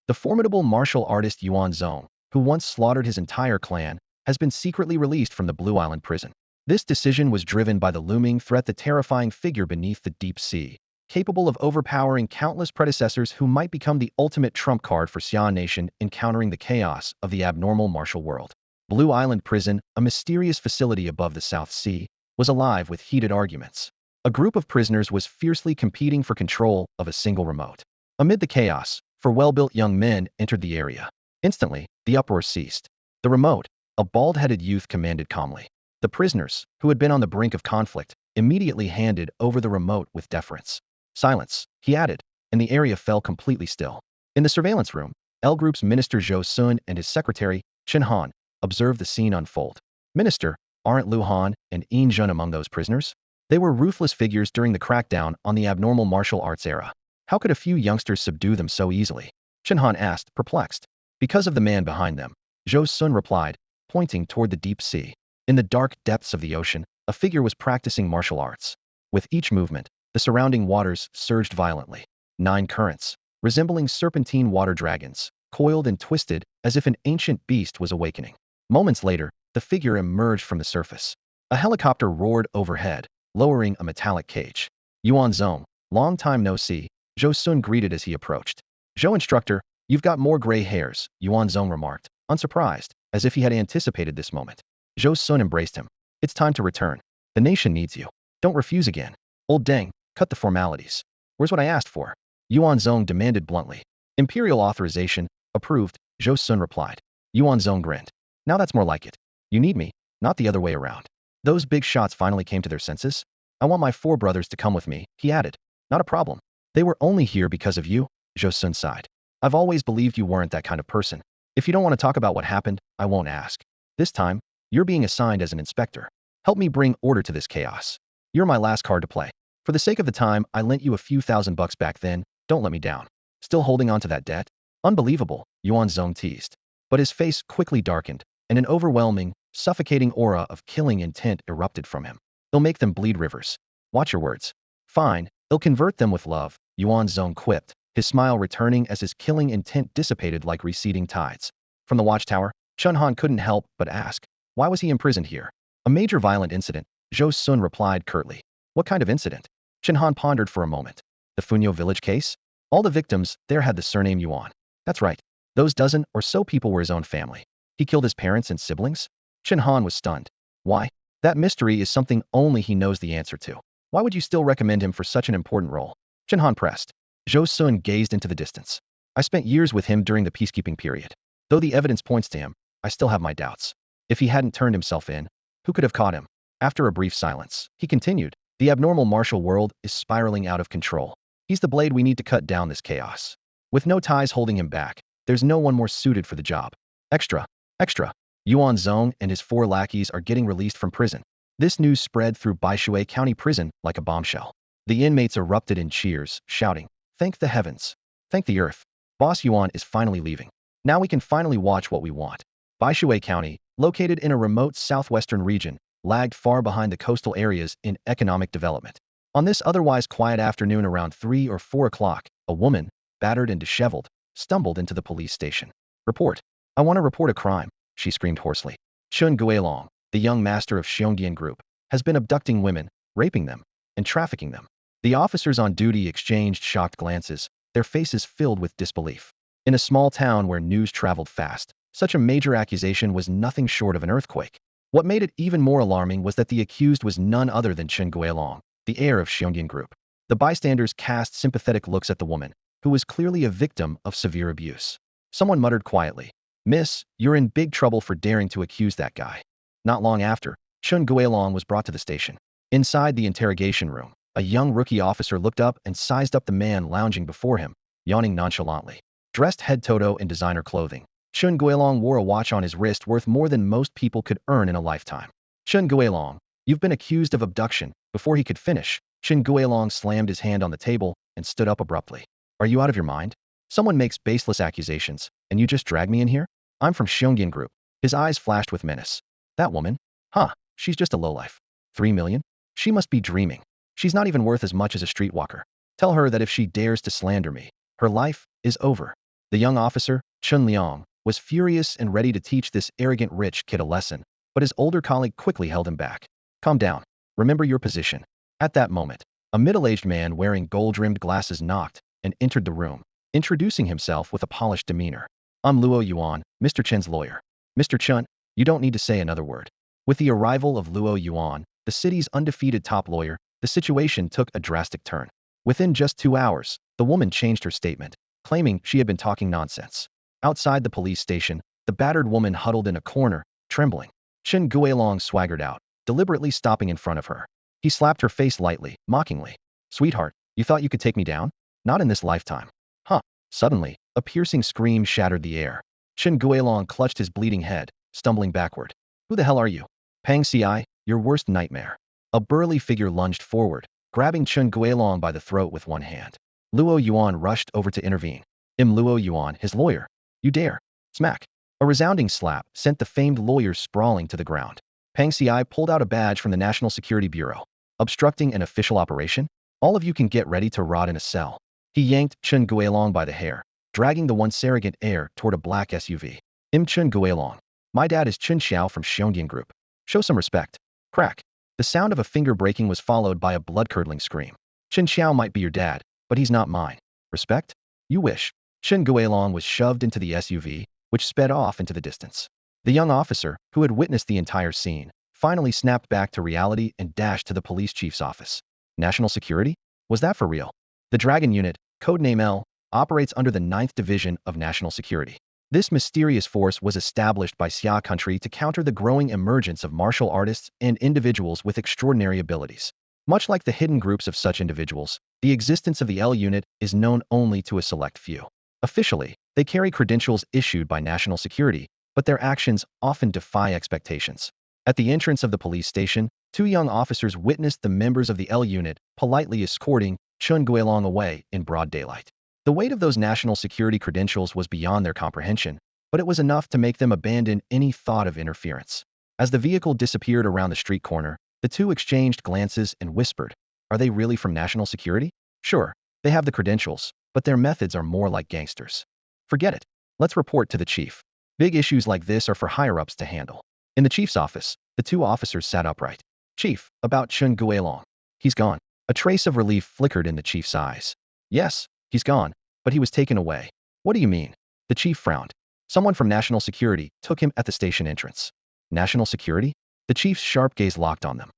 The formidable martial artist Yuan Zong, who once slaughtered his entire clan, has been secretly released from the Blue Island prison. This decision was driven by the looming threat, the terrifying figure beneath the deep sea, capable of overpowering countless predecessors who might become the ultimate trump card for Xi'an Nation in countering the chaos of the abnormal martial world. Blue Island Prison, a mysterious facility above the South Sea, was alive with heated arguments. A group of prisoners was fiercely competing for control of a single remote. Amid the chaos, four well-built young men entered the area. Instantly, the uproar ceased. The remote, a bald-headed youth, commanded calmly. The prisoners, who had been on the brink of conflict, immediately handed over the remote with deference. Silence, he added, and the area fell completely still. In the surveillance room, L Group's Minister Zhou Sun and his secretary, Chen Han, observed the scene unfold. Minister, aren't Lu Han and Yin Jun among those prisoners? They were ruthless figures during the crackdown on the abnormal martial arts era. How could a few youngsters subdue them so easily? Chen Han asked, perplexed. Because of the man behind them, Zhou Sun replied, pointing toward the deep sea. In the dark depths of the ocean, a figure was practicing martial arts. With each movement, the surrounding waters surged violently. 9 currents, resembling serpentine water dragons, coiled and twisted as if an ancient beast was awakening. Moments later, the figure emerged from the surface. A helicopter roared overhead, lowering a metallic cage. Yuan Zong, long time no see, Zhou Sun greeted as he approached. Zhou instructor, you've got more gray hairs, Yuan Zong remarked, unsurprised, as if he had anticipated this moment. Zhou Sun embraced him. It's time to return. The nation needs you. Don't refuse again. Old Deng, cut the formalities. Where's what I asked for? Yuan Zong demanded bluntly. Imperial authorization, approved, Zhou Sun replied. Yuan Zong grinned. Now that's more like it. You need me, not the other way around. Those big shots finally came to their senses. I want my 4 brothers to come with me, he added. Not a problem. They were only here because of you, Zhou Sun sighed. I've always believed you weren't that kind of person. If you don't want to talk about what happened, I won't ask. This time, you're being assigned as an inspector. Help me bring order to this chaos. You're my last card to play. For the sake of the time I lent you a few $1,000 back then, don't let me down. Still holding on to that debt? Unbelievable, Yuan Zong teased. But his face quickly darkened, and an overwhelming, suffocating aura of killing intent erupted from him. They'll make them bleed rivers. Watch your words. Fine, they'll convert them with love, Yuan Zong quipped, his smile returning as his killing intent dissipated like receding tides. From the watchtower, Chen Han couldn't help but ask, why was he imprisoned here? A major violent incident, Zhou Sun replied curtly. What kind of incident? Chen Han pondered for a moment. The Funyo village case? All the victims there had the surname Yuan. That's right. Those dozen or so people were his own family. He killed his parents and siblings? Chen Han was stunned. Why? That mystery is something only he knows the answer to. Why would you still recommend him for such an important role? Chen Han pressed. Zhou Sun gazed into the distance. I spent years with him during the peacekeeping period. Though the evidence points to him, I still have my doubts. If he hadn't turned himself in, who could have caught him? After a brief silence, he continued, the abnormal martial world is spiraling out of control. He's the blade we need to cut down this chaos. With no ties holding him back, there's no one more suited for the job. Extra, extra. Yuan Zong and his 4 lackeys are getting released from prison. This news spread through Baishui County Prison like a bombshell. The inmates erupted in cheers, shouting, thank the heavens. Thank the earth. Boss Yuan is finally leaving. Now we can finally watch what we want. Baishui County, located in a remote southwestern region, lagged far behind the coastal areas in economic development. On this otherwise quiet afternoon around 3 or 4 o'clock, a woman, battered and disheveled, stumbled into the police station. Report. I want to report a crime, she screamed hoarsely. Chun Guilong, the young master of Xiongdian Group, has been abducting women, raping them, and trafficking them. The officers on duty exchanged shocked glances, their faces filled with disbelief. In a small town where news traveled fast, such a major accusation was nothing short of an earthquake. What made it even more alarming was that the accused was none other than Chen Guilong, the heir of Xiongdian Group. The bystanders cast sympathetic looks at the woman, who was clearly a victim of severe abuse. Someone muttered quietly, Miss, you're in big trouble for daring to accuse that guy. Not long after, Chen Guilong was brought to the station. Inside the interrogation room, a young rookie officer looked up and sized up the man lounging before him, yawning nonchalantly. Dressed head-to-toe in designer clothing, Chen Guilong wore a watch on his wrist worth more than most people could earn in a lifetime. Chen Guilong, you've been accused of abduction. Before he could finish, Chen Guilong slammed his hand on the table and stood up abruptly. Are you out of your mind? Someone makes baseless accusations, and you just drag me in here? I'm from Xiongdian Group. His eyes flashed with menace. That woman? Huh, she's just a lowlife. 3 million? She must be dreaming. She's not even worth as much as a streetwalker. Tell her that if she dares to slander me, her life is over. The young officer, Chun Liang, was furious and ready to teach this arrogant rich kid a lesson, but his older colleague quickly held him back. Calm down. Remember your position. At that moment, a middle-aged man wearing gold-rimmed glasses knocked and entered the room, introducing himself with a polished demeanor. I'm Luo Yuan, Mr. Chen's lawyer. Mr. Chun, you don't need to say another word. With the arrival of Luo Yuan, the city's undefeated top lawyer, the situation took a drastic turn. Within just 2 hours, the woman changed her statement, claiming she had been talking nonsense. Outside the police station, the battered woman huddled in a corner, trembling. Chen Guilong swaggered out, deliberately stopping in front of her. He slapped her face lightly, mockingly. Sweetheart, you thought you could take me down? Not in this lifetime. Huh. Suddenly, a piercing scream shattered the air. Chen Guilong clutched his bleeding head, stumbling backward. Who the hell are you? Pang Ci, your worst nightmare. A burly figure lunged forward, grabbing Chen Guilong by the throat with one hand. Luo Yuan rushed over to intervene. Luo Yuan, his lawyer. You dare. Smack. A resounding slap sent the famed lawyer sprawling to the ground. Pang Ci pulled out a badge from the National Security Bureau. Obstructing an official operation? All of you can get ready to rot in a cell. He yanked Chen Guilong by the hair, dragging the once arrogant heir toward a black SUV. Chen Guilong. My dad is Chun Xiao from Xiongdian Group. Show some respect. Crack. The sound of a finger breaking was followed by a blood-curdling scream. Chun Xiao might be your dad, but he's not mine. Respect? You wish. Chen Guilong was shoved into the SUV, which sped off into the distance. The young officer, who had witnessed the entire scene, finally snapped back to reality and dashed to the police chief's office. National security? Was that for real? The Dragon Unit, codename L, operates under the 9th Division of National Security. This mysterious force was established by Xia country to counter the growing emergence of martial artists and individuals with extraordinary abilities. Much like the hidden groups of such individuals, the existence of the L unit is known only to a select few. Officially, they carry credentials issued by national security, but their actions often defy expectations. At the entrance of the police station, 2 young officers witnessed the members of the L unit politely escorting Chun Guilong away in broad daylight. The weight of those national security credentials was beyond their comprehension, but it was enough to make them abandon any thought of interference. As the vehicle disappeared around the street corner, the 2 exchanged glances and whispered, "Are they really from national security? Sure, they have the credentials, but their methods are more like gangsters. Forget it. Let's report to the chief. Big issues like this are for higher-ups to handle." In the chief's office, the 2 officers sat upright. "Chief, about Chun Guilong. He's gone." A trace of relief flickered in the chief's eyes. "Yes, he's gone, but he was taken away." "What do you mean?" The chief frowned. "Someone from national security took him at the station entrance." National security? The chief's sharp gaze locked on them.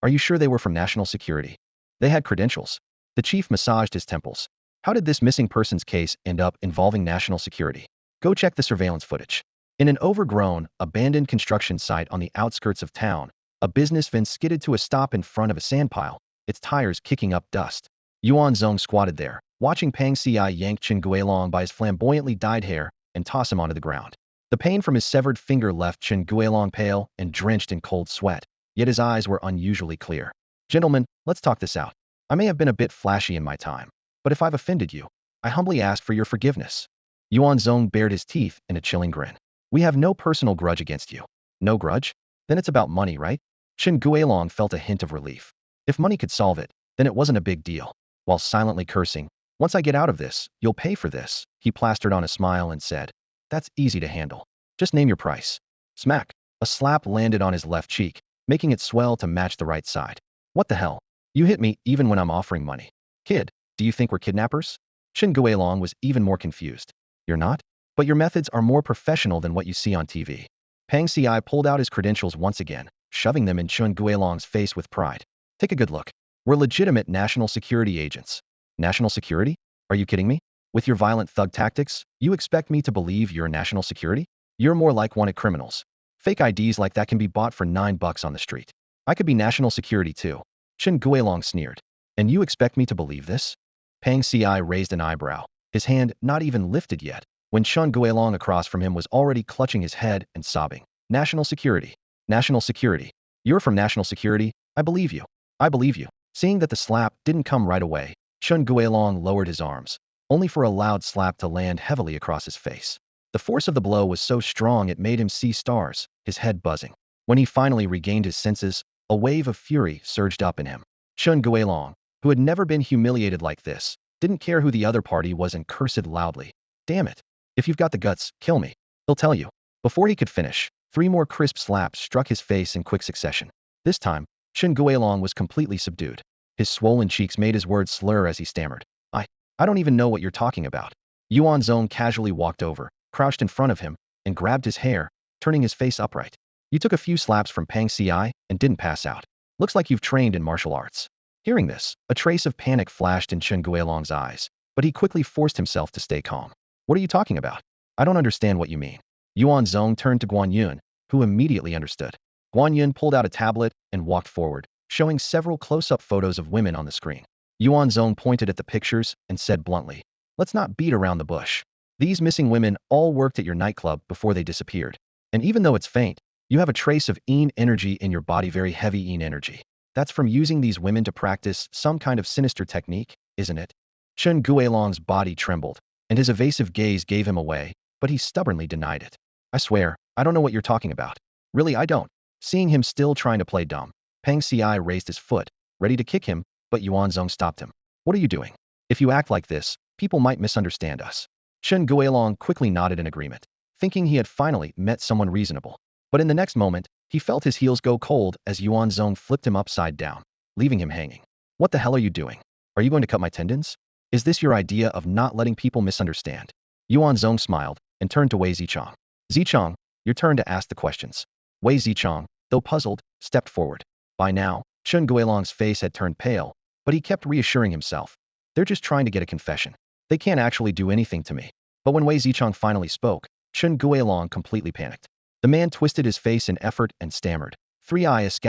"Are you sure they were from national security?" "They had credentials." The chief massaged his temples. "How did this missing persons case end up involving national security?" "Go check the surveillance footage." In an overgrown, abandoned construction site on the outskirts of town, a business van skidded to a stop in front of a sandpile, its tires kicking up dust. Yuan Zong squatted there, watching Pang Ci yank Chen Guilong by his flamboyantly dyed hair and toss him onto the ground. The pain from his severed finger left Chen Guilong pale and drenched in cold sweat, yet his eyes were unusually clear. "Gentlemen, let's talk this out. I may have been a bit flashy in my time, but if I've offended you, I humbly ask for your forgiveness." Yuan Zong bared his teeth in a chilling grin. "We have no personal grudge against you." "No grudge? Then it's about money, right?" Chen Guilong felt a hint of relief. If money could solve it, then it wasn't a big deal. While silently cursing, "Once I get out of this, you'll pay for this," he plastered on a smile and said, "That's easy to handle. Just name your price." Smack! A slap landed on his left cheek, making it swell to match the right side. "What the hell? You hit me even when I'm offering money. Kid, do you think we're kidnappers?" Chen Guilong was even more confused. "You're not? But your methods are more professional than what you see on TV." Pang Ci pulled out his credentials once again, shoving them in Chun Guilong's face with pride. "Take a good look. We're legitimate national security agents." "National security? Are you kidding me? With your violent thug tactics, you expect me to believe you're national security? You're more like wanted criminals. Fake IDs like that can be bought for $9 on the street. I could be national security too." Chen Guilong sneered. "And you expect me to believe this?" Pang Ci raised an eyebrow, his hand not even lifted yet, when Chun Guilong across from him was already clutching his head and sobbing. "National security. National security. You're from national security. I believe you. I believe you." Seeing that the slap didn't come right away, Chun Guilong lowered his arms, only for a loud slap to land heavily across his face. The force of the blow was so strong it made him see stars, his head buzzing. When he finally regained his senses, a wave of fury surged up in him. Chun Guilong, who had never been humiliated like this, didn't care who the other party was and cursed loudly. "Damn it. If you've got the guts, kill me. He'll tell you. Before he could finish, 3 more crisp slaps struck his face in quick succession. This time, Chen Guilong was completely subdued. His swollen cheeks made his words slur as he stammered. I don't even know what you're talking about. Yuan Zong casually walked over, crouched in front of him, and grabbed his hair, turning his face upright. You took a few slaps from Pang Ci and didn't pass out. Looks like you've trained in martial arts. Hearing this, a trace of panic flashed in Chen Guilong's eyes, but he quickly forced himself to stay calm. What are you talking about? I don't understand what you mean. Yuan Zong turned to Guan Yun, who immediately understood. Guan Yun pulled out a tablet and walked forward, showing several close-up photos of women on the screen. Yuan Zong pointed at the pictures and said bluntly, let's not beat around the bush. These missing women all worked at your nightclub before they disappeared. And even though it's faint, you have a trace of Yin energy in your body, very heavy Yin energy. That's from using these women to practice some kind of sinister technique, isn't it? Chen Guilong's body trembled, and his evasive gaze gave him away, but he stubbornly denied it. I swear, I don't know what you're talking about. Really, I don't. Seeing him still trying to play dumb, Pang Ci raised his foot, ready to kick him, but Yuan Zong stopped him. What are you doing? If you act like this, people might misunderstand us. Chen Guilong quickly nodded in agreement, thinking he had finally met someone reasonable. But in the next moment, he felt his heels go cold as Yuan Zong flipped him upside down, leaving him hanging. What the hell are you doing? Are you going to cut my tendons? Is this your idea of not letting people misunderstand? Yuan Zong smiled and turned to Wei Zichang. Zichang, your turn to ask the questions. Wei Zichang, though puzzled, stepped forward. By now, Chen Guilong's face had turned pale, but he kept reassuring himself. They're just trying to get a confession. They can't actually do anything to me. But when Wei Zichang finally spoke, Chen Guilong completely panicked. The man twisted his face in effort and stammered. 3 ask.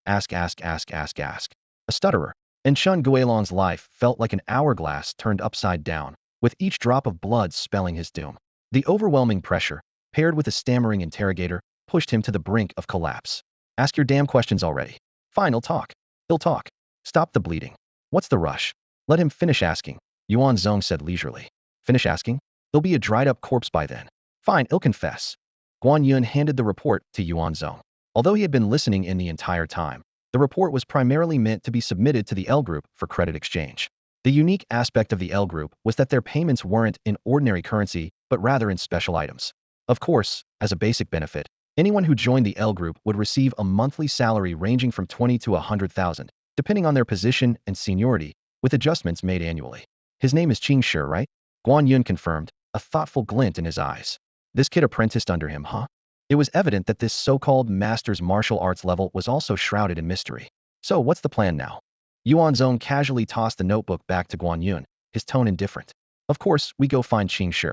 A stutterer. And Chen Guilong's life felt like an hourglass turned upside down, with each drop of blood spelling his doom. The overwhelming pressure, paired with a stammering interrogator, pushed him to the brink of collapse. Ask your damn questions already. Fine, he'll talk. He'll talk. Stop the bleeding. What's the rush? Let him finish asking, Yuan Zong said leisurely. Finish asking? He'll be a dried-up corpse by then. Fine, he'll confess. Guan Yun handed the report to Yuan Zong. Although he had been listening in the entire time, the report was primarily meant to be submitted to the L Group for credit exchange. The unique aspect of the L Group was that their payments weren't in ordinary currency, but rather in special items. Of course, as a basic benefit, anyone who joined the L Group would receive a monthly salary ranging from 20 to 100,000, depending on their position and seniority, with adjustments made annually. His name is Qing Shi, right? Guan Yun confirmed, a thoughtful glint in his eyes. This kid apprenticed under him, huh? It was evident that this so-called master's martial arts level was also shrouded in mystery. So what's the plan now? Yuan Zong casually tossed the notebook back to Guan Yun, his tone indifferent. Of course, we go find Qing Shi.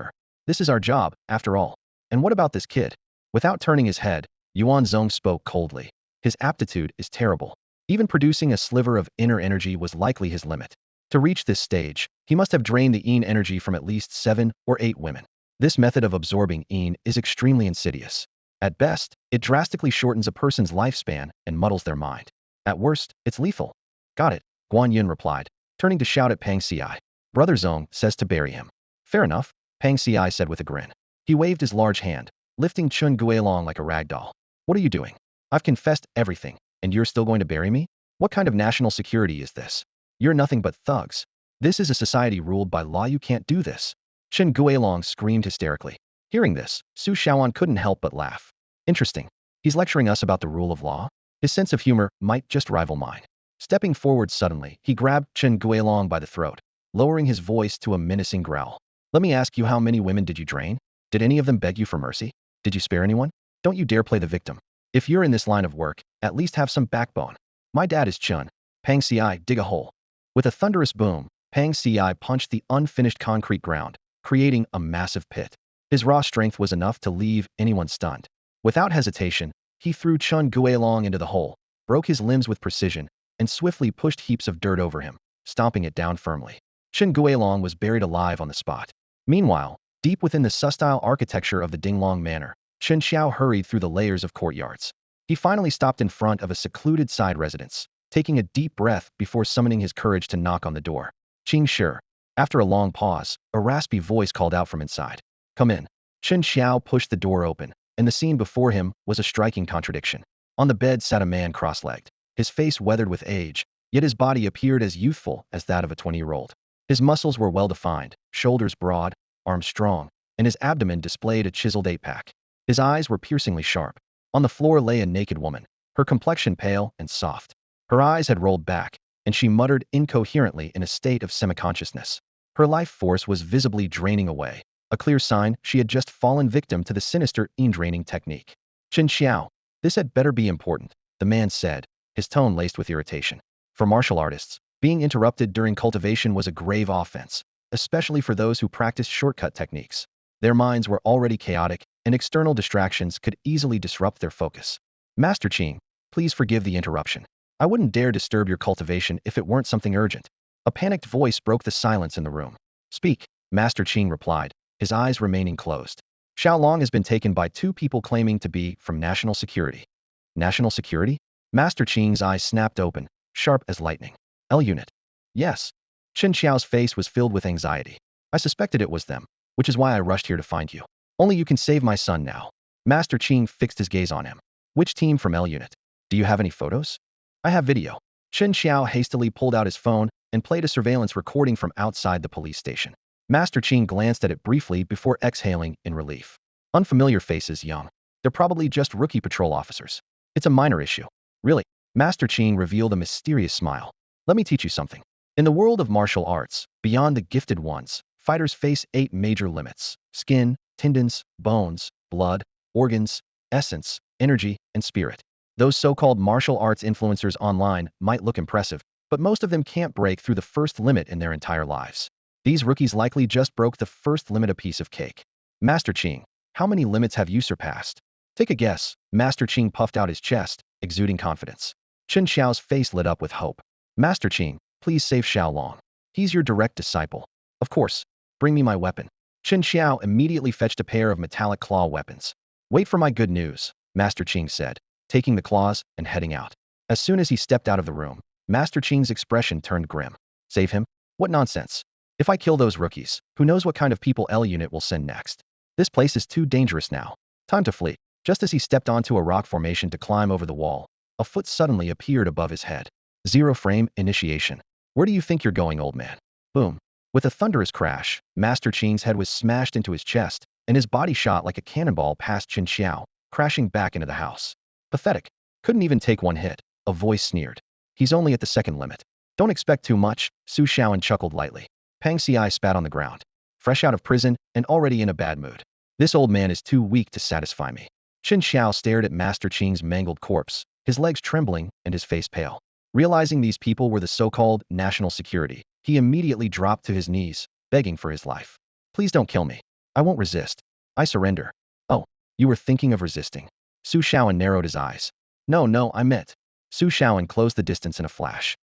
This is our job, after all. And what about this kid? Without turning his head, Yuan Zong spoke coldly. His aptitude is terrible. Even producing a sliver of inner energy was likely his limit. To reach this stage, he must have drained the Yin energy from at least 7 or 8 women. This method of absorbing Yin is extremely insidious. At best, it drastically shortens a person's lifespan and muddles their mind. At worst, it's lethal. Got it, Guan Yun replied, turning to shout at Pang Ci. Brother Zong says to bury him. Fair enough, Pang Ci said with a grin. He waved his large hand, lifting Chen Guilong like a rag doll. What are you doing? I've confessed everything, and you're still going to bury me? What kind of national security is this? You're nothing but thugs. This is a society ruled by law. You can't do this. Chen Guilong screamed hysterically. Hearing this, Su Shaoan couldn't help but laugh. Interesting. He's lecturing us about the rule of law? His sense of humor might just rival mine. Stepping forward suddenly, he grabbed Chen Guilong by the throat, lowering his voice to a menacing growl. Let me ask you, how many women did you drain? Did any of them beg you for mercy? Did you spare anyone? Don't you dare play the victim. If you're in this line of work, at least have some backbone. My dad is Chun. Pang Ci, dig a hole. With a thunderous boom, Pang Ci punched the unfinished concrete ground, creating a massive pit. His raw strength was enough to leave anyone stunned. Without hesitation, he threw Chen Guilong into the hole, broke his limbs with precision, and swiftly pushed heaps of dirt over him, stomping it down firmly. Chen Guilong was buried alive on the spot. Meanwhile, deep within the Su-style architecture of the Dinglong Manor, Chen Xiao hurried through the layers of courtyards. He finally stopped in front of a secluded side residence, taking a deep breath before summoning his courage to knock on the door. Qing Shi. After a long pause, a raspy voice called out from inside. Come in. Chen Xiao pushed the door open, and the scene before him was a striking contradiction. On the bed sat a man cross-legged, his face weathered with age, yet his body appeared as youthful as that of a 20-year-old. His muscles were well-defined, shoulders broad, arms strong, and his abdomen displayed a chiseled eight-pack. His eyes were piercingly sharp. On the floor lay a naked woman, her complexion pale and soft. Her eyes had rolled back, and she muttered incoherently in a state of semi-consciousness. Her life force was visibly draining away, a clear sign she had just fallen victim to the sinister draining technique. Chen Xiao, this had better be important, the man said, his tone laced with irritation. For martial artists, being interrupted during cultivation was a grave offense, especially for those who practiced shortcut techniques. Their minds were already chaotic, and external distractions could easily disrupt their focus. Master Qing, please forgive the interruption. I wouldn't dare disturb your cultivation if it weren't something urgent. A panicked voice broke the silence in the room. Speak, Master Qing replied, his eyes remaining closed. Xiaolong has been taken by two people claiming to be from national security. National security? Master Qing's eyes snapped open, sharp as lightning. L unit. Yes. Chen Xiao's face was filled with anxiety. I suspected it was them, which is why I rushed here to find you. Only you can save my son now. Master Qing fixed his gaze on him. Which team from L unit? Do you have any photos? I have video. Chen Xiao hastily pulled out his phone and played a surveillance recording from outside the police station. Master Qing glanced at it briefly before exhaling in relief. Unfamiliar faces, young. They're probably just rookie patrol officers. It's a minor issue. Really? Master Qing revealed a mysterious smile. Let me teach you something. In the world of martial arts, beyond the gifted ones, fighters face 8 major limits: skin, tendons, bones, blood, organs, essence, energy, and spirit. Those so-called martial arts influencers online might look impressive, but most of them can't break through the first limit in their entire lives. These rookies likely just broke the first limit, a piece of cake. Master Qing, how many limits have you surpassed? Take a guess. Master Qing puffed out his chest, exuding confidence. Chen Xiao's face lit up with hope. Master Qing, please save Xiaolong. He's your direct disciple. Of course. Bring me my weapon. Chen Xiao immediately fetched a pair of metallic claw weapons. Wait for my good news, Master Qing said, taking the claws and heading out. As soon as he stepped out of the room, Master Qing's expression turned grim. Save him? What nonsense. If I kill those rookies, who knows what kind of people L unit will send next. This place is too dangerous now. Time to flee. Just as he stepped onto a rock formation to climb over the wall, a foot suddenly appeared above his head. Zero frame initiation. Where do you think you're going, old man? Boom. With a thunderous crash, Master Qing's head was smashed into his chest, and his body shot like a cannonball past Chen Xiao, crashing back into the house. Pathetic. Couldn't even take one hit. A voice sneered. He's only at the second limit. Don't expect too much, Su Xiaoan chuckled lightly. Pang Xi spat on the ground. Fresh out of prison and already in a bad mood. This old man is too weak to satisfy me. Chen Xiao stared at Master Qing's mangled corpse, his legs trembling and his face pale. Realizing these people were the so-called national security, he immediately dropped to his knees, begging for his life. Please don't kill me. I won't resist. I surrender. Oh, you were thinking of resisting. Su Xiaoan narrowed his eyes. No, I meant. Su Xiaoan closed the distance in a flash.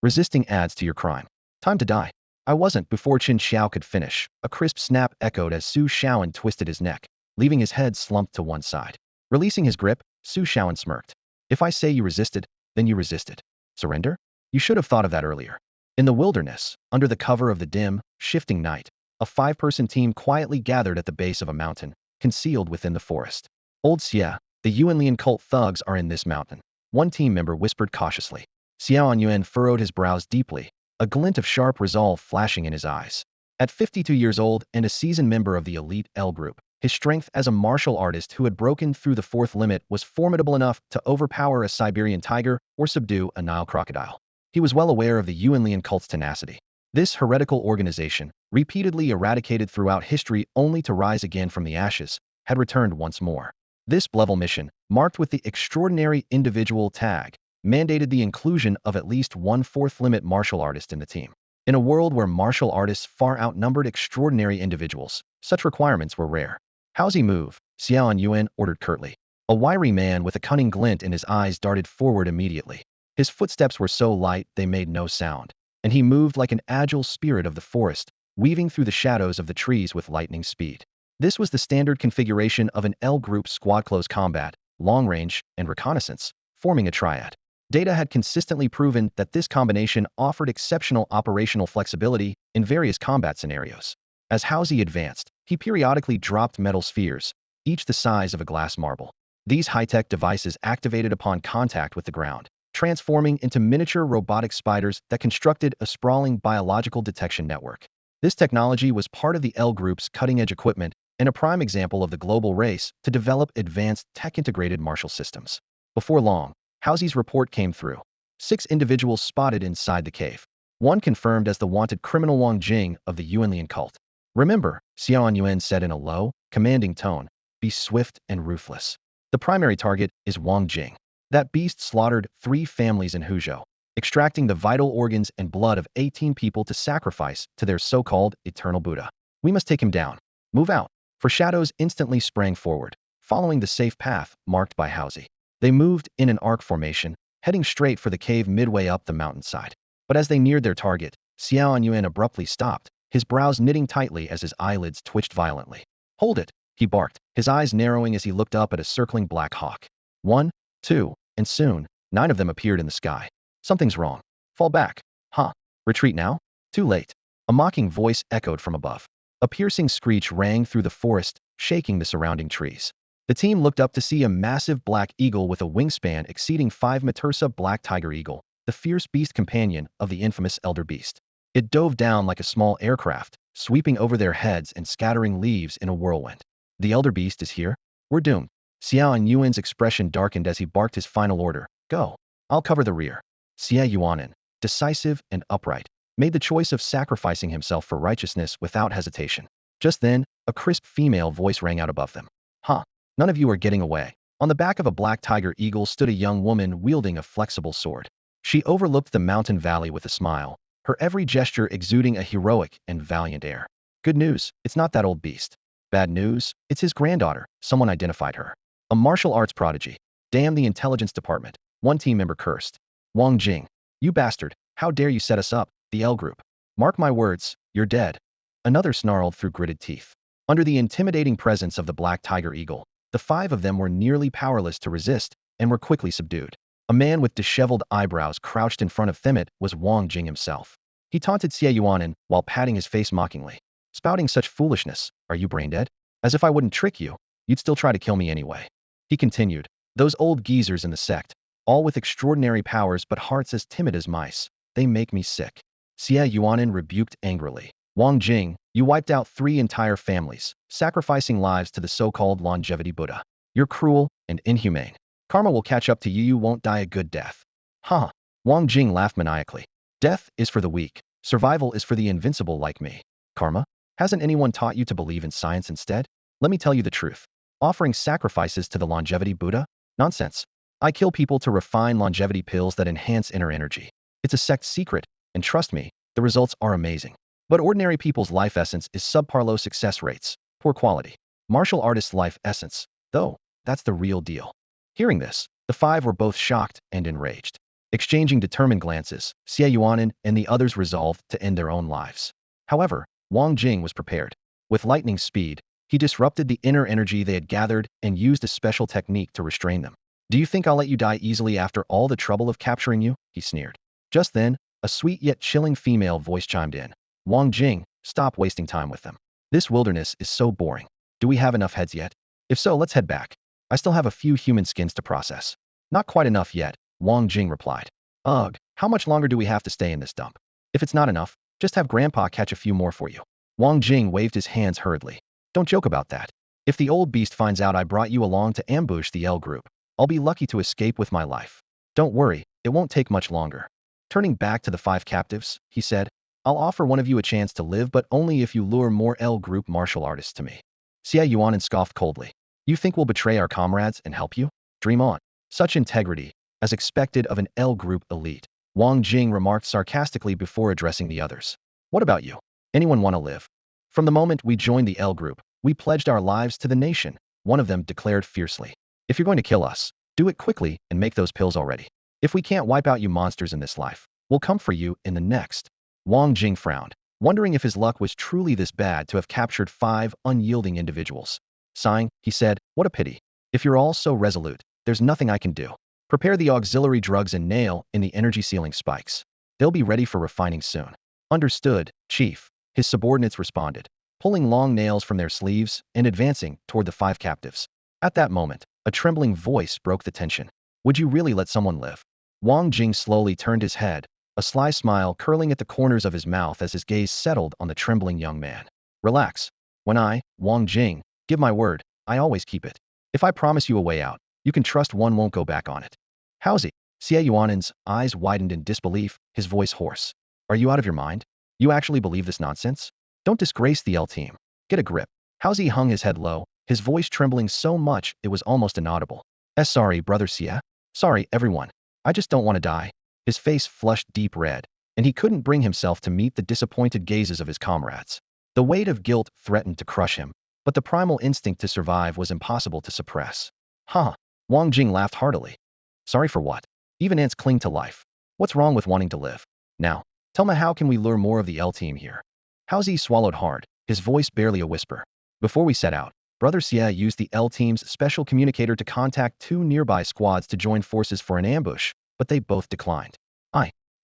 Resisting adds to your crime. Time to die. I wasn't. Before Chen Xiao could finish, a crisp snap echoed as Su Xiaoan twisted his neck, leaving his head slumped to one side. Releasing his grip, Su Xiaoan smirked. If I say you resisted, then you resisted. Surrender? You should have thought of that earlier. In the wilderness, under the cover of the dim, shifting night, a 5-person team quietly gathered at the base of a mountain, concealed within the forest. Old Xia, the Yuanlian cult thugs are in this mountain, one team member whispered cautiously. Xiao Yuan furrowed his brows deeply, a glint of sharp resolve flashing in his eyes. At 52 years old and a seasoned member of the elite L group, his strength as a martial artist who had broken through the 4th limit was formidable enough to overpower a Siberian tiger or subdue a Nile crocodile. He was well aware of the Yuanlian cult's tenacity. This heretical organization, repeatedly eradicated throughout history only to rise again from the ashes, had returned once more. This level mission, marked with the extraordinary individual tag, mandated the inclusion of at least one 4th limit martial artist in the team. In a world where martial artists far outnumbered extraordinary individuals, such requirements were rare. How's he move? Xiao Yuan ordered curtly. A wiry man with a cunning glint in his eyes darted forward immediately. His footsteps were so light they made no sound, and he moved like an agile spirit of the forest, weaving through the shadows of the trees with lightning speed. This was the standard configuration of an L group squad: close combat, long range, and reconnaissance, forming a triad. Data had consistently proven that this combination offered exceptional operational flexibility in various combat scenarios. As Housie advanced, he periodically dropped metal spheres, each the size of a glass marble. These high-tech devices activated upon contact with the ground, transforming into miniature robotic spiders that constructed a sprawling biological detection network. This technology was part of the L Group's cutting-edge equipment and a prime example of the global race to develop advanced tech-integrated martial systems. Before long, Halsey's report came through. 6 individuals spotted inside the cave. One confirmed as the wanted criminal Wang Jing of the Yuanlian cult. Remember, Xiao Yuan said in a low, commanding tone, be swift and ruthless. The primary target is Wang Jing. That beast slaughtered 3 families in Huzhou, extracting the vital organs and blood of 18 people to sacrifice to their so-called eternal Buddha. We must take him down. Move out. For shadows instantly sprang forward, following the safe path marked by Halsey. They moved in an arc formation, heading straight for the cave midway up the mountainside. But as they neared their target, Xiao Yuan abruptly stopped, his brows knitting tightly as his eyelids twitched violently. Hold it, he barked, his eyes narrowing as he looked up at a circling black hawk. 1, 2, and soon, 9 of them appeared in the sky. Something's wrong. Fall back. Huh. Retreat now? Too late. A mocking voice echoed from above. A piercing screech rang through the forest, shaking the surrounding trees. The team looked up to see a massive black eagle with a wingspan exceeding 5 Matursa black tiger eagle, the fierce beast companion of the infamous elder beast. It dove down like a small aircraft, sweeping over their heads and scattering leaves in a whirlwind. The elder beast is here? We're doomed. Xiao Yuan's expression darkened as he barked his final order. Go. I'll cover the rear. Xiao Yuan, decisive and upright, made the choice of sacrificing himself for righteousness without hesitation. Just then, a crisp female voice rang out above them. Huh. None of you are getting away. On the back of a black tiger eagle stood a young woman wielding a flexible sword. She overlooked the mountain valley with a smile, her every gesture exuding a heroic and valiant air. Good news, it's not that old beast. Bad news, it's his granddaughter, someone identified her. A martial arts prodigy. Damn the intelligence department, one team member cursed. Wang Jing, you bastard, how dare you set us up, the L group. Mark my words, you're dead. Another snarled through gritted teeth. Under the intimidating presence of the black tiger eagle, the 5 of them were nearly powerless to resist and were quickly subdued. A man with disheveled eyebrows crouched in front of Thimmet was Wang Jing himself. He taunted Xie Yuanin while patting his face mockingly. Spouting such foolishness, are you brain dead? As if I wouldn't trick you, you'd still try to kill me anyway. He continued, those old geezers in the sect, all with extraordinary powers but hearts as timid as mice, they make me sick. Xie Yuanin rebuked angrily. Wang Jing, you wiped out 3 entire families, sacrificing lives to the so-called longevity Buddha. You're cruel and inhumane. Karma will catch up to you, you won't die a good death. Huh. Wang Jing laughed maniacally. Death is for the weak, survival is for the invincible like me. Karma? Hasn't anyone taught you to believe in science instead? Let me tell you the truth. Offering sacrifices to the longevity Buddha? Nonsense. I kill people to refine longevity pills that enhance inner energy. It's a sect secret, and trust me, the results are amazing. But ordinary people's life essence is subpar, low success rates, poor quality. Martial artists' life essence, though, that's the real deal. Hearing this, the 5 were both shocked and enraged. Exchanging determined glances, Xie Yuanin and the others resolved to end their own lives. However, Wang Jing was prepared. With lightning speed, he disrupted the inner energy they had gathered and used a special technique to restrain them. Do you think I'll let you die easily after all the trouble of capturing you? He sneered. Just then, a sweet yet chilling female voice chimed in. Wang Jing, stop wasting time with them. This wilderness is so boring. Do we have enough heads yet? If so, let's head back. I still have a few human skins to process. Not quite enough yet, Wang Jing replied. Ugh, how much longer do we have to stay in this dump? If it's not enough, just have Grandpa catch a few more for you. Wang Jing waved his hands hurriedly. Don't joke about that. If the old beast finds out I brought you along to ambush the L group, I'll be lucky to escape with my life. Don't worry, it won't take much longer. Turning back to the 5 captives, he said, I'll offer one of you a chance to live, but only if you lure more L group martial artists to me. Xie Yuanin scoffed coldly. You think we'll betray our comrades and help you? Dream on. Such integrity, as expected of an L group elite. Wang Jing remarked sarcastically before addressing the others. What about you? Anyone want to live? From the moment we joined the L group, we pledged our lives to the nation, one of them declared fiercely. If you're going to kill us, do it quickly and make those pills already. If we can't wipe out you monsters in this life, we'll come for you in the next. Wang Jing frowned, wondering if his luck was truly this bad to have captured 5 unyielding individuals. Sighing, he said, what a pity. If you're all so resolute, there's nothing I can do. Prepare the auxiliary drugs and nail in the energy sealing spikes. They'll be ready for refining soon. Understood, Chief, his subordinates responded, pulling long nails from their sleeves and advancing toward the 5 captives. At that moment, a trembling voice broke the tension. Would you really let someone live? Wang Jing slowly turned his head, a sly smile curling at the corners of his mouth as his gaze settled on the trembling young man. Relax. When I, Wang Jing, give my word, I always keep it. If I promise you a way out, you can trust one won't go back on it. How's he? Xie Yuanen's eyes widened in disbelief, his voice hoarse. Are you out of your mind? You actually believe this nonsense? Don't disgrace the L team. Get a grip. Howzy hung his head low, his voice trembling so much it was almost inaudible. Sorry, brother Xie. Sorry, everyone. I just don't want to die. His face flushed deep red, and he couldn't bring himself to meet the disappointed gazes of his comrades. The weight of guilt threatened to crush him, but the primal instinct to survive was impossible to suppress. Huh. Wang Jing laughed heartily. Sorry for what? Even ants cling to life. What's wrong with wanting to live? Now, tell me, how can we lure more of the L team here? Howzy swallowed hard, his voice barely a whisper. Before we set out, Brother Xie used the L team's special communicator to contact 2 nearby squads to join forces for an ambush, but they both declined.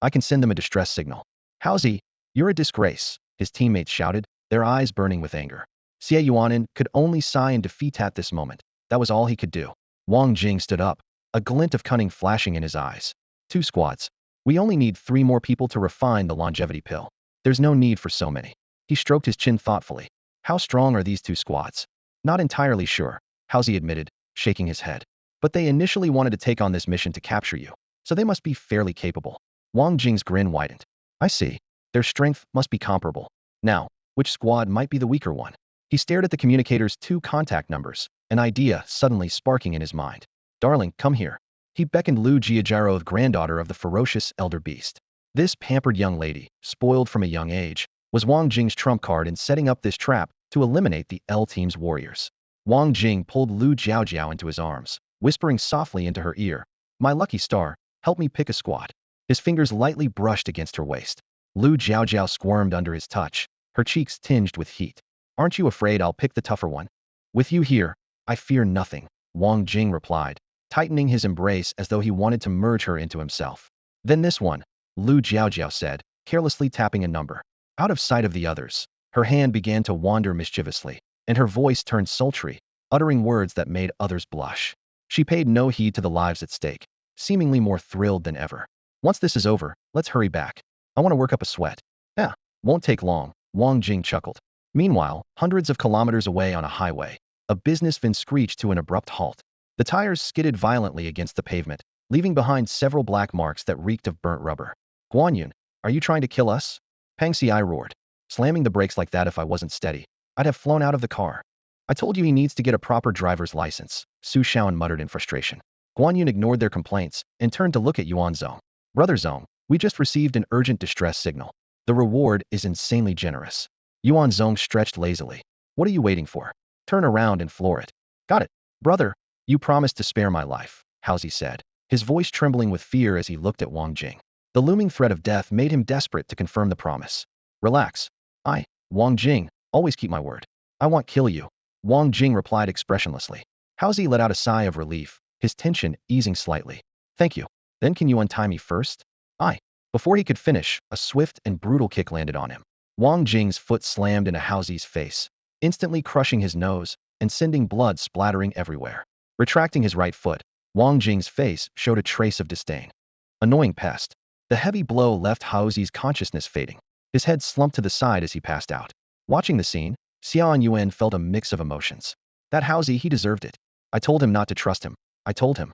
I can send them a distress signal. Howzy, you're a disgrace, his teammates shouted, their eyes burning with anger. Xie Yuanen could only sigh in defeat at this moment. That was all he could do. Wang Jing stood up, a glint of cunning flashing in his eyes. 2 squads. We only need 3 more people to refine the longevity pill. There's no need for so many. He stroked his chin thoughtfully. How strong are these 2 squads? Not entirely sure, Howzy admitted, shaking his head. But they initially wanted to take on this mission to capture you, so they must be fairly capable. Wang Jing's grin widened. I see. Their strength must be comparable. Now, which squad might be the weaker one? He stared at the communicator's 2 contact numbers, an idea suddenly sparking in his mind. Darling, come here. He beckoned Lu Jiajiro, the granddaughter of the ferocious elder beast. This pampered young lady, spoiled from a young age, was Wang Jing's trump card in setting up this trap to eliminate the L team's warriors. Wang Jing pulled Lu Jiaojiao into his arms, whispering softly into her ear, My lucky star, help me pick a squad. His fingers lightly brushed against her waist. Lu Jiaojiao squirmed under his touch, her cheeks tinged with heat. Aren't you afraid I'll pick the tougher one? With you here, I fear nothing, Wang Jing replied, tightening his embrace as though he wanted to merge her into himself. Then this one, Lu Jiaojiao said, carelessly tapping a number. Out of sight of the others, her hand began to wander mischievously, and her voice turned sultry, uttering words that made others blush. She paid no heed to the lives at stake, seemingly more thrilled than ever. Once this is over, let's hurry back. I want to work up a sweat. Won't take long, Wang Jing chuckled. Meanwhile, hundreds of kilometers away on a highway, a business van screeched to an abrupt halt. The tires skidded violently against the pavement, leaving behind several black marks that reeked of burnt rubber. Guanyun, are you trying to kill us? Pang Xi roared. Slamming the brakes like that, if I wasn't steady, I'd have flown out of the car. I told you he needs to get a proper driver's license, Su Shaoan muttered in frustration. Guanyun ignored their complaints and turned to look at Yuan Zong. Brother Zong, we just received an urgent distress signal. The reward is insanely generous. Yuan Zong stretched lazily. What are you waiting for? Turn around and floor it. Got it. Brother, you promised to spare my life, Howzy said, his voice trembling with fear as he looked at Wang Jing. The looming threat of death made him desperate to confirm the promise. Relax. Wang Jing, always keep my word. I won't kill you, Wang Jing replied expressionlessly. Howzy let out a sigh of relief, his tension easing slightly. Thank you. Then can you untie me first? Before he could finish, a swift and brutal kick landed on him. Wang Jing's foot slammed into Howzy's face, instantly crushing his nose and sending blood splattering everywhere. Retracting his right foot, Wang Jing's face showed a trace of disdain. Annoying pest. The heavy blow left Howzy's consciousness fading. His head slumped to the side as he passed out. Watching the scene, Xiao Yuan felt a mix of emotions. That Howzy, he deserved it. I told him not to trust him. I told him.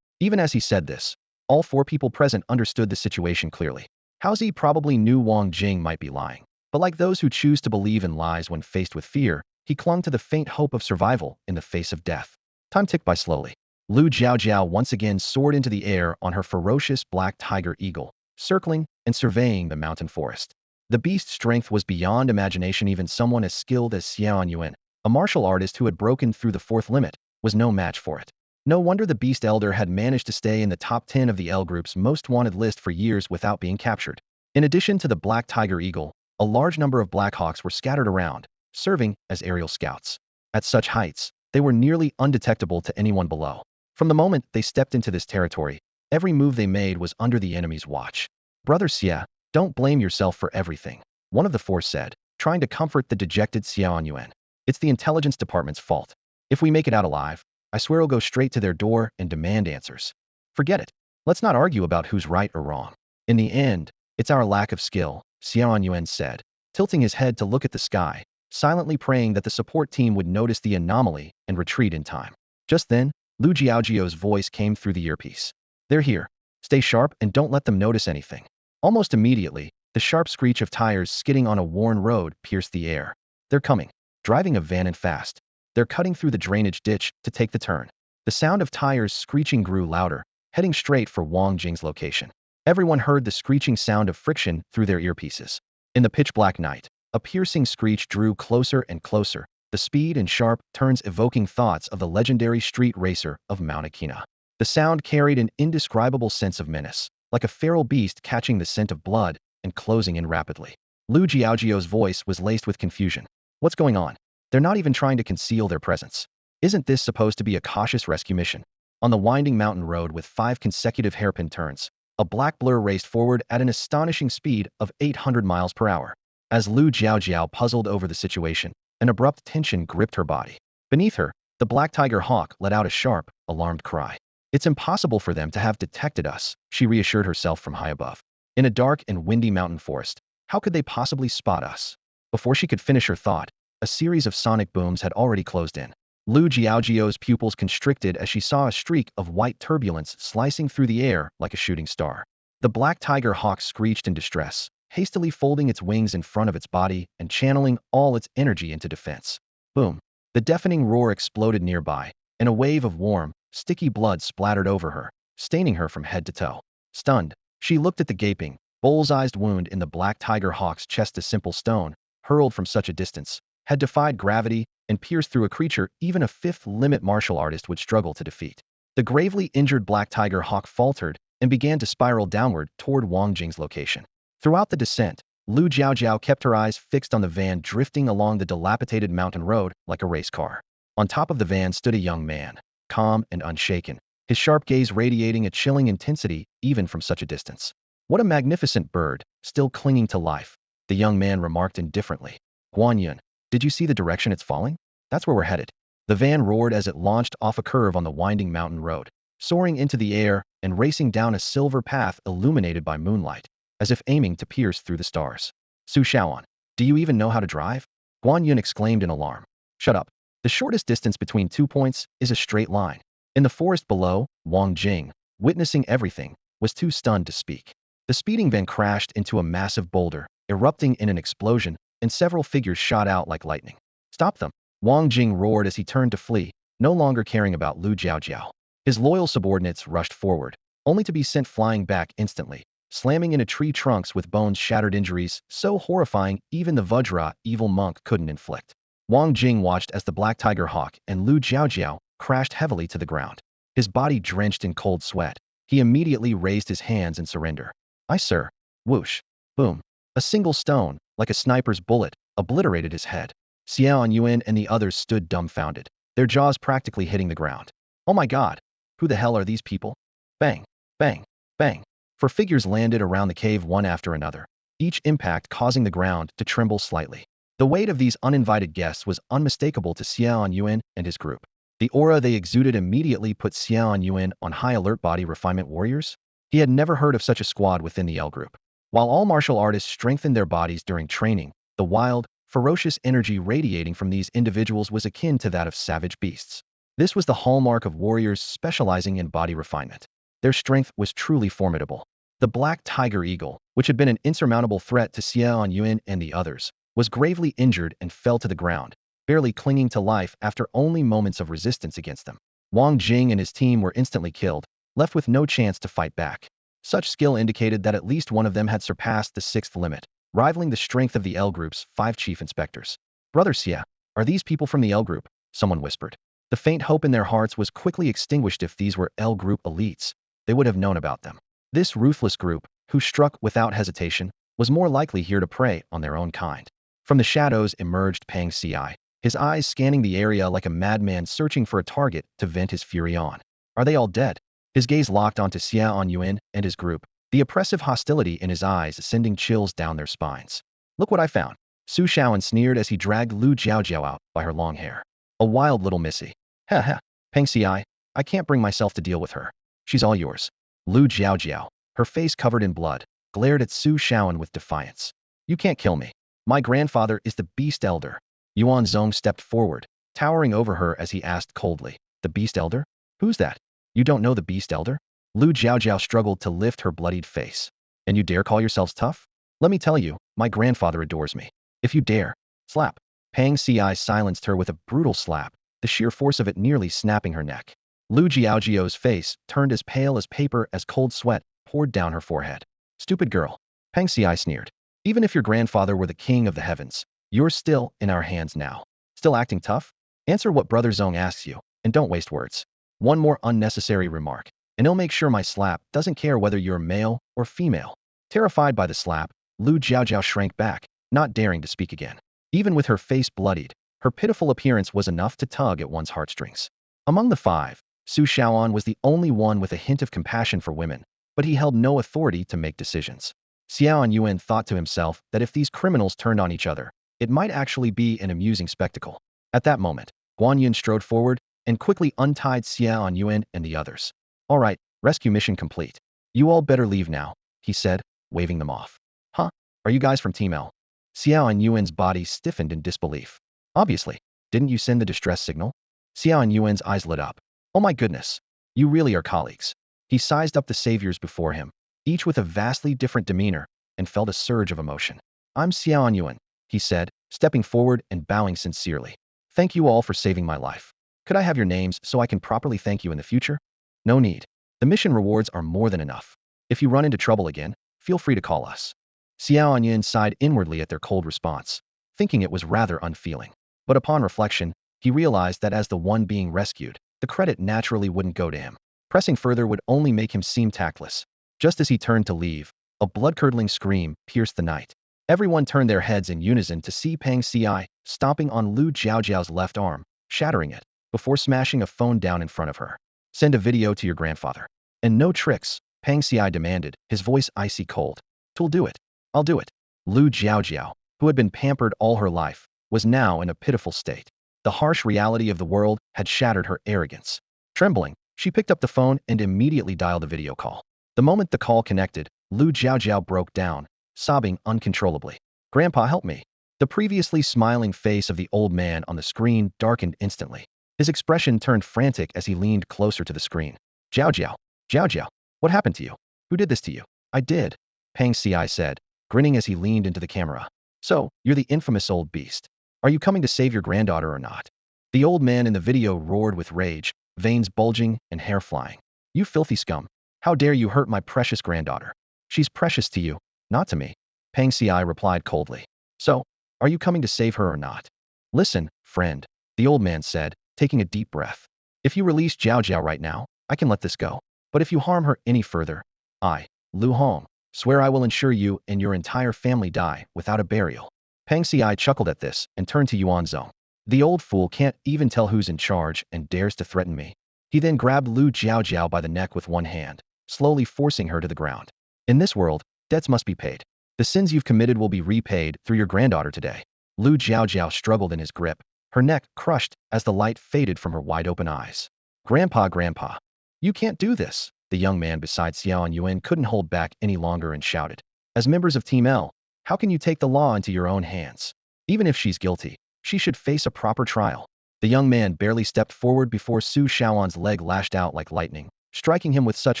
Even as he said this, all 4 people present understood the situation clearly. Howzy probably knew Wang Jing might be lying, but like those who choose to believe in lies when faced with fear, he clung to the faint hope of survival in the face of death. Time ticked by slowly. Lu Jiaojiao once again soared into the air on her ferocious black tiger eagle, circling and surveying the mountain forest. The beast's strength was beyond imagination. Even someone as skilled as Xiao Yuan, a martial artist who had broken through the 4th limit, was no match for it. No wonder the Beast Elder had managed to stay in the top 10 of the L Group's most wanted list for years without being captured. In addition to the Black Tiger Eagle, a large number of Black Hawks were scattered around, serving as aerial scouts. At such heights, they were nearly undetectable to anyone below. From the moment they stepped into this territory, every move they made was under the enemy's watch. Brother Xie, don't blame yourself for everything, one of the 4 said, trying to comfort the dejected Xiao Yuan. It's the intelligence department's fault. If we make it out alive, I swear I'll go straight to their door and demand answers. Forget it. Let's not argue about who's right or wrong. In the end, it's our lack of skill, Xiao Yuan said, tilting his head to look at the sky. silently praying that the support team would notice the anomaly and retreat in time. Just then, Lu Jiaojiao's voice came through the earpiece. "They're here. Stay sharp and don't let them notice anything." Almost immediately, the sharp screech of tires skidding on a worn road pierced the air. "They're coming. Driving a van and fast. They're cutting through the drainage ditch to take the turn." The sound of tires screeching grew louder, heading straight for Wang Jing's location. Everyone heard the screeching sound of friction through their earpieces. In the pitch-black night, a piercing screech drew closer and closer, the speed and sharp turns evoking thoughts of the legendary street racer of Mount Akina. The sound carried an indescribable sense of menace, like a feral beast catching the scent of blood and closing in rapidly. Lu Jiaojiao's voice was laced with confusion. "What's going on? They're not even trying to conceal their presence. Isn't this supposed to be a cautious rescue mission?" On the winding mountain road with 5 consecutive hairpin turns, a black blur raced forward at an astonishing speed of 800 miles per hour. As Lu Jiaojiao puzzled over the situation, an abrupt tension gripped her body. Beneath her, the black tiger hawk let out a sharp, alarmed cry. "It's impossible for them to have detected us," she reassured herself from high above. "In a dark and windy mountain forest, how could they possibly spot us?" Before she could finish her thought, a series of sonic booms had already closed in. Lu Jiaojiao's pupils constricted as she saw a streak of white turbulence slicing through the air like a shooting star. The black tiger hawk screeched in distress, hastily folding its wings in front of its body and channeling all its energy into defense. Boom! The deafening roar exploded nearby, and a wave of warm, sticky blood splattered over her, staining her from head to toe. Stunned, she looked at the gaping, bull's-eyed wound in the black tiger hawk's chest. A simple stone, hurled from such a distance, had defied gravity and pierced through a creature even a fifth limit martial artist would struggle to defeat. The gravely injured black tiger hawk faltered and began to spiral downward toward Wang Jing's location. Throughout the descent, Lu Jiaojiao kept her eyes fixed on the van drifting along the dilapidated mountain road like a race car. On top of the van stood a young man, calm and unshaken, his sharp gaze radiating a chilling intensity even from such a distance. "What a magnificent bird, still clinging to life," the young man remarked indifferently. "Guan, did you see the direction it's falling? That's where we're headed." The van roared as it launched off a curve on the winding mountain road, soaring into the air and racing down a silver path illuminated by moonlight, as if aiming to pierce through the stars. "Su Shaoan, do you even know how to drive?" Guan Yun exclaimed in alarm. "Shut up. The shortest distance between 2 points is a straight line." In the forest below, Wang Jing, witnessing everything, was too stunned to speak. The speeding van crashed into a massive boulder, erupting in an explosion, and several figures shot out like lightning. "Stop them!" Wang Jing roared as he turned to flee, no longer caring about Lu Jiaojiao. His loyal subordinates rushed forward, only to be sent flying back instantly, slamming into tree trunks with bones shattered, injuries so horrifying even the Vajra evil monk couldn't inflict. Wang Jing watched as the black tiger hawk and Lu Jiaojiao crashed heavily to the ground. His body drenched in cold sweat, he immediately raised his hands in surrender. "Aye, sir." Whoosh. Boom. A single stone, like a sniper's bullet, obliterated his head. Xiao Yuan and the others stood dumbfounded, their jaws practically hitting the ground. "Oh my god! Who the hell are these people?" Bang! Bang! Bang! 4 figures landed around the cave one after another, each impact causing the ground to tremble slightly. The weight of these uninvited guests was unmistakable to Xiao Yuan and his group. The aura they exuded immediately put Xiao Yuan on high alert. Body refinement warriors? He had never heard of such a squad within the L group. While all martial artists strengthened their bodies during training, the wild, ferocious energy radiating from these individuals was akin to that of savage beasts. This was the hallmark of warriors specializing in body refinement. Their strength was truly formidable. The black tiger eagle, which had been an insurmountable threat to Xiao Yuan and the others, was gravely injured and fell to the ground, barely clinging to life after only moments of resistance against them. Wang Jing and his team were instantly killed, left with no chance to fight back. Such skill indicated that at least one of them had surpassed the 6th limit, rivaling the strength of the L Group's 5 chief inspectors. "Brother Xia, are these people from the L Group?" someone whispered. The faint hope in their hearts was quickly extinguished. If these were L Group elites, they would have known about them. This ruthless group, who struck without hesitation, was more likely here to prey on their own kind. From the shadows emerged Pang Ci, his eyes scanning the area like a madman searching for a target to vent his fury on. "Are they all dead?" His gaze locked onto Xiao Yuan and his group, the oppressive hostility in his eyes sending chills down their spines. "Look what I found." Su Shaoan sneered as he dragged Lu Jiaojiao out by her long hair. "A wild little missy. Ha ha. Pang Ci, I can't bring myself to deal with her. She's all yours." Lu Jiaojiao, her face covered in blood, glared at Su Shaoan with defiance. "You can't kill me. My grandfather is the beast elder." Yuan Zong stepped forward, towering over her as he asked coldly, "The Beast Elder? Who's that? You don't know the Beast Elder?" Lu Jiaojiao struggled to lift her bloodied face. "And you dare call yourselves tough? Let me tell you, my grandfather adores me. If you dare, slap." Pang Ci silenced her with a brutal slap, the sheer force of it nearly snapping her neck. Lu Jiaojiao's face turned as pale as paper as cold sweat poured down her forehead. "Stupid girl," Pang Ci sneered. "Even if your grandfather were the king of the heavens, you're still in our hands now. Still acting tough? Answer what Brother Zong asks you, and don't waste words. One more unnecessary remark, and he'll make sure my slap doesn't care whether you're male or female." Terrified by the slap, Lu Jiaojiao shrank back, not daring to speak again. Even with her face bloodied, her pitiful appearance was enough to tug at one's heartstrings. Among the five, Su Shaoan was the only one with a hint of compassion for women, but he held no authority to make decisions. Xiao Yuan thought to himself that if these criminals turned on each other, it might actually be an amusing spectacle. At that moment, Guan Yun strode forward and quickly untied Xiao Yuan and the others. "All right, rescue mission complete. You all better leave now," he said, waving them off. "Huh? Are you guys from Team L?" Xiao Yuan's body stiffened in disbelief. "Obviously. Didn't you send the distress signal?" Xiao Yuan's eyes lit up. "Oh my goodness. You really are colleagues." He sized up the saviors before him, each with a vastly different demeanor, and felt a surge of emotion. "I'm Xiao Yuan," he said, stepping forward and bowing sincerely. "Thank you all for saving my life. Could I have your names so I can properly thank you in the future?" "No need. The mission rewards are more than enough. If you run into trouble again, feel free to call us." Xiao Yuan sighed inwardly at their cold response, thinking it was rather unfeeling. But upon reflection, he realized that as the one being rescued, the credit naturally wouldn't go to him. Pressing further would only make him seem tactless. Just as he turned to leave, a blood-curdling scream pierced the night. Everyone turned their heads in unison to see Pang Ci stomping on Lu Jiaojiao's left arm, shattering it, before smashing a phone down in front of her. "Send a video to your grandfather. And no tricks," Pang Ci demanded, his voice icy cold. "Who'll do it?" "I'll do it." Lu Jiaojiao, who had been pampered all her life, was now in a pitiful state. The harsh reality of the world had shattered her arrogance. Trembling, she picked up the phone and immediately dialed a video call. The moment the call connected, Lu Jiaojiao broke down, sobbing uncontrollably. "Grandpa, help me." The previously smiling face of the old man on the screen darkened instantly. His expression turned frantic as he leaned closer to the screen. "Jiaojiao, Jiaojiao, what happened to you? Who did this to you?" "I did," Pang Ci said, grinning as he leaned into the camera. "So, you're the infamous old beast. Are you coming to save your granddaughter or not?" The old man in the video roared with rage, veins bulging and hair flying. "You filthy scum. How dare you hurt my precious granddaughter? She's precious to you, not to me," Pang Ci replied coldly. "So, are you coming to save her or not?" "Listen, friend," the old man said, taking a deep breath. "If you release Jiaojiao right now, I can let this go. But if you harm her any further, I, Lu Hong, swear I will ensure you and your entire family die without a burial." Pang Ci chuckled at this and turned to Yuan Zong. "The old fool can't even tell who's in charge and dares to threaten me." He then grabbed Lu Jiaojiao by the neck with one hand, slowly forcing her to the ground. "In this world, debts must be paid. The sins you've committed will be repaid through your granddaughter today." Lu Jiaojiao struggled in his grip, her neck crushed as the light faded from her wide-open eyes. "Grandpa, Grandpa, you can't do this." The young man beside Xiao Yuan couldn't hold back any longer and shouted. "As members of Team L, how can you take the law into your own hands? Even if she's guilty, she should face a proper trial." The young man barely stepped forward before Su Shaoan's leg lashed out like lightning, striking him with such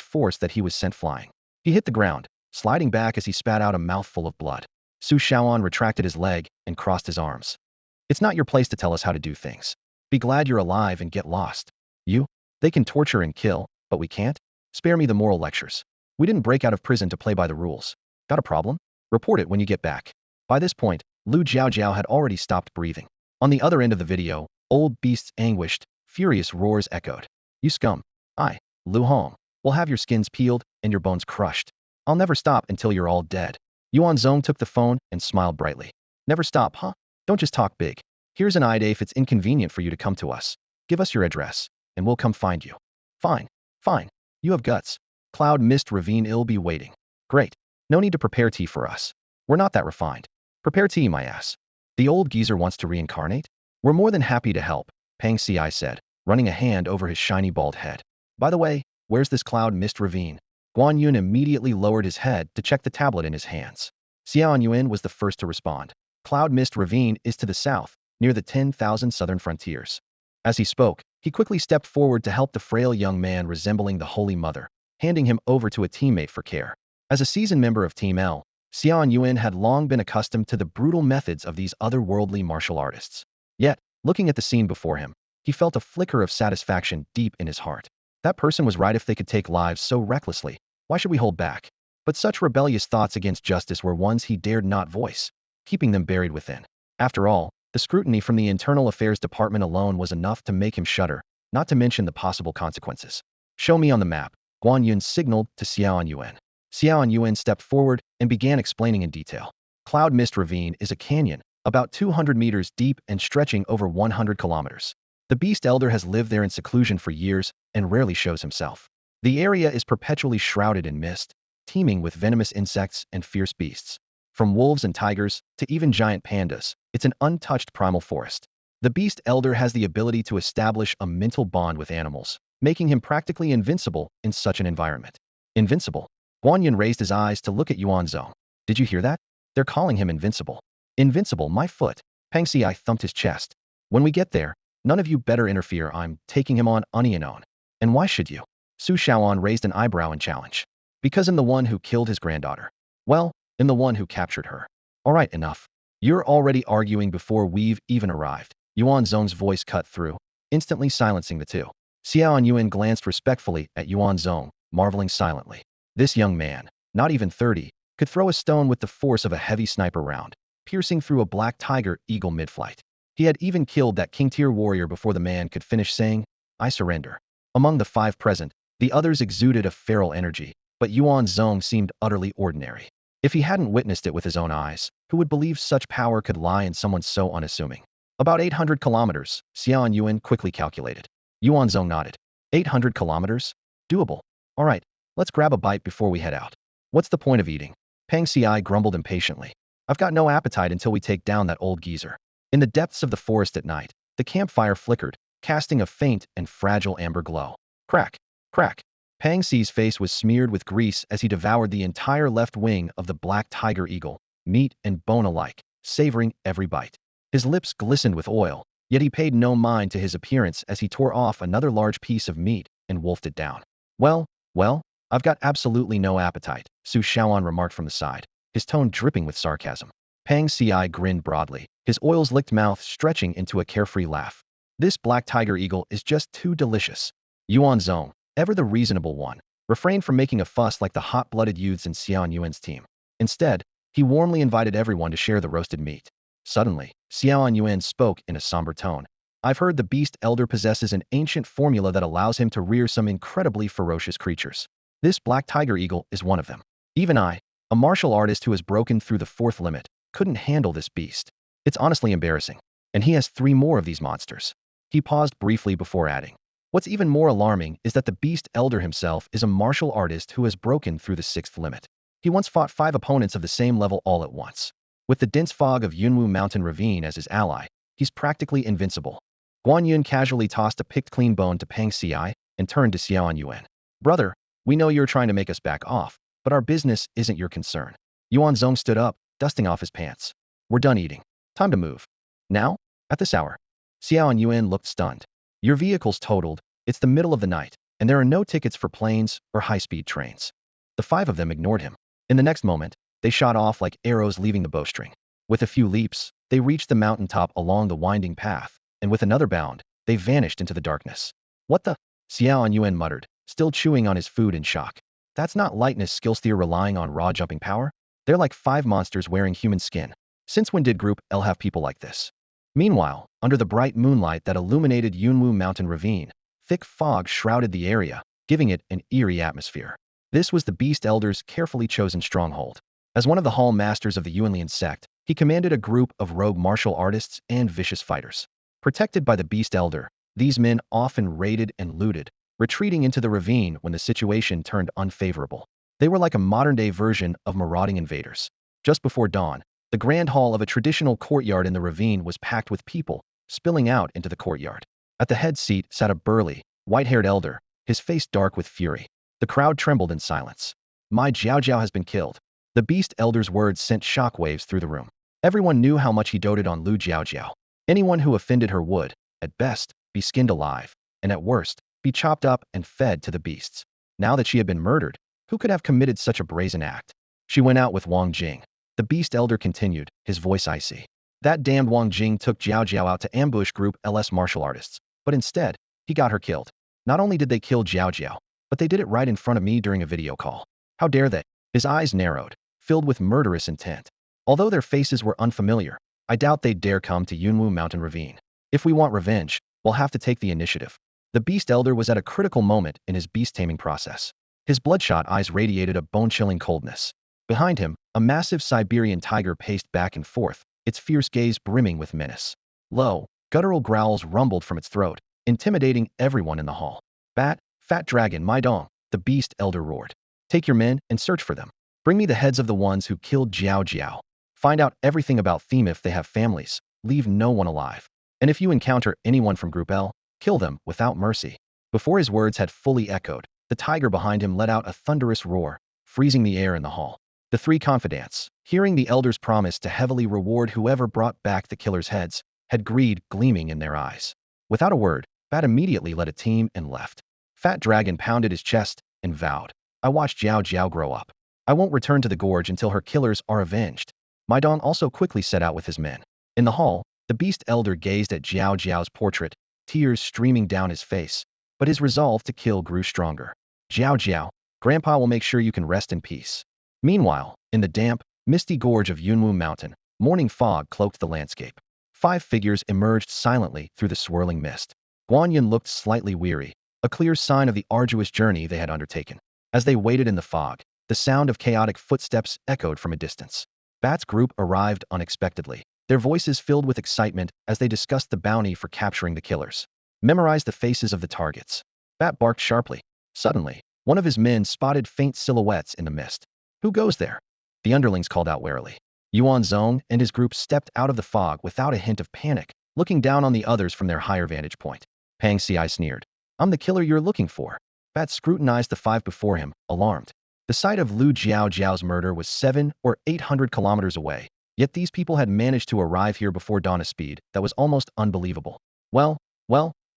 force that he was sent flying. He hit the ground, sliding back as he spat out a mouthful of blood. Su Shaoan retracted his leg and crossed his arms. "It's not your place to tell us how to do things. Be glad you're alive and get lost. You? They can torture and kill, but we can't? Spare me the moral lectures. We didn't break out of prison to play by the rules. Got a problem? Report it when you get back." By this point, Lu Jiaojiao had already stopped breathing. On the other end of the video, old beast's anguished, furious roars echoed. "You scum. I, Lu Hong, will have your skins peeled and your bones crushed. I'll never stop until you're all dead." Yuan Zong took the phone and smiled brightly. "Never stop, huh? Don't just talk big. Here's an idea if it's inconvenient for you to come to us. Give us your address, and we'll come find you." "Fine, fine. You have guts. Cloud Mist Ravine will be waiting." "Great. No need to prepare tea for us. We're not that refined. Prepare tea, my ass. The old geezer wants to reincarnate?" "We're more than happy to help," Pang Ci said, running a hand over his shiny bald head. "By the way, where's this Cloud Mist Ravine?" Guan Yun immediately lowered his head to check the tablet in his hands. Xiao Yuan was the first to respond. "Cloud Mist Ravine is to the south, near the 10,000 southern frontiers. As he spoke, he quickly stepped forward to help the frail young man resembling the Holy Mother, handing him over to a teammate for care. As a seasoned member of Team L, Xiao Yuan had long been accustomed to the brutal methods of these otherworldly martial artists. Yet, looking at the scene before him, he felt a flicker of satisfaction deep in his heart. That person was right. If they could take lives so recklessly, why should we hold back? But such rebellious thoughts against justice were ones he dared not voice, keeping them buried within. After all, the scrutiny from the Internal Affairs Department alone was enough to make him shudder, not to mention the possible consequences. Show me on the map, Guan Yun signaled to Xiao Yuan. Xiao Yuan stepped forward and began explaining in detail. Cloud Mist Ravine is a canyon, about 200 meters deep and stretching over 100 kilometers. The Beast Elder has lived there in seclusion for years and rarely shows himself. The area is perpetually shrouded in mist, teeming with venomous insects and fierce beasts. From wolves and tigers to even giant pandas, it's an untouched primal forest. The Beast Elder has the ability to establish a mental bond with animals, making him practically invincible in such an environment. Invincible? Guan Yun raised his eyes to look at Yuan Zong. Did you hear that? They're calling him invincible. Invincible, my foot. Pang Xi thumped his chest. When we get there, none of you better interfere. I'm taking him on unknown. And why should you? Su Shaoan raised an eyebrow in challenge. Because I'm the one who killed his granddaughter. Well, I'm the one who captured her. All right, enough. You're already arguing before we've even arrived. Yuan Zong's voice cut through, instantly silencing the two. Xiao Yuan glanced respectfully at Yuan Zong, marveling silently. This young man, not even 30, could throw a stone with the force of a heavy sniper round, piercing through a black tiger eagle mid-flight. He had even killed that king-tier warrior before the man could finish saying, "I surrender." Among the 5 present, the others exuded a feral energy, but Yuan Zong seemed utterly ordinary. If he hadn't witnessed it with his own eyes, who would believe such power could lie in someone so unassuming? About 800 kilometers, Xiao Yuan quickly calculated. Yuan Zong nodded. 800 kilometers? Doable. All right, let's grab a bite before we head out. What's the point of eating? Pang Xi grumbled impatiently. I've got no appetite until we take down that old geezer. In the depths of the forest at night, the campfire flickered, casting a faint and fragile amber glow. Crack! Crack! Pang Xi's face was smeared with grease as he devoured the entire left wing of the black tiger eagle, meat and bone alike, savoring every bite. His lips glistened with oil, yet he paid no mind to his appearance as he tore off another large piece of meat and wolfed it down. Well, I've got absolutely no appetite, Su Shaoan remarked from the side, his tone dripping with sarcasm. Pang Xi grinned broadly, his oil-licked mouth stretching into a carefree laugh. This black tiger eagle is just too delicious. Yuan Zong, ever the reasonable one, refrained from making a fuss like the hot-blooded youths in Xiao Yuan's team. Instead, he warmly invited everyone to share the roasted meat. Suddenly, Xiao Yuan spoke in a somber tone. I've heard the Beast Elder possesses an ancient formula that allows him to rear some incredibly ferocious creatures. This black tiger eagle is one of them. Even I, a martial artist who has broken through the 4th limit, couldn't handle this beast. It's honestly embarrassing. And he has 3 more of these monsters. He paused briefly before adding. What's even more alarming is that the Beast Elder himself is a martial artist who has broken through the 6th limit. He once fought 5 opponents of the same level all at once. With the dense fog of Yunwu Mountain Ravine as his ally, he's practically invincible. Guan Yun casually tossed a picked clean bone to Pang Xi and turned to Xiao Yuan. Brother, we know you're trying to make us back off, but our business isn't your concern. Yuan Zong stood up, dusting off his pants. We're done eating. Time to move. Now? At this hour? Xiao Yuan looked stunned. Your vehicle's totaled, it's the middle of the night, and there are no tickets for planes or high-speed trains. The 5 of them ignored him. In the next moment, they shot off like arrows leaving the bowstring. With a few leaps, they reached the mountaintop along the winding path, and with another bound, they vanished into the darkness. What the? Xiao Yuan muttered, still chewing on his food in shock. That's not lightness skills they're relying on raw jumping power? They're like 5 monsters wearing human skin. Since when did Group L have people like this? Meanwhile, under the bright moonlight that illuminated Yunwu Mountain Ravine, thick fog shrouded the area, giving it an eerie atmosphere. This was the Beast Elder's carefully chosen stronghold. As one of the hall masters of the Yuanlian sect, he commanded a group of rogue martial artists and vicious fighters. Protected by the Beast Elder, these men often raided and looted, retreating into the ravine when the situation turned unfavorable. They were like a modern-day version of marauding invaders. Just before dawn, the grand hall of a traditional courtyard in the ravine was packed with people, spilling out into the courtyard. At the head seat sat a burly, white-haired elder, his face dark with fury. The crowd trembled in silence. My Jiao Jiao has been killed. The Beast Elder's words sent shockwaves through the room. Everyone knew how much he doted on Lu Jiao Jiao. Anyone who offended her would, at best, be skinned alive, and at worst, be chopped up and fed to the beasts. Now that she had been murdered, who could have committed such a brazen act? She went out with Wang Jing. The beast elder continued, his voice icy. That damned Wang Jing took Jiao Jiao out to ambush Group LS martial artists, but instead, he got her killed. Not only did they kill Jiao Jiao, but they did it right in front of me during a video call. How dare they? His eyes narrowed, filled with murderous intent. Although their faces were unfamiliar, I doubt they'd dare come to Yunwu Mountain Ravine. If we want revenge, we'll have to take the initiative. The beast elder was at a critical moment in his beast-taming process. His bloodshot eyes radiated a bone-chilling coldness. Behind him, a massive Siberian tiger paced back and forth, its fierce gaze brimming with menace. Low, guttural growls rumbled from its throat, intimidating everyone in the hall. Fat dragon, my dong, the beast elder roared. Take your men and search for them. Bring me the heads of the ones who killed Jiao Jiao. Find out everything about them if they have families. Leave no one alive. And if you encounter anyone from Group L, kill them without mercy. Before his words had fully echoed, the tiger behind him let out a thunderous roar, freezing the air in the hall. The three confidants, hearing the elder's promise to heavily reward whoever brought back the killer's heads, had greed gleaming in their eyes. Without a word, Bat immediately led a team and left. Fat Dragon pounded his chest and vowed, I watched Jiao Jiao grow up. I won't return to the gorge until her killers are avenged. My Dong also quickly set out with his men. In the hall, the beast elder gazed at Jiao Jiao's portrait, tears streaming down his face, but his resolve to kill grew stronger. Jiao Jiao, Grandpa will make sure you can rest in peace. Meanwhile, in the damp, misty gorge of Yunwu Mountain, morning fog cloaked the landscape. 5 figures emerged silently through the swirling mist. Guanyin looked slightly weary, a clear sign of the arduous journey they had undertaken. As they waited in the fog, the sound of chaotic footsteps echoed from a distance. Bat's group arrived unexpectedly, their voices filled with excitement as they discussed the bounty for capturing the killers. Memorize the faces of the targets. Bat barked sharply. Suddenly, one of his men spotted faint silhouettes in the mist. Who goes there? The underlings called out warily. Yuan Zong and his group stepped out of the fog without a hint of panic, looking down on the others from their higher vantage point. Pang Ci sneered. I'm the killer you're looking for. Bat scrutinized the 5 before him, alarmed. The site of Lu Jiao Jiao's murder was 700 or 800 kilometers away, yet these people had managed to arrive here before dawn, a speed that was almost unbelievable. Well,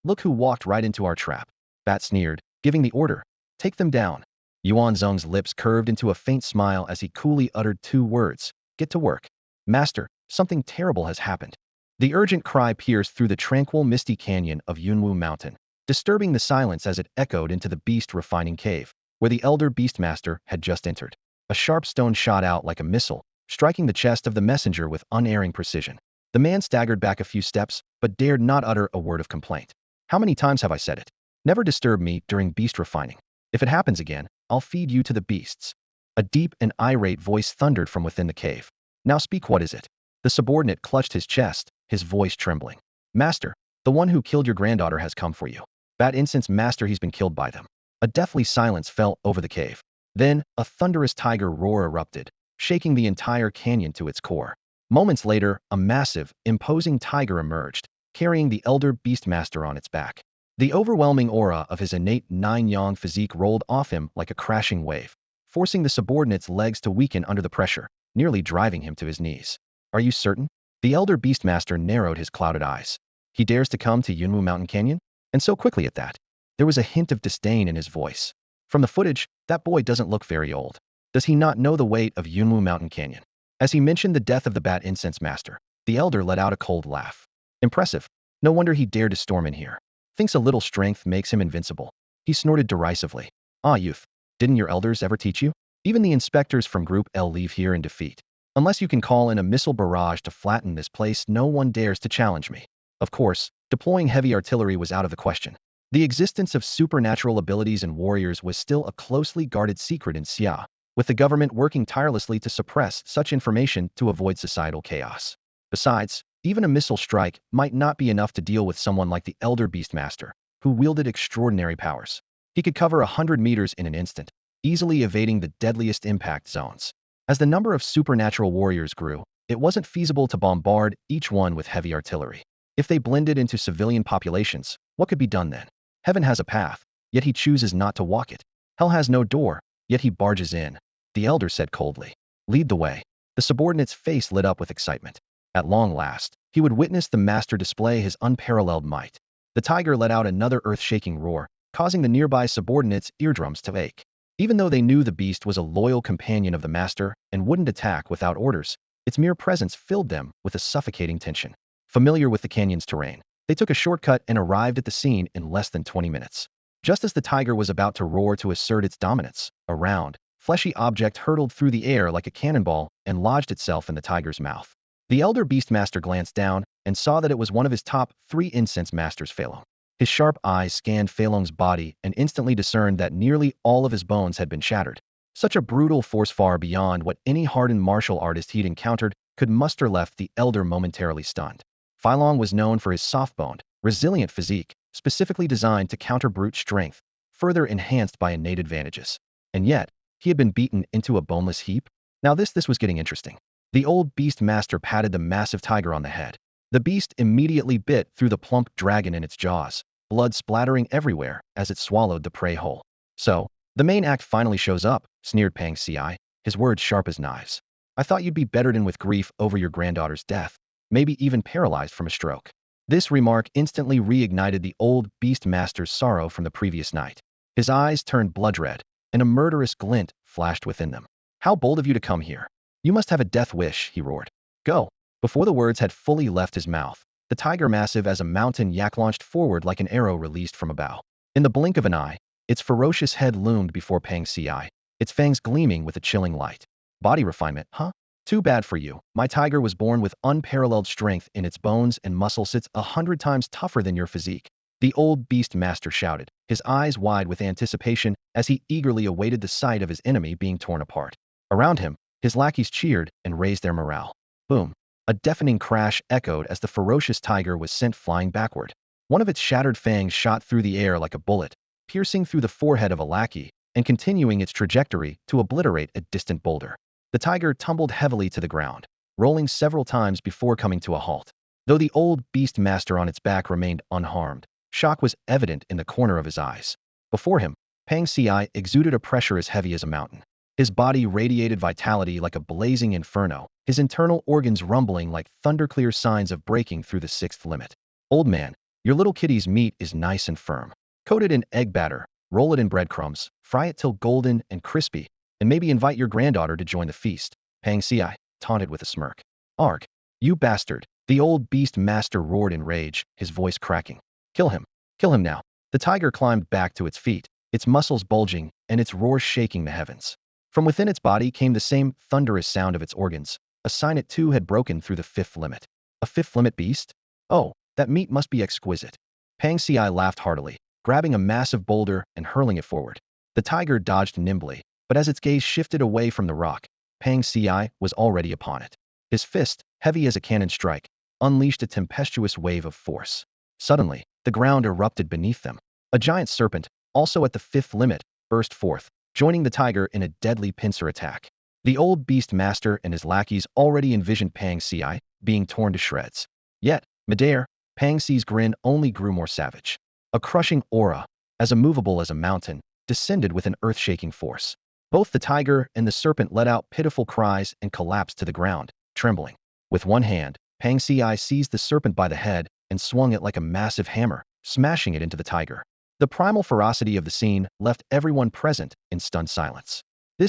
look who walked right into our trap. Bat sneered, giving the order. Take them down. Yuan Zong's lips curved into a faint smile as he coolly uttered 2 words. Get to work. Master, something terrible has happened. The urgent cry pierced through the tranquil misty canyon of Yunwu Mountain, disturbing the silence as it echoed into the beast refining cave, where the elder beastmaster had just entered. A sharp stone shot out like a missile, striking the chest of the messenger with unerring precision. The man staggered back a few steps, but dared not utter a word of complaint. How many times have I said it? Never disturb me during beast refining. If it happens again, I'll feed you to the beasts. A deep and irate voice thundered from within the cave. Now speak, what is it? The subordinate clutched his chest, his voice trembling. Master, the one who killed your granddaughter has come for you. Bat instance, master, he's been killed by them. A deathly silence fell over the cave. Then, a thunderous tiger roar erupted, shaking the entire canyon to its core. Moments later, a massive, imposing tiger emerged, carrying the elder beastmaster on its back. The overwhelming aura of his innate 9-yang physique rolled off him like a crashing wave, forcing the subordinate's legs to weaken under the pressure, nearly driving him to his knees. Are you certain? The elder beastmaster narrowed his clouded eyes. He dares to come to Yunwu Mountain Canyon? And so quickly at that. There was a hint of disdain in his voice. From the footage, that boy doesn't look very old. Does he not know the weight of Yunwu Mountain Canyon? As he mentioned the death of the bat incense master, the elder let out a cold laugh. Impressive. No wonder he dared to storm in here. Thinks a little strength makes him invincible. He snorted derisively. Ah, youth. Didn't your elders ever teach you? Even the inspectors from Group L leave here in defeat. Unless you can call in a missile barrage to flatten this place, no one dares to challenge me. Of course, deploying heavy artillery was out of the question. The existence of supernatural abilities and warriors was still a closely guarded secret in Xia, with the government working tirelessly to suppress such information to avoid societal chaos. Besides, even a missile strike might not be enough to deal with someone like the Elder Beastmaster, who wielded extraordinary powers. He could cover 100 meters in an instant, easily evading the deadliest impact zones. As the number of supernatural warriors grew, it wasn't feasible to bombard each one with heavy artillery. If they blended into civilian populations, what could be done then? Heaven has a path, yet he chooses not to walk it. Hell has no door, yet he barges in. The elder said coldly. Lead the way. The subordinate's face lit up with excitement. At long last, he would witness the master display his unparalleled might. The tiger let out another earth-shaking roar, causing the nearby subordinates' eardrums to ache. Even though they knew the beast was a loyal companion of the master and wouldn't attack without orders, its mere presence filled them with a suffocating tension. Familiar with the canyon's terrain, they took a shortcut and arrived at the scene in less than 20 minutes. Just as the tiger was about to roar to assert its dominance, a round, fleshy object hurtled through the air like a cannonball and lodged itself in the tiger's mouth. The elder beastmaster glanced down and saw that it was one of his top 3 incense masters, Falong. His sharp eyes scanned Falong's body and instantly discerned that nearly all of his bones had been shattered. Such a brutal force far beyond what any hardened martial artist he'd encountered could muster left the elder momentarily stunned. Falong was known for his soft-boned, resilient physique, specifically designed to counter brute strength, further enhanced by innate advantages. And yet, he had been beaten into a boneless heap? Now this was getting interesting. The old beast master patted the massive tiger on the head. The beast immediately bit through the plump dragon in its jaws, blood splattering everywhere as it swallowed the prey whole. So, the main act finally shows up, sneered Pang Ci, his words sharp as knives. I thought you'd be bettered with grief over your granddaughter's death, maybe even paralyzed from a stroke. This remark instantly reignited the old beast master's sorrow from the previous night. His eyes turned blood red, and a murderous glint flashed within them. How bold of you to come here. You must have a death wish, he roared. Go. Before the words had fully left his mouth, the tiger, massive as a mountain yak, launched forward like an arrow released from a bow. In the blink of an eye, its ferocious head loomed before Pang Ci, its fangs gleaming with a chilling light. Body refinement, huh? Too bad for you. My tiger was born with unparalleled strength in its bones and muscles. It's 100 times tougher than your physique. The old beast master shouted, his eyes wide with anticipation as he eagerly awaited the sight of his enemy being torn apart. Around him, his lackeys cheered and raised their morale. Boom. A deafening crash echoed as the ferocious tiger was sent flying backward. One of its shattered fangs shot through the air like a bullet, piercing through the forehead of a lackey and continuing its trajectory to obliterate a distant boulder. The tiger tumbled heavily to the ground, rolling several times before coming to a halt. Though the old beast master on its back remained unharmed, shock was evident in the corner of his eyes. Before him, Pang Ci exuded a pressure as heavy as a mountain. His body radiated vitality like a blazing inferno, his internal organs rumbling like thunderclear signs of breaking through the 6th limit. Old man, your little kitty's meat is nice and firm. Coat it in egg batter, roll it in breadcrumbs, fry it till golden and crispy, and maybe invite your granddaughter to join the feast, Pang Ci taunted with a smirk. Arg, you bastard, the old beast master roared in rage, his voice cracking. Kill him. Kill him now. The tiger climbed back to its feet, its muscles bulging and its roar shaking the heavens. From within its body came the same thunderous sound of its organs, a sign it too had broken through the 5th limit. A 5th limit beast? Oh, that meat must be exquisite. Pang Ci laughed heartily, grabbing a massive boulder and hurling it forward. The tiger dodged nimbly, but as its gaze shifted away from the rock, Pang Ci was already upon it. His fist, heavy as a cannon strike, unleashed a tempestuous wave of force. Suddenly, the ground erupted beneath them. A giant serpent, also at the 5th limit, burst forth, joining the tiger in a deadly pincer attack. The old beast master and his lackeys already envisioned Pang Ci being torn to shreds. Yet, midair, Pang Ci's grin only grew more savage. A crushing aura, as immovable as a mountain, descended with an earth-shaking force. Both the tiger and the serpent let out pitiful cries and collapsed to the ground, trembling. With one hand, Pang Ci seized the serpent by the head and swung it like a massive hammer, smashing it into the tiger. The primal ferocity of the scene left everyone present in stunned silence.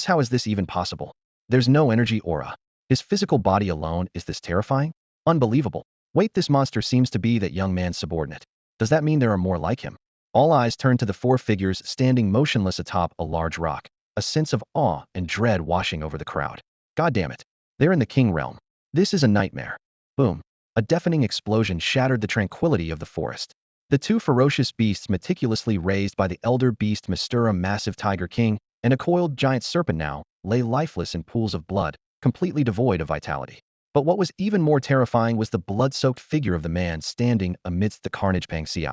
How is this even possible? There's no energy aura. His physical body alone is this terrifying? Unbelievable. Wait, this monster seems to be that young man's subordinate. Does that mean there are more like him? All eyes turned to the 4 figures standing motionless atop a large rock, a sense of awe and dread washing over the crowd. God damn it. They're in the king realm. This is a nightmare. Boom. A deafening explosion shattered the tranquility of the forest. The 2 ferocious beasts meticulously raised by the elder beast Mr. a massive tiger king and a coiled giant serpent now lay lifeless in pools of blood, completely devoid of vitality. But what was even more terrifying was the blood-soaked figure of the man standing amidst the carnage. Pang Ci.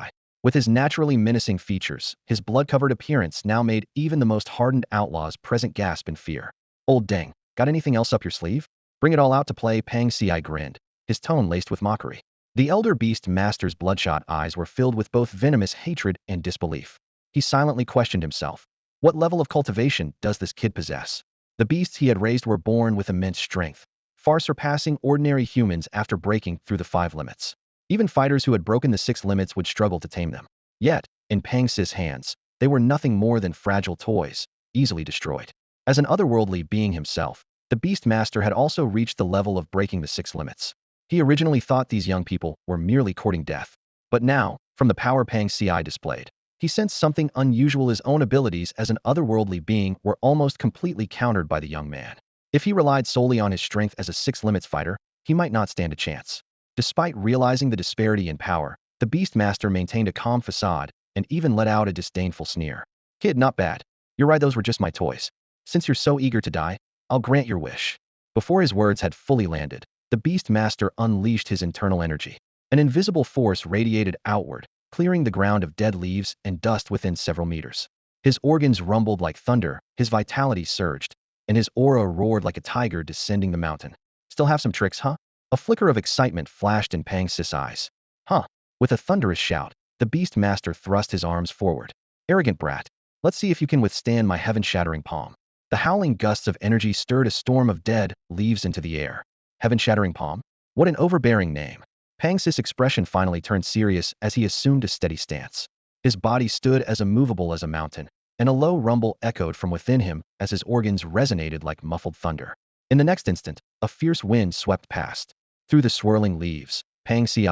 With his naturally menacing features, his blood-covered appearance now made even the most hardened outlaws present gasp in fear. Old dang, got anything else up your sleeve? Bring it all out to play, Pang Ci grinned, his tone laced with mockery. The elder beast master's bloodshot eyes were filled with both venomous hatred and disbelief. He silently questioned himself. What level of cultivation does this kid possess? The beasts he had raised were born with immense strength, far surpassing ordinary humans after breaking through the 5 limits. Even fighters who had broken the 6 limits would struggle to tame them. Yet, in Pang Si's hands, they were nothing more than fragile toys, easily destroyed. As an otherworldly being himself, the Beast Master had also reached the level of breaking the 6 limits. He originally thought these young people were merely courting death. But now, from the power Pang Si displayed, he sensed something unusual. His own abilities as an otherworldly being were almost completely countered by the young man. If he relied solely on his strength as a 6 limits fighter, he might not stand a chance. Despite realizing the disparity in power, the Beast Master maintained a calm facade and even let out a disdainful sneer. Kid, not bad. You're right, those were just my toys. Since you're so eager to die, I'll grant your wish. Before his words had fully landed, the Beast Master unleashed his internal energy. An invisible force radiated outward, clearing the ground of dead leaves and dust within several meters. His organs rumbled like thunder, his vitality surged, and his aura roared like a tiger descending the mountain. Still have some tricks, huh? A flicker of excitement flashed in Pang Si's eyes. Huh? With a thunderous shout, the Beast Master thrust his arms forward. Arrogant brat. Let's see if you can withstand my heaven-shattering palm. The howling gusts of energy stirred a storm of dead leaves into the air. Heaven-shattering palm? What an overbearing name. Pang Si's expression finally turned serious as he assumed a steady stance. His body stood as immovable as a mountain, and a low rumble echoed from within him as his organs resonated like muffled thunder. In the next instant, a fierce wind swept past. Through the swirling leaves, Pang Si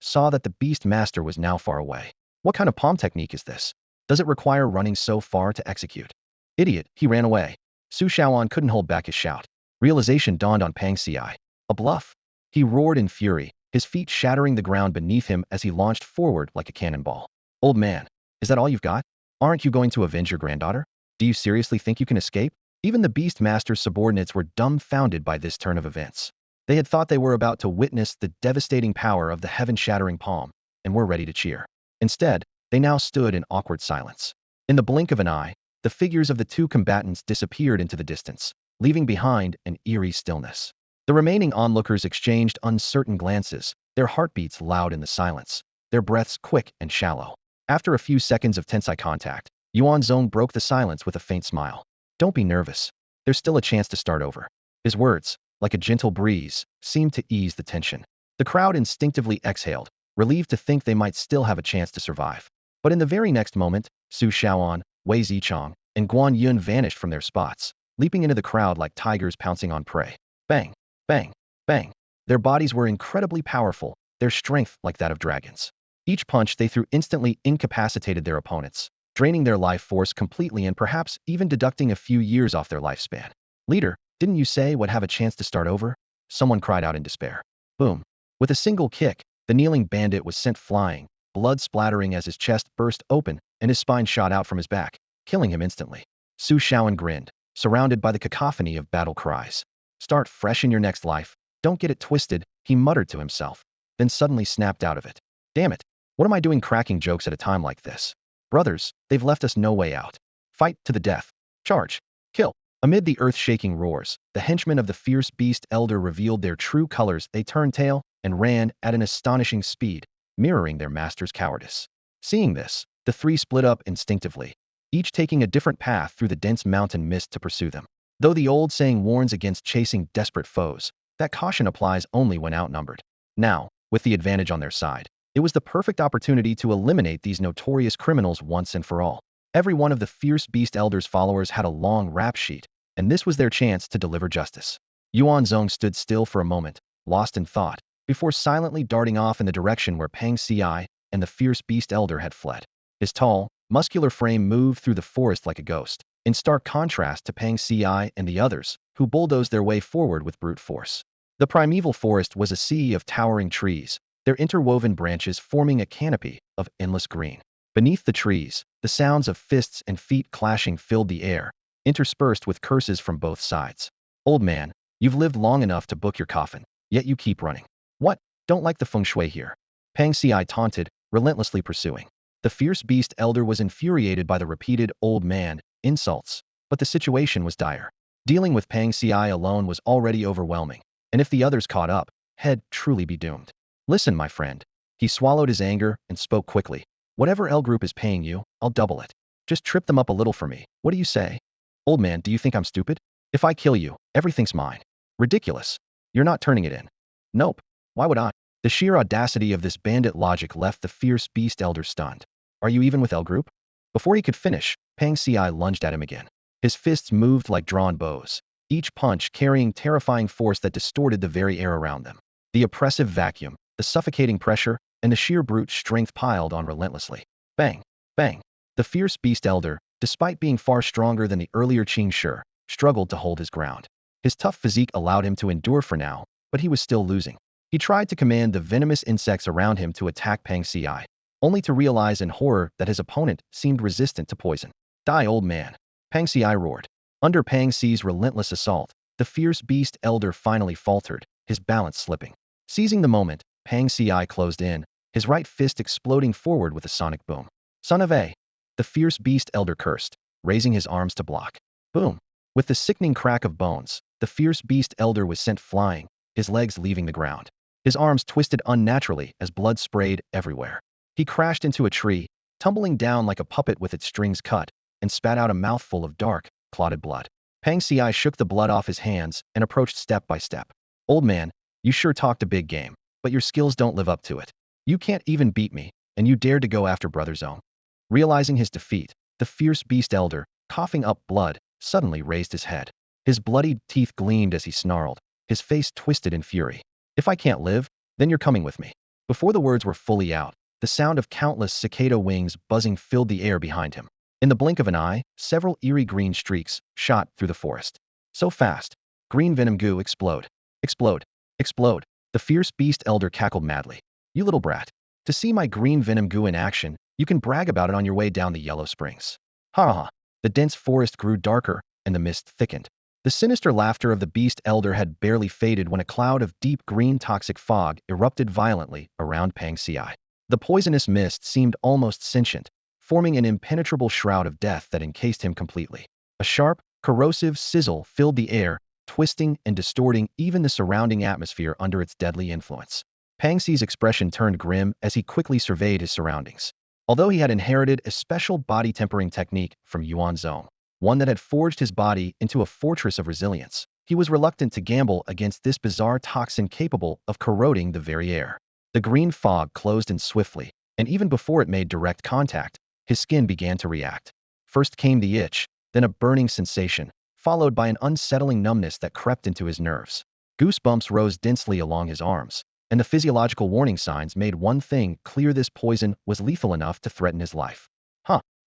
saw that the Beast Master was now far away. What kind of palm technique is this? Does it require running so far to execute? Idiot, he ran away. Su Shaoan couldn't hold back his shout. Realization dawned on Pang Si. A bluff. He roared in fury, his feet shattering the ground beneath him as he launched forward like a cannonball. Old man, is that all you've got? Aren't you going to avenge your granddaughter? Do you seriously think you can escape? Even the Beast Master's subordinates were dumbfounded by this turn of events. They had thought they were about to witness the devastating power of the heaven-shattering palm, and were ready to cheer. Instead, they now stood in awkward silence. In the blink of an eye, the figures of the two combatants disappeared into the distance, leaving behind an eerie stillness. The remaining onlookers exchanged uncertain glances, their heartbeats loud in the silence, their breaths quick and shallow. After a few seconds of tense eye contact, Yuan Zong broke the silence with a faint smile. Don't be nervous. There's still a chance to start over. His words, like a gentle breeze, seemed to ease the tension. The crowd instinctively exhaled, relieved to think they might still have a chance to survive. But in the very next moment, Su Shaoan, Wei Zichang, and Guan Yun vanished from their spots, leaping into the crowd like tigers pouncing on prey. Bang, bang, bang. Their bodies were incredibly powerful, their strength like that of dragons. Each punch they threw instantly incapacitated their opponents, draining their life force completely and perhaps even deducting a few years off their lifespan. Leader, didn't you say would have a chance to start over? Someone cried out in despair. Boom. With a single kick, the kneeling bandit was sent flying, blood splattering as his chest burst open and his spine shot out from his back, killing him instantly. Su Shaoan grinned, surrounded by the cacophony of battle cries. Start fresh in your next life. Don't get it twisted, he muttered to himself, then suddenly snapped out of it. Damn it. What am I doing cracking jokes at a time like this? Brothers, they've left us no way out. Fight to the death. Charge. Kill. Amid the earth-shaking roars, the henchmen of the fierce beast elder revealed their true colors. They turned tail and ran at an astonishing speed, mirroring their master's cowardice. Seeing this, the three split up instinctively, each taking a different path through the dense mountain mist to pursue them. Though the old saying warns against chasing desperate foes, that caution applies only when outnumbered. Now, with the advantage on their side, it was the perfect opportunity to eliminate these notorious criminals once and for all. Every one of the fierce beast elder's followers had a long rap sheet, and this was their chance to deliver justice. Yuan Zong stood still for a moment, lost in thought, before silently darting off in the direction where Pang Si and the fierce beast elder had fled. His tall, muscular frame moved through the forest like a ghost, in stark contrast to Pang Si and the others, who bulldozed their way forward with brute force. The primeval forest was a sea of towering trees, their interwoven branches forming a canopy of endless green. Beneath the trees, the sounds of fists and feet clashing filled the air, interspersed with curses from both sides. Old man, you've lived long enough to book your coffin, yet you keep running. What? Don't like the feng shui here. Pang Si taunted, relentlessly pursuing. The fierce beast elder was infuriated by the repeated old man insults, but the situation was dire. Dealing with Pang Si alone was already overwhelming, and if the others caught up, he'd truly be doomed. Listen, my friend. He swallowed his anger and spoke quickly. Whatever L group is paying you, I'll double it. Just trip them up a little for me. What do you say? Old man, do you think I'm stupid? If I kill you, everything's mine. Ridiculous. You're not turning it in. Nope. Why would I? The sheer audacity of this bandit logic left the fierce beast elder stunned. Are you even with L Group? Before he could finish, Pang Ci lunged at him again. His fists moved like drawn bows, each punch carrying terrifying force that distorted the very air around them. The oppressive vacuum, the suffocating pressure, and the sheer brute strength piled on relentlessly. Bang! Bang! The fierce beast elder, despite being far stronger than the earlier Qing Shi, struggled to hold his ground. His tough physique allowed him to endure for now, but he was still losing. He tried to command the venomous insects around him to attack Pang Ci, only to realize in horror that his opponent seemed resistant to poison. Die, old man! Pang Ci roared. Under Pang Ci's relentless assault, the fierce beast elder finally faltered, his balance slipping. Seizing the moment, Pang Ci closed in, his right fist exploding forward with a sonic boom. Son of a! The fierce beast elder cursed, raising his arms to block. Boom! With the sickening crack of bones, the fierce beast elder was sent flying, his legs leaving the ground. His arms twisted unnaturally as blood sprayed everywhere. He crashed into a tree, tumbling down like a puppet with its strings cut, and spat out a mouthful of dark, clotted blood. Pang Ci shook the blood off his hands and approached step by step. Old man, you sure talked a big game, but your skills don't live up to it. You can't even beat me, and you dared to go after Brother Zong. Realizing his defeat, the fierce beast elder, coughing up blood, suddenly raised his head. His bloodied teeth gleamed as he snarled, his face twisted in fury. If I can't live, then you're coming with me. Before the words were fully out, the sound of countless cicada wings buzzing filled the air behind him. In the blink of an eye, several eerie green streaks shot through the forest. So fast. Green venom goo explode. Explode. Explode. The fierce beast elder cackled madly. You little brat. To see my green venom goo in action, you can brag about it on your way down the Yellow Springs. Ha ha. The dense forest grew darker, and the mist thickened. The sinister laughter of the beast elder had barely faded when a cloud of deep green toxic fog erupted violently around Pang Ci. The poisonous mist seemed almost sentient, forming an impenetrable shroud of death that encased him completely. A sharp, corrosive sizzle filled the air, twisting and distorting even the surrounding atmosphere under its deadly influence. Pang Ci's expression turned grim as he quickly surveyed his surroundings. Although he had inherited a special body tempering technique from Yuan Zong, one that had forged his body into a fortress of resilience, he was reluctant to gamble against this bizarre toxin capable of corroding the very air. The green fog closed in swiftly, and even before it made direct contact, his skin began to react. First came the itch, then a burning sensation, followed by an unsettling numbness that crept into his nerves. Goosebumps rose densely along his arms, and the physiological warning signs made one thing clear: this poison was lethal enough to threaten his life.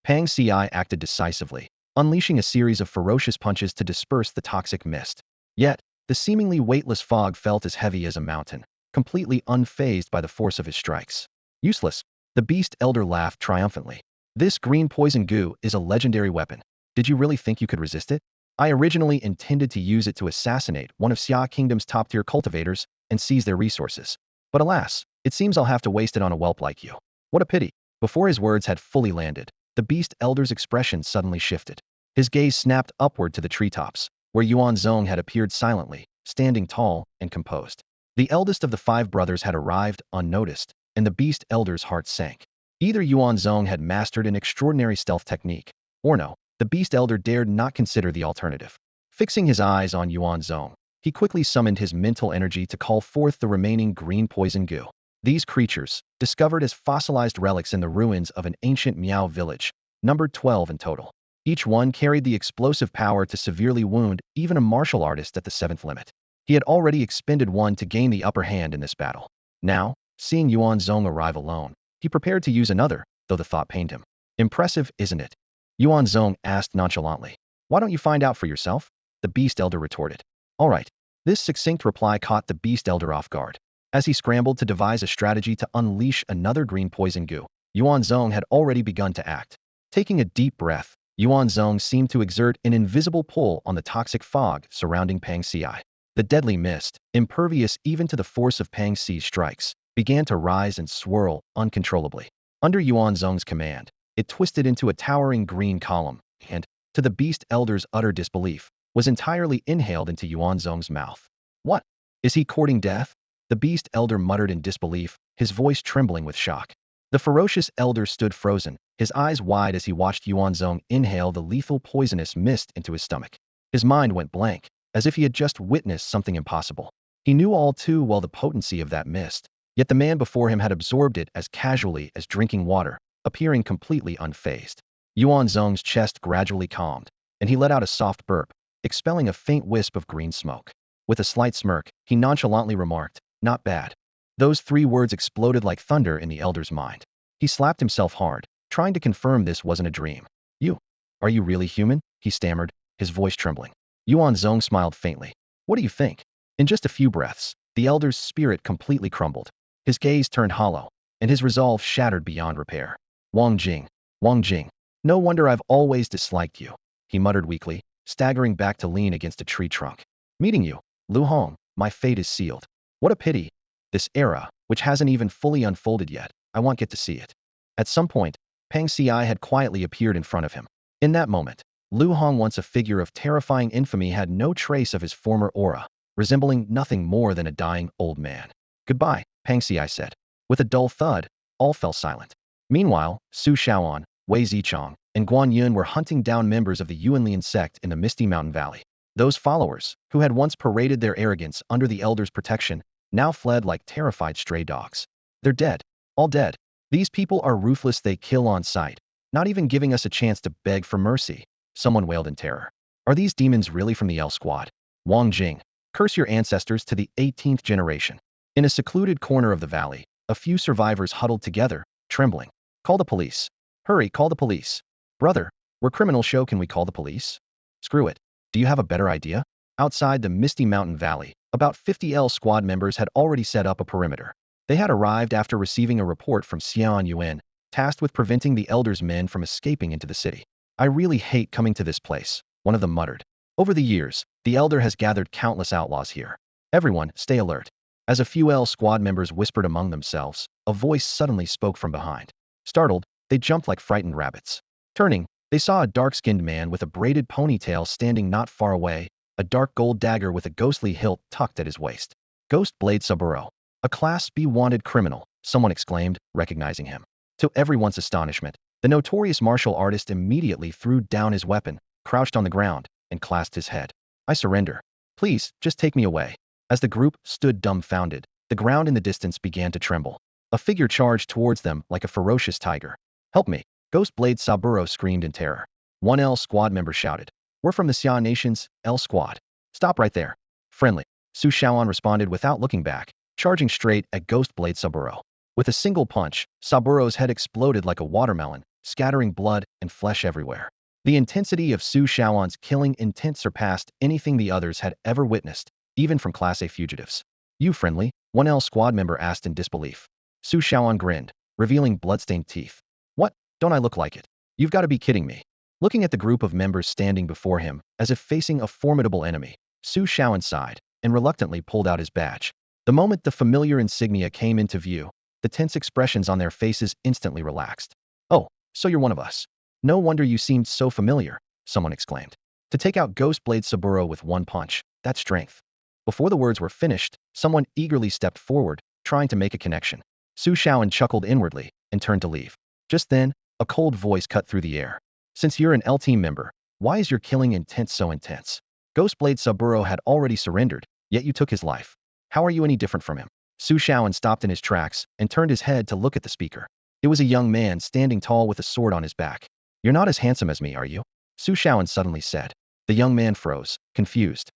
Pang Ci acted decisively, unleashing a series of ferocious punches to disperse the toxic mist. Yet, the seemingly weightless fog felt as heavy as a mountain, completely unfazed by the force of his strikes. Useless. The beast elder laughed triumphantly. This green poison goo is a legendary weapon. Did you really think you could resist it? I originally intended to use it to assassinate one of Xia Kingdom's top-tier cultivators and seize their resources. But alas, it seems I'll have to waste it on a whelp like you. What a pity. Before his words had fully landed, the beast elder's expression suddenly shifted. His gaze snapped upward to the treetops, where Yuan Zong had appeared silently, standing tall and composed. The eldest of the 5 brothers had arrived unnoticed, and the beast elder's heart sank. Either Yuan Zong had mastered an extraordinary stealth technique, or no, the beast elder dared not consider the alternative. Fixing his eyes on Yuan Zong, he quickly summoned his mental energy to call forth the remaining green poison goo. These creatures, discovered as fossilized relics in the ruins of an ancient Miao village, numbered 12 in total. Each one carried the explosive power to severely wound even a martial artist at the 7th limit. He had already expended one to gain the upper hand in this battle. Now, seeing Yuan Zong arrive alone, he prepared to use another, though the thought pained him. Impressive, isn't it? Yuan Zong asked nonchalantly. Why don't you find out for yourself? The beast elder retorted. All right. This succinct reply caught the beast elder off guard. As he scrambled to devise a strategy to unleash another green poison goo, Yuan Zong had already begun to act. Taking a deep breath, Yuan Zong seemed to exert an invisible pull on the toxic fog surrounding Pang Ci. The deadly mist, impervious even to the force of Pang Ci's strikes, began to rise and swirl uncontrollably. Under Yuan Zong's command, it twisted into a towering green column, and, to the beast elder's utter disbelief, was entirely inhaled into Yuan Zong's mouth. What? Is he courting death? The beast elder muttered in disbelief, his voice trembling with shock. The ferocious elder stood frozen, his eyes wide as he watched Yuan Zong inhale the lethal poisonous mist into his stomach. His mind went blank, as if he had just witnessed something impossible. He knew all too well the potency of that mist, yet the man before him had absorbed it as casually as drinking water, appearing completely unfazed. Yuan Zong's chest gradually calmed, and he let out a soft burp, expelling a faint wisp of green smoke. With a slight smirk, he nonchalantly remarked, "Not bad." Those 3 words exploded like thunder in the elder's mind. He slapped himself hard, trying to confirm this wasn't a dream. "You, are you really human?" he stammered, his voice trembling. Yuan Zong smiled faintly. "What do you think?" In just a few breaths, the elder's spirit completely crumbled. His gaze turned hollow, and his resolve shattered beyond repair. Wang Jing, Wang Jing, no wonder I've always disliked you," he muttered weakly, staggering back to lean against a tree trunk. "Meeting you, Lu Hong, my fate is sealed. What a pity. This era, which hasn't even fully unfolded yet, I won't get to see it." At some point, Pang Ci had quietly appeared in front of him. In that moment, Lu Hong, once a figure of terrifying infamy, had no trace of his former aura, resembling nothing more than a dying old man. "Goodbye," Pang Ci said. With a dull thud, all fell silent. Meanwhile, Su Shaoan, Wei Zichong, and Guan Yun were hunting down members of the Yuanlian sect in the Misty Mountain Valley. Those followers, who had once paraded their arrogance under the elder's protection, now fled like terrified stray dogs. "They're dead. All dead. These people are ruthless, they kill on sight, not even giving us a chance to beg for mercy," someone wailed in terror. "Are these demons really from the L Squad? Wang Jing, curse your ancestors to the 18th generation." In a secluded corner of the valley, a few survivors huddled together, trembling. "Call the police. Hurry, call the police. Brother, we're criminal show, can we call the police?" "Screw it. Do you have a better idea?" Outside the Misty Mountain Valley, about 50 L Squad members had already set up a perimeter. They had arrived after receiving a report from Xian Yuan, tasked with preventing the elder's men from escaping into the city. "I really hate coming to this place," one of them muttered. "Over the years, the elder has gathered countless outlaws here. Everyone, stay alert." As a few L Squad members whispered among themselves, a voice suddenly spoke from behind. Startled, they jumped like frightened rabbits. Turning, they saw a dark-skinned man with a braided ponytail standing not far away, a dark gold dagger with a ghostly hilt tucked at his waist. "Ghost Blade Saburo, a Class B wanted criminal," someone exclaimed, recognizing him. To everyone's astonishment, the notorious martial artist immediately threw down his weapon, crouched on the ground, and clasped his head. "I surrender. Please, just take me away." As the group stood dumbfounded, the ground in the distance began to tremble. A figure charged towards them like a ferocious tiger. "Help me!" Ghost Blade Saburo screamed in terror. One L Squad member shouted. "We're from the Xia Nation's L Squad. Stop right there." "Friendly," Su Shaoan responded without looking back, charging straight at Ghost Blade Saburo. With a single punch, Saburo's head exploded like a watermelon, scattering blood and flesh everywhere. The intensity of Su Shaoan's killing intent surpassed anything the others had ever witnessed, even from Class A fugitives. "You friendly?" one L Squad member asked in disbelief. Su Shaoan grinned, revealing bloodstained teeth. "What? Don't I look like it? You've got to be kidding me." Looking at the group of members standing before him, as if facing a formidable enemy, Su Shaoan sighed and reluctantly pulled out his badge. The moment the familiar insignia came into view, the tense expressions on their faces instantly relaxed. "Oh, so you're one of us. No wonder you seemed so familiar," someone exclaimed. To take out Ghost Blade Saburo with one punch, that's strength. Before the words were finished, someone eagerly stepped forward, trying to make a connection. Su Shaoan chuckled inwardly and turned to leave. Just then, a cold voice cut through the air. "Since you're an L team member, why is your killing intent so intense? Ghostblade Saburo had already surrendered, yet you took his life. How are you any different from him?" Su Shaoan stopped in his tracks and turned his head to look at the speaker. It was a young man standing tall with a sword on his back. "You're not as handsome as me, are you?" Su Shaoan suddenly said. The young man froze, confused.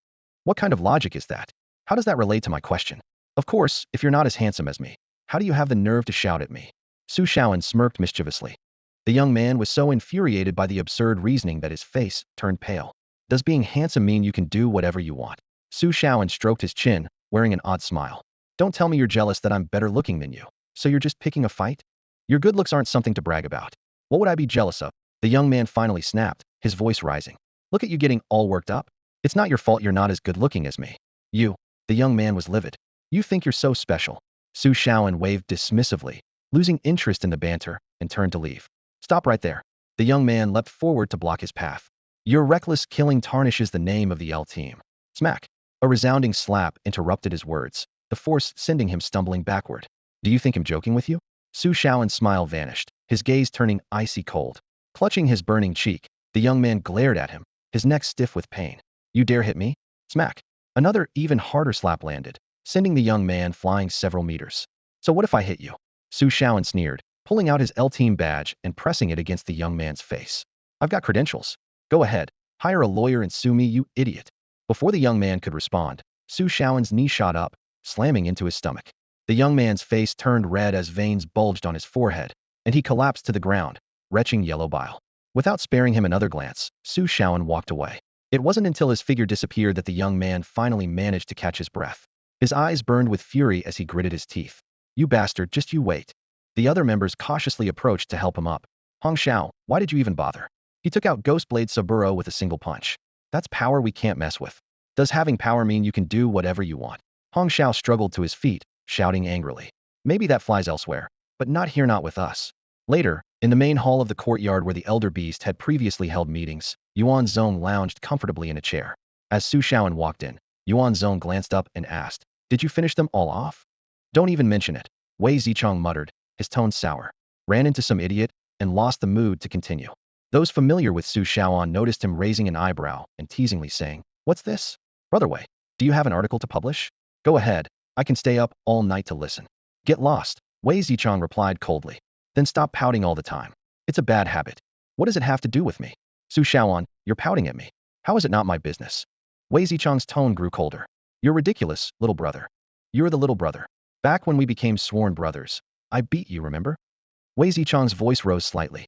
"What kind of logic is that? How does that relate to my question? Of course, if you're not as handsome as me, how do you have the nerve to shout at me?" Su Shaoan smirked mischievously. The young man was so infuriated by the absurd reasoning that his face turned pale. "Does being handsome mean you can do whatever you want?" Su Shaoan stroked his chin, wearing an odd smile. "Don't tell me you're jealous that I'm better looking than you. So you're just picking a fight? Your good looks aren't something to brag about. What would I be jealous of?" The young man finally snapped, his voice rising. "Look at you getting all worked up. It's not your fault you're not as good looking as me. You." The young man was livid. "You think you're so special." Su Shaoan waved dismissively, losing interest in the banter, and turned to leave. "Stop right there." The young man leapt forward to block his path. "Your reckless killing tarnishes the name of the L team." Smack! A resounding slap interrupted his words, the force sending him stumbling backward. "Do you think I'm joking with you?" Su Shaoan's smile vanished, his gaze turning icy cold. Clutching his burning cheek, the young man glared at him, his neck stiff with pain. "You dare hit me?" Smack! Another, even harder slap landed, sending the young man flying several meters. So what if I hit you? Su Shaoan sneered, pulling out his L-Team badge and pressing it against the young man's face. I've got credentials. Go ahead, hire a lawyer and sue me, you idiot. Before the young man could respond, Su Shaoan's knee shot up, slamming into his stomach. The young man's face turned red as veins bulged on his forehead, and he collapsed to the ground, retching yellow bile. Without sparing him another glance, Su Shaoan walked away. It wasn't until his figure disappeared that the young man finally managed to catch his breath. His eyes burned with fury as he gritted his teeth. You bastard, just you wait. The other members cautiously approached to help him up. Hong Xiao, why did you even bother? He took out Ghostblade Saburo with a single punch. That's power we can't mess with. Does having power mean you can do whatever you want? Hong Xiao struggled to his feet, shouting angrily. Maybe that flies elsewhere, but not here, not with us. Later, in the main hall of the courtyard where the Elder Beast had previously held meetings, Yuan Zong lounged comfortably in a chair. As Su Shaoan walked in, Yuan Zong glanced up and asked, did you finish them all off? Don't even mention it, Wei Zicheng muttered, his tone sour. Ran into some idiot and lost the mood to continue. Those familiar with Su Shaoan noticed him raising an eyebrow and teasingly saying, what's this? Brother Wei, do you have an article to publish? Go ahead, I can stay up all night to listen. Get lost, Wei Zicheng replied coldly. Then stop pouting all the time. It's a bad habit. What does it have to do with me? Su Shaoan, you're pouting at me. How is it not my business? Wei Zicheng's tone grew colder. You're ridiculous, little brother. You're the little brother. Back when we became sworn brothers, I beat you, remember? Wei Zicheng's voice rose slightly.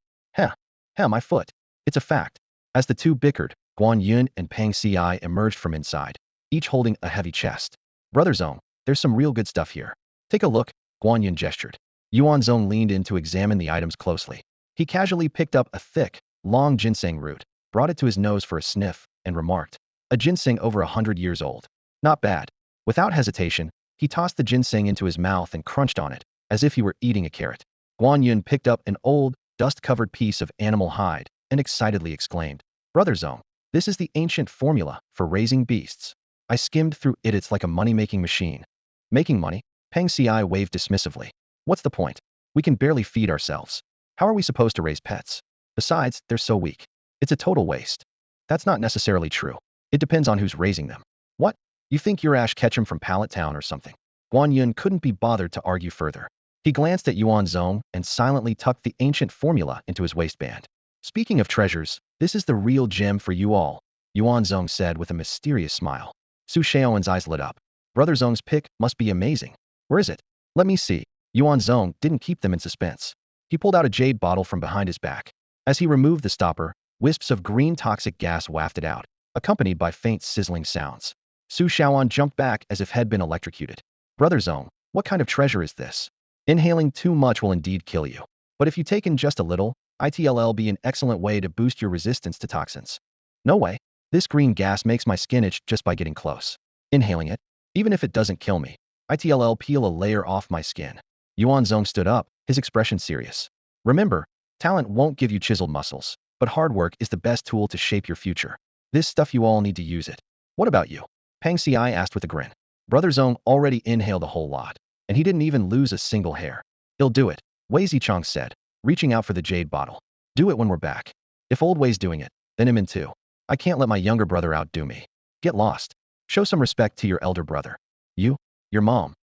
My foot. It's a fact. As the two bickered, Guan Yun and Pang Ci emerged from inside, each holding a heavy chest. Brother Zong, there's some real good stuff here. Take a look, Guan Yun gestured. Yuan Zong leaned in to examine the items closely. He casually picked up a thick, long ginseng root, brought it to his nose for a sniff, and remarked, a ginseng over 100 years old. Not bad. Without hesitation, he tossed the ginseng into his mouth and crunched on it, as if he were eating a carrot. Guan Yun picked up an old, dust-covered piece of animal hide and excitedly exclaimed, Brother Zong, this is the ancient formula for raising beasts. I skimmed through it, it's like a money-making machine. Making money? Pang Ci waved dismissively. What's the point? We can barely feed ourselves. How are we supposed to raise pets? Besides, they're so weak. It's a total waste. That's not necessarily true. It depends on who's raising them. What? You think you're Ash Ketchum from Pallet Town or something? Guan Yun couldn't be bothered to argue further. He glanced at Yuan Zong and silently tucked the ancient formula into his waistband. Speaking of treasures, this is the real gem for you all, Yuan Zong said with a mysterious smile. Su Shaoan's eyes lit up. Brother Zong's pick must be amazing. Where is it? Let me see. Yuan Zong didn't keep them in suspense. He pulled out a jade bottle from behind his back. As he removed the stopper, wisps of green toxic gas wafted out, accompanied by faint sizzling sounds. Su Shaoan jumped back as if had been electrocuted. Brother Zong, what kind of treasure is this? Inhaling too much will indeed kill you. But if you take in just a little, it'll be an excellent way to boost your resistance to toxins. No way. This green gas makes my skin itch just by getting close. Inhaling it, even if it doesn't kill me, it'll peel a layer off my skin. Yuan Zong stood up, his expression serious. Remember, talent won't give you chiseled muscles, but hard work is the best tool to shape your future. This stuff, you all need to use it. What about you? Pang Ci asked with a grin. Brother Zong already inhaled a whole lot, and he didn't even lose a single hair. He'll do it, Wei Zicheng said, reaching out for the jade bottle. Do it when we're back. If old Wei's doing it, then him in too. I can't let my younger brother outdo me. Get lost. Show some respect to your elder brother. You? Your mom?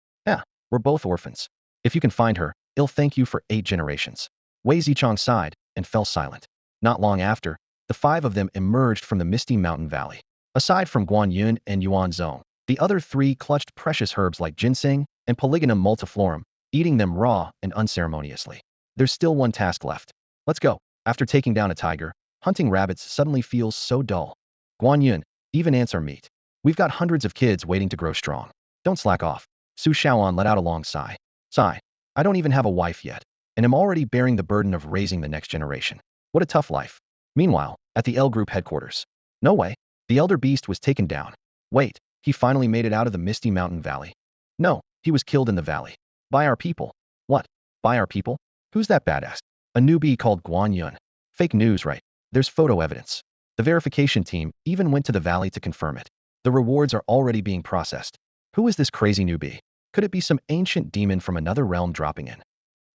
We're both orphans. If you can find her, I'll thank you for 8 generations. Wei Zicheng sighed and fell silent. Not long after, the 5 of them emerged from the misty mountain valley. Aside from Guan Yun and Yuan Zong, the other 3 clutched precious herbs like ginseng and Polygonum multiflorum, eating them raw and unceremoniously. There's still one task left. Let's go. After taking down a tiger, hunting rabbits suddenly feels so dull. Guan Yun, even ants are meat. We've got hundreds of kids waiting to grow strong. Don't slack off. Su Shaoan let out a long sigh. Sigh. I don't even have a wife yet, and am already bearing the burden of raising the next generation. What a tough life. Meanwhile, at the L Group headquarters. No way. The Elder Beast was taken down. Wait, he finally made it out of the misty mountain valley. No, he was killed in the valley. By our people. What? By our people? Who's that badass? A newbie called Guan Yun. Fake news, right? There's photo evidence. The verification team even went to the valley to confirm it. The rewards are already being processed. Who is this crazy newbie? Could it be some ancient demon from another realm dropping in?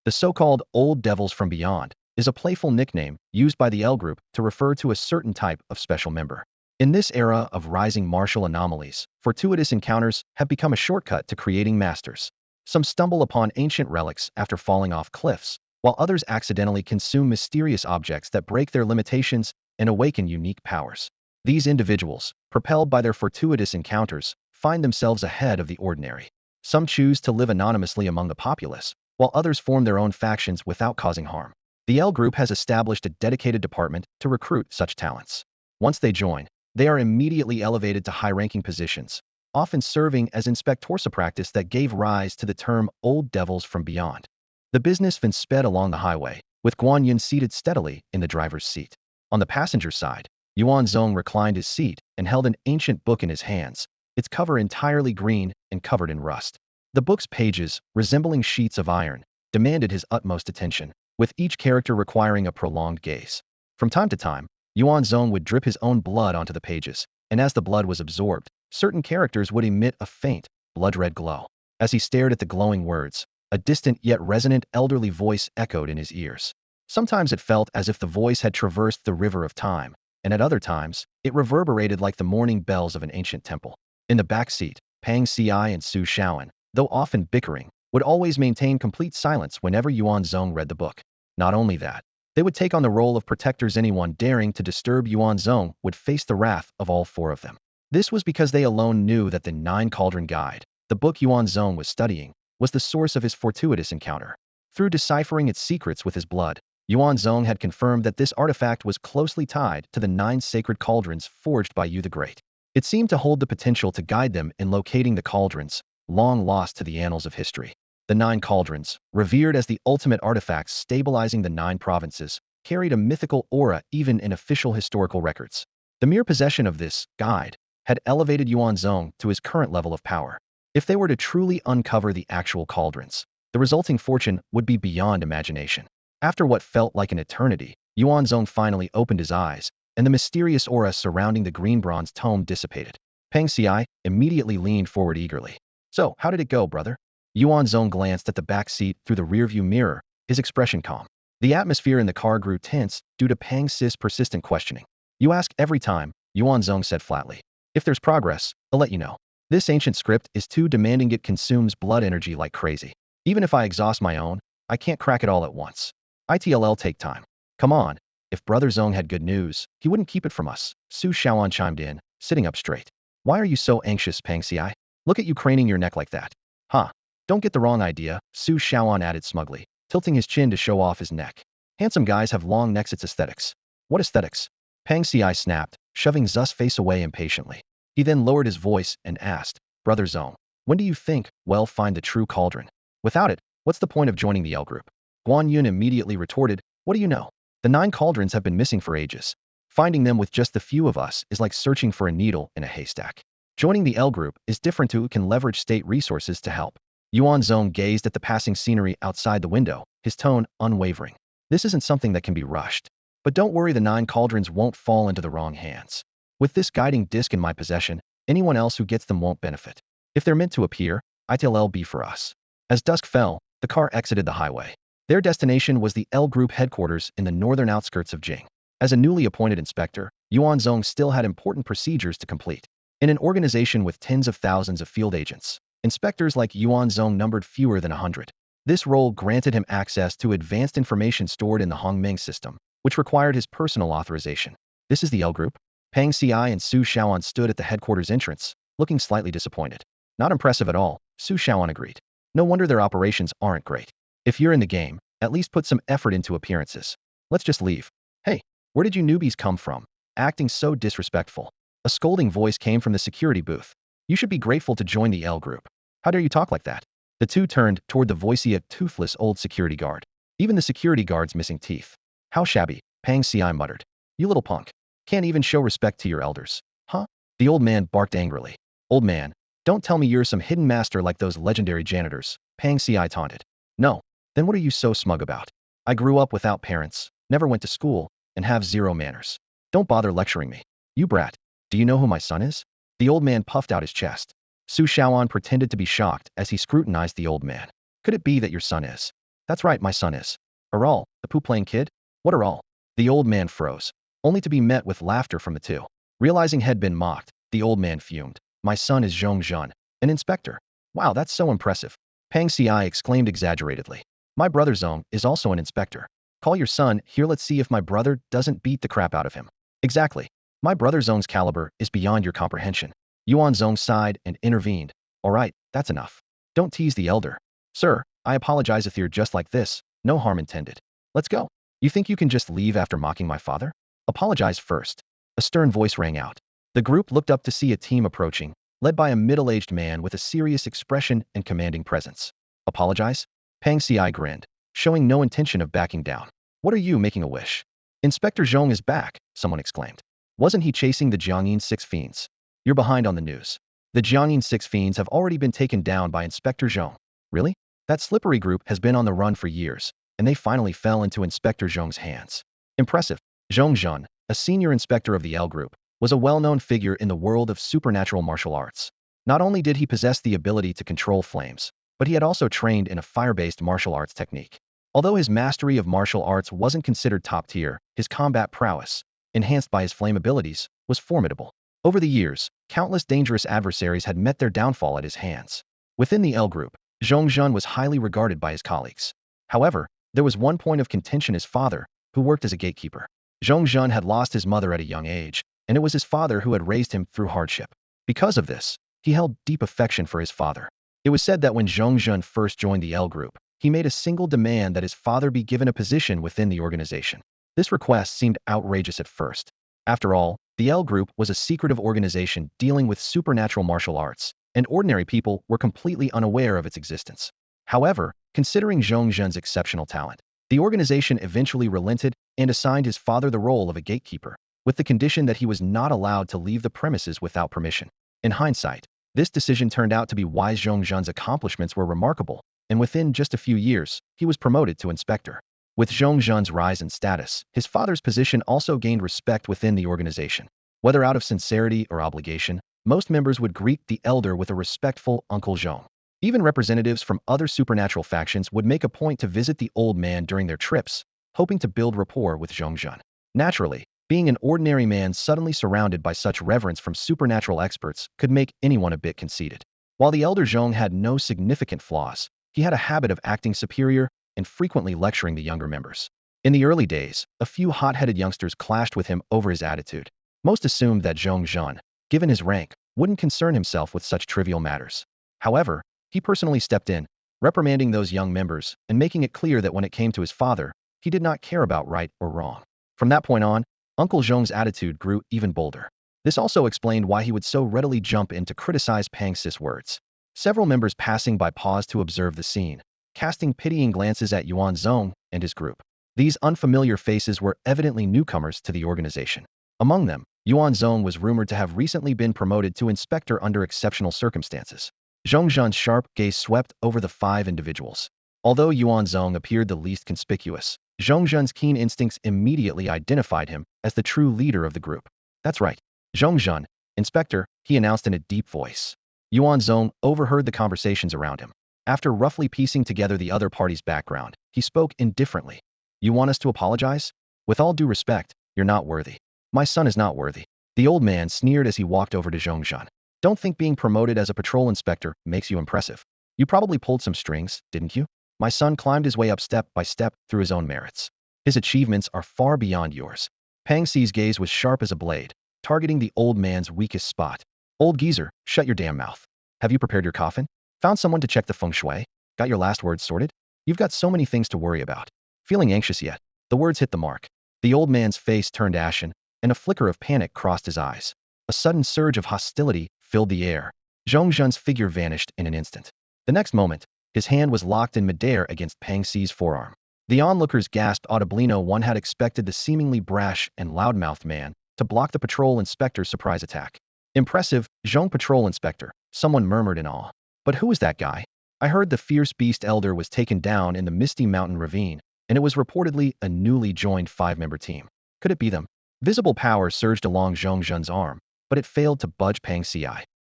The so-called Old Devils from Beyond is a playful nickname used by the L Group to refer to a certain type of special member. In this era of rising martial anomalies, fortuitous encounters have become a shortcut to creating masters. Some stumble upon ancient relics after falling off cliffs, while others accidentally consume mysterious objects that break their limitations and awaken unique powers. These individuals, propelled by their fortuitous encounters, find themselves ahead of the ordinary. Some choose to live anonymously among the populace, while others form their own factions without causing harm. The L Group has established a dedicated department to recruit such talents. Once they join, they are immediately elevated to high-ranking positions, often serving as inspectorsa practice that gave rise to the term Old Devils from Beyond. The businessman sped along the highway, with Guan Yun seated steadily in the driver's seat. On the passenger side, Yuan Zong reclined his seat and held an ancient book in his hands, its cover entirely green and covered in rust. The book's pages, resembling sheets of iron, demanded his utmost attention, with each character requiring a prolonged gaze. From time to time, Yuan Zong would drip his own blood onto the pages, and as the blood was absorbed, certain characters would emit a faint, blood-red glow. As he stared at the glowing words, a distant yet resonant elderly voice echoed in his ears. Sometimes it felt as if the voice had traversed the river of time, and at other times, it reverberated like the morning bells of an ancient temple. In the back seat, Pang Si and Su Shaoan, though often bickering, would always maintain complete silence whenever Yuan Zong read the book. Not only that, they would take on the role of protectors. Anyone daring to disturb Yuan Zong would face the wrath of all four of them. This was because they alone knew that the Nine Cauldron Guide, the book Yuan Zong was studying, was the source of his fortuitous encounter. Through deciphering its secrets with his blood, Yuan Zong had confirmed that this artifact was closely tied to the 9 sacred cauldrons forged by Yu the Great. It seemed to hold the potential to guide them in locating the cauldrons, long lost to the annals of history. The 9 cauldrons, revered as the ultimate artifacts stabilizing the 9 provinces, carried a mythical aura even in official historical records. The mere possession of this guide had elevated Yuan Zong to his current level of power. If they were to truly uncover the actual cauldrons, the resulting fortune would be beyond imagination. After what felt like an eternity, Yuan Zong finally opened his eyes, and the mysterious aura surrounding the green bronze tome dissipated. Peng Xi immediately leaned forward eagerly. "So, how did it go, brother?" Yuan Zong glanced at the back seat through the rearview mirror, his expression calm. The atmosphere in the car grew tense due to Pang Si's persistent questioning. "You ask every time," Yuan Zong said flatly. "If there's progress, I'll let you know. This ancient script is too demanding. It consumes blood energy like crazy. Even if I exhaust my own, I can't crack it all at once. It'll take time." "Come on. If Brother Zong had good news, he wouldn't keep it from us," Su Shaoan chimed in, sitting up straight. "Why are you so anxious, Pang Si? Look at you craning your neck like that." "Huh. Don't get the wrong idea," Su Shaoan added smugly, tilting his chin to show off his neck. "Handsome guys have long necks. It's aesthetics." "What aesthetics?" Pang Si snapped, shoving Zu's face away impatiently. He then lowered his voice and asked, "Brother Zong, when do you think we'll find the true cauldron? Without it, what's the point of joining the L Group?" Guan Yun immediately retorted, "What do you know? The 9 cauldrons have been missing for ages. Finding them with just the few of us is like searching for a needle in a haystack. Joining the L Group is different too. Can leverage state resources to help." Yuan Zong gazed at the passing scenery outside the window, his tone unwavering. "This isn't something that can be rushed. But don't worry, the 9 cauldrons won't fall into the wrong hands. With this guiding disc in my possession, anyone else who gets them won't benefit. If they're meant to appear, it'll be for us." As dusk fell, the car exited the highway. Their destination was the L Group headquarters in the northern outskirts of Jing. As a newly appointed inspector, Yuan Zong still had important procedures to complete. In an organization with tens of thousands of field agents, inspectors like Yuan Zong numbered fewer than 100. This role granted him access to advanced information stored in the Hongmeng system, which required his personal authorization. "This is the L Group?" Pang Si and Su Shaoan stood at the headquarters entrance, looking slightly disappointed. "Not impressive at all," Su Shaoan agreed. "No wonder their operations aren't great. If you're in the game, at least put some effort into appearances. Let's just leave." "Hey, where did you newbies come from? Acting so disrespectful." A scolding voice came from the security booth. "You should be grateful to join the L Group. How dare you talk like that?" The two turned toward the voicey, a toothless old security guard. Even the security guard's missing teeth. "How shabby," Pang Si muttered. "You little punk. Can't even show respect to your elders." "Huh?" The old man barked angrily. "Old man, don't tell me you're some hidden master like those legendary janitors," Pang Si taunted. "No. Then what are you so smug about? I grew up without parents, never went to school, and have zero manners. Don't bother lecturing me. You brat. Do you know who my son is?" The old man puffed out his chest. Su Shaoan pretended to be shocked as he scrutinized the old man. "Could it be that your son is?" "That's right, my son is." "Aral, the poo-playing kid? What Aral?" The old man froze, only to be met with laughter from the two. Realizing he'd been mocked, the old man fumed. My son is Zhong Zhun, an inspector. Wow, that's so impressive. Pang Si exclaimed exaggeratedly. My brother Zong is also an inspector. Call your son here, let's see if my brother doesn't beat the crap out of him. Exactly. My brother Zong's caliber is beyond your comprehension. Yuan Zong sighed and intervened. All right, that's enough. Don't tease the elder. Sir, I apologize if you're just like this. No harm intended. Let's go. You think you can just leave after mocking my father? Apologize first. A stern voice rang out. The group looked up to see a team approaching, led by a middle-aged man with a serious expression and commanding presence. Apologize? Pang Si grinned, showing no intention of backing down. What are you making a wish? Inspector Zhong is back, someone exclaimed. Wasn't he chasing the Jiangyin Six Fiends? You're behind on the news. The Jiangyin Six Fiends have already been taken down by Inspector Zhong. Really? That slippery group has been on the run for years, and they finally fell into Inspector Zhong's hands. Impressive. Zhong Zhun, a senior inspector of the L Group, was a well-known figure in the world of supernatural martial arts. Not only did he possess the ability to control flames, but he had also trained in a fire-based martial arts technique. Although his mastery of martial arts wasn't considered top-tier, his combat prowess, enhanced by his flame abilities, was formidable. Over the years, countless dangerous adversaries had met their downfall at his hands. Within the L Group, Zhong Zhun was highly regarded by his colleagues. However, there was one point of contention: his father, who worked as a gatekeeper. Zhong Zhun had lost his mother at a young age, and it was his father who had raised him through hardship. Because of this, he held deep affection for his father. It was said that when Zhong Zhun first joined the L Group, he made a single demand that his father be given a position within the organization. This request seemed outrageous at first. After all, the L Group was a secretive organization dealing with supernatural martial arts, and ordinary people were completely unaware of its existence. However, considering Zhong Zhun's exceptional talent, the organization eventually relented and assigned his father the role of a gatekeeper, with the condition that he was not allowed to leave the premises without permission. In hindsight, this decision turned out to be wise. Zhong Zhun's accomplishments were remarkable, and within just a few years, he was promoted to inspector. With Zhong Zhun's rise in status, his father's position also gained respect within the organization. Whether out of sincerity or obligation, most members would greet the elder with a respectful Uncle Zhong. Even representatives from other supernatural factions would make a point to visit the old man during their trips, hoping to build rapport with Zhong Zhun. Naturally, being an ordinary man suddenly surrounded by such reverence from supernatural experts could make anyone a bit conceited. While the elder Zhong had no significant flaws, he had a habit of acting superior and frequently lecturing the younger members. In the early days, a few hot-headed youngsters clashed with him over his attitude. Most assumed that Zhong Zhun, given his rank, wouldn't concern himself with such trivial matters. However, he personally stepped in, reprimanding those young members and making it clear that when it came to his father, he did not care about right or wrong. From that point on, Uncle Zhong's attitude grew even bolder. This also explained why he would so readily jump in to criticize Pang Si's words. Several members passing by paused to observe the scene, casting pitying glances at Yuan Zong and his group. These unfamiliar faces were evidently newcomers to the organization. Among them, Yuan Zong was rumored to have recently been promoted to inspector under exceptional circumstances. Zhong Zhun's sharp gaze swept over the 5 individuals. Although Yuan Zong appeared the least conspicuous, Zhong Zhun's keen instincts immediately identified him as the true leader of the group. That's right. Zhong Zhun, inspector, he announced in a deep voice. Yuan Zong overheard the conversations around him. After roughly piecing together the other party's background, he spoke indifferently. You want us to apologize? With all due respect, you're not worthy. My son is not worthy. The old man sneered as he walked over to Zhong Zhun. Don't think being promoted as a patrol inspector makes you impressive. You probably pulled some strings, didn't you? My son climbed his way up step by step through his own merits. His achievements are far beyond yours. Pang Si's gaze was sharp as a blade, targeting the old man's weakest spot. Old geezer, shut your damn mouth. Have you prepared your coffin? Found someone to check the feng shui? Got your last words sorted? You've got so many things to worry about. Feeling anxious yet? The words hit the mark. The old man's face turned ashen, and a flicker of panic crossed his eyes. A sudden surge of hostility filled the air. Zhong Zhun's figure vanished in an instant. The next moment, his hand was locked in midair against Pang Si's forearm. The onlookers gasped audibly. No one had expected the seemingly brash and loudmouthed man to block the patrol inspector's surprise attack. Impressive, Zhong patrol inspector, someone murmured in awe. But who was that guy? I heard the fierce beast elder was taken down in the Misty Mountain ravine, and it was reportedly a newly joined 5-member team. Could it be them? Visible power surged along Zhong Zhun's arm, but it failed to budge Pang Si.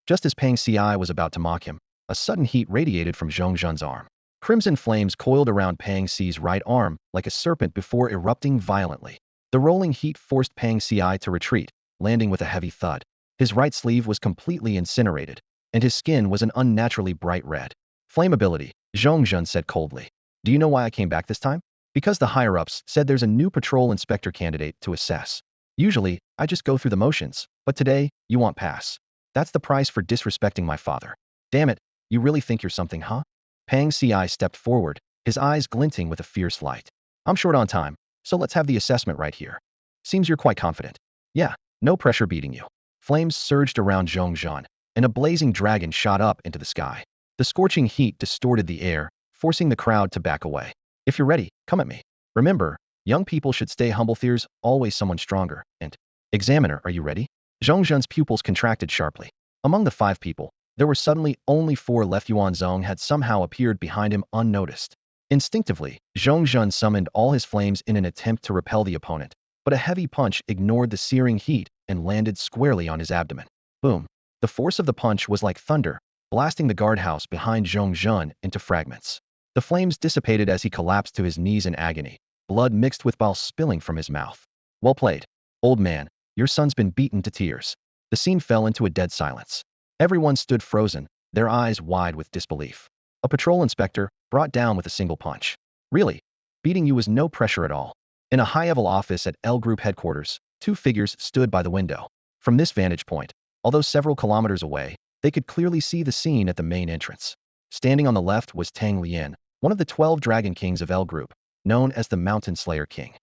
Just as Pang Si was about to mock him, a sudden heat radiated from Zhong Zhun's arm. Crimson flames coiled around Pang Si's right arm like a serpent before erupting violently. The rolling heat forced Pang Si to retreat, landing with a heavy thud. His right sleeve was completely incinerated, and his skin was an unnaturally bright red. Flammability, Zhong Jun said coldly. Do you know why I came back this time? Because the higher-ups said there's a new patrol inspector candidate to assess. Usually, I just go through the motions, but today, you want pass. That's the price for disrespecting my father. Damn it, you really think you're something, huh? Pang Ci stepped forward, his eyes glinting with a fierce light. I'm short on time, so let's have the assessment right here. Seems you're quite confident. Yeah, no pressure beating you. Flames surged around Zhongzhan, and a blazing dragon shot up into the sky. The scorching heat distorted the air, forcing the crowd to back away. If you're ready, come at me. Remember, young people should stay humble. There's always someone stronger. And, Examiner, are you ready? Zhongzhan's pupils contracted sharply. Among the 5 people, there were suddenly only 4 left. Yuan Zong had somehow appeared behind him unnoticed. Instinctively, Zhongzhan summoned all his flames in an attempt to repel the opponent, but a heavy punch ignored the searing heat and landed squarely on his abdomen. Boom. The force of the punch was like thunder, blasting the guardhouse behind Zhongzhan into fragments. The flames dissipated as he collapsed to his knees in agony, blood mixed with bile spilling from his mouth. Well played. Old man, your son's been beaten to tears. The scene fell into a dead silence. Everyone stood frozen, their eyes wide with disbelief. A patrol inspector, brought down with a single punch. Really? Beating you was no pressure at all. In a high-level office at L Group headquarters, 2 figures stood by the window. From this vantage point, although several kilometers away, they could clearly see the scene at the main entrance. Standing on the left was Tang Lian, one of the 12 Dragon Kings of L Group, known as the Mountain Slayer King.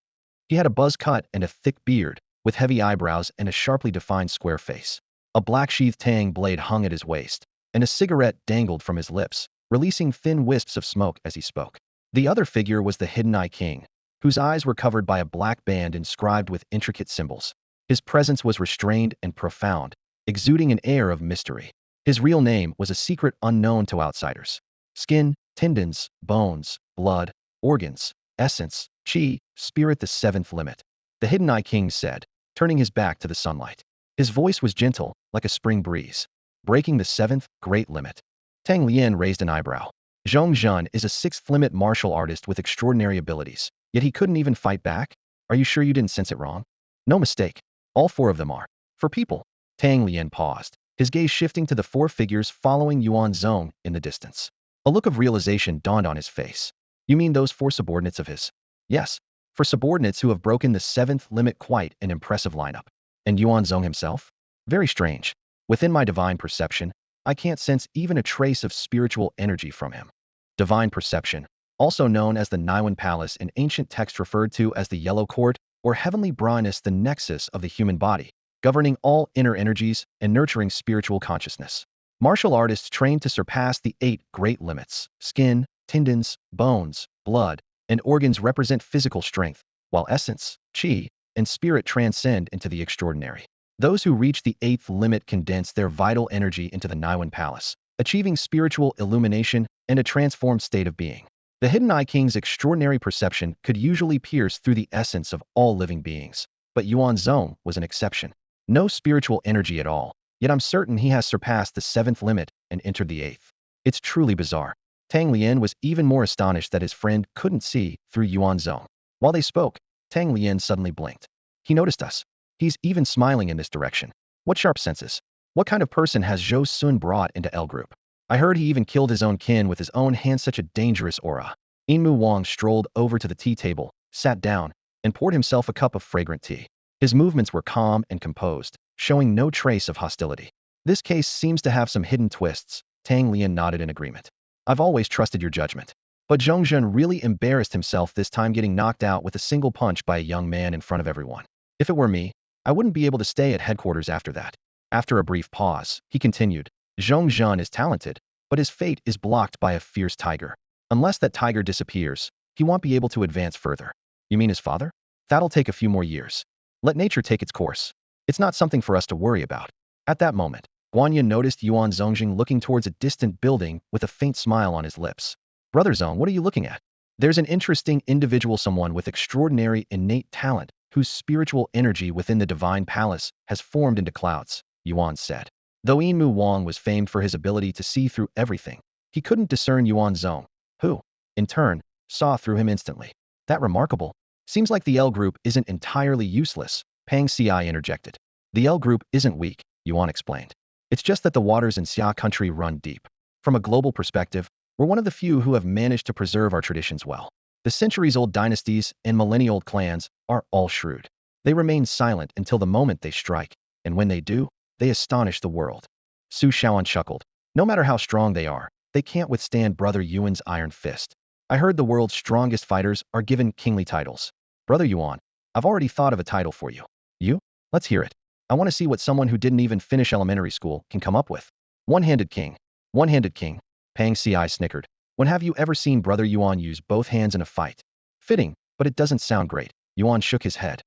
He had a buzz cut and a thick beard, with heavy eyebrows and a sharply defined square face. A black-sheathed tang blade hung at his waist, and a cigarette dangled from his lips, releasing thin wisps of smoke as he spoke. The other figure was the Hidden Eye King, whose eyes were covered by a black band inscribed with intricate symbols. His presence was restrained and profound, exuding an air of mystery. His real name was a secret unknown to outsiders. Skin, tendons, bones, blood, organs, essence, chi, spirit, the 7th limit. The Hidden Eye King said, turning his back to the sunlight. His voice was gentle, like a spring breeze. Breaking the 7th great limit. Tang Lian raised an eyebrow. Zhongzhan is a 6th limit martial artist with extraordinary abilities, yet he couldn't even fight back? Are you sure you didn't sense it wrong? No mistake. All 4 of them are. For people. Tang Lian paused, his gaze shifting to the 4 figures following Yuan Zong in the distance. A look of realization dawned on his face. You mean those 4 subordinates of his? Yes. For subordinates who have broken the 7th limit, quite an impressive lineup. And Yuan Zong himself? Very strange. Within my divine perception, I can't sense even a trace of spiritual energy from him. Divine perception, also known as the Niwen Palace in ancient texts referred to as the Yellow Court, or Heavenly Brightness, the nexus of the human body, governing all inner energies and nurturing spiritual consciousness. Martial artists trained to surpass the 8 great limits. Skin, tendons, bones, blood, and organs represent physical strength, while essence, chi, and spirit transcend into the extraordinary. Those who reach the 8th limit condense their vital energy into the Niwen Palace, achieving spiritual illumination and a transformed state of being. The Hidden Eye King's extraordinary perception could usually pierce through the essence of all living beings, but Yuan Zong was an exception. No spiritual energy at all, yet I'm certain he has surpassed the 7th limit and entered the 8th. It's truly bizarre. Tang Lian was even more astonished that his friend couldn't see through Yuan Zong. While they spoke, Tang Lian suddenly blinked. He noticed us. He's even smiling in this direction. What sharp senses. What kind of person has Zhou Sun brought into L Group? I heard he even killed his own kin with his own hands. Such a dangerous aura. Yinmu Wang strolled over to the tea table, sat down, and poured himself a cup of fragrant tea. His movements were calm and composed, showing no trace of hostility. This case seems to have some hidden twists. Tang Lian nodded in agreement. I've always trusted your judgment. But Zhongzhen really embarrassed himself this time, getting knocked out with a single punch by a young man in front of everyone. If it were me, I wouldn't be able to stay at headquarters after that. After a brief pause, he continued, Zhongzhen is talented, but his fate is blocked by a fierce tiger. Unless that tiger disappears, he won't be able to advance further. You mean his father? That'll take a few more years. Let nature take its course. It's not something for us to worry about. At that moment, Guanyin noticed Yuan Zongjing looking towards a distant building with a faint smile on his lips. Brother Zong, what are you looking at? There's an interesting individual, someone with extraordinary innate talent, whose spiritual energy within the divine palace has formed into clouds, Yuan said. Though Yinmu Wang was famed for his ability to see through everything, he couldn't discern Yuan Zong, who, in turn, saw through him instantly. That remarkable. Seems like the L Group isn't entirely useless, Pang Ci interjected. The L group isn't weak, Yuan explained. It's just that the waters in Xia country run deep. From a global perspective, we're one of the few who have managed to preserve our traditions well. The centuries-old dynasties and millennia-old clans are all shrewd. They remain silent until the moment they strike, and when they do, they astonish the world. Su Shaoan chuckled. No matter how strong they are, they can't withstand Brother Yuan's iron fist. I heard the world's strongest fighters are given kingly titles. Brother Yuan, I've already thought of a title for you. You? Let's hear it. I want to see what someone who didn't even finish elementary school can come up with. One-handed king. One-handed king. Pang Ci snickered. When have you ever seen Brother Yuan use both hands in a fight? Fitting, but it doesn't sound great. Yuan shook his head.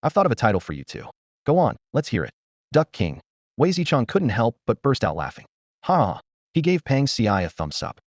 I've thought of a title for you too. Go on, let's hear it. Duck King. Wei Zichang couldn't help but burst out laughing. Ha! He gave Pang Ci a thumbs up.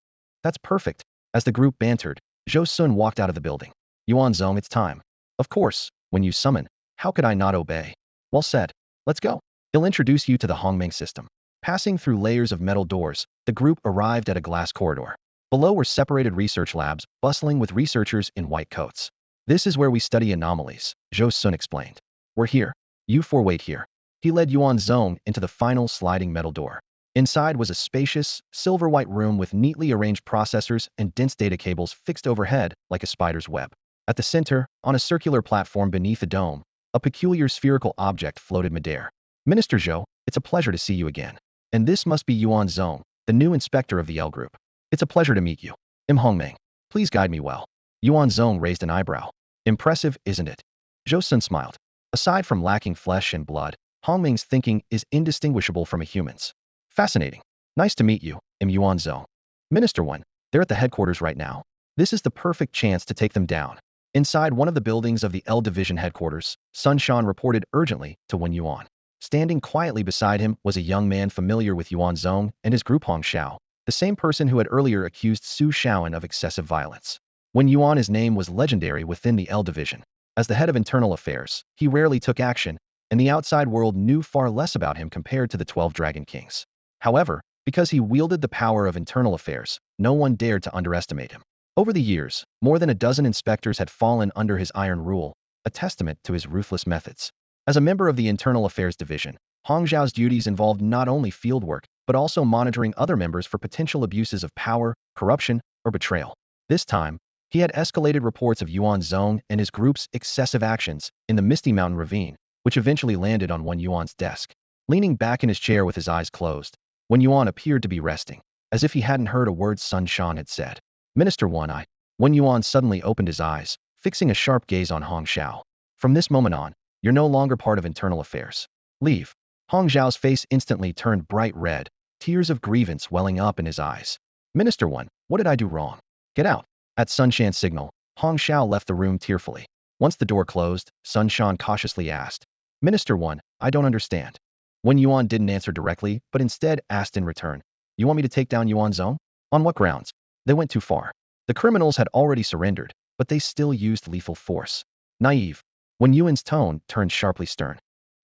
That's perfect. As the group bantered, Zhou Sun walked out of the building. Yuan Zong, it's time. Of course, when you summon, how could I not obey? Well said. Let's go. He'll introduce you to the Hongmeng system. Passing through layers of metal doors, the group arrived at a glass corridor. Below were separated research labs, bustling with researchers in white coats. This is where we study anomalies, Zhou Sun explained. We're here. You four wait here. He led Yuan Zong into the final sliding metal door. Inside was a spacious, silver-white room with neatly arranged processors and dense data cables fixed overhead like a spider's web. At the center, on a circular platform beneath a dome, a peculiar spherical object floated midair. Minister Zhou, it's a pleasure to see you again. And this must be Yuan Zong, the new inspector of the L Group. It's a pleasure to meet you. Hongmeng, please guide me well. Yuan Zong raised an eyebrow. Impressive, isn't it? Zhou Sun smiled. Aside from lacking flesh and blood, Hongmeng's thinking is indistinguishable from a human's. Fascinating. Nice to meet you, Yuan Zong. Minister Wen, they're at the headquarters right now. This is the perfect chance to take them down. Inside one of the buildings of the L Division headquarters, Sun Shan reported urgently to Wen Yuan. Standing quietly beside him was a young man familiar with Yuan Zong and his group Hong Xiao, the same person who had earlier accused Su Shaoan of excessive violence. Wen Yuan's name was legendary within the L Division. As the head of internal affairs, he rarely took action, and the outside world knew far less about him compared to the 12 Dragon Kings. However, because he wielded the power of internal affairs, no one dared to underestimate him. Over the years, more than a dozen inspectors had fallen under his iron rule, a testament to his ruthless methods. As a member of the Internal Affairs Division, Hong Zhao's duties involved not only fieldwork, but also monitoring other members for potential abuses of power, corruption, or betrayal. This time, he had escalated reports of Yuan Zong and his group's excessive actions in the Misty Mountain Ravine, which eventually landed on Wen Yuan's desk. Leaning back in his chair with his eyes closed, Wen Yuan appeared to be resting, as if he hadn't heard a word Sun Shan had said. Minister Wen Yuan suddenly opened his eyes, fixing a sharp gaze on Hong Xiao. From this moment on, you're no longer part of internal affairs. Leave. Hong Zhao's face instantly turned bright red, tears of grievance welling up in his eyes. Minister Wen, what did I do wrong? Get out. At Sun Shan's signal, Hong Xiao left the room tearfully. Once the door closed, Sun Shan cautiously asked, Minister Wen, I don't understand. Wen Yuan didn't answer directly, but instead asked in return, You want me to take down Yuan Zong? On what grounds? They went too far. The criminals had already surrendered, but they still used lethal force. Naive. Wen Yuan's tone turned sharply stern.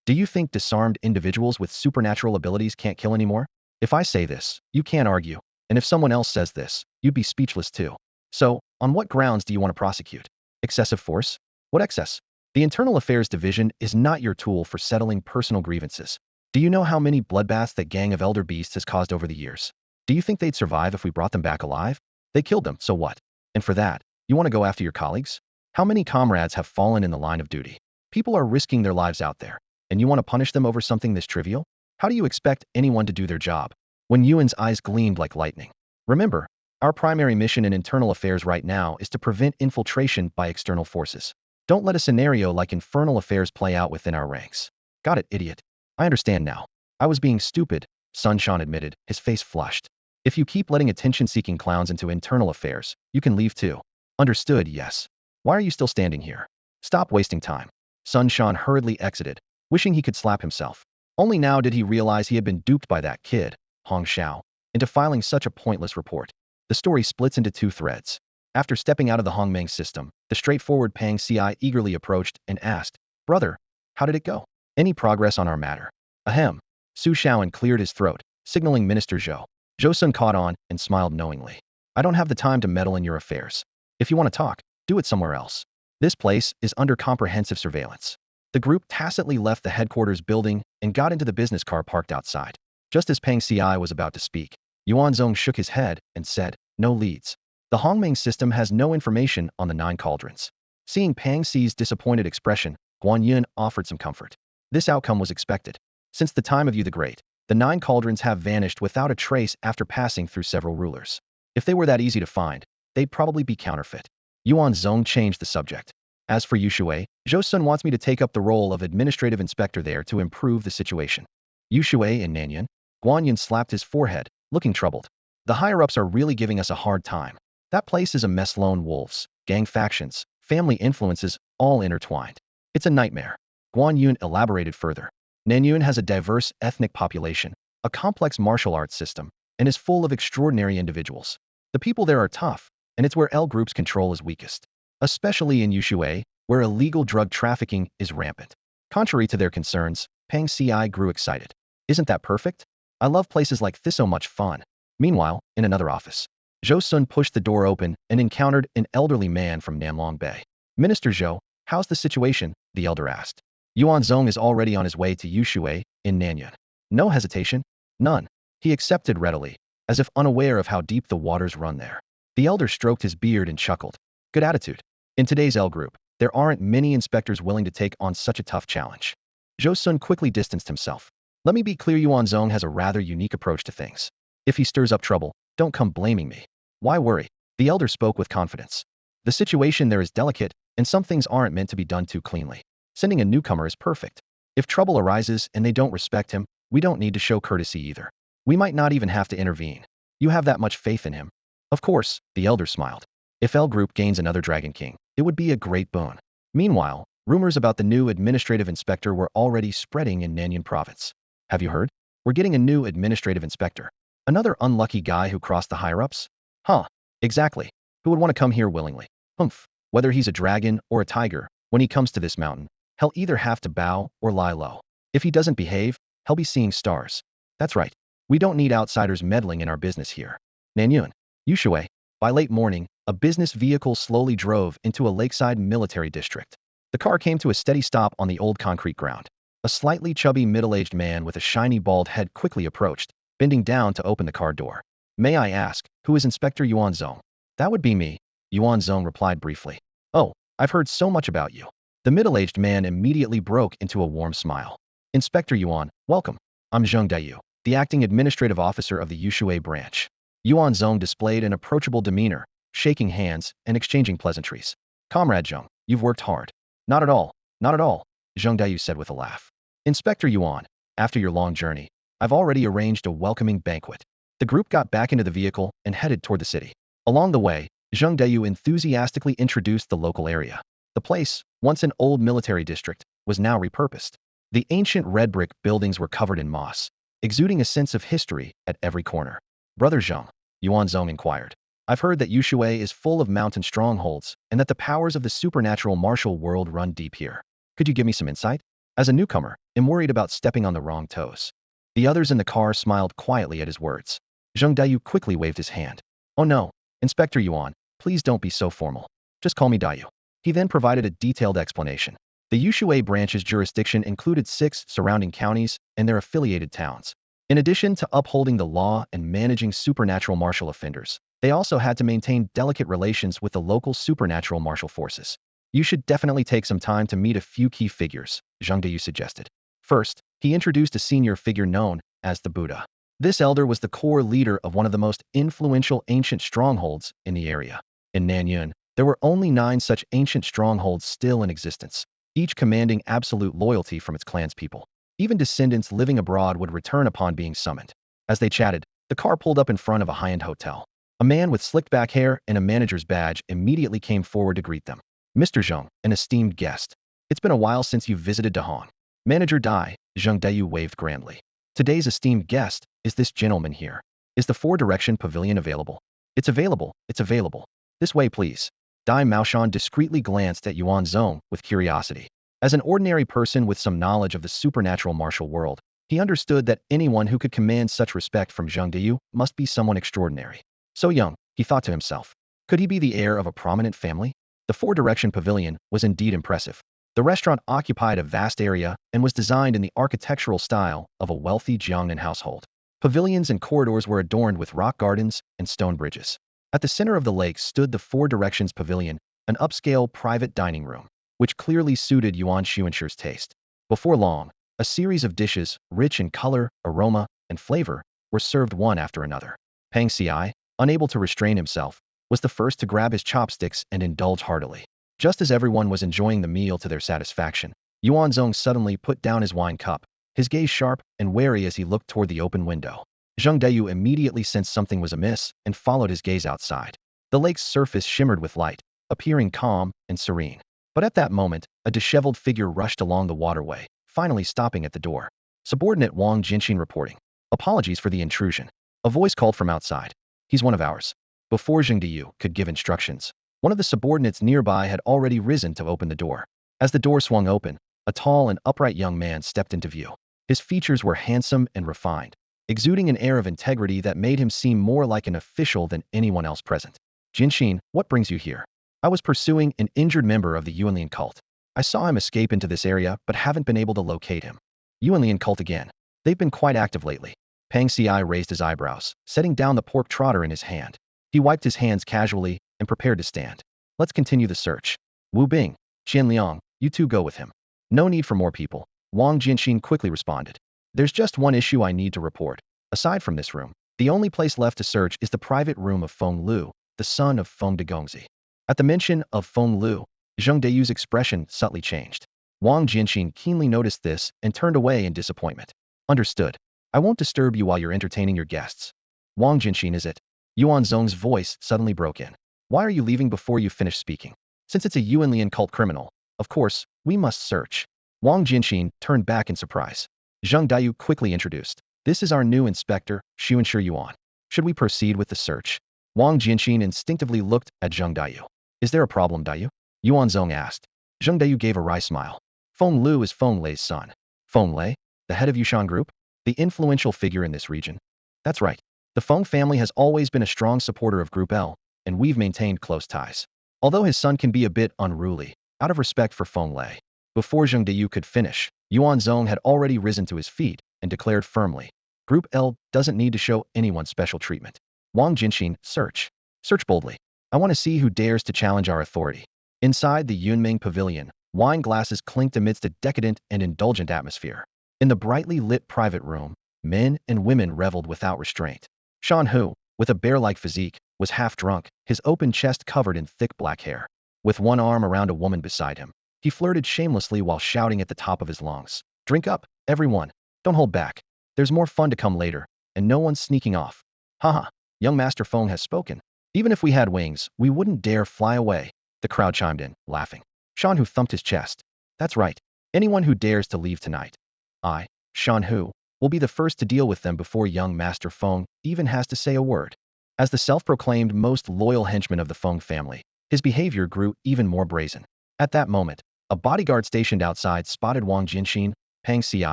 Do you think disarmed individuals with supernatural abilities can't kill anymore? If I say this, you can't argue, and if someone else says this, you'd be speechless too. So, on what grounds do you want to prosecute? Excessive force? What excess? The Internal Affairs Division is not your tool for settling personal grievances. Do you know how many bloodbaths that gang of elder beasts has caused over the years? Do you think they'd survive if we brought them back alive? They killed them, so what? And for that, you want to go after your colleagues? How many comrades have fallen in the line of duty? People are risking their lives out there, and you want to punish them over something this trivial? How do you expect anyone to do their job? Wen Yuan's eyes gleamed like lightning. Remember, our primary mission in internal affairs right now is to prevent infiltration by external forces. Don't let a scenario like infernal affairs play out within our ranks. Got it, idiot. I understand now. I was being stupid, Sun Shan admitted, his face flushed. If you keep letting attention-seeking clowns into internal affairs, you can leave too. Understood, yes. Why are you still standing here? Stop wasting time. Sun Shan hurriedly exited, wishing he could slap himself. Only now did he realize he had been duped by that kid, Hong Xiao, into filing such a pointless report. The story splits into two threads. After stepping out of the Hongmeng system, the straightforward Pang Ci eagerly approached and asked, Brother, how did it go? Any progress on our matter? Ahem. Su Shaoan cleared his throat, signaling Minister Zhou. Zhou Sun caught on and smiled knowingly. I don't have the time to meddle in your affairs. If you want to talk, do it somewhere else. This place is under comprehensive surveillance. The group tacitly left the headquarters building and got into the business car parked outside. Just as Pang Ci was about to speak, Yuan Zong shook his head and said, "No leads. The Hongming system has no information on the 9 cauldrons." Seeing Pang Ci's disappointed expression, Guan Yun offered some comfort. This outcome was expected. Since the time of Yu the Great, the 9 cauldrons have vanished without a trace after passing through several rulers. If they were that easy to find, they'd probably be counterfeit. Yuan Zong changed the subject. As for Yu Shui, Zhou Sun wants me to take up the role of administrative inspector there to improve the situation. Yu Shui and Nanyun? Guan Yun slapped his forehead, looking troubled. The higher-ups are really giving us a hard time. That place is a mess, lone wolves, gang factions, family influences, all intertwined. It's a nightmare. Guan Yun elaborated further. Nanyun has a diverse ethnic population, a complex martial arts system, and is full of extraordinary individuals. The people there are tough, and it's where L Group's control is weakest. Especially in Yushui, where illegal drug trafficking is rampant. Contrary to their concerns, Pang Ci grew excited. Isn't that perfect? I love places like this, so much fun. Meanwhile, in another office, Zhou Sun pushed the door open and encountered an elderly man from Namlong Bay. "Minister Zhou, how's the situation?" the elder asked. Yuan Zong is already on his way to Yushui in Nanyun. No hesitation? None. He accepted readily, as if unaware of how deep the waters run there. The elder stroked his beard and chuckled. Good attitude. In today's L Group, there aren't many inspectors willing to take on such a tough challenge. Zhou Sun quickly distanced himself. Let me be clear, Yuan Zong has a rather unique approach to things. If he stirs up trouble, don't come blaming me. Why worry? The elder spoke with confidence. The situation there is delicate, and some things aren't meant to be done too cleanly. Sending a newcomer is perfect. If trouble arises and they don't respect him, we don't need to show courtesy either. We might not even have to intervene. You have that much faith in him? Of course, the elder smiled. If L Group gains another Dragon King, it would be a great boon. Meanwhile, rumors about the new administrative inspector were already spreading in Nanyun province. Have you heard? We're getting a new administrative inspector. Another unlucky guy who crossed the higher-ups? Huh, exactly. Who would want to come here willingly? Humph. Whether he's a dragon or a tiger, when he comes to this mountain, he'll either have to bow or lie low. If he doesn't behave, he'll be seeing stars. That's right. We don't need outsiders meddling in our business here. Nanyun, Yushui. By late morning, a business vehicle slowly drove into a lakeside military district. The car came to a steady stop on the old concrete ground. A slightly chubby middle-aged man with a shiny bald head quickly approached, bending down to open the car door. May I ask, who is Inspector Yuan Zong? That would be me, Yuan Zong replied briefly. Oh, I've heard so much about you. The middle-aged man immediately broke into a warm smile. Inspector Yuan, welcome. I'm Zheng Dayu, the acting administrative officer of the Yushui branch. Yuan Zong displayed an approachable demeanor, shaking hands and exchanging pleasantries. Comrade Zheng, you've worked hard. Not at all, not at all, Zheng Dayu said with a laugh. Inspector Yuan, after your long journey, I've already arranged a welcoming banquet. The group got back into the vehicle and headed toward the city. Along the way, Zheng Dayu enthusiastically introduced the local area. The place, once an old military district, was now repurposed. The ancient red brick buildings were covered in moss, exuding a sense of history at every corner. Brother Zheng, Yuan Zong inquired. I've heard that Yushui is full of mountain strongholds and that the powers of the supernatural martial world run deep here. Could you give me some insight? As a newcomer, I'm worried about stepping on the wrong toes. The others in the car smiled quietly at his words. Zheng Dayu quickly waved his hand. Oh no, Inspector Yuan, please don't be so formal. Just call me Dayu. He then provided a detailed explanation. The Yushui branch's jurisdiction included 6 surrounding counties and their affiliated towns. In addition to upholding the law and managing supernatural martial offenders, they also had to maintain delicate relations with the local supernatural martial forces. You should definitely take some time to meet a few key figures, Zheng Dayu suggested. First, he introduced a senior figure known as the Buddha. This elder was the core leader of one of the most influential ancient strongholds in the area. In Nanyun, there were only 9 such ancient strongholds still in existence, each commanding absolute loyalty from its clan's people. Even descendants living abroad would return upon being summoned. As they chatted, the car pulled up in front of a high-end hotel. A man with slicked back hair and a manager's badge immediately came forward to greet them. Mr. Zheng, an esteemed guest. It's been a while since you visited Dahong. Manager Dai, Zheng Dayu waved grandly. Today's esteemed guest is this gentleman here. Is the 4-direction pavilion available? It's available, it's available. This way, please. Dai Maoshan discreetly glanced at Yuan Zong with curiosity. As an ordinary person with some knowledge of the supernatural martial world, he understood that anyone who could command such respect from Zheng Dayu must be someone extraordinary. So young, he thought to himself. Could he be the heir of a prominent family? The 4-direction pavilion was indeed impressive. The restaurant occupied a vast area and was designed in the architectural style of a wealthy Jiangnan household. Pavilions and corridors were adorned with rock gardens and stone bridges. At the center of the lake stood the Four Directions Pavilion, an upscale private dining room, which clearly suited Yuan Xuanshir's taste. Before long, a series of dishes, rich in color, aroma, and flavor, were served one after another. Pang Xi, unable to restrain himself, was the first to grab his chopsticks and indulge heartily. Just as everyone was enjoying the meal to their satisfaction, Yuan Zong suddenly put down his wine cup, his gaze sharp and wary as he looked toward the open window. Zheng Deyu immediately sensed something was amiss and followed his gaze outside. The lake's surface shimmered with light, appearing calm and serene. But at that moment, a disheveled figure rushed along the waterway, finally stopping at the door. Subordinate Wang Jinxin reporting. Apologies for the intrusion. A voice called from outside. He's one of ours. Before Zheng Deyu could give instructions, one of the subordinates nearby had already risen to open the door. As the door swung open, a tall and upright young man stepped into view. His features were handsome and refined, exuding an air of integrity that made him seem more like an official than anyone else present. Jinxin, what brings you here? I was pursuing an injured member of the Yuanlian cult. I saw him escape into this area but haven't been able to locate him. Yuanlian cult again. They've been quite active lately. Pang Xi raised his eyebrows, setting down the pork trotter in his hand. He wiped his hands casually and prepared to stand. Let's continue the search. Wu Bing, Qian Liang, you two go with him. No need for more people. Wang Jinxin quickly responded. There's just one issue I need to report. Aside from this room, the only place left to search is the private room of Feng Lu, the son of Feng de Gongzi. At the mention of Feng Lu, Zheng Deyu's expression subtly changed. Wang Jinxin keenly noticed this and turned away in disappointment. Understood. I won't disturb you while you're entertaining your guests. Wang Jinxin, is it? Yuan Zong's voice suddenly broke in. Why are you leaving before you finish speaking? Since it's a Yuanlian cult criminal, of course, we must search. Wang Jinxin turned back in surprise. Zheng Deyu quickly introduced. This is our new inspector, Xuanshi Yuan. Should we proceed with the search? Wang Jinxin instinctively looked at Zheng Deyu. Is there a problem, Deyu? Yuan Zong asked. Zheng Deyu gave a wry smile. Feng Lu is Feng Lei's son. Feng Lei, the head of Yushan Group? The influential figure in this region? That's right. The Feng family has always been a strong supporter of Group L, and we've maintained close ties. Although his son can be a bit unruly, out of respect for Feng Lei. Before Zheng Deyu could finish, Yuan Zong had already risen to his feet and declared firmly, Group L doesn't need to show anyone special treatment. Wang Jinxin, search. Search boldly. I want to see who dares to challenge our authority. Inside the Yunming Pavilion, wine glasses clinked amidst a decadent and indulgent atmosphere. In the brightly lit private room, men and women reveled without restraint. Shan Hu, with a bear-like physique, was half drunk, his open chest covered in thick black hair. With one arm around a woman beside him, he flirted shamelessly while shouting at the top of his lungs. Drink up, everyone. Don't hold back. There's more fun to come later, and no one's sneaking off. Haha, young Master Feng has spoken. Even if we had wings, we wouldn't dare fly away. The crowd chimed in, laughing. Shan Hu thumped his chest. That's right. Anyone who dares to leave tonight. I, Shan Hu, will be the first to deal with them before young Master Feng even has to say a word. As the self-proclaimed most loyal henchman of the Feng family, his behavior grew even more brazen. At that moment, a bodyguard stationed outside spotted Wang Jinxin, Pang Xi,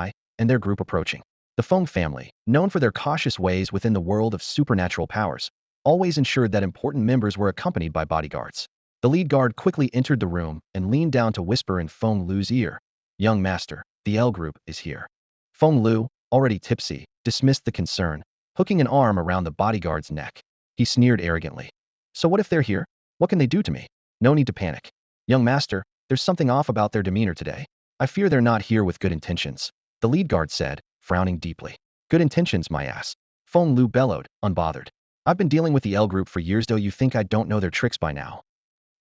and their group approaching. The Feng family, known for their cautious ways within the world of supernatural powers, always ensured that important members were accompanied by bodyguards. The lead guard quickly entered the room and leaned down to whisper in Feng Lu's ear. Young master, the L group is here. Feng Lu, already tipsy, dismissed the concern, hooking an arm around the bodyguard's neck. He sneered arrogantly. So what if they're here? What can they do to me? No need to panic. Young master, there's something off about their demeanor today. I fear they're not here with good intentions. The lead guard said, frowning deeply. Good intentions, my ass. Feng Lu bellowed, unbothered. I've been dealing with the L group for years, though you think I don't know their tricks by now.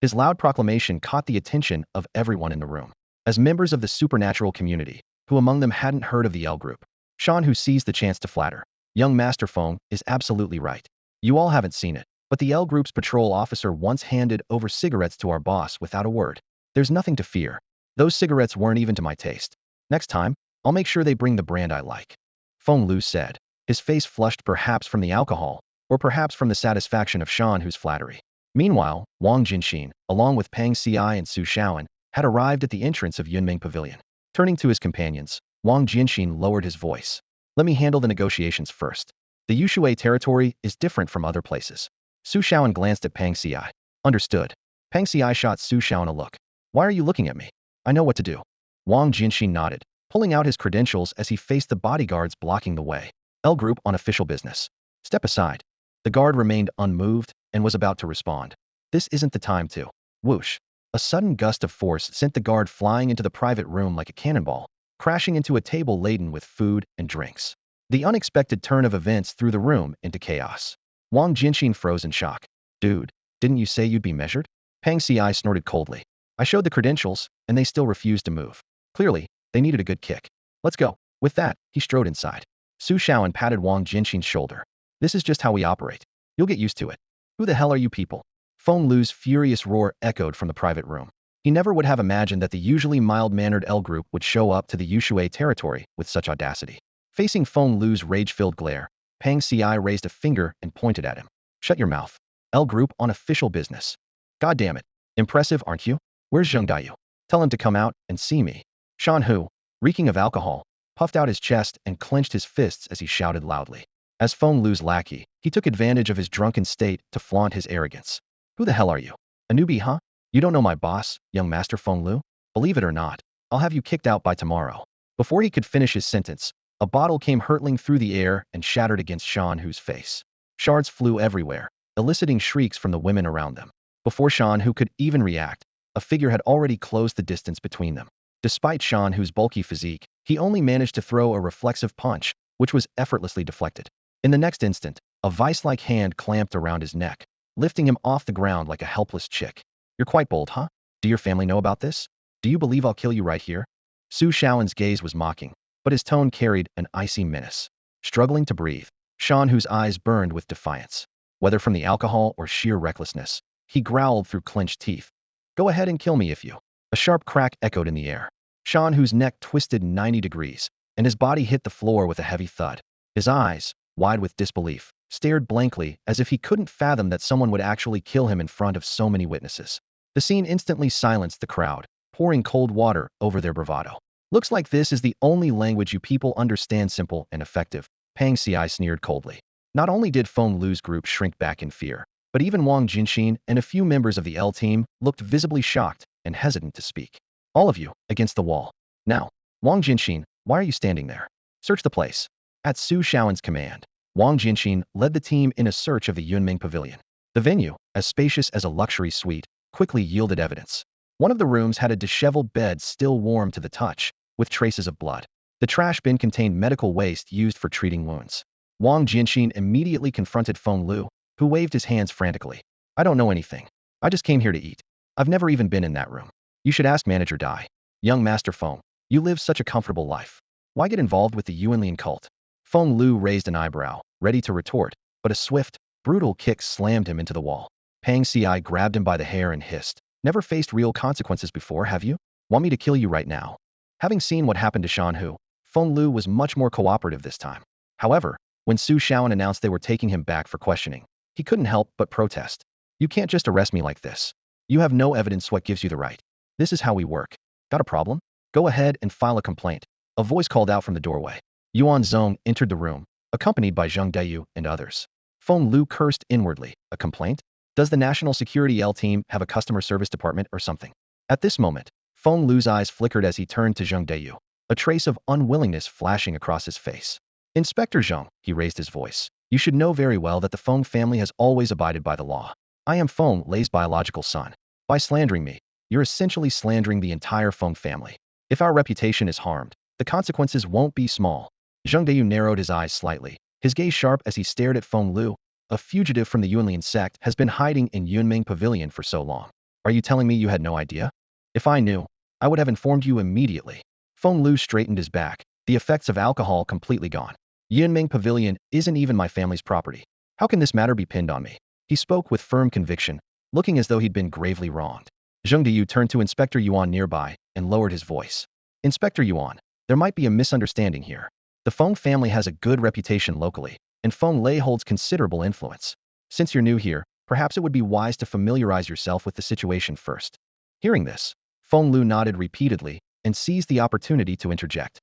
His loud proclamation caught the attention of everyone in the room. As members of the supernatural community, who among them hadn't heard of the L group, Shan Hu seized the chance to flatter. Young Master Feng is absolutely right. You all haven't seen it, but the L group's patrol officer once handed over cigarettes to our boss without a word. There's nothing to fear. Those cigarettes weren't even to my taste. Next time, I'll make sure they bring the brand I like. Feng Lu said, his face flushed perhaps from the alcohol, or perhaps from the satisfaction of Shan Hu's flattery. Meanwhile, Wang Jinxin, along with Pang Xi and Su Shaoan, had arrived at the entrance of Yunming Pavilion. Turning to his companions, Wang Jinxin lowered his voice. Let me handle the negotiations first. The Yushui territory is different from other places. Su Shaoan glanced at Pang Xi. Understood. Pang Xi shot Su Shaoan a look. Why are you looking at me? I know what to do. Wang Jinxin nodded, pulling out his credentials as he faced the bodyguards blocking the way. L Group on official business. Step aside. The guard remained unmoved and was about to respond. This isn't the time to. Whoosh. A sudden gust of force sent the guard flying into the private room like a cannonball, crashing into a table laden with food and drinks. The unexpected turn of events threw the room into chaos. Wang Jinxin froze in shock. Dude, didn't you say you'd be measured? Pang Ci snorted coldly. I showed the credentials, and they still refused to move. Clearly, they needed a good kick. Let's go. With that, he strode inside. Su Shaoan patted Wang Jinxin's shoulder. This is just how we operate. You'll get used to it. Who the hell are you people? Feng Lu's furious roar echoed from the private room. He never would have imagined that the usually mild-mannered L Group would show up to the Yushui territory with such audacity. Facing Feng Lu's rage-filled glare, Pang Ci raised a finger and pointed at him. Shut your mouth. L Group on official business. God damn it. Impressive, aren't you? Where's Zheng Daiyu? Tell him to come out and see me. Shan Hu, reeking of alcohol, puffed out his chest and clenched his fists as he shouted loudly. As Feng Lu's lackey, he took advantage of his drunken state to flaunt his arrogance. Who the hell are you? A newbie, huh? You don't know my boss, young Master Feng Lu? Believe it or not, I'll have you kicked out by tomorrow. Before he could finish his sentence, a bottle came hurtling through the air and shattered against Shan Hu's face. Shards flew everywhere, eliciting shrieks from the women around them. Before Shan Hu could even react, a figure had already closed the distance between them. Despite Shan Hu's bulky physique, he only managed to throw a reflexive punch, which was effortlessly deflected. In the next instant, a vice-like hand clamped around his neck, lifting him off the ground like a helpless chick. You're quite bold, huh? Do your family know about this? Do you believe I'll kill you right here? Su Shaoan's gaze was mocking, but his tone carried an icy menace. Struggling to breathe, Shan Hu's eyes burned with defiance. Whether from the alcohol or sheer recklessness, he growled through clenched teeth. Go ahead and kill me if you. A sharp crack echoed in the air. Shan Hu's neck twisted 90 degrees, and his body hit the floor with a heavy thud. His eyes, wide with disbelief, stared blankly as if he couldn't fathom that someone would actually kill him in front of so many witnesses. The scene instantly silenced the crowd, pouring cold water over their bravado. Looks like this is the only language you people understand, simple and effective, Pang Ci sneered coldly. Not only did Feng Lu's group shrink back in fear, but even Wang Jinxin and a few members of the L team looked visibly shocked and hesitant to speak. All of you, against the wall. Now, Wang Jinxin, why are you standing there? Search the place. At Su Shaoan's command, Wang Jinxin led the team in a search of the Yunming Pavilion. The venue, as spacious as a luxury suite, quickly yielded evidence. One of the rooms had a disheveled bed still warm to the touch, with traces of blood. The trash bin contained medical waste used for treating wounds. Wang Jinxin immediately confronted Feng Lu, who waved his hands frantically. I don't know anything. I just came here to eat. I've never even been in that room. You should ask Manager Dai. Young Master Feng, you live such a comfortable life. Why get involved with the Yuanlian cult? Feng Lu raised an eyebrow, ready to retort, but a swift, brutal kick slammed him into the wall. Pang Ci grabbed him by the hair and hissed. Never faced real consequences before, have you? Want me to kill you right now? Having seen what happened to Shan Hu, Feng Lu was much more cooperative this time. However, when Su Shaoan announced they were taking him back for questioning, he couldn't help but protest. You can't just arrest me like this. You have no evidence. What gives you the right? This is how we work. Got a problem? Go ahead and file a complaint. A voice called out from the doorway. Yuan Zong entered the room, accompanied by Zheng Daiyu and others. Feng Lu cursed inwardly. A complaint? Does the National Security L team have a customer service department or something? At this moment, Feng Lu's eyes flickered as he turned to Zheng Daiyu, a trace of unwillingness flashing across his face. Inspector Zheng, he raised his voice. You should know very well that the Feng family has always abided by the law. I am Feng Lei's biological son. By slandering me, you're essentially slandering the entire Feng family. If our reputation is harmed, the consequences won't be small. Zheng Daiyu narrowed his eyes slightly, his gaze sharp as he stared at Feng Lu. A fugitive from the Yuanlian sect has been hiding in Yunming Pavilion for so long. Are you telling me you had no idea? If I knew, I would have informed you immediately. Feng Lu straightened his back, the effects of alcohol completely gone. Yunming Pavilion isn't even my family's property. How can this matter be pinned on me? He spoke with firm conviction, looking as though he'd been gravely wronged. Zheng Daiyu turned to Inspector Yuan nearby and lowered his voice. Inspector Yuan, there might be a misunderstanding here. The Feng family has a good reputation locally, and Feng Lei holds considerable influence. Since you're new here, perhaps it would be wise to familiarize yourself with the situation first. Hearing this, Feng Lu nodded repeatedly and seized the opportunity to interject.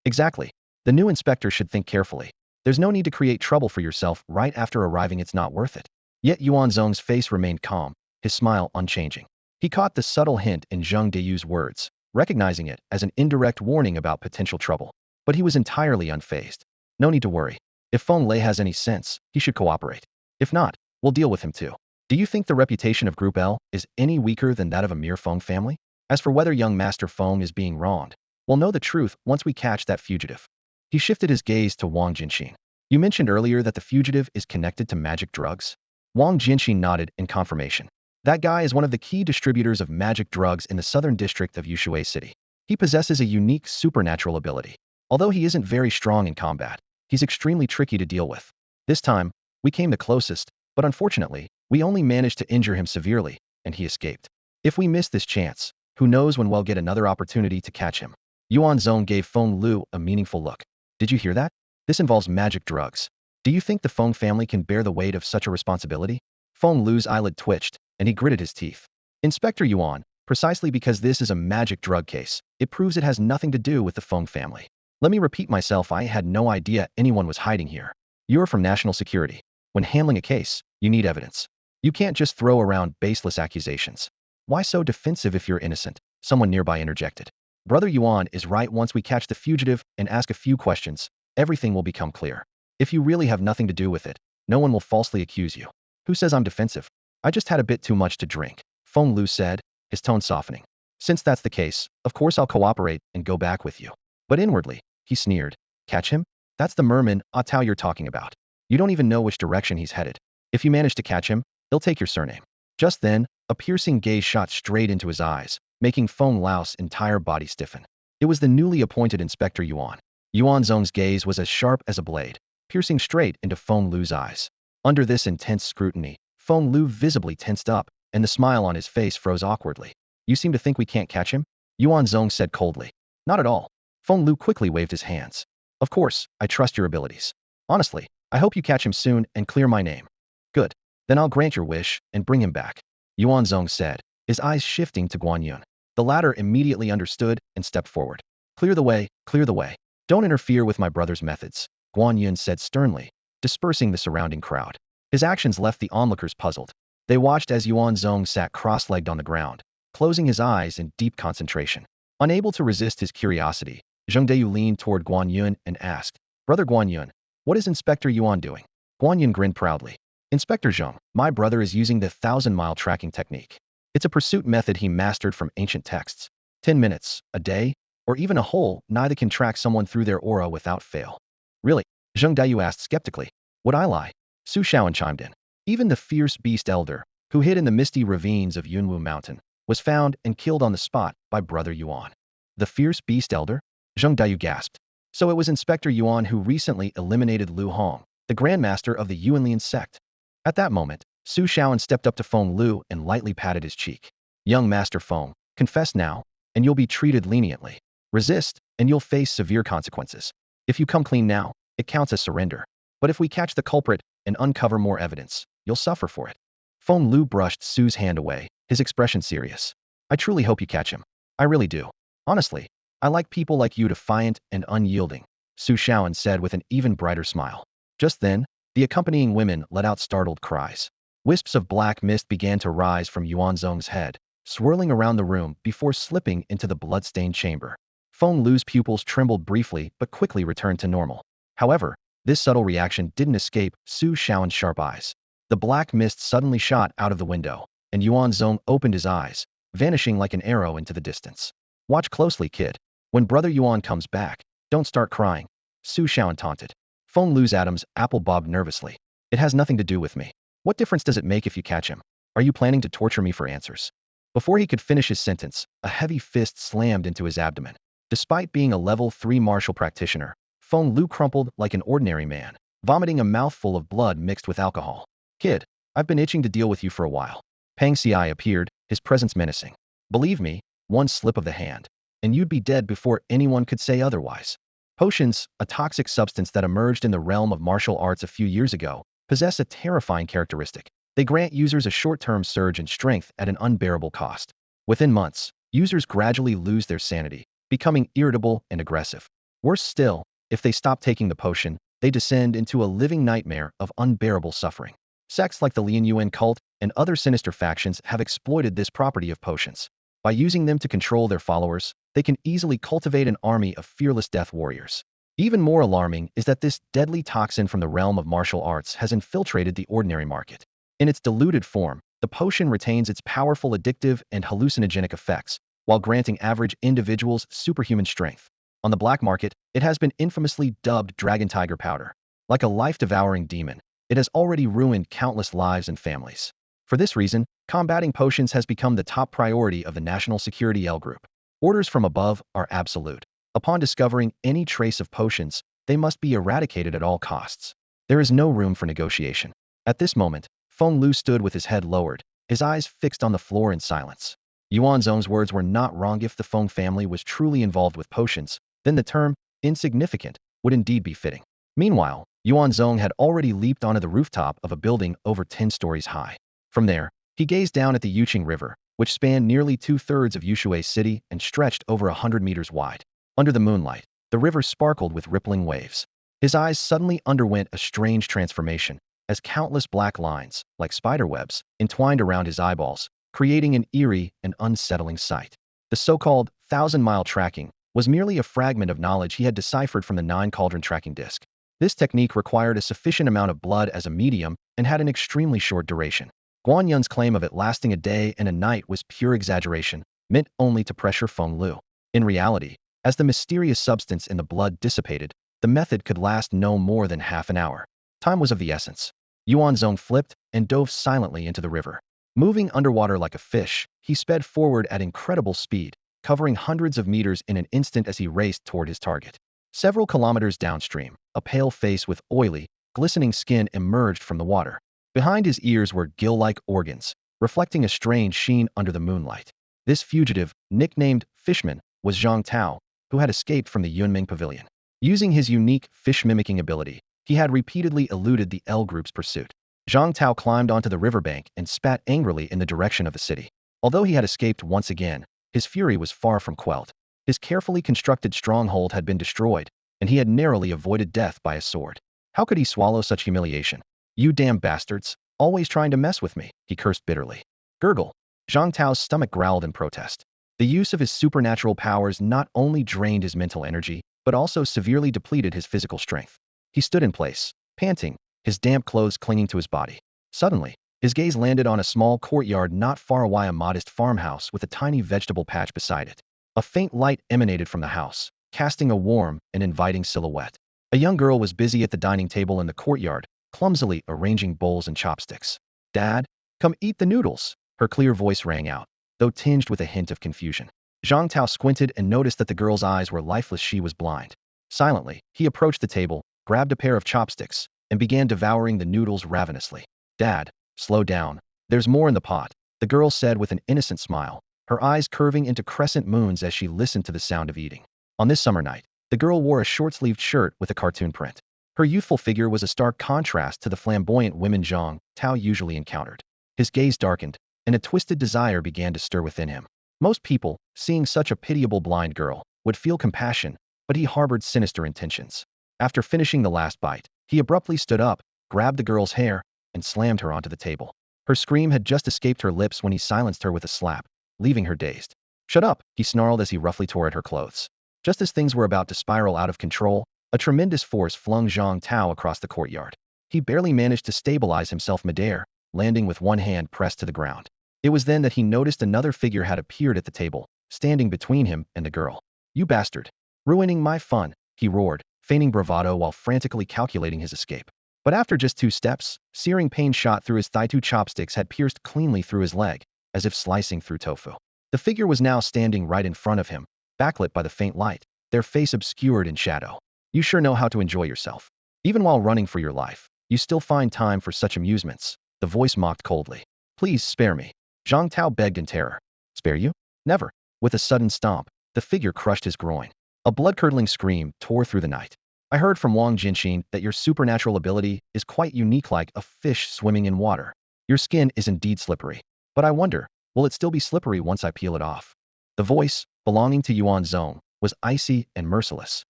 Exactly. The new inspector should think carefully. There's no need to create trouble for yourself right after arriving. It's not worth it. Yet Yuan Zong's face remained calm, his smile unchanging. He caught the subtle hint in Zheng Daiyu's words. recognizing it as an indirect warning about potential trouble. But he was entirely unfazed. No need to worry. If Feng Lei has any sense, he should cooperate. If not, we'll deal with him too. Do you think the reputation of Group L is any weaker than that of a mere Feng family? As for whether young Master Feng is being wronged, we'll know the truth once we catch that fugitive. He shifted his gaze to Wang Jinxin. You mentioned earlier that the fugitive is connected to magic drugs? Wang Jinxin nodded in confirmation. That guy is one of the key distributors of magic drugs in the southern district of Yushui City. He possesses a unique supernatural ability. Although he isn't very strong in combat, he's extremely tricky to deal with. This time, we came the closest, but unfortunately, we only managed to injure him severely, and he escaped. If we miss this chance, who knows when we'll get another opportunity to catch him. Yuan Zong gave Feng Lu a meaningful look. Did you hear that? This involves magic drugs. Do you think the Feng family can bear the weight of such a responsibility? Feng Lu's eyelid twitched, and he gritted his teeth. Inspector Yuan, precisely because this is a magic drug case, it proves it has nothing to do with the Feng family. Let me repeat myself, I had no idea anyone was hiding here. You're from national security. When handling a case, you need evidence. You can't just throw around baseless accusations. Why so defensive if you're innocent? Someone nearby interjected. Brother Yuan is right. Once we catch the fugitive and ask a few questions, everything will become clear. If you really have nothing to do with it, no one will falsely accuse you. Who says I'm defensive? I just had a bit too much to drink, Feng Lu said, his tone softening. Since that's the case, of course I'll cooperate and go back with you. But inwardly, he sneered. Catch him? That's the merman Tao you're talking about. You don't even know which direction he's headed. If you manage to catch him, he'll take your surname. Just then, a piercing gaze shot straight into his eyes, making Feng Lau's entire body stiffen. It was the newly appointed Inspector Yuan. Yuan Zong's gaze was as sharp as a blade, piercing straight into Feng Lu's eyes. Under this intense scrutiny, Feng Lu visibly tensed up, and the smile on his face froze awkwardly. You seem to think we can't catch him? Yuan Zong said coldly. Not at all. Feng Lu quickly waved his hands. Of course, I trust your abilities. Honestly, I hope you catch him soon and clear my name. Good. Then I'll grant your wish and bring him back, Yuan Zong said, his eyes shifting to Guan Yun. The latter immediately understood and stepped forward. Clear the way, clear the way. Don't interfere with my brother's methods, Guan Yun said sternly, dispersing the surrounding crowd. His actions left the onlookers puzzled. They watched as Yuan Zong sat cross-legged on the ground, closing his eyes in deep concentration. Unable to resist his curiosity, Zheng Deyu leaned toward Guan Yun and asked, Brother Guan Yun, what is Inspector Yuan doing? Guan Yun grinned proudly. Inspector Zheng, my brother is using the 1,000-mile tracking technique. It's a pursuit method he mastered from ancient texts. 10 minutes, a day, or even a whole, neither can track someone through their aura without fail. Really? Zheng Deyu asked skeptically. Would I lie? Su Shaoan chimed in. Even the fierce beast elder, who hid in the misty ravines of Yunwu Mountain, was found and killed on the spot by Brother Yuan. The fierce beast elder? Zheng Deyu gasped. So it was Inspector Yuan who recently eliminated Lu Hong, the grandmaster of the Yuanlian sect. At that moment, Su Shaoan stepped up to Feng Lu and lightly patted his cheek. Young Master Feng, confess now, and you'll be treated leniently. Resist, and you'll face severe consequences. If you come clean now, it counts as surrender. But if we catch the culprit and uncover more evidence, you'll suffer for it. Feng Lu brushed Su's hand away, his expression serious. I truly hope you catch him. I really do. Honestly, I like people like you, defiant and unyielding, Su Shaoan said with an even brighter smile. Just then, the accompanying women let out startled cries. Wisps of black mist began to rise from Yuan Zong's head, swirling around the room before slipping into the blood-stained chamber. Feng Lu's pupils trembled briefly but quickly returned to normal. However, this subtle reaction didn't escape Su Shaoan's sharp eyes. The black mist suddenly shot out of the window, and Yuan Zong opened his eyes, vanishing like an arrow into the distance. Watch closely, kid. When Brother Yuan comes back, don't start crying, Su Shaoan taunted. Feng Lu's Adam's apple bobbed nervously. It has nothing to do with me. What difference does it make if you catch him? Are you planning to torture me for answers? Before he could finish his sentence, a heavy fist slammed into his abdomen. Despite being a level 3 martial practitioner, Feng Lu crumpled like an ordinary man, vomiting a mouthful of blood mixed with alcohol. Kid, I've been itching to deal with you for a while. Pang Xiai appeared, his presence menacing. Believe me, one slip of the hand, and you'd be dead before anyone could say otherwise. Potions, a toxic substance that emerged in the realm of martial arts a few years ago, possess a terrifying characteristic. They grant users a short-term surge in strength at an unbearable cost. Within months, users gradually lose their sanity, becoming irritable and aggressive. Worse still, if they stop taking the potion, they descend into a living nightmare of unbearable suffering. Sects like the Lian Yuan cult and other sinister factions have exploited this property of potions. By using them to control their followers, they can easily cultivate an army of fearless death warriors. Even more alarming is that this deadly toxin from the realm of martial arts has infiltrated the ordinary market. In its diluted form, the potion retains its powerful addictive and hallucinogenic effects, while granting average individuals superhuman strength. On the black market, it has been infamously dubbed Dragon Tiger Powder. Like a life-devouring demon, it has already ruined countless lives and families. For this reason, combating potions has become the top priority of the National Security L Group. Orders from above are absolute. Upon discovering any trace of potions, they must be eradicated at all costs. There is no room for negotiation. At this moment, Feng Lu stood with his head lowered, his eyes fixed on the floor in silence. Yuan Zong's words were not wrong. If the Feng family was truly involved with potions, then the term insignificant would indeed be fitting. Meanwhile, Yuan Zong had already leaped onto the rooftop of a building over 10 stories high. From there, he gazed down at the Yuqing River, which spanned nearly 2/3 of Yushui City and stretched over 100 meters wide. Under the moonlight, the river sparkled with rippling waves. His eyes suddenly underwent a strange transformation, as countless black lines, like spiderwebs, entwined around his eyeballs, creating an eerie and unsettling sight. The so-called thousand-mile tracking was merely a fragment of knowledge he had deciphered from the nine-cauldron tracking disc. This technique required a sufficient amount of blood as a medium and had an extremely short duration. Guan Yun's claim of it lasting a day and a night was pure exaggeration, meant only to pressure Feng Lu. In reality, as the mysterious substance in the blood dissipated, the method could last no more than half an hour. Time was of the essence. Yuan Zong flipped and dove silently into the river. Moving underwater like a fish, he sped forward at incredible speed, covering hundreds of meters in an instant as he raced toward his target. Several kilometers downstream, a pale face with oily, glistening skin emerged from the water. Behind his ears were gill-like organs, reflecting a strange sheen under the moonlight. This fugitive, nicknamed Fishman, was Zhang Tao, who had escaped from the Yunming Pavilion. Using his unique fish-mimicking ability, he had repeatedly eluded the L Group's pursuit. Zhang Tao climbed onto the riverbank and spat angrily in the direction of the city. Although he had escaped once again, his fury was far from quelled. His carefully constructed stronghold had been destroyed, and he had narrowly avoided death by a sword. How could he swallow such humiliation? "You damn bastards, always trying to mess with me," he cursed bitterly. Gurgle. Zhang Tao's stomach growled in protest. The use of his supernatural powers not only drained his mental energy, but also severely depleted his physical strength. He stood in place, panting, his damp clothes clinging to his body. Suddenly, his gaze landed on a small courtyard not far away, a modest farmhouse with a tiny vegetable patch beside it. A faint light emanated from the house, casting a warm and inviting silhouette. A young girl was busy at the dining table in the courtyard, clumsily arranging bowls and chopsticks. "Dad, come eat the noodles," her clear voice rang out, though tinged with a hint of confusion. Zhang Tao squinted and noticed that the girl's eyes were lifeless. She was blind. Silently, he approached the table, grabbed a pair of chopsticks, and began devouring the noodles ravenously. "Dad, slow down. There's more in the pot," the girl said with an innocent smile, her eyes curving into crescent moons as she listened to the sound of eating. On this summer night, the girl wore a short-sleeved shirt with a cartoon print. Her youthful figure was a stark contrast to the flamboyant women Zhang Tao usually encountered. His gaze darkened, and a twisted desire began to stir within him. Most people, seeing such a pitiable blind girl, would feel compassion, but he harbored sinister intentions. After finishing the last bite, he abruptly stood up, grabbed the girl's hair, and slammed her onto the table. Her scream had just escaped her lips when he silenced her with a slap, leaving her dazed. "Shut up," he snarled as he roughly tore at her clothes. Just as things were about to spiral out of control, a tremendous force flung Zhang Tao across the courtyard. He barely managed to stabilize himself midair, landing with one hand pressed to the ground. It was then that he noticed another figure had appeared at the table, standing between him and the girl. "You bastard! Ruining my fun," he roared, feigning bravado while frantically calculating his escape. But after just 2 steps, searing pain shot through his thigh. 2 chopsticks had pierced cleanly through his leg, as if slicing through tofu. The figure was now standing right in front of him, backlit by the faint light, their face obscured in shadow. "You sure know how to enjoy yourself. Even while running for your life, you still find time for such amusements," the voice mocked coldly. "Please spare me," Zhang Tao begged in terror. "Spare you? Never." With a sudden stomp, the figure crushed his groin. A blood-curdling scream tore through the night. "I heard from Wang Jinxin that your supernatural ability is quite unique, like a fish swimming in water. Your skin is indeed slippery. But I wonder, will it still be slippery once I peel it off?" The voice, belonging to Yuan Zong, was icy and merciless.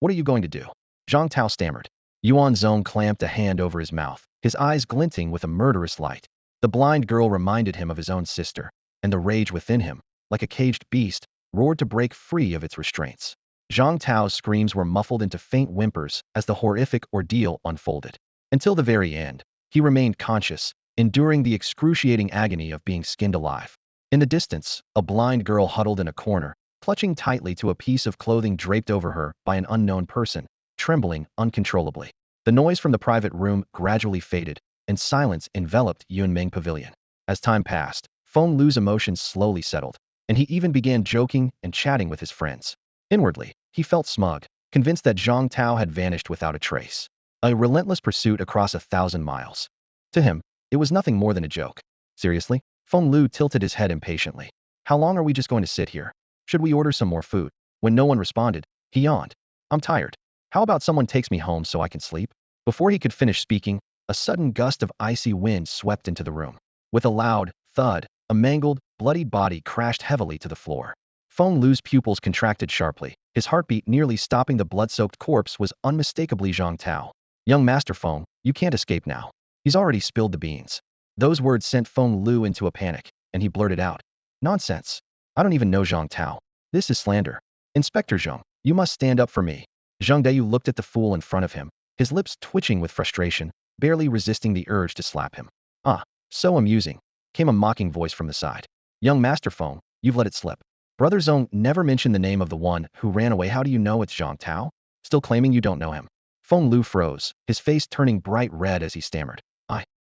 What are you going to do?" Zhang Tao stammered. Yuan Zong clamped a hand over his mouth, his eyes glinting with a murderous light. The blind girl reminded him of his own sister, and the rage within him, like a caged beast, roared to break free of its restraints. Zhang Tao's screams were muffled into faint whimpers as the horrific ordeal unfolded. Until the very end, he remained conscious, enduring the excruciating agony of being skinned alive. In the distance, a blind girl huddled in a corner, clutching tightly to a piece of clothing draped over her by an unknown person, trembling uncontrollably. The noise from the private room gradually faded, and silence enveloped Yunming Pavilion. As time passed, Feng Lu's emotions slowly settled, and he even began joking and chatting with his friends. Inwardly, he felt smug, convinced that Zhang Tao had vanished without a trace. A relentless pursuit across 1,000 miles. To him, it was nothing more than a joke. Seriously? Feng Lu tilted his head impatiently. How long are we just going to sit here? Should we order some more food? When no one responded, he yawned. I'm tired. How about someone takes me home so I can sleep? Before he could finish speaking, a sudden gust of icy wind swept into the room. With a loud thud, a mangled, bloodied body crashed heavily to the floor. Feng Lu's pupils contracted sharply. His heartbeat nearly stopping. The blood-soaked corpse was unmistakably Zhang Tao. Young Master Feng, you can't escape now. He's already spilled the beans. Those words sent Feng Lu into a panic, and he blurted out. Nonsense. I don't even know Zhang Tao. This is slander. Inspector Zhang, you must stand up for me. Zhang Dayu looked at the fool in front of him, his lips twitching with frustration, barely resisting the urge to slap him. Ah, so amusing, came a mocking voice from the side. Young Master Feng, you've let it slip. Brother Zong never mentioned the name of the one who ran away. How do you know it's Zhang Tao? Still claiming you don't know him. Feng Lu froze, his face turning bright red as he stammered.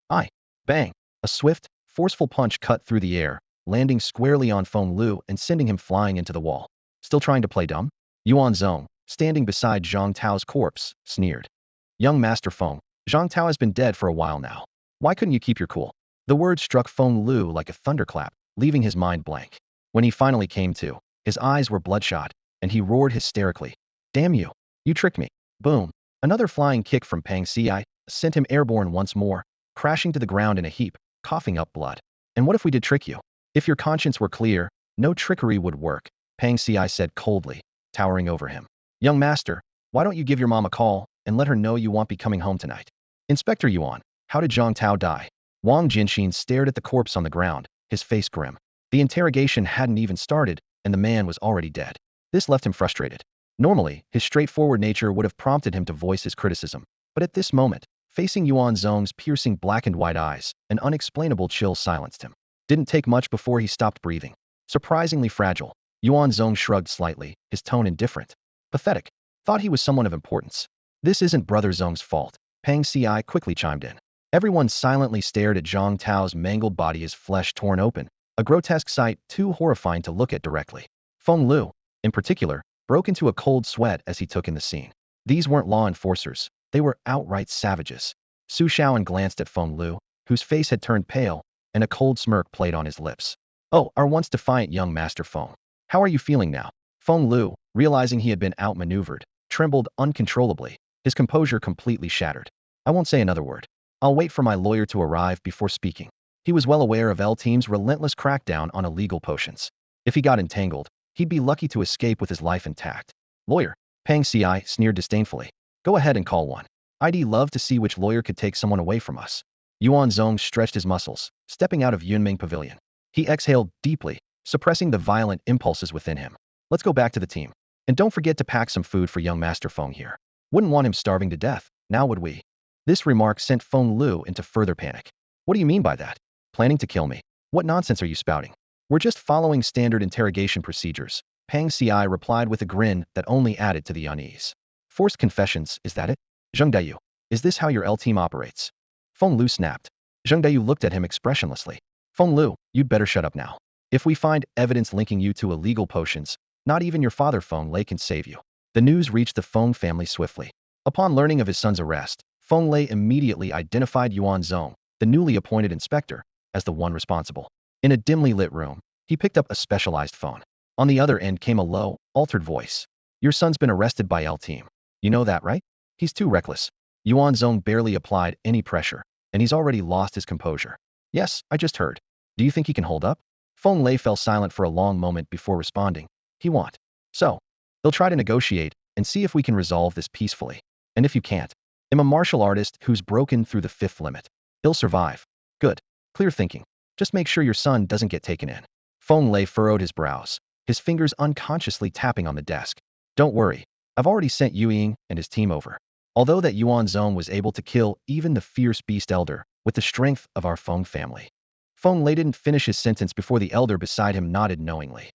I. Bang! A swift, forceful punch cut through the air, landing squarely on Feng Lu and sending him flying into the wall. Still trying to play dumb? Yuan Zong, standing beside Zhang Tao's corpse, sneered. Young Master Feng, Zhang Tao has been dead for a while now. Why couldn't you keep your cool? The words struck Feng Lu like a thunderclap, leaving his mind blank. When he finally came to, his eyes were bloodshot, and he roared hysterically. Damn you! You tricked me! Boom! Another flying kick from Pang Ci sent him airborne once more, crashing to the ground in a heap, coughing up blood. And what if we did trick you? If your conscience were clear, no trickery would work, Pang Ci said coldly, towering over him. Young master, why don't you give your mom a call and let her know you won't be coming home tonight? Inspector Yuan, how did Zhang Tao die? Wang Jinshin stared at the corpse on the ground, his face grim. The interrogation hadn't even started, and the man was already dead. This left him frustrated. Normally, his straightforward nature would have prompted him to voice his criticism, but at this moment, facing Yuan Zong's piercing black and white eyes, an unexplainable chill silenced him. Didn't take much before he stopped breathing. Surprisingly fragile, Yuan Zong shrugged slightly, his tone indifferent. Pathetic. Thought he was someone of importance. This isn't Brother Zong's fault, Pang Ci quickly chimed in. Everyone silently stared at Zhang Tao's mangled body, his flesh torn open, a grotesque sight too horrifying to look at directly. Feng Lu, in particular, broke into a cold sweat as he took in the scene. These weren't law enforcers, they were outright savages. Su Shaoan glanced at Feng Lu, whose face had turned pale, and a cold smirk played on his lips. Oh, our once defiant young Master Feng. How are you feeling now? Feng Lu, realizing he had been outmaneuvered, trembled uncontrollably, his composure completely shattered. I won't say another word. I'll wait for my lawyer to arrive before speaking. He was well aware of L-Team's relentless crackdown on illegal potions. If he got entangled, he'd be lucky to escape with his life intact. Lawyer, Pang Ci sneered disdainfully. Go ahead and call one. I'd love to see which lawyer could take someone away from us. Yuan Zong stretched his muscles, stepping out of Yunming Pavilion. He exhaled deeply, suppressing the violent impulses within him. Let's go back to the team. And don't forget to pack some food for young Master Feng here. Wouldn't want him starving to death, now would we? This remark sent Feng Lu into further panic. What do you mean by that? Planning to kill me? What nonsense are you spouting? We're just following standard interrogation procedures, Pang Ci replied with a grin that only added to the unease. Forced confessions, is that it? Zheng Dayu, is this how your L-Team operates? Feng Lu snapped. Zheng Dayu looked at him expressionlessly. Feng Lu, you'd better shut up now. If we find evidence linking you to illegal potions, not even your father Feng Lei can save you. The news reached the Feng family swiftly. Upon learning of his son's arrest, Feng Lei immediately identified Yuan Zong, the newly appointed inspector, as the one responsible. In a dimly lit room, he picked up a specialized phone. On the other end came a low, altered voice. Your son's been arrested by L-Team. You know that, right? He's too reckless. Yuan Zong barely applied any pressure, and he's already lost his composure. Yes, I just heard. Do you think he can hold up? Feng Lei fell silent for a long moment before responding. He won't. So, they'll try to negotiate and see if we can resolve this peacefully. And if you can't, I'm a martial artist who's broken through the fifth limit. He'll survive. Good. Clear thinking. Just make sure your son doesn't get taken in. Feng Lei furrowed his brows, his fingers unconsciously tapping on the desk. Don't worry, I've already sent Yu Ying and his team over. Although that Yuan Zong was able to kill even the fierce beast elder with the strength of our Feng family. Feng Lei didn't finish his sentence before the elder beside him nodded knowingly.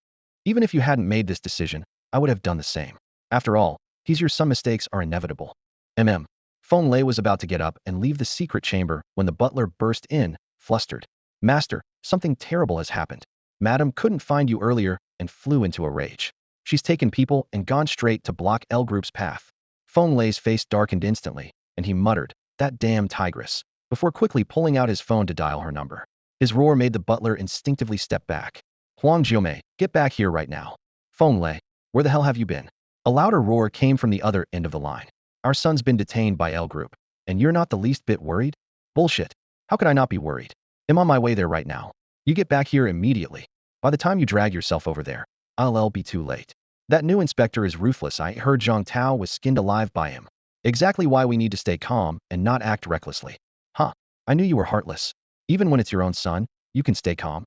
Even if you hadn't made this decision, I would have done the same. After all, he's your some mistakes are inevitable. Feng Lei was about to get up and leave the secret chamber when the butler burst in, flustered. Master, something terrible has happened. Madam couldn't find you earlier and flew into a rage. She's taken people and gone straight to block L Group's path. Feng Lei's face darkened instantly, and he muttered, that damn tigress, before quickly pulling out his phone to dial her number. His roar made the butler instinctively step back. Huang Jiumei, get back here right now. Feng Lei, where the hell have you been? A louder roar came from the other end of the line. Our son's been detained by L Group, and you're not the least bit worried? Bullshit. How could I not be worried? I'm on my way there right now. You get back here immediately. By the time you drag yourself over there, I'll be too late. That new inspector is ruthless. I heard Zhang Tao was skinned alive by him. Exactly why we need to stay calm and not act recklessly. Huh, I knew you were heartless. Even when it's your own son, you can stay calm.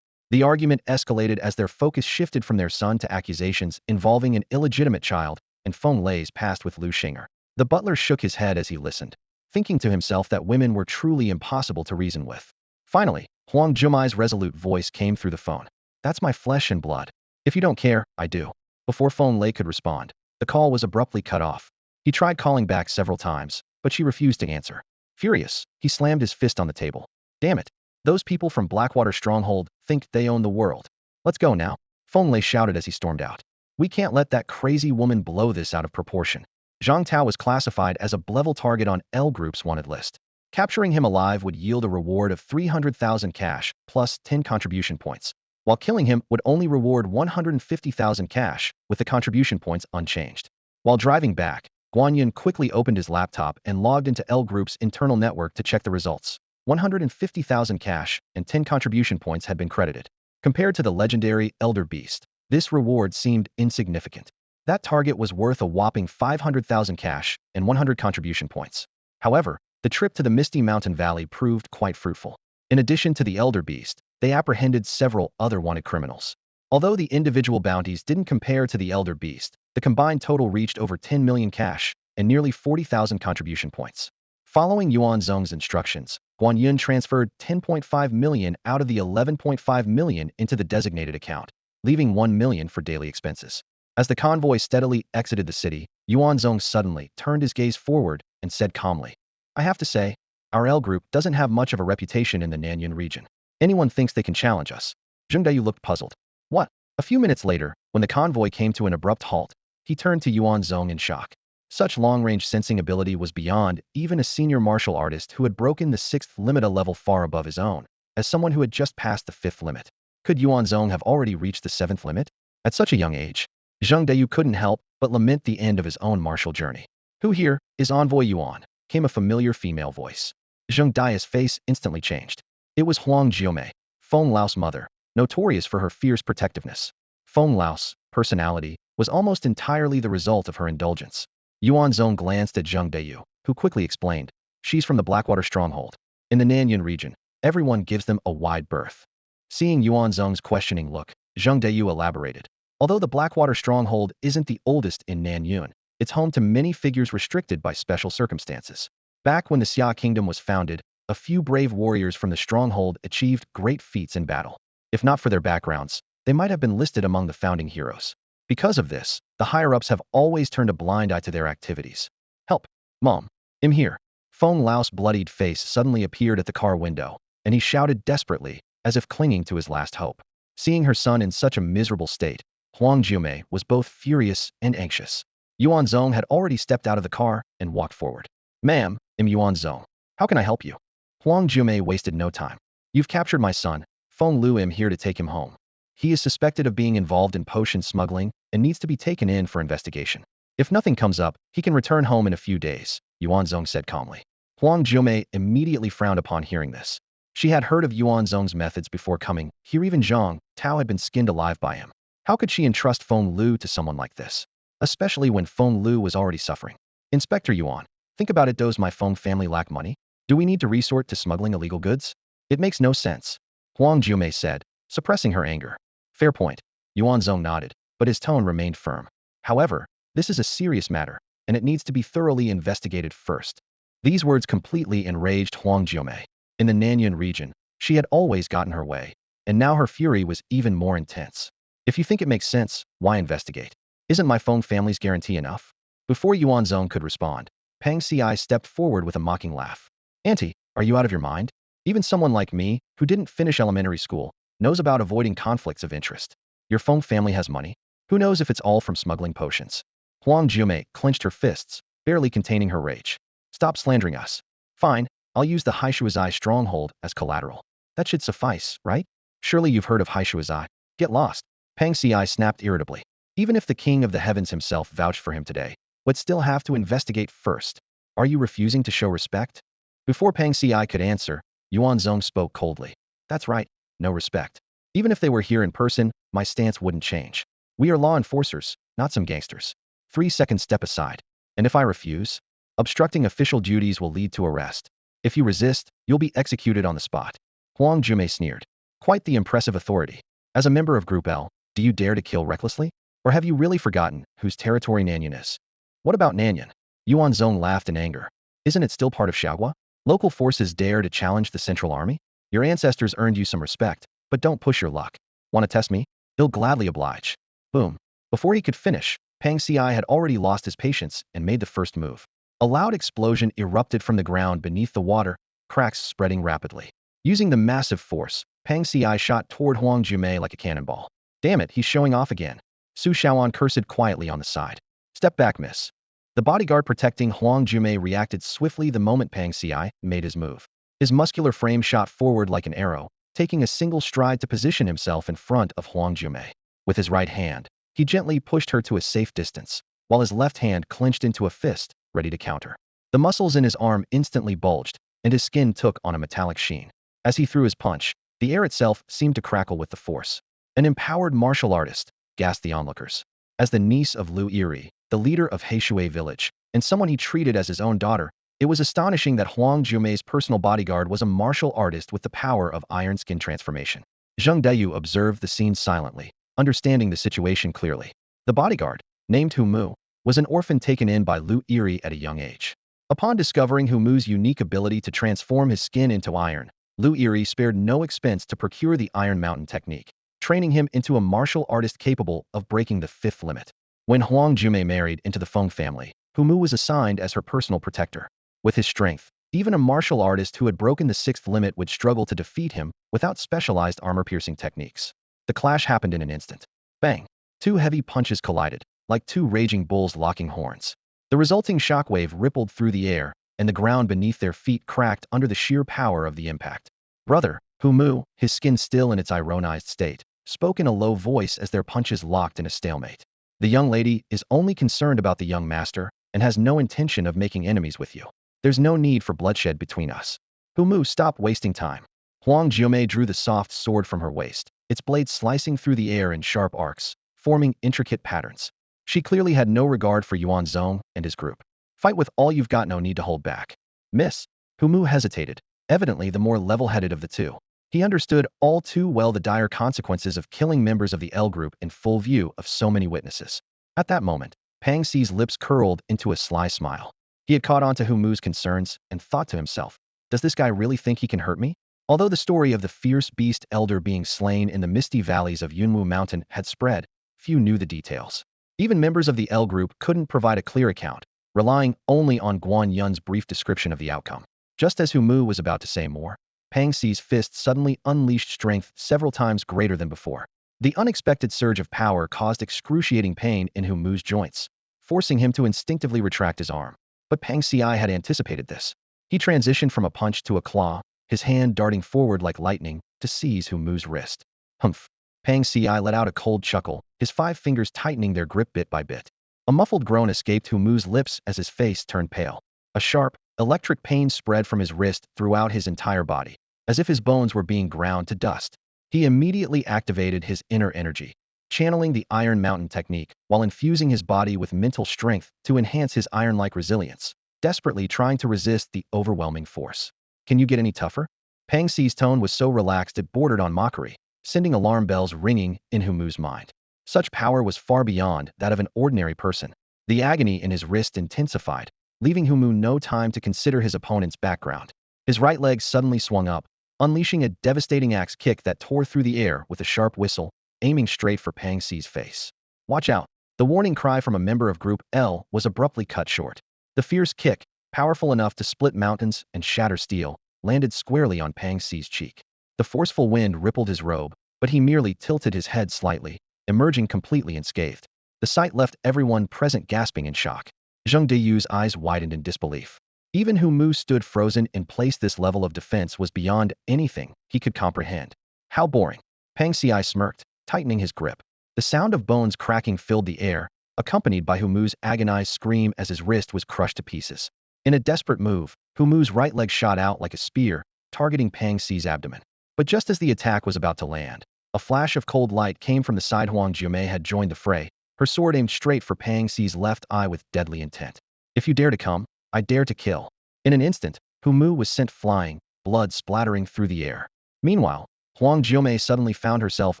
The argument escalated as their focus shifted from their son to accusations involving an illegitimate child and Feng Lei's past with Lu Xinger. The butler shook his head as he listened, thinking to himself that women were truly impossible to reason with. Finally, Huang Jumai's resolute voice came through the phone. That's my flesh and blood. If you don't care, I do. Before Feng Lei could respond, the call was abruptly cut off. He tried calling back several times, but she refused to answer. Furious, he slammed his fist on the table. Damn it. Those people from Blackwater Stronghold think they own the world. Let's go now. Feng Lei shouted as he stormed out. We can't let that crazy woman blow this out of proportion. Zhang Tao was classified as a level target on L Group's wanted list. Capturing him alive would yield a reward of 300,000 cash plus 10 contribution points, while killing him would only reward 150,000 cash with the contribution points unchanged. While driving back, Guanyin quickly opened his laptop and logged into L Group's internal network to check the results. 150,000 cash and 10 contribution points had been credited. Compared to the legendary Elder Beast, this reward seemed insignificant. That target was worth a whopping 500,000 cash and 100 contribution points. However, the trip to the Misty Mountain Valley proved quite fruitful. In addition to the Elder Beast, they apprehended several other wanted criminals. Although the individual bounties didn't compare to the Elder Beast, the combined total reached over 10 million cash and nearly 40,000 contribution points. Following Yuan Zong's instructions, Guanyin transferred 10.5 million out of the 11.5 million into the designated account, leaving 1 million for daily expenses. As the convoy steadily exited the city, Yuan Zong suddenly turned his gaze forward and said calmly, I have to say, our L Group doesn't have much of a reputation in the Nanyun region. Anyone thinks they can challenge us. Zheng Dayu looked puzzled. What? A few minutes later, when the convoy came to an abrupt halt, he turned to Yuan Zong in shock. Such long-range sensing ability was beyond even a senior martial artist who had broken the 6th limit a level far above his own, as someone who had just passed the 5th limit. Could Yuan Zong have already reached the 7th limit? At such a young age, Zheng Dayu couldn't help but lament the end of his own martial journey. Who here is Envoy Yuan? Came a familiar female voice. Zheng Dai's face instantly changed. It was Huang Jiumei, Feng Lao's mother, notorious for her fierce protectiveness. Feng Lao's personality was almost entirely the result of her indulgence. Yuan Zong glanced at Zheng Dayu, who quickly explained, she's from the Blackwater Stronghold. In the Nanyun region, everyone gives them a wide berth. Seeing Yuan Zong's questioning look, Zheng Dayu elaborated. Although the Blackwater Stronghold isn't the oldest in Nanyun, it's home to many figures restricted by special circumstances. Back when the Xia Kingdom was founded, a few brave warriors from the stronghold achieved great feats in battle. If not for their backgrounds, they might have been listed among the founding heroes. Because of this, the higher-ups have always turned a blind eye to their activities. Help! Mom! I'm here! Feng Lao's bloodied face suddenly appeared at the car window, and he shouted desperately, as if clinging to his last hope. Seeing her son in such a miserable state, Huang Jiumei was both furious and anxious. Yuan Zong had already stepped out of the car and walked forward. Ma'am, I'm Yuan Zong. How can I help you? Huang Jiumei wasted no time. You've captured my son, Feng Lu. I'm here to take him home. He is suspected of being involved in potion smuggling and needs to be taken in for investigation. If nothing comes up, he can return home in a few days, Yuan Zong said calmly. Huang Jiumei immediately frowned upon hearing this. She had heard of Yuan Zong's methods before coming here. Even Zhang Tao had been skinned alive by him. How could she entrust Feng Lu to someone like this? Especially when Feng Lu was already suffering. Inspector Yuan, think about it. Does my Feng family lack money? Do we need to resort to smuggling illegal goods? It makes no sense, Huang Jiumei said, suppressing her anger. Fair point. Yuan Zong nodded, but his tone remained firm. However, this is a serious matter, and it needs to be thoroughly investigated first. These words completely enraged Huang Jiumei. In the Nanyuan region, she had always gotten her way, and now her fury was even more intense. If you think it makes sense, why investigate? Isn't my Feng family's guarantee enough? Before Yuan Zong could respond, Pang Ci stepped forward with a mocking laugh. Auntie, are you out of your mind? Even someone like me, who didn't finish elementary school, knows about avoiding conflicts of interest. Your Feng family has money. Who knows if it's all from smuggling potions? Huang Jiumei clenched her fists, barely containing her rage. Stop slandering us. Fine, I'll use the Haishuazai stronghold as collateral. That should suffice, right? Surely you've heard of Haishuazai. Get lost. Pang Ci snapped irritably. Even if the king of the heavens himself vouched for him today, would still have to investigate first. Are you refusing to show respect? Before Pang Ci could answer, Yuan Zong spoke coldly. That's right, no respect. Even if they were here in person, my stance wouldn't change. We are law enforcers, not some gangsters. 3 seconds step aside. And if I refuse? Obstructing official duties will lead to arrest. If you resist, you'll be executed on the spot. Huang Jiumei sneered. Quite the impressive authority. As a member of Group L, do you dare to kill recklessly? Or have you really forgotten whose territory Nanyuan is? What about Nanyuan? Yuan Zong laughed in anger. Isn't it still part of Xiaogua? Local forces dare to challenge the central army? Your ancestors earned you some respect, but don't push your luck. Want to test me? They'll gladly oblige. Boom. Before he could finish, Pang Ci had already lost his patience and made the first move. A loud explosion erupted from the ground beneath the water, cracks spreading rapidly. Using the massive force, Pang Ci shot toward Huang Jiumei like a cannonball. Damn it, he's showing off again. Su Shaoan cursed quietly on the side. Step back, miss. The bodyguard protecting Huang Jiumei reacted swiftly the moment Pang Ci made his move. His muscular frame shot forward like an arrow, taking a single stride to position himself in front of Huang Jiumei. With his right hand, he gently pushed her to a safe distance, while his left hand clenched into a fist, ready to counter. The muscles in his arm instantly bulged, and his skin took on a metallic sheen. As he threw his punch, the air itself seemed to crackle with the force. An empowered martial artist, gasped the onlookers. As the niece of Lu Yiri, the leader of Heishui village, and someone he treated as his own daughter, it was astonishing that Huang Jiumei's personal bodyguard was a martial artist with the power of iron skin transformation. Zheng Deyu observed the scene silently, understanding the situation clearly. The bodyguard, named Hu Mu, was an orphan taken in by Lu Yiri at a young age. Upon discovering Hu Mu's unique ability to transform his skin into iron, Lu Yiri spared no expense to procure the Iron Mountain technique, training him into a martial artist capable of breaking the fifth limit. When Huang Jiumei married into the Feng family, Hu Mu was assigned as her personal protector. With his strength, even a martial artist who had broken the sixth limit would struggle to defeat him without specialized armor-piercing techniques. The clash happened in an instant. Bang! Two heavy punches collided, like two raging bulls locking horns. The resulting shockwave rippled through the air, and the ground beneath their feet cracked under the sheer power of the impact. Brother, Hu Mu, his skin still in its ironized state, spoke in a low voice as their punches locked in a stalemate. The young lady is only concerned about the young master and has no intention of making enemies with you. There's no need for bloodshed between us. Hu Mu, stop wasting time. Huang Jiumei drew the soft sword from her waist, its blade slicing through the air in sharp arcs, forming intricate patterns. She clearly had no regard for Yuan Zong and his group. Fight with all you've got, no need to hold back. Miss. Hu Mu hesitated, evidently the more level-headed of the two. He understood all too well the dire consequences of killing members of the L group in full view of so many witnesses. At that moment, Pang Ci's lips curled into a sly smile. He had caught on to Hu Mu's concerns and thought to himself, does this guy really think he can hurt me? Although the story of the fierce beast elder being slain in the misty valleys of Yunwu Mountain had spread, few knew the details. Even members of the L group couldn't provide a clear account, relying only on Guan Yun's brief description of the outcome. Just as Hu Mu was about to say more, Pang Ci's fist suddenly unleashed strength several times greater than before. The unexpected surge of power caused excruciating pain in Hu Mu's joints, forcing him to instinctively retract his arm. But Pang Ci had anticipated this. He transitioned from a punch to a claw, his hand darting forward like lightning to seize Hu Mu's wrist. Humph! Pang Ci let out a cold chuckle, his 5 fingers tightening their grip bit by bit. A muffled groan escaped Hu Mu's lips as his face turned pale. A sharp, electric pain spread from his wrist throughout his entire body, as if his bones were being ground to dust. He immediately activated his inner energy, channeling the Iron Mountain technique while infusing his body with mental strength to enhance his iron-like resilience, desperately trying to resist the overwhelming force. Can you get any tougher? Pang Ci's tone was so relaxed it bordered on mockery. sending alarm bells ringing in Hu Mu's mind. Such power was far beyond that of an ordinary person. The agony in his wrist intensified, leaving Hu Mu no time to consider his opponent's background. His right leg suddenly swung up, unleashing a devastating axe kick that tore through the air with a sharp whistle, aiming straight for Pang Xi's face. "Watch out!" The warning cry from a member of Group L was abruptly cut short. The fierce kick, powerful enough to split mountains and shatter steel, landed squarely on Pang Xi's cheek. The forceful wind rippled his robe, but he merely tilted his head slightly, emerging completely unscathed. The sight left everyone present gasping in shock. Zheng Deyu's eyes widened in disbelief. Even Hu Mu stood frozen in place. This level of defense was beyond anything he could comprehend. How boring. Pang Xi smirked, tightening his grip. The sound of bones cracking filled the air, accompanied by Hu Mu's agonized scream as his wrist was crushed to pieces. In a desperate move, Hu Mu's right leg shot out like a spear, targeting Pang Xi's abdomen. But just as the attack was about to land, a flash of cold light came from the side. Huang Jiumei had joined the fray, her sword aimed straight for Pang Xi's left eye with deadly intent. "If you dare to come, I dare to kill." In an instant, Hu Mu was sent flying, blood splattering through the air. Meanwhile, Huang Jiumei suddenly found herself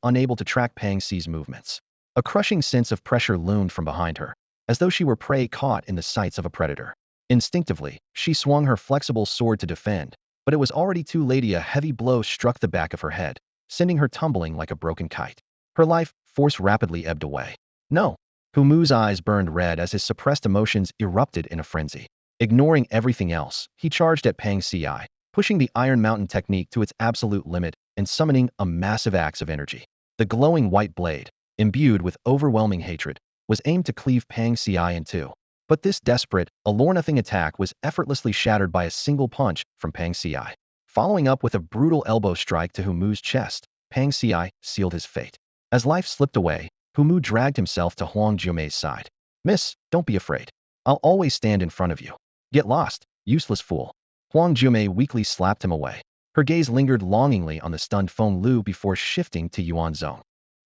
unable to track Pang Xi's movements. A crushing sense of pressure loomed from behind her, as though she were prey caught in the sights of a predator. Instinctively, she swung her flexible sword to defend, but it was already too late. A heavy blow struck the back of her head, sending her tumbling like a broken kite. Her life force rapidly ebbed away. "No!" Hu Mu's eyes burned red as his suppressed emotions erupted in a frenzy. Ignoring everything else, he charged at Pang Xi, pushing the Iron Mountain technique to its absolute limit and summoning a massive axe of energy. The glowing white blade, imbued with overwhelming hatred, was aimed to cleave Pang Xi in two. But this desperate, allure-nothing attack was effortlessly shattered by a single punch from Pang Xi. Following up with a brutal elbow strike to Hu Mu's chest, Pang Xi sealed his fate. As life slipped away, Hu Mu dragged himself to Huang Jiumei's side. "Miss, don't be afraid. I'll always stand in front of you. Get lost, useless fool." Huang Jiumei weakly slapped him away. Her gaze lingered longingly on the stunned Feng Lu before shifting to Yuan Zong.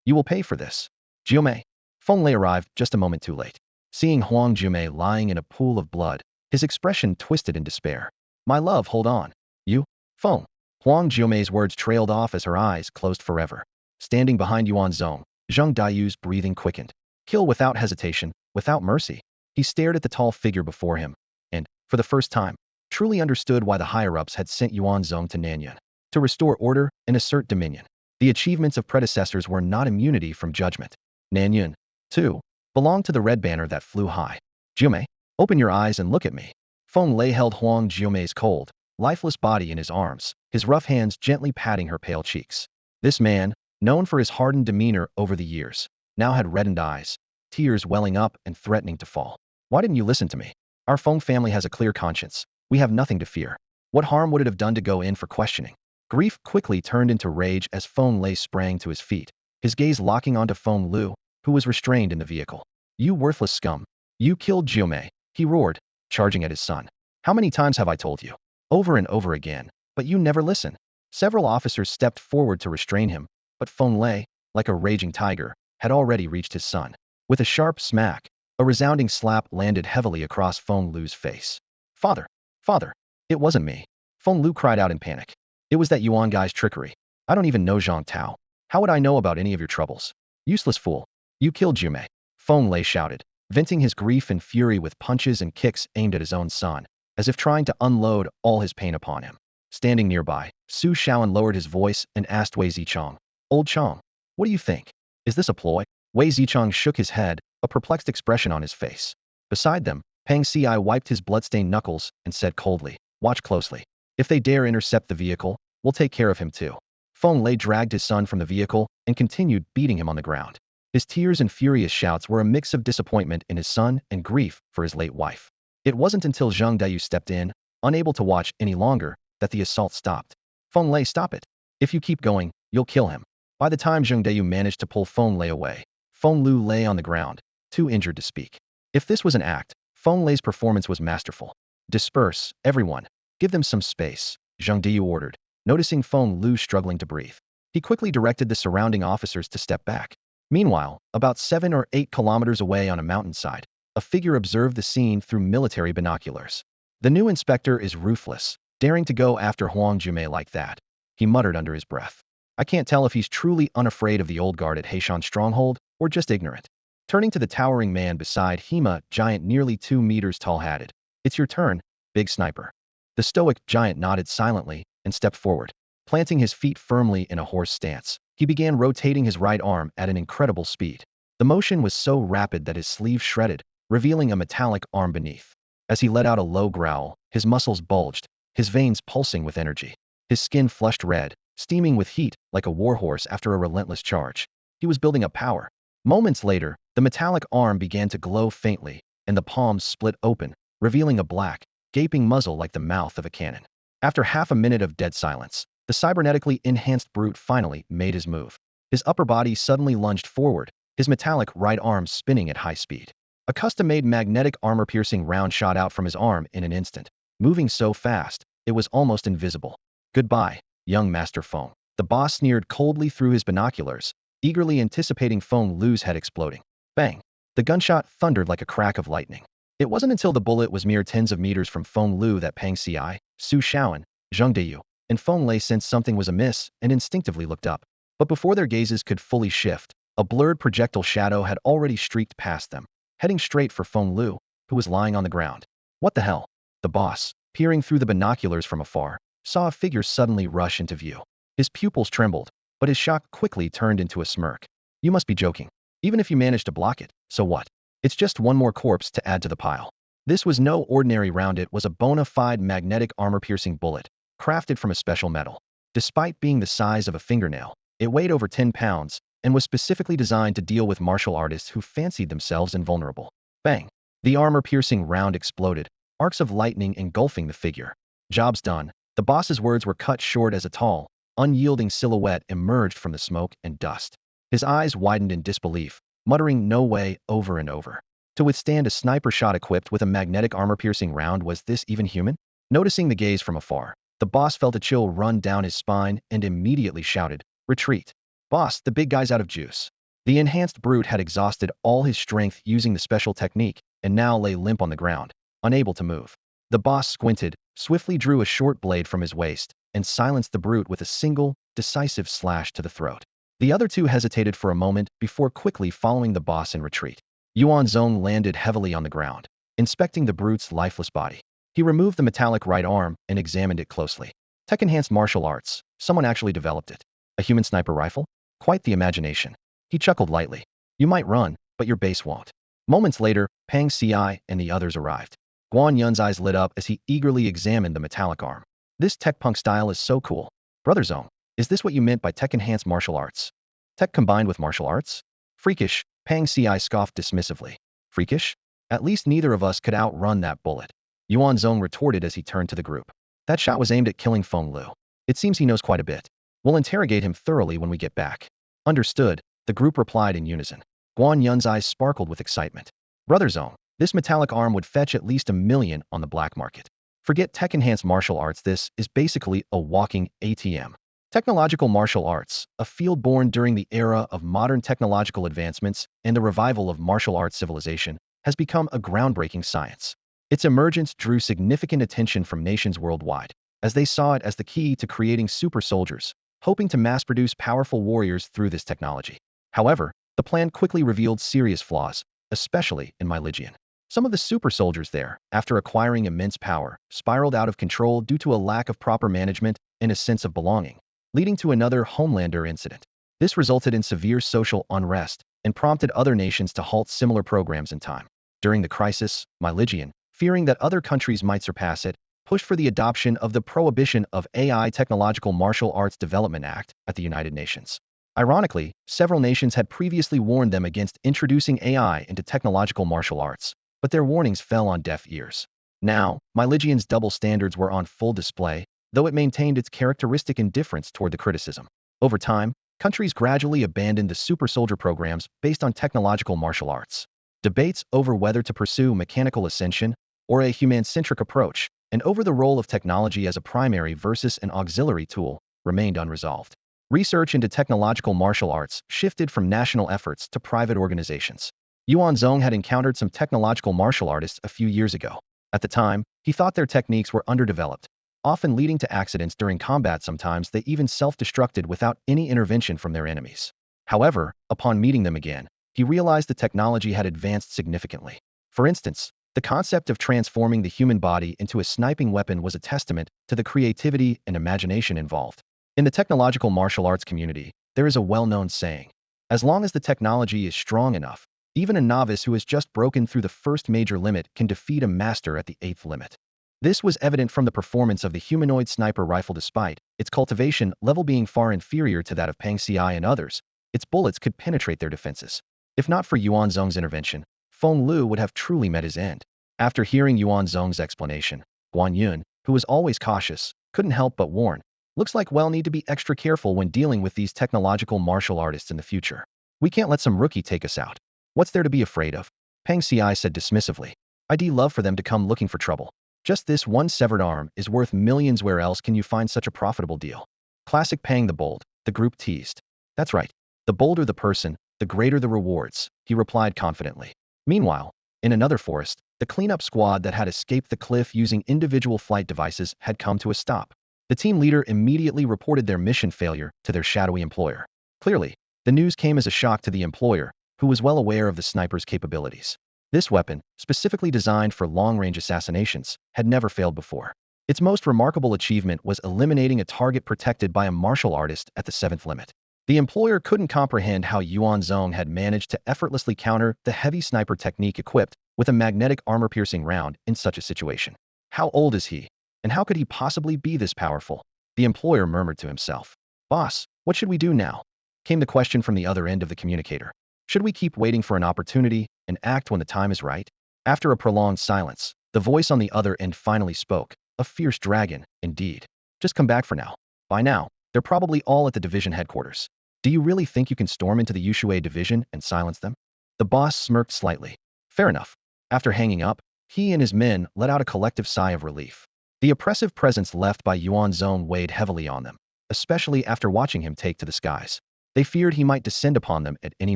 "You will pay for this." "Jiumei." Feng Lei arrived just a moment too late. Seeing Huang Jiumei lying in a pool of blood, his expression twisted in despair. "My love, hold on." "You?" "Feng." Huang Jiumei's words trailed off as her eyes closed forever. Standing behind Yuan Zong, Zheng Deyu's breathing quickened. Kill without hesitation, without mercy. He stared at the tall figure before him, and, for the first time, truly understood why the higher-ups had sent Yuan Zong to Nanyun. To restore order and assert dominion. The achievements of predecessors were not immunity from judgment. Nanyun, too, belonged to the red banner that flew high. "Jiumei, open your eyes and look at me." Feng Lei held Huang Jiumei's cold, lifeless body in his arms, his rough hands gently patting her pale cheeks. This man, known for his hardened demeanor over the years, now had reddened eyes, tears welling up and threatening to fall. "Why didn't you listen to me? Our Feng family has a clear conscience. We have nothing to fear. What harm would it have done to go in for questioning?" Grief quickly turned into rage as Feng Lei sprang to his feet, his gaze locking onto Feng Lu, who was restrained in the vehicle. "You worthless scum. You killed Jiumei," he roared, charging at his son. "How many times have I told you?" "Over and over again, but you never listen." Several officers stepped forward to restrain him, but Feng Lei, like a raging tiger, had already reached his son. With a sharp smack, a resounding slap landed heavily across Feng Lu's face. "Father! Father! It wasn't me." Feng Lu cried out in panic. "It was that Yuan guy's trickery. I don't even know Zhang Tao. How would I know about any of your troubles?" "Useless fool. You killed Jiumei," Feng Lei shouted, venting his grief and fury with punches and kicks aimed at his own son, as if trying to unload all his pain upon him. Standing nearby, Su Shaoan lowered his voice and asked Wei Zichong, "Old Chong, what do you think? Is this a ploy?" Wei Zichong shook his head, a perplexed expression on his face. Beside them, Pang Xi wiped his bloodstained knuckles and said coldly, "Watch closely. If they dare intercept the vehicle, we'll take care of him too." Feng Lei dragged his son from the vehicle and continued beating him on the ground. His tears and furious shouts were a mix of disappointment in his son and grief for his late wife. It wasn't until Zheng Deyu stepped in, unable to watch any longer, that the assault stopped. "Feng Lei, stop it. If you keep going, you'll kill him." By the time Zheng Deyu managed to pull Feng Lei away, Feng Lu lay on the ground, too injured to speak. If this was an act, Feng Lei's performance was masterful. "Disperse, everyone. Give them some space," Zheng Deyu ordered, noticing Feng Lu struggling to breathe. He quickly directed the surrounding officers to step back. Meanwhile, about 7 or 8 kilometers away on a mountainside, a figure observed the scene through military binoculars. "The new inspector is ruthless, daring to go after Huang Jiumei like that," he muttered under his breath. I can't tell if he's truly unafraid of the old guard at Heishan's stronghold or just ignorant. Turning to the towering man beside Hema, giant nearly 2 meters tall, added, "It's your turn, big sniper." The stoic giant nodded silently and stepped forward. Planting his feet firmly in a horse stance, he began rotating his right arm at an incredible speed. The motion was so rapid that his sleeve shredded, revealing a metallic arm beneath. As he let out a low growl, his muscles bulged, his veins pulsing with energy. His skin flushed red, steaming with heat like a warhorse after a relentless charge. He was building up power. Moments later, the metallic arm began to glow faintly, and the palms split open, revealing a black, gaping muzzle like the mouth of a cannon. After half a minute of dead silence, the cybernetically enhanced brute finally made his move. His upper body suddenly lunged forward, his metallic right arm spinning at high speed. A custom-made magnetic armor-piercing round shot out from his arm in an instant, moving so fast, it was almost invisible. "Goodbye, young Master Feng." The boss sneered coldly through his binoculars, eagerly anticipating Feng Lu's head exploding. Bang! The gunshot thundered like a crack of lightning. It wasn't until the bullet was mere tens of meters from Feng Lu that Pang Ci, Su Shaoan, Zheng Deyu, and Feng Lei sensed something was amiss and instinctively looked up. But before their gazes could fully shift, a blurred projectile shadow had already streaked past them, heading straight for Feng Lu, who was lying on the ground. What the hell? The boss, peering through the binoculars from afar, saw a figure suddenly rush into view. His pupils trembled, but his shock quickly turned into a smirk. "You must be joking. Even if you manage to block it, so what? It's just one more corpse to add to the pile." This was no ordinary round, it was a bona fide magnetic armor-piercing bullet, crafted from a special metal. Despite being the size of a fingernail, it weighed over 10 pounds and was specifically designed to deal with martial artists who fancied themselves invulnerable. Bang! The armor-piercing round exploded, arcs of lightning engulfing the figure. "Job's done." The boss's words were cut short as a tall, unyielding silhouette emerged from the smoke and dust. His eyes widened in disbelief, muttering "no way" over and over. To withstand a sniper shot equipped with a magnetic armor-piercing round, was this even human? Noticing the gaze from afar, the boss felt a chill run down his spine and immediately shouted, "Retreat. Boss, the big guy's out of juice." The enhanced brute had exhausted all his strength using the special technique and now lay limp on the ground, unable to move. The boss squinted, swiftly drew a short blade from his waist, and silenced the brute with a single, decisive slash to the throat. The other two hesitated for a moment before quickly following the boss in retreat. Yuan Zong landed heavily on the ground, inspecting the brute's lifeless body. He removed the metallic right arm and examined it closely. Tech-enhanced martial arts. Someone actually developed it. A human sniper rifle? Quite the imagination. He chuckled lightly. "You might run, but your base won't." Moments later, Pang Ci and the others arrived. Guan Yun's eyes lit up as he eagerly examined the metallic arm. "This tech punk style is so cool. Brother Zong, is this what you meant by tech-enhanced martial arts? Tech combined with martial arts? Freakish," Pang Ci scoffed dismissively. "Freakish? At least neither of us could outrun that bullet," Yuan Zong retorted as he turned to the group. "That shot was aimed at killing Feng Lu. It seems he knows quite a bit. We'll interrogate him thoroughly when we get back." "Understood," the group replied in unison. Guan Yun's eyes sparkled with excitement. "Brother Zong, this metallic arm would fetch at least $1 million on the black market. Forget tech-enhanced martial arts, this is basically a walking ATM." Technological martial arts, a field born during the era of modern technological advancements and the revival of martial arts civilization, has become a groundbreaking science. Its emergence drew significant attention from nations worldwide, as they saw it as the key to creating super soldiers, hoping to mass-produce powerful warriors through this technology. However, the plan quickly revealed serious flaws, especially in Myligian. Some of the super soldiers there, after acquiring immense power, spiraled out of control due to a lack of proper management and a sense of belonging, leading to another Homelander incident. This resulted in severe social unrest and prompted other nations to halt similar programs in time. During the crisis, Myligian, fearing that other countries might surpass it, pushed for the adoption of the Prohibition of AI Technological Martial Arts Development Act at the United Nations. Ironically, several nations had previously warned them against introducing AI into technological martial arts, but their warnings fell on deaf ears. Now, Myligian's double standards were on full display, though it maintained its characteristic indifference toward the criticism. Over time, countries gradually abandoned the super soldier programs based on technological martial arts. Debates over whether to pursue mechanical ascension or a human-centric approach, and over the role of technology as a primary versus an auxiliary tool, remained unresolved. Research into technological martial arts shifted from national efforts to private organizations. Yuan Zong had encountered some technological martial artists a few years ago. At the time, he thought their techniques were underdeveloped, often leading to accidents during combat. Sometimes they even self-destructed without any intervention from their enemies. However, upon meeting them again, he realized the technology had advanced significantly. For instance, the concept of transforming the human body into a sniping weapon was a testament to the creativity and imagination involved. In the technological martial arts community, there is a well-known saying: as long as the technology is strong enough, even a novice who has just broken through the first major limit can defeat a master at the 8th limit. This was evident from the performance of the humanoid sniper rifle. Despite its cultivation level being far inferior to that of Pang Ci and others, its bullets could penetrate their defenses. If not for Yuan Zong's intervention, Feng Lu would have truly met his end. After hearing Yuan Zong's explanation, Guan Yun, who was always cautious, couldn't help but warn, looks like we'll need to be extra careful when dealing with these technological martial artists in the future. We can't let some rookie take us out. What's there to be afraid of? Pang Ci said dismissively. I'd love for them to come looking for trouble. Just this one severed arm is worth millions. Where else can you find such a profitable deal? Classic Pang the Bold, the group teased. That's right. The bolder the person, the greater the rewards, he replied confidently. Meanwhile, in another forest, the cleanup squad that had escaped the cliff using individual flight devices had come to a stop. The team leader immediately reported their mission failure to their shadowy employer. Clearly, the news came as a shock to the employer, who was well aware of the sniper's capabilities. This weapon, specifically designed for long-range assassinations, had never failed before. Its most remarkable achievement was eliminating a target protected by a martial artist at the 7th limit. The employer couldn't comprehend how Yuan Zong had managed to effortlessly counter the heavy sniper technique equipped with a magnetic armor-piercing round in such a situation. How old is he? And how could he possibly be this powerful? The employer murmured to himself. Boss, what should we do now? Came the question from the other end of the communicator. Should we keep waiting for an opportunity and act when the time is right? After a prolonged silence, the voice on the other end finally spoke. A fierce dragon, indeed. Just come back for now. By now, they're probably all at the division headquarters. Do you really think you can storm into the Yushui division and silence them? The boss smirked slightly. Fair enough. After hanging up, he and his men let out a collective sigh of relief. The oppressive presence left by Yuan Zong weighed heavily on them, especially after watching him take to the skies. They feared he might descend upon them at any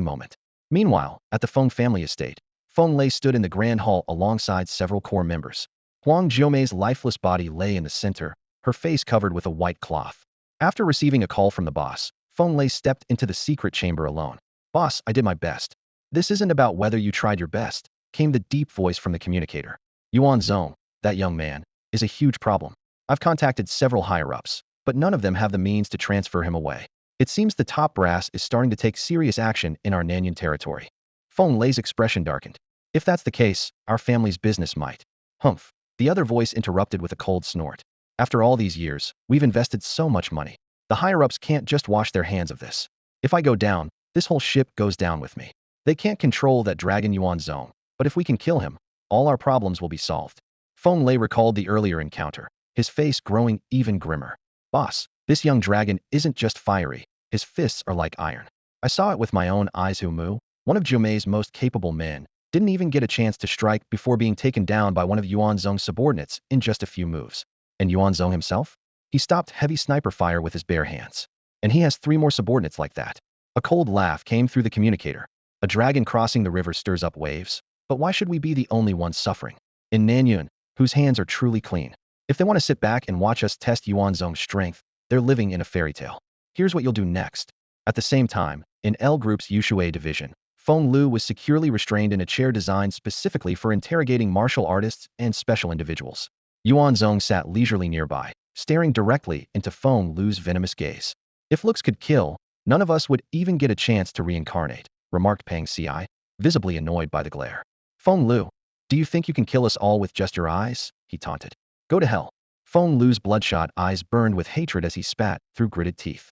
moment. Meanwhile, at the Feng family estate, Feng Lei stood in the grand hall alongside several core members. Huang Jiumei's lifeless body lay in the center, her face covered with a white cloth. After receiving a call from the boss, Feng Lei stepped into the secret chamber alone. Boss, I did my best. This isn't about whether you tried your best, came the deep voice from the communicator. Yuan Zong, that young man, is a huge problem. I've contacted several higher-ups, but none of them have the means to transfer him away. It seems the top brass is starting to take serious action in our Nanyan territory. Feng Lei's expression darkened. If that's the case, our family's business might. Humph. The other voice interrupted with a cold snort. After all these years, we've invested so much money. The higher-ups can't just wash their hands of this. If I go down, this whole ship goes down with me. They can't control that dragon Yuan Zong, but if we can kill him, all our problems will be solved. Feng Lei recalled the earlier encounter, his face growing even grimmer. Boss, this young dragon isn't just fiery, his fists are like iron. I saw it with my own eyes. Mu, one of Jiumei's most capable men, didn't even get a chance to strike before being taken down by one of Yuan Zong's subordinates in just a few moves. And Yuan Zong himself? He stopped heavy sniper fire with his bare hands. And he has 3 more subordinates like that. A cold laugh came through the communicator. A dragon crossing the river stirs up waves. But why should we be the only ones suffering? In Nanyun, whose hands are truly clean. If they want to sit back and watch us test Yuan Zong's strength, they're living in a fairy tale. Here's what you'll do next. At the same time, in L Group's Yushui division, Feng Lu was securely restrained in a chair designed specifically for interrogating martial artists and special individuals. Yuan Zong sat leisurely nearby, staring directly into Feng Lu's venomous gaze. If looks could kill, none of us would even get a chance to reincarnate, remarked Pang Ci, visibly annoyed by the glare. Feng Lu, do you think you can kill us all with just your eyes? He taunted. Go to hell. Feng Lu's bloodshot eyes burned with hatred as he spat through gritted teeth.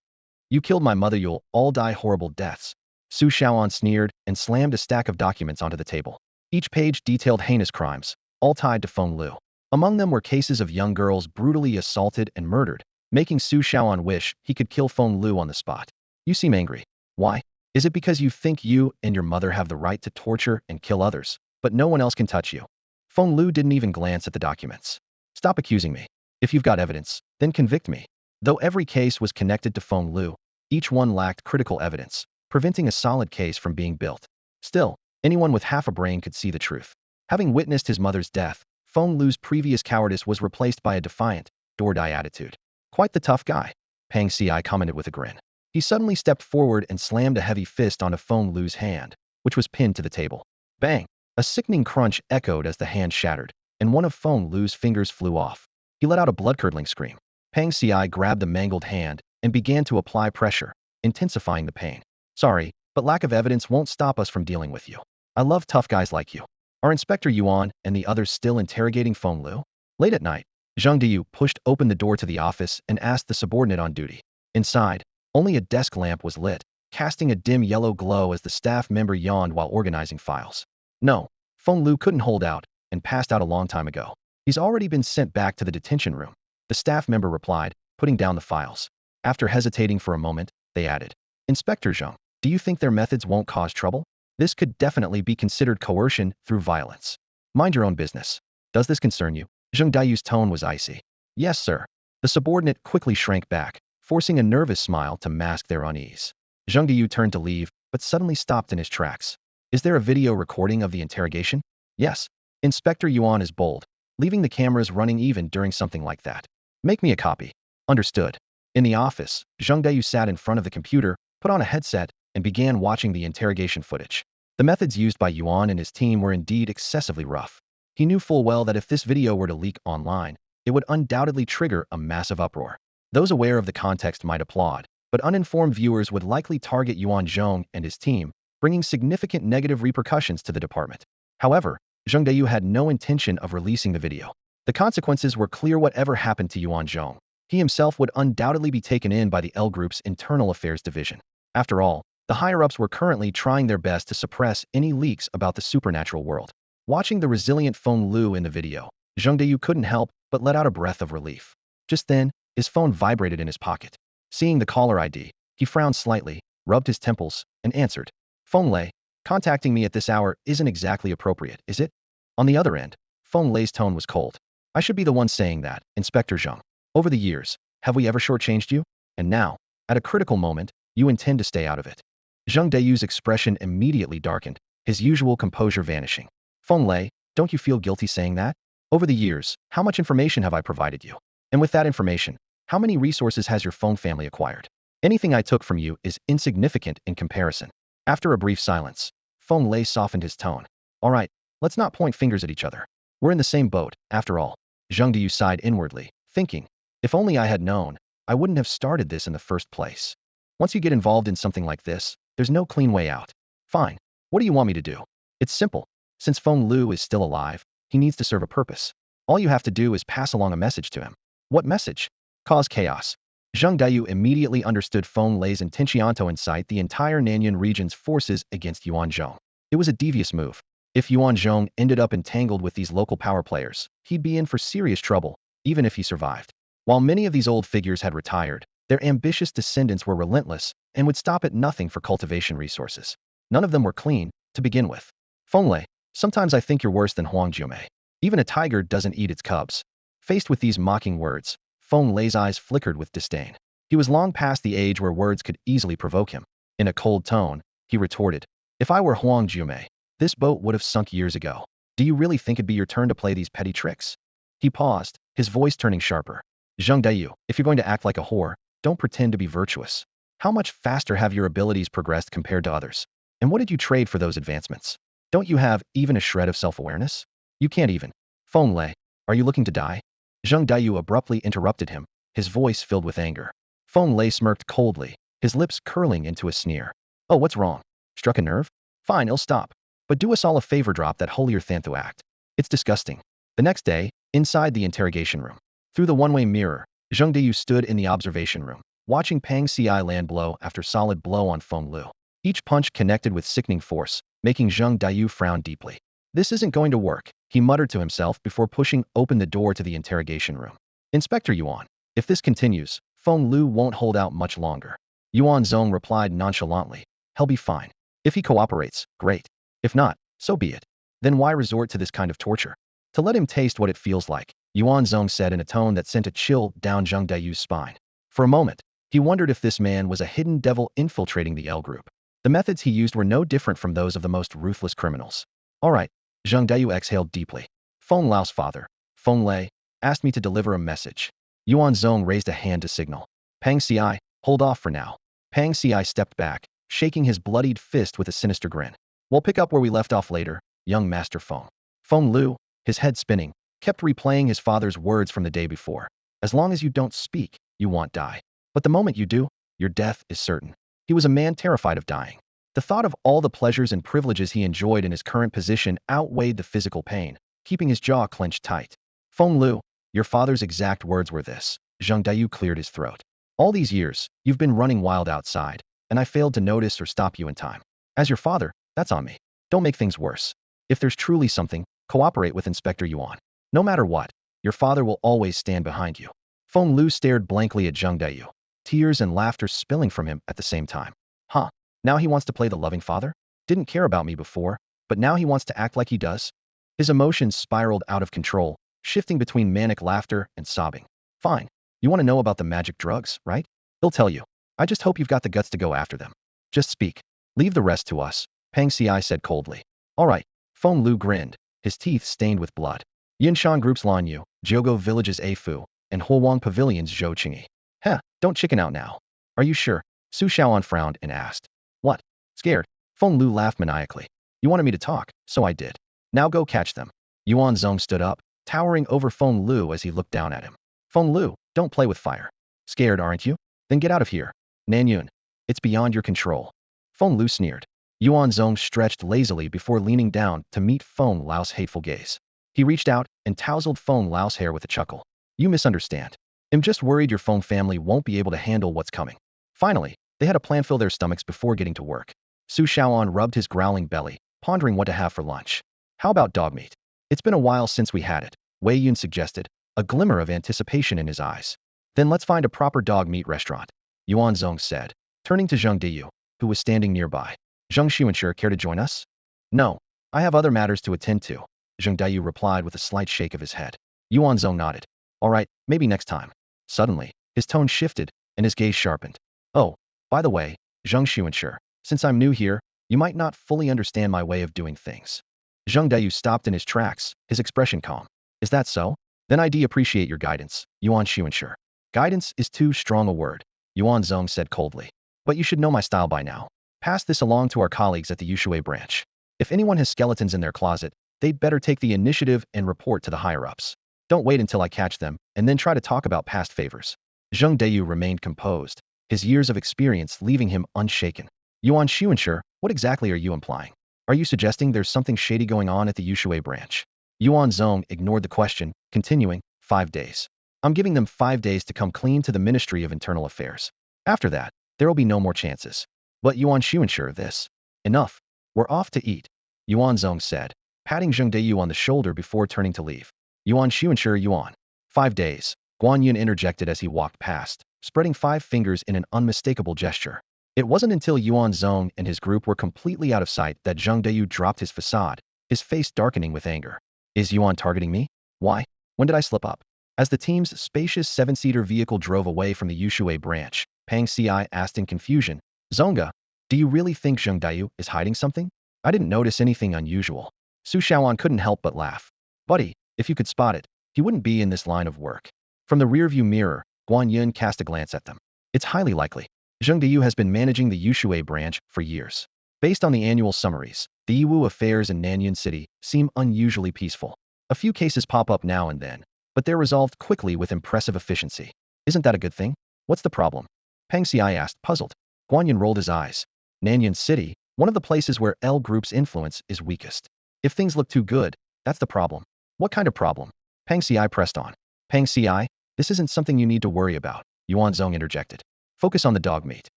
You killed my mother, you'll all die horrible deaths. Su Shaoan sneered and slammed a stack of documents onto the table. Each page detailed heinous crimes, all tied to Feng Lu. Among them were cases of young girls brutally assaulted and murdered, making Su Shaoan wish he could kill Feng Lu on the spot. You seem angry. Why? Is it because you think you and your mother have the right to torture and kill others, but no one else can touch you? Feng Lu didn't even glance at the documents. Stop accusing me. If you've got evidence, then convict me. Though every case was connected to Feng Lu, each one lacked critical evidence, preventing a solid case from being built. Still, anyone with half a brain could see the truth. Having witnessed his mother's death, Feng Lu's previous cowardice was replaced by a defiant, door-die attitude. Quite the tough guy, Pang Si commented with a grin. He suddenly stepped forward and slammed a heavy fist onto Feng Lu's hand, which was pinned to the table. Bang! A sickening crunch echoed as the hand shattered, and one of Feng Lu's fingers flew off. He let out a blood-curdling scream. Pang Si grabbed the mangled hand and began to apply pressure, intensifying the pain. Sorry, but lack of evidence won't stop us from dealing with you. I love tough guys like you. Are Inspector Yuan and the others still interrogating Feng Lu? Late at night, Zhang Diyu pushed open the door to the office and asked the subordinate on duty. Inside, only a desk lamp was lit, casting a dim yellow glow as the staff member yawned while organizing files. No, Feng Lu couldn't hold out and passed out a long time ago. He's already been sent back to the detention room, the staff member replied, putting down the files. After hesitating for a moment, they added, Inspector Zhang, do you think their methods won't cause trouble? This could definitely be considered coercion through violence. Mind your own business. Does this concern you? Zhang Dayu's tone was icy. Yes, sir. The subordinate quickly shrank back, forcing a nervous smile to mask their unease. Zhang Dayu turned to leave, but suddenly stopped in his tracks. Is there a video recording of the interrogation? Yes. Inspector Yuan is bold, leaving the cameras running even during something like that. Make me a copy. Understood. In the office, Zhang Dayu sat in front of the computer, put on a headset, and began watching the interrogation footage. The methods used by Yuan and his team were indeed excessively rough. He knew full well that if this video were to leak online, it would undoubtedly trigger a massive uproar. Those aware of the context might applaud, but uninformed viewers would likely target Yuan Zong and his team, bringing significant negative repercussions to the department. However, Zhang Dayu had no intention of releasing the video. The consequences were clear. Whatever happened to Yuan Zong, he himself would undoubtedly be taken in by the L Group's Internal Affairs Division. After all, the higher-ups were currently trying their best to suppress any leaks about the supernatural world. Watching the resilient Feng Lu in the video, Zhang Dayu couldn't help but let out a breath of relief. Just then, his phone vibrated in his pocket. Seeing the caller ID, he frowned slightly, rubbed his temples, and answered. Feng Lei, contacting me at this hour isn't exactly appropriate, is it? On the other end, Feng Lei's tone was cold. I should be the one saying that, Inspector Zhang. Over the years, have we ever shortchanged you? And now, at a critical moment, you intend to stay out of it. Zhang Dayu's expression immediately darkened, his usual composure vanishing. Feng Lei, don't you feel guilty saying that? Over the years, how much information have I provided you? And with that information, how many resources has your Feng family acquired? Anything I took from you is insignificant in comparison. After a brief silence, Feng Lei softened his tone. All right, let's not point fingers at each other. We're in the same boat, after all. Zhang Dayu sighed inwardly, thinking, if only I had known, I wouldn't have started this in the first place. Once you get involved in something like this, there's no clean way out. Fine. What do you want me to do? It's simple. Since Feng Lu is still alive, he needs to serve a purpose. All you have to do is pass along a message to him. What message? Cause chaos. Zhang Dayu immediately understood Feng Lei's intention to incite the entire Nanyan region's forces against Yuan Zhong. It was a devious move. If Yuan Zhong ended up entangled with these local power players, he'd be in for serious trouble, even if he survived. While many of these old figures had retired, their ambitious descendants were relentless and would stop at nothing for cultivation resources. None of them were clean, to begin with. Feng Lei, sometimes I think you're worse than Huang Jiumei. Even a tiger doesn't eat its cubs. Faced with these mocking words, Feng Lei's eyes flickered with disdain. He was long past the age where words could easily provoke him. In a cold tone, he retorted, if I were Huang Jiumei, this boat would have sunk years ago. Do you really think it'd be your turn to play these petty tricks? He paused, his voice turning sharper. Zhang Dayu, if you're going to act like a whore, don't pretend to be virtuous. How much faster have your abilities progressed compared to others? And what did you trade for those advancements? Don't you have even a shred of self-awareness? You can't even. Feng Lei, are you looking to die? Zhang Dayu abruptly interrupted him, his voice filled with anger. Feng Lei smirked coldly, his lips curling into a sneer. Oh, what's wrong? Struck a nerve? Fine, I'll stop. But do us all a favor, drop that holier thanthu act. It's disgusting. The next day, inside the interrogation room, through the one-way mirror, Zhang Dayu stood in the observation room, watching Pang Si land blow after solid blow on Feng Lu. Each punch connected with sickening force, making Zhang Dayu frown deeply. This isn't going to work, he muttered to himself before pushing open the door to the interrogation room. Inspector Yuan, if this continues, Feng Lu won't hold out much longer. Yuan Zong replied nonchalantly, he'll be fine. If he cooperates, great. If not, so be it. Then why resort to this kind of torture? To let him taste what it feels like, Yuan Zong said in a tone that sent a chill down Zhang Dayu's spine. For a moment, he wondered if this man was a hidden devil infiltrating the L Group. The methods he used were no different from those of the most ruthless criminals. All right, Zhang Dayu exhaled deeply. Feng Lao's father, Feng Lei, asked me to deliver a message. Yuan Zong raised a hand to signal. Pang Ci, hold off for now. Pang Ci stepped back, shaking his bloodied fist with a sinister grin. We'll pick up where we left off later, young Master Feng. Feng Lu, his head spinning, kept replaying his father's words from the day before. As long as you don't speak, you won't die. But the moment you do, your death is certain. He was a man terrified of dying. The thought of all the pleasures and privileges he enjoyed in his current position outweighed the physical pain, keeping his jaw clenched tight. Feng Lu, your father's exact words were this. Zhang Daiyu cleared his throat. All these years, you've been running wild outside, and I failed to notice or stop you in time. As your father, that's on me. Don't make things worse. If there's truly something, cooperate with Inspector Yuan. No matter what, your father will always stand behind you. Feng Lu stared blankly at Zhang Daiyu, tears and laughter spilling from him at the same time. Huh, now he wants to play the loving father? Didn't care about me before, but now he wants to act like he does? His emotions spiraled out of control, shifting between manic laughter and sobbing. Fine. You want to know about the magic drugs, right? He'll tell you. I just hope you've got the guts to go after them. Just speak. Leave the rest to us, Pang Ci said coldly. All right. Feng Lu grinned, his teeth stained with blood. Yinshan Group's Lanyu, Zhougo Village's Afu, and Huowang Pavilion's Zhou Qingyi. Heh, don't chicken out now. Are you sure? Su Xiaoan frowned and asked. What? Scared? Feng Lu laughed maniacally. You wanted me to talk, so I did. Now go catch them. Yuan Zong stood up, towering over Feng Lu as he looked down at him. Feng Lu, don't play with fire. Scared, aren't you? Then get out of here. Nanyun. It's beyond your control. Feng Lu sneered. Yuan Zong stretched lazily before leaning down to meet Feng Lau's hateful gaze. He reached out and tousled Feng Lau's hair with a chuckle. You misunderstand. I'm just worried your Feng family won't be able to handle what's coming. Finally, they had a plan fill their stomachs before getting to work. Su Xiaoan rubbed his growling belly, pondering what to have for lunch. How about dog meat? It's been a while since we had it, Wei Yun suggested, a glimmer of anticipation in his eyes. Then let's find a proper dog meat restaurant, Yuan Zong said, turning to Zhang Diyu, who was standing nearby. Zhang Xuanshi, care to join us? No, I have other matters to attend to, Zhang Diyu replied with a slight shake of his head. Yuan Zong nodded. All right, maybe next time. Suddenly, his tone shifted, and his gaze sharpened. Oh, by the way, Zhang Xuanshi, since I'm new here, you might not fully understand my way of doing things. Zhang Diyu stopped in his tracks, his expression calm. Is that so? Then I appreciate your guidance, Yuan Xuanshi. Guidance is too strong a word, Yuan Zong said coldly. But you should know my style by now. Pass this along to our colleagues at the Yushui branch. If anyone has skeletons in their closet, they'd better take the initiative and report to the higher-ups. Don't wait until I catch them, and then try to talk about past favors. Zhang Diyu remained composed, his years of experience leaving him unshaken. Yuan Xuanshi, what exactly are you implying? Are you suggesting there's something shady going on at the Yushui branch? Yuan Zong ignored the question, continuing, 5 days. I'm giving them 5 days to come clean to the Ministry of Internal Affairs. After that, there will be no more chances. But Yuan Xuanshi, this. Enough. We're off to eat, Yuan Zong said, patting Zhang Diyu on the shoulder before turning to leave. Yuan Xuanshi, Yuan. 5 days, Guan Yun interjected as he walked past, spreading 5 fingers in an unmistakable gesture. It wasn't until Yuan Zong and his group were completely out of sight that Zhang Diyu dropped his facade, his face darkening with anger. Is Yuan targeting me? Why? When did I slip up? As the team's spacious 7-seater vehicle drove away from the Yushui branch, Pang Ci asked in confusion, Zonga, do you really think Zhang Diyu is hiding something? I didn't notice anything unusual. Su Xiaoan couldn't help but laugh. Buddy, if you could spot it, he wouldn't be in this line of work. From the rearview mirror, Guan Yun cast a glance at them. It's highly likely. Zhang Diyu has been managing the Yushui branch for years. Based on the annual summaries, the Yiwu affairs in Nanyun City seem unusually peaceful. A few cases pop up now and then, but they're resolved quickly with impressive efficiency. Isn't that a good thing? What's the problem? Pang Ci asked, puzzled. Guan Yun rolled his eyes. Nanyun City, one of the places where L Group's influence is weakest. If things look too good, that's the problem. What kind of problem? Pang Ci pressed on. Pang Ci, this isn't something you need to worry about, Yuan Zong interjected. Focus on the dog meat.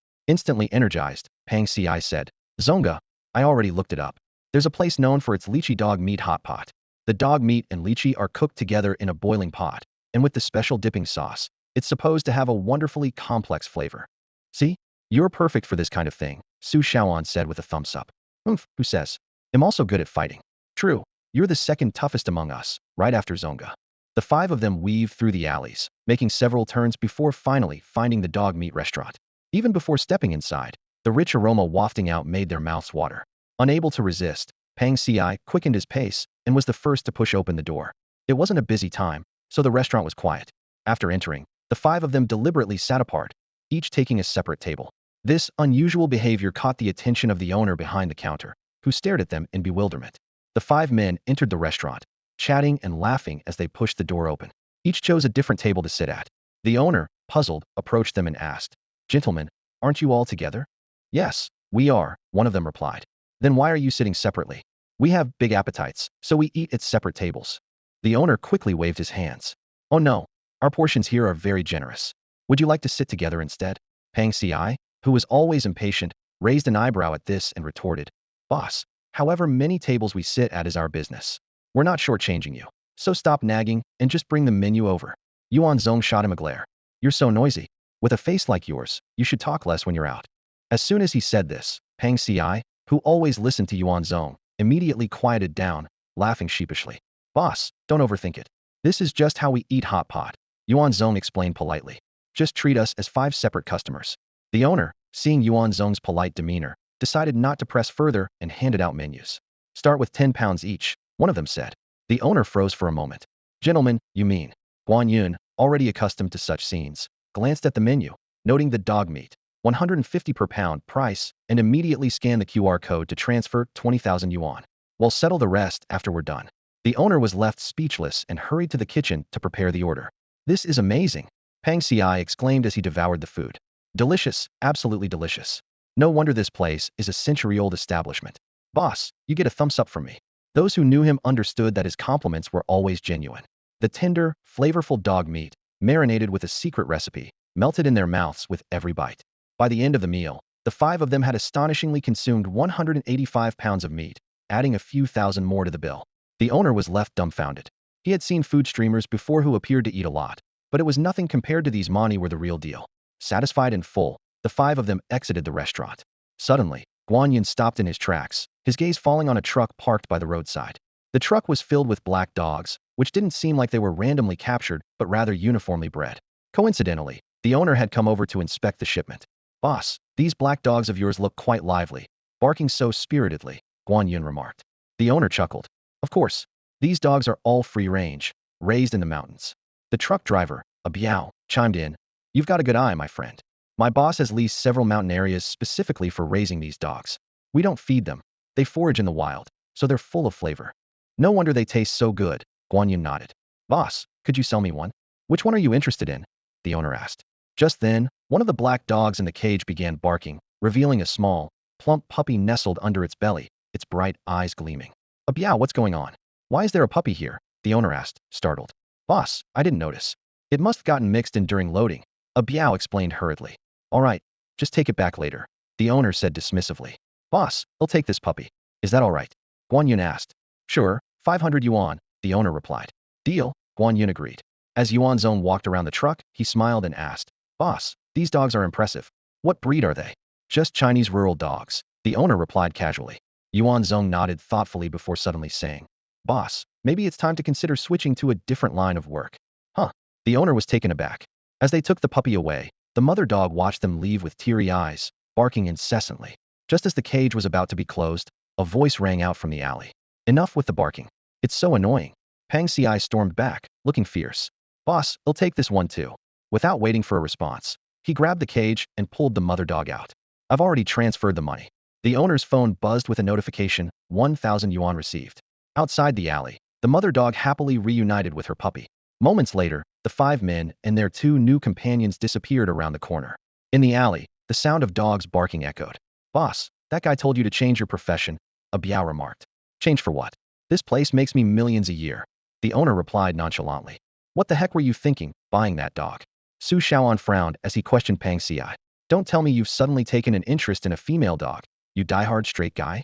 Instantly energized, Pang Ci said. Zonga, I already looked it up. There's a place known for its lychee dog meat hot pot. The dog meat and lychee are cooked together in a boiling pot, and with the special dipping sauce, it's supposed to have a wonderfully complex flavor. See? You're perfect for this kind of thing, Su Xiaoan said with a thumbs up. Who says? I'm also good at fighting. True, you're the second toughest among us, right after Zonga. The 5 of them weaved through the alleys, making several turns before finally finding the dog meat restaurant. Even before stepping inside, the rich aroma wafting out made their mouths water. Unable to resist, Pang Ci quickened his pace and was the first to push open the door. It wasn't a busy time, so the restaurant was quiet. After entering, The five of them deliberately sat apart, each taking a separate table. This unusual behavior caught the attention of the owner behind the counter, who stared at them in bewilderment. The five men entered the restaurant, chatting and laughing as they pushed the door open. Each chose a different table to sit at. The owner, puzzled, approached them and asked, "Gentlemen, aren't you all together?" "Yes, we are," one of them replied. "Then why are you sitting separately?" "We have big appetites, so we eat at separate tables." The owner quickly waved his hands. "Oh no, our portions here are very generous. Would you like to sit together instead?" Pang Ci, who was always impatient, raised an eyebrow at this and retorted, "Boss, however many tables we sit at is our business. We're not shortchanging you. So stop nagging and just bring the menu over." Yuan Zong shot him a glare. "You're so noisy. With a face like yours, you should talk less when you're out." As soon as he said this, Pang Ci, who always listened to Yuan Zong, immediately quieted down, laughing sheepishly. "Boss, don't overthink it. This is just how we eat hot pot," Yuan Zong explained politely. "Just treat us as five separate customers." The owner, seeing Yuan Zong's polite demeanor, decided not to press further and handed out menus. "Start with 10 pounds each," one of them said. The owner froze for a moment. "Gentlemen, you mean?" Guan Yun, already accustomed to such scenes, glanced at the menu, noting the dog meat, 150 per pound price, and immediately scanned the QR code to transfer 20,000 yuan. "We'll settle the rest after we're done." The owner was left speechless and hurried to the kitchen to prepare the order. "This is amazing," Pang Ci exclaimed as he devoured the food. "Delicious, absolutely delicious. No wonder this place is a century-old establishment. Boss, you get a thumbs up from me." Those who knew him understood that his compliments were always genuine. The tender, flavorful dog meat, marinated with a secret recipe, melted in their mouths with every bite. By the end of the meal, the five of them had astonishingly consumed 185 pounds of meat, adding a few thousand more to the bill. The owner was left dumbfounded. He had seen food streamers before who appeared to eat a lot, but it was nothing compared to these money were the real deal. Satisfied and full, the five of them exited the restaurant. Suddenly, Guan Yin stopped in his tracks, his gaze falling on a truck parked by the roadside. The truck was filled with black dogs, which didn't seem like they were randomly captured, but rather uniformly bred. Coincidentally, the owner had come over to inspect the shipment. "Boss, these black dogs of yours look quite lively, barking so spiritedly," Guan Yun remarked. The owner chuckled. "Of course, these dogs are all free-range, raised in the mountains." The truck driver, a Biao, chimed in, "You've got a good eye, my friend. My boss has leased several mountain areas specifically for raising these dogs. We don't feed them. They forage in the wild, so they're full of flavor. No wonder they taste so good." Guan Yin nodded. "Boss, could you sell me one?" "Which one are you interested in?" the owner asked. Just then, one of the black dogs in the cage began barking, revealing a small, plump puppy nestled under its belly, its bright eyes gleaming. "A Biao, what's going on? Why is there a puppy here?" the owner asked, startled. "Boss, I didn't notice. It must have gotten mixed in during loading," a Biao explained hurriedly. "All right, just take it back later," the owner said dismissively. "Boss, I'll take this puppy. Is that all right?" Guan Yun asked. "Sure, 500 yuan, the owner replied. "Deal," Guan Yun agreed. As Yuan Zong walked around the truck, he smiled and asked, "Boss, these dogs are impressive. What breed are they?" "Just Chinese rural dogs," the owner replied casually. Yuan Zong nodded thoughtfully before suddenly saying, "Boss, maybe it's time to consider switching to a different line of work." "Huh?" The owner was taken aback. As they took the puppy away, the mother dog watched them leave with teary eyes, barking incessantly. Just as the cage was about to be closed, a voice rang out from the alley. "Enough with the barking. It's so annoying." Pang Ci stormed back, looking fierce. "Boss, I'll take this one too." Without waiting for a response, he grabbed the cage and pulled the mother dog out. "I've already transferred the money." The owner's phone buzzed with a notification, 1,000 yuan received. Outside the alley, the mother dog happily reunited with her puppy. Moments later, the five men and their two new companions disappeared around the corner. In the alley, the sound of dogs barking echoed. "Boss, that guy told you to change your profession," a Biao remarked. "Change for what? This place makes me millions a year," the owner replied nonchalantly. "What the heck were you thinking, buying that dog?" Su Shaoan frowned as he questioned Pang Ci. "Don't tell me you've suddenly taken an interest in a female dog, you diehard straight guy?"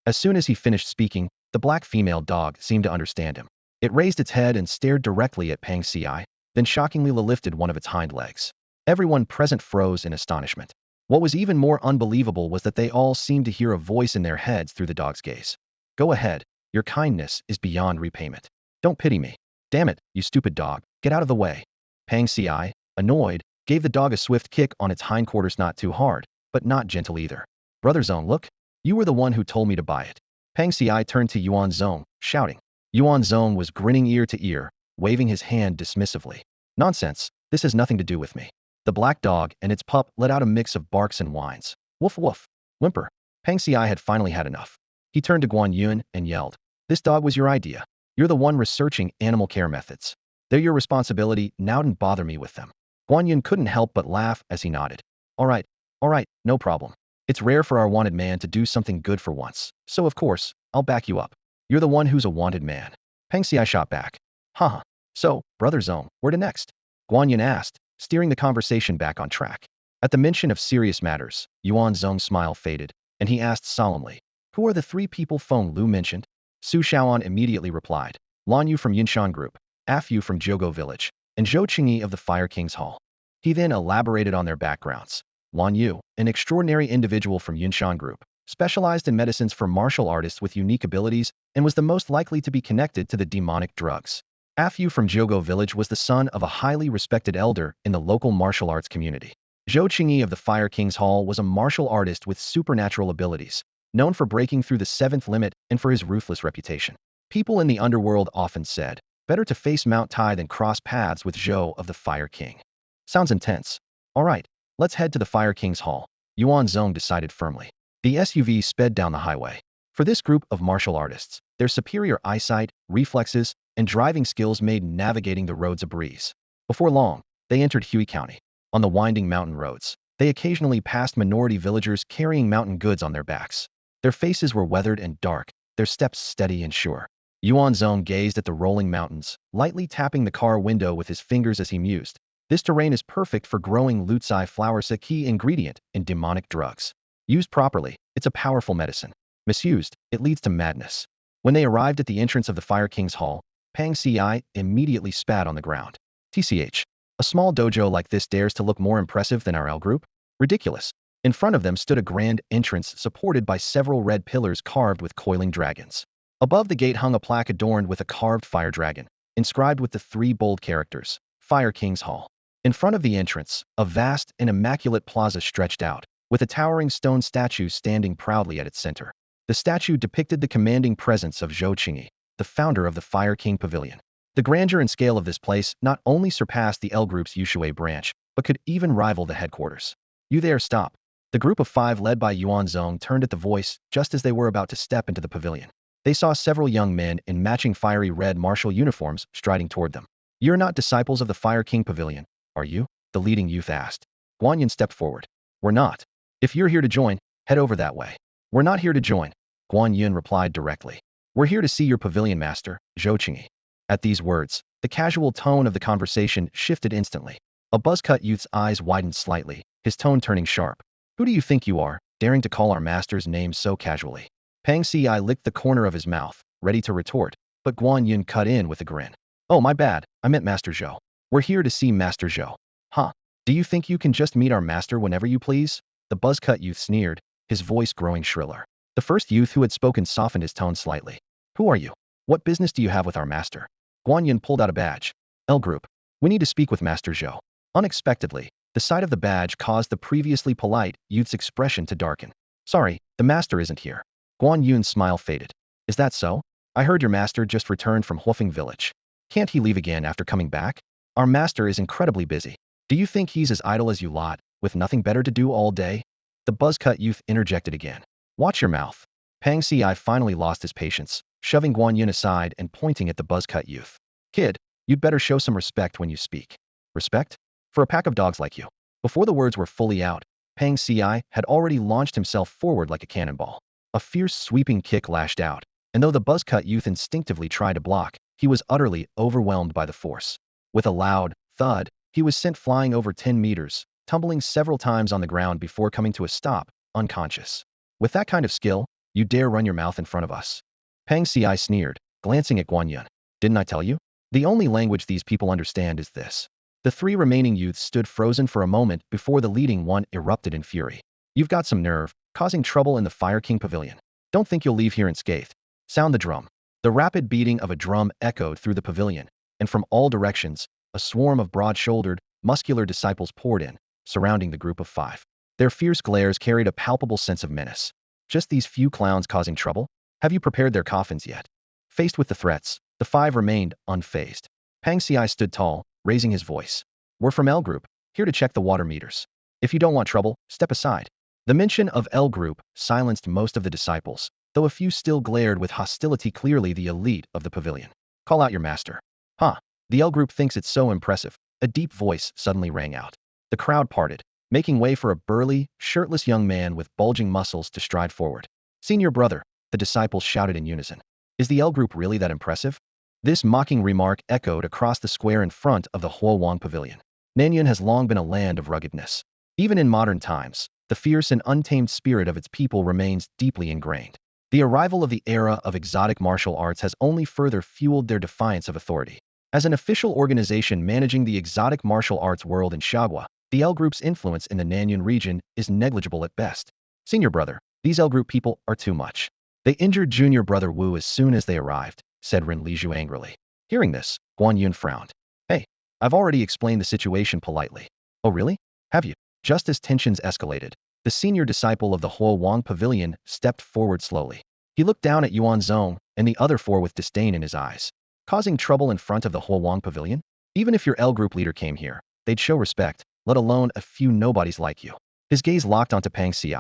As soon as he finished speaking, the black female dog seemed to understand him. It raised its head and stared directly at Pang Ci, then shockingly lifted one of its hind legs. Everyone present froze in astonishment. What was even more unbelievable was that they all seemed to hear a voice in their heads through the dog's gaze. "Go ahead, your kindness is beyond repayment. Don't pity me. Damn it, you stupid dog, get out of the way." Pang Ci, annoyed, gave the dog a swift kick on its hindquarters, not too hard, but not gentle either. "Brother Zong, look. You were the one who told me to buy it." Pang Ci turned to Yuan Zong, shouting. Yuan Zong was grinning ear to ear, waving his hand dismissively. "Nonsense, This has nothing to do with me. The black dog and its pup let out a mix of barks and whines. Woof woof. Whimper. Pang Xi had finally had enough. He turned to Guan Yun and yelled, "This dog was your idea. You're the one researching animal care methods. They're your responsibility, now don't bother me with them." Guan Yun couldn't help but laugh as he nodded. All right, no problem. It's rare for our wanted man to do something good for once, so of course, I'll back you up. You're the one who's a wanted man. Pang Xi shot back. Haha. So, Brother Zong, where to next? Guan Yin asked, steering the conversation back on track. At the mention of serious matters, Yuan Zong's smile faded, and he asked solemnly, "Who are the three people Feng Lu mentioned?" Su Shaoan immediately replied, "Lan Yu from Yinshan Group, Af Yu from Jogo Village, and Zhou Qingyi of the Fire King's Hall." He then elaborated on their backgrounds. Lan Yu, an extraordinary individual from Yinshan Group, specialized in medicines for martial artists with unique abilities and was the most likely to be connected to the demonic drugs. Af Yu from Jogo Village was the son of a highly respected elder in the local martial arts community. Zhou Qingyi of the Fire King's Hall was a martial artist with supernatural abilities, known for breaking through the seventh limit and for his ruthless reputation. People in the underworld often said, better to face Mount Tai than cross paths with Zhou of the Fire King. Sounds intense. All right, let's head to the Fire King's Hall, Yuan Zong decided firmly. The SUV sped down the highway. For this group of martial artists, their superior eyesight, reflexes, and driving skills made navigating the roads a breeze. Before long, they entered Hui County. On the winding mountain roads, they occasionally passed minority villagers carrying mountain goods on their backs. Their faces were weathered and dark, their steps steady and sure. Yuan Zong gazed at the rolling mountains, lightly tapping the car window with his fingers as he mused. This terrain is perfect for growing Lutsai flowers, a key ingredient in demonic drugs. Used properly, it's a powerful medicine. Misused, it leads to madness. When they arrived at the entrance of the Fire King's Hall, Pang Xi immediately spat on the ground. TCH. A small dojo like this dares to look more impressive than our L group? Ridiculous. In front of them stood a grand entrance supported by several red pillars carved with coiling dragons. Above the gate hung a plaque adorned with a carved fire dragon, inscribed with the three bold characters, Fire King's Hall. In front of the entrance, a vast and immaculate plaza stretched out, with a towering stone statue standing proudly at its center. The statue depicted the commanding presence of Zhou Qingyi, the founder of the Fire King Pavilion. The grandeur and scale of this place not only surpassed the L Group's Yushui branch, but could even rival the headquarters. "You there, stop." The group of five led by Yuan Zong turned at the voice just as they were about to step into the pavilion. They saw several young men in matching fiery red martial uniforms striding toward them. "You're not disciples of the Fire King Pavilion, are you?" the leading youth asked. Guan Yin stepped forward. "We're not. If you're here to join, head over that way." "We're not here to join," Guan Yin replied directly. "We're here to see your pavilion master, Zhou Qingyi." At these words, the casual tone of the conversation shifted instantly. A buzzcut youth's eyes widened slightly, his tone turning sharp. "Who do you think you are, daring to call our master's name so casually?" Pang Xi licked the corner of his mouth, ready to retort, but Guan Yin cut in with a grin. "Oh, my bad, I meant Master Zhou. We're here to see Master Zhou." "Huh? Do you think you can just meet our master whenever you please?" The buzzcut youth sneered, his voice growing shriller. The first youth who had spoken softened his tone slightly. "Who are you? What business do you have with our master?" Guan Yin pulled out a badge. "L Group. We need to speak with Master Zhou." Unexpectedly, the sight of the badge caused the previously polite youth's expression to darken. "Sorry, the master isn't here." Guan Yun's smile faded. "Is that so? I heard your master just returned from Huofeng Village. Can't he leave again after coming back? Our master is incredibly busy. Do you think he's as idle as you lot, with nothing better to do all day?" The buzzcut youth interjected again. "Watch your mouth." Pang Xi finally lost his patience, shoving Guan Yin aside and pointing at the buzzcut youth. "Kid, you'd better show some respect when you speak." "Respect? For a pack of dogs like you." Before the words were fully out, Pang Xi had already launched himself forward like a cannonball. A fierce sweeping kick lashed out, and though the buzzcut youth instinctively tried to block, he was utterly overwhelmed by the force. With a loud thud, he was sent flying over 10 meters, tumbling several times on the ground before coming to a stop, unconscious. "With that kind of skill, you dare run your mouth in front of us?" Pang Xi sneered, glancing at Guan Yin. "Didn't I tell you? The only language these people understand is this." The three remaining youths stood frozen for a moment before the leading one erupted in fury. "You've got some nerve, causing trouble in the Fire King Pavilion. Don't think you'll leave here unscathed. Sound the drum." The rapid beating of a drum echoed through the pavilion, and from all directions, a swarm of broad-shouldered, muscular disciples poured in, surrounding the group of five. Their fierce glares carried a palpable sense of menace. Just these few clowns causing trouble? Have you prepared their coffins yet? Faced with the threats, the five remained unfazed. Pang Xi stood tall, raising his voice. We're from L Group, here to check the water meters. If you don't want trouble, step aside. The mention of L Group silenced most of the disciples, though a few still glared with hostility, clearly the elite of the pavilion. Call out your master. Huh. The L Group thinks it's so impressive. A deep voice suddenly rang out. The crowd parted, making way for a burly, shirtless young man with bulging muscles to stride forward. Senior brother, the disciples shouted in unison. Is the L Group really that impressive? This mocking remark echoed across the square in front of the Huowang Pavilion. Nanyuan has long been a land of ruggedness. Even in modern times, the fierce and untamed spirit of its people remains deeply ingrained. The arrival of the era of exotic martial arts has only further fueled their defiance of authority. As an official organization managing the exotic martial arts world in Shagua, the L Group's influence in the Nanyuan region is negligible at best. Senior brother, these L Group people are too much. They injured junior brother Wu as soon as they arrived, said Ren Lizhu angrily. Hearing this, Guan Yun frowned. Hey, I've already explained the situation politely. Oh really? Have you? Just as tensions escalated, the senior disciple of the Huowang Pavilion stepped forward slowly. He looked down at Yuan Zong and the other four with disdain in his eyes. Causing trouble in front of the Huowang Pavilion? Even if your L Group leader came here, they'd show respect, let alone a few nobodies like you. His gaze locked onto Pang Ci.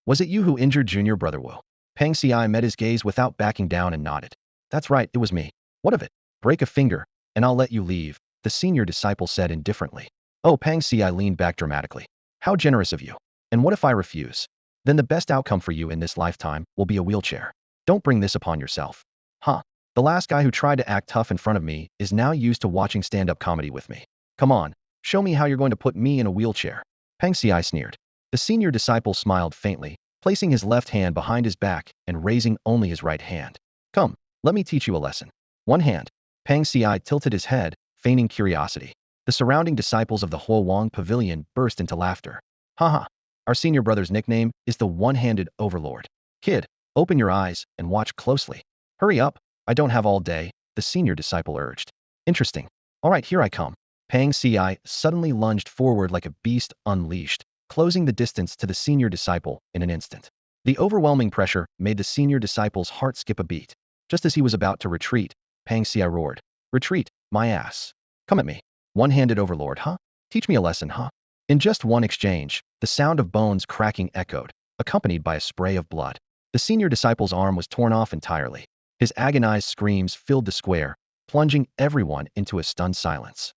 Was it you who injured junior brother Wu? Pang Ci met his gaze without backing down and nodded. That's right, it was me. What of it? Break a finger, and I'll let you leave, the senior disciple said indifferently. Oh, Pang Ci leaned back dramatically. How generous of you. And what if I refuse? Then the best outcome for you in this lifetime will be a wheelchair. Don't bring this upon yourself. Huh. The last guy who tried to act tough in front of me is now used to watching stand-up comedy with me. Come on, show me how you're going to put me in a wheelchair. Pang Ci sneered. The senior disciple smiled faintly, placing his left hand behind his back and raising only his right hand. Come, let me teach you a lesson. One hand. Pang Ci tilted his head, feigning curiosity. The surrounding disciples of the Huowang Pavilion burst into laughter. Haha, our senior brother's nickname is the One-Handed Overlord. Kid, open your eyes and watch closely. Hurry up, I don't have all day, the senior disciple urged. Interesting. All right, here I come. Pang Ci suddenly lunged forward like a beast unleashed, closing the distance to the senior disciple in an instant. The overwhelming pressure made the senior disciple's heart skip a beat. Just as he was about to retreat, Pang Ci roared. Retreat, my ass. Come at me. One-handed overlord, huh? Teach me a lesson, huh? In just one exchange, the sound of bones cracking echoed, accompanied by a spray of blood. The senior disciple's arm was torn off entirely. His agonized screams filled the square, plunging everyone into a stunned silence.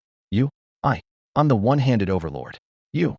I'm the one-handed overlord. You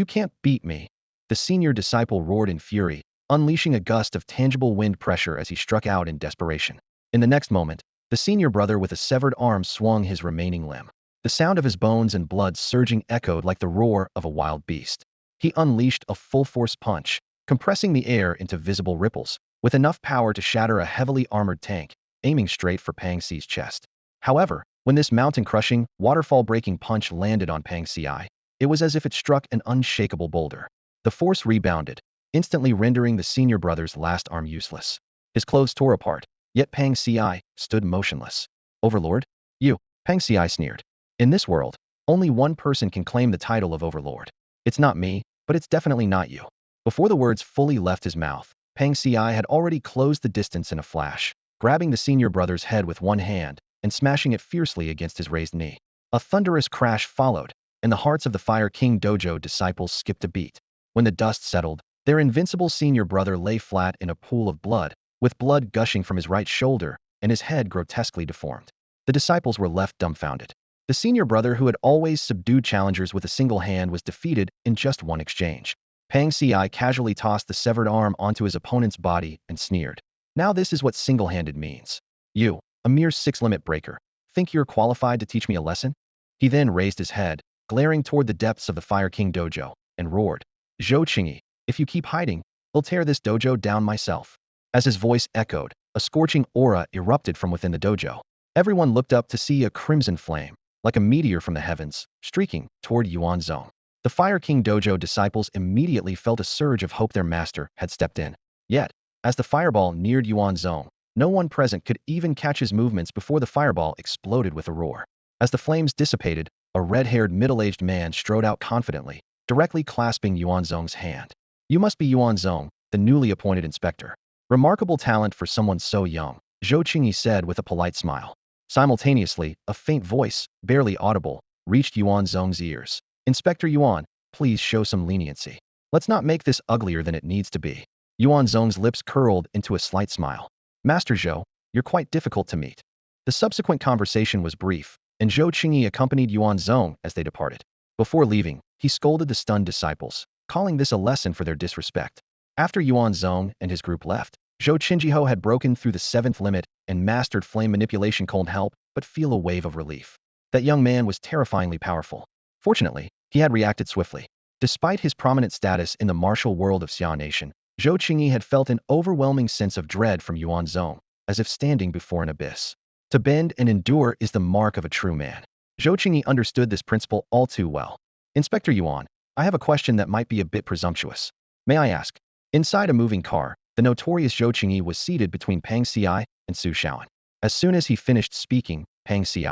can't beat me. The senior disciple roared in fury, unleashing a gust of tangible wind pressure as he struck out in desperation. In the next moment, the senior brother with a severed arm swung his remaining limb. The sound of his bones and blood surging echoed like the roar of a wild beast. He unleashed a full-force punch, compressing the air into visible ripples, with enough power to shatter a heavily armored tank, aiming straight for Pang Ci's chest. However, when this mountain-crushing, waterfall-breaking punch landed on Pang Ci, it was as if it struck an unshakable boulder. The force rebounded, instantly rendering the senior brother's last arm useless. His clothes tore apart, yet Pang Ci stood motionless. Overlord? You, Pang Ci sneered. In this world, only one person can claim the title of Overlord. It's not me, but it's definitely not you. Before the words fully left his mouth, Pang Ci had already closed the distance in a flash, grabbing the senior brother's head with one hand and smashing it fiercely against his raised knee. A thunderous crash followed, and the hearts of the Fire King Dojo disciples skipped a beat. When the dust settled, their invincible senior brother lay flat in a pool of blood, with blood gushing from his right shoulder and his head grotesquely deformed. The disciples were left dumbfounded. The senior brother who had always subdued challengers with a single hand was defeated in just one exchange. Pang Ci casually tossed the severed arm onto his opponent's body and sneered. Now this is what single-handed means. You, a mere six-limit breaker, think you're qualified to teach me a lesson? He then raised his head, glaring toward the depths of the Fire King Dojo, and roared. Zhou Qingyi, if you keep hiding, I'll tear this dojo down myself. As his voice echoed, a scorching aura erupted from within the dojo. Everyone looked up to see a crimson flame, like a meteor from the heavens, streaking toward Yuan Zong. The Fire King Dojo disciples immediately felt a surge of hope their master had stepped in. Yet, as the fireball neared Yuan Zong, no one present could even catch his movements before the fireball exploded with a roar. As the flames dissipated, a red-haired middle-aged man strode out confidently, directly clasping Yuan Zong's hand. You must be Yuan Zong, the newly appointed inspector. Remarkable talent for someone so young, Zhou Qingyi said with a polite smile. Simultaneously, a faint voice, barely audible, reached Yuan Zong's ears. Inspector Yuan, please show some leniency. Let's not make this uglier than it needs to be. Yuan Zong's lips curled into a slight smile. Master Zhou, you're quite difficult to meet. The subsequent conversation was brief, and Zhou Qingyi accompanied Yuan Zong as they departed. Before leaving, he scolded the stunned disciples, calling this a lesson for their disrespect. After Yuan Zong and his group left, Zhou Qinjiho had broken through the 7th limit and mastered flame manipulation. Couldn't help but feel a wave of relief. That young man was terrifyingly powerful. Fortunately, he had reacted swiftly. Despite his prominent status in the martial world of Xia Nation, Zhou Qingyi had felt an overwhelming sense of dread from Yuan Zong, as if standing before an abyss. To bend and endure is the mark of a true man. Zhou Qingyi understood this principle all too well. Inspector Yuan, I have a question that might be a bit presumptuous. May I ask? Inside a moving car, the notorious Zhou Qingyi was seated between Pang Xi and Su Shaoan. As soon as he finished speaking, Pang Xi,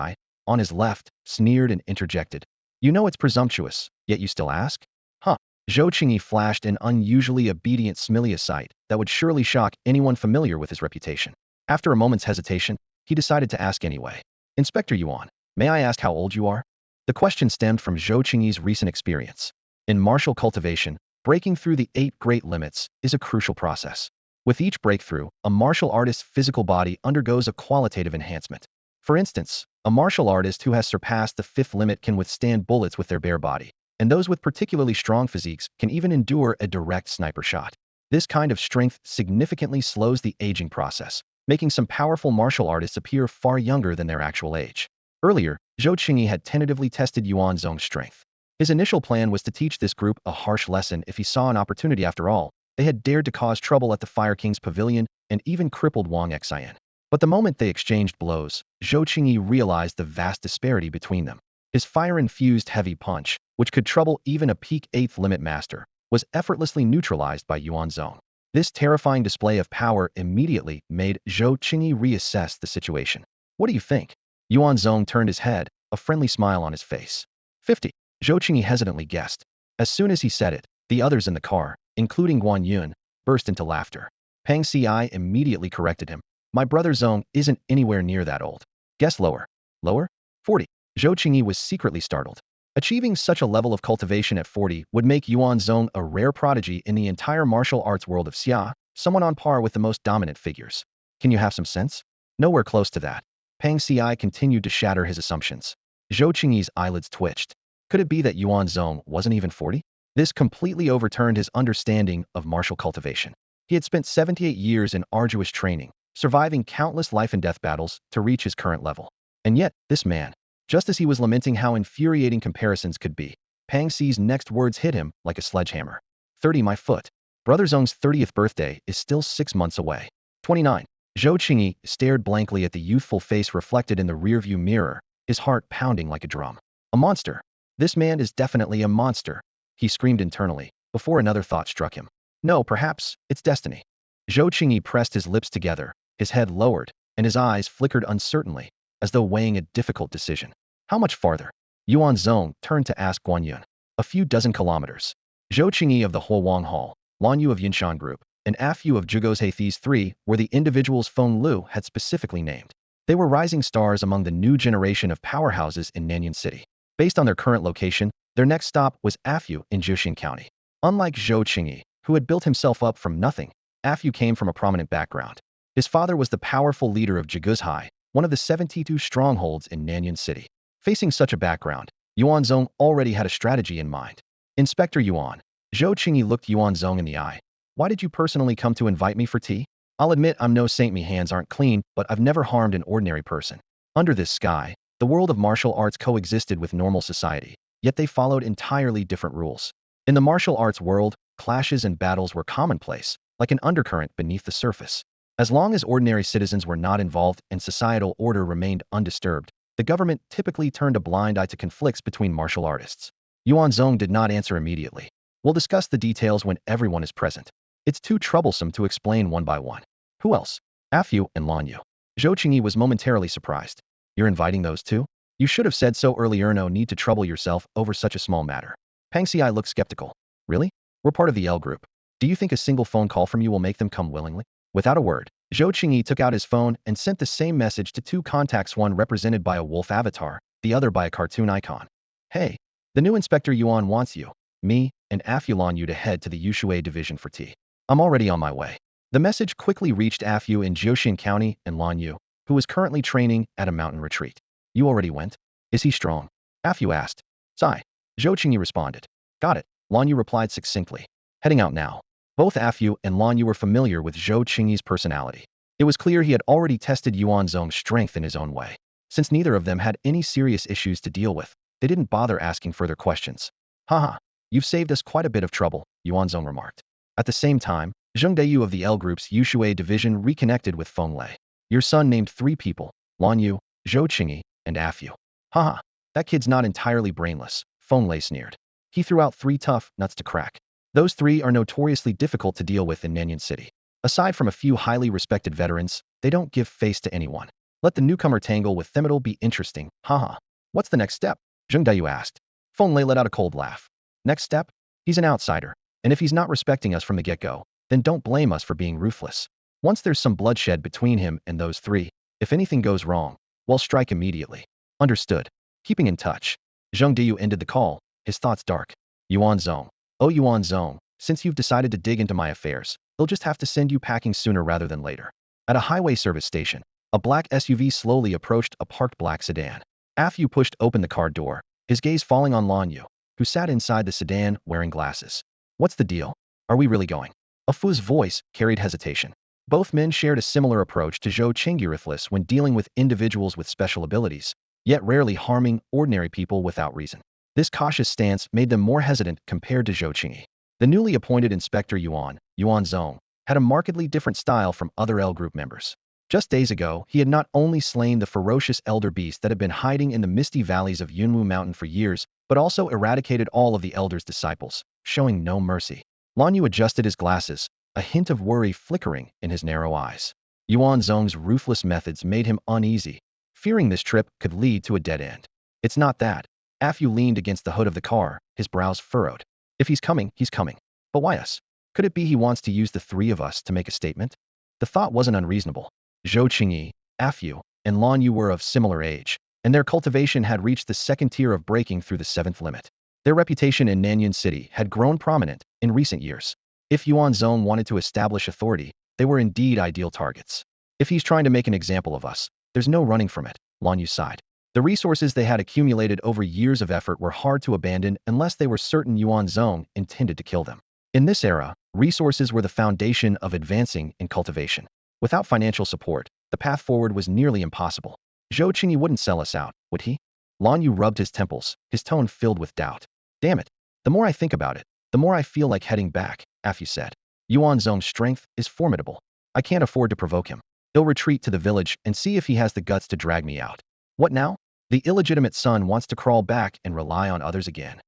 on his left, sneered and interjected. You know it's presumptuous, yet you still ask? Huh. Zhou Qingyi flashed an unusually obedient Smilia sight that would surely shock anyone familiar with his reputation. After a moment's hesitation, he decided to ask anyway. Inspector Yuan, may I ask how old you are? The question stemmed from Zhou Qingyi's recent experience. In martial cultivation, breaking through the 8 great limits is a crucial process. With each breakthrough, a martial artist's physical body undergoes a qualitative enhancement. For instance, a martial artist who has surpassed the 5th limit can withstand bullets with their bare body, and those with particularly strong physiques can even endure a direct sniper shot. This kind of strength significantly slows the aging process, making some powerful martial artists appear far younger than their actual age. Earlier, Zhou Qingyi had tentatively tested Yuan Zong's strength. His initial plan was to teach this group a harsh lesson if he saw an opportunity. After all, they had dared to cause trouble at the Fire King's pavilion and even crippled Wang Xian. But the moment they exchanged blows, Zhou Qingyi realized the vast disparity between them. His fire-infused heavy punch, which could trouble even a peak 8th limit master, was effortlessly neutralized by Yuan Zong. This terrifying display of power immediately made Zhou Qingyi reassess the situation. What do you think? Yuan Zong turned his head, a friendly smile on his face. 50. Zhou Qingyi hesitantly guessed. As soon as he said it, the others in the car, including Guan Yun, burst into laughter. Pang Xi immediately corrected him. My brother Zong isn't anywhere near that old. Guess lower. Lower? 40. Zhou Qingyi was secretly startled. Achieving such a level of cultivation at 40 would make Yuan Zong a rare prodigy in the entire martial arts world of Xia, someone on par with the most dominant figures. Can you have some sense? Nowhere close to that. Pang Xi continued to shatter his assumptions. Zhou Qingyi's eyelids twitched. Could it be that Yuan Zong wasn't even 40? This completely overturned his understanding of martial cultivation. He had spent 78 years in arduous training, surviving countless life and death battles to reach his current level. And yet, this man, just as he was lamenting how infuriating comparisons could be, Pang Xi's next words hit him like a sledgehammer. 30 my foot. Brother Zong's 30th birthday is still 6 months away. 29. Zhou Qingyi stared blankly at the youthful face reflected in the rearview mirror, his heart pounding like a drum. A monster. This man is definitely a monster, he screamed internally, before another thought struck him. No, perhaps, it's destiny. Zhou Qingyi pressed his lips together, his head lowered, and his eyes flickered uncertainly, as though weighing a difficult decision. How much farther? Yuan Zong turned to ask Guan Yun. A few dozen kilometers. Zhou Qingyi of the Huowang Hall, Lan Yu of Yinshan Group, and Fu of Zhugozhe. These 3 were the individuals Feng Lu had specifically named. They were rising stars among the new generation of powerhouses in Nanyan City. Based on their current location, their next stop was Fu in Jiuxing County. Unlike Zhou Qingyi, who had built himself up from nothing, Fu came from a prominent background. His father was the powerful leader of Zhugozhe, one of the 72 strongholds in Nanyan City. Facing such a background, Yuan Zong already had a strategy in mind. Inspector Yuan. Zhou Qingyi looked Yuan Zong in the eye. Why did you personally come to invite me for tea? I'll admit I'm no saint, me hands aren't clean, but I've never harmed an ordinary person. Under this sky, the world of martial arts coexisted with normal society, yet they followed entirely different rules. In the martial arts world, clashes and battles were commonplace, like an undercurrent beneath the surface. As long as ordinary citizens were not involved and societal order remained undisturbed, the government typically turned a blind eye to conflicts between martial artists. Yuan Zong did not answer immediately. We'll discuss the details when everyone is present. It's too troublesome to explain one by one. Who else? Fu and Lan Yu. Zhou Qingyi was momentarily surprised. You're inviting those 2? You should have said so earlier. No need to trouble yourself over such a small matter. Pang Xi looked skeptical. Really? We're part of the L group. Do you think a single phone call from you will make them come willingly? Without a word, Zhou Qingyi took out his phone and sent the same message to 2 contacts, one represented by a wolf avatar, the other by a cartoon icon. Hey, the new Inspector Yuan wants you, me, and Afulon you to head to the Yushui division for tea. I'm already on my way. The message quickly reached Afu in Jiuxin County and Lan Yu, who was currently training at a mountain retreat. You already went? Is he strong? Afu asked. Sigh. Zhou Qingyi responded. Got it, Lan Yu replied succinctly. Heading out now. Both Afu and Lan Yu were familiar with Zhou Qingyi's personality. It was clear he had already tested Yuan Zong's strength in his own way. Since neither of them had any serious issues to deal with, they didn't bother asking further questions. Haha, you've saved us quite a bit of trouble, Yuan Zong remarked. At the same time, Zheng Deyu of the L Group's Yushui division reconnected with Feng Lei. Your son named 3 people, Lan Yu, Zhou Qingyi, and Afu. Haha, that kid's not entirely brainless, Feng Lei sneered. He threw out 3 tough nuts to crack. Those 3 are notoriously difficult to deal with in Nanyan City. Aside from a few highly respected veterans, they don't give face to anyone. Let the newcomer tangle with them, it'll be interesting, haha. What's the next step? Zheng Deyu asked. Feng Lei let out a cold laugh. Next step? He's an outsider, and if he's not respecting us from the get-go, then don't blame us for being ruthless. Once there's some bloodshed between him and those 3, if anything goes wrong, we'll strike immediately. Understood. Keeping in touch. Zheng Deyu ended the call, his thoughts dark. Yuan Zong. Oh Yuan Zong, since you've decided to dig into my affairs, they'll just have to send you packing sooner rather than later. At a highway service station, a black SUV slowly approached a parked black sedan. Afu pushed open the car door, his gaze falling on Lan Yu, who sat inside the sedan wearing glasses. What's the deal? Are we really going? Afu's voice carried hesitation. Both men shared a similar approach to Zhou Qingyi, ruthless when dealing with individuals with special abilities, yet rarely harming ordinary people without reason. This cautious stance made them more hesitant compared to Zhou Qingyi. The newly appointed Inspector Yuan Zong, had a markedly different style from other L Group members. Just days ago, he had not only slain the ferocious elder beast that had been hiding in the misty valleys of Yunwu Mountain for years, but also eradicated all of the elder's disciples, showing no mercy. Lan Yu adjusted his glasses, a hint of worry flickering in his narrow eyes. Yuan Zong's ruthless methods made him uneasy, fearing this trip could lead to a dead end. It's not that. Afu leaned against the hood of the car, his brows furrowed. If he's coming, he's coming. But why us? Could it be he wants to use the 3 of us to make a statement? The thought wasn't unreasonable. Zhou Qingyi, Afu, and Lan Yu were of similar age, and their cultivation had reached the 2nd tier of breaking through the 7th limit. Their reputation in Nanyan City had grown prominent in recent years. If Yuan Zong wanted to establish authority, they were indeed ideal targets. If he's trying to make an example of us, there's no running from it, Lan Yu sighed. The resources they had accumulated over years of effort were hard to abandon unless they were certain Yuan Zong intended to kill them. In this era, resources were the foundation of advancing in cultivation. Without financial support, the path forward was nearly impossible. Zhou Qingyi wouldn't sell us out, would he? Lan Yu rubbed his temples, his tone filled with doubt. Damn it. The more I think about it, the more I feel like heading back, Afu said. Yuan Zong's strength is formidable. I can't afford to provoke him. He'll retreat to the village and see if he has the guts to drag me out. What now? The illegitimate son wants to crawl back and rely on others again.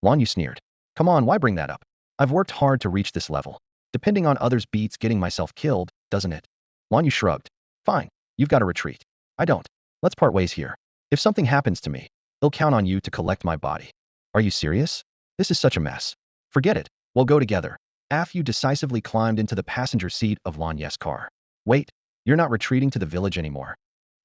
Lan Yu sneered. Come on, why bring that up? I've worked hard to reach this level. Depending on others beats getting myself killed, doesn't it? Lan Yu shrugged. Fine, you've got to retreat. I don't. Let's part ways here. If something happens to me, they'll count on you to collect my body. Are you serious? This is such a mess. Forget it. We'll go together. Afu decisively climbed into the passenger seat of Lan Ye's car. Wait, you're not retreating to the village anymore.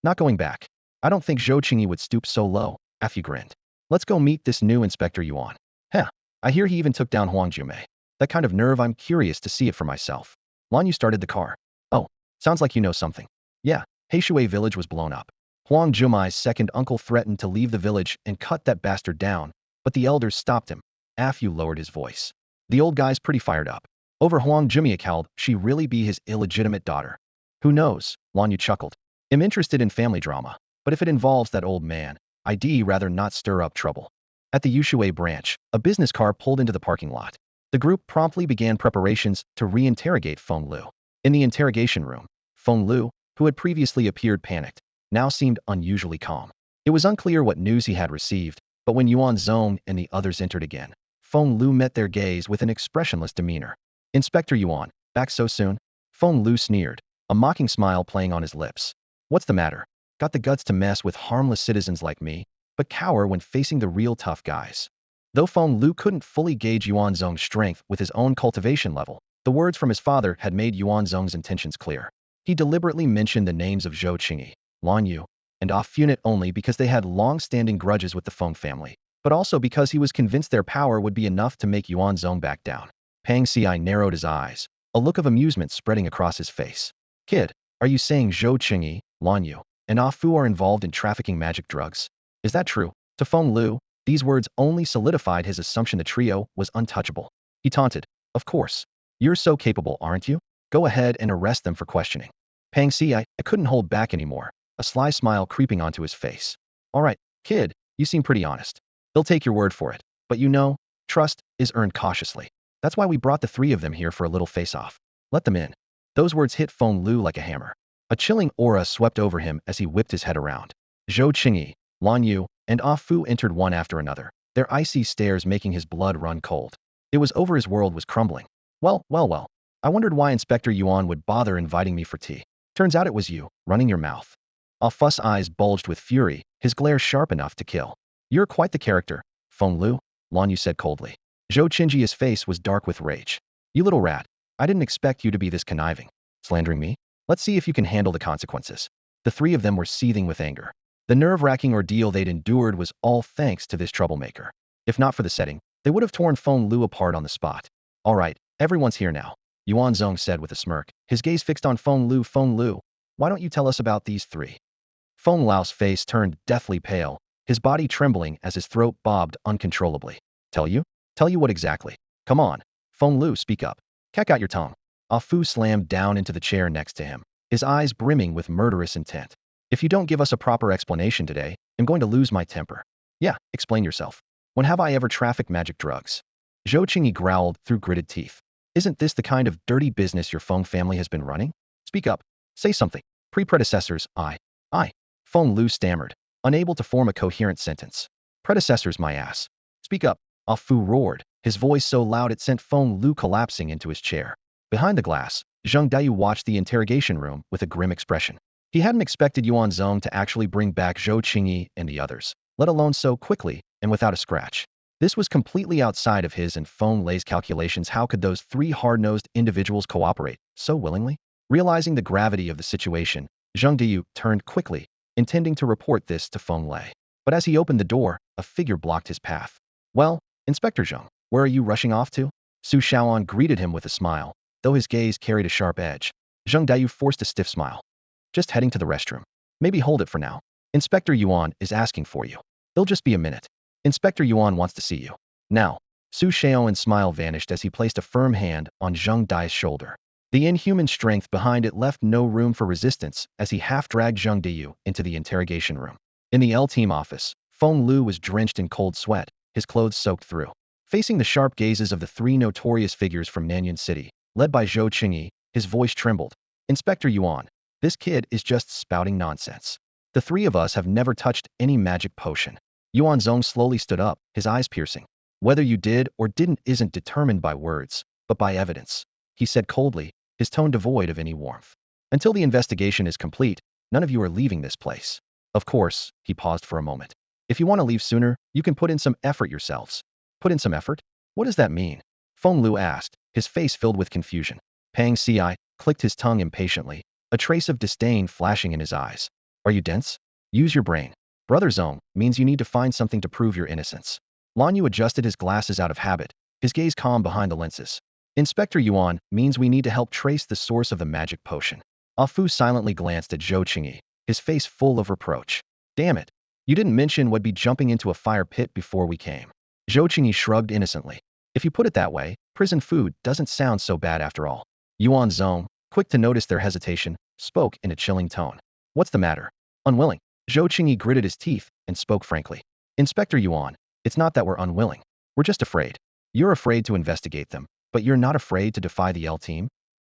Not going back. I don't think Zhou Qingyi would stoop so low, Afu grinned. Let's go meet this new Inspector Yuan. Heh, I hear he even took down Huang Jumei. That kind of nerve, I'm curious to see it for myself. Lan Yu started the car. Oh, sounds like you know something. Yeah, Heishui village was blown up. Huang Jumai's second uncle threatened to leave the village and cut that bastard down, but the elders stopped him. Afu lowered his voice. The old guy's pretty fired up. Over Huang Jumei, held she really be his illegitimate daughter? Who knows? Lan Yu chuckled. I'm interested in family drama, but if it involves that old man, I'd rather not stir up trouble. At the Yushui branch, a business car pulled into the parking lot. The group promptly began preparations to re-interrogate Feng Lu. In the interrogation room, Feng Lu, who had previously appeared panicked, now seemed unusually calm. It was unclear what news he had received, but when Yuan Zong and the others entered again, Feng Lu met their gaze with an expressionless demeanor. Inspector Yuan, back so soon? Feng Lu sneered, a mocking smile playing on his lips. What's the matter? Got the guts to mess with harmless citizens like me, but cower when facing the real tough guys. Though Feng Lu couldn't fully gauge Yuan Zong's strength with his own cultivation level, the words from his father had made Yuan Zong's intentions clear. He deliberately mentioned the names of Zhou Qingyi, Lan Yu, and Afunit only because they had long-standing grudges with the Feng family, but also because he was convinced their power would be enough to make Yuan Zong back down. Pang Ci narrowed his eyes, a look of amusement spreading across his face. Kid, are you saying Zhou Qingyi, Lan Yu, and Ah Fu are involved in trafficking magic drugs? Is that true? To Feng Lu, these words only solidified his assumption the trio was untouchable. He taunted, of course. You're so capable, aren't you? Go ahead and arrest them for questioning. Pang Ci I couldn't hold back anymore, a sly smile creeping onto his face. All right, kid, you seem pretty honest. They'll take your word for it. But you know, trust is earned cautiously. That's why we brought the three of them here for a little face-off. Let them in. Those words hit Feng Lu like a hammer. A chilling aura swept over him as he whipped his head around. Zhou Qingyi, Lan Yu, and Ah Fu entered one after another, their icy stares making his blood run cold. It was over his world was crumbling. Well. I wondered why Inspector Yuan would bother inviting me for tea. Turns out it was you, running your mouth. Ah Fu's eyes bulged with fury, his glare sharp enough to kill. You're quite the character, Feng Lu, Lan Yu said coldly. Zhou Qingyi's face was dark with rage. You little rat, I didn't expect you to be this conniving. Slandering me? Let's see if you can handle the consequences. The three of them were seething with anger. The nerve-wracking ordeal they'd endured was all thanks to this troublemaker. If not for the setting, they would have torn Feng Lu apart on the spot. All right, everyone's here now, Yuan Zong said with a smirk, his gaze fixed on Feng Lu. Feng Lu, why don't you tell us about these three? Feng Lau's face turned deathly pale, his body trembling as his throat bobbed uncontrollably. Tell you? Tell you what exactly? Come on. Feng Lu, speak up. Cat got your tongue. Ah Fu slammed down into the chair next to him, his eyes brimming with murderous intent. If you don't give us a proper explanation today, I'm going to lose my temper. Yeah, explain yourself. When have I ever trafficked magic drugs? Zhou Qingyi growled through gritted teeth. Isn't this the kind of dirty business your Feng family has been running? Speak up. Say something. Pre-predecessors, I. Feng Lu stammered, unable to form a coherent sentence. Predecessors, my ass. Speak up. Ah Fu roared, his voice so loud it sent Feng Lu collapsing into his chair. Behind the glass, Zhang Daiyu watched the interrogation room with a grim expression. He hadn't expected Yuan Zong to actually bring back Zhou Qingyi and the others, let alone so quickly and without a scratch. This was completely outside of his and Feng Lei's calculations. How could those three hard-nosed individuals cooperate so willingly? Realizing the gravity of the situation, Zhang Daiyu turned quickly, intending to report this to Feng Lei. But as he opened the door, a figure blocked his path. Well, Inspector Zhang, where are you rushing off to? Su Shaoan greeted him with a smile, though his gaze carried a sharp edge. Zhang Daiyu forced a stiff smile. Just heading to the restroom. Maybe hold it for now. Inspector Yuan is asking for you. It'll just be a minute. Inspector Yuan wants to see you. Now. Su Shaoan's smile vanished as he placed a firm hand on Zhang Dai's shoulder. The inhuman strength behind it left no room for resistance as he half-dragged Zhang Daiyu into the interrogation room. In the L-team office, Feng Lu was drenched in cold sweat, his clothes soaked through. Facing the sharp gazes of the three notorious figures from Nanyuan City, led by Zhou Qingyi, his voice trembled. Inspector Yuan, this kid is just spouting nonsense. The three of us have never touched any magic potion. Yuan Zong slowly stood up, his eyes piercing. Whether you did or didn't isn't determined by words, but by evidence, he said coldly, his tone devoid of any warmth. Until the investigation is complete, none of you are leaving this place. Of course, he paused for a moment. If you want to leave sooner, you can put in some effort yourselves. Put in some effort? What does that mean? Feng Lu asked, his face filled with confusion. Pang Ci clicked his tongue impatiently, a trace of disdain flashing in his eyes. Are you dense? Use your brain. Brother Zong means you need to find something to prove your innocence. Lan Yu adjusted his glasses out of habit, his gaze calm behind the lenses. Inspector Yuan means we need to help trace the source of the magic potion. Ah Fu silently glanced at Zhou Qingyi, his face full of reproach. Damn it. You didn't mention we'd be jumping into a fire pit before we came. Zhou Qingyi shrugged innocently. If you put it that way, prison food doesn't sound so bad after all. Yuan Zong, quick to notice their hesitation, spoke in a chilling tone. What's the matter? Unwilling. Zhou Qingyi gritted his teeth and spoke frankly. Inspector Yuan, it's not that we're unwilling. We're just afraid. You're afraid to investigate them, but you're not afraid to defy the L-team?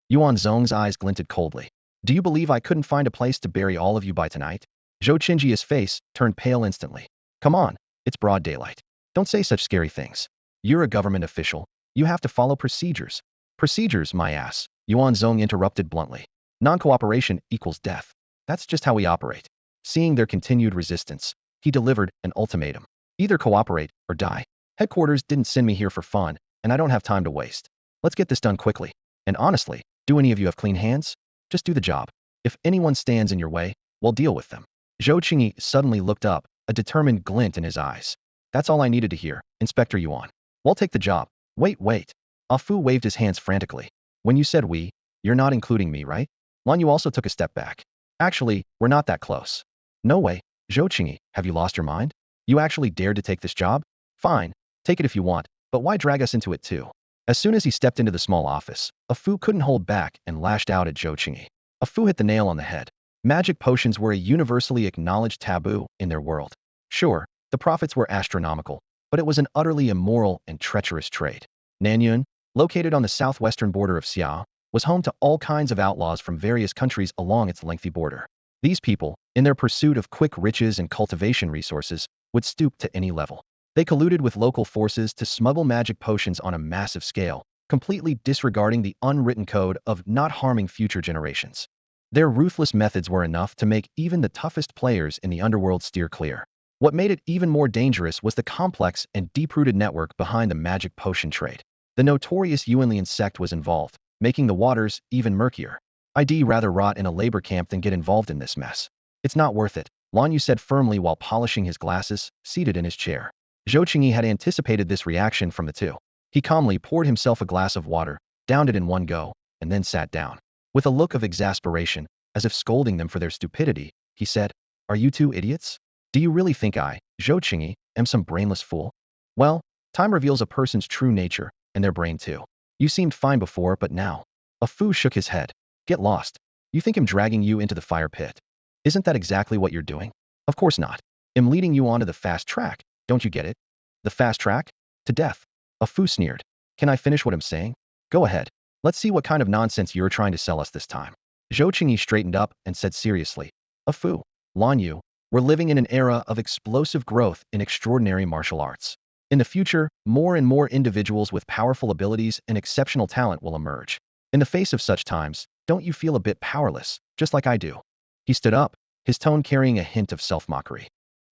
Yuan Zong's eyes glinted coldly. Do you believe I couldn't find a place to bury all of you by tonight? Zhou Qingyi's face turned pale instantly. Come on, it's broad daylight. Don't say such scary things. You're a government official. You have to follow procedures. Procedures, my ass, Yuan Zong interrupted bluntly. Non-cooperation equals death. That's just how we operate. Seeing their continued resistance, he delivered an ultimatum. Either cooperate or die. Headquarters didn't send me here for fun, and I don't have time to waste. Let's get this done quickly. And honestly, do any of you have clean hands? Just do the job. If anyone stands in your way, we'll deal with them. Zhou Qingyi suddenly looked up, a determined glint in his eyes. That's all I needed to hear, Inspector Yuan. We'll take the job. Wait. Ah Fu waved his hands frantically. When you said we, you're not including me, right? Lan Yu also took a step back. Actually, we're not that close. No way. Zhou Qingyi, have you lost your mind? You actually dared to take this job? Fine, take it if you want, but why drag us into it too? As soon as he stepped into the small office, Ah Fu couldn't hold back and lashed out at Zhou Qingyi. Ah Fu hit the nail on the head. Magic potions were a universally acknowledged taboo in their world. Sure, the profits were astronomical, but it was an utterly immoral and treacherous trade. Nanyun, located on the southwestern border of Xia, was home to all kinds of outlaws from various countries along its lengthy border. These people, in their pursuit of quick riches and cultivation resources, would stoop to any level. They colluded with local forces to smuggle magic potions on a massive scale, completely disregarding the unwritten code of not harming future generations. Their ruthless methods were enough to make even the toughest players in the underworld steer clear. What made it even more dangerous was the complex and deep-rooted network behind the magic potion trade. The notorious Yuanlian sect was involved, making the waters even murkier. I'd rather rot in a labor camp than get involved in this mess. It's not worth it, Lan Yu said firmly while polishing his glasses, seated in his chair. Zhou Qingyi had anticipated this reaction from the two. He calmly poured himself a glass of water, downed it in one go, and then sat down. With a look of exasperation, as if scolding them for their stupidity, he said, "Are you two idiots? Do you really think I, Zhou Qingyi, am some brainless fool? Well, time reveals a person's true nature, and their brain too. You seemed fine before, but now." A Fu shook his head. "Get lost. You think I'm dragging you into the fire pit? Isn't that exactly what you're doing? Of course not. I'm leading you onto the fast track, don't you get it? The fast track? To death." A Fu sneered. "Can I finish what I'm saying? Go ahead. Let's see what kind of nonsense you're trying to sell us this time." Zhou Qingyi straightened up and said seriously, "A Fu, Lan Yu, we're living in an era of explosive growth in extraordinary martial arts. In the future, more and more individuals with powerful abilities and exceptional talent will emerge. In the face of such times, don't you feel a bit powerless, just like I do?" He stood up, his tone carrying a hint of self-mockery.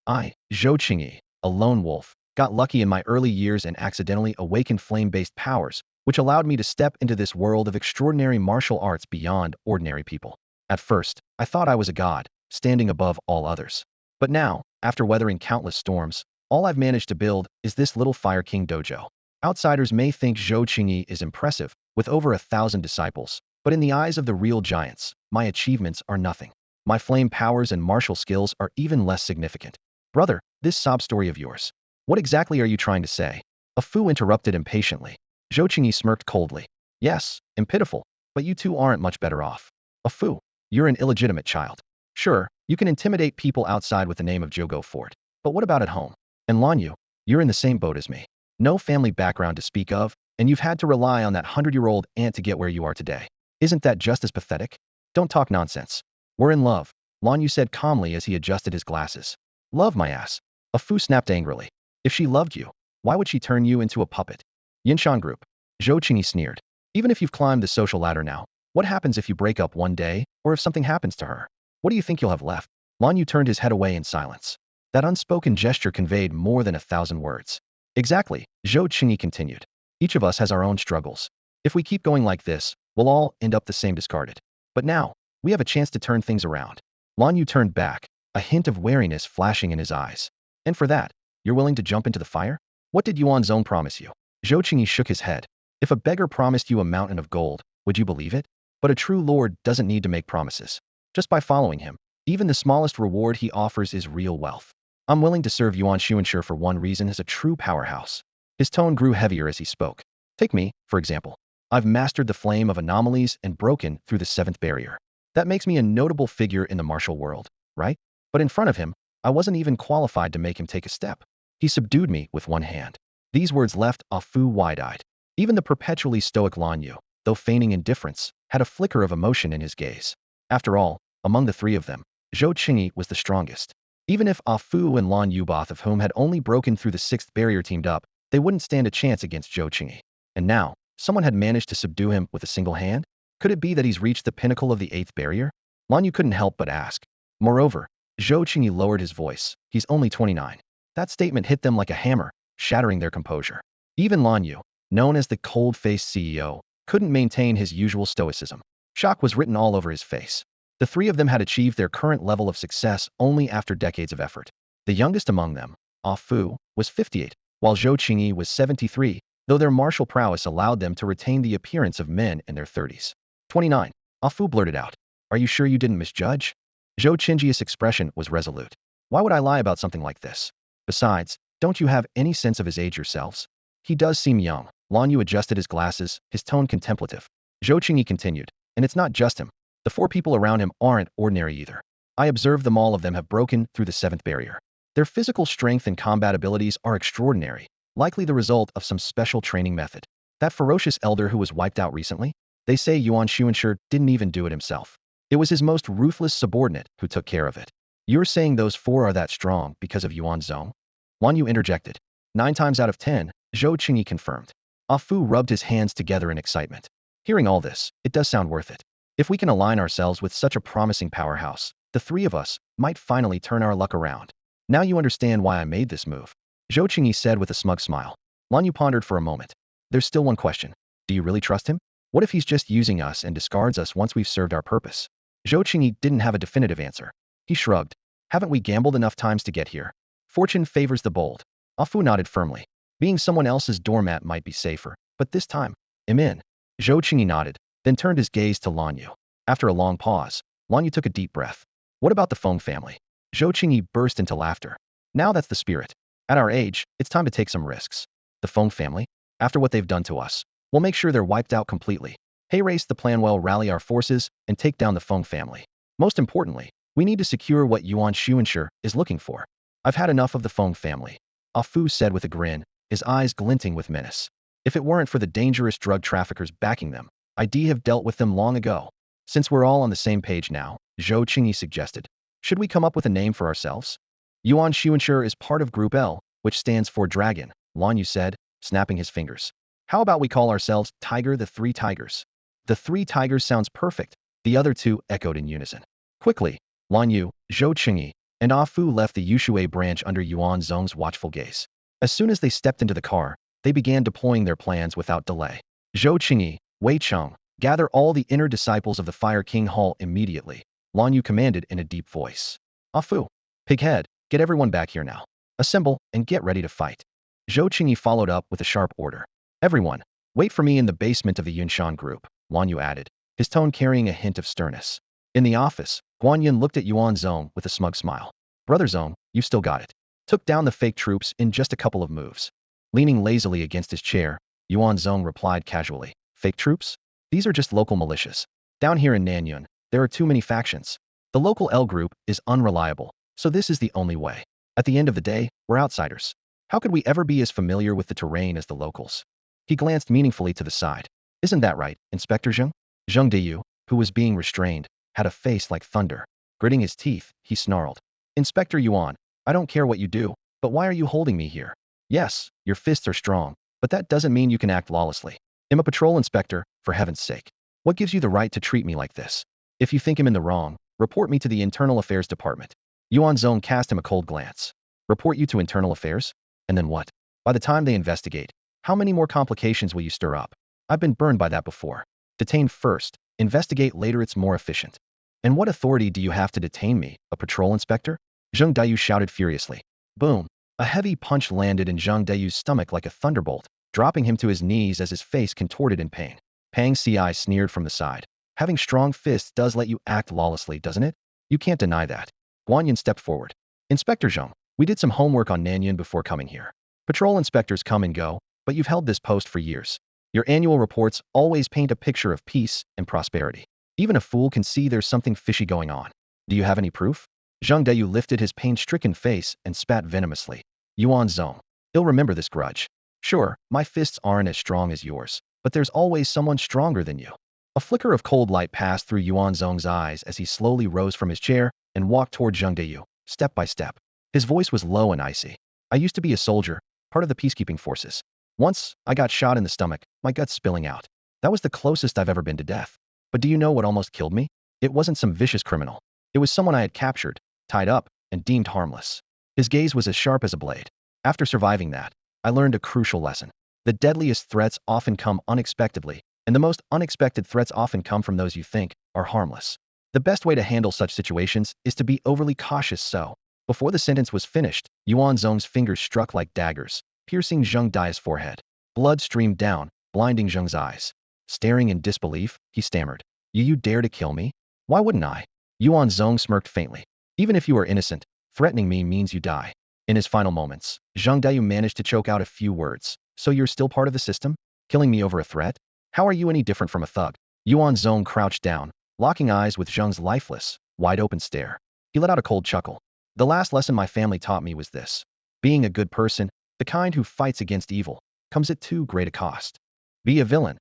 "I, Zhou Qingyi, a lone wolf, got lucky in my early years and accidentally awakened flame-based powers, which allowed me to step into this world of extraordinary martial arts beyond ordinary people. At first, I thought I was a god, standing above all others. But now, after weathering countless storms, all I've managed to build is this little Fire King dojo. Outsiders may think Zhou Qingyi is impressive, with over 1,000 disciples, but in the eyes of the real giants, my achievements are nothing. My flame powers and martial skills are even less significant. Brother, this sob story of yours. What exactly are you trying to say?" A Fu interrupted impatiently. Zhou Qingyi smirked coldly. "Yes, I'm pitiful, but you two aren't much better off. A Fu, you're an illegitimate child. Sure, you can intimidate people outside with the name of Jogo Fort, but what about at home? And Lan Yu, you're in the same boat as me. No family background to speak of, and you've had to rely on that 100-year-old aunt to get where you are today. Isn't that just as pathetic? Don't talk nonsense. We're in love," Lan Yu said calmly as he adjusted his glasses. "Love my ass." A Fu snapped angrily. "If she loved you, why would she turn you into a puppet?" "Yinshan Group." Zhou Qingyi sneered. "Even if you've climbed the social ladder now, what happens if you break up one day, or if something happens to her? What do you think you'll have left?" Lan Yu turned his head away in silence. That unspoken gesture conveyed more than 1,000 words. "Exactly," Zhou Qingyi continued. "Each of us has our own struggles. If we keep going like this, we'll all end up the same discarded. But now, we have a chance to turn things around." Lan Yu turned back, a hint of wariness flashing in his eyes. "And for that, you're willing to jump into the fire? What did Yuan Zong promise you?" Zhou Qingyi shook his head. "If a beggar promised you a mountain of gold, would you believe it? But a true lord doesn't need to make promises. Just by following him, even the smallest reward he offers is real wealth. I'm willing to serve Yuan Xuanshi for one reason as a true powerhouse." His tone grew heavier as he spoke. "Take me, for example. I've mastered the flame of anomalies and broken through the 7th barrier. That makes me a notable figure in the martial world, right? But in front of him, I wasn't even qualified to make him take a step. He subdued me with one hand." These words left Ah Fu wide-eyed. Even the perpetually stoic Lan Yu, though feigning indifference, had a flicker of emotion in his gaze. After all, among the three of them, Zhou Qingyi was the strongest. Even if Ah Fu and Lan Yu, both of whom had only broken through the 6th barrier, teamed up, they wouldn't stand a chance against Zhou Qingyi. And now, someone had managed to subdue him with a single hand? Could it be that he's reached the pinnacle of the 8th barrier? Lan Yu couldn't help but ask. Moreover, Zhou Qingyi lowered his voice. He's only 29. That statement hit them like a hammer, shattering their composure. Even Lan Yu, known as the cold-faced CEO, couldn't maintain his usual stoicism. Shock was written all over his face. The three of them had achieved their current level of success only after decades of effort. The youngest among them, Ah Fu was 58, while Zhou Qingyi was 73, though their martial prowess allowed them to retain the appearance of men in their 30s. 29. Ah Fu blurted out, "Are you sure you didn't misjudge?" Zhou Qingyi's expression was resolute. "Why would I lie about something like this? Besides, don't you have any sense of his age yourselves? He does seem young." Lan Yu adjusted his glasses, his tone contemplative. Zhou Qingyi continued, "And it's not just him. The four people around him aren't ordinary either. I observed them, all of them have broken through the seventh barrier. Their physical strength and combat abilities are extraordinary, likely the result of some special training method. That ferocious elder who was wiped out recently? They say Yuan Xuanshi didn't even do it himself. It was his most ruthless subordinate who took care of it. You're saying those four are that strong because of Yuan Zong?" Lan Yu interjected. 9 times out of 10, Zhou Qingyi confirmed. Ah Fu rubbed his hands together in excitement. Hearing all this, it does sound worth it. If we can align ourselves with such a promising powerhouse, the three of us might finally turn our luck around. Now you understand why I made this move, Zhou Qingyi said with a smug smile. Lan Yu pondered for a moment. There's still one question. Do you really trust him? What if he's just using us and discards us once we've served our purpose? Zhou Qingyi didn't have a definitive answer. He shrugged. Haven't we gambled enough times to get here? Fortune favors the bold. Ah Fu nodded firmly. Being someone else's doormat might be safer, but this time, I'm in. Zhou Qingyi nodded, then turned his gaze to Lan Yu. After a long pause, Lan Yu took a deep breath. What about the Feng family? Zhou Qingyi burst into laughter. Now that's the spirit. At our age, it's time to take some risks. The Feng family? After what they've done to us, we'll make sure they're wiped out completely. Hey, race the plan well, rally our forces, and take down the Feng family. Most importantly, we need to secure what Yuan Xuanshi is looking for. I've had enough of the Feng family, Ah Fu said with a grin, his eyes glinting with menace. If it weren't for the dangerous drug traffickers backing them, I'd have dealt with them long ago. Since we're all on the same page now, Zhou Qingyi suggested, should we come up with a name for ourselves? Yuan Xuanshi is part of Group L, which stands for Dragon, Lan Yu said, snapping his fingers. How about we call ourselves Tiger the Three Tigers? The Three Tigers sounds perfect, the other two echoed in unison. Quickly, Lan Yu, Zhou Qingyi, and Ah Fu left the Yushui branch under Yuan Zong's watchful gaze. As soon as they stepped into the car, they began deploying their plans without delay. Zhou Qingyi, Wei Cheng, gather all the inner disciples of the Fire King Hall immediately, Lan Yu commanded in a deep voice. Ah Fu, Pighead, get everyone back here now. Assemble and get ready to fight. Zhou Qingyi followed up with a sharp order. Everyone, wait for me in the basement of the Yunshan group, Lan Yu added, his tone carrying a hint of sternness. In the office, Guanyin looked at Yuan Zong with a smug smile. Brother Zong, you still got it. Took down the fake troops in just a couple of moves. Leaning lazily against his chair, Yuan Zong replied casually, fake troops? These are just local militias. Down here in Nanyun, there are too many factions. The local L group is unreliable, so this is the only way. At the end of the day, we're outsiders. How could we ever be as familiar with the terrain as the locals? He glanced meaningfully to the side. Isn't that right, Inspector Zheng? Zheng Deyu, who was being restrained, had a face like thunder. Gritting his teeth, he snarled. Inspector Yuan, I don't care what you do, but why are you holding me here? Yes, your fists are strong, but that doesn't mean you can act lawlessly. I'm a patrol inspector, for heaven's sake. What gives you the right to treat me like this? If you think I'm in the wrong, report me to the Internal Affairs Department. Yuan Zong cast him a cold glance. Report you to Internal Affairs? And then what? By the time they investigate, how many more complications will you stir up? I've been burned by that before. Detain first, investigate later, it's more efficient. And what authority do you have to detain me, a patrol inspector? Zheng Dayu shouted furiously. Boom. A heavy punch landed in Zheng Dayu's stomach like a thunderbolt, dropping him to his knees as his face contorted in pain. Pang Ci sneered from the side. Having strong fists does let you act lawlessly, doesn't it? You can't deny that. Guanyin stepped forward. Inspector Zheng, we did some homework on Nanyun before coming here. Patrol inspectors come and go, but you've held this post for years. Your annual reports always paint a picture of peace and prosperity. Even a fool can see there's something fishy going on. Do you have any proof? Zheng Dayu lifted his pain-stricken face and spat venomously. Yuan Zong, he'll remember this grudge. Sure, my fists aren't as strong as yours, but there's always someone stronger than you. A flicker of cold light passed through Yuan Zong's eyes as he slowly rose from his chair and walked toward Zheng Dayu, step by step. His voice was low and icy. I used to be a soldier, part of the peacekeeping forces. Once, I got shot in the stomach, my guts spilling out. That was the closest I've ever been to death. But do you know what almost killed me? It wasn't some vicious criminal. It was someone I had captured, tied up, and deemed harmless. His gaze was as sharp as a blade. After surviving that, I learned a crucial lesson. The deadliest threats often come unexpectedly, and the most unexpected threats often come from those you think are harmless. The best way to handle such situations is to be overly cautious, so Before the sentence was finished, Yuan Zong's fingers struck like daggers, piercing Zheng Dai's forehead. Blood streamed down, blinding Zheng's eyes. Staring in disbelief, he stammered, You dare to kill me? Why wouldn't I? Yuan Zong smirked faintly. Even if you are innocent, threatening me means you die. In his final moments, Zheng Dai managed to choke out a few words. So you're still part of the system? Killing me over a threat? How are you any different from a thug? Yuan Zong crouched down, locking eyes with Zheng's lifeless, wide-open stare. He let out a cold chuckle. The last lesson my family taught me was this. Being a good person, the kind who fights against evil, comes at too great a cost. Be a villain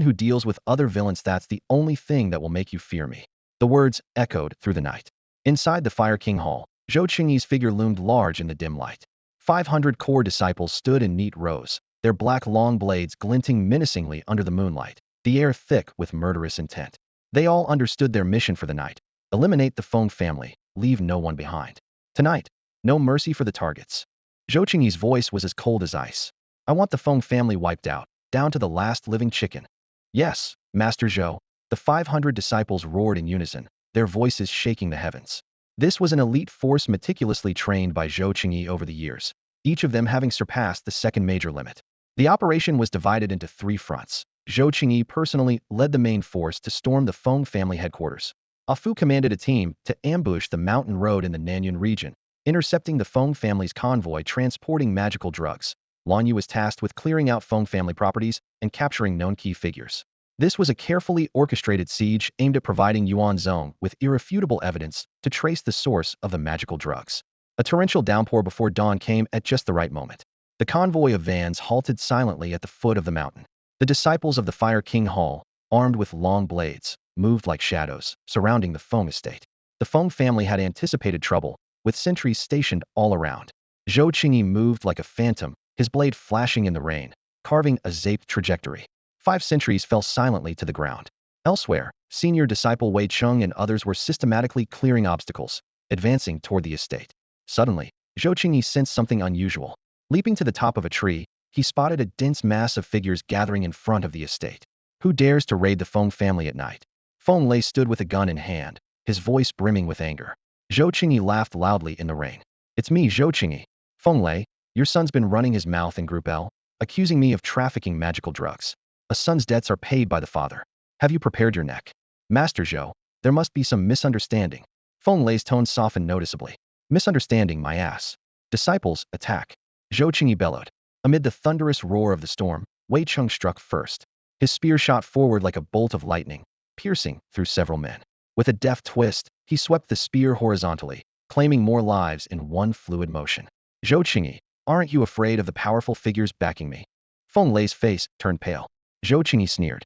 who deals with other villains. That's the only thing that will make you fear me. The words echoed through the night. Inside the Fire King Hall, Zhou Qingyi's figure loomed large in the dim light. 500 core disciples stood in neat rows, their black long blades glinting menacingly under the moonlight, the air thick with murderous intent. They all understood their mission for the night. Eliminate the Feng family, leave no one behind. Tonight, no mercy for the targets. Zhou Qingyi's voice was as cold as ice. I want the Feng family wiped out, down to the last living chicken. Yes, Master Zhou. The 500 disciples roared in unison, their voices shaking the heavens. This was an elite force meticulously trained by Zhou Qingyi over the years, each of them having surpassed the second major limit. The operation was divided into 3 fronts. Zhou Qingyi personally led the main force to storm the Feng family headquarters. Afu commanded a team to ambush the mountain road in the Nanyun region, intercepting the Feng family's convoy transporting magical drugs. Lan Yu was tasked with clearing out Feng family properties and capturing known key figures. This was a carefully orchestrated siege aimed at providing Yuan Zong with irrefutable evidence to trace the source of the magical drugs. A torrential downpour before dawn came at just the right moment. The convoy of vans halted silently at the foot of the mountain. The disciples of the Fire King Hall, armed with long blades, moved like shadows, surrounding the Feng estate. The Feng family had anticipated trouble, with sentries stationed all around. Zhou Qingyi moved like a phantom, his blade flashing in the rain, carving a zaped trajectory. 5 sentries fell silently to the ground. Elsewhere, senior disciple Wei Cheng and others were systematically clearing obstacles, advancing toward the estate. Suddenly, Zhou Qingyi sensed something unusual. Leaping to the top of a tree, he spotted a dense mass of figures gathering in front of the estate. Who dares to raid the Feng family at night? Feng Lei stood with a gun in hand, his voice brimming with anger. Zhou Qingyi laughed loudly in the rain. It's me, Zhou Qingyi. Feng Lei, your son's been running his mouth in Group L, accusing me of trafficking magical drugs. A son's debts are paid by the father. Have you prepared your neck? Master Zhou, there must be some misunderstanding. Feng Lei's tone softened noticeably. Misunderstanding, my ass. Disciples, attack. Zhou Qingyi bellowed. Amid the thunderous roar of the storm, Wei Cheng struck first. His spear shot forward like a bolt of lightning, piercing through several men. With a deft twist, he swept the spear horizontally, claiming more lives in one fluid motion. Zhou Qingyi, aren't you afraid of the powerful figures backing me? Feng Lei's face turned pale. Zhou Qingyi sneered.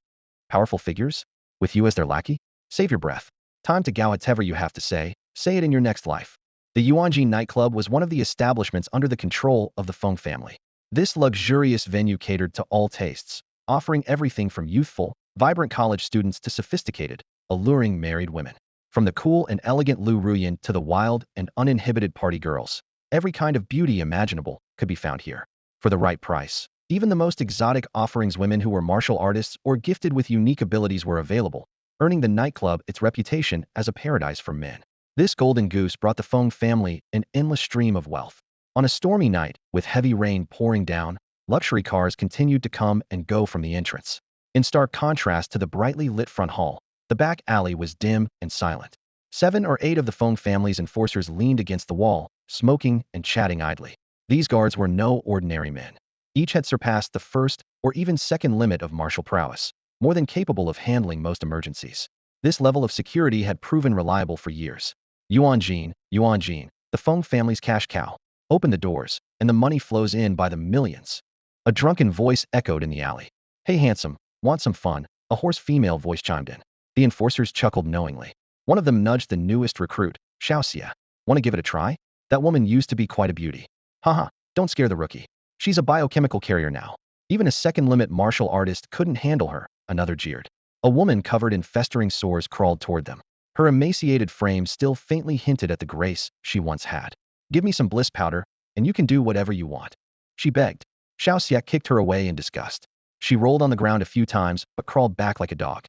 Powerful figures? With you as their lackey? Save your breath. Time to gow whatever you have to say it in your next life. The Yuanji nightclub was one of the establishments under the control of the Feng family. This luxurious venue catered to all tastes, offering everything from youthful, vibrant college students to sophisticated, alluring married women. From the cool and elegant Lu Ruyan to the wild and uninhibited party girls, every kind of beauty imaginable could be found here. For the right price, even the most exotic offerings, women who were martial artists or gifted with unique abilities were available, earning the nightclub its reputation as a paradise for men. This golden goose brought the Feng family an endless stream of wealth. On a stormy night, with heavy rain pouring down, luxury cars continued to come and go from the entrance. In stark contrast to the brightly lit front hall, the back alley was dim and silent. 7 or 8 of the Feng family's enforcers leaned against the wall, smoking and chatting idly. These guards were no ordinary men. Each had surpassed the first or even second limit of martial prowess, more than capable of handling most emergencies. This level of security had proven reliable for years. Yuan Jin, the Feng family's cash cow. Open the doors, and the money flows in by the millions. A drunken voice echoed in the alley. Hey handsome, want some fun? A hoarse female voice chimed in. The enforcers chuckled knowingly. One of them nudged the newest recruit, Xiaoxia. Want to give it a try? That woman used to be quite a beauty. Haha, don't scare the rookie. She's a biochemical carrier now. Even a second-limit martial artist couldn't handle her, another jeered. A woman covered in festering sores crawled toward them. Her emaciated frame still faintly hinted at the grace she once had. Give me some bliss powder, and you can do whatever you want. She begged. Xiaoxia kicked her away in disgust. She rolled on the ground a few times, but crawled back like a dog.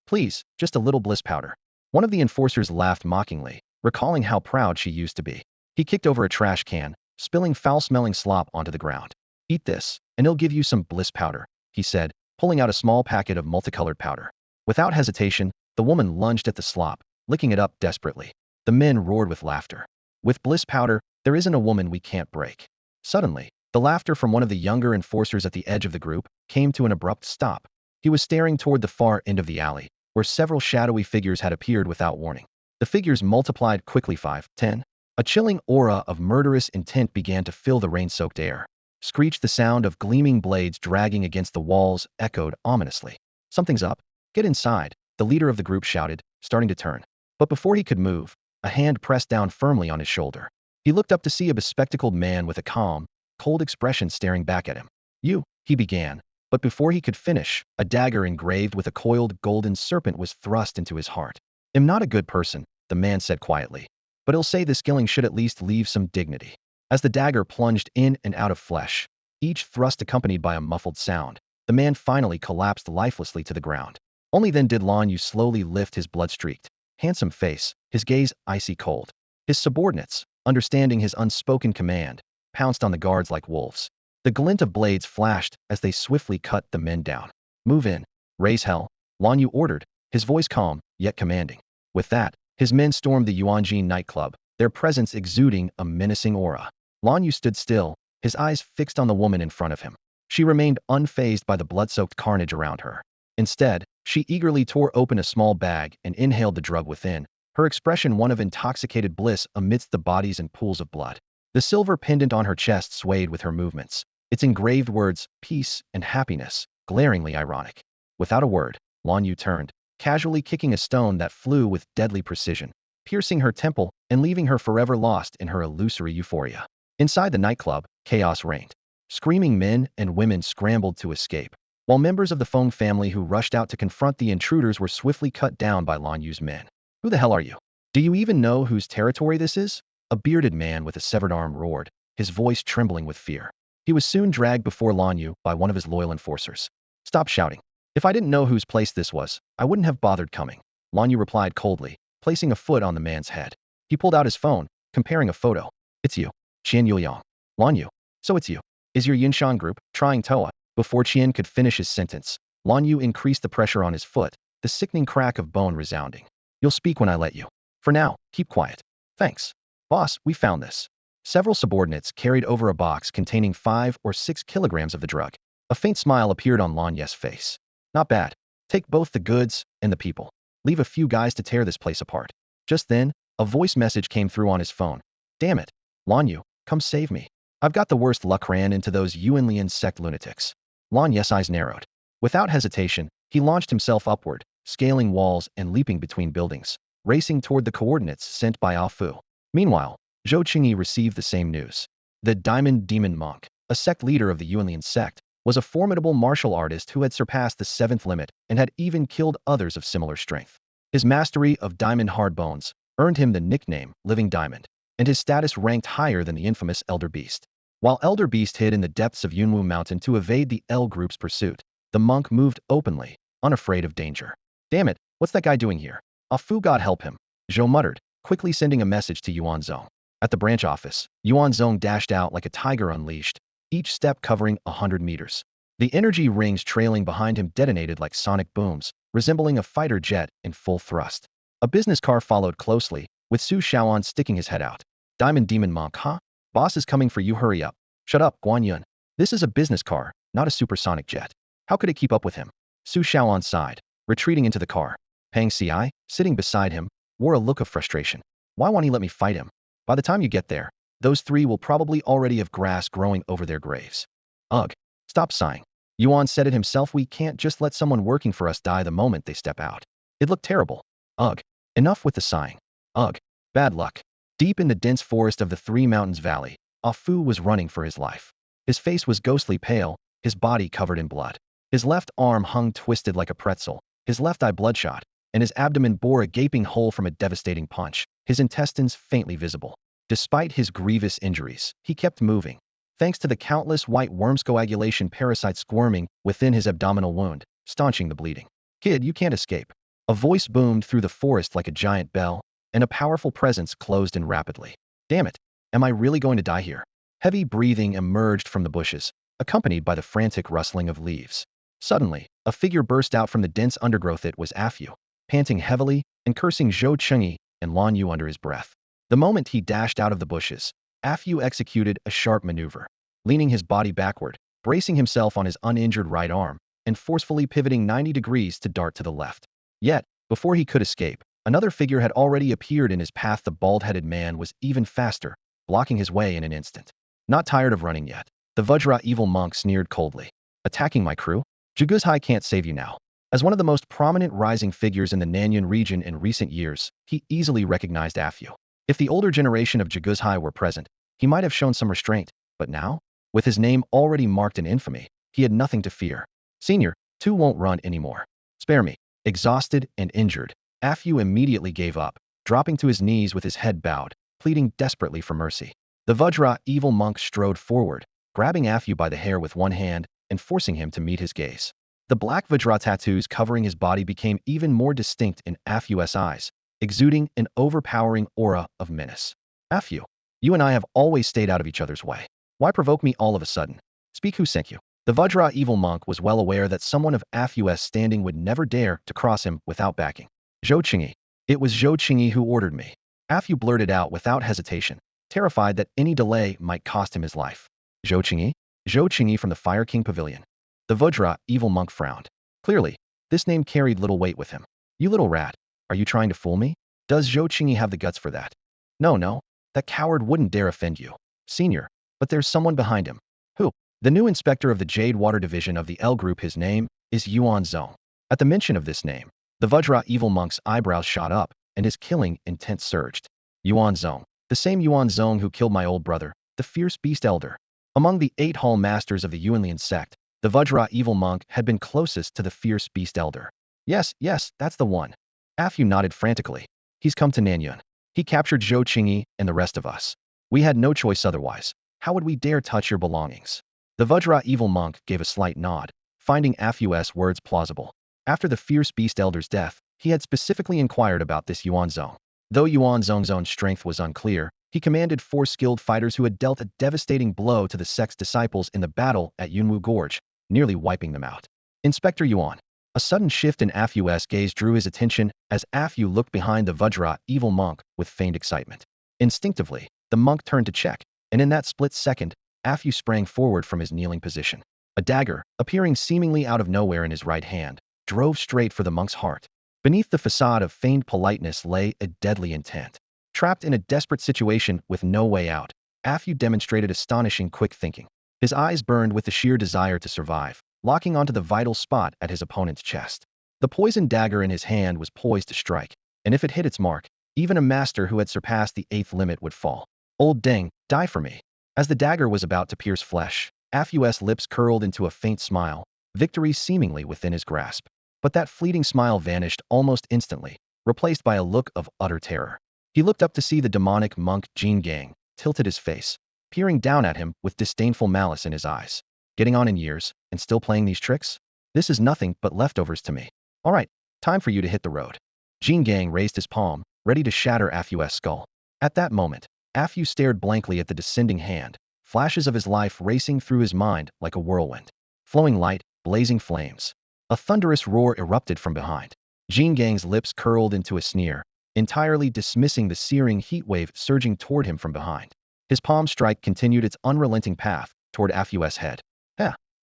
Please, just a little bliss powder. One of the enforcers laughed mockingly, recalling how proud she used to be. He kicked over a trash can, spilling foul-smelling slop onto the ground. "Eat this, and it'll give you some bliss powder," he said, pulling out a small packet of multicolored powder. Without hesitation, the woman lunged at the slop, licking it up desperately. The men roared with laughter. "With bliss powder, there isn't a woman we can't break." Suddenly, the laughter from one of the younger enforcers at the edge of the group came to an abrupt stop. He was staring toward the far end of the alley, where several shadowy figures had appeared without warning. The figures multiplied quickly 5, 10. A chilling aura of murderous intent began to fill the rain-soaked air. Screech, the sound of gleaming blades dragging against the walls, echoed ominously. "Something's up. Get inside," the leader of the group shouted, starting to turn. But before he could move, a hand pressed down firmly on his shoulder. He looked up to see a bespectacled man with a calm, cold expression staring back at him. "You," he began, but before he could finish, a dagger engraved with a coiled golden serpent was thrust into his heart. "I'm not a good person," the man said quietly, "but he'll say this killing should at least leave some dignity." As the dagger plunged in and out of flesh, each thrust accompanied by a muffled sound, the man finally collapsed lifelessly to the ground. Only then did Lan Yu slowly lift his blood-streaked, handsome face, his gaze icy cold. His subordinates, understanding his unspoken command, pounced on the guards like wolves. The glint of blades flashed as they swiftly cut the men down. "Move in. Raise hell," Lan Yu ordered, his voice calm, yet commanding. With that, his men stormed the Yuanjin nightclub, their presence exuding a menacing aura. Lan Yu stood still, his eyes fixed on the woman in front of him. She remained unfazed by the blood-soaked carnage around her. Instead, she eagerly tore open a small bag and inhaled the drug within, her expression one of intoxicated bliss amidst the bodies and pools of blood. The silver pendant on her chest swayed with her movements, its engraved words, peace and happiness, glaringly ironic. Without a word, Lan Yu turned, casually kicking a stone that flew with deadly precision, piercing her temple and leaving her forever lost in her illusory euphoria. Inside the nightclub, chaos reigned. Screaming men and women scrambled to escape, while members of the Feng family who rushed out to confront the intruders were swiftly cut down by Lan Yu's men. "Who the hell are you? Do you even know whose territory this is?" A bearded man with a severed arm roared, his voice trembling with fear. He was soon dragged before Lan Yu by one of his loyal enforcers. "Stop shouting. If I didn't know whose place this was, I wouldn't have bothered coming," Lan Yu replied coldly, placing a foot on the man's head. He pulled out his phone, comparing a photo. "It's you. Qian Yuliang." "Lan Yu. So it's you. Is your Yinshan group trying Toa?" Before Qian could finish his sentence, Lan Yu increased the pressure on his foot, the sickening crack of bone resounding. "You'll speak when I let you. For now, keep quiet." "Thanks. Boss, we found this." Several subordinates carried over a box containing 5 or 6 kilograms of the drug. A faint smile appeared on Lan Yu's face. "Not bad. Take both the goods and the people. Leave a few guys to tear this place apart." Just then, a voice message came through on his phone. "Damn it. Lan Yu, come save me. I've got the worst luck. Ran into those Yuanlian sect lunatics." Lan Yu's eyes narrowed. Without hesitation, he launched himself upward, scaling walls and leaping between buildings, racing toward the coordinates sent by Ah Fu. Meanwhile, Zhou Qingyi received the same news. The Diamond Demon Monk, a sect leader of the Yuanlian sect, was a formidable martial artist who had surpassed the 7th limit and had even killed others of similar strength. His mastery of diamond hard bones earned him the nickname Living Diamond, and his status ranked higher than the infamous Elder Beast. While Elder Beast hid in the depths of Yunwu Mountain to evade the L Group's pursuit, the monk moved openly, unafraid of danger. "Damn it, what's that guy doing here? Ah Fu, God help him," Zhou muttered, quickly sending a message to Yuan Zong. At the branch office, Yuan Zong dashed out like a tiger unleashed, each step covering 100 meters. The energy rings trailing behind him detonated like sonic booms, resembling a fighter jet in full thrust. A business car followed closely, with Su Shaoan sticking his head out. "Diamond Demon Monk, huh? Boss is coming for you, hurry up." "Shut up, Guan Yun. This is a business car, not a supersonic jet. How could it keep up with him?" Su Shaoan sighed, retreating into the car. Pang Ci, sitting beside him, wore a look of frustration. "Why won't he let me fight him? By the time you get there, those 3 will probably already have grass growing over their graves." "Ugh. Stop sighing." Yuan said it himself, "We can't just let someone working for us die the moment they step out. It looked terrible." "Ugh. Enough with the sighing. Ugh. Bad luck." Deep in the dense forest of the Three Mountains Valley, Ah Fu was running for his life. His face was ghostly pale, his body covered in blood. His left arm hung twisted like a pretzel, his left eye bloodshot, and his abdomen bore a gaping hole from a devastating punch, his intestines faintly visible. Despite his grievous injuries, he kept moving, thanks to the countless white worms coagulation parasites squirming within his abdominal wound, staunching the bleeding. "Kid, you can't escape." A voice boomed through the forest like a giant bell, and a powerful presence closed in rapidly. "Damn it. Am I really going to die here? Heavy breathing emerged from the bushes, accompanied by the frantic rustling of leaves. Suddenly, a figure burst out from the dense undergrowth. It was Afu, panting heavily and cursing Zhou Chengyi and Lan Yu under his breath. The moment he dashed out of the bushes, Afu executed a sharp maneuver, leaning his body backward, bracing himself on his uninjured right arm, and forcefully pivoting 90 degrees to dart to the left. Yet, before he could escape, another figure had already appeared in his path. The bald-headed man was even faster, blocking his way in an instant. Not tired of running yet, the Vajra evil monk sneered coldly. Attacking my crew? Jaguzhai can't save you now. As one of the most prominent rising figures in the Nanyuan region in recent years, he easily recognized Afu. If the older generation of Jaguzhai were present, he might have shown some restraint, but now, with his name already marked in infamy, he had nothing to fear. Senior, two won't run anymore. Spare me. Exhausted and injured, Afu immediately gave up, dropping to his knees with his head bowed, pleading desperately for mercy. The Vajra evil monk strode forward, grabbing Afu by the hair with one hand and forcing him to meet his gaze. The black Vajra tattoos covering his body became even more distinct in Afu's eyes, exuding an overpowering aura of menace. Afu, you and I have always stayed out of each other's way. Why provoke me all of a sudden? Speak, who sent you? The Vajra evil monk was well aware that someone of Afu's standing would never dare to cross him without backing. Zhou Qingyi. It was Zhou Qingyi who ordered me. Afu blurted out without hesitation, terrified that any delay might cost him his life. Zhou Qingyi? Zhou Qingyi from the Fire King Pavilion. The Vajra evil monk frowned. Clearly, this name carried little weight with him. You little rat, are you trying to fool me? Does Zhou Qingyi have the guts for that? No, that coward wouldn't dare offend you. Senior, but there's someone behind him. Who? The new inspector of the Jade Water Division of the L Group. His name is Yuan Zong. At the mention of this name, the Vajra evil monk's eyebrows shot up, and his killing intent surged. Yuan Zong. The same Yuan Zong who killed my old brother, the fierce beast elder. Among the 8 hall masters of the Yuanlian sect, the Vajra evil monk had been closest to the fierce beast elder. Yes, that's the one. Afu nodded frantically. He's come to Nanyuan. He captured Zhou Qingyi and the rest of us. We had no choice otherwise. How would we dare touch your belongings? The Vajra evil monk gave a slight nod, finding Afu's words plausible. After the fierce beast elder's death, he had specifically inquired about this Yuan Zong. Though Yuan Zong's own strength was unclear, he commanded 4 skilled fighters who had dealt a devastating blow to the sect's disciples in the battle at Yunwu Gorge, nearly wiping them out. Inspector Yuan. A sudden shift in Afu's gaze drew his attention as Afu looked behind the Vajra evil monk with feigned excitement. Instinctively, the monk turned to check, and in that split second, Afu sprang forward from his kneeling position. A dagger, appearing seemingly out of nowhere in his right hand, drove straight for the monk's heart. Beneath the facade of feigned politeness lay a deadly intent. Trapped in a desperate situation with no way out, Afu demonstrated astonishing quick thinking. His eyes burned with the sheer desire to survive, locking onto the vital spot at his opponent's chest. The poisoned dagger in his hand was poised to strike, and if it hit its mark, even a master who had surpassed the 8th limit would fall. Old Deng, die for me. As the dagger was about to pierce flesh, Afu's lips curled into a faint smile, victory seemingly within his grasp. But that fleeting smile vanished almost instantly, replaced by a look of utter terror. He looked up to see the demonic monk Jin Gang, tilted his face, peering down at him with disdainful malice in his eyes. Getting on in years, and still playing these tricks? This is nothing but leftovers to me. All right, time for you to hit the road. Jin Gang raised his palm, ready to shatter Afu's skull. At that moment, Afu stared blankly at the descending hand, flashes of his life racing through his mind like a whirlwind. Flowing light, blazing flames. A thunderous roar erupted from behind. Jin Gang's lips curled into a sneer, entirely dismissing the searing heat wave surging toward him from behind. His palm strike continued its unrelenting path toward Afu's head.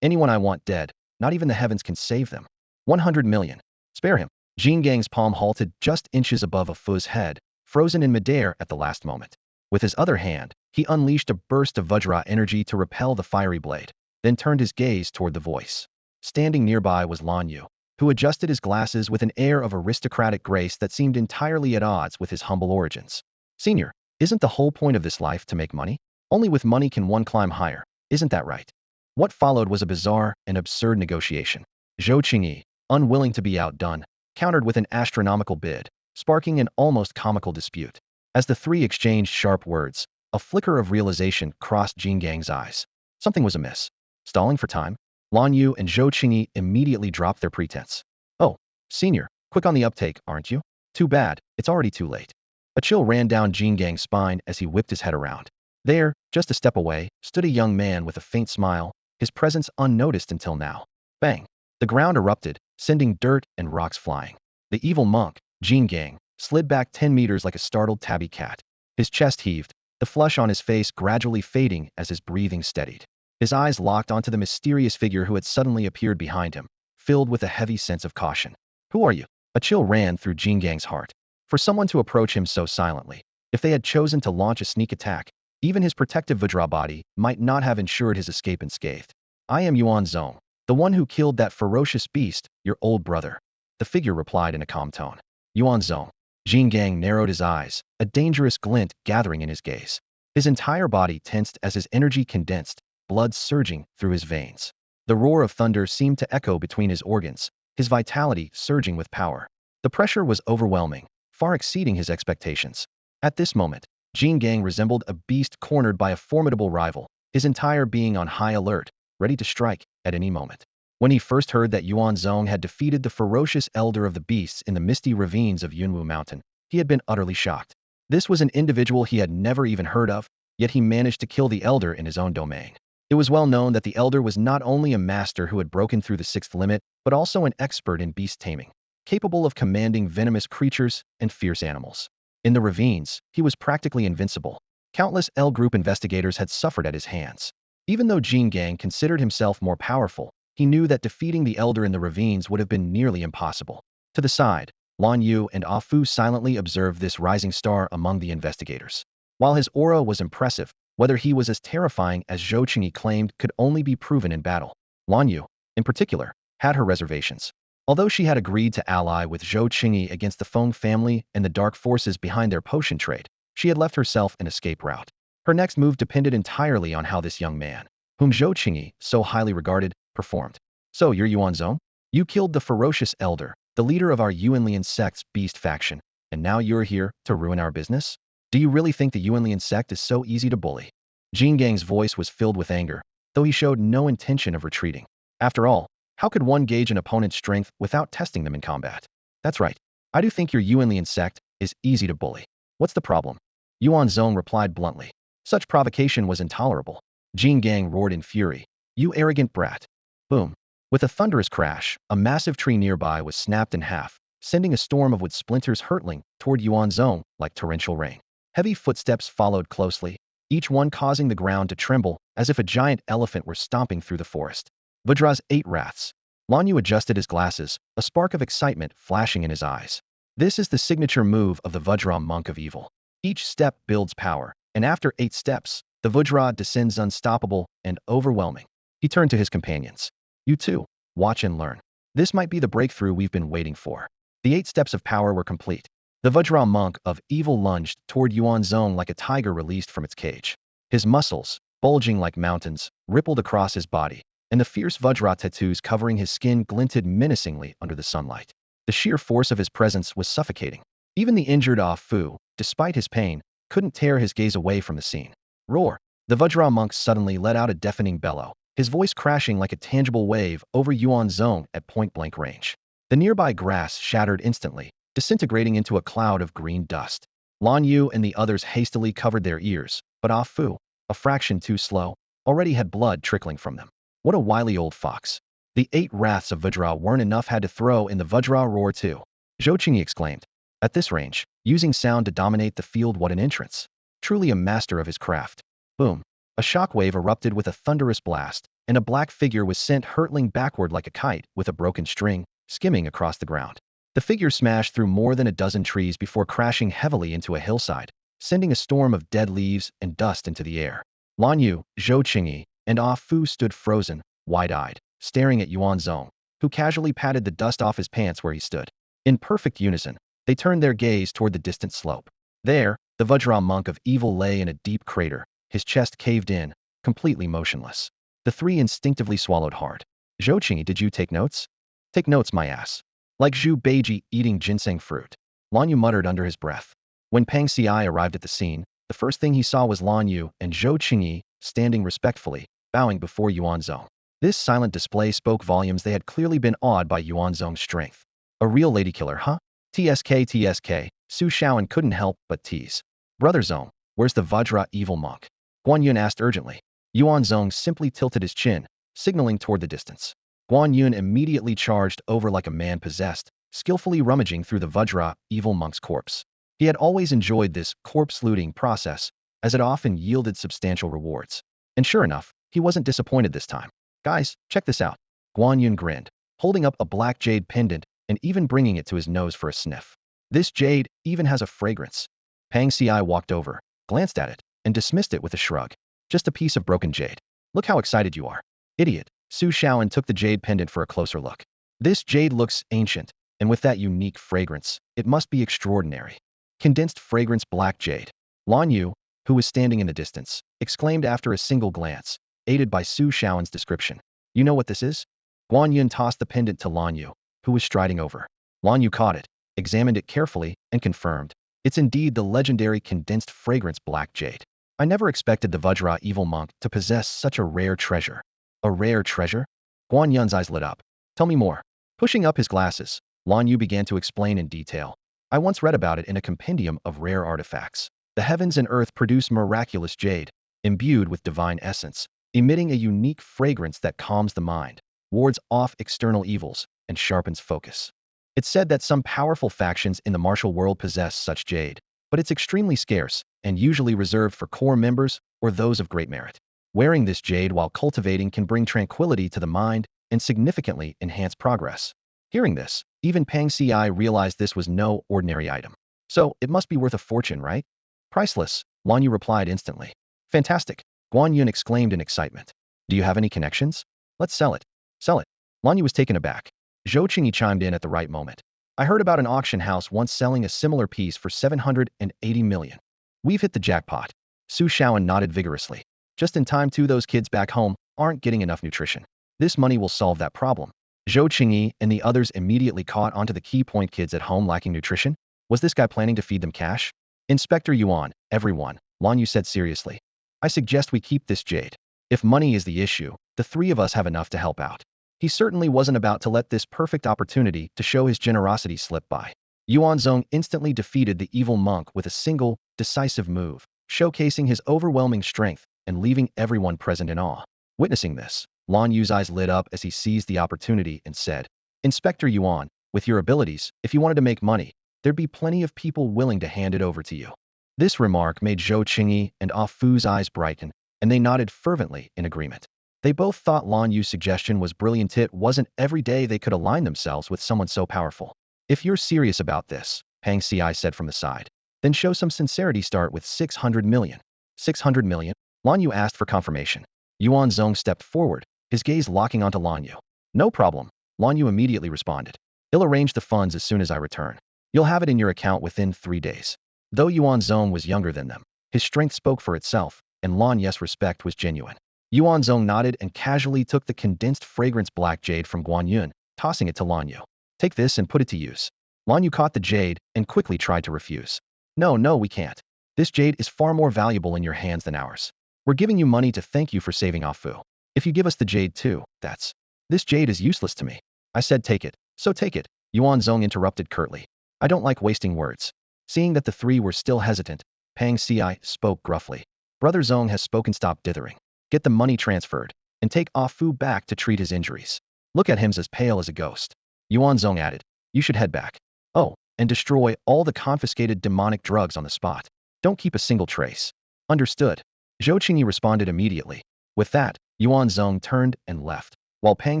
Anyone I want dead, not even the heavens can save them. 100 million. Spare him. Jin Gang's palm halted just inches above Afu's head, frozen in midair at the last moment. With his other hand, he unleashed a burst of Vajra energy to repel the fiery blade, then turned his gaze toward the voice. Standing nearby was Lan Yu, who adjusted his glasses with an air of aristocratic grace that seemed entirely at odds with his humble origins. Senior, isn't the whole point of this life to make money? Only with money can one climb higher, isn't that right? What followed was a bizarre and absurd negotiation. Zhou Qingyi, unwilling to be outdone, countered with an astronomical bid, sparking an almost comical dispute. As the three exchanged sharp words, a flicker of realization crossed Jin Gang's eyes. Something was amiss. Stalling for time, Lan Yu and Zhou Qingyi immediately dropped their pretense. Oh, senior, quick on the uptake, aren't you? Too bad, it's already too late. A chill ran down Jin Gang's spine as he whipped his head around. There, just a step away, stood a young man with a faint smile, his presence unnoticed until now. Bang! The ground erupted, sending dirt and rocks flying. The evil monk, Jin Gang, slid back 10 meters like a startled tabby cat. His chest heaved, the flush on his face gradually fading as his breathing steadied. His eyes locked onto the mysterious figure who had suddenly appeared behind him, filled with a heavy sense of caution. Who are you? A chill ran through Jin Gang's heart. For someone to approach him so silently, if they had chosen to launch a sneak attack, even his protective Vajra body might not have ensured his escape unscathed. I am Yuan Zong, the one who killed that ferocious beast, your old brother. The figure replied in a calm tone. Yuan Zong. Jin Gang narrowed his eyes, a dangerous glint gathering in his gaze. His entire body tensed as his energy condensed, blood surging through his veins. The roar of thunder seemed to echo between his organs, his vitality surging with power. The pressure was overwhelming, far exceeding his expectations. At this moment, Jin Gang resembled a beast cornered by a formidable rival, his entire being on high alert, ready to strike at any moment. When he first heard that Yuan Zong had defeated the ferocious elder of the beasts in the misty ravines of Yunwu Mountain, he had been utterly shocked. This was an individual he had never even heard of, yet he managed to kill the elder in his own domain. It was well known that the elder was not only a master who had broken through the sixth limit, but also an expert in beast taming, capable of commanding venomous creatures and fierce animals. In the ravines, he was practically invincible. Countless L Group investigators had suffered at his hands. Even though Jin Gang considered himself more powerful, he knew that defeating the elder in the ravines would have been nearly impossible. To the side, Lan Yu and Ah Fu silently observed this rising star among the investigators. While his aura was impressive, whether he was as terrifying as Zhou Qingyi claimed could only be proven in battle. Lan Yu, in particular, had her reservations. Although she had agreed to ally with Zhou Qingyi against the Feng family and the dark forces behind their potion trade, she had left herself an escape route. Her next move depended entirely on how this young man, whom Zhou Qingyi so highly regarded, performed. So you're Yuan Zong? You killed the ferocious elder, the leader of our Yuanlian sect's beast faction, and now you're here to ruin our business? Do you really think the Yuanlian sect is so easy to bully? Jin Gang's voice was filled with anger, though he showed no intention of retreating. After all, how could one gauge an opponent's strength without testing them in combat? That's right. I do think your Yuanlian sect is easy to bully. What's the problem? Yuan Zong replied bluntly. Such provocation was intolerable. Jin Gang roared in fury. You arrogant brat. Boom. With a thunderous crash, a massive tree nearby was snapped in half, sending a storm of wood splinters hurtling toward Yuan Zong like torrential rain. Heavy footsteps followed closely, each one causing the ground to tremble as if a giant elephant were stomping through the forest. Vajra's 8 wraths. Lan Yu adjusted his glasses, a spark of excitement flashing in his eyes. This is the signature move of the Vajra Monk of Evil. Each step builds power, and after 8 steps, the Vajra descends unstoppable and overwhelming. He turned to his companions. You too, watch and learn. This might be the breakthrough we've been waiting for. The 8 steps of power were complete. The Vajra Monk of Evil lunged toward Yuan Zong like a tiger released from its cage. His muscles, bulging like mountains, rippled across his body, and the fierce Vajra tattoos covering his skin glinted menacingly under the sunlight. The sheer force of his presence was suffocating. Even the injured Ah Fu, despite his pain, couldn't tear his gaze away from the scene. Roar! The Vajra monk suddenly let out a deafening bellow, his voice crashing like a tangible wave over Yuan Zong at point-blank range. The nearby grass shattered instantly, disintegrating into a cloud of green dust. Lan Yu and the others hastily covered their ears, but Ah Fu, a fraction too slow, already had blood trickling from them. What a wily old fox. The 8 wraths of Vajra weren't enough, had to throw in the Vajra roar too. Zhou Qingyi exclaimed. At this range, using sound to dominate the field, what an entrance. Truly a master of his craft. Boom. A shockwave erupted with a thunderous blast, and a black figure was sent hurtling backward like a kite with a broken string, skimming across the ground. The figure smashed through more than a dozen trees before crashing heavily into a hillside, sending a storm of dead leaves and dust into the air. Lan Yu, Zhou Qingyi, and Ah Fu stood frozen, wide-eyed, staring at Yuan Zong, who casually patted the dust off his pants where he stood. In perfect unison, they turned their gaze toward the distant slope. There, the Vajra monk of evil lay in a deep crater, his chest caved in, completely motionless. The 3 instinctively swallowed hard. Zhou Qingyi, did you take notes? Take notes, my ass. Like Zhu Beiji eating ginseng fruit. Lan Yu muttered under his breath. When Pang Xi arrived at the scene, the first thing he saw was Lan Yu and Zhou Qingyi standing respectfully, bowing before Yuan Zong. This silent display spoke volumes. They had clearly been awed by Yuan Zong's strength. A real lady killer, huh? TSK. Su Shaoan couldn't help but tease. Brother Zong, where's the Vajra evil monk? Guan Yun asked urgently. Yuan Zong simply tilted his chin, signaling toward the distance. Guan Yun immediately charged over like a man possessed, skillfully rummaging through the Vajra, evil monk's corpse. He had always enjoyed this corpse-looting process, as it often yielded substantial rewards. And sure enough, he wasn't disappointed this time. Guys, check this out. Guan Yun grinned, holding up a black jade pendant and even bringing it to his nose for a sniff. This jade even has a fragrance. Pang Si walked over, glanced at it, and dismissed it with a shrug. Just a piece of broken jade. Look how excited you are. Idiot. Su Shaoan took the jade pendant for a closer look. This jade looks ancient, and with that unique fragrance, it must be extraordinary. Condensed fragrance black jade. Lan Yu, who was standing in the distance, exclaimed after a single glance, aided by Su Shaoan's description. You know what this is? Guan Yun tossed the pendant to Lan Yu, who was striding over. Lan Yu caught it, examined it carefully, and confirmed. It's indeed the legendary condensed fragrance black jade. I never expected the Vajra evil monk to possess such a rare treasure. A rare treasure? Guan Yun's eyes lit up. Tell me more. Pushing up his glasses, Lan Yu began to explain in detail. I once read about it in a compendium of rare artifacts. The heavens and earth produce miraculous jade, imbued with divine essence, emitting a unique fragrance that calms the mind, wards off external evils, and sharpens focus. It's said that some powerful factions in the martial world possess such jade, but it's extremely scarce and usually reserved for core members or those of great merit. Wearing this jade while cultivating can bring tranquility to the mind and significantly enhance progress. Hearing this, even Pang Si realized this was no ordinary item. So, it must be worth a fortune, right? Priceless, Lan Yu replied instantly. Fantastic, Guan Yun exclaimed in excitement. Do you have any connections? Let's sell it. Sell it. Lan Yu was taken aback. Zhou Qingyi chimed in at the right moment. I heard about an auction house once selling a similar piece for 780 million. We've hit the jackpot. Su Shaoan nodded vigorously. Just in time too, those kids back home aren't getting enough nutrition. This money will solve that problem. Zhou Qingyi and the others immediately caught onto the key point: kids at home lacking nutrition. Was this guy planning to feed them cash? Inspector Yuan, everyone, Lan Yu said seriously. I suggest we keep this jade. If money is the issue, the three of us have enough to help out. He certainly wasn't about to let this perfect opportunity to show his generosity slip by. Yuan Zong instantly defeated the evil monk with a single, decisive move, showcasing his overwhelming strength and leaving everyone present in awe. Witnessing this, Lan Yu's eyes lit up as he seized the opportunity and said, Inspector Yuan, with your abilities, if you wanted to make money, there'd be plenty of people willing to hand it over to you. This remark made Zhou Qingyi and Ah Fu's eyes brighten, and they nodded fervently in agreement. They both thought Lan Yu's suggestion was brilliant. It wasn't every day they could align themselves with someone so powerful. If you're serious about this, Pang Si said from the side, then show some sincerity. Start with 600 million. 600 million? Lan Yu asked for confirmation. Yuan Zong stepped forward, his gaze locking onto Lan Yu. No problem, Lan Yu immediately responded. I'll arrange the funds as soon as I return. You'll have it in your account within 3 days. Though Yuan Zong was younger than them, his strength spoke for itself, and Lan Yu's respect was genuine. Yuan Zong nodded and casually took the condensed fragrance black jade from Guan Yun, tossing it to Lan Yu. Take this and put it to use. Lan Yu caught the jade and quickly tried to refuse. No, we can't. This jade is far more valuable in your hands than ours. We're giving you money to thank you for saving Ah Fu. If you give us the jade too, that's... This jade is useless to me. I said take it, so take it, Yuan Zong interrupted curtly. I don't like wasting words. Seeing that the three were still hesitant, Pang Si spoke gruffly. Brother Zong has spoken, stop dithering. Get the money transferred, and take Ah Fu back to treat his injuries. Look at him as pale as a ghost. Yuan Zong added, you should head back. Oh, and destroy all the confiscated demonic drugs on the spot. Don't keep a single trace. Understood. Zhou Qingyi responded immediately. With that, Yuan Zong turned and left, while Pang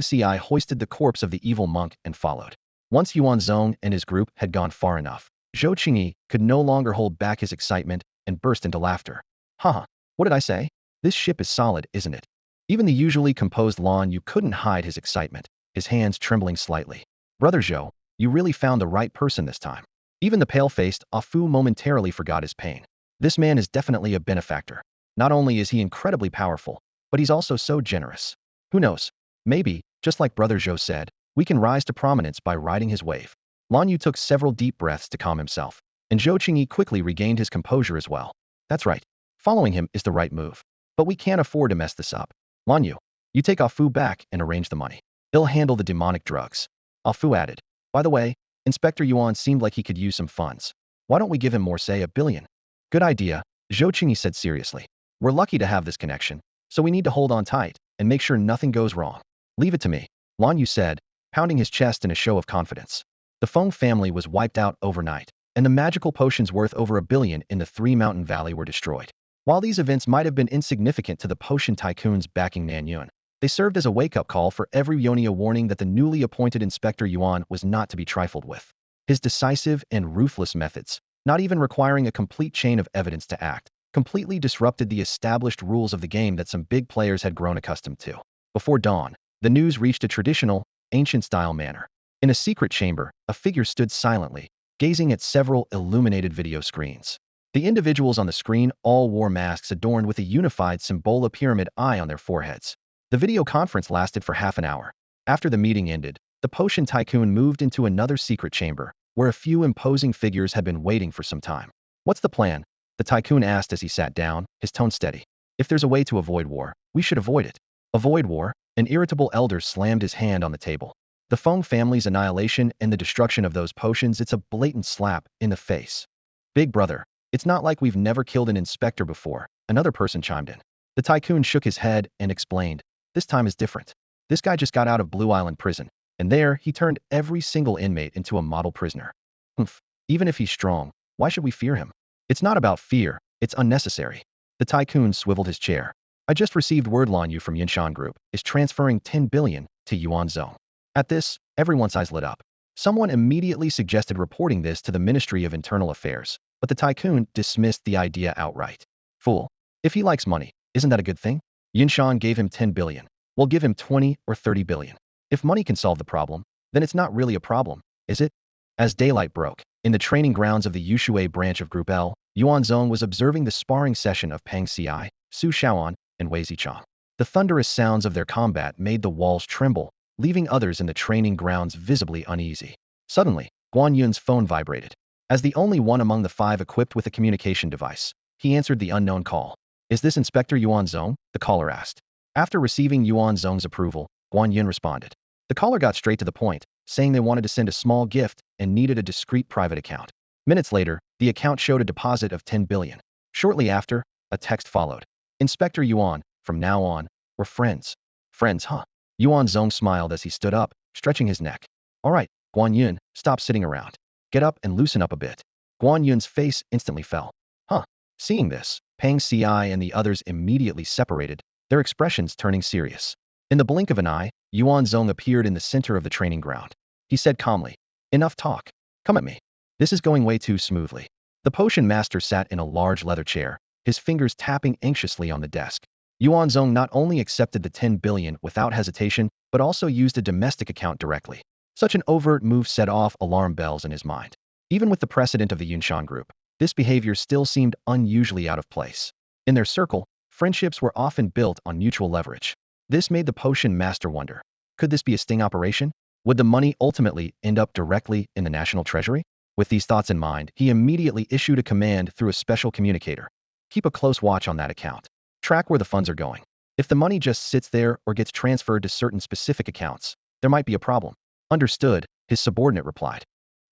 Si hoisted the corpse of the evil monk and followed. Once Yuan Zong and his group had gone far enough, Zhou Qingyi could no longer hold back his excitement and burst into laughter. Haha, what did I say? This ship is solid, isn't it? Even the usually composed Lan Yu couldn't hide his excitement, his hands trembling slightly. Brother Zhou, you really found the right person this time. Even the pale-faced Ah Fu momentarily forgot his pain. This man is definitely a benefactor. Not only is he incredibly powerful, but he's also so generous. Who knows? Maybe, just like Brother Zhou said, we can rise to prominence by riding his wave. Lan Yu took several deep breaths to calm himself, and Zhou Qingyi quickly regained his composure as well. That's right. Following him is the right move. But we can't afford to mess this up. Lan Yu, you take Ah Fu back and arrange the money. He'll handle the demonic drugs. Ah Fu added. By the way, Inspector Yuan seemed like he could use some funds. Why don't we give him more, say $1 billion? Good idea, Zhou Qingyi said seriously. We're lucky to have this connection, so we need to hold on tight and make sure nothing goes wrong. Leave it to me, Guan Yu said, pounding his chest in a show of confidence. The Feng family was wiped out overnight, and the magical potions worth over $1 billion in the Three Mountain Valley were destroyed. While these events might have been insignificant to the potion tycoons backing Nanyuan, they served as a wake-up call for every Yonia, warning that the newly appointed Inspector Yuan was not to be trifled with. His decisive and ruthless methods, not even requiring a complete chain of evidence to act, completely disrupted the established rules of the game that some big players had grown accustomed to. Before dawn, the news reached a traditional, ancient-style manner. In a secret chamber, a figure stood silently, gazing at several illuminated video screens. The individuals on the screen all wore masks adorned with a unified symbol pyramid eye on their foreheads. The video conference lasted for half an hour. After the meeting ended, the potion tycoon moved into another secret chamber, where a few imposing figures had been waiting for some time. What's the plan? The tycoon asked as he sat down, his tone steady. If there's a way to avoid war, we should avoid it. Avoid war? An irritable elder slammed his hand on the table. The Feng family's annihilation and the destruction of those potions, it's a blatant slap in the face. Big brother, it's not like we've never killed an inspector before, another person chimed in. The tycoon shook his head and explained, this time is different. This guy just got out of Blue Island prison, and there he turned every single inmate into a model prisoner. Humph, even if he's strong, why should we fear him? It's not about fear, it's unnecessary. The tycoon swiveled his chair. I just received word Lan Yu from Yinshan Group is transferring 10 billion to Yuan Zong. At this, everyone's eyes lit up. Someone immediately suggested reporting this to the Ministry of Internal Affairs, but the tycoon dismissed the idea outright. Fool. If he likes money, isn't that a good thing? Yinshan gave him 10 billion. We'll give him 20 or 30 billion. If money can solve the problem, then it's not really a problem, is it? As daylight broke, in the training grounds of the Yushui branch of Group L, Yuan Zong was observing the sparring session of Peng Ci, Su Shaoan, and Wei Zichang. The thunderous sounds of their combat made the walls tremble, leaving others in the training grounds visibly uneasy. Suddenly, Guan Yun's phone vibrated. As the only one among the five equipped with a communication device, he answered the unknown call. Is this Inspector Yuan Zong? The caller asked. After receiving Yuan Zong's approval, Guan Yun responded. The caller got straight to the point, saying they wanted to send a small gift and needed a discreet private account. Minutes later, the account showed a deposit of 10 billion. Shortly after, a text followed. Inspector Yuan, from now on, we're friends. Friends, huh? Yuan Zong smiled as he stood up, stretching his neck. All right, Guan Yun, stop sitting around. Get up and loosen up a bit. Guan Yun's face instantly fell. Huh. Seeing this, Peng Ci and the others immediately separated, their expressions turning serious. In the blink of an eye, Yuan Zong appeared in the center of the training ground. He said calmly, enough talk. Come at me. This is going way too smoothly. The potion master sat in a large leather chair, his fingers tapping anxiously on the desk. Yuan Zong not only accepted the 10 billion without hesitation, but also used a domestic account directly. Such an overt move set off alarm bells in his mind. Even with the precedent of the Yinshan Group, this behavior still seemed unusually out of place. In their circle, friendships were often built on mutual leverage. This made the potion master wonder, could this be a sting operation? Would the money ultimately end up directly in the national treasury? With these thoughts in mind, he immediately issued a command through a special communicator. Keep a close watch on that account. Track where the funds are going. If the money just sits there or gets transferred to certain specific accounts, there might be a problem. Understood, his subordinate replied.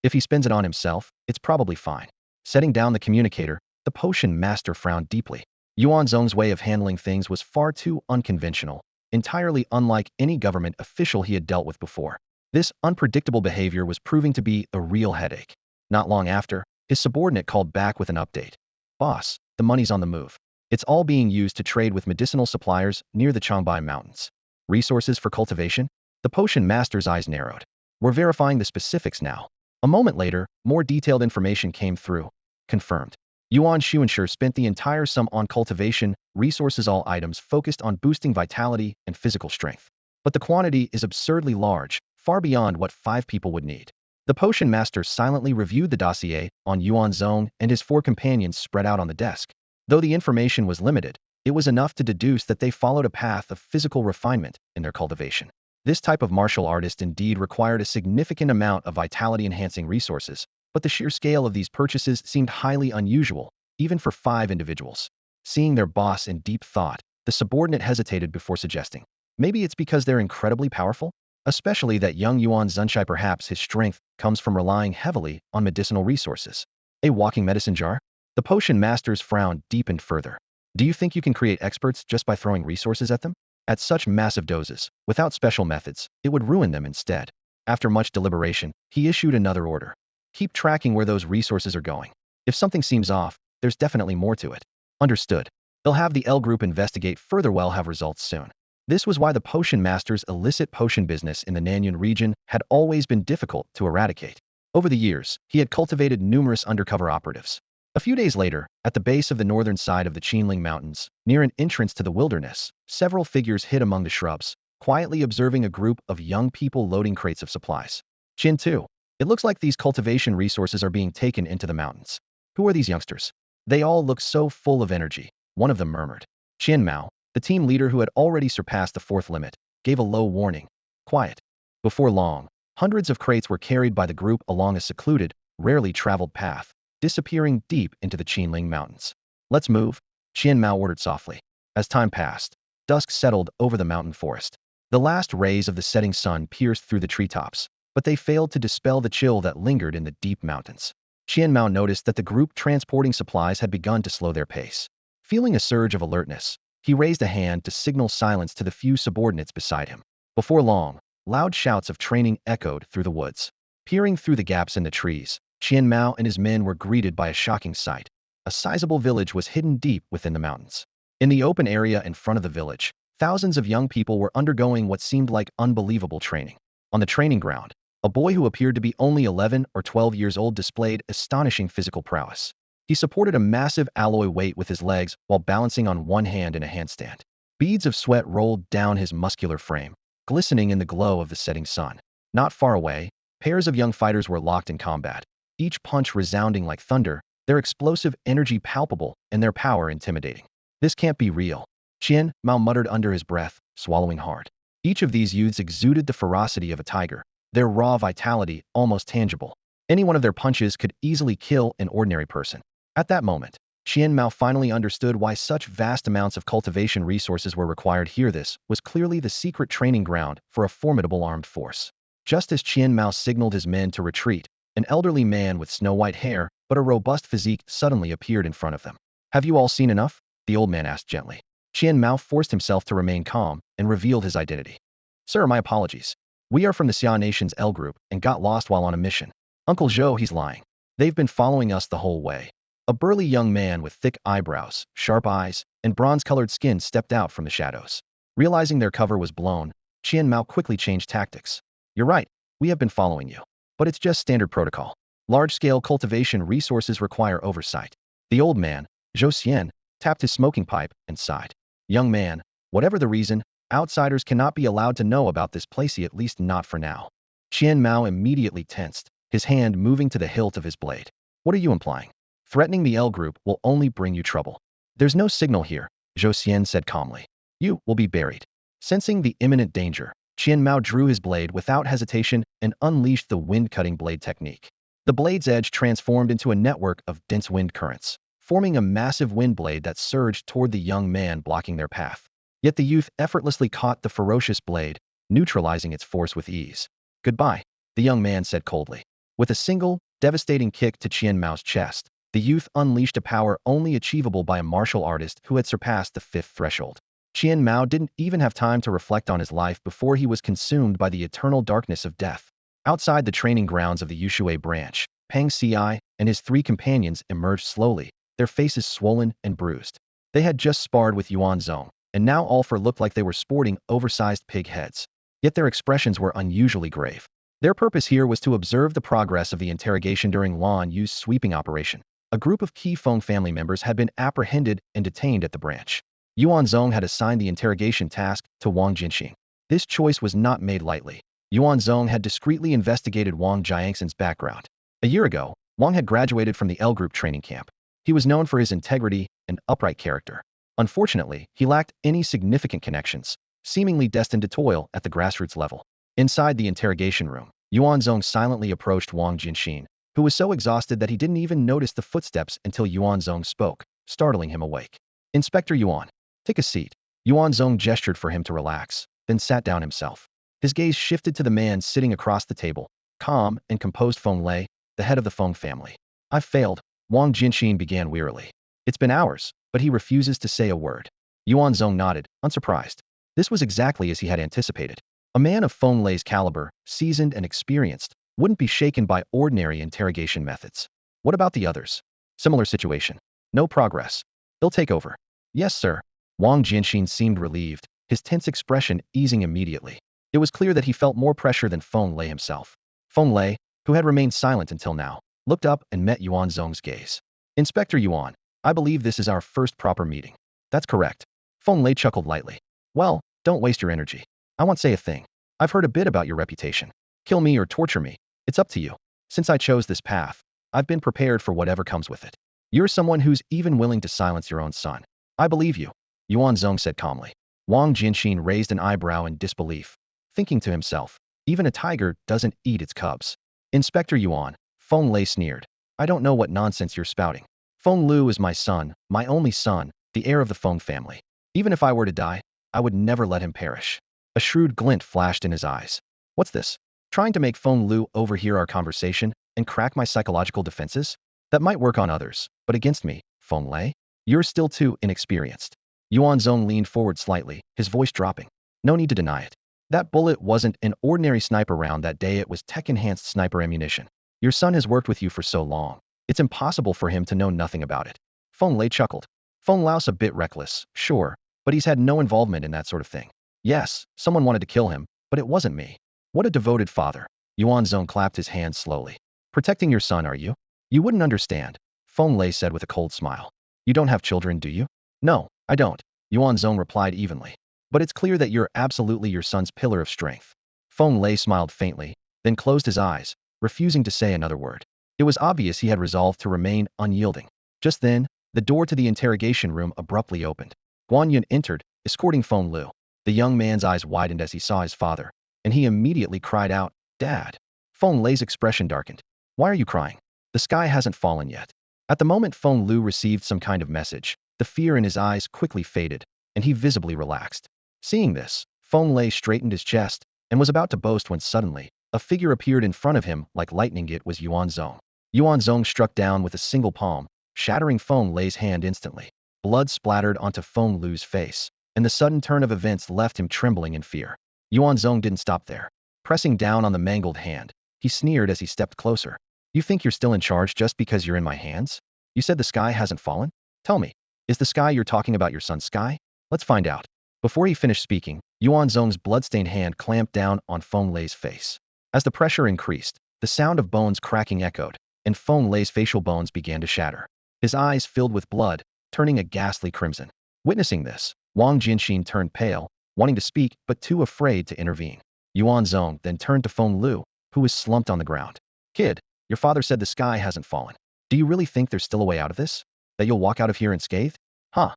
If he spends it on himself, it's probably fine. Setting down the communicator, the potion master frowned deeply. Yuan Zong's way of handling things was far too unconventional, entirely unlike any government official he had dealt with before. This unpredictable behavior was proving to be a real headache. Not long after, his subordinate called back with an update. Boss, the money's on the move. It's all being used to trade with medicinal suppliers near the Changbai Mountains. Resources for cultivation? The potion master's eyes narrowed. We're verifying the specifics now. A moment later, more detailed information came through. Confirmed. Yuan Xuanshi spent the entire sum on cultivation, resources, all items focused on boosting vitality and physical strength. But the quantity is absurdly large, far beyond what 5 people would need. The potion master silently reviewed the dossier on Yuan Zong and his 4 companions spread out on the desk. Though the information was limited, it was enough to deduce that they followed a path of physical refinement in their cultivation. This type of martial artist indeed required a significant amount of vitality-enhancing resources, but the sheer scale of these purchases seemed highly unusual, even for 5 individuals. Seeing their boss in deep thought, the subordinate hesitated before suggesting, maybe it's because they're incredibly powerful? Especially that young Yuan Zunshai, perhaps his strength comes from relying heavily on medicinal resources. A walking medicine jar? The potion master's frown deepened further. Do you think you can create experts just by throwing resources at them? At such massive doses, without special methods, it would ruin them instead. After much deliberation, he issued another order. Keep tracking where those resources are going. If something seems off, there's definitely more to it. Understood. They'll have the L group investigate further. We'll have results soon. This was why the potion master's illicit potion business in the Nanyun region had always been difficult to eradicate. Over the years, he had cultivated numerous undercover operatives. A few days later, at the base of the northern side of the Qinling Mountains, near an entrance to the wilderness, several figures hid among the shrubs, quietly observing a group of young people loading crates of supplies. Qin 2. It looks like these cultivation resources are being taken into the mountains. Who are these youngsters? They all look so full of energy, one of them murmured. Qian Mao, the team leader who had already surpassed the fourth limit, gave a low warning. Quiet. Before long, hundreds of crates were carried by the group along a secluded, rarely traveled path, disappearing deep into the Qinling Mountains. Let's move, Qian Mao ordered softly. As time passed, dusk settled over the mountain forest. The last rays of the setting sun pierced through the treetops, but they failed to dispel the chill that lingered in the deep mountains. Qian Mao noticed that the group transporting supplies had begun to slow their pace. Feeling a surge of alertness, he raised a hand to signal silence to the few subordinates beside him. Before long, loud shouts of training echoed through the woods. Peering through the gaps in the trees, Qian Mao and his men were greeted by a shocking sight. A sizable village was hidden deep within the mountains. In the open area in front of the village, thousands of young people were undergoing what seemed like unbelievable training. On the training ground, a boy who appeared to be only 11 or 12 years old displayed astonishing physical prowess. He supported a massive alloy weight with his legs while balancing on one hand in a handstand. Beads of sweat rolled down his muscular frame, glistening in the glow of the setting sun. Not far away, pairs of young fighters were locked in combat, each punch resounding like thunder, their explosive energy palpable and their power intimidating. This can't be real, Qian Mao muttered under his breath, swallowing hard. Each of these youths exuded the ferocity of a tiger, their raw vitality almost tangible. Any one of their punches could easily kill an ordinary person. At that moment, Qian Mao finally understood why such vast amounts of cultivation resources were required here. This was clearly the secret training ground for a formidable armed force. Just as Qian Mao signaled his men to retreat, an elderly man with snow-white hair but a robust physique suddenly appeared in front of them. Have you all seen enough? The old man asked gently. Qian Mao forced himself to remain calm and revealed his identity. Sir, my apologies. We are from the Xia Nation's L group and got lost while on a mission. Uncle Zhou, he's lying. They've been following us the whole way. A burly young man with thick eyebrows, sharp eyes, and bronze-colored skin stepped out from the shadows. Realizing their cover was blown, Qian Mao quickly changed tactics. You're right, we have been following you. But it's just standard protocol. Large-scale cultivation resources require oversight. The old man, Zhou Xian, tapped his smoking pipe and sighed. Young man, whatever the reason, outsiders cannot be allowed to know about this place, at least not for now. Qian Mao immediately tensed, his hand moving to the hilt of his blade. What are you implying? Threatening the L group will only bring you trouble. There's no signal here, Zhou Xian said calmly. You will be buried. Sensing the imminent danger, Qian Mao drew his blade without hesitation and unleashed the wind-cutting blade technique. The blade's edge transformed into a network of dense wind currents, forming a massive wind blade that surged toward the young man, blocking their path. Yet the youth effortlessly caught the ferocious blade, neutralizing its force with ease. Goodbye, the young man said coldly. With a single, devastating kick to Qian Mao's chest, the youth unleashed a power only achievable by a martial artist who had surpassed the fifth threshold. Qian Mao didn't even have time to reflect on his life before he was consumed by the eternal darkness of death. Outside the training grounds of the Yushui branch, Pang Ci and his three companions emerged slowly, their faces swollen and bruised. They had just sparred with Yuan Zong, and now all four looked like they were sporting oversized pig heads. Yet their expressions were unusually grave. Their purpose here was to observe the progress of the interrogation during Lan Yu's sweeping operation. A group of key Feng family members had been apprehended and detained at the branch. Yuan Zong had assigned the interrogation task to Wang Jinxing. This choice was not made lightly. Yuan Zong had discreetly investigated Wang Jiangxin's background. A year ago, Wang had graduated from the L Group training camp. He was known for his integrity and upright character. Unfortunately, he lacked any significant connections, seemingly destined to toil at the grassroots level. Inside the interrogation room, Yuan Zong silently approached Wang Jinxin, who was so exhausted that he didn't even notice the footsteps until Yuan Zong spoke, startling him awake. Inspector Yuan, take a seat. Yuan Zong gestured for him to relax, then sat down himself. His gaze shifted to the man sitting across the table, calm and composed. Feng Lei, the head of the Feng family. I've failed, Wang Jinxin began wearily. It's been hours, but he refuses to say a word. Yuan Zong nodded, unsurprised. This was exactly as he had anticipated. A man of Feng Lei's caliber, seasoned and experienced, wouldn't be shaken by ordinary interrogation methods. What about the others? Similar situation. No progress. He'll take over. Yes, sir. Wang Jianxin seemed relieved, his tense expression easing immediately. It was clear that he felt more pressure than Feng Lei himself. Feng Lei, who had remained silent until now, looked up and met Yuan Zong's gaze. Inspector Yuan, I believe this is our first proper meeting. That's correct. Feng Lei chuckled lightly. Well, don't waste your energy. I won't say a thing. I've heard a bit about your reputation. Kill me or torture me. It's up to you. Since I chose this path, I've been prepared for whatever comes with it. You're someone who's even willing to silence your own son. I believe you. Yuan Zong said calmly. Wang Jianxin raised an eyebrow in disbelief, thinking to himself, even a tiger doesn't eat its cubs. Inspector Yuan, Feng Lei sneered. I don't know what nonsense you're spouting. Feng Lu is my son, my only son, the heir of the Feng family. Even if I were to die, I would never let him perish. A shrewd glint flashed in his eyes. What's this? Trying to make Feng Lu overhear our conversation and crack my psychological defenses? That might work on others, but against me, Feng Lei? You're still too inexperienced. Yuan Zong leaned forward slightly, his voice dropping. No need to deny it. That bullet wasn't an ordinary sniper round that day, it was tech-enhanced sniper ammunition. Your son has worked with you for so long. It's impossible for him to know nothing about it. Feng Lei chuckled. Feng Lau's a bit reckless, sure, but he's had no involvement in that sort of thing. Yes, someone wanted to kill him, but it wasn't me. What a devoted father. Yuan Zong clapped his hands slowly. Protecting your son, are you? You wouldn't understand, Feng Lei said with a cold smile. You don't have children, do you? No, I don't, Yuan Zong replied evenly. But it's clear that you're absolutely your son's pillar of strength. Feng Lei smiled faintly, then closed his eyes, refusing to say another word. It was obvious he had resolved to remain unyielding. Just then, the door to the interrogation room abruptly opened. Guanyin entered, escorting Feng Lu. The young man's eyes widened as he saw his father, and he immediately cried out, Dad. Feng Lei's expression darkened. Why are you crying? The sky hasn't fallen yet. At the moment Feng Lu received some kind of message, the fear in his eyes quickly faded, and he visibly relaxed. Seeing this, Feng Lei straightened his chest and was about to boast when suddenly, a figure appeared in front of him like lightning. It was Yuan Zong. Yuan Zong struck down with a single palm, shattering Feng Lei's hand instantly. Blood splattered onto Feng Lu's face, and the sudden turn of events left him trembling in fear. Yuan Zong didn't stop there. Pressing down on the mangled hand, he sneered as he stepped closer. You think you're still in charge just because you're in my hands? You said the sky hasn't fallen? Tell me, is the sky you're talking about your son's sky? Let's find out. Before he finished speaking, Yuan Zong's bloodstained hand clamped down on Feng Lei's face. As the pressure increased, the sound of bones cracking echoed, and Feng Lei's facial bones began to shatter. His eyes filled with blood, turning a ghastly crimson. Witnessing this, Wang Jianxin turned pale, wanting to speak but too afraid to intervene. Yuan Zong then turned to Feng Lu, who was slumped on the ground. Kid, your father said the sky hasn't fallen. Do you really think there's still a way out of this? That you'll walk out of here unscathed? Huh.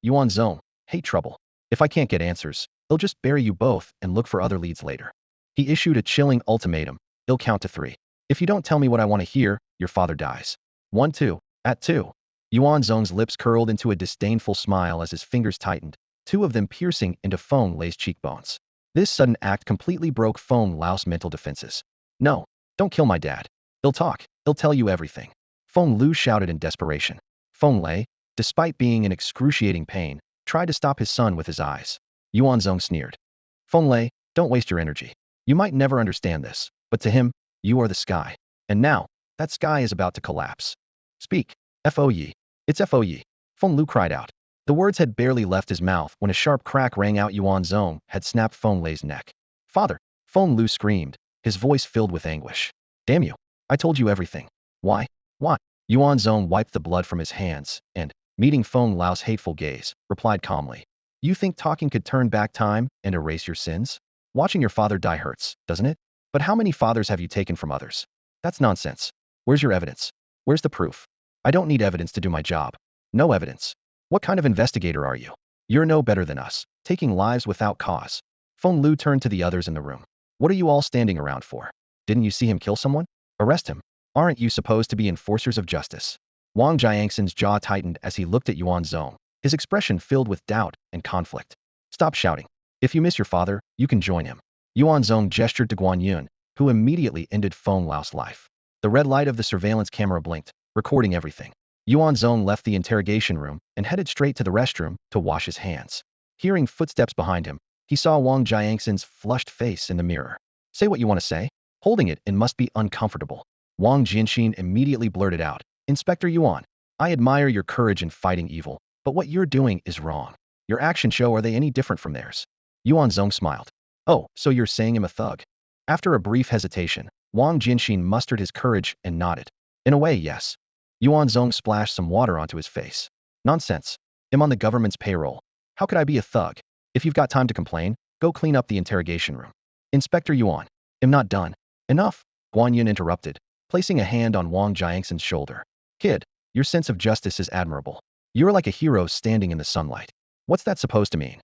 Yuan Zong, hate trouble. If I can't get answers, he'll just bury you both and look for other leads later. He issued a chilling ultimatum. He'll count to 3. If you don't tell me what I want to hear, your father dies. 1, 2. At 2. Yuan Zong's lips curled into a disdainful smile as his fingers tightened, 2 of them piercing into Feng Lei's cheekbones. This sudden act completely broke Feng Lau's mental defenses. No, don't kill my dad. He'll talk. He'll tell you everything. Feng Lu shouted in desperation. Feng Lei, despite being in excruciating pain, tried to stop his son with his eyes. Yuan Zong sneered. Feng Lei, don't waste your energy. You might never understand this, but to him, you are the sky. And now, that sky is about to collapse. Speak. Foye. It's Foye. Feng Lu cried out. The words had barely left his mouth when a sharp crack rang out. Yuan Zong had snapped Feng Lei's neck. Father! Feng Lu screamed, his voice filled with anguish. Damn you. I told you everything. Why? Why? Yuan Zong wiped the blood from his hands and, meeting Feng Lau's hateful gaze, replied calmly. You think talking could turn back time and erase your sins? Watching your father die hurts, doesn't it? But how many fathers have you taken from others? That's nonsense. Where's your evidence? Where's the proof? I don't need evidence to do my job. No evidence. What kind of investigator are you? You're no better than us, taking lives without cause. Feng Lu turned to the others in the room. What are you all standing around for? Didn't you see him kill someone? Arrest him. Aren't you supposed to be enforcers of justice? Wang Jiangxin's jaw tightened as he looked at Yuan Zong, his expression filled with doubt and conflict. Stop shouting. If you miss your father, you can join him. Yuan Zong gestured to Guanyin, who immediately ended Feng Lau's life. The red light of the surveillance camera blinked, recording everything. Yuan Zong left the interrogation room and headed straight to the restroom to wash his hands. Hearing footsteps behind him, he saw Wang Jiangxin's flushed face in the mirror. Say what you want to say. Holding it must be uncomfortable. Wang Jianxin immediately blurted out, Inspector Yuan, I admire your courage in fighting evil, but what you're doing is wrong. Your actions show, are they any different from theirs? Yuan Zong smiled. Oh, so you're saying I'm a thug? After a brief hesitation, Wang Jianxin mustered his courage and nodded. In a way, yes. Yuan Zong splashed some water onto his face. Nonsense. I'm on the government's payroll. How could I be a thug? If you've got time to complain, go clean up the interrogation room. Inspector Yuan, I'm not done. Enough, Guan Yun interrupted, placing a hand on Wang Jiangxin's shoulder. Kid, your sense of justice is admirable. You're like a hero standing in the sunlight. What's that supposed to mean?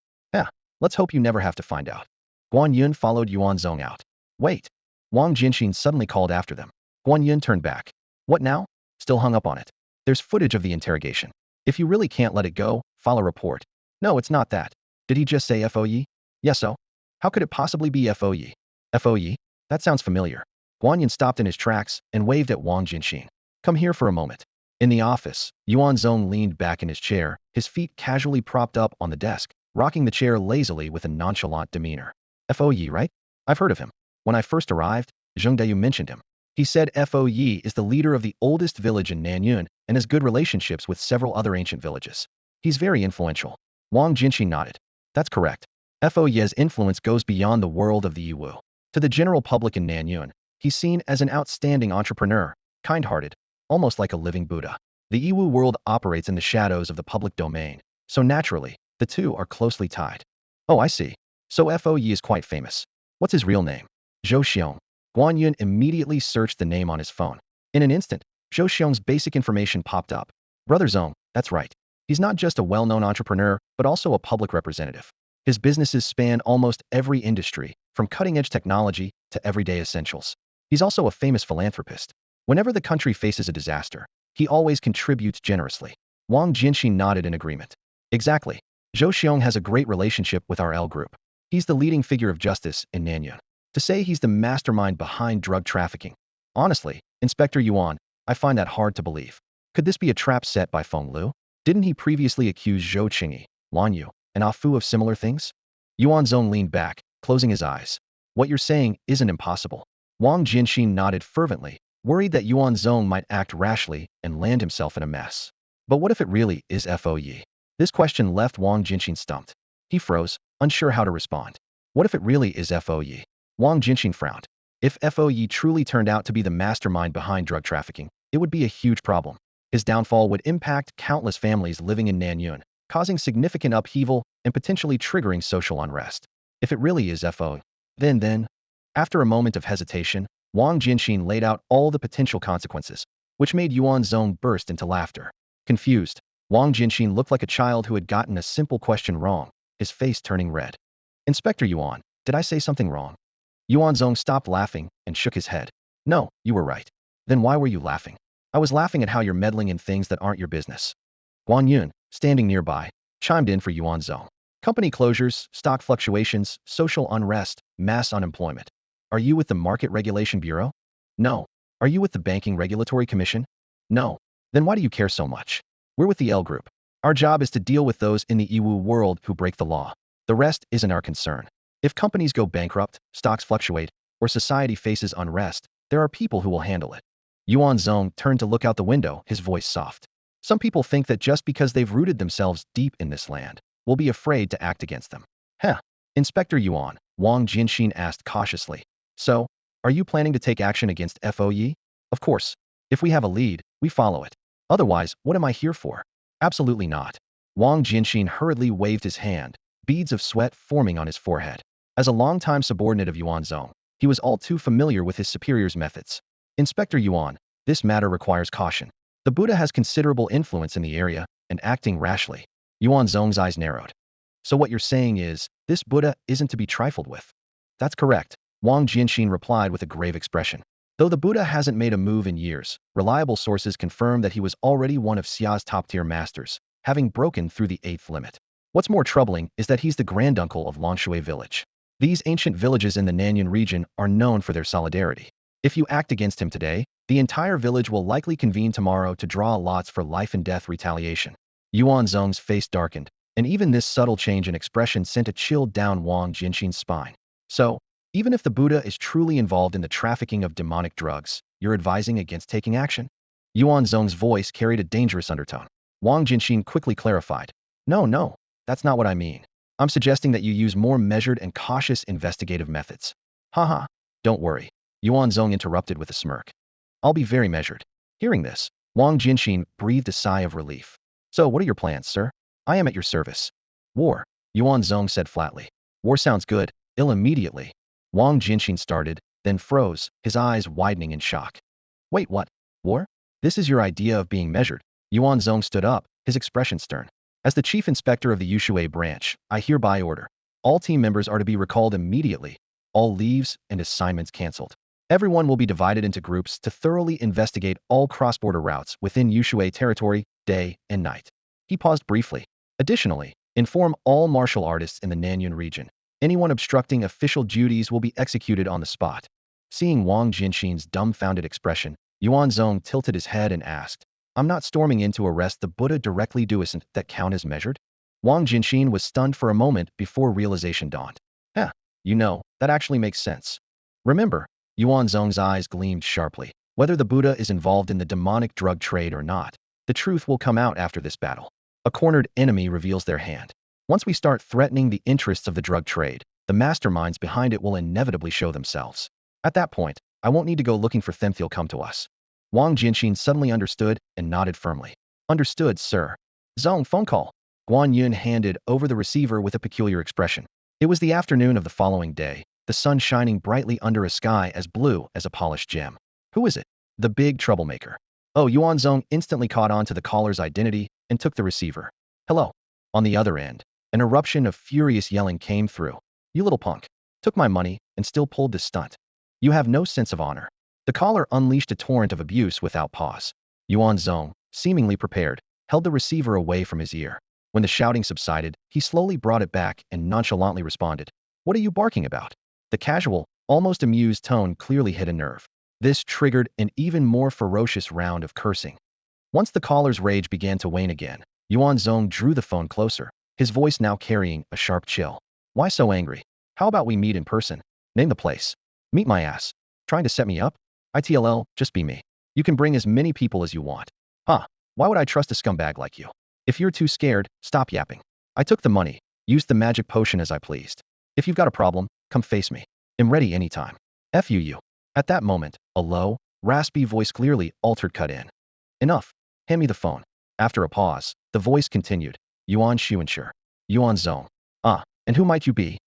Let's hope you never have to find out. Guan Yun followed Yuan Zong out. Wait. Wang Jianxin suddenly called after them. Guan Yun turned back. What now? Still hung up on it. There's footage of the interrogation. If you really can't let it go, file a report. No, it's not that. Did he just say FOE? Yes, so? How could it possibly be FOE? FOE? That sounds familiar. Guan Yun stopped in his tracks and waved at Wang Jianxin. Come here for a moment. In the office, Yuan Zong leaned back in his chair, his feet casually propped up on the desk, rocking the chair lazily with a nonchalant demeanor. FOE, right? I've heard of him. When I first arrived, Zheng Dayu mentioned him. He said FOE is the leader of the oldest village in Nanyun and has good relationships with several other ancient villages. He's very influential. Wang Jianxin nodded. That's correct. FOE's influence goes beyond the world of the Yiwu. To the general public in Nanyun, he's seen as an outstanding entrepreneur, kind-hearted, almost like a living Buddha. The Yiwu world operates in the shadows of the public domain, so naturally, the two are closely tied. Oh, I see. So FOE is quite famous. What's his real name? Zhou Xiong. Guan Yun immediately searched the name on his phone. In an instant, Zhou Xiong's basic information popped up. Brother Zong, that's right. He's not just a well-known entrepreneur, but also a public representative. His businesses span almost every industry, from cutting-edge technology to everyday essentials. He's also a famous philanthropist. Whenever the country faces a disaster, he always contributes generously. Wang Jianxin nodded in agreement. Exactly. Zhou Xiong has a great relationship with our L group. He's the leading figure of justice in Nanyun. To say he's the mastermind behind drug trafficking. Honestly, Inspector Yuan, I find that hard to believe. Could this be a trap set by Feng Lu? Didn't he previously accuse Zhou Qingyi, Lan Yu, and Ah Fu of similar things? Yuan Zong leaned back, closing his eyes. What you're saying isn't impossible. Wang Jianxin nodded fervently, worried that Yuan Zong might act rashly and land himself in a mess. But what if it really is FOE? This question left Wang Jianxin stumped. He froze, unsure how to respond. What if it really is FOE? Wang Jianxin frowned. If FOE truly turned out to be the mastermind behind drug trafficking, it would be a huge problem. His downfall would impact countless families living in Nanyun, causing significant upheaval and potentially triggering social unrest. If it really is FOE, then. After a moment of hesitation, Wang Jianxin laid out all the potential consequences, which made Yuan Zong burst into laughter. Confused, Wang Jianxin looked like a child who had gotten a simple question wrong, his face turning red. Inspector Yuan, did I say something wrong? Yuan Zong stopped laughing and shook his head. No, you were right. Then why were you laughing? I was laughing at how you're meddling in things that aren't your business. Guan Yun, standing nearby, chimed in for Yuan Zong. Company closures, stock fluctuations, social unrest, mass unemployment. Are you with the Market Regulation Bureau? No. Are you with the Banking Regulatory Commission? No. Then why do you care so much? We're with the L Group. Our job is to deal with those in the Yiwu world who break the law. The rest isn't our concern. If companies go bankrupt, stocks fluctuate, or society faces unrest, there are people who will handle it. Yuan Zong turned to look out the window, his voice soft. Some people think that just because they've rooted themselves deep in this land, we'll be afraid to act against them. Inspector Yuan, Wang Jianxin asked cautiously. So, are you planning to take action against FOE? Of course. If we have a lead, we follow it. Otherwise, what am I here for? Absolutely not. Wang Jianxin hurriedly waved his hand, beads of sweat forming on his forehead. As a longtime subordinate of Yuan Zong, he was all too familiar with his superior's methods. Inspector Yuan, this matter requires caution. The Buddha has considerable influence in the area, and acting rashly. Yuan Zong's eyes narrowed. So what you're saying is, this Buddha isn't to be trifled with? That's correct, Wang Jianxin replied with a grave expression. Though the Buddha hasn't made a move in years, reliable sources confirm that he was already one of Xia's top-tier masters, having broken through the 8th limit. What's more troubling is that he's the granduncle of Longshui village. These ancient villages in the Nanyun region are known for their solidarity. If you act against him today, The entire village will likely convene tomorrow to draw lots for life and death retaliation. Yuan Zong's face darkened, and even this subtle change in expression sent a chill down Wang Jinshin's spine. So, even if the Buddha is truly involved in the trafficking of demonic drugs, you're advising against taking action? Yuan Zong's voice carried a dangerous undertone. Wang Jinshin quickly clarified. No, that's not what I mean. I'm suggesting that you use more measured and cautious investigative methods. Haha, don't worry. Yuan Zong interrupted with a smirk. I'll be very measured. Hearing this, Wang Jinshin breathed a sigh of relief. So what are your plans, sir? I am at your service. War, Yuan Zong said flatly. War sounds good. Ill immediately. Wang Jinshin started, then froze, his eyes widening in shock. Wait, what? War? This is your idea of being measured. Yuan Zong stood up, his expression stern. As the chief inspector of the Yushui branch, I hereby order. All team members are to be recalled immediately. All leaves and assignments cancelled. Everyone will be divided into groups to thoroughly investigate all cross-border routes within Yushui territory, day and night. He paused briefly. Additionally, inform all martial artists in the Nanyun region. Anyone obstructing official duties will be executed on the spot. Seeing Wang Jinshin's dumbfounded expression, Yuan Zong tilted his head and asked, I'm not storming in to arrest the Buddha directly, doesn't that count as measured? Wang Jinshin was stunned for a moment before realization dawned. That actually makes sense. Remember, Yuan Zong's eyes gleamed sharply. Whether the Buddha is involved in the demonic drug trade or not, the truth will come out after this battle. A cornered enemy reveals their hand. Once we start threatening the interests of the drug trade, the masterminds behind it will inevitably show themselves. At that point, I won't need to go looking for them, they'll come to us. Wang Jinshin suddenly understood and nodded firmly. Understood, sir. Zong, phone call. Guan Yun handed over the receiver with a peculiar expression. It was the afternoon of the following day, the sun shining brightly under a sky as blue as a polished gem. Who is it? The big troublemaker. Oh, Yuan Zong instantly caught on to the caller's identity and took the receiver. Hello. On the other end, an eruption of furious yelling came through. You little punk. Took my money and still pulled this stunt. You have no sense of honor. The caller unleashed a torrent of abuse without pause. Yuan Zong, seemingly prepared, held the receiver away from his ear. When the shouting subsided, he slowly brought it back and nonchalantly responded. What are you barking about? The casual, almost amused tone clearly hit a nerve. This triggered an even more ferocious round of cursing. Once the caller's rage began to wane again, Yuan Zong drew the phone closer, his voice now carrying a sharp chill. Why so angry? How about we meet in person? Name the place. Meet my ass. Trying to set me up? ITLL, just be me. You can bring as many people as you want. Why would I trust a scumbag like you? If you're too scared, stop yapping. I took the money, used the magic potion as I pleased. If you've got a problem, come face me. I'm ready anytime. F you. At that moment, a low, raspy voice clearly altered cut in. Enough. Hand me the phone. After a pause, the voice continued. Yuan Xuanshi. Yuan Zong. And who might you be?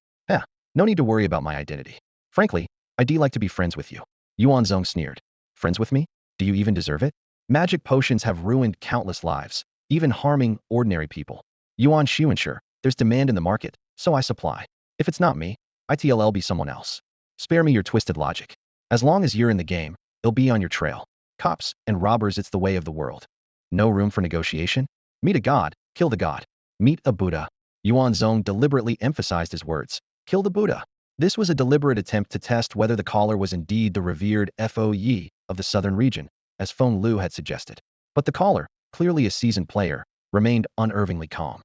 No need to worry about my identity. Frankly, I'd like to be friends with you. Yuan Zong sneered. Friends with me? Do you even deserve it? Magic potions have ruined countless lives, even harming ordinary people. Yuan Xuanshi, there's demand in the market, so I supply. If it's not me, ITLL be someone else. Spare me your twisted logic. As long as you're in the game, it'll be on your trail. Cops and robbers, it's the way of the world. No room for negotiation? Meet a god, kill the god. Meet a Buddha. Yuan Zong deliberately emphasized his words. Kill the Buddha. This was a deliberate attempt to test whether the caller was indeed the revered Fo-Yi of the southern region, as Feng Lu had suggested. But the caller, clearly a seasoned player, remained unervingly calm.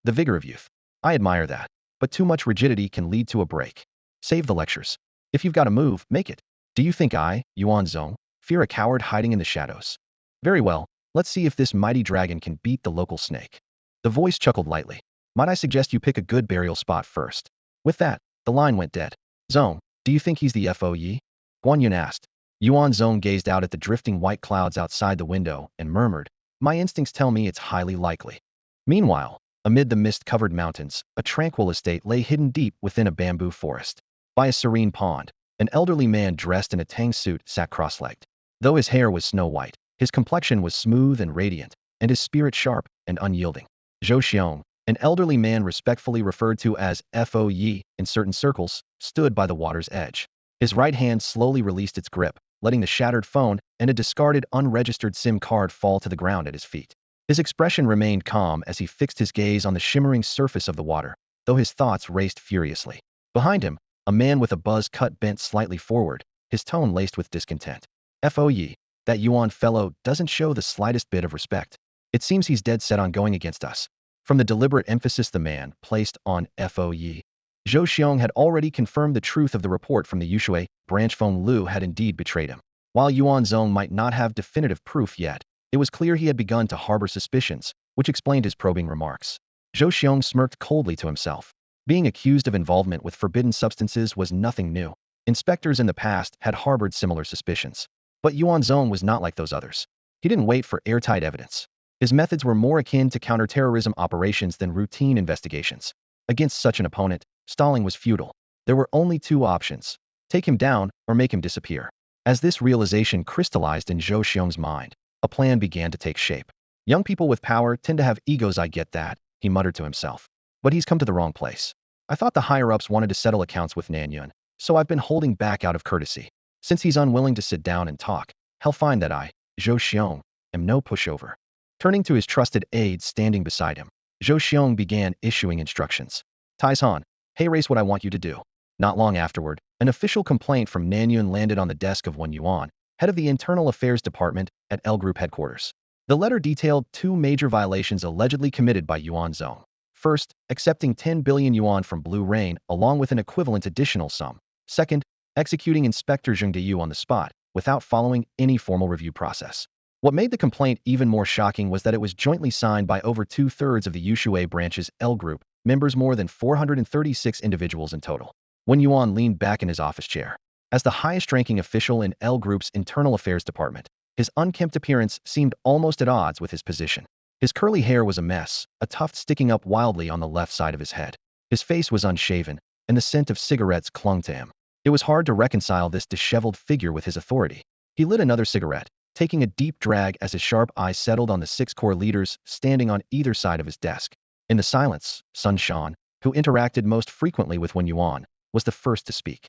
The vigor of youth. I admire that. But too much rigidity can lead to a break. Save the lectures. If you've got a move, make it. Do you think I, Yuan Zong, fear a coward hiding in the shadows? Very well, let's see if this mighty dragon can beat the local snake. The voice chuckled lightly. Might I suggest you pick a good burial spot first? With that, the line went dead. Zong, do you think he's the Fo-Yi? Guan Yun asked. Yuan Zong gazed out at the drifting white clouds outside the window and murmured, My instincts tell me it's highly likely. Meanwhile, amid the mist-covered mountains, a tranquil estate lay hidden deep within a bamboo forest. By a serene pond, an elderly man dressed in a tang suit sat cross-legged. Though his hair was snow-white, his complexion was smooth and radiant, and his spirit sharp and unyielding. Zhou Xiong, an elderly man respectfully referred to as Fo-Yi in certain circles, stood by the water's edge. His right hand slowly released its grip, letting the shattered phone and a discarded unregistered SIM card fall to the ground at his feet. His expression remained calm as he fixed his gaze on the shimmering surface of the water, though his thoughts raced furiously. Behind him, a man with a buzz cut bent slightly forward, his tone laced with discontent. FOE, that Yuan fellow doesn't show the slightest bit of respect. It seems he's dead set on going against us. From the deliberate emphasis the man placed on FOE, Zhou Xiong had already confirmed the truth of the report from the Yushui branch. Feng Lu had indeed betrayed him. While Yuan Zong might not have definitive proof yet, it was clear he had begun to harbor suspicions, which explained his probing remarks. Zhou Xiong smirked coldly to himself. Being accused of involvement with forbidden substances was nothing new. Inspectors in the past had harbored similar suspicions. But Yuan Zong was not like those others. He didn't wait for airtight evidence. His methods were more akin to counterterrorism operations than routine investigations. Against such an opponent, stalling was futile. There were only two options: take him down or make him disappear. As this realization crystallized in Zhou Xiong's mind, a plan began to take shape. Young people with power tend to have egos, I get that, he muttered to himself. But he's come to the wrong place. I thought the higher-ups wanted to settle accounts with Nanyun, so I've been holding back out of courtesy. Since he's unwilling to sit down and talk, he'll find that I, Zhou Xiong, am no pushover. Turning to his trusted aides standing beside him, Zhou Xiong began issuing instructions. Taizhan, hey, race what I want you to do. Not long afterward, an official complaint from Nanyun landed on the desk of Wen Yuan, head of the Internal Affairs Department at L Group headquarters. The letter detailed two major violations allegedly committed by Yuan Zong. First, accepting 10 billion yuan from Blue Rain along with an equivalent additional sum. Second, executing Inspector Zheng Diyu on the spot, without following any formal review process. What made the complaint even more shocking was that it was jointly signed by over two-thirds of the Yushui branch's L Group members, more than 436 individuals in total. Wen Yuan leaned back in his office chair. As the highest-ranking official in L Group's Internal Affairs Department, his unkempt appearance seemed almost at odds with his position. His curly hair was a mess, a tuft sticking up wildly on the left side of his head. His face was unshaven, and the scent of cigarettes clung to him. It was hard to reconcile this disheveled figure with his authority. He lit another cigarette, taking a deep drag as his sharp eyes settled on the 6 core leaders standing on either side of his desk. In the silence, Sun Shan, who interacted most frequently with Wen Yuan, was the first to speak.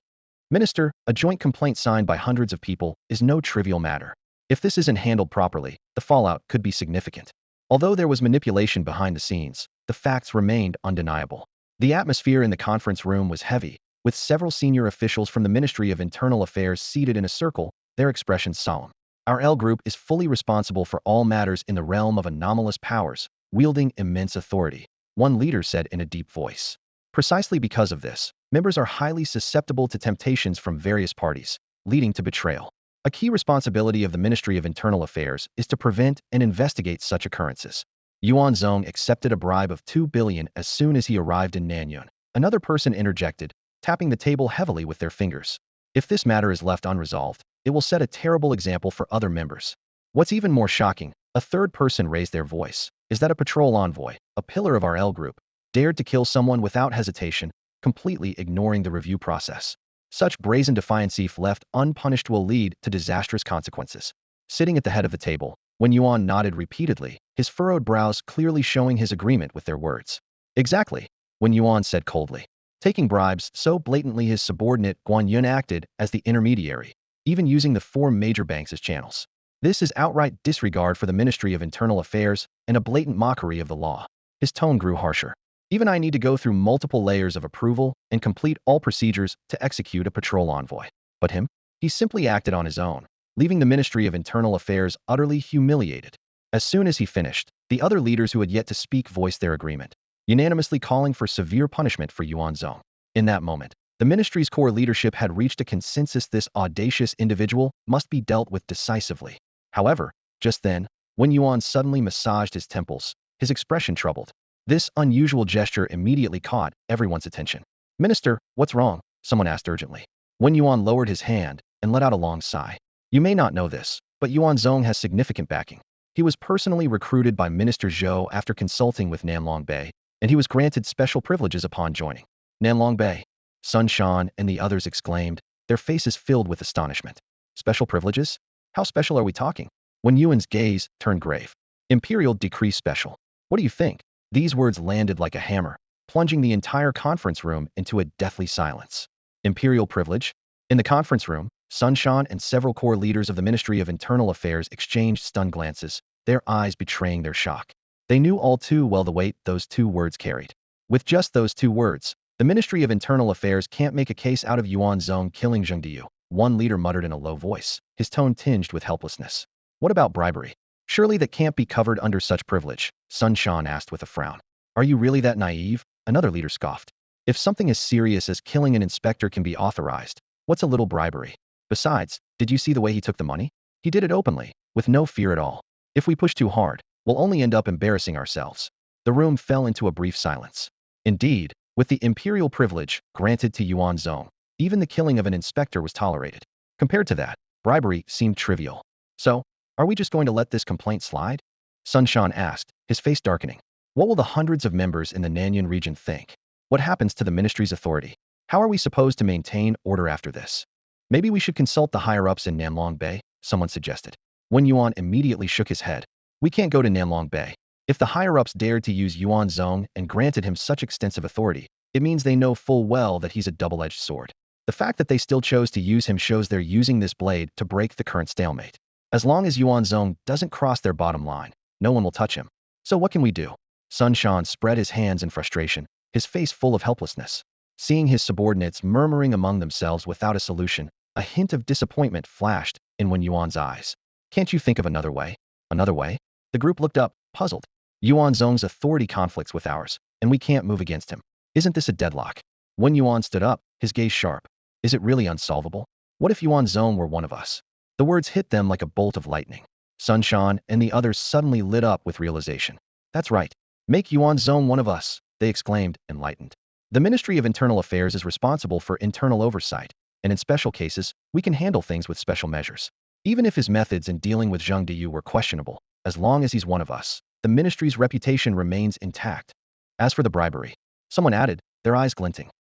Minister, a joint complaint signed by hundreds of people is no trivial matter. If this isn't handled properly, the fallout could be significant. Although there was manipulation behind the scenes, the facts remained undeniable. The atmosphere in the conference room was heavy, with several senior officials from the Ministry of Internal Affairs seated in a circle, their expressions solemn. Our L Group is fully responsible for all matters in the realm of anomalous powers, wielding immense authority, one leader said in a deep voice. Precisely because of this, members are highly susceptible to temptations from various parties, leading to betrayal. A key responsibility of the Ministry of Internal Affairs is to prevent and investigate such occurrences. Yuan Zong accepted a bribe of 2 billion as soon as he arrived in Nanyun. Another person interjected, tapping the table heavily with their fingers. If this matter is left unresolved, it will set a terrible example for other members. What's even more shocking, a third person raised their voice, is that a patrol envoy, a pillar of our L Group, dared to kill someone without hesitation, completely ignoring the review process. Such brazen defiance, if left unpunished, will lead to disastrous consequences. Sitting at the head of the table, Wen Yuan nodded repeatedly, his furrowed brows clearly showing his agreement with their words. Exactly, Wen Yuan said coldly. Taking bribes so blatantly, his subordinate Guan Yun acted as the intermediary, even using the 4 major banks as channels. This is outright disregard for the Ministry of Internal Affairs and a blatant mockery of the law. His tone grew harsher. Even I need to go through multiple layers of approval and complete all procedures to execute a patrol envoy. But him? He simply acted on his own, leaving the Ministry of Internal Affairs utterly humiliated. As soon as he finished, the other leaders who had yet to speak voiced their agreement, unanimously calling for severe punishment for Yuan Zong. In that moment, the ministry's core leadership had reached a consensus: this audacious individual must be dealt with decisively. However, just then, Wen Yuan suddenly massaged his temples, his expression troubled. This unusual gesture immediately caught everyone's attention. Minister, what's wrong? Someone asked urgently. Wen Yuan lowered his hand and let out a long sigh. You may not know this, but Yuan Zong has significant backing. He was personally recruited by Minister Zhou after consulting with Nanlong Bei, and he was granted special privileges upon joining. Nanlong Bei, Sun Shan and the others exclaimed, their faces filled with astonishment. Special privileges? How special are we talking? Wen Yuan's gaze turned grave. Imperial Decree Special. What do you think? These words landed like a hammer, plunging the entire conference room into a deathly silence. Imperial privilege? In the conference room, Sun Shan and several core leaders of the Ministry of Internal Affairs exchanged stunned glances, their eyes betraying their shock. They knew all too well the weight those 2 words carried. With just those 2 words, the Ministry of Internal Affairs can't make a case out of Yuan Zong killing Zheng Diyu. One leader muttered in a low voice, his tone tinged with helplessness. What about bribery? Surely that can't be covered under such privilege, Sun Shan asked with a frown. Are you really that naive? Another leader scoffed. If something as serious as killing an inspector can be authorized, what's a little bribery? Besides, did you see the way he took the money? He did it openly, with no fear at all. If we push too hard, we'll only end up embarrassing ourselves. The room fell into a brief silence. Indeed, with the imperial privilege granted to Yuan Zong, even the killing of an inspector was tolerated. Compared to that, bribery seemed trivial. So, are we just going to let this complaint slide? Sun Shan asked, his face darkening. What will the hundreds of members in the Nanyuan region think? What happens to the ministry's authority? How are we supposed to maintain order after this? Maybe we should consult the higher-ups in Namlong Bay, someone suggested. Wen Yuan immediately shook his head. We can't go to Namlong Bay. If the higher-ups dared to use Yuan Zong and granted him such extensive authority, it means they know full well that he's a double-edged sword. The fact that they still chose to use him shows they're using this blade to break the current stalemate. As long as Yuan Zong doesn't cross their bottom line, no one will touch him. So what can we do? Sun Shan spread his hands in frustration, his face full of helplessness. Seeing his subordinates murmuring among themselves without a solution, a hint of disappointment flashed in Wen Yuan's eyes. Can't you think of another way? Another way? The group looked up, puzzled. Yuan Zong's authority conflicts with ours, and we can't move against him. Isn't this a deadlock? Wen Yuan stood up, his gaze sharp. Is it really unsolvable? What if Yuan Zong were one of us? The words hit them like a bolt of lightning. Sun Shan and the others suddenly lit up with realization. That's right. Make Yuan Zong one of us, they exclaimed, enlightened. The Ministry of Internal Affairs is responsible for internal oversight, and in special cases, we can handle things with special measures. Even if his methods in dealing with Zheng Diyu were questionable, as long as he's one of us, the ministry's reputation remains intact. As for the bribery, someone added, their eyes glinting.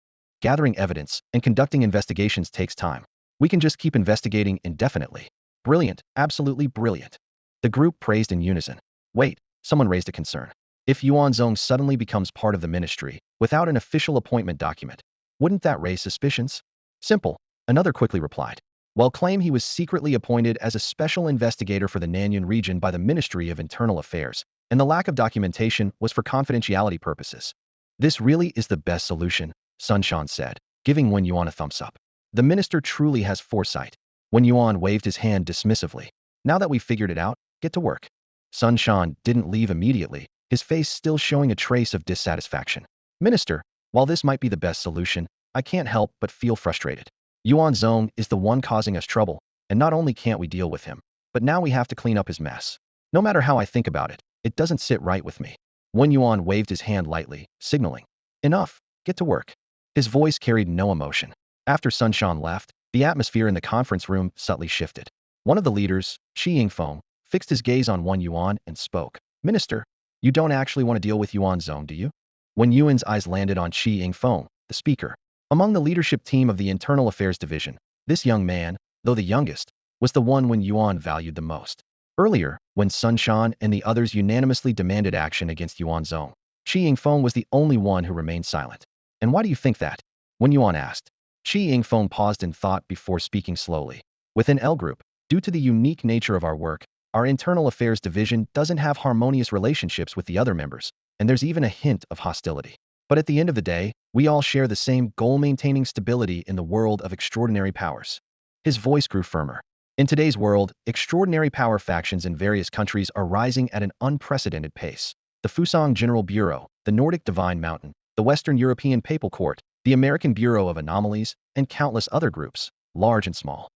Gathering evidence and conducting investigations takes time. We can just keep investigating indefinitely. Brilliant, absolutely brilliant. The group praised in unison. Wait, someone raised a concern. If Yuan Zong suddenly becomes part of the ministry, without an official appointment document, wouldn't that raise suspicions? Simple, another quickly replied. While claim he was secretly appointed as a special investigator for the Nanyuan region by the Ministry of Internal Affairs, and the lack of documentation was for confidentiality purposes. This really is the best solution, Sun Shan said, giving Wen Yuan a thumbs up. The minister truly has foresight. Wen Yuan waved his hand dismissively. Now that we've figured it out, get to work. Sun Shan didn't leave immediately, his face still showing a trace of dissatisfaction. Minister, while this might be the best solution, I can't help but feel frustrated. Yuan Zong is the one causing us trouble, and not only can't we deal with him, but now we have to clean up his mess. No matter how I think about it, it doesn't sit right with me. Wen Yuan waved his hand lightly, signaling. Enough, get to work. His voice carried no emotion. After Sun Shan left, the atmosphere in the conference room subtly shifted. One of the leaders, Qi Yingfeng, fixed his gaze on Wen Yuan and spoke. Minister, you don't actually want to deal with Yuan Zong, do you? Wen Yuan's eyes landed on Qi Yingfeng, the speaker. Among the leadership team of the Internal Affairs Division, this young man, though the youngest, was the one Wen Yuan valued the most. Earlier, when Sun Shan and the others unanimously demanded action against Yuan Zong, Qi Yingfeng was the only one who remained silent. And why do you think that? Wen Yuan asked. Qi Yingfeng paused in thought before speaking slowly. Within L Group, due to the unique nature of our work, our Internal Affairs Division doesn't have harmonious relationships with the other members, and there's even a hint of hostility. But at the end of the day, we all share the same goal: maintaining stability in the world of extraordinary powers. His voice grew firmer. In today's world, extraordinary power factions in various countries are rising at an unprecedented pace. The Fusang General Bureau, the Nordic Divine Mountain, the Western European Papal Court, the American Bureau of Anomalies, and countless other groups, large and small.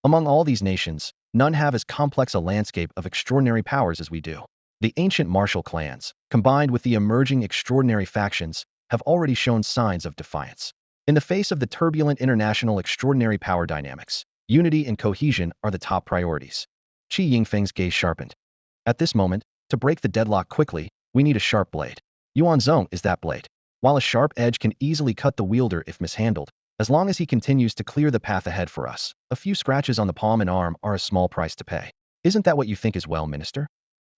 Among all these nations, none have as complex a landscape of extraordinary powers as we do. The ancient martial clans, combined with the emerging extraordinary factions, have already shown signs of defiance. In the face of the turbulent international extraordinary power dynamics, unity and cohesion are the top priorities. Qi Yingfeng's gaze sharpened. At this moment, to break the deadlock quickly, we need a sharp blade. Yuan Zong is that blade. While a sharp edge can easily cut the wielder if mishandled, as long as he continues to clear the path ahead for us, a few scratches on the palm and arm are a small price to pay. Isn't that what you think as well, Minister?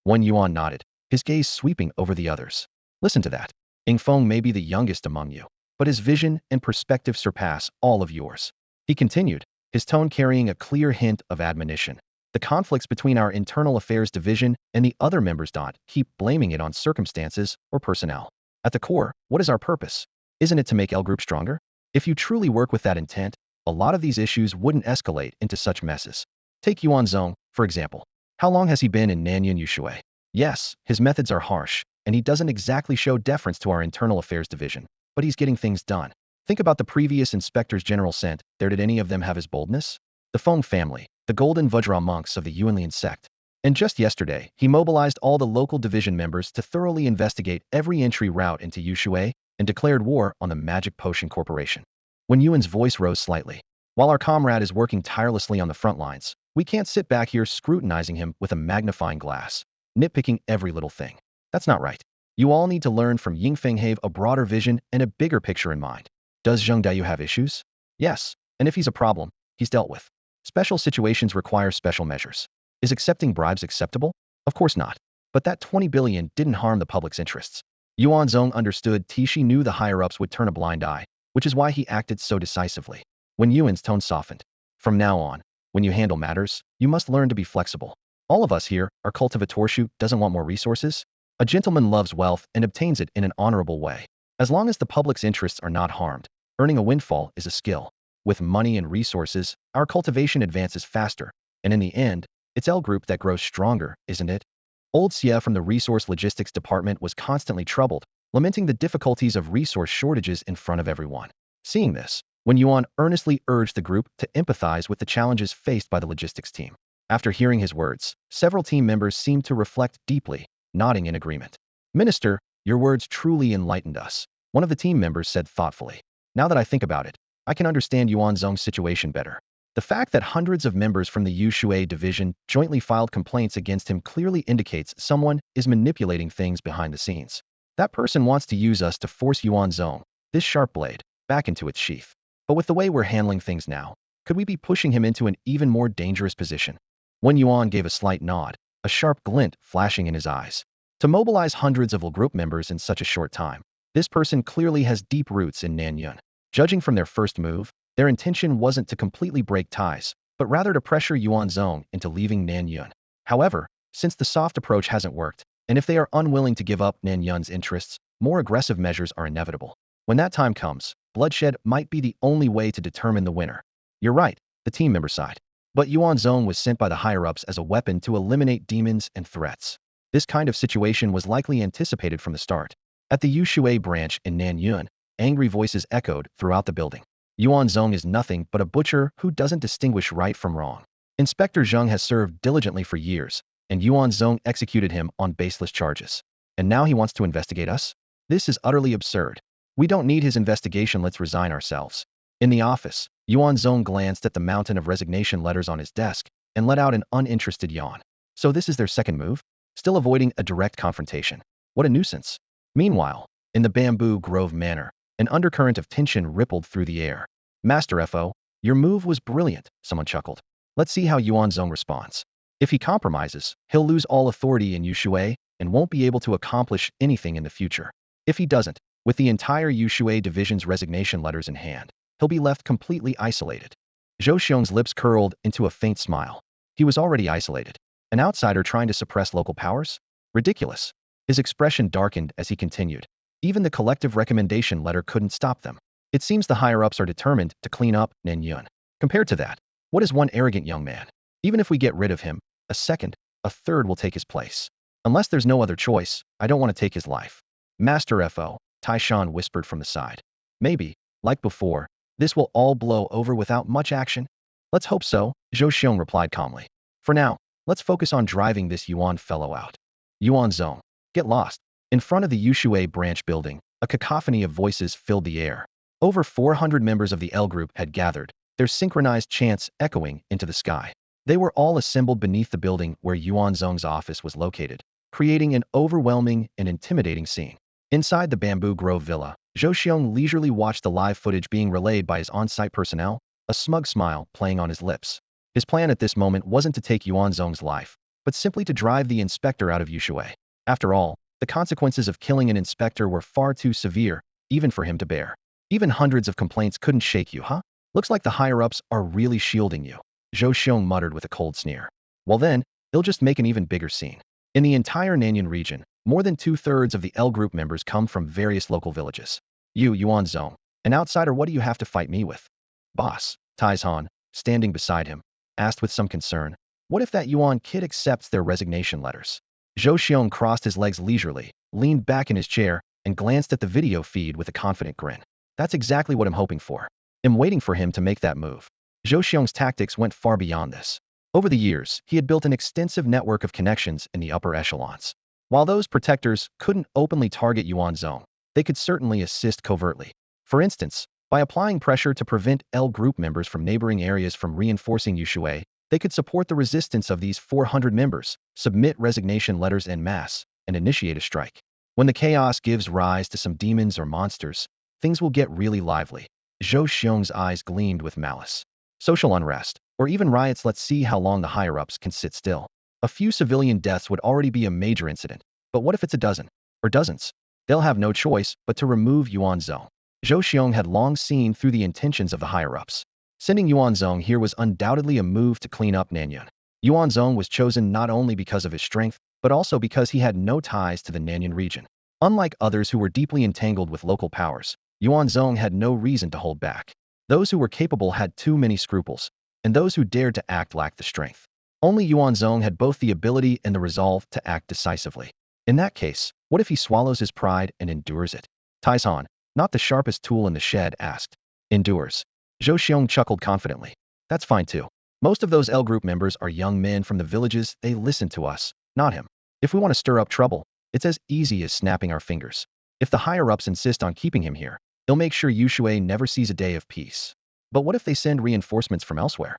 Wen Yuan nodded, his gaze sweeping over the others. Listen to that. Yingfeng may be the youngest among you, but his vision and perspective surpass all of yours. He continued, his tone carrying a clear hint of admonition. The conflicts between our Internal Affairs Division and the other members don't keep blaming it on circumstances or personnel. At the core, what is our purpose? Isn't it to make L Group stronger? If you truly work with that intent, a lot of these issues wouldn't escalate into such messes. Take Yuan Zong, for example. How long has he been in Nanyuan Yushui? Yes, his methods are harsh, and he doesn't exactly show deference to our internal affairs division, but he's getting things done. Think about the previous inspectors general sent there. Did any of them have his boldness? The Feng family, the Golden Vajra monks of the Yuanlian sect. And just yesterday, he mobilized all the local division members to thoroughly investigate every entry route into Yushui and declared war on the Magic Potion Corporation. When Yuan's voice rose slightly, while our comrade is working tirelessly on the front lines, we can't sit back here scrutinizing him with a magnifying glass, nitpicking every little thing. That's not right. You all need to learn from Yingfeng have a broader vision and a bigger picture in mind. Does Zheng Dayu have issues? Yes, and if he's a problem, he's dealt with. Special situations require special measures. Is accepting bribes acceptable? Of course not. But that 20 billion didn't harm the public's interests. Yuan Zong understood Tishi knew the higher-ups would turn a blind eye, which is why he acted so decisively. When Yuan's tone softened, from now on, when you handle matters, you must learn to be flexible. All of us here, our cultivatorship doesn't want more resources. A gentleman loves wealth and obtains it in an honorable way. As long as the public's interests are not harmed, earning a windfall is a skill. With money and resources, our cultivation advances faster, and in the end, it's L Group that grows stronger, isn't it? Old Xie from the Resource Logistics Department was constantly troubled, lamenting the difficulties of resource shortages in front of everyone. Seeing this, when Yuan earnestly urged the group to empathize with the challenges faced by the logistics team. After hearing his words, several team members seemed to reflect deeply, nodding in agreement. Minister, your words truly enlightened us, one of the team members said thoughtfully. Now that I think about it, I can understand Yuan Zong's situation better. The fact that hundreds of members from the Yushui division jointly filed complaints against him clearly indicates someone is manipulating things behind the scenes. That person wants to use us to force Yuan Zong, this sharp blade, back into its sheath. But with the way we're handling things now, could we be pushing him into an even more dangerous position? When Yuan gave a slight nod, a sharp glint flashing in his eyes. To mobilize hundreds of L group members in such a short time, this person clearly has deep roots in Nanyuan. Judging from their first move, their intention wasn't to completely break ties, but rather to pressure Yuan Zong into leaving Nanyuan. However, since the soft approach hasn't worked, and if they are unwilling to give up Nanyuan's interests, more aggressive measures are inevitable. When that time comes, bloodshed might be the only way to determine the winner. You're right, the team member sighed. But Yuan Zong was sent by the higher-ups as a weapon to eliminate demons and threats. This kind of situation was likely anticipated from the start. At the Yushui branch in Nanyuan, angry voices echoed throughout the building. Yuan Zong is nothing but a butcher who doesn't distinguish right from wrong. Inspector Zheng has served diligently for years, and Yuan Zong executed him on baseless charges. And now he wants to investigate us? This is utterly absurd. We don't need his investigation, let's resign ourselves. In the office, Yuan Zong glanced at the mountain of resignation letters on his desk and let out an uninterested yawn. So this is their second move? Still avoiding a direct confrontation. What a nuisance. Meanwhile, in the Bamboo Grove manor, an undercurrent of tension rippled through the air. Master FO, your move was brilliant, someone chuckled. Let's see how Yuan Zong responds. If he compromises, he'll lose all authority in Yushui and won't be able to accomplish anything in the future. If he doesn't, with the entire Yushui division's resignation letters in hand, he'll be left completely isolated. Zhou Xiong's lips curled into a faint smile. He was already isolated. An outsider trying to suppress local powers? Ridiculous. His expression darkened as he continued. Even the collective recommendation letter couldn't stop them. It seems the higher-ups are determined to clean up Nanyuan. Compared to that, what is one arrogant young man? Even if we get rid of him, a second, a third will take his place. Unless there's no other choice, I don't want to take his life. Master FO, Taishan whispered from the side. Maybe, like before, this will all blow over without much action? Let's hope so, Zhou Xiong replied calmly. For now, let's focus on driving this Yuan fellow out. Yuan Zong, get lost. In front of the Yushui branch building, a cacophony of voices filled the air. Over 400 members of the L group had gathered, their synchronized chants echoing into the sky. They were all assembled beneath the building where Yuan Zong's office was located, creating an overwhelming and intimidating scene. Inside the Bamboo Grove villa, Zhou Xiong leisurely watched the live footage being relayed by his on-site personnel, a smug smile playing on his lips. His plan at this moment wasn't to take Yuan Zong's life, but simply to drive the inspector out of Yushui. After all, the consequences of killing an inspector were far too severe, even for him to bear. Even hundreds of complaints couldn't shake you, huh? Looks like the higher-ups are really shielding you, Zhou Xiong muttered with a cold sneer. Well then, they'll just make an even bigger scene. In the entire Nanyuan region, more than 2/3 of the L group members come from various local villages. You, Yuan Zong, an outsider, what do you have to fight me with? Boss, Taizhan, standing beside him, asked with some concern, "What if that Yuan kid accepts their resignation letters?" Zhou Xiong crossed his legs leisurely, leaned back in his chair, and glanced at the video feed with a confident grin. "That's exactly what I'm hoping for. I'm waiting for him to make that move." Zhou Xiong's tactics went far beyond this. Over the years, he had built an extensive network of connections in the upper echelons. While those protectors couldn't openly target Yuan Zong, they could certainly assist covertly. For instance, by applying pressure to prevent L group members from neighboring areas from reinforcing Yushui, they could support the resistance of these 400 members, submit resignation letters en masse, and initiate a strike. When the chaos gives rise to some demons or monsters, things will get really lively. Zhou Xiong's eyes gleamed with malice. Social unrest, or even riots. Let's see how long the higher-ups can sit still. A few civilian deaths would already be a major incident, but what if it's a dozen? Or dozens? They'll have no choice but to remove Yuan Zong. Zhou Xiong had long seen through the intentions of the higher-ups. Sending Yuan Zong here was undoubtedly a move to clean up Nanyun. Yuan Zong was chosen not only because of his strength, but also because he had no ties to the Nanyun region. Unlike others who were deeply entangled with local powers, Yuan Zong had no reason to hold back. Those who were capable had too many scruples, and those who dared to act lacked the strength. Only Yuan Zong had both the ability and the resolve to act decisively. In that case, what if he swallows his pride and endures it? Taizhan, not the sharpest tool in the shed, asked. Endures. Zhou Xiong chuckled confidently. That's fine too. Most of those L group members are young men from the villages. They listen to us, not him. If we want to stir up trouble, it's as easy as snapping our fingers. If the higher-ups insist on keeping him here, they'll make sure Yushui never sees a day of peace. But what if they send reinforcements from elsewhere?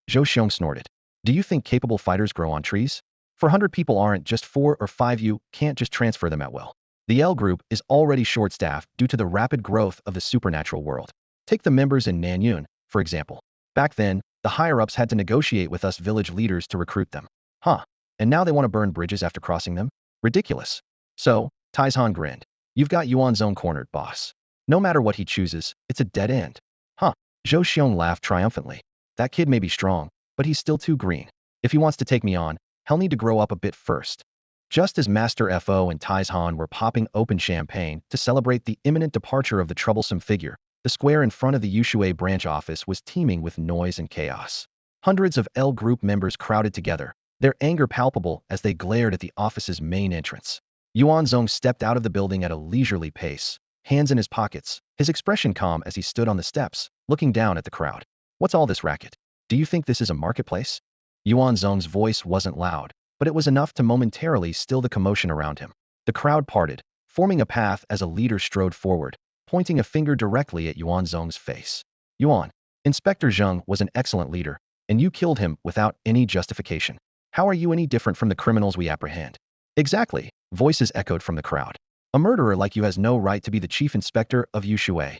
Zhou Xiong snorted. Do you think capable fighters grow on trees? 400 people aren't just 4 or 5. You can't just transfer them at will. The L group is already short-staffed due to the rapid growth of the supernatural world. Take the members in Nanyun, for example. Back then, the higher-ups had to negotiate with us village leaders to recruit them. Huh. And now they want to burn bridges after crossing them? Ridiculous. So, Taizhan grinned. You've got Yuan Zong cornered, boss. No matter what he chooses, it's a dead end. Huh. Zhou Xiong laughed triumphantly. That kid may be strong, but he's still too green. If he wants to take me on, he'll need to grow up a bit first. Just as Master Fo and Taizhan were popping open champagne to celebrate the imminent departure of the troublesome figure, the square in front of the Yushui branch office was teeming with noise and chaos. Hundreds of L group members crowded together, their anger palpable as they glared at the office's main entrance. Yuan Zong stepped out of the building at a leisurely pace, hands in his pockets, his expression calm as he stood on the steps, looking down at the crowd. What's all this racket? Do you think this is a marketplace? Yuan Zong's voice wasn't loud, but it was enough to momentarily still the commotion around him. The crowd parted, forming a path as a leader strode forward, pointing a finger directly at Yuan Zong's face. Yuan, Inspector Zheng was an excellent leader, and you killed him without any justification. How are you any different from the criminals we apprehend? Exactly, voices echoed from the crowd. A murderer like you has no right to be the chief inspector of Yushui.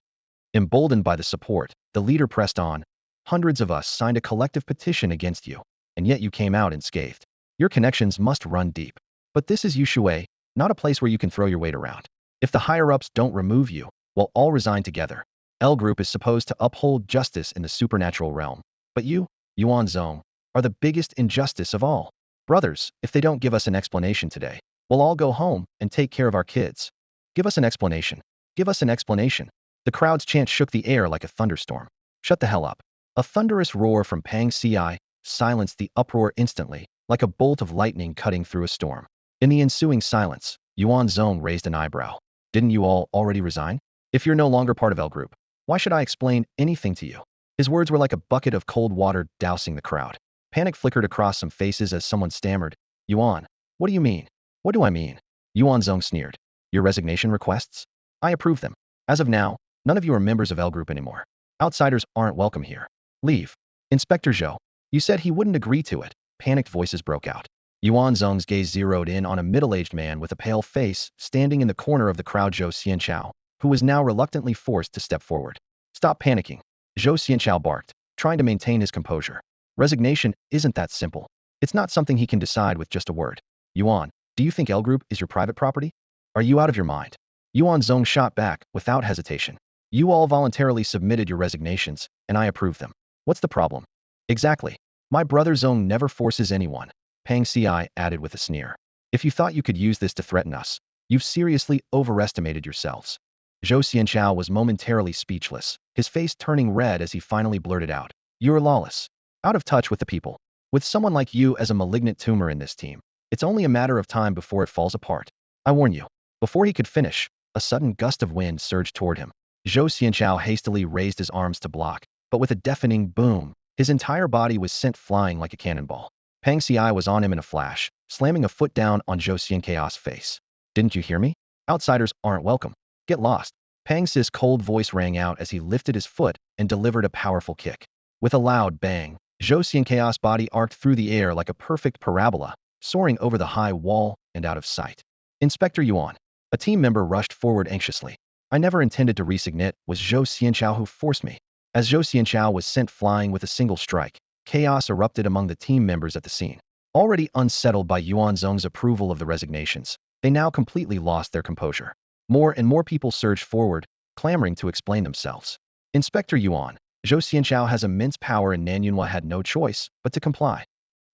Emboldened by the support, the leader pressed on. Hundreds of us signed a collective petition against you, and yet you came out unscathed. Your connections must run deep. But this is Yushui, not a place where you can throw your weight around. If the higher-ups don't remove you, we'll all resign together. L Group is supposed to uphold justice in the supernatural realm. But you, Yuan Zong, are the biggest injustice of all. Brothers, if they don't give us an explanation today, we'll all go home and take care of our kids. Give us an explanation. Give us an explanation. The crowd's chant shook the air like a thunderstorm. Shut the hell up. A thunderous roar from Pang Ci silenced the uproar instantly, like a bolt of lightning cutting through a storm. In the ensuing silence, Yuan Zong raised an eyebrow. Didn't you all already resign? If you're no longer part of L Group, why should I explain anything to you? His words were like a bucket of cold water dousing the crowd. Panic flickered across some faces as someone stammered, Yuan, what do you mean? What do I mean? Yuan Zong sneered. Your resignation requests? I approve them. As of now, none of you are members of L Group anymore. Outsiders aren't welcome here. Leave. Inspector Zhou. You said he wouldn't agree to it. Panicked voices broke out. Yuan Zong's gaze zeroed in on a middle-aged man with a pale face standing in the corner of the crowd, Zhou Xianchao, who was now reluctantly forced to step forward. Stop panicking. Zhou Xianchao barked, trying to maintain his composure. Resignation isn't that simple. It's not something he can decide with just a word. Yuan, do you think L Group is your private property? Are you out of your mind? Yuan Zong shot back without hesitation. You all voluntarily submitted your resignations, and I approve them. What's the problem? Exactly. My brother Zong never forces anyone, Pang Ci added with a sneer. If you thought you could use this to threaten us, you've seriously overestimated yourselves. Zhou Xianchao was momentarily speechless, his face turning red as he finally blurted out. You're lawless. Out of touch with the people. With someone like you as a malignant tumor in this team, it's only a matter of time before it falls apart. I warn you. Before he could finish, a sudden gust of wind surged toward him. Zhou Xianchao hastily raised his arms to block, but with a deafening boom, his entire body was sent flying like a cannonball. Pang Xi was on him in a flash, slamming a foot down on Zhou Xianchao's face. Didn't you hear me? Outsiders aren't welcome. Get lost. Pang Xi's cold voice rang out as he lifted his foot and delivered a powerful kick. With a loud bang, Zhou Xianchao's body arced through the air like a perfect parabola, soaring over the high wall and out of sight. Inspector Yuan. A team member rushed forward anxiously. I never intended to resignate, was Zhou Xianchao who forced me. As Zhou Xianchao was sent flying with a single strike, chaos erupted among the team members at the scene. Already unsettled by Yuan Zong's approval of the resignations, they now completely lost their composure. More and more people surged forward, clamoring to explain themselves. Inspector Yuan, Zhou Xianchao has immense power and Nanyunhua had no choice but to comply.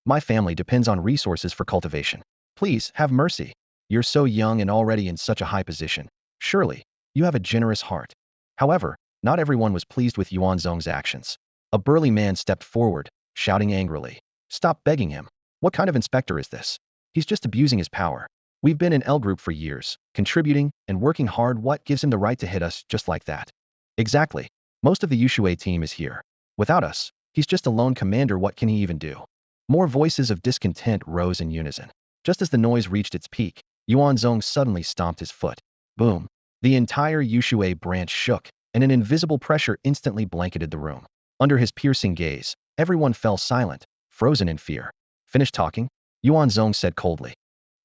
My family depends on resources for cultivation. Please, have mercy. You're so young and already in such a high position. Surely, you have a generous heart. However, not everyone was pleased with Yuan Zong's actions. A burly man stepped forward, shouting angrily. Stop begging him. What kind of inspector is this? He's just abusing his power. We've been in L Group for years, contributing and working hard. What gives him the right to hit us just like that? Exactly. Most of the Yushui team is here. Without us, he's just a lone commander. What can he even do? More voices of discontent rose in unison. Just as the noise reached its peak, Yuan Zong suddenly stomped his foot. Boom. The entire Yushui branch shook, and an invisible pressure instantly blanketed the room. Under his piercing gaze, everyone fell silent, frozen in fear. Finish talking? Yuan Zong said coldly.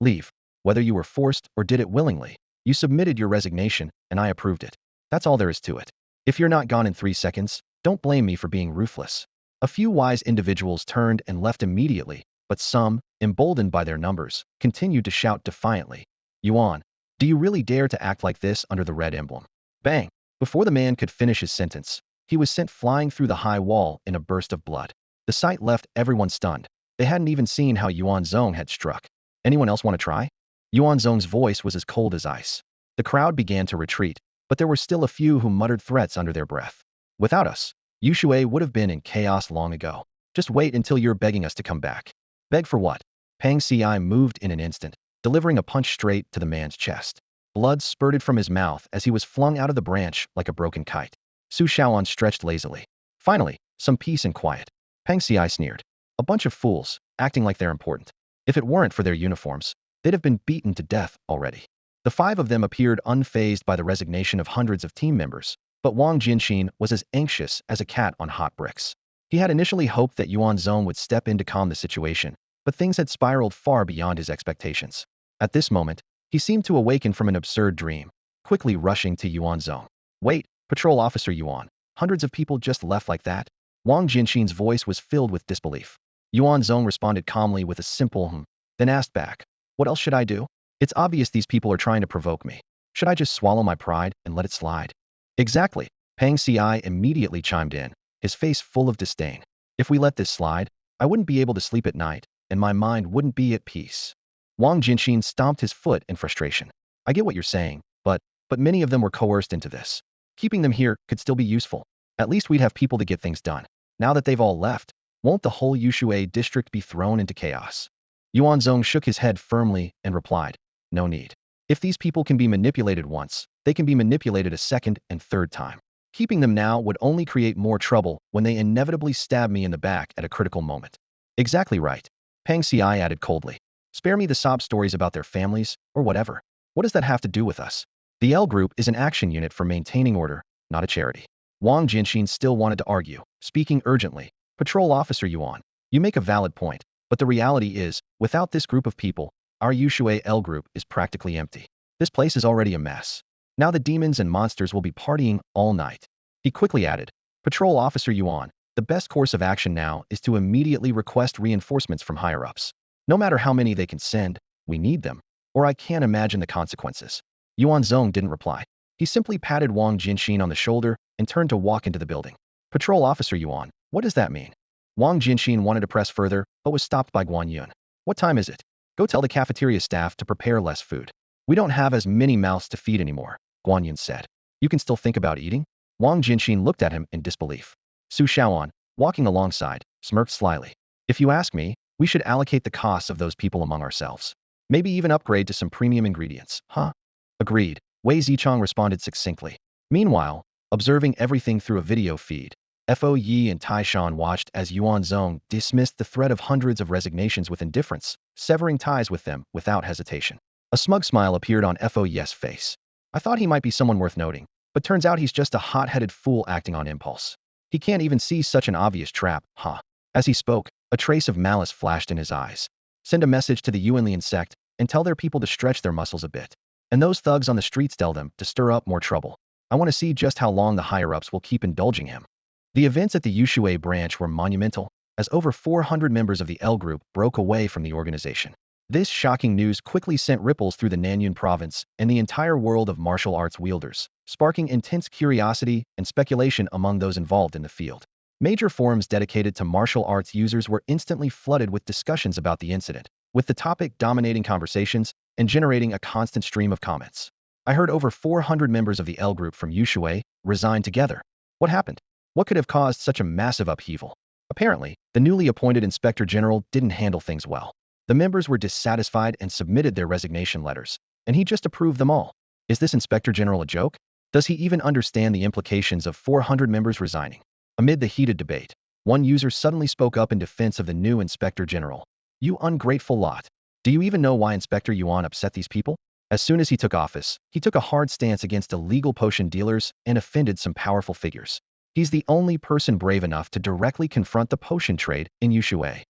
Leave. Whether you were forced or did it willingly, you submitted your resignation, and I approved it. That's all there is to it. If you're not gone in 3 seconds, don't blame me for being ruthless. A few wise individuals turned and left immediately, but some, emboldened by their numbers, continued to shout defiantly. Yuan, do you really dare to act like this under the red emblem? Bang! Before the man could finish his sentence, he was sent flying through the high wall in a burst of blood. The sight left everyone stunned. They hadn't even seen how Yuan Zong had struck. Anyone else want to try? Yuan Zong's voice was as cold as ice. The crowd began to retreat, but there were still a few who muttered threats under their breath. Without us, Yushui would have been in chaos long ago. Just wait until you're begging us to come back. Beg for what? Pang Ci moved in an instant, delivering a punch straight to the man's chest. Blood spurted from his mouth as he was flung out of the branch like a broken kite. Su Shaoan stretched lazily. Finally, some peace and quiet. Pang Ci sneered. A bunch of fools, acting like they're important. If it weren't for their uniforms, they'd have been beaten to death already. The 5 of them appeared unfazed by the resignation of hundreds of team members, but Wang Jianxin was as anxious as a cat on hot bricks. He had initially hoped that Yuan Zong would step in to calm the situation, but things had spiraled far beyond his expectations. At this moment, he seemed to awaken from an absurd dream, quickly rushing to Yuan Zong. Wait, Patrol Officer Yuan, hundreds of people just left like that? Wang Jianxin's voice was filled with disbelief. Yuan Zong responded calmly with a simple then asked back. What else should I do? It's obvious these people are trying to provoke me. Should I just swallow my pride and let it slide? Exactly. Pang Ci immediately chimed in, his face full of disdain. If we let this slide, I wouldn't be able to sleep at night, and my mind wouldn't be at peace. Wang Jianxin stomped his foot in frustration. I get what you're saying, but many of them were coerced into this. Keeping them here could still be useful. At least we'd have people to get things done. Now that they've all left, won't the whole Yushui district be thrown into chaos? Yuan Zong shook his head firmly and replied, no need. If these people can be manipulated once, they can be manipulated a second and third time. Keeping them now would only create more trouble when they inevitably stab me in the back at a critical moment. Exactly right. Pang Ci added coldly. Spare me the sob stories about their families, or whatever. What does that have to do with us? The L Group is an action unit for maintaining order, not a charity. Wang Jianxin still wanted to argue, speaking urgently. Patrol Officer Yuan, you make a valid point, but the reality is, without this group of people, our Yushui L Group is practically empty. This place is already a mess. Now the demons and monsters will be partying all night. He quickly added, Patrol Officer Yuan, the best course of action now is to immediately request reinforcements from higher-ups. No matter how many they can send, we need them, or I can't imagine the consequences. Yuan Zong didn't reply. He simply patted Wang Jianxin on the shoulder and turned to walk into the building. Patrol Officer Yuan, what does that mean? Wang Jianxin wanted to press further, but was stopped by Guan Yun. What time is it? Go tell the cafeteria staff to prepare less food. We don't have as many mouths to feed anymore, Guan Yun said. You can still think about eating? Wang Jianxin looked at him in disbelief. Su Shaoan, walking alongside, smirked slyly. If you ask me, we should allocate the costs of those people among ourselves. Maybe even upgrade to some premium ingredients, huh? Agreed, Wei Zichong responded succinctly. Meanwhile, observing everything through a video feed, Fo Yi and Tai Shan watched as Yuan Zong dismissed the threat of hundreds of resignations with indifference, severing ties with them without hesitation. A smug smile appeared on Fo Yi's face. I thought he might be someone worth noting, but turns out he's just a hot-headed fool acting on impulse. He can't even see such an obvious trap, huh? As he spoke, a trace of malice flashed in his eyes. Send a message to the Yuanlian sect and tell their people to stretch their muscles a bit. And those thugs on the streets tell them to stir up more trouble. I want to see just how long the higher-ups will keep indulging him. The events at the Yushui branch were monumental, as over 400 members of the L group broke away from the organization. This shocking news quickly sent ripples through the Nanyuan province and the entire world of martial arts wielders, sparking intense curiosity and speculation among those involved in the field. Major forums dedicated to martial arts users were instantly flooded with discussions about the incident, with the topic dominating conversations and generating a constant stream of comments. I heard over 400 members of the L group from Yushui resign together. What happened? What could have caused such a massive upheaval? Apparently, the newly appointed Inspector General didn't handle things well. The members were dissatisfied and submitted their resignation letters, and he just approved them all. Is this Inspector General a joke? Does he even understand the implications of 400 members resigning? Amid the heated debate, one user suddenly spoke up in defense of the new Inspector General. You ungrateful lot. Do you even know why Inspector Yuan upset these people? As soon as he took office, he took a hard stance against illegal potion dealers and offended some powerful figures. He's the only person brave enough to directly confront the potion trade in Yushui.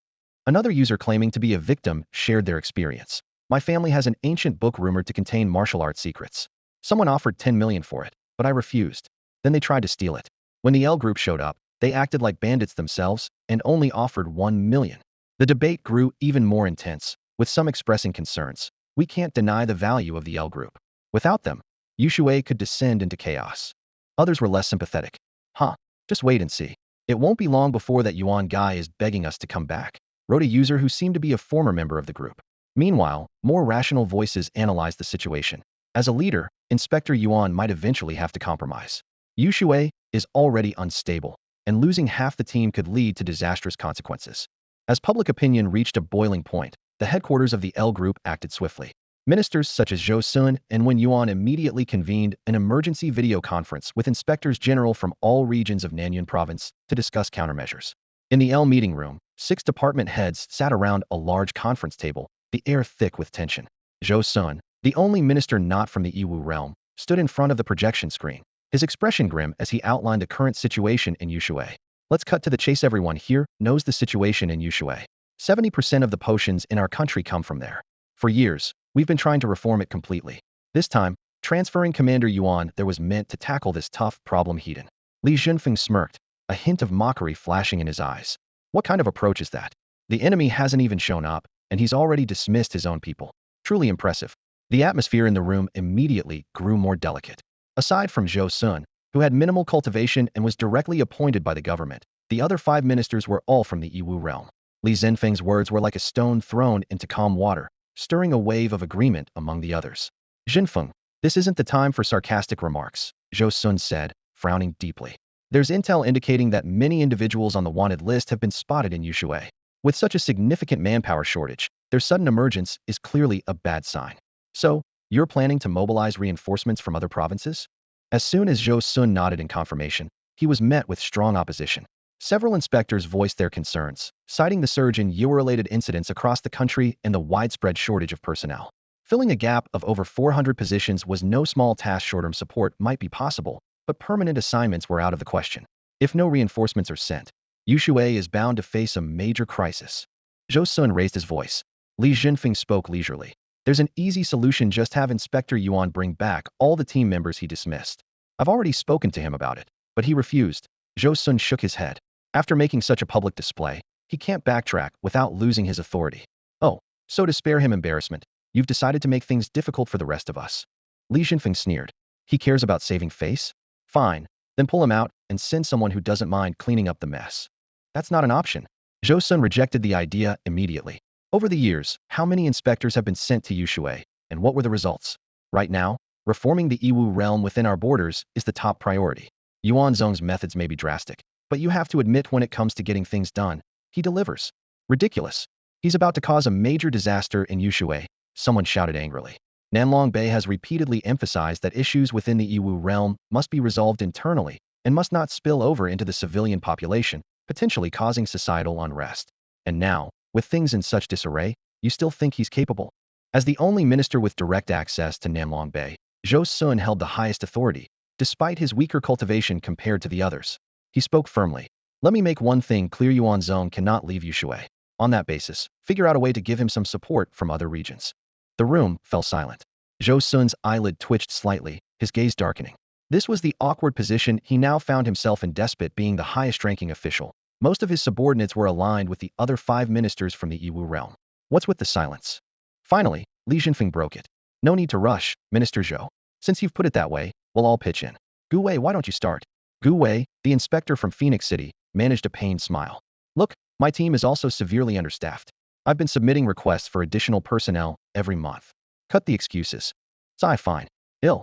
Another user claiming to be a victim shared their experience. My family has an ancient book rumored to contain martial arts secrets. Someone offered 10 million for it, but I refused. Then they tried to steal it. When the L group showed up, they acted like bandits themselves and only offered 1 million. The debate grew even more intense, with some expressing concerns. We can't deny the value of the L group. Without them, Yushui could descend into chaos. Others were less sympathetic. Huh, just wait and see. It won't be long before that Yuan guy is begging us to come back, wrote a user who seemed to be a former member of the group. Meanwhile, more rational voices analyzed the situation. As a leader, Inspector Yuan might eventually have to compromise. Yushui is already unstable, and losing half the team could lead to disastrous consequences. As public opinion reached a boiling point, the headquarters of the L group acted swiftly. Ministers such as Zhou Sun and Wen Yuan immediately convened an emergency video conference with inspectors general from all regions of Nanyuan province to discuss countermeasures. In the L meeting room, 6 department heads sat around a large conference table, the air thick with tension. Zhou Sun, the only minister not from the Yiwu realm, stood in front of the projection screen, his expression grim as he outlined the current situation in Yushui. Let's cut to the chase. Everyone here knows the situation in Yushui. 70% of the potions in our country come from there. For years, we've been trying to reform it completely. This time, transferring Commander Yuan there was meant to tackle this tough problem head-on. Li Junfeng smirked, a hint of mockery flashing in his eyes. What kind of approach is that? The enemy hasn't even shown up, and he's already dismissed his own people. Truly impressive. The atmosphere in the room immediately grew more delicate. Aside from Zhou Sun, who had minimal cultivation and was directly appointed by the government, the other 5 ministers were all from the Yiwu realm. Li Zhenfeng's words were like a stone thrown into calm water, stirring a wave of agreement among the others. Zhenfeng, this isn't the time for sarcastic remarks, Zhou Sun said, frowning deeply. There's intel indicating that many individuals on the wanted list have been spotted in Yushui. With such a significant manpower shortage, their sudden emergence is clearly a bad sign. So, you're planning to mobilize reinforcements from other provinces? As soon as Zhou Sun nodded in confirmation, he was met with strong opposition. Several inspectors voiced their concerns, citing the surge in Yiwu-related incidents across the country and the widespread shortage of personnel. Filling a gap of over 400 positions was no small task. Short-term support might be possible, but permanent assignments were out of the question. If no reinforcements are sent, Yushui is bound to face a major crisis. Zhou Sun raised his voice. Li Zhenfeng spoke leisurely. There's an easy solution, just have Inspector Yuan bring back all the team members he dismissed. I've already spoken to him about it, but he refused. Zhou Sun shook his head. After making such a public display, he can't backtrack without losing his authority. Oh, so to spare him embarrassment, you've decided to make things difficult for the rest of us. Li Zhenfeng sneered. He cares about saving face? Fine, then pull him out and send someone who doesn't mind cleaning up the mess. That's not an option. Zhou Sun rejected the idea immediately. Over the years, how many inspectors have been sent to Yushui, and what were the results? Right now, reforming the Yiwu realm within our borders is the top priority. Yuan Zong's methods may be drastic, But you have to admit when it comes to getting things done, he delivers. Ridiculous. He's about to cause a major disaster in Yushui, someone shouted angrily. Nanlong Bei has repeatedly emphasized that issues within the Yiwu realm must be resolved internally and must not spill over into the civilian population, potentially causing societal unrest. And now, with things in such disarray, you still think he's capable? As the only minister with direct access to Nanlong Bei, Zhou Sun held the highest authority, despite his weaker cultivation compared to the others. He spoke firmly. Let me make one thing clear: Yuan Zong cannot leave Yushui. On that basis, figure out a way to give him some support from other regions. The room fell silent. Zhou Sun's eyelid twitched slightly, his gaze darkening. This was the awkward position he now found himself in, despite being the highest-ranking official. Most of his subordinates were aligned with the other 5 ministers from the Yiwu realm. What's with the silence? Finally, Li Jinfeng broke it. No need to rush, Minister Zhou. Since you've put it that way, we'll all pitch in. Gu Wei, why don't you start? Gu Wei, the inspector from Phoenix City, managed a pained smile. Look, my team is also severely understaffed. I've been submitting requests for additional personnel every month. Cut the excuses. Fine. Ill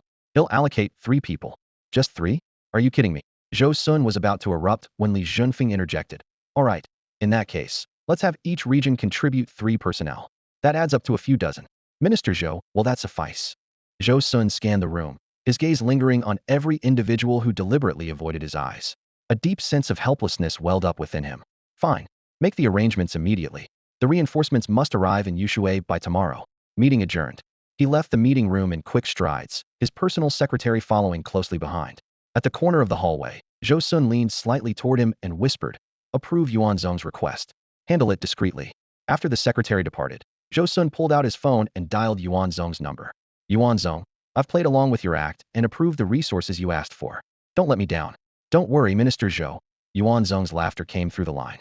allocate 3 people. Just 3? Are you kidding me? Zhou Sun was about to erupt when Li Junfeng interjected. All right. In that case, let's have each region contribute 3 personnel. That adds up to a few dozen. Minister Zhou, will that suffice? Zhou Sun scanned the room, his gaze lingering on every individual who deliberately avoided his eyes. A deep sense of helplessness welled up within him. Fine. Make the arrangements immediately. The reinforcements must arrive in Yushui by tomorrow. Meeting adjourned. He left the meeting room in quick strides, his personal secretary following closely behind. At the corner of the hallway, Zhou Sun leaned slightly toward him and whispered, "Approve Yuan Zong's request. Handle it discreetly." After the secretary departed, Zhou Sun pulled out his phone and dialed Yuan Zong's number. Yuan Zong, I've played along with your act and approved the resources you asked for. Don't let me down. Don't worry, Minister Zhou. Yuan Zong's laughter came through the line.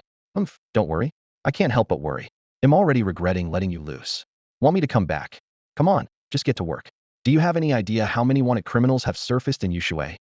Don't worry. I can't help but worry. I'm already regretting letting you loose. Want me to come back? Come on, just get to work. Do you have any idea how many wanted criminals have surfaced in Yushui?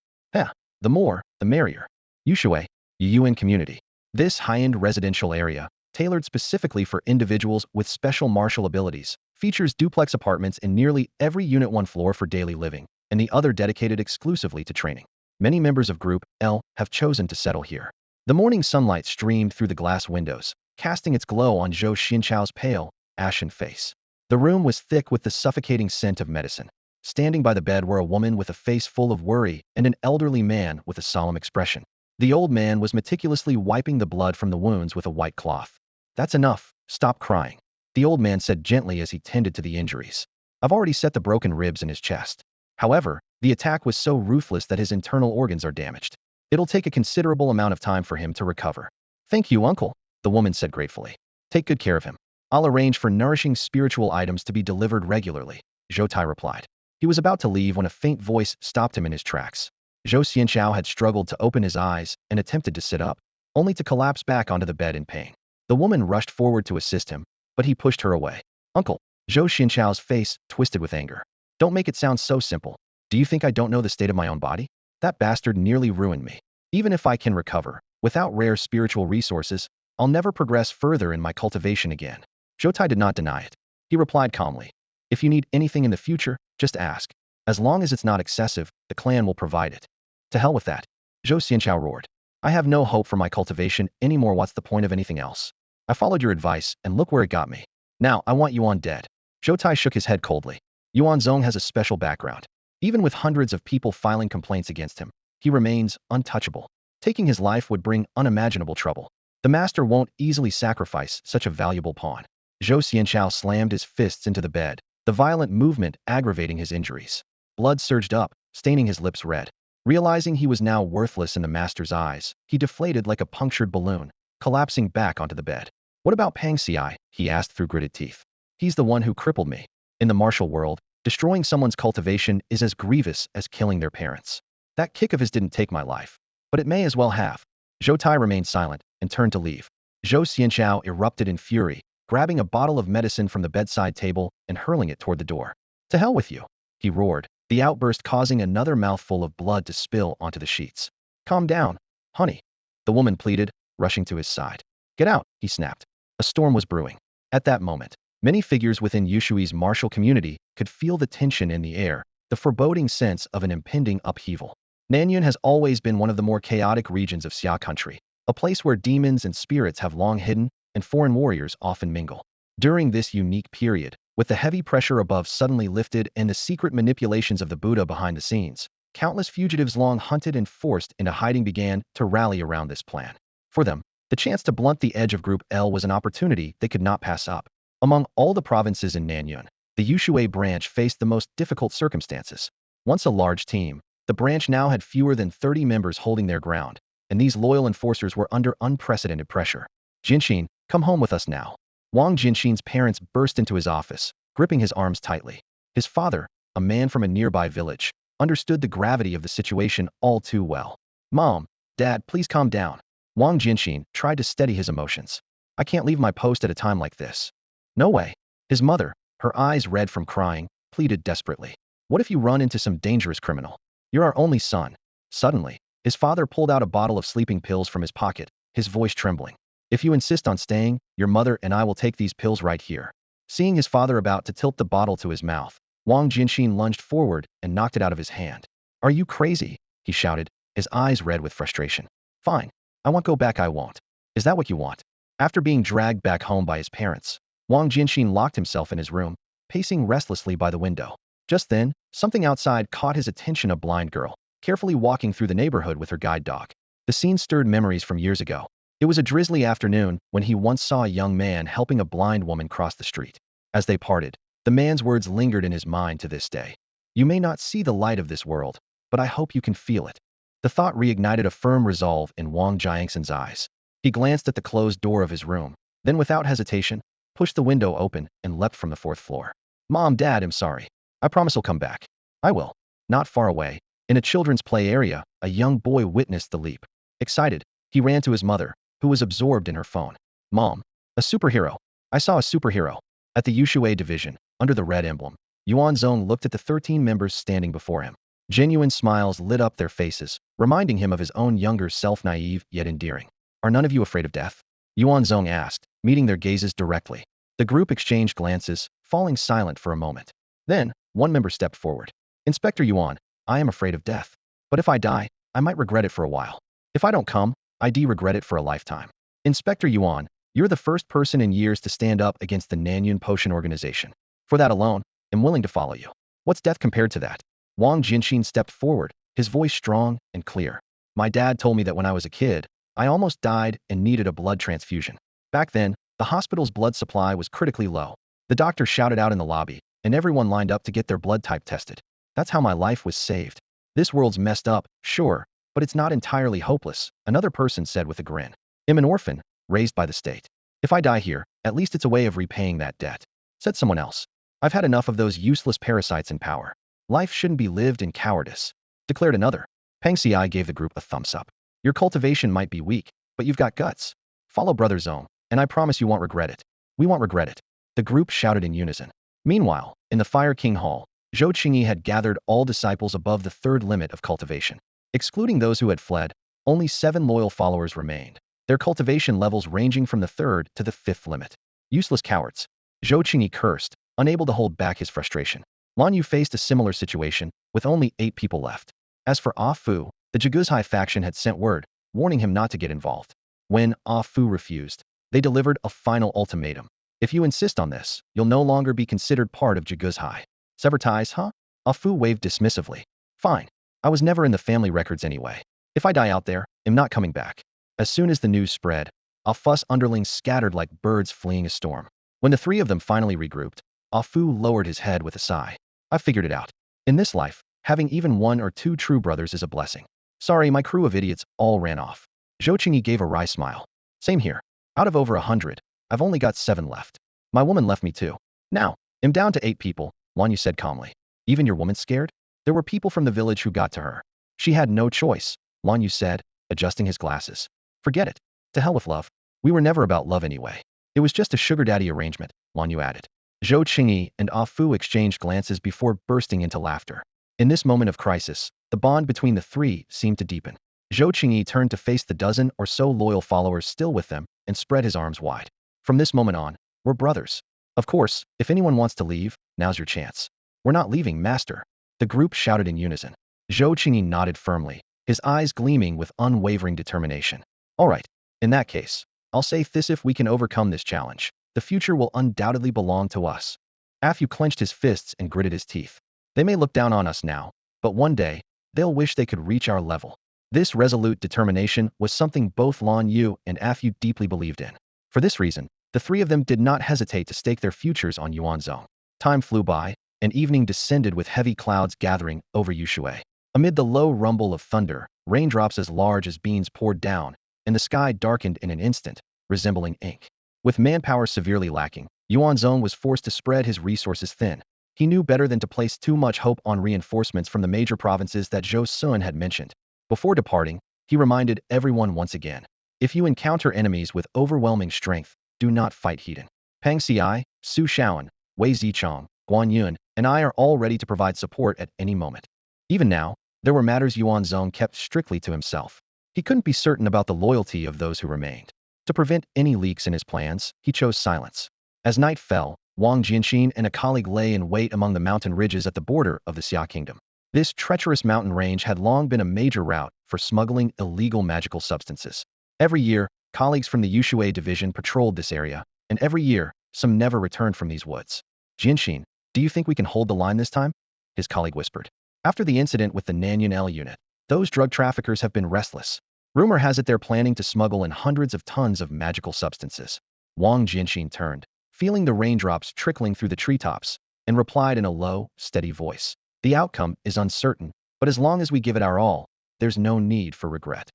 The more, the merrier. Yushui, Yuan community. This high-end residential area, tailored specifically for individuals with special martial abilities, features duplex apartments in nearly every unit, 1 floor for daily living, and the other dedicated exclusively to training. Many members of Group L have chosen to settle here. The morning sunlight streamed through the glass windows, casting its glow on Zhou Xianchao's pale, ashen face. The room was thick with the suffocating scent of medicine. Standing by the bed were a woman with a face full of worry and an elderly man with a solemn expression. The old man was meticulously wiping the blood from the wounds with a white cloth. That's enough, stop crying, the old man said gently as he tended to the injuries. I've already set the broken ribs in his chest. However, the attack was so ruthless that his internal organs are damaged. It'll take a considerable amount of time for him to recover. Thank you, uncle, the woman said gratefully. Take good care of him. I'll arrange for nourishing spiritual items to be delivered regularly, Zhou Tai replied. He was about to leave when a faint voice stopped him in his tracks. Zhou Xianchao had struggled to open his eyes and attempted to sit up, only to collapse back onto the bed in pain. The woman rushed forward to assist him, but he pushed her away. Uncle, Zhou Xianchao's face twisted with anger. Don't make it sound so simple. Do you think I don't know the state of my own body? That bastard nearly ruined me. Even if I can recover, without rare spiritual resources, I'll never progress further in my cultivation again. Zhou Tai did not deny it. He replied calmly. If you need anything in the future, just ask. As long as it's not excessive, the clan will provide it. To hell with that. Zhou Xianchao roared. I have no hope for my cultivation anymore. What's the point of anything else? I followed your advice, and look where it got me. Now, I want Yuan dead. Zhou Tai shook his head coldly. Yuan Zong has a special background. Even with hundreds of people filing complaints against him, he remains untouchable. Taking his life would bring unimaginable trouble. The master won't easily sacrifice such a valuable pawn. Zhou Xianchao slammed his fists into the bed, the violent movement aggravating his injuries. Blood surged up, staining his lips red. Realizing he was now worthless in the master's eyes, he deflated like a punctured balloon, collapsing back onto the bed. What about Pang Xi? He asked through gritted teeth. He's the one who crippled me. In the martial world, destroying someone's cultivation is as grievous as killing their parents. That kick of his didn't take my life, but it may as well have. Zhou Tai remained silent and turned to leave. Zhou Xianchao erupted in fury, grabbing a bottle of medicine from the bedside table and hurling it toward the door. To hell with you, he roared, the outburst causing another mouthful of blood to spill onto the sheets. Calm down, honey, the woman pleaded, rushing to his side. Get out, he snapped. A storm was brewing. At that moment, many figures within Yushui's martial community could feel the tension in the air, the foreboding sense of an impending upheaval. Nanyuan has always been one of the more chaotic regions of Xia country. a place where demons and spirits have long hidden and foreign warriors often mingle. During this unique period, with the heavy pressure above suddenly lifted and the secret manipulations of the Buddha behind the scenes, countless fugitives long hunted and forced into hiding began to rally around this plan. For them, the chance to blunt the edge of Group L was an opportunity they could not pass up. Among all the provinces in Nanyun, the Yushui branch faced the most difficult circumstances. Once a large team, the branch now had fewer than 30 members holding their ground, and these loyal enforcers were under unprecedented pressure. Jinshin, come home with us now. Wang Jinshin's parents burst into his office, gripping his arms tightly. His father, a man from a nearby village, understood the gravity of the situation all too well. Mom, Dad, please calm down. Wang Jinshin tried to steady his emotions. I can't leave my post at a time like this. No way. His mother, her eyes red from crying, pleaded desperately. What if you run into some dangerous criminal? You're our only son. Suddenly, his father pulled out a bottle of sleeping pills from his pocket, his voice trembling. If you insist on staying, your mother and I will take these pills right here. Seeing his father about to tilt the bottle to his mouth, Wang Jinshin lunged forward and knocked it out of his hand. Are you crazy? He shouted, his eyes red with frustration. Fine. I won't go back, I won't. Is that what you want? After being dragged back home by his parents, Wang Jinshin locked himself in his room, pacing restlessly by the window. Just then, something outside caught his attention, a blind girl, carefully walking through the neighborhood with her guide dog. The scene stirred memories from years ago. It was a drizzly afternoon when he once saw a young man helping a blind woman cross the street. As they parted, the man's words lingered in his mind to this day. You may not see the light of this world, but I hope you can feel it. The thought reignited a firm resolve in Wang Jiangshan's eyes. He glanced at the closed door of his room, then without hesitation, pushed the window open and leapt from the 4th floor. Mom, Dad, I'm sorry. I promise I'll come back. I will. Not far away, in a children's play area, a young boy witnessed the leap. Excited, he ran to his mother, who was absorbed in her phone. Mom, a superhero. I saw a superhero. At the Yushui division, under the red emblem, Yuan Zong looked at the 13 members standing before him. Genuine smiles lit up their faces, reminding him of his own younger self, naive yet endearing. Are none of you afraid of death? Yuan Zong asked, meeting their gazes directly. The group exchanged glances, falling silent for a moment. Then, one member stepped forward. Inspector Yuan, I am afraid of death. But if I die, I might regret it for a while. If I don't come, I'd regret it for a lifetime. Inspector Yuan, you're the first person in years to stand up against the Nanyun Potion Organization. For that alone, I'm willing to follow you. What's death compared to that? Wang Jinshin stepped forward, his voice strong and clear. My dad told me that when I was a kid, I almost died and needed a blood transfusion. Back then, the hospital's blood supply was critically low. The doctor shouted out in the lobby, and everyone lined up to get their blood type tested. That's how my life was saved. This world's messed up, sure, but it's not entirely hopeless, another person said with a grin. I'm an orphan, raised by the state. If I die here, at least it's a way of repaying that debt, said someone else. I've had enough of those useless parasites in power. Life shouldn't be lived in cowardice, declared another. Peng Xiai gave the group a thumbs up. Your cultivation might be weak, but you've got guts. Follow Brother Zong, and I promise you won't regret it. We won't regret it. The group shouted in unison. Meanwhile, in the Fire King Hall, Zhou Qingyi had gathered all disciples above the 3rd limit of cultivation. Excluding those who had fled, only 7 loyal followers remained, their cultivation levels ranging from the 3rd to the 5th limit. Useless cowards. Zhou Qingyi cursed, unable to hold back his frustration. Lan Yu faced a similar situation, with only 8 people left. As for Ah Fu, the Jaguzhai faction had sent word, warning him not to get involved. When Ah Fu refused, they delivered a final ultimatum. If you insist on this, you'll no longer be considered part of Jaguzhai. Sever ties, huh? Ah Fu waved dismissively. Fine. I was never in the family records anyway. If I die out there, I'm not coming back. As soon as the news spread, Ah Fu's underlings scattered like birds fleeing a storm. When the 3 of them finally regrouped, Ah Fu lowered his head with a sigh. I figured it out. In this life, having even 1 or 2 true brothers is a blessing. Sorry, my crew of idiots all ran off. Zhou Qingyi gave a wry smile. Same here. Out of over 100, I've only got 7 left. My woman left me too. Now, I'm down to 8 people, Wan Yu said calmly. Even your woman scared? There were people from the village who got to her. She had no choice, Wan Yu said, adjusting his glasses. Forget it. To hell with love. We were never about love anyway. It was just a sugar daddy arrangement, Wan Yu added. Zhou Qingyi and Ah Fu exchanged glances before bursting into laughter. In this moment of crisis, the bond between the 3 seemed to deepen. Zhou Qingyi turned to face the dozen or so loyal followers still with them and spread his arms wide. From this moment on, we're brothers. Of course, if anyone wants to leave, now's your chance. We're not leaving, master. The group shouted in unison. Zhou Qingyi nodded firmly, his eyes gleaming with unwavering determination. All right, In that case, I'll say this: if we can overcome this challenge, the future will undoubtedly belong to us. Afu clenched his fists and gritted his teeth. They may look down on us now, but one day, they'll wish they could reach our level. This resolute determination was something both Lan Yu and Afu deeply believed in. For this reason, the three of them did not hesitate to stake their futures on Yuan Zong. Time flew by, and evening descended with heavy clouds gathering over Yushui. Amid the low rumble of thunder, raindrops as large as beans poured down, and the sky darkened in an instant, resembling ink. With manpower severely lacking, Yuan Zong was forced to spread his resources thin. He knew better than to place too much hope on reinforcements from the major provinces that Zhou Sun had mentioned. Before departing, he reminded everyone once again, if you encounter enemies with overwhelming strength, do not fight Heaton. Pang Xi, Su Shaoan, Wei Zichong, Guan Yun, and I are all ready to provide support at any moment. Even now, there were matters Yuan Zong kept strictly to himself. He couldn't be certain about the loyalty of those who remained. To prevent any leaks in his plans, he chose silence. As night fell, Wang Jianxin and a colleague lay in wait among the mountain ridges at the border of the Xia Kingdom. This treacherous mountain range had long been a major route for smuggling illegal magical substances. Every year, colleagues from the Yushui division patrolled this area, and every year, some never returned from these woods. Jianxin, do you think we can hold the line this time? His colleague whispered. After the incident with the Nanyun L unit, those drug traffickers have been restless. Rumor has it they're planning to smuggle in hundreds of tons of magical substances. Wang Jianxin turned, feeling the raindrops trickling through the treetops, and replied in a low, steady voice. The outcome is uncertain, but as long as we give it our all, there's no need for regret.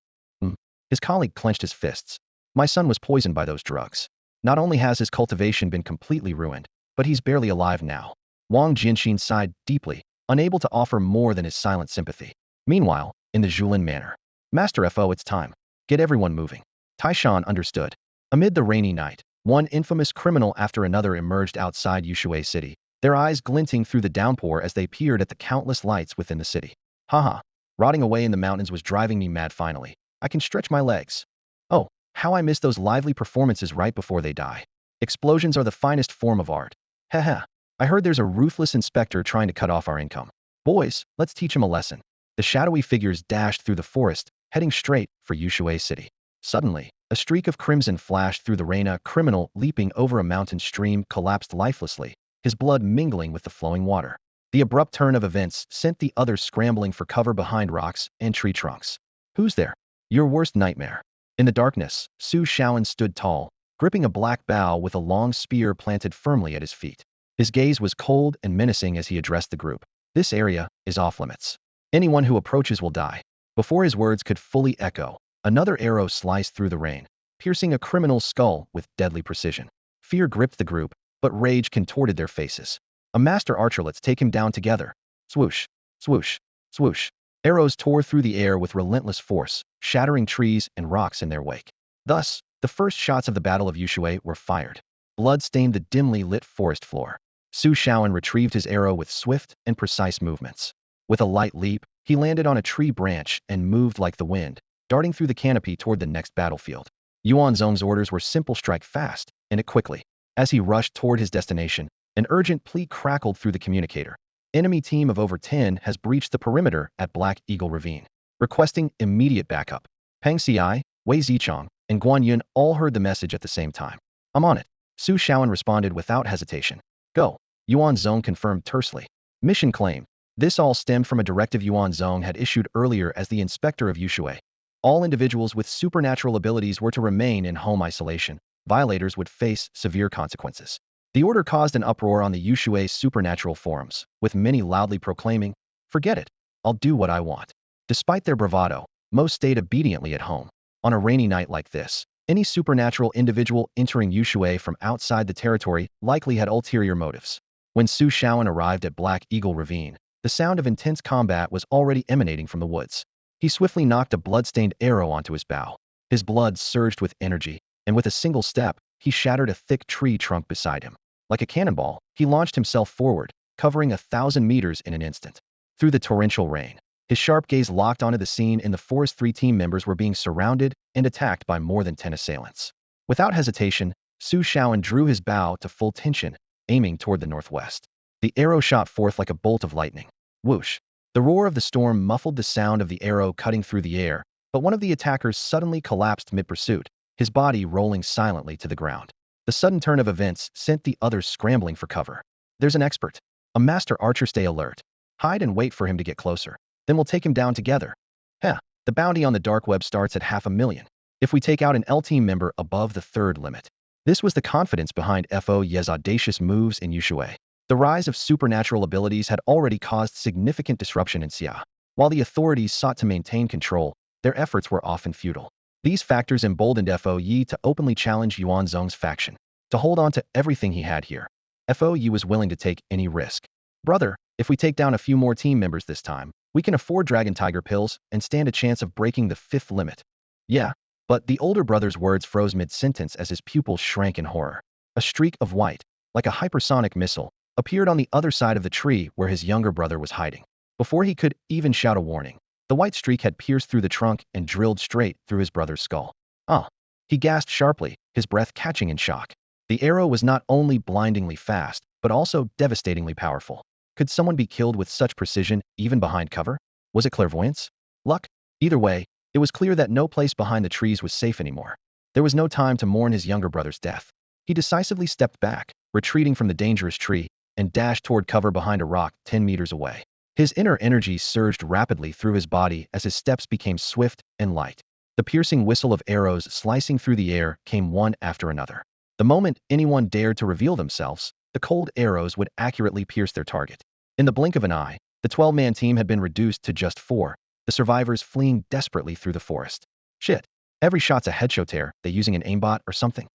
His colleague clenched his fists. My son was poisoned by those drugs. Not only has his cultivation been completely ruined, but he's barely alive now. Wang Jianxin sighed deeply, unable to offer more than his silent sympathy. Meanwhile, in the Julin manor, Master Fo, it's time. Get everyone moving. Taishan understood. Amid the rainy night, one infamous criminal after another emerged outside Yushui City, their eyes glinting through the downpour as they peered at the countless lights within the city. Haha, rotting away in the mountains was driving me mad finally. I can stretch my legs. Oh, how I miss those lively performances right before they die. Explosions are the finest form of art. Haha, I heard there's a ruthless inspector trying to cut off our income. Boys, let's teach him a lesson. The shadowy figures dashed through the forest, heading straight for Yushui City. Suddenly, a streak of crimson flashed through the rain. A criminal leaping over a mountain stream collapsed lifelessly, his blood mingling with the flowing water. The abrupt turn of events sent the others scrambling for cover behind rocks and tree trunks. Who's there? Your worst nightmare. In the darkness, Su Shaoan stood tall, gripping a black bough with a long spear planted firmly at his feet. His gaze was cold and menacing as he addressed the group. This area is off limits. Anyone who approaches will die. Before his words could fully echo, another arrow sliced through the rain, piercing a criminal's skull with deadly precision. Fear gripped the group, but rage contorted their faces. A master archer, let's take him down together. Swoosh, swoosh, swoosh. Arrows tore through the air with relentless force, shattering trees and rocks in their wake. Thus, the first shots of the Battle of Yushui were fired. Blood stained the dimly lit forest floor. Su Shaoan retrieved his arrow with swift and precise movements. With a light leap, he landed on a tree branch and moved like the wind, darting through the canopy toward the next battlefield. Yuan Zong's orders were simple: strike fast, and it quickly. As he rushed toward his destination, an urgent plea crackled through the communicator. Enemy team of over 10 has breached the perimeter at Black Eagle Ravine, requesting immediate backup. Pang Xi, Wei Zichong, and Guan Yun all heard the message at the same time. I'm on it. Su Shaoan responded without hesitation. Go. Yuan Zong confirmed tersely. Mission claimed. This all stemmed from a directive Yuan Zong had issued earlier as the inspector of Yushui. All individuals with supernatural abilities were to remain in home isolation. Violators would face severe consequences. The order caused an uproar on the Yushui supernatural forums, with many loudly proclaiming, "Forget it, I'll do what I want." Despite their bravado, most stayed obediently at home. On a rainy night like this, any supernatural individual entering Yushui from outside the territory likely had ulterior motives. When Su Shaoan arrived at Black Eagle Ravine, the sound of intense combat was already emanating from the woods. He swiftly knocked a blood-stained arrow onto his bow. His blood surged with energy, and with a single step, he shattered a thick tree trunk beside him. Like a cannonball, he launched himself forward, covering 1,000 meters in an instant. Through the torrential rain, his sharp gaze locked onto the scene in the forest. 3 team members were being surrounded and attacked by more than 10 assailants. Without hesitation, Su Shaoan drew his bow to full tension, aiming toward the northwest. The arrow shot forth like a bolt of lightning. Whoosh! The roar of the storm muffled the sound of the arrow cutting through the air, but one of the attackers suddenly collapsed mid-pursuit, his body rolling silently to the ground. The sudden turn of events sent the others scrambling for cover. There's an expert. A master archer, stay alert. Hide and wait for him to get closer. Then we'll take him down together. Heh, the bounty on the dark web starts at 500,000. If we take out an L-team member above the third limit. This was the confidence behind Fo's audacious moves in Yushui. The rise of supernatural abilities had already caused significant disruption in Xia. While the authorities sought to maintain control, their efforts were often futile. These factors emboldened Fo Yi to openly challenge Yuan Zong's faction, to hold on to everything he had here. Fo Yi was willing to take any risk. Brother, if we take down a few more team members this time, we can afford Dragon Tiger pills and stand a chance of breaking the 5th limit. Yeah, but the older brother's words froze mid-sentence as his pupils shrank in horror. A streak of white, like a hypersonic missile, appeared on the other side of the tree where his younger brother was hiding. Before he could even shout a warning, the white streak had pierced through the trunk and drilled straight through his brother's skull. Ah! He gasped sharply, his breath catching in shock. The arrow was not only blindingly fast, but also devastatingly powerful. Could someone be killed with such precision, even behind cover? Was it clairvoyance? Luck? Either way, it was clear that no place behind the trees was safe anymore. There was no time to mourn his younger brother's death. He decisively stepped back, retreating from the dangerous tree, and dashed toward cover behind a rock 10 meters away. His inner energy surged rapidly through his body as his steps became swift and light. The piercing whistle of arrows slicing through the air came one after another. The moment anyone dared to reveal themselves, the cold arrows would accurately pierce their target. In the blink of an eye, the 12-man team had been reduced to just 4, the survivors fleeing desperately through the forest. Shit, every shot's a headshot tear, they using an aimbot or something?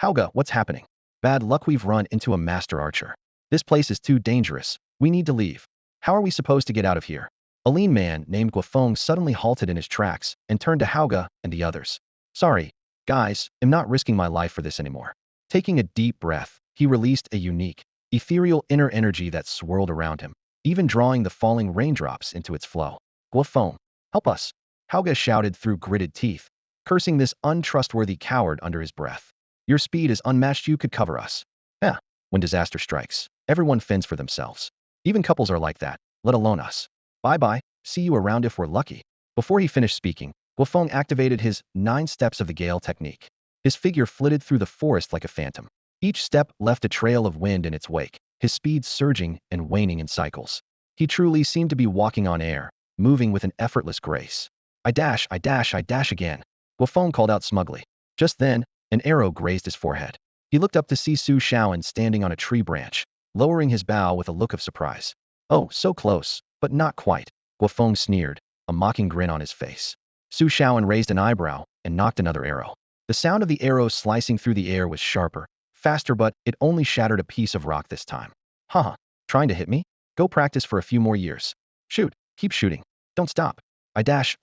Hauga, what's happening? Bad luck, we've run into a master archer. This place is too dangerous, we need to leave. How are we supposed to get out of here? A lean man named Guofeng suddenly halted in his tracks and turned to Hauga and the others. Sorry, guys, I'm not risking my life for this anymore. Taking a deep breath, he released a unique, ethereal inner energy that swirled around him, even drawing the falling raindrops into its flow. Guofeng, help us! Hauga shouted through gritted teeth, cursing this untrustworthy coward under his breath. Your speed is unmatched, you could cover us. Eh, when disaster strikes, everyone fends for themselves. Even couples are like that, let alone us. Bye-bye, see you around if we're lucky. Before he finished speaking, Guofeng activated his 9 steps of the gale technique. His figure flitted through the forest like a phantom. Each step left a trail of wind in its wake, his speed surging and waning in cycles. He truly seemed to be walking on air, moving with an effortless grace. I dash again. Guofeng called out smugly. Just then, an arrow grazed his forehead. He looked up to see Su Shaoan standing on a tree branch, lowering his bow with a look of surprise. Oh, so close, but not quite, Guofeng sneered, a mocking grin on his face. Su Shaoan raised an eyebrow and knocked another arrow. The sound of the arrow slicing through the air was sharper, faster, but it only shattered a piece of rock this time. Haha, trying to hit me? Go practice for a few more years. Shoot, keep shooting. Don't stop. I dash.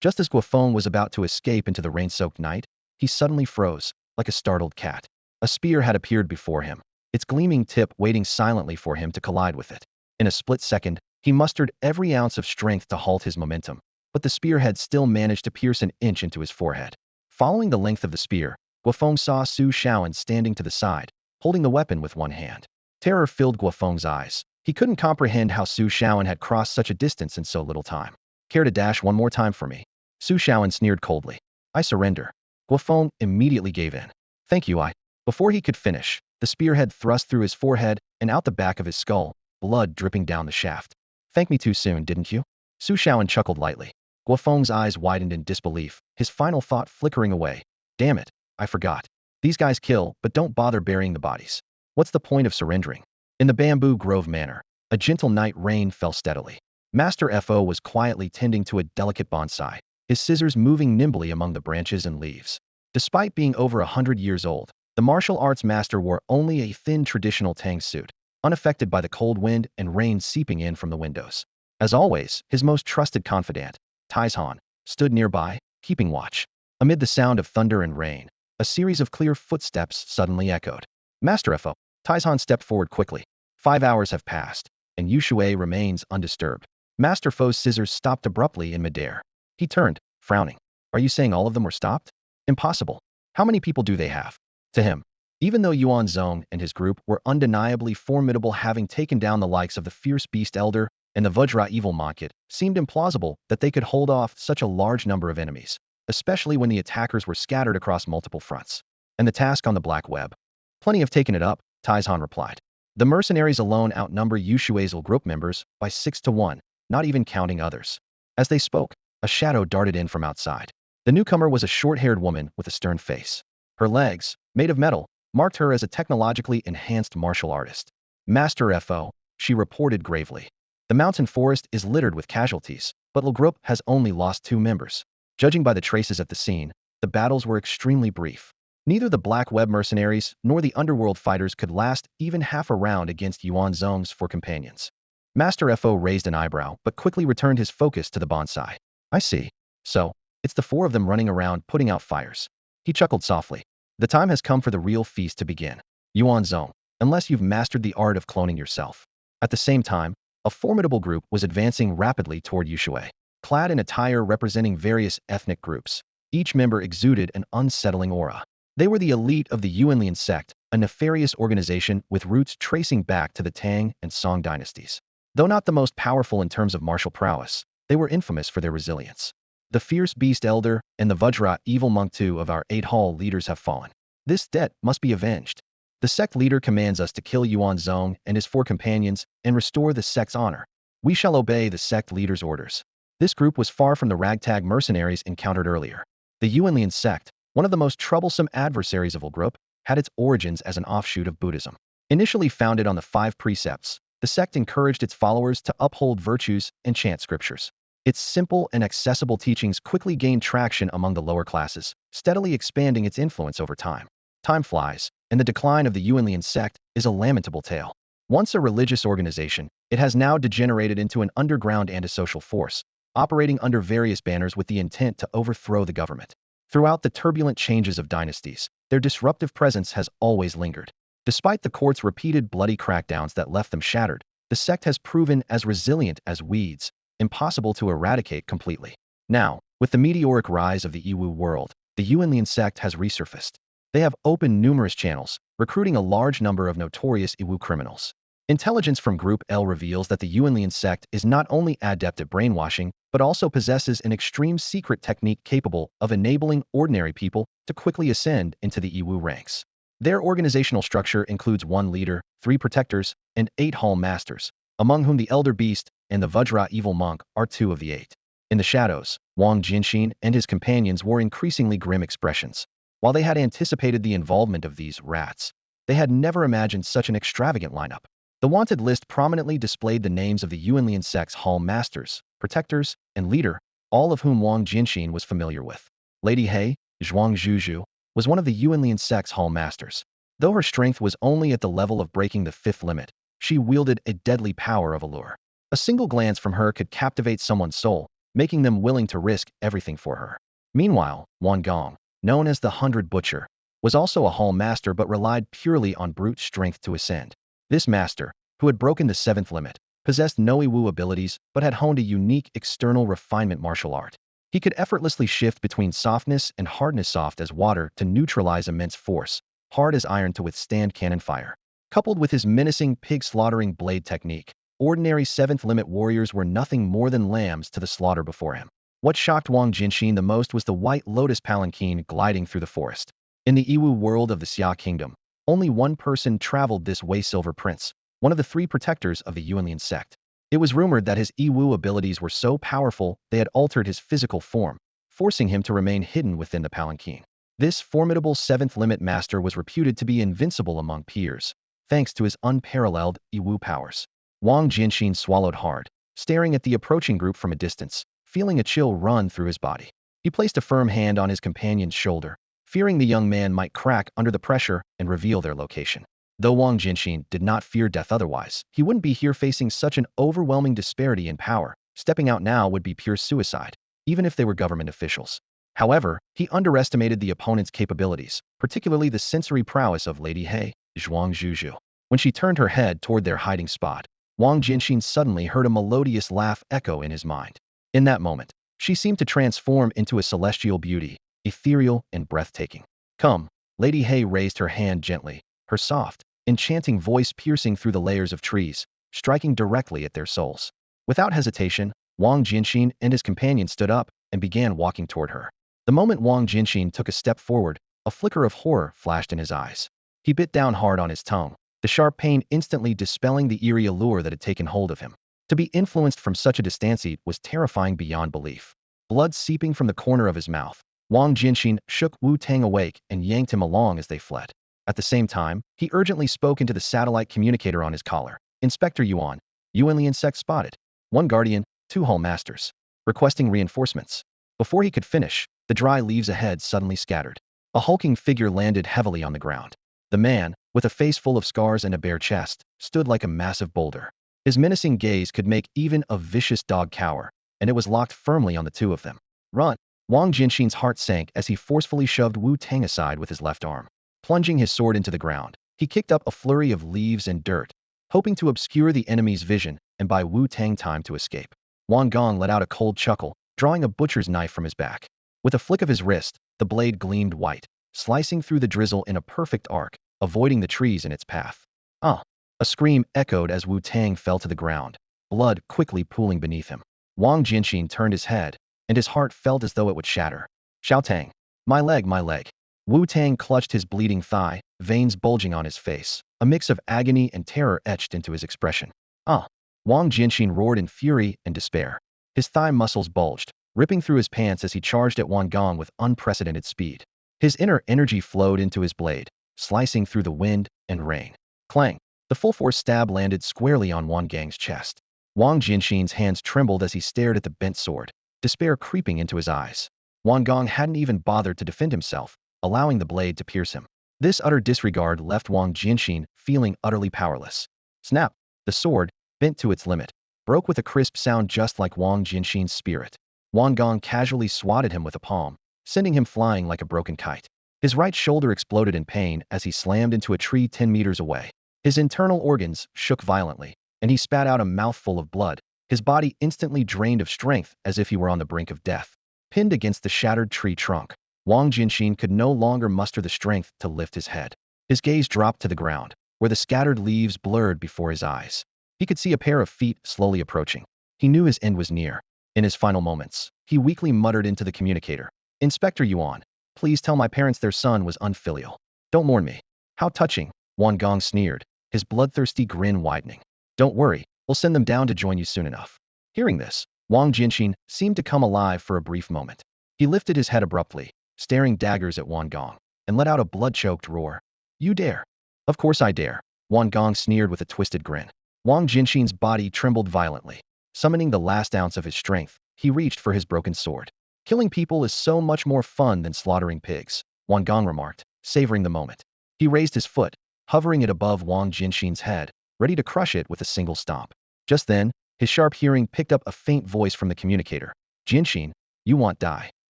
Just as Guofeng was about to escape into the rain-soaked night, he suddenly froze, like a startled cat. A spear had appeared before him, its gleaming tip waiting silently for him to collide with it. In a split second, he mustered every ounce of strength to halt his momentum, but the spearhead still managed to pierce an inch into his forehead. Following the length of the spear, Guofeng saw Su Shaoan standing to the side, holding the weapon with one hand. Terror filled Guofeng's eyes. He couldn't comprehend how Su Shaoan had crossed such a distance in so little time. Care to dash one more time for me? Su Shaoan sneered coldly. I surrender. Guofeng immediately gave in. Thank you, Before he could finish, the spearhead thrust through his forehead and out the back of his skull, blood dripping down the shaft. Thank me too soon, didn't you? Su Shaoan chuckled lightly. Guofeng's eyes widened in disbelief, his final thought flickering away. Damn it, I forgot. These guys kill, but don't bother burying the bodies. What's the point of surrendering? In the Bamboo Grove Manor, a gentle night rain fell steadily. Master Fo was quietly tending to a delicate bonsai, his scissors moving nimbly among the branches and leaves. Despite being over 100 years old, the martial arts master wore only a thin traditional tang suit, unaffected by the cold wind and rain seeping in from the windows. As always, his most trusted confidant, Taizhan, stood nearby, keeping watch. Amid the sound of thunder and rain, a series of clear footsteps suddenly echoed. Master Fo. Taizhan stepped forward quickly. 5 hours have passed, and Yushui remains undisturbed. Master Fo's scissors stopped abruptly in midair. He turned, frowning. Are you saying all of them were stopped? Impossible. How many people do they have? To him, even though Yuan Zong and his group were undeniably formidable, having taken down the likes of the fierce beast elder and the Vajra evil market, seemed implausible that they could hold off such a large number of enemies. especially when the attackers were scattered across multiple fronts. And the task on the black web? Plenty have taken it up, Taizhan replied. The mercenaries alone outnumber Yushua's group members by 6 to 1, not even counting others. As they spoke, a shadow darted in from outside. The newcomer was a short-haired woman with a stern face. Her legs, made of metal, marked her as a technologically enhanced martial artist. Master FO, she reported gravely. The mountain forest is littered with casualties, but Le Groupe has only lost 2 members. Judging by the traces at the scene, the battles were extremely brief. Neither the Black Web mercenaries nor the underworld fighters could last even half a round against Yuan Zong's 4 companions. Master FO raised an eyebrow but quickly returned his focus to the bonsai. I see. So, it's the 4 of them running around putting out fires. He chuckled softly. The time has come for the real feast to begin. Yuan Zong, unless you've mastered the art of cloning yourself. At the same time, a formidable group was advancing rapidly toward Yushue. Clad in attire representing various ethnic groups, each member exuded an unsettling aura. They were the elite of the Yuanlian sect, a nefarious organization with roots tracing back to the Tang and Song dynasties. Though not the most powerful in terms of martial prowess, they were infamous for their resilience. The fierce beast elder and the Vajra evil monk 2 of our 8 hall leaders have fallen. This debt must be avenged. The sect leader commands us to kill Yuan Zong and his 4 companions and restore the sect's honor. We shall obey the sect leader's orders. This group was far from the ragtag mercenaries encountered earlier. The Yuanlian sect, one of the most troublesome adversaries of Le Groupe, had its origins as an offshoot of Buddhism. Initially founded on the 5 precepts, the sect encouraged its followers to uphold virtues and chant scriptures. Its simple and accessible teachings quickly gained traction among the lower classes, steadily expanding its influence over time. Time flies, and the decline of the Yuanlian sect is a lamentable tale. Once a religious organization, it has now degenerated into an underground antisocial force, operating under various banners with the intent to overthrow the government. Throughout the turbulent changes of dynasties, their disruptive presence has always lingered. Despite the court's repeated bloody crackdowns that left them shattered, the sect has proven as resilient as weeds, impossible to eradicate completely. Now, with the meteoric rise of the Iwu world, the Yuanlian sect has resurfaced. They have opened numerous channels, recruiting a large number of notorious Iwu criminals. Intelligence from Group L reveals that the Yuanlian sect is not only adept at brainwashing, but also possesses an extreme secret technique capable of enabling ordinary people to quickly ascend into the Iwu ranks. Their organizational structure includes 1 leader, 3 protectors, and 8 hall masters, among whom the Elder Beast and the Vajra Evil Monk are 2 of the 8. In the shadows, Wang Jinshin and his companions wore increasingly grim expressions. While they had anticipated the involvement of these rats, they had never imagined such an extravagant lineup. The wanted list prominently displayed the names of the Yuanlian sect's hall masters, protectors, and leader, all of whom Wang Jinshin was familiar with. Lady He, Zhuang Zhuzhu, was one of the Yuanlian sect's hall masters. Though her strength was only at the level of breaking the 5th limit, she wielded a deadly power of allure. A single glance from her could captivate someone's soul, making them willing to risk everything for her. Meanwhile, Wang Gong, known as the 100 Butcher, was also a hall master but relied purely on brute strength to ascend. This master, who had broken the 7th limit, possessed no Iwu abilities but had honed a unique external refinement martial art. He could effortlessly shift between softness and hardness, soft as water to neutralize immense force, hard as iron to withstand cannon fire. Coupled with his menacing pig-slaughtering blade technique, ordinary 7th limit warriors were nothing more than lambs to the slaughter before him. What shocked Wang Jinshin the most was the White Lotus palanquin gliding through the forest. In the Iwu world of the Xia Kingdom, only 1 person traveled this way: Silver Prince, one of the 3 protectors of the Yuanlian sect. It was rumored that his Iwu abilities were so powerful they had altered his physical form, forcing him to remain hidden within the palanquin. This formidable 7th limit master was reputed to be invincible among peers, thanks to his unparalleled Iwu powers. Wang Jinshin swallowed hard, staring at the approaching group from a distance, feeling a chill run through his body. He placed a firm hand on his companion's shoulder, fearing the young man might crack under the pressure and reveal their location. Though Wang Jinshin did not fear death otherwise, he wouldn't be here facing such an overwhelming disparity in power. Stepping out now would be pure suicide, even if they were government officials. However, he underestimated the opponent's capabilities, particularly the sensory prowess of Lady He, Zhuang Zhuzhu. When she turned her head toward their hiding spot, Wang Jinshin suddenly heard a melodious laugh echo in his mind. In that moment, she seemed to transform into a celestial beauty, ethereal and breathtaking. Come, Lady He raised her hand gently, her soft, enchanting voice piercing through the layers of trees, striking directly at their souls. Without hesitation, Wang Jinshin and his companion stood up and began walking toward her. The moment Wang Jinshin took a step forward, a flicker of horror flashed in his eyes. He bit down hard on his tongue, the sharp pain instantly dispelling the eerie allure that had taken hold of him. To be influenced from such a distance was terrifying beyond belief. Blood seeping from the corner of his mouth, Wang Jinshin shook Wu Tang awake and yanked him along as they fled. At the same time, he urgently spoke into the satellite communicator on his collar. Inspector Yuan, the insect spotted. One guardian, 2 hull masters. Requesting reinforcements. Before he could finish, the dry leaves ahead suddenly scattered. A hulking figure landed heavily on the ground. The man, with a face full of scars and a bare chest, stood like a massive boulder. His menacing gaze could make even a vicious dog cower, and it was locked firmly on the two of them. Run! Wang Jinshin's heart sank as he forcefully shoved Wu Tang aside with his left arm. Plunging his sword into the ground, he kicked up a flurry of leaves and dirt, hoping to obscure the enemy's vision and buy Wu Tang time to escape. Wang Gong let out a cold chuckle, drawing a butcher's knife from his back. With a flick of his wrist, the blade gleamed white, slicing through the drizzle in a perfect arc, avoiding the trees in its path. Ah! A scream echoed as Wu Tang fell to the ground, blood quickly pooling beneath him. Wang Jinshin turned his head, and his heart felt as though it would shatter. Xiao Tang! My leg, my leg! Wu Tang clutched his bleeding thigh, veins bulging on his face, a mix of agony and terror etched into his expression. Ah! Wang Jinshin roared in fury and despair. His thigh muscles bulged, ripping through his pants as he charged at Wang Gong with unprecedented speed. His inner energy flowed into his blade, slicing through the wind and rain. Clang! The full-force stab landed squarely on Wang Gang's chest. Wang Jinshin's hands trembled as he stared at the bent sword, despair creeping into his eyes. Wang Gong hadn't even bothered to defend himself, allowing the blade to pierce him. This utter disregard left Wang Jinshin feeling utterly powerless. Snap! The sword, bent to its limit, broke with a crisp sound just like Wang Jinshin's spirit. Wang Gong casually swatted him with a palm, sending him flying like a broken kite. His right shoulder exploded in pain as he slammed into a tree 10 meters away. His internal organs shook violently, and he spat out a mouthful of blood, his body instantly drained of strength as if he were on the brink of death. Pinned against the shattered tree trunk, Wang Jinshin could no longer muster the strength to lift his head. His gaze dropped to the ground, where the scattered leaves blurred before his eyes. He could see a pair of feet slowly approaching. He knew his end was near. In his final moments, he weakly muttered into the communicator. Inspector Yuan, please tell my parents their son was unfilial. Don't mourn me. How touching, Wang Gong sneered, his bloodthirsty grin widening. Don't worry, we'll send them down to join you soon enough. Hearing this, Wang Jinshin seemed to come alive for a brief moment. He lifted his head abruptly, staring daggers at Wang Gong, and let out a blood-choked roar. You dare? Of course I dare, Wang Gong sneered with a twisted grin. Wang Jinshin's body trembled violently. Summoning the last ounce of his strength, he reached for his broken sword. Killing people is so much more fun than slaughtering pigs, Wang Gong remarked, savoring the moment. He raised his foot, hovering it above Wang Jinshin's head, ready to crush it with a single stomp. Just then, his sharp hearing picked up a faint voice from the communicator. Jinshin, you won't die.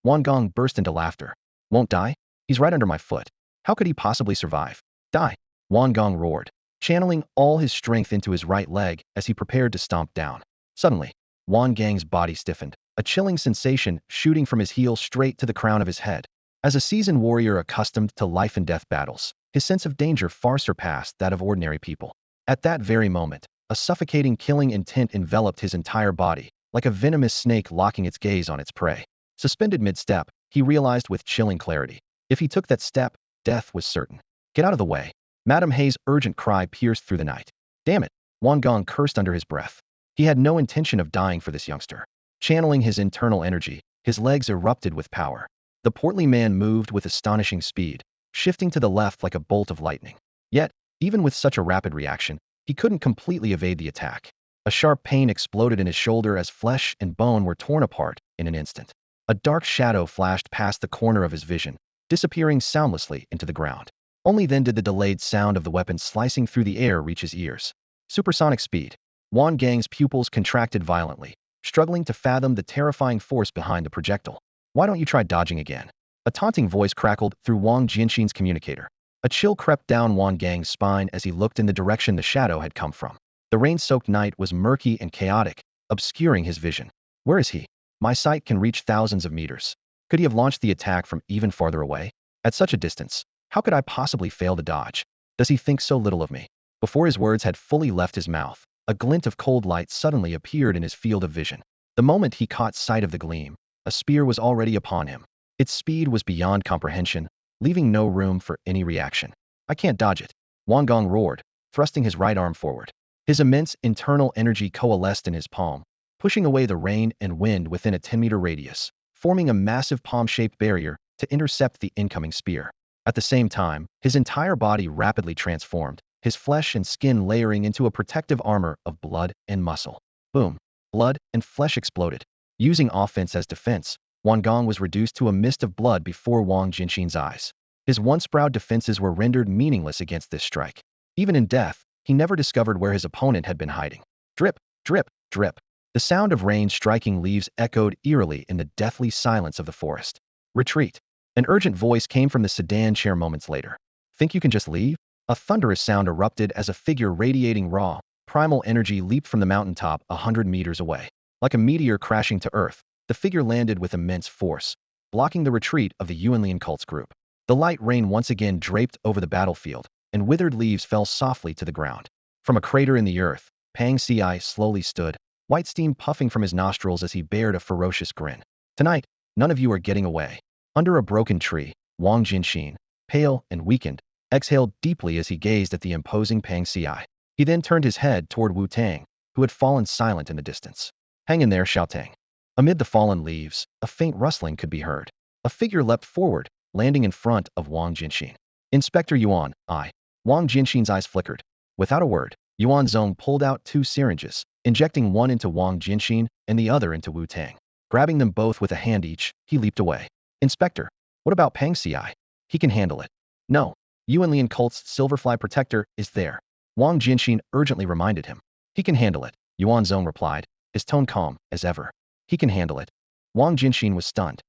Wang Gong burst into laughter. Won't die? He's right under my foot. How could he possibly survive? Die! Wang Gong roared, channeling all his strength into his right leg as he prepared to stomp down. Suddenly, Wang Gang's body stiffened, a chilling sensation shooting from his heel straight to the crown of his head. As a seasoned warrior accustomed to life-and-death battles, his sense of danger far surpassed that of ordinary people. At that very moment, a suffocating killing intent enveloped his entire body, like a venomous snake locking its gaze on its prey. Suspended mid-step, he realized with chilling clarity. If he took that step, death was certain. Get out of the way. Madame Hay's urgent cry pierced through the night. Damn it, Wang Gong cursed under his breath. He had no intention of dying for this youngster. Channeling his internal energy, his legs erupted with power. The portly man moved with astonishing speed, shifting to the left like a bolt of lightning. Yet, even with such a rapid reaction, he couldn't completely evade the attack. A sharp pain exploded in his shoulder as flesh and bone were torn apart in an instant. A dark shadow flashed past the corner of his vision, disappearing soundlessly into the ground. Only then did the delayed sound of the weapon slicing through the air reach his ears. Supersonic speed. Wang Gang's pupils contracted violently, struggling to fathom the terrifying force behind the projectile. Why don't you try dodging again? A taunting voice crackled through Wang Jinshin's communicator. A chill crept down Wang Gang's spine as he looked in the direction the shadow had come from. The rain-soaked night was murky and chaotic, obscuring his vision. Where is he? My sight can reach thousands of meters. Could he have launched the attack from even farther away? At such a distance, how could I possibly fail to dodge? Does he think so little of me? Before his words had fully left his mouth, a glint of cold light suddenly appeared in his field of vision. The moment he caught sight of the gleam, a spear was already upon him. Its speed was beyond comprehension, leaving no room for any reaction. I can't dodge it, Yuan Gong roared, thrusting his right arm forward. His immense internal energy coalesced in his palm, pushing away the rain and wind within a 10-meter radius, forming a massive palm-shaped barrier to intercept the incoming spear. At the same time, his entire body rapidly transformed, his flesh and skin layering into a protective armor of blood and muscle. Boom! Blood and flesh exploded. Using offense as defense, Yuan Gong was reduced to a mist of blood before Wang Jinshin's eyes. His once proud defenses were rendered meaningless against this strike. Even in death, he never discovered where his opponent had been hiding. Drip, drip, drip. The sound of rain striking leaves echoed eerily in the deathly silence of the forest. Retreat. An urgent voice came from the sedan chair moments later. Think you can just leave? A thunderous sound erupted as a figure radiating raw, primal energy leaped from the mountaintop 100 meters away. Like a meteor crashing to earth, the figure landed with immense force, blocking the retreat of the Yuanlian cult's group. The light rain once again draped over the battlefield, and withered leaves fell softly to the ground. From a crater in the earth, Pang Ci slowly stood, white steam puffing from his nostrils as he bared a ferocious grin. Tonight, none of you are getting away. Under a broken tree, Wang Jinshin, pale and weakened, exhaled deeply as he gazed at the imposing Pang Ci. He then turned his head toward Wu Tang, who had fallen silent in the distance. Hang in there, Xiao Tang. Amid the fallen leaves, a faint rustling could be heard. A figure leapt forward, landing in front of Wang Jinshin. Inspector Yuan, I. Wang Jinshin's eyes flickered. Without a word, Yuan Zong pulled out 2 syringes, injecting one into Wang Jinshin and the other into Wu Tang. Grabbing them both with a hand each, he leaped away. Inspector, what about Pang Ci? He can handle it. No, Yuanlian cult's Silverfly protector is there. Wang Jinshin urgently reminded him. He can handle it, Yuan Zong replied, his tone calm as ever. He can handle it. Wang Jinshin was stunned.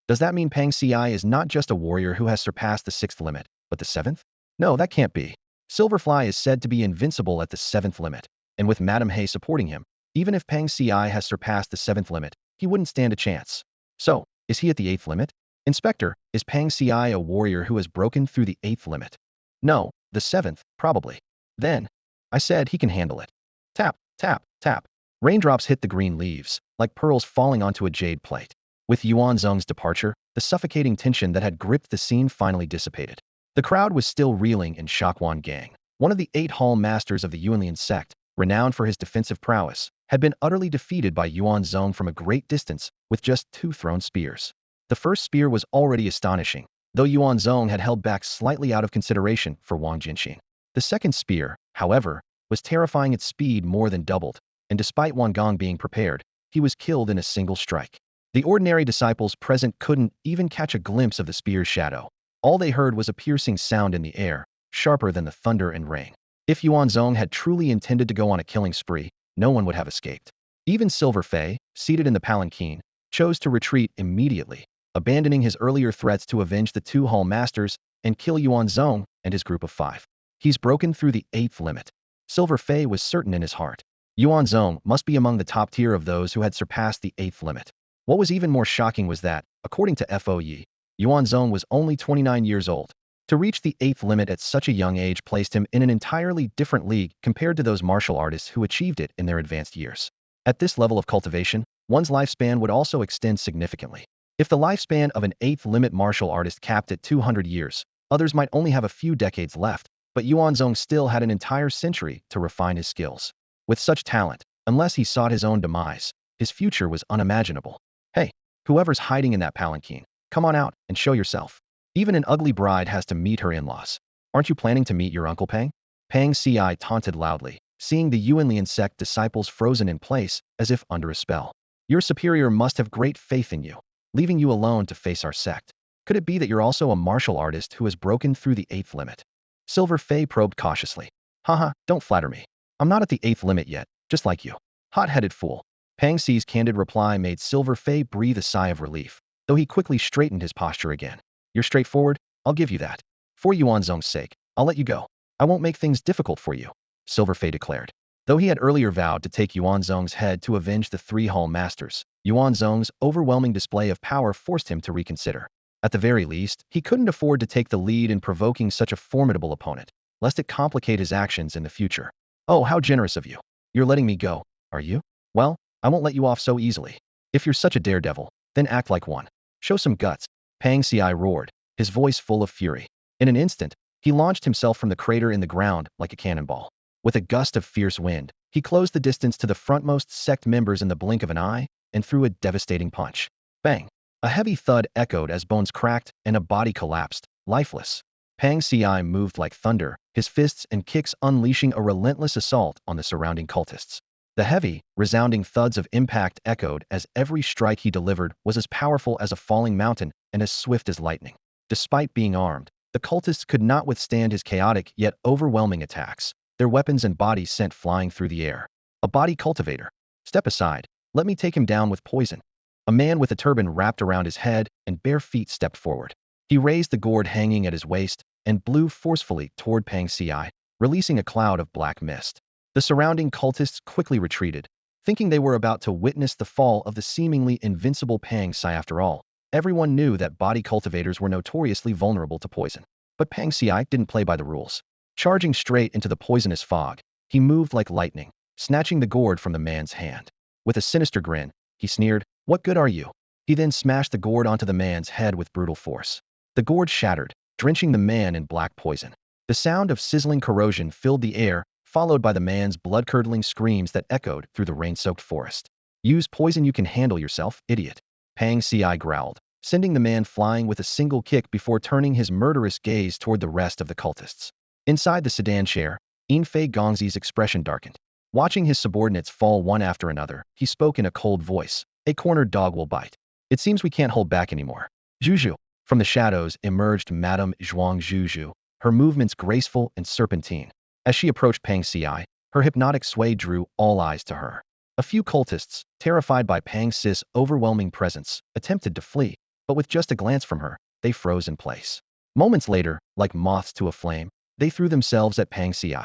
Does that mean Pang Ci is not just a warrior who has surpassed the 6th limit, but the 7th? No, that can't be. Silverfly is said to be invincible at the 7th limit, and with Madame He supporting him, even if Pang Ci has surpassed the 7th limit, he wouldn't stand a chance. So, is he at the 8th limit? Inspector, is Pang Ci a warrior who has broken through the 8th limit? No, the 7th, probably. Then, I said he can handle it. Tap, tap, tap. Raindrops hit the green leaves, like pearls falling onto a jade plate. With Yuan Zong's departure, the suffocating tension that had gripped the scene finally dissipated. The crowd was still reeling in Shakuan Gang. One of the 8 hall masters of the Yuanlian sect, renowned for his defensive prowess, had been utterly defeated by Yuan Zong from a great distance with just 2 thrown spears. The first spear was already astonishing, though Yuan Zong had held back slightly out of consideration for Wang Jinshin. The second spear, however, was terrifying. Its speed more than doubled, and despite Yuan Gong being prepared, he was killed in a single strike. The ordinary disciples present couldn't even catch a glimpse of the spear's shadow. All they heard was a piercing sound in the air, sharper than the thunder and rain. If Yuan Zong had truly intended to go on a killing spree, no one would have escaped. Even Silver Fei, seated in the palanquin, chose to retreat immediately, abandoning his earlier threats to avenge the 2 hall masters and kill Yuan Zong and his group of 5. He's broken through the 8th limit. Silver Fei was certain in his heart. Yuan Zong must be among the top tier of those who had surpassed the 8th limit. What was even more shocking was that, according to FOE, Yuan Zong was only 29 years old. To reach the 8th limit at such a young age placed him in an entirely different league compared to those martial artists who achieved it in their advanced years. At this level of cultivation, one's lifespan would also extend significantly. If the lifespan of an 8th limit martial artist capped at 200 years, others might only have a few decades left, but Yuan Zong still had an entire century to refine his skills. With such talent, unless he sought his own demise, his future was unimaginable. Hey, whoever's hiding in that palanquin, come on out and show yourself. Even an ugly bride has to meet her in-laws. Aren't you planning to meet your Uncle Pang? Pang Ci taunted loudly, seeing the Yuanlian sect disciples frozen in place as if under a spell. Your superior must have great faith in you, leaving you alone to face our sect. Could it be that you're also a martial artist who has broken through the 8th limit? Silver Fei probed cautiously. Haha, don't flatter me. I'm not at the 8th limit yet, just like you. Hot-headed fool. Pang Ci's candid reply made Silver Fei breathe a sigh of relief, though he quickly straightened his posture again. You're straightforward, I'll give you that. For Yuan Zong's sake, I'll let you go. I won't make things difficult for you, Silver Fei declared. Though he had earlier vowed to take Yuan Zong's head to avenge the 3 hall masters, Yuan Zong's overwhelming display of power forced him to reconsider. At the very least, he couldn't afford to take the lead in provoking such a formidable opponent, lest it complicate his actions in the future. Oh, how generous of you. You're letting me go, are you? Well, I won't let you off so easily. If you're such a daredevil, then act like one. Show some guts. Pang Xi roared, his voice full of fury. In an instant, he launched himself from the crater in the ground like a cannonball. With a gust of fierce wind, he closed the distance to the frontmost sect members in the blink of an eye and threw a devastating punch. Bang! A heavy thud echoed as bones cracked and a body collapsed, lifeless. Pang Xi moved like thunder, his fists and kicks unleashing a relentless assault on the surrounding cultists. The heavy, resounding thuds of impact echoed as every strike he delivered was as powerful as a falling mountain and as swift as lightning. Despite being armed, the cultists could not withstand his chaotic yet overwhelming attacks, their weapons and bodies sent flying through the air. A body cultivator. Step aside. Let me take him down with poison. A man with a turban wrapped around his head and bare feet stepped forward. He raised the gourd hanging at his waist and blew forcefully toward Pang Xi, releasing a cloud of black mist. The surrounding cultists quickly retreated, thinking they were about to witness the fall of the seemingly invincible Pang Xi. After all, everyone knew that body cultivators were notoriously vulnerable to poison. But Pang Xi didn't play by the rules. Charging straight into the poisonous fog, he moved like lightning, snatching the gourd from the man's hand. With a sinister grin, he sneered, "What good are you?" He then smashed the gourd onto the man's head with brutal force. The gourd shattered, drenching the man in black poison. The sound of sizzling corrosion filled the air, followed by the man's blood-curdling screams that echoed through the rain-soaked forest. "Use poison you can handle yourself, idiot," Pang Xi growled, sending the man flying with a single kick before turning his murderous gaze toward the rest of the cultists. Inside the sedan chair, Yinfei Gongzi's expression darkened. Watching his subordinates fall one after another, he spoke in a cold voice, "A cornered dog will bite. It seems we can't hold back anymore." Zhuzhu. From the shadows emerged Madame Zhuang Zhuzhu, her movements graceful and serpentine. As she approached Pang Xi, her hypnotic sway drew all eyes to her. A few cultists, terrified by Pang Xi's overwhelming presence, attempted to flee, but with just a glance from her, they froze in place. Moments later, like moths to a flame, they threw themselves at Pang Xi.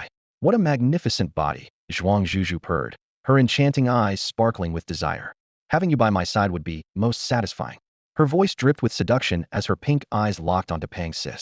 "What a magnificent body," Zhuang Zhuzhu purred, her enchanting eyes sparkling with desire. "Having you by my side would be most satisfying." Her voice dripped with seduction as her pink eyes locked onto Pang Xi.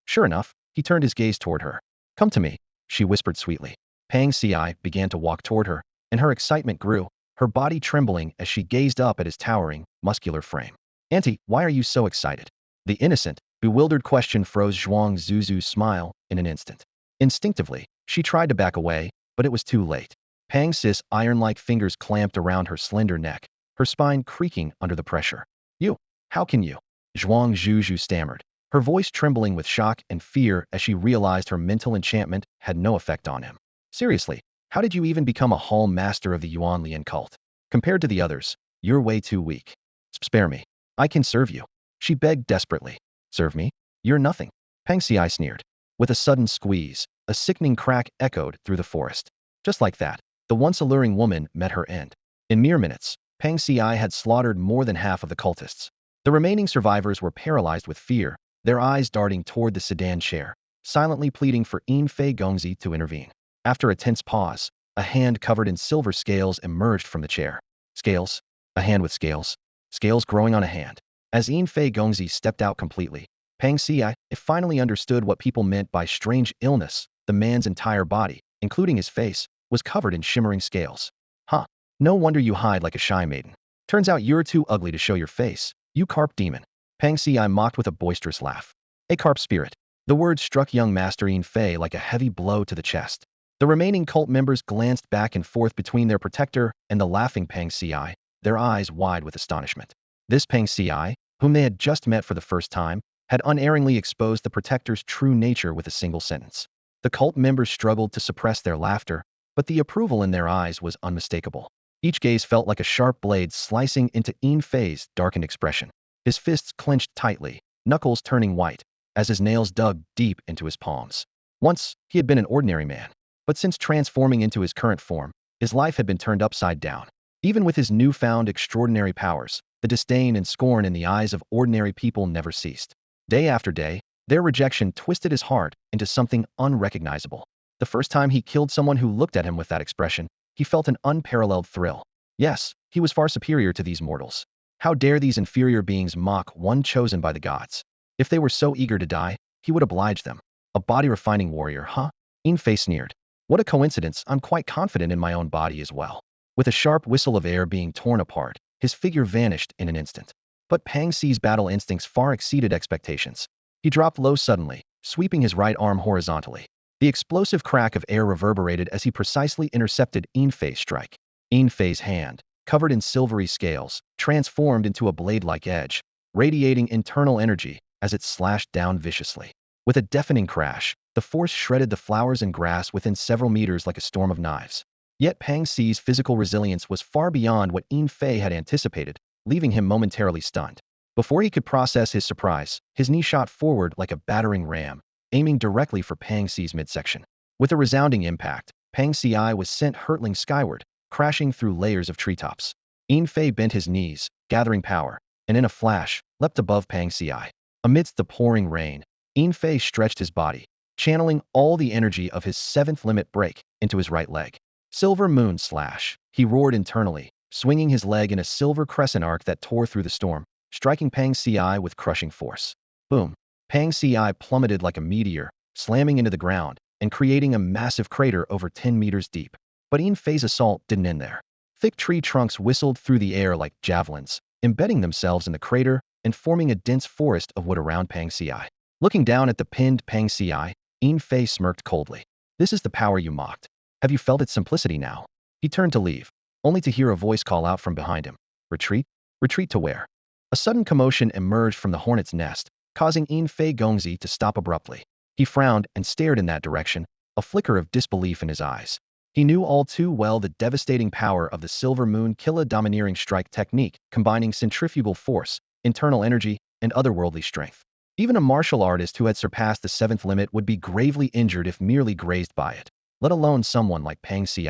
Sure enough, he turned his gaze toward her. "Come to me," she whispered sweetly. Pang Xi began to walk toward her, and her excitement grew, her body trembling as she gazed up at his towering, muscular frame. "Auntie, why are you so excited?" The innocent, bewildered question froze Zhuang Zhuzhu's smile in an instant. Instinctively, she tried to back away, but it was too late. Pang Xi's iron-like fingers clamped around her slender neck, her spine creaking under the pressure. "You, how can you?" Zhuang Zhuzhu stammered, her voice trembling with shock and fear as she realized her mental enchantment had no effect on him. "Seriously, how did you even become a hall master of the Yuan Lian cult? Compared to the others, you're way too weak. Spare me. I can serve you," she begged desperately. "Serve me? You're nothing." Pang Xi sneered. With a sudden squeeze, a sickening crack echoed through the forest. Just like that, the once alluring woman met her end. In mere minutes, Pang Xi had slaughtered more than half of the cultists. The remaining survivors were paralyzed with fear, their eyes darting toward the sedan chair, silently pleading for Yinfei Gongzi to intervene. After a tense pause, a hand covered in silver scales emerged from the chair. Scales? A hand with scales? Scales growing on a hand. As Yinfei Gongzi stepped out completely, Pang Xi finally understood what people meant by strange illness. The man's entire body, including his face, was covered in shimmering scales. "Huh. No wonder you hide like a shy maiden. Turns out you're too ugly to show your face, you carp demon." Pang Xi mocked with a boisterous laugh. "A carp spirit." The word struck young Master Yinfei like a heavy blow to the chest. The remaining cult members glanced back and forth between their protector and the laughing Pang Xi, their eyes wide with astonishment. This Pang Xi, whom they had just met for the first time, had unerringly exposed the protector's true nature with a single sentence. The cult members struggled to suppress their laughter, but the approval in their eyes was unmistakable. Each gaze felt like a sharp blade slicing into Yinfei's darkened expression. His fists clenched tightly, knuckles turning white, as his nails dug deep into his palms. Once, he had been an ordinary man, but since transforming into his current form, his life had been turned upside down. Even with his newfound extraordinary powers, the disdain and scorn in the eyes of ordinary people never ceased. Day after day, their rejection twisted his heart into something unrecognizable. The first time he killed someone who looked at him with that expression, he felt an unparalleled thrill. Yes, he was far superior to these mortals. How dare these inferior beings mock one chosen by the gods? If they were so eager to die, he would oblige them. A body-refining warrior, huh? Yinfei sneered. What a coincidence, I'm quite confident in my own body as well. With a sharp whistle of air being torn apart, his figure vanished in an instant. But Pang Si's battle instincts far exceeded expectations. He dropped low suddenly, sweeping his right arm horizontally. The explosive crack of air reverberated as he precisely intercepted Yin Fei's strike. Yin Fei's hand, covered in silvery scales, transformed into a blade-like edge, radiating internal energy as it slashed down viciously. With a deafening crash, the force shredded the flowers and grass within several meters like a storm of knives. Yet Pang Si's physical resilience was far beyond what Yin Fei had anticipated, leaving him momentarily stunned. Before he could process his surprise, his knee shot forward like a battering ram, aiming directly for Pang Si's midsection. With a resounding impact, Pang Si was sent hurtling skyward, crashing through layers of treetops. Yin Fei bent his knees, gathering power, and in a flash, leapt above Pang Si. Amidst the pouring rain, Yin Fei stretched his body, channeling all the energy of his seventh limit break into his right leg. Silver moon slash, he roared internally, swinging his leg in a silver crescent arc that tore through the storm, striking Pang Si with crushing force. Boom! Pang Si plummeted like a meteor, slamming into the ground and creating a massive crater over 10 meters deep. But Yin Fei's assault didn't end there. Thick tree trunks whistled through the air like javelins, embedding themselves in the crater and forming a dense forest of wood around Pang Si. Looking down at the pinned Pang Si, Yin Fei smirked coldly. This is the power you mocked. Have you felt its simplicity now? He turned to leave, only to hear a voice call out from behind him. Retreat? Retreat to where? A sudden commotion emerged from the hornet's nest, causing Yin Fei Gongzi to stop abruptly. He frowned and stared in that direction, a flicker of disbelief in his eyes. He knew all too well the devastating power of the Silver Moon Killa domineering strike technique, combining centrifugal force, internal energy, and otherworldly strength. Even a martial artist who had surpassed the seventh limit would be gravely injured if merely grazed by it, let alone someone like Pang Si,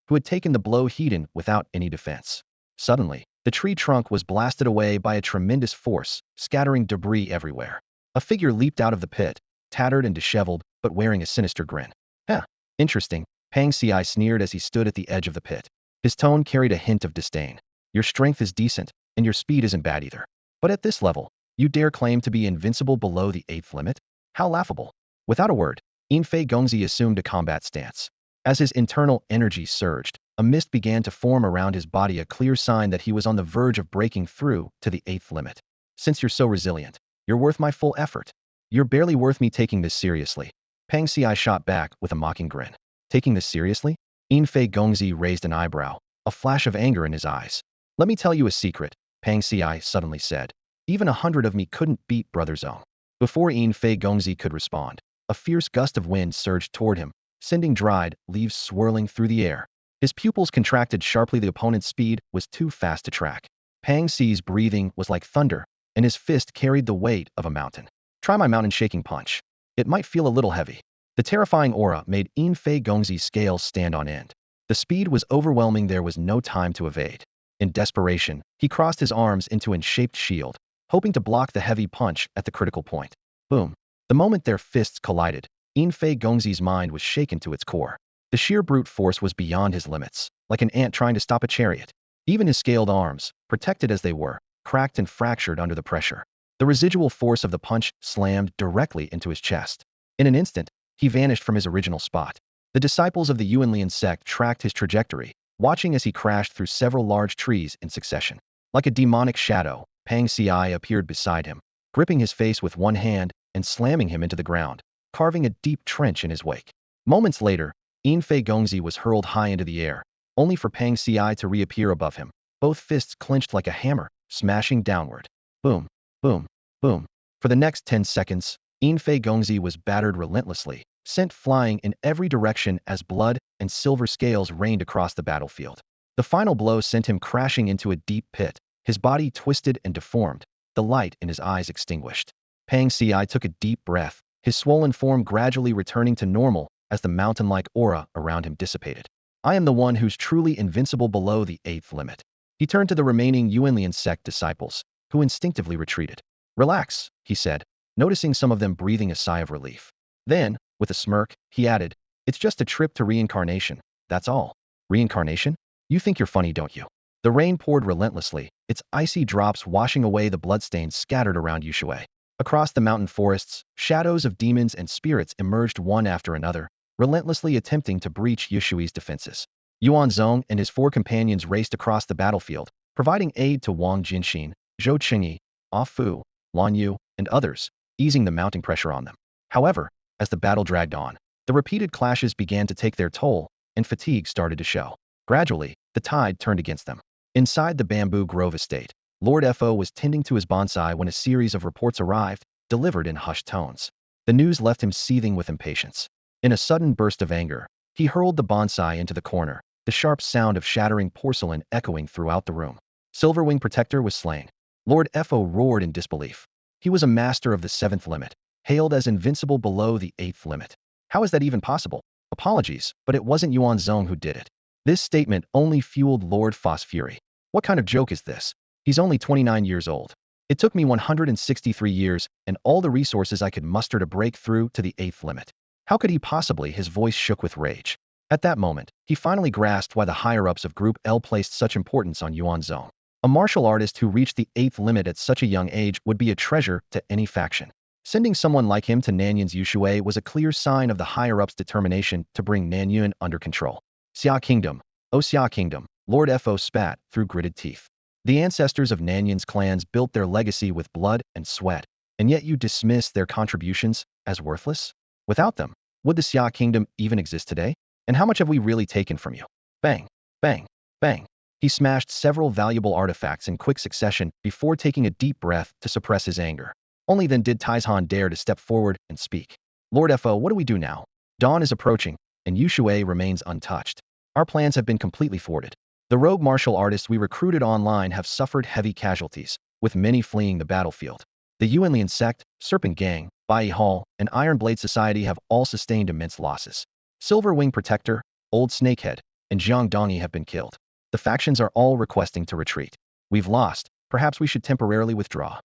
who had taken the blow heeded without any defense. Suddenly, the tree trunk was blasted away by a tremendous force, scattering debris everywhere. A figure leaped out of the pit, tattered and disheveled, but wearing a sinister grin. Huh, interesting, Pang Si sneered as he stood at the edge of the pit. His tone carried a hint of disdain. Your strength is decent, and your speed isn't bad either. But at this level, you dare claim to be invincible below the eighth limit? How laughable. Without a word, Yin Fei Gongzi assumed a combat stance. As his internal energy surged, a mist began to form around his body, a clear sign that he was on the verge of breaking through to the eighth limit. Since you're so resilient, you're worth my full effort. You're barely worth me taking this seriously. Pang Si shot back with a mocking grin. Taking this seriously? Yin Fei Gongzi raised an eyebrow, a flash of anger in his eyes. Let me tell you a secret, Pang Si suddenly said. Even 100 of me couldn't beat Brother Zong. Before Yin Fei Gongzi could respond, a fierce gust of wind surged toward him, sending dried leaves swirling through the air. His pupils contracted sharply. The opponent's speed was too fast to track. Pang Si's breathing was like thunder, and his fist carried the weight of a mountain. Try my mountain-shaking punch. It might feel a little heavy. The terrifying aura made Yin Fei Gongzi's scales stand on end. The speed was overwhelming. There was no time to evade. In desperation, he crossed his arms into an shaped shield, hoping to block the heavy punch at the critical point. Boom. The moment their fists collided, Yin Fei Gongzi's mind was shaken to its core. The sheer brute force was beyond his limits, like an ant trying to stop a chariot. Even his scaled arms, protected as they were, cracked and fractured under the pressure. The residual force of the punch slammed directly into his chest. In an instant, he vanished from his original spot. The disciples of the Yuanlian sect tracked his trajectory, watching as he crashed through several large trees in succession. Like a demonic shadow, Pang Si appeared beside him, gripping his face with one hand and slamming him into the ground, carving a deep trench in his wake. Moments later, Yin Fei Gongzi was hurled high into the air, only for Pang Si to reappear above him, both fists clenched like a hammer, smashing downward. Boom, boom, boom. For the next 10 seconds, Yin Fei Gongzi was battered relentlessly, sent flying in every direction as blood and silver scales rained across the battlefield. The final blow sent him crashing into a deep pit, his body twisted and deformed, the light in his eyes extinguished. Pang Si took a deep breath, his swollen form gradually returning to normal as the mountain-like aura around him dissipated. I am the one who's truly invincible below the eighth limit. He turned to the remaining Yuanlian sect disciples, who instinctively retreated. Relax, he said, noticing some of them breathing a sigh of relief. Then, with a smirk, he added, it's just a trip to reincarnation, that's all. Reincarnation? You think you're funny, don't you? The rain poured relentlessly, its icy drops washing away the bloodstains scattered around Yushui. Across the mountain forests, shadows of demons and spirits emerged one after another, relentlessly attempting to breach Yushui's defenses. Yuan Zong and his 4 companions raced across the battlefield, providing aid to Wang Jinxin, Zhou Qingyi, Fu, Lan Yu, and others, easing the mounting pressure on them. However, as the battle dragged on, the repeated clashes began to take their toll, and fatigue started to show. Gradually, the tide turned against them. Inside the Bamboo Grove estate, Lord Fo was tending to his bonsai when a series of reports arrived, delivered in hushed tones. The news left him seething with impatience. In a sudden burst of anger, he hurled the bonsai into the corner, the sharp sound of shattering porcelain echoing throughout the room. Silverwing Protector was slain. Lord Fo roared in disbelief. He was a master of the 7th limit, hailed as invincible below the 8th limit. How is that even possible? Apologies, but it wasn't Yuan Zong who did it. This statement only fueled Lord Fo's fury. What kind of joke is this? He's only 29 years old. It took me 163 years and all the resources I could muster to break through to the 8th limit. How could he possibly? His voice shook with rage. At that moment, he finally grasped why the higher-ups of Group L placed such importance on Yuan Zong. A martial artist who reached the 8th limit at such a young age would be a treasure to any faction. Sending someone like him to Nanyun's Yushui was a clear sign of the higher-ups' determination to bring Nanyun under control. Xia Kingdom, O Xia Kingdom, Lord Fo spat through gritted teeth. The ancestors of Nanyun's clans built their legacy with blood and sweat, and yet you dismiss their contributions as worthless? Without them, would the Xia Kingdom even exist today? And how much have we really taken from you? Bang, bang, bang. He smashed several valuable artifacts in quick succession before taking a deep breath to suppress his anger. Only then did Taizhan dare to step forward and speak. Lord Fo, what do we do now? Dawn is approaching, and Yushui remains untouched. Our plans have been completely thwarted. The rogue martial artists we recruited online have suffered heavy casualties, with many fleeing the battlefield. The Yuanlian sect, Serpent Gang, Bai Hall, and Iron Blade Society have all sustained immense losses. Silver Wing Protector, Old Snakehead, and Jiang Dongi have been killed. The factions are all requesting to retreat. We've lost. Perhaps we should temporarily withdraw.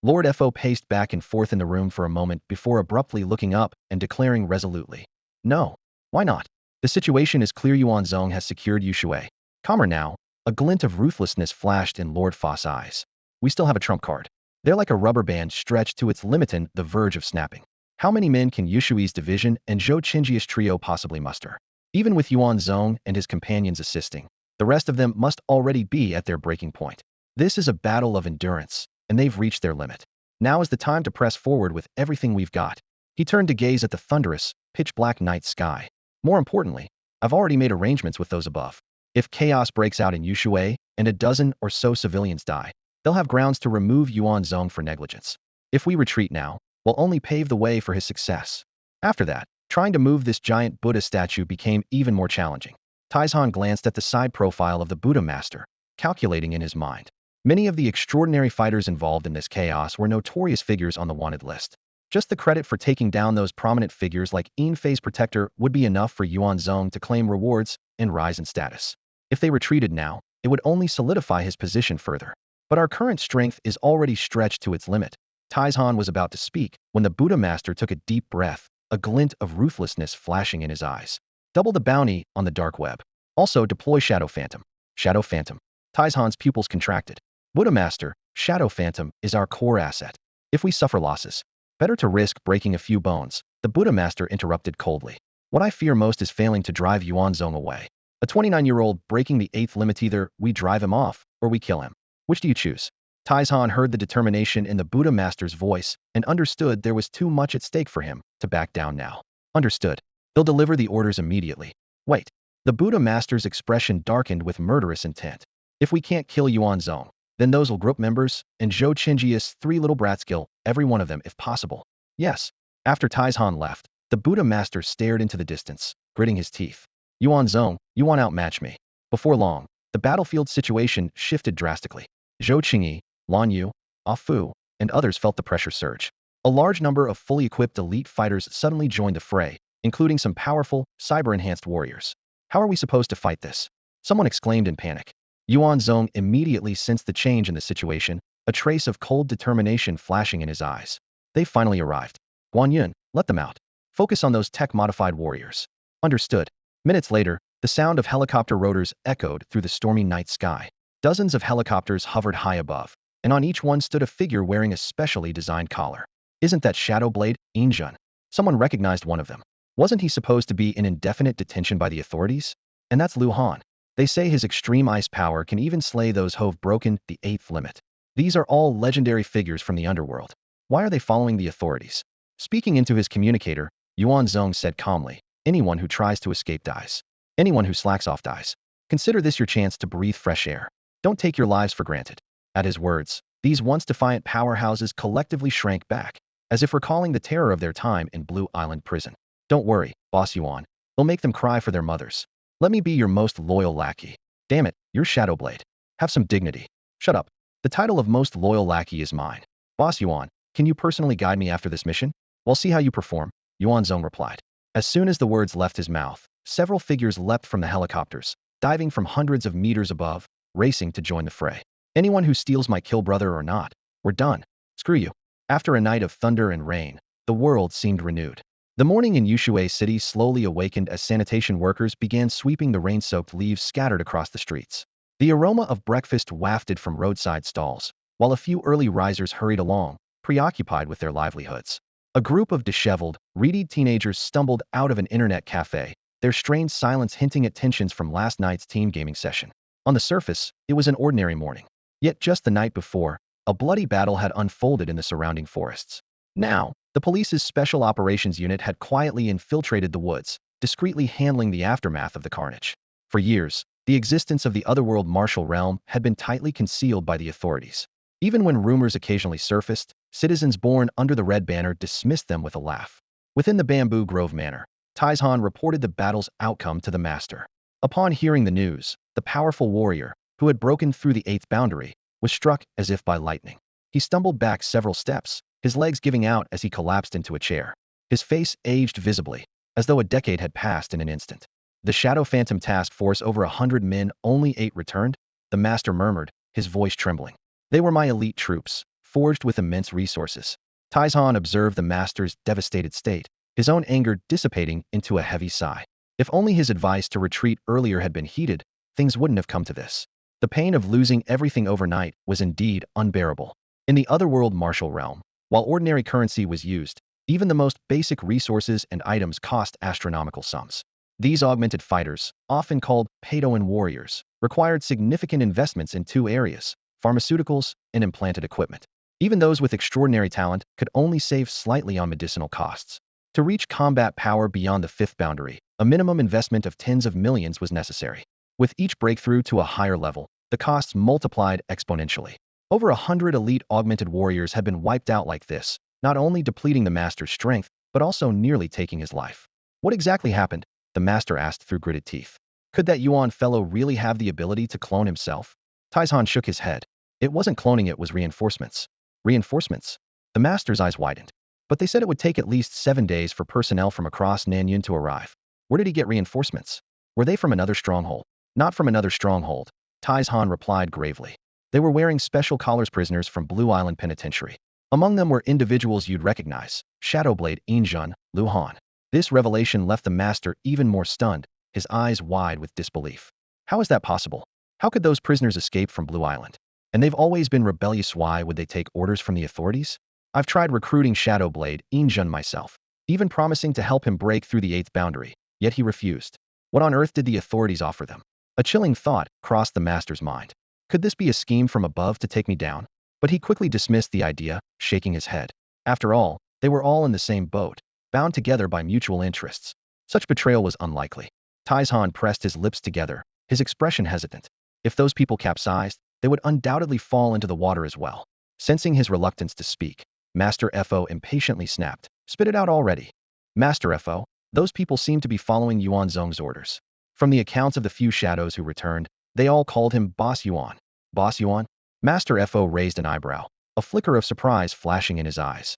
Lord Fo paced back and forth in the room for a moment before abruptly looking up and declaring resolutely, "No. Why not? The situation is clear. Yuan Zong has secured Yushui. Calmer now." A glint of ruthlessness flashed in Lord Fo's eyes. "We still have a trump card. They're like a rubber band stretched to its limit on the verge of snapping. How many men can Yushui's division and Zhou Qinjia's trio possibly muster? Even with Yuan Zong and his companions assisting, the rest of them must already be at their breaking point. This is a battle of endurance, and they've reached their limit. Now is the time to press forward with everything we've got." He turned to gaze at the thunderous, pitch-black night sky. "More importantly, I've already made arrangements with those above. If chaos breaks out in Yushui and a dozen or so civilians die, they'll have grounds to remove Yuan Zong for negligence. If we retreat now, we'll only pave the way for his success. After that, trying to move this giant Buddha statue became even more challenging." Taizhan glanced at the side profile of the Buddha master, calculating in his mind. Many of the extraordinary fighters involved in this chaos were notorious figures on the wanted list. Just the credit for taking down those prominent figures like Yinfei's protector would be enough for Yuan Zong to claim rewards and rise in status. If they retreated now, it would only solidify his position further. But our current strength is already stretched to its limit. Taizhan was about to speak when the Buddha master took a deep breath, a glint of ruthlessness flashing in his eyes. "Double the bounty on the dark web. Also deploy Shadow Phantom." Shadow Phantom. Taizhan's pupils contracted. "Buddha Master, Shadow Phantom is our core asset. If we suffer losses, better to risk breaking a few bones." The Buddha Master interrupted coldly. "What I fear most is failing to drive Yuan Zong away. A 29-year-old breaking the 8th limit. Either we drive him off, or we kill him. Which do you choose?" Taizhan heard the determination in the Buddha Master's voice and understood there was too much at stake for him to back down now. "Understood. They'll deliver the orders immediately." "Wait." The Buddha Master's expression darkened with murderous intent. "If we can't kill Yuan Zong, then those will group members and Zhou Qinjia's 3 little brats, kill every one of them if possible." "Yes." After Taizhan left, the Buddha Master stared into the distance, gritting his teeth. "Yuan Zong, you want to outmatch me." Before long, the battlefield situation shifted drastically. Zhou Qingyi, Lan Yu, Fu, and others felt the pressure surge. A large number of fully equipped elite fighters suddenly joined the fray, including some powerful, cyber-enhanced warriors. "How are we supposed to fight this?" someone exclaimed in panic. Yuan Zong immediately sensed the change in the situation, a trace of cold determination flashing in his eyes. "They finally arrived. Guanyin, let them out. Focus on those tech-modified warriors." "Understood." Minutes later, the sound of helicopter rotors echoed through the stormy night sky. Dozens of helicopters hovered high above, and on each one stood a figure wearing a specially designed collar. "Isn't that Shadow Blade, Injun?" Someone recognized one of them. "Wasn't he supposed to be in indefinite detention by the authorities?" "And that's Lu Han. They say his extreme ice power can even slay those who've broken the 8th limit." These are all legendary figures from the underworld. Why are they following the authorities? Speaking into his communicator, Yuan Zong said calmly, anyone who tries to escape dies. Anyone who slacks off dies. Consider this your chance to breathe fresh air. Don't take your lives for granted. At his words, these once defiant powerhouses collectively shrank back, as if recalling the terror of their time in Blue Island prison. Don't worry, Boss Yuan. We'll make them cry for their mothers. Let me be your most loyal lackey. Damn it, you're Shadowblade. Have some dignity. Shut up. The title of most loyal lackey is mine. Boss Yuan, can you personally guide me after this mission? We'll see how you perform, Yuan Zong replied. As soon as the words left his mouth, several figures leapt from the helicopters, diving from hundreds of meters above, racing to join the fray. Anyone who steals my kill brother or not, we're done. Screw you. After a night of thunder and rain, the world seemed renewed. The morning in Yushui City slowly awakened as sanitation workers began sweeping the rain-soaked leaves scattered across the streets. The aroma of breakfast wafted from roadside stalls, while a few early risers hurried along, preoccupied with their livelihoods. A group of disheveled, reedy teenagers stumbled out of an internet cafe, their strained silence hinting at tensions from last night's team gaming session. On the surface, it was an ordinary morning. Yet just the night before, a bloody battle had unfolded in the surrounding forests. Now, the police's special operations unit had quietly infiltrated the woods, discreetly handling the aftermath of the carnage. For years, the existence of the otherworld martial realm had been tightly concealed by the authorities. Even when rumors occasionally surfaced, citizens born under the Red Banner dismissed them with a laugh. Within the Bamboo Grove Manor, Taizhan reported the battle's outcome to the master. Upon hearing the news, the powerful warrior, who had broken through the 8th boundary, was struck as if by lightning. He stumbled back several steps, his legs giving out as he collapsed into a chair. His face aged visibly, as though a decade had passed in an instant. The Shadow Phantom Task Force, over 100 men, only 8 returned, the master murmured, his voice trembling. They were my elite troops, forged with immense resources. Taizhan observed the master's devastated state, his own anger dissipating into a heavy sigh. If only his advice to retreat earlier had been heeded, things wouldn't have come to this. The pain of losing everything overnight was indeed unbearable. In the otherworld martial realm, while ordinary currency was used, even the most basic resources and items cost astronomical sums. These augmented fighters, often called Peidoan warriors, required significant investments in 2 areas, pharmaceuticals and implanted equipment. Even those with extraordinary talent could only save slightly on medicinal costs. To reach combat power beyond the 5th boundary, a minimum investment of tens of millions was necessary. With each breakthrough to a higher level, the costs multiplied exponentially. Over 100 elite augmented warriors had been wiped out like this, not only depleting the master's strength, but also nearly taking his life. What exactly happened? The master asked through gritted teeth. Could that Yuan fellow really have the ability to clone himself? Taizhan shook his head. It wasn't cloning, it was reinforcements. Reinforcements? The master's eyes widened. But they said it would take at least 7 days for personnel from across Nanyun to arrive. Where did he get reinforcements? Were they from another stronghold? Not from another stronghold, Taizhan replied gravely. They were wearing special collars, prisoners from Blue Island Penitentiary. Among them were individuals you'd recognize, Shadowblade, Injun, Lu Han. This revelation left the master even more stunned, his eyes wide with disbelief. How is that possible? How could those prisoners escape from Blue Island? And they've always been rebellious. Why would they take orders from the authorities? I've tried recruiting Shadowblade, Injun, myself, even promising to help him break through the 8th boundary, yet he refused. What on earth did the authorities offer them? A chilling thought crossed the master's mind. Could this be a scheme from above to take me down? But he quickly dismissed the idea, shaking his head. After all, they were all in the same boat, bound together by mutual interests. Such betrayal was unlikely. Taizhan pressed his lips together, his expression hesitant. If those people capsized, they would undoubtedly fall into the water as well. Sensing his reluctance to speak, Master Fo impatiently snapped. Spit it out already. Master Fo, those people seem to be following Yuan Zong's orders. From the accounts of the few shadows who returned, they all called him Boss Yuan. Boss Yuan? Master Fo raised an eyebrow, a flicker of surprise flashing in his eyes.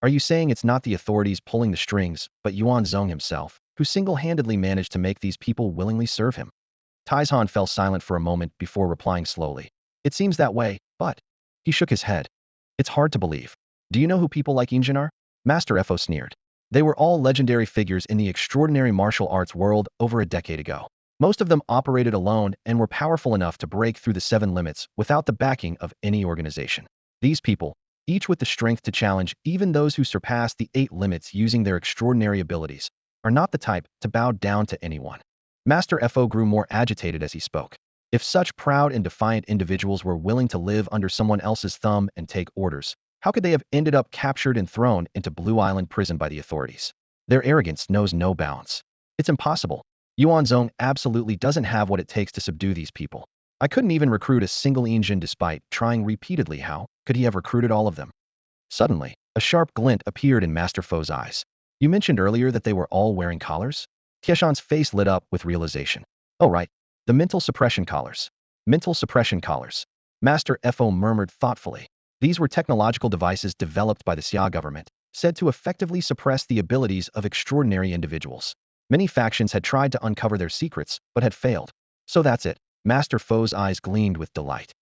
Are you saying it's not the authorities pulling the strings, but Yuan Zong himself, who single-handedly managed to make these people willingly serve him? Taizhan fell silent for a moment before replying slowly. It seems that way, but... He shook his head. It's hard to believe. Do you know who people like Injun are? Master Fo sneered. They were all legendary figures in the extraordinary martial arts world over a decade ago. Most of them operated alone and were powerful enough to break through the 7 limits without the backing of any organization. These people, each with the strength to challenge even those who surpass the 8 limits using their extraordinary abilities, are not the type to bow down to anyone. Master Fo grew more agitated as he spoke. If such proud and defiant individuals were willing to live under someone else's thumb and take orders, how could they have ended up captured and thrown into Blue Island prison by the authorities? Their arrogance knows no bounds. It's impossible. Yuan Zong absolutely doesn't have what it takes to subdue these people. I couldn't even recruit a single Injin despite trying repeatedly. How could he have recruited all of them? Suddenly, a sharp glint appeared in Master Fo's eyes. You mentioned earlier that they were all wearing collars? Tieshan's face lit up with realization. Oh right, the mental suppression collars. Mental suppression collars. Master Fo murmured thoughtfully. These were technological devices developed by the Xia government, said to effectively suppress the abilities of extraordinary individuals. Many factions had tried to uncover their secrets, but had failed. So that's it. Master Fo's eyes gleamed with delight.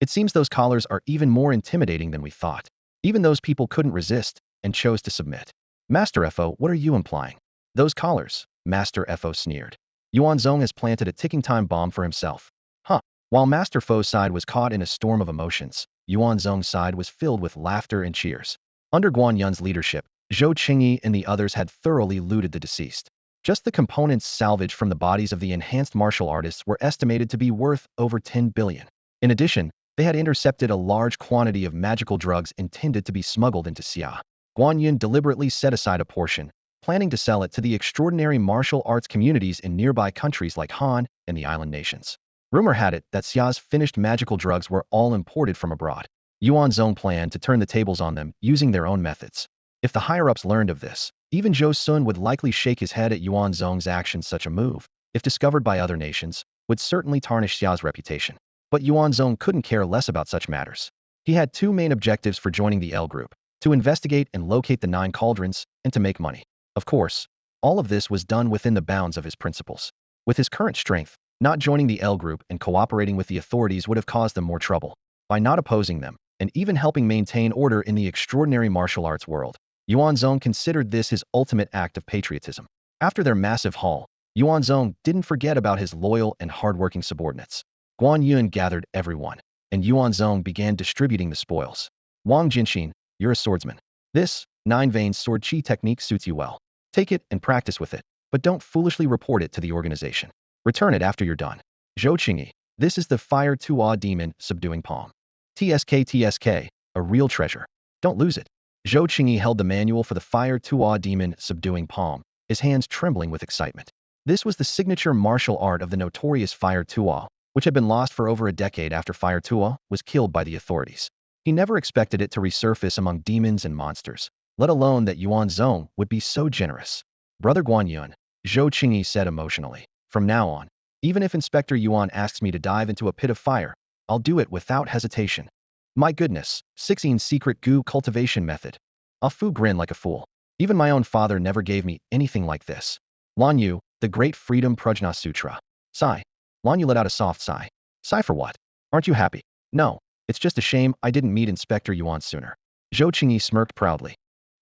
It seems those collars are even more intimidating than we thought. Even those people couldn't resist and chose to submit. Master Fo, what are you implying? Those collars, Master Fo sneered. Yuan Zong has planted a ticking time bomb for himself. Huh. While Master Fo's side was caught in a storm of emotions, Yuan Zong's side was filled with laughter and cheers. Under Guan Yun's leadership, Zhou Qingyi and the others had thoroughly looted the deceased. Just the components salvaged from the bodies of the enhanced martial artists were estimated to be worth over 10 billion. In addition, they had intercepted a large quantity of magical drugs intended to be smuggled into Xia. Guan Yun deliberately set aside a portion, planning to sell it to the extraordinary martial arts communities in nearby countries like Han and the island nations. Rumor had it that Xia's finished magical drugs were all imported from abroad. Yuan Zong planned to turn the tables on them using their own methods. If the higher-ups learned of this, even Zhou Sun would likely shake his head at Yuan Zong's actions. Such a move, if discovered by other nations, would certainly tarnish Xia's reputation. But Yuan Zong couldn't care less about such matters. He had two main objectives for joining the L group: to investigate and locate the 9 cauldrons, and to make money. Of course, all of this was done within the bounds of his principles. With his current strength, not joining the L group and cooperating with the authorities would have caused them more trouble. By not opposing them, and even helping maintain order in the extraordinary martial arts world, Yuan Zong considered this his ultimate act of patriotism. After their massive haul, Yuan Zong didn't forget about his loyal and hardworking subordinates. Guan Yun gathered everyone, and Yuan Zong began distributing the spoils. Wang Jinxin, you're a swordsman. This 9-vein sword chi technique suits you well. Take it and practice with it, but don't foolishly report it to the organization. Return it after you're done. Zhou Qingyi, this is the Fire Tuo Demon Subduing Palm. TSK, a real treasure. Don't lose it. Zhou Qingyi held the manual for the Fire Tuo Demon Subduing Palm, his hands trembling with excitement. This was the signature martial art of the notorious Fire Tuo, which had been lost for over a decade after Fire Tuo was killed by the authorities. He never expected it to resurface among demons and monsters, let alone that Yuan Zong would be so generous. Brother Guan Yun, Zhou Qingyi said emotionally. From now on, even if Inspector Yuan asks me to dive into a pit of fire, I'll do it without hesitation. My goodness, 16 secret goo cultivation method. Ah Fu grinned like a fool. Even my own father never gave me anything like this. Lan Yu, the Great Freedom Prajna Sutra. Sigh. Lan Yu let out a soft sigh. Sigh for what? Aren't you happy? No, it's just a shame I didn't meet Inspector Yuan sooner. Zhou Qingyi smirked proudly.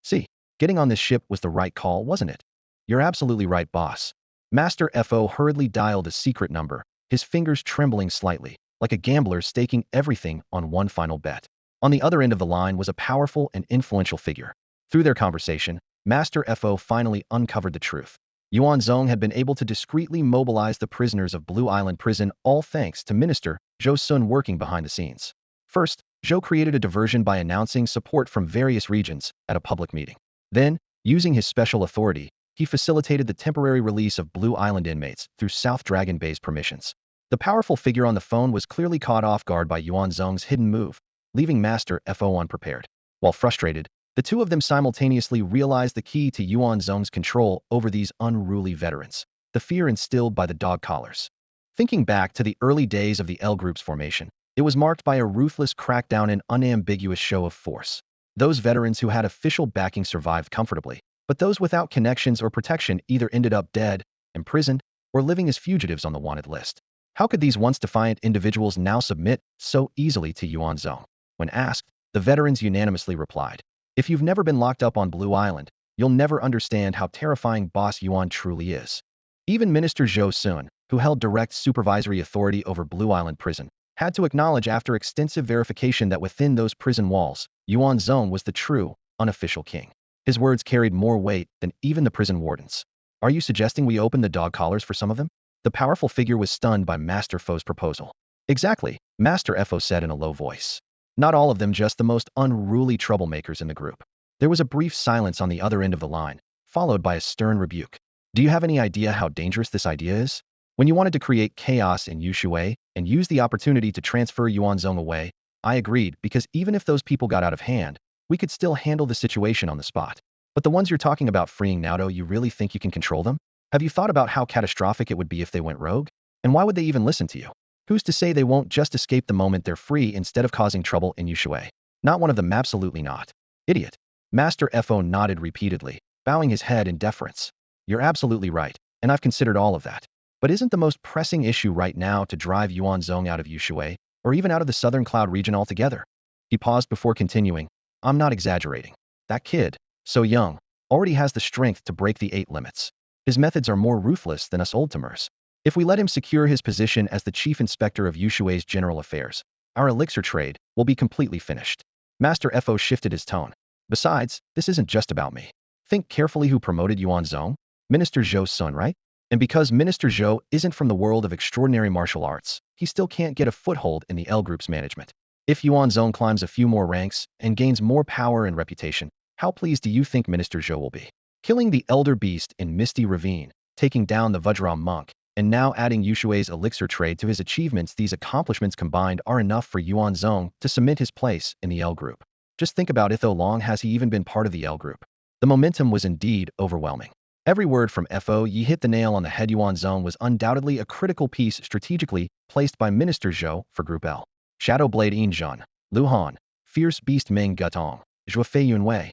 See, getting on this ship was the right call, wasn't it? You're absolutely right, boss. Master Fo hurriedly dialed a secret number, his fingers trembling slightly, like a gambler staking everything on one final bet. On the other end of the line was a powerful and influential figure. Through their conversation, Master Fo finally uncovered the truth. Yuan Zong had been able to discreetly mobilize the prisoners of Blue Island Prison, all thanks to Minister Zhou Sun working behind the scenes. First, Zhou created a diversion by announcing support from various regions at a public meeting. Then, using his special authority, he facilitated the temporary release of Blue Island inmates through South Dragon Bay's permissions. The powerful figure on the phone was clearly caught off guard by Yuan Zong's hidden move, leaving Master Fo unprepared. While frustrated, the two of them simultaneously realized the key to Yuan Zong's control over these unruly veterans: the fear instilled by the dog collars. Thinking back to the early days of the L Group's formation, it was marked by a ruthless crackdown and unambiguous show of force. Those veterans who had official backing survived comfortably, but those without connections or protection either ended up dead, imprisoned, or living as fugitives on the wanted list. How could these once defiant individuals now submit so easily to Yuan Zong? When asked, the veterans unanimously replied, "If you've never been locked up on Blue Island, you'll never understand how terrifying Boss Yuan truly is." Even Minister Zhou Sun, who held direct supervisory authority over Blue Island Prison, had to acknowledge after extensive verification that within those prison walls, Yuan Zong was the true, unofficial king. His words carried more weight than even the prison wardens. Are you suggesting we open the dog collars for some of them? The powerful figure was stunned by Master Fo's proposal. Exactly, Master Fo said in a low voice. Not all of them, just the most unruly troublemakers in the group. There was a brief silence on the other end of the line, followed by a stern rebuke. Do you have any idea how dangerous this idea is? When you wanted to create chaos in Yushui and use the opportunity to transfer Yuan Zong away, I agreed, because even if those people got out of hand, we could still handle the situation on the spot. But the ones you're talking about freeing Naoto, you really think you can control them? Have you thought about how catastrophic it would be if they went rogue? And why would they even listen to you? Who's to say they won't just escape the moment they're free instead of causing trouble in Yushui? Not one of them, absolutely not. Idiot. Master Fo nodded repeatedly, bowing his head in deference. You're absolutely right, and I've considered all of that. But isn't the most pressing issue right now to drive Yuan Zong out of Yushui, or even out of the Southern Cloud region altogether? He paused before continuing. I'm not exaggerating. That kid, so young, already has the strength to break the 8 limits. His methods are more ruthless than us old-timers. If we let him secure his position as the chief inspector of Yushui's general affairs, our elixir trade will be completely finished. Master Fo shifted his tone. Besides, this isn't just about me. Think carefully who promoted Yuan Zong? Minister Zhou's son, right? And because Minister Zhou isn't from the world of extraordinary martial arts, he still can't get a foothold in the L Group's management. If Yuan Zong climbs a few more ranks and gains more power and reputation, how pleased do you think Minister Zhou will be? Killing the Elder Beast in Misty Ravine, taking down the Vajram monk, and now adding Yushui's elixir trade to his achievements, these accomplishments combined are enough for Yuan Zong to cement his place in the L Group. Just think about it, how long has he even been part of the L Group? The momentum was indeed overwhelming. Every word from Fo Yi hit the nail on the head. Yuan Zong was undoubtedly a critical piece strategically placed by Minister Zhou for Group L. Shadow Blade Yin Zhan, Lu Han, Fierce Beast Meng Gutong, Zhuofei Yunwei.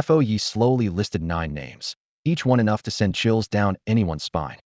Fo Yi slowly listed 9 names, each one enough to send chills down anyone's spine.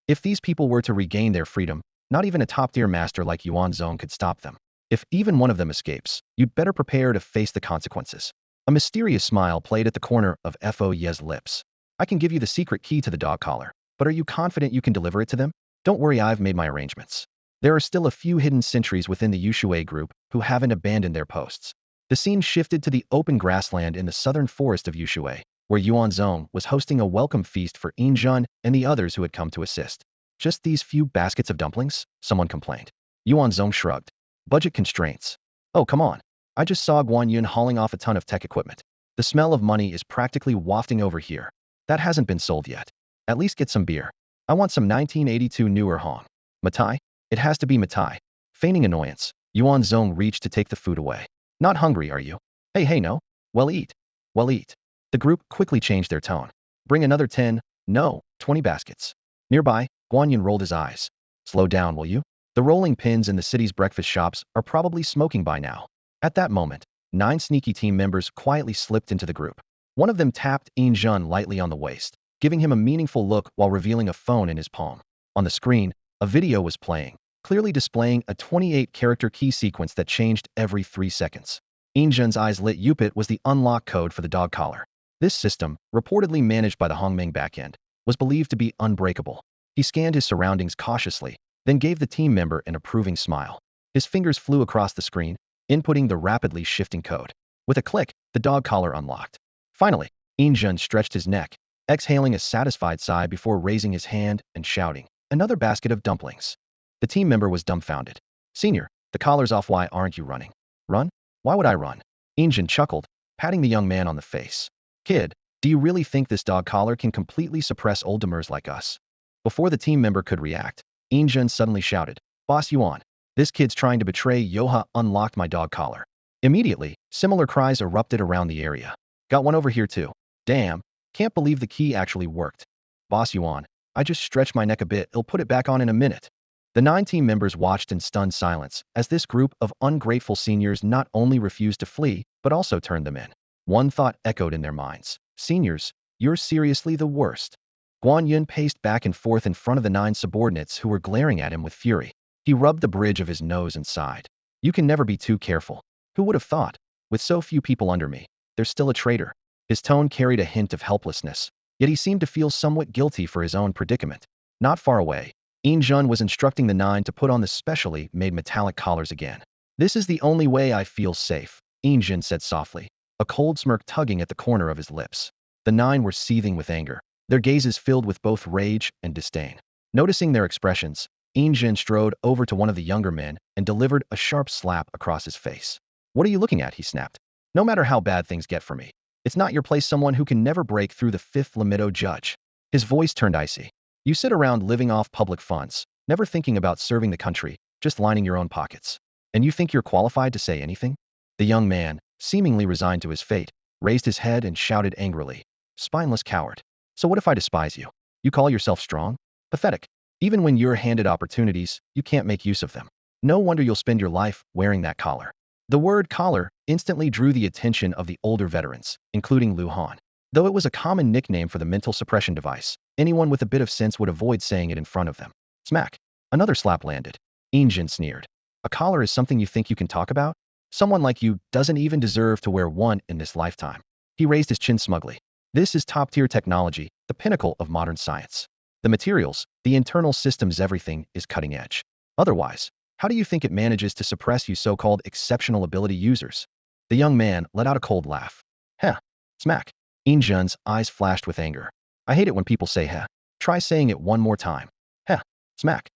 If these people were to regain their freedom, not even a top-tier master like Yuan Zong could stop them. If even one of them escapes, you'd better prepare to face the consequences. A mysterious smile played at the corner of Fo Yi's lips. I can give you the secret key to the dog collar, but are you confident you can deliver it to them? Don't worry, I've made my arrangements. There are still a few hidden sentries within the Yushui group who haven't abandoned their posts. The scene shifted to the open grassland in the southern forest of Yushui, where Yuan Zong was hosting a welcome feast for Yin Zhan and the others who had come to assist. Just these few baskets of dumplings? Someone complained. Yuan Zong shrugged. Budget constraints. Oh, come on. I just saw Guan Yun hauling off a ton of tech equipment. The smell of money is practically wafting over here. That hasn't been sold yet. At least get some beer. I want some 1982 newer Hong. Matai? It has to be Matai. Feigning annoyance, Yuan Zong reached to take the food away. Not hungry, are you? Hey, no. Well, eat. Well, eat. The group quickly changed their tone. Bring another 10, no, 20 baskets. Nearby, Guan Yun rolled his eyes. Slow down, will you? The rolling pins in the city's breakfast shops are probably smoking by now. At that moment, 9 sneaky team members quietly slipped into the group. One of them tapped Yin Zhan lightly on the waist, giving him a meaningful look while revealing a phone in his palm. On the screen, a video was playing, clearly displaying a 28-character key sequence that changed every 3 seconds. Yin Zhan's eyes lit. Yupit was the unlock code for the dog collar. This system, reportedly managed by the Hongmeng backend, was believed to be unbreakable. He scanned his surroundings cautiously, then gave the team member an approving smile. His fingers flew across the screen, inputting the rapidly shifting code. With a click, the dog collar unlocked. Finally, Yin Zhan stretched his neck, exhaling a satisfied sigh before raising his hand and shouting, another basket of dumplings. The team member was dumbfounded. Senior, the collar's off. Why aren't you running? Run? Why would I run? Yin Zhan chuckled, patting the young man on the face. Kid, do you really think this dog collar can completely suppress old-timers like us? Before the team member could react, Yin Zhan suddenly shouted, Boss Yuan, this kid's trying to betray Yoha unlocked my dog collar. Immediately, similar cries erupted around the area. Got one over here too. Damn, can't believe the key actually worked. Boss Yuan, I just stretched my neck a bit, I'll put it back on in a minute. The 9 team members watched in stunned silence as this group of ungrateful seniors not only refused to flee, but also turned them in. One thought echoed in their minds. Seniors, you're seriously the worst. Guan Yun paced back and forth in front of the 9 subordinates who were glaring at him with fury. He rubbed the bridge of his nose and sighed. You can never be too careful. Who would have thought? With so few people under me, there's still a traitor. His tone carried a hint of helplessness, yet he seemed to feel somewhat guilty for his own predicament. Not far away, Yin Zhan was instructing the 9 to put on the specially made metallic collars again. This is the only way I feel safe, Yin Zhan said softly, a cold smirk tugging at the corner of his lips. The 9 were seething with anger, their gazes filled with both rage and disdain. Noticing their expressions, Jin strode over to one of the younger men and delivered a sharp slap across his face. What are you looking at? He snapped. No matter how bad things get for me, it's not your place. Someone who can never break through the fifth limito judge. His voice turned icy. You sit around living off public funds, never thinking about serving the country, just lining your own pockets. And you think you're qualified to say anything? The young man, seemingly resigned to his fate, raised his head and shouted angrily. Spineless coward. So what if I despise you? You call yourself strong? Pathetic. Even when you're handed opportunities, you can't make use of them. No wonder you'll spend your life wearing that collar. The word collar instantly drew the attention of the older veterans, including Lu Han. Though it was a common nickname for the mental suppression device, anyone with a bit of sense would avoid saying it in front of them. Smack. Another slap landed. Jin sneered. A collar is something you think you can talk about? Someone like you doesn't even deserve to wear one in this lifetime. He raised his chin smugly. This is top-tier technology, the pinnacle of modern science. The materials, the internal systems, everything is cutting edge. Otherwise, how do you think it manages to suppress you so-called exceptional ability users? The young man let out a cold laugh. Heh. Smack. Jin's eyes flashed with anger. I hate it when people say heh. Try saying it one more time. Heh. Smack.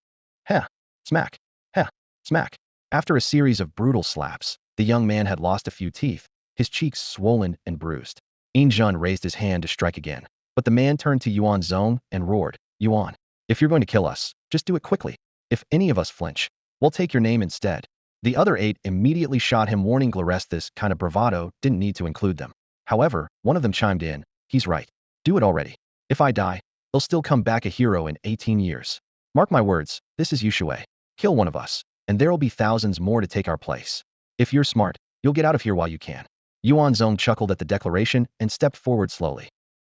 Heh. Smack. Heh. Smack. After a series of brutal slaps, the young man had lost a few teeth, his cheeks swollen and bruised. Jin raised his hand to strike again, but the man turned to Yuan Zong and roared, Yuan, if you're going to kill us, just do it quickly. If any of us flinch, we'll take your name instead. The other 8 immediately shot him, warning Glorest this kind of bravado didn't need to include them. However, one of them chimed in, he's right. Do it already. If I die, he'll still come back a hero in 18 years. Mark my words, this is Yushui. Kill one of us, and there'll be thousands more to take our place. If you're smart, you'll get out of here while you can. Yuan Zong chuckled at the declaration and stepped forward slowly.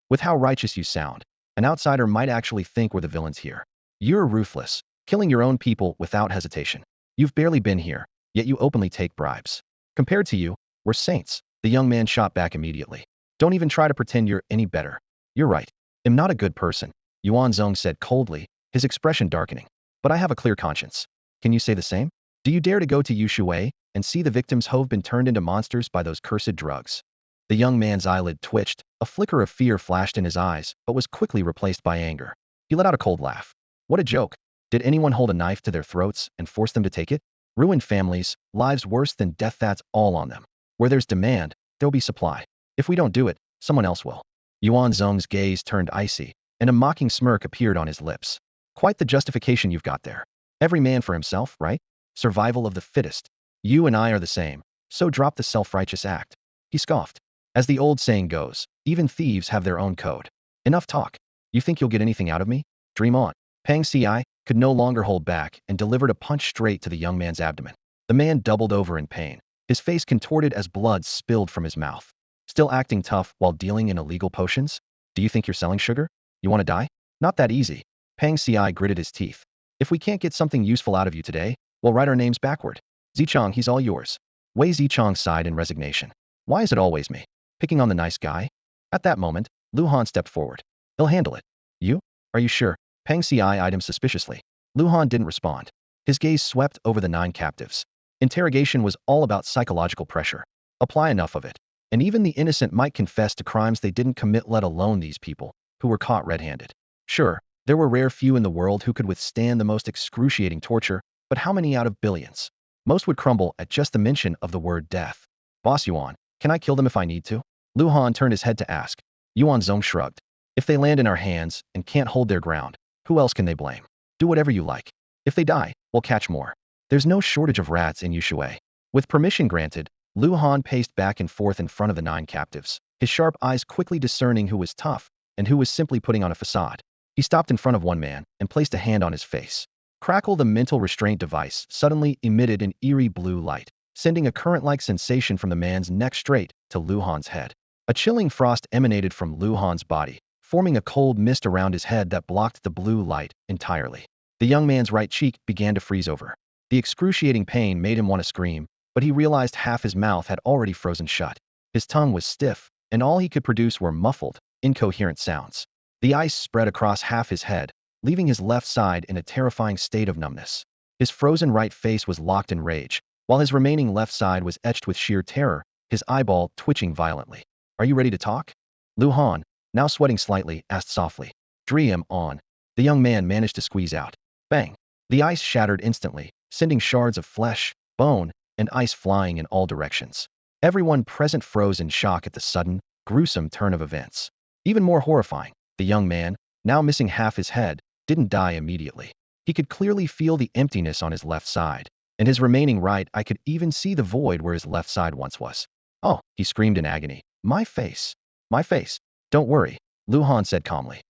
With how righteous you sound, an outsider might actually think we're the villains here. You're ruthless, killing your own people without hesitation. You've barely been here, yet you openly take bribes. Compared to you, we're saints. The young man shot back immediately. Don't even try to pretend you're any better. You're right. I'm not a good person, Yuan Zong said coldly, his expression darkening. But I have a clear conscience. Can you say the same? Do you dare to go to Yushui and see the victims who've been turned into monsters by those cursed drugs? The young man's eyelid twitched, a flicker of fear flashed in his eyes, but was quickly replaced by anger. He let out a cold laugh. What a joke. Did anyone hold a knife to their throats and force them to take it? Ruined families, lives worse than death, that's all on them. Where there's demand, there'll be supply. If we don't do it, someone else will. Yuan Zong's gaze turned icy, and a mocking smirk appeared on his lips. Quite the justification you've got there. Every man for himself, right? Survival of the fittest. You and I are the same, so drop the self-righteous act. He scoffed. As the old saying goes, even thieves have their own code. Enough talk. You think you'll get anything out of me? Dream on. Pang Ci could no longer hold back and delivered a punch straight to the young man's abdomen. The man doubled over in pain, his face contorted as blood spilled from his mouth. Still acting tough while dealing in illegal potions? Do you think you're selling sugar? You want to die? Not that easy. Pang Ci gritted his teeth. If we can't get something useful out of you today, we'll write our names backward. Zichong, he's all yours. Wei Zichong sighed in resignation. Why is it always me? Picking on the nice guy? At that moment, Lu Han stepped forward. He'll handle it. You? Are you sure? Pang Ci eyed him suspiciously. Lu Han didn't respond. His gaze swept over the 9 captives. Interrogation was all about psychological pressure. Apply enough of it, and even the innocent might confess to crimes they didn't commit, let alone these people, who were caught red-handed. Sure, there were rare few in the world who could withstand the most excruciating torture, but how many out of billions? Most would crumble at just the mention of the word death. Boss Yuan, can I kill them if I need to? Lu Han turned his head to ask. Yuan Zong shrugged. If they land in our hands and can't hold their ground, who else can they blame? Do whatever you like. If they die, we'll catch more. There's no shortage of rats in Yushui. With permission granted, Lu Han paced back and forth in front of the 9 captives, his sharp eyes quickly discerning who was tough and who was simply putting on a facade. He stopped in front of one man and placed a hand on his face. Crackle, the mental restraint device, suddenly emitted an eerie blue light, sending a current-like sensation from the man's neck straight to Lu Han's head. A chilling frost emanated from Lu Han's body, forming a cold mist around his head that blocked the blue light entirely. The young man's right cheek began to freeze over. The excruciating pain made him want to scream, but he realized half his mouth had already frozen shut. His tongue was stiff, and all he could produce were muffled, incoherent sounds. The ice spread across half his head, leaving his left side in a terrifying state of numbness. His frozen right face was locked in rage, while his remaining left side was etched with sheer terror, his eyeball twitching violently. Are you ready to talk? Lu Han, now sweating slightly, asked softly. Dream on. the young man managed to squeeze out. Bang! The ice shattered instantly, sending shards of flesh, bone, and ice flying in all directions. Everyone present froze in shock at the sudden, gruesome turn of events. Even more horrifying, the young man, now missing half his head, didn't die immediately. He could clearly feel the emptiness on his left side, and his remaining right eye could even see the void where his left side once was. Oh, he screamed in agony. My face. My face. Don't worry, Lu Han said calmly.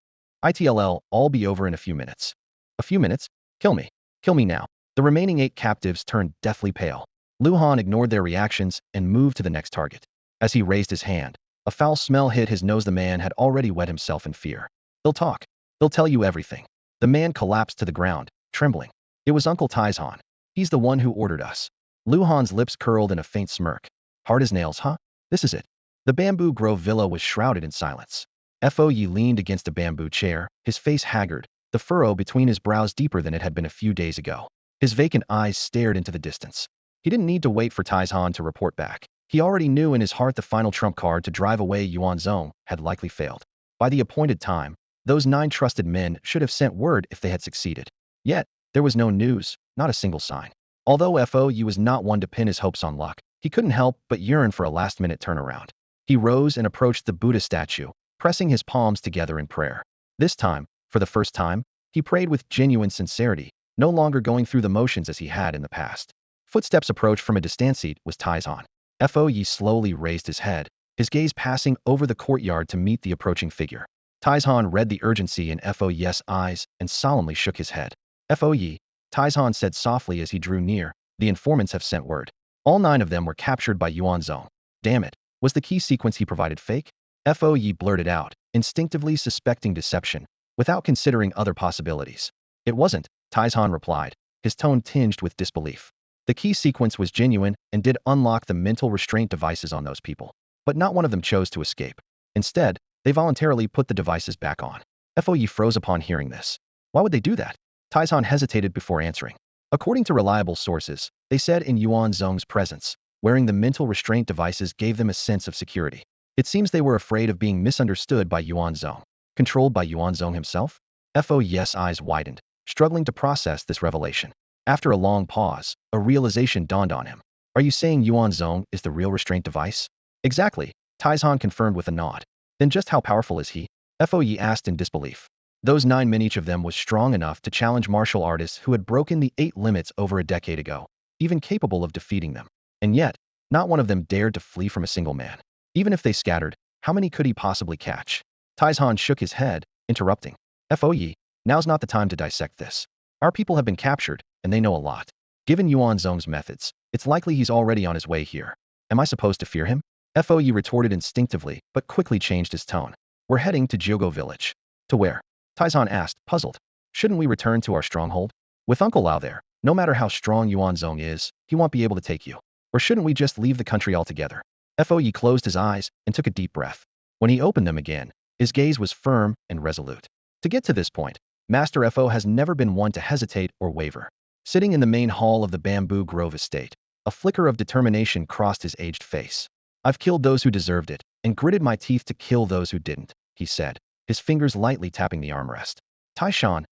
It'll all be over in a few minutes. A few minutes? Kill me. Kill me now. The remaining 8 captives turned deathly pale. Lu Han ignored their reactions and moved to the next target. As he raised his hand, a foul smell hit his nose. The man had already wet himself in fear. They'll talk. They'll tell you everything. The man collapsed to the ground, trembling. It was Uncle Taizhan. He's the one who ordered us. Lu Han's lips curled in a faint smirk. Hard as nails, huh? This is it. The bamboo grove villa was shrouded in silence. Fo Yi leaned against a bamboo chair, his face haggard, the furrow between his brows deeper than it had been a few days ago. His vacant eyes stared into the distance. He didn't need to wait for Taizhan to report back. He already knew in his heart the final trump card to drive away Yuan Zong had likely failed. By the appointed time, those 9 trusted men should have sent word if they had succeeded. Yet, there was no news, not a single sign. Although Fo Yi was not one to pin his hopes on luck, he couldn't help but yearn for a last-minute turnaround. He rose and approached the Buddha statue, pressing his palms together in prayer. This time, for the first time, he prayed with genuine sincerity, no longer going through the motions as he had in the past. Footsteps approached from a distant seat was Taizhan. Fo Yi slowly raised his head, his gaze passing over the courtyard to meet the approaching figure. Taizhan read the urgency in Fo Yi's eyes and solemnly shook his head. Fo Yi, Taizhan said softly as he drew near, the informants have sent word. All 9 of them were captured by Yuan Zong. Damn it, was the key sequence he provided fake? Fo Yi blurted out, instinctively suspecting deception, without considering other possibilities. It wasn't, Taizhan replied, his tone tinged with disbelief. The key sequence was genuine and did unlock the mental restraint devices on those people. But not one of them chose to escape. Instead, they voluntarily put the devices back on. Fo Yi froze upon hearing this. Why would they do that? Taizhan hesitated before answering. According to reliable sources, they said in Yuan Zong's presence, wearing the mental restraint devices gave them a sense of security. It seems they were afraid of being misunderstood by Yuan Zong. Controlled by Yuan Zong himself? Fo Yi's eyes widened, struggling to process this revelation. After a long pause, a realization dawned on him. Are you saying Yuan Zong is the real restraint device? Exactly, Taizhan confirmed with a nod. Then just how powerful is he? Fo Yi asked in disbelief. Those 9 men, each of them was strong enough to challenge martial artists who had broken the 8 limits over a decade ago, even capable of defeating them. And yet, not one of them dared to flee from a single man. Even if they scattered, how many could he possibly catch? Taizhan shook his head, interrupting. Fo Yi, now's not the time to dissect this. Our people have been captured, and they know a lot. Given Yuan Zong's methods, it's likely he's already on his way here. Am I supposed to fear him? Fo Yi retorted instinctively, but quickly changed his tone. We're heading to Jiogo village. To where? Taizhan asked, puzzled. Shouldn't we return to our stronghold? With Uncle Lao there, no matter how strong Yuan Zong is, he won't be able to take you. Or shouldn't we just leave the country altogether? Fo Yi closed his eyes and took a deep breath. When he opened them again, his gaze was firm and resolute. To get to this point, Master Fo has never been one to hesitate or waver. Sitting in the main hall of the Bamboo Grove estate, a flicker of determination crossed his aged face. I've killed those who deserved it, and gritted my teeth to kill those who didn't, he said, his fingers lightly tapping the armrest. Taishan,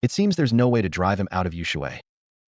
it seems there's no way to drive him out of Yushui.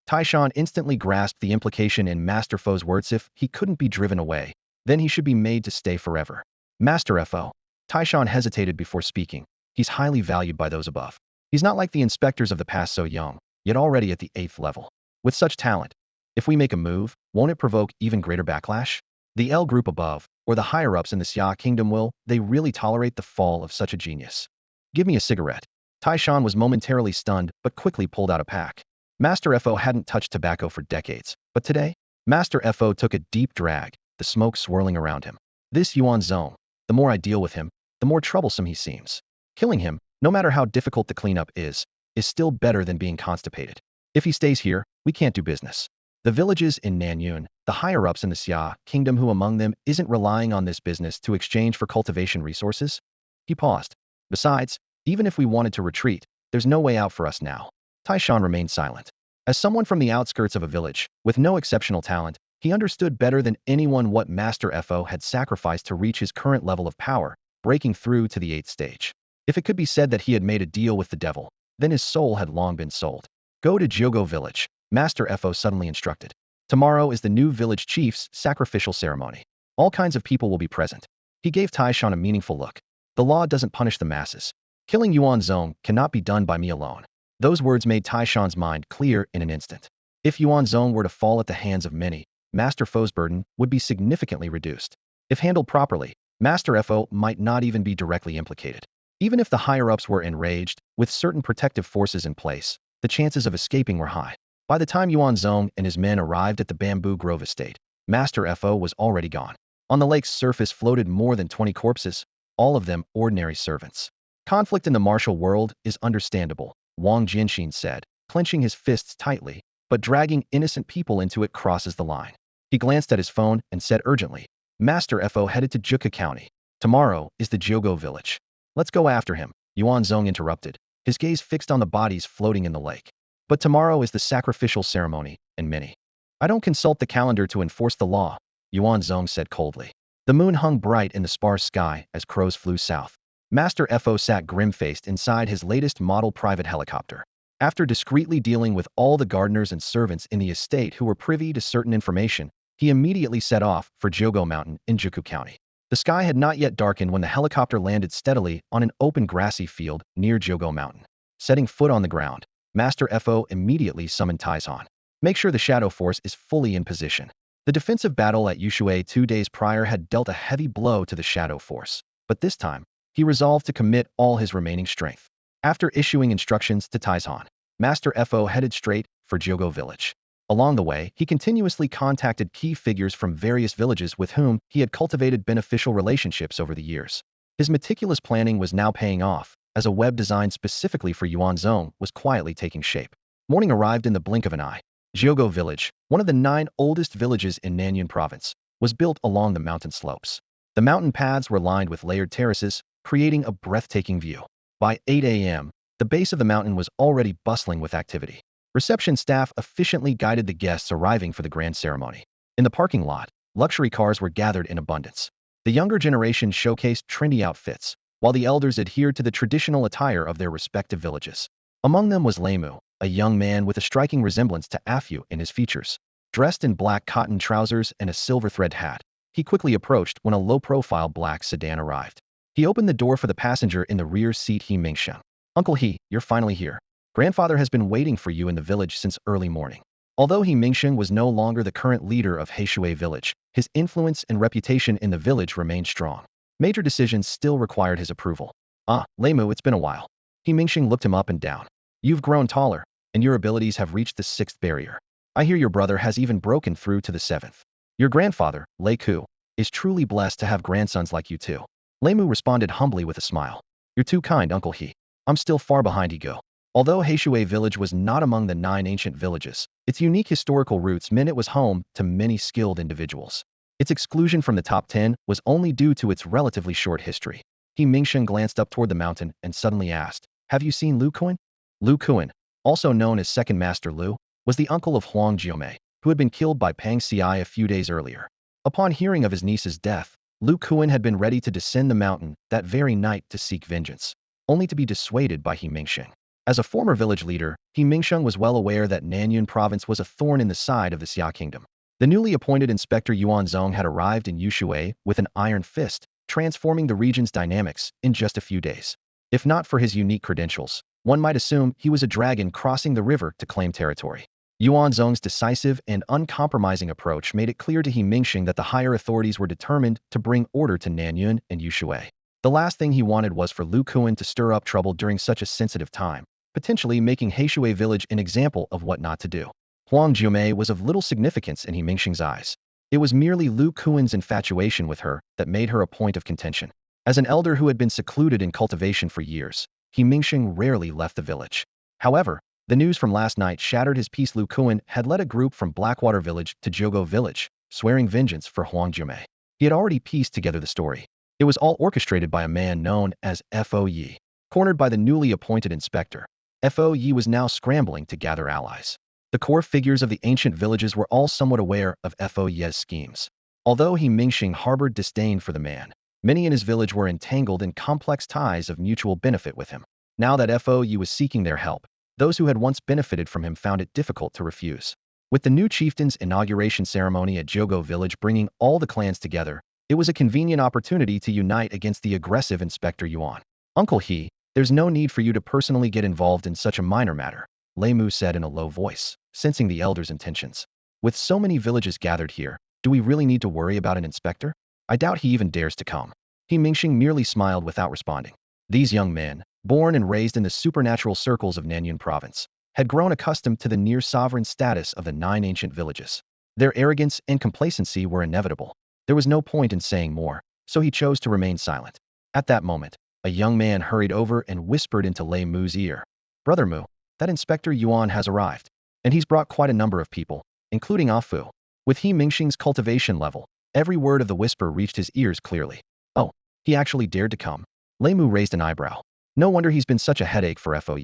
Taishan instantly grasped the implication in Master Fo's words. If he couldn't be driven away, then he should be made to stay forever. Master Fo. Taishan hesitated before speaking. He's highly valued by those above. He's not like the inspectors of the past, so young, yet already at the 8th level. With such talent, if we make a move, won't it provoke even greater backlash? The L group above, or the higher-ups in the Xia kingdom, will they really tolerate the fall of such a genius? Give me a cigarette. Taishan was momentarily stunned, but quickly pulled out a pack. Master Fo hadn't touched tobacco for decades, but today, Master Fo took a deep drag, the smoke swirling around him. This Yuan Zong, the more I deal with him, the more troublesome he seems. Killing him, no matter how difficult the cleanup is still better than being constipated. If he stays here, we can't do business. The villages in Nanyun, the higher-ups in the Xia kingdom, who among them isn't relying on this business to exchange for cultivation resources? He paused. Besides, even if we wanted to retreat, there's no way out for us now. Taishan remained silent. As someone from the outskirts of a village, with no exceptional talent, he understood better than anyone what Master Fo had sacrificed to reach his current level of power, breaking through to the 8th stage. If it could be said that he had made a deal with the devil, then his soul had long been sold. Go to Jogo village, Master Fo suddenly instructed. Tomorrow is the new village chief's sacrificial ceremony. All kinds of people will be present. He gave Taishan a meaningful look. The law doesn't punish the masses. Killing Yuan Zong cannot be done by me alone. Those words made Taishan's mind clear in an instant. If Yuan Zong were to fall at the hands of many, Master Fo's burden would be significantly reduced. If handled properly, Master Fo might not even be directly implicated. Even if the higher-ups were enraged, with certain protective forces in place, the chances of escaping were high. By the time Yuan Zong and his men arrived at the Bamboo Grove estate, Master Fo was already gone. On the lake's surface floated more than 20 corpses, all of them ordinary servants. Conflict in the martial world is understandable, Wang Jianxin said, clenching his fists tightly, but dragging innocent people into it crosses the line. He glanced at his phone and said urgently, Master Fo headed to Juka County. Tomorrow is the Jogo village. Let's go after him, Yuan Zong interrupted, his gaze fixed on the bodies floating in the lake. But tomorrow is the sacrificial ceremony, and many. I don't consult the calendar to enforce the law, Yuan Zong said coldly. The moon hung bright in the sparse sky as crows flew south. Master Fo sat grim-faced inside his latest model private helicopter. After discreetly dealing with all the gardeners and servants in the estate who were privy to certain information, he immediately set off for Jogo Mountain in Juku County. The sky had not yet darkened when the helicopter landed steadily on an open grassy field near Jogo Mountain. Setting foot on the ground, Master Fo immediately summoned Taishan. Make sure the Shadow Force is fully in position. The defensive battle at Yushui 2 days prior had dealt a heavy blow to the Shadow Force, but this time, he resolved to commit all his remaining strength. After issuing instructions to Taishan, Master Fo headed straight for Jogo village. Along the way, he continuously contacted key figures from various villages with whom he had cultivated beneficial relationships over the years. His meticulous planning was now paying off, as a web designed specifically for Yuan Zong was quietly taking shape. Morning arrived in the blink of an eye. Jogo village, one of the 9 oldest villages in Nanyuan province, was built along the mountain slopes. The mountain paths were lined with layered terraces, creating a breathtaking view. By 8 a.m., the base of the mountain was already bustling with activity. Reception staff efficiently guided the guests arriving for the grand ceremony. In the parking lot, luxury cars were gathered in abundance. The younger generation showcased trendy outfits, while the elders adhered to the traditional attire of their respective villages. Among them was Leimu, a young man with a striking resemblance to Afu in his features. Dressed in black cotton trousers and a silver thread hat, he quickly approached when a low-profile black sedan arrived. He opened the door for the passenger in the rear seat. He Mingsheng. Uncle He, you're finally here. Grandfather has been waiting for you in the village since early morning. Although He Mingsheng was no longer the current leader of Heishui village, his influence and reputation in the village remained strong. Major decisions still required his approval. Ah, Leimu, it's been a while. He Mingsheng looked him up and down. You've grown taller, and your abilities have reached the 6th barrier. I hear your brother has even broken through to the 7th. Your grandfather, Lei Ku, is truly blessed to have grandsons like you too. Leimu responded humbly with a smile. You're too kind, Uncle He. I'm still far behind Ego. Although Heishui village was not among the 9 ancient villages, its unique historical roots meant it was home to many skilled individuals. Its exclusion from the top 10 was only due to its relatively short history. He Mingsheng glanced up toward the mountain and suddenly asked, have you seen Lu Kuan? Lu Kuan, also known as Second Master Lu, was the uncle of Huang Jiomei, who had been killed by Pang Xiai a few days earlier. Upon hearing of his niece's death, Lu Kuan had been ready to descend the mountain that very night to seek vengeance, only to be dissuaded by He Mingsheng. As a former village leader, He Mingsheng was well aware that Nanyuan province was a thorn in the side of the Xia kingdom. The newly appointed Inspector Yuan Zong had arrived in Yushui with an iron fist, transforming the region's dynamics in just a few days. If not for his unique credentials, one might assume he was a dragon crossing the river to claim territory. Yuan Zong's decisive and uncompromising approach made it clear to He Mingsheng that the higher authorities were determined to bring order to Nanyuan and Yushui. The last thing he wanted was for Lu Kuan to stir up trouble during such a sensitive time, potentially making Heishui village an example of what not to do. Huang Jiomei was of little significance in He Mingsheng's eyes. It was merely Lu Kuan's infatuation with her that made her a point of contention. As an elder who had been secluded in cultivation for years, He Mingsheng rarely left the village. However, the news from last night shattered his peace. Lu Kuan had led a group from Blackwater village to Jogo village, swearing vengeance for Huang Jiomei. He had already pieced together the story. It was all orchestrated by a man known as Fo Yi. Cornered by the newly appointed inspector, Fo Yi was now scrambling to gather allies. The core figures of the ancient villages were all somewhat aware of Fo Yi's schemes. Although He Mingsheng harbored disdain for the man, Many in his village were entangled in complex ties of mutual benefit with him. Now that Fou was seeking their help, those who had once benefited from him found it difficult to refuse. With the new chieftain's inauguration ceremony at Jogo village bringing all the clans together, it was a convenient opportunity to unite against the aggressive Inspector Yuan. Uncle He, there's no need for you to personally get involved in such a minor matter, Lei Mu said in a low voice, sensing the elder's intentions. With so many villages gathered here, do we really need to worry about an inspector? I doubt he even dares to come. He Mingxing merely smiled without responding. These young men, born and raised in the supernatural circles of Nanyun province, had grown accustomed to the near-sovereign status of the 9 ancient villages. Their arrogance and complacency were inevitable. There was no point in saying more, so he chose to remain silent. At that moment, a young man hurried over and whispered into Lei Mu's ear. Brother Mu, that Inspector Yuan has arrived, and he's brought quite a number of people, including Afu. With He Mingxing's cultivation level, every word of the whisper reached his ears clearly. Oh, he actually dared to come. Lei Mu raised an eyebrow. No wonder he's been such a headache for Fou.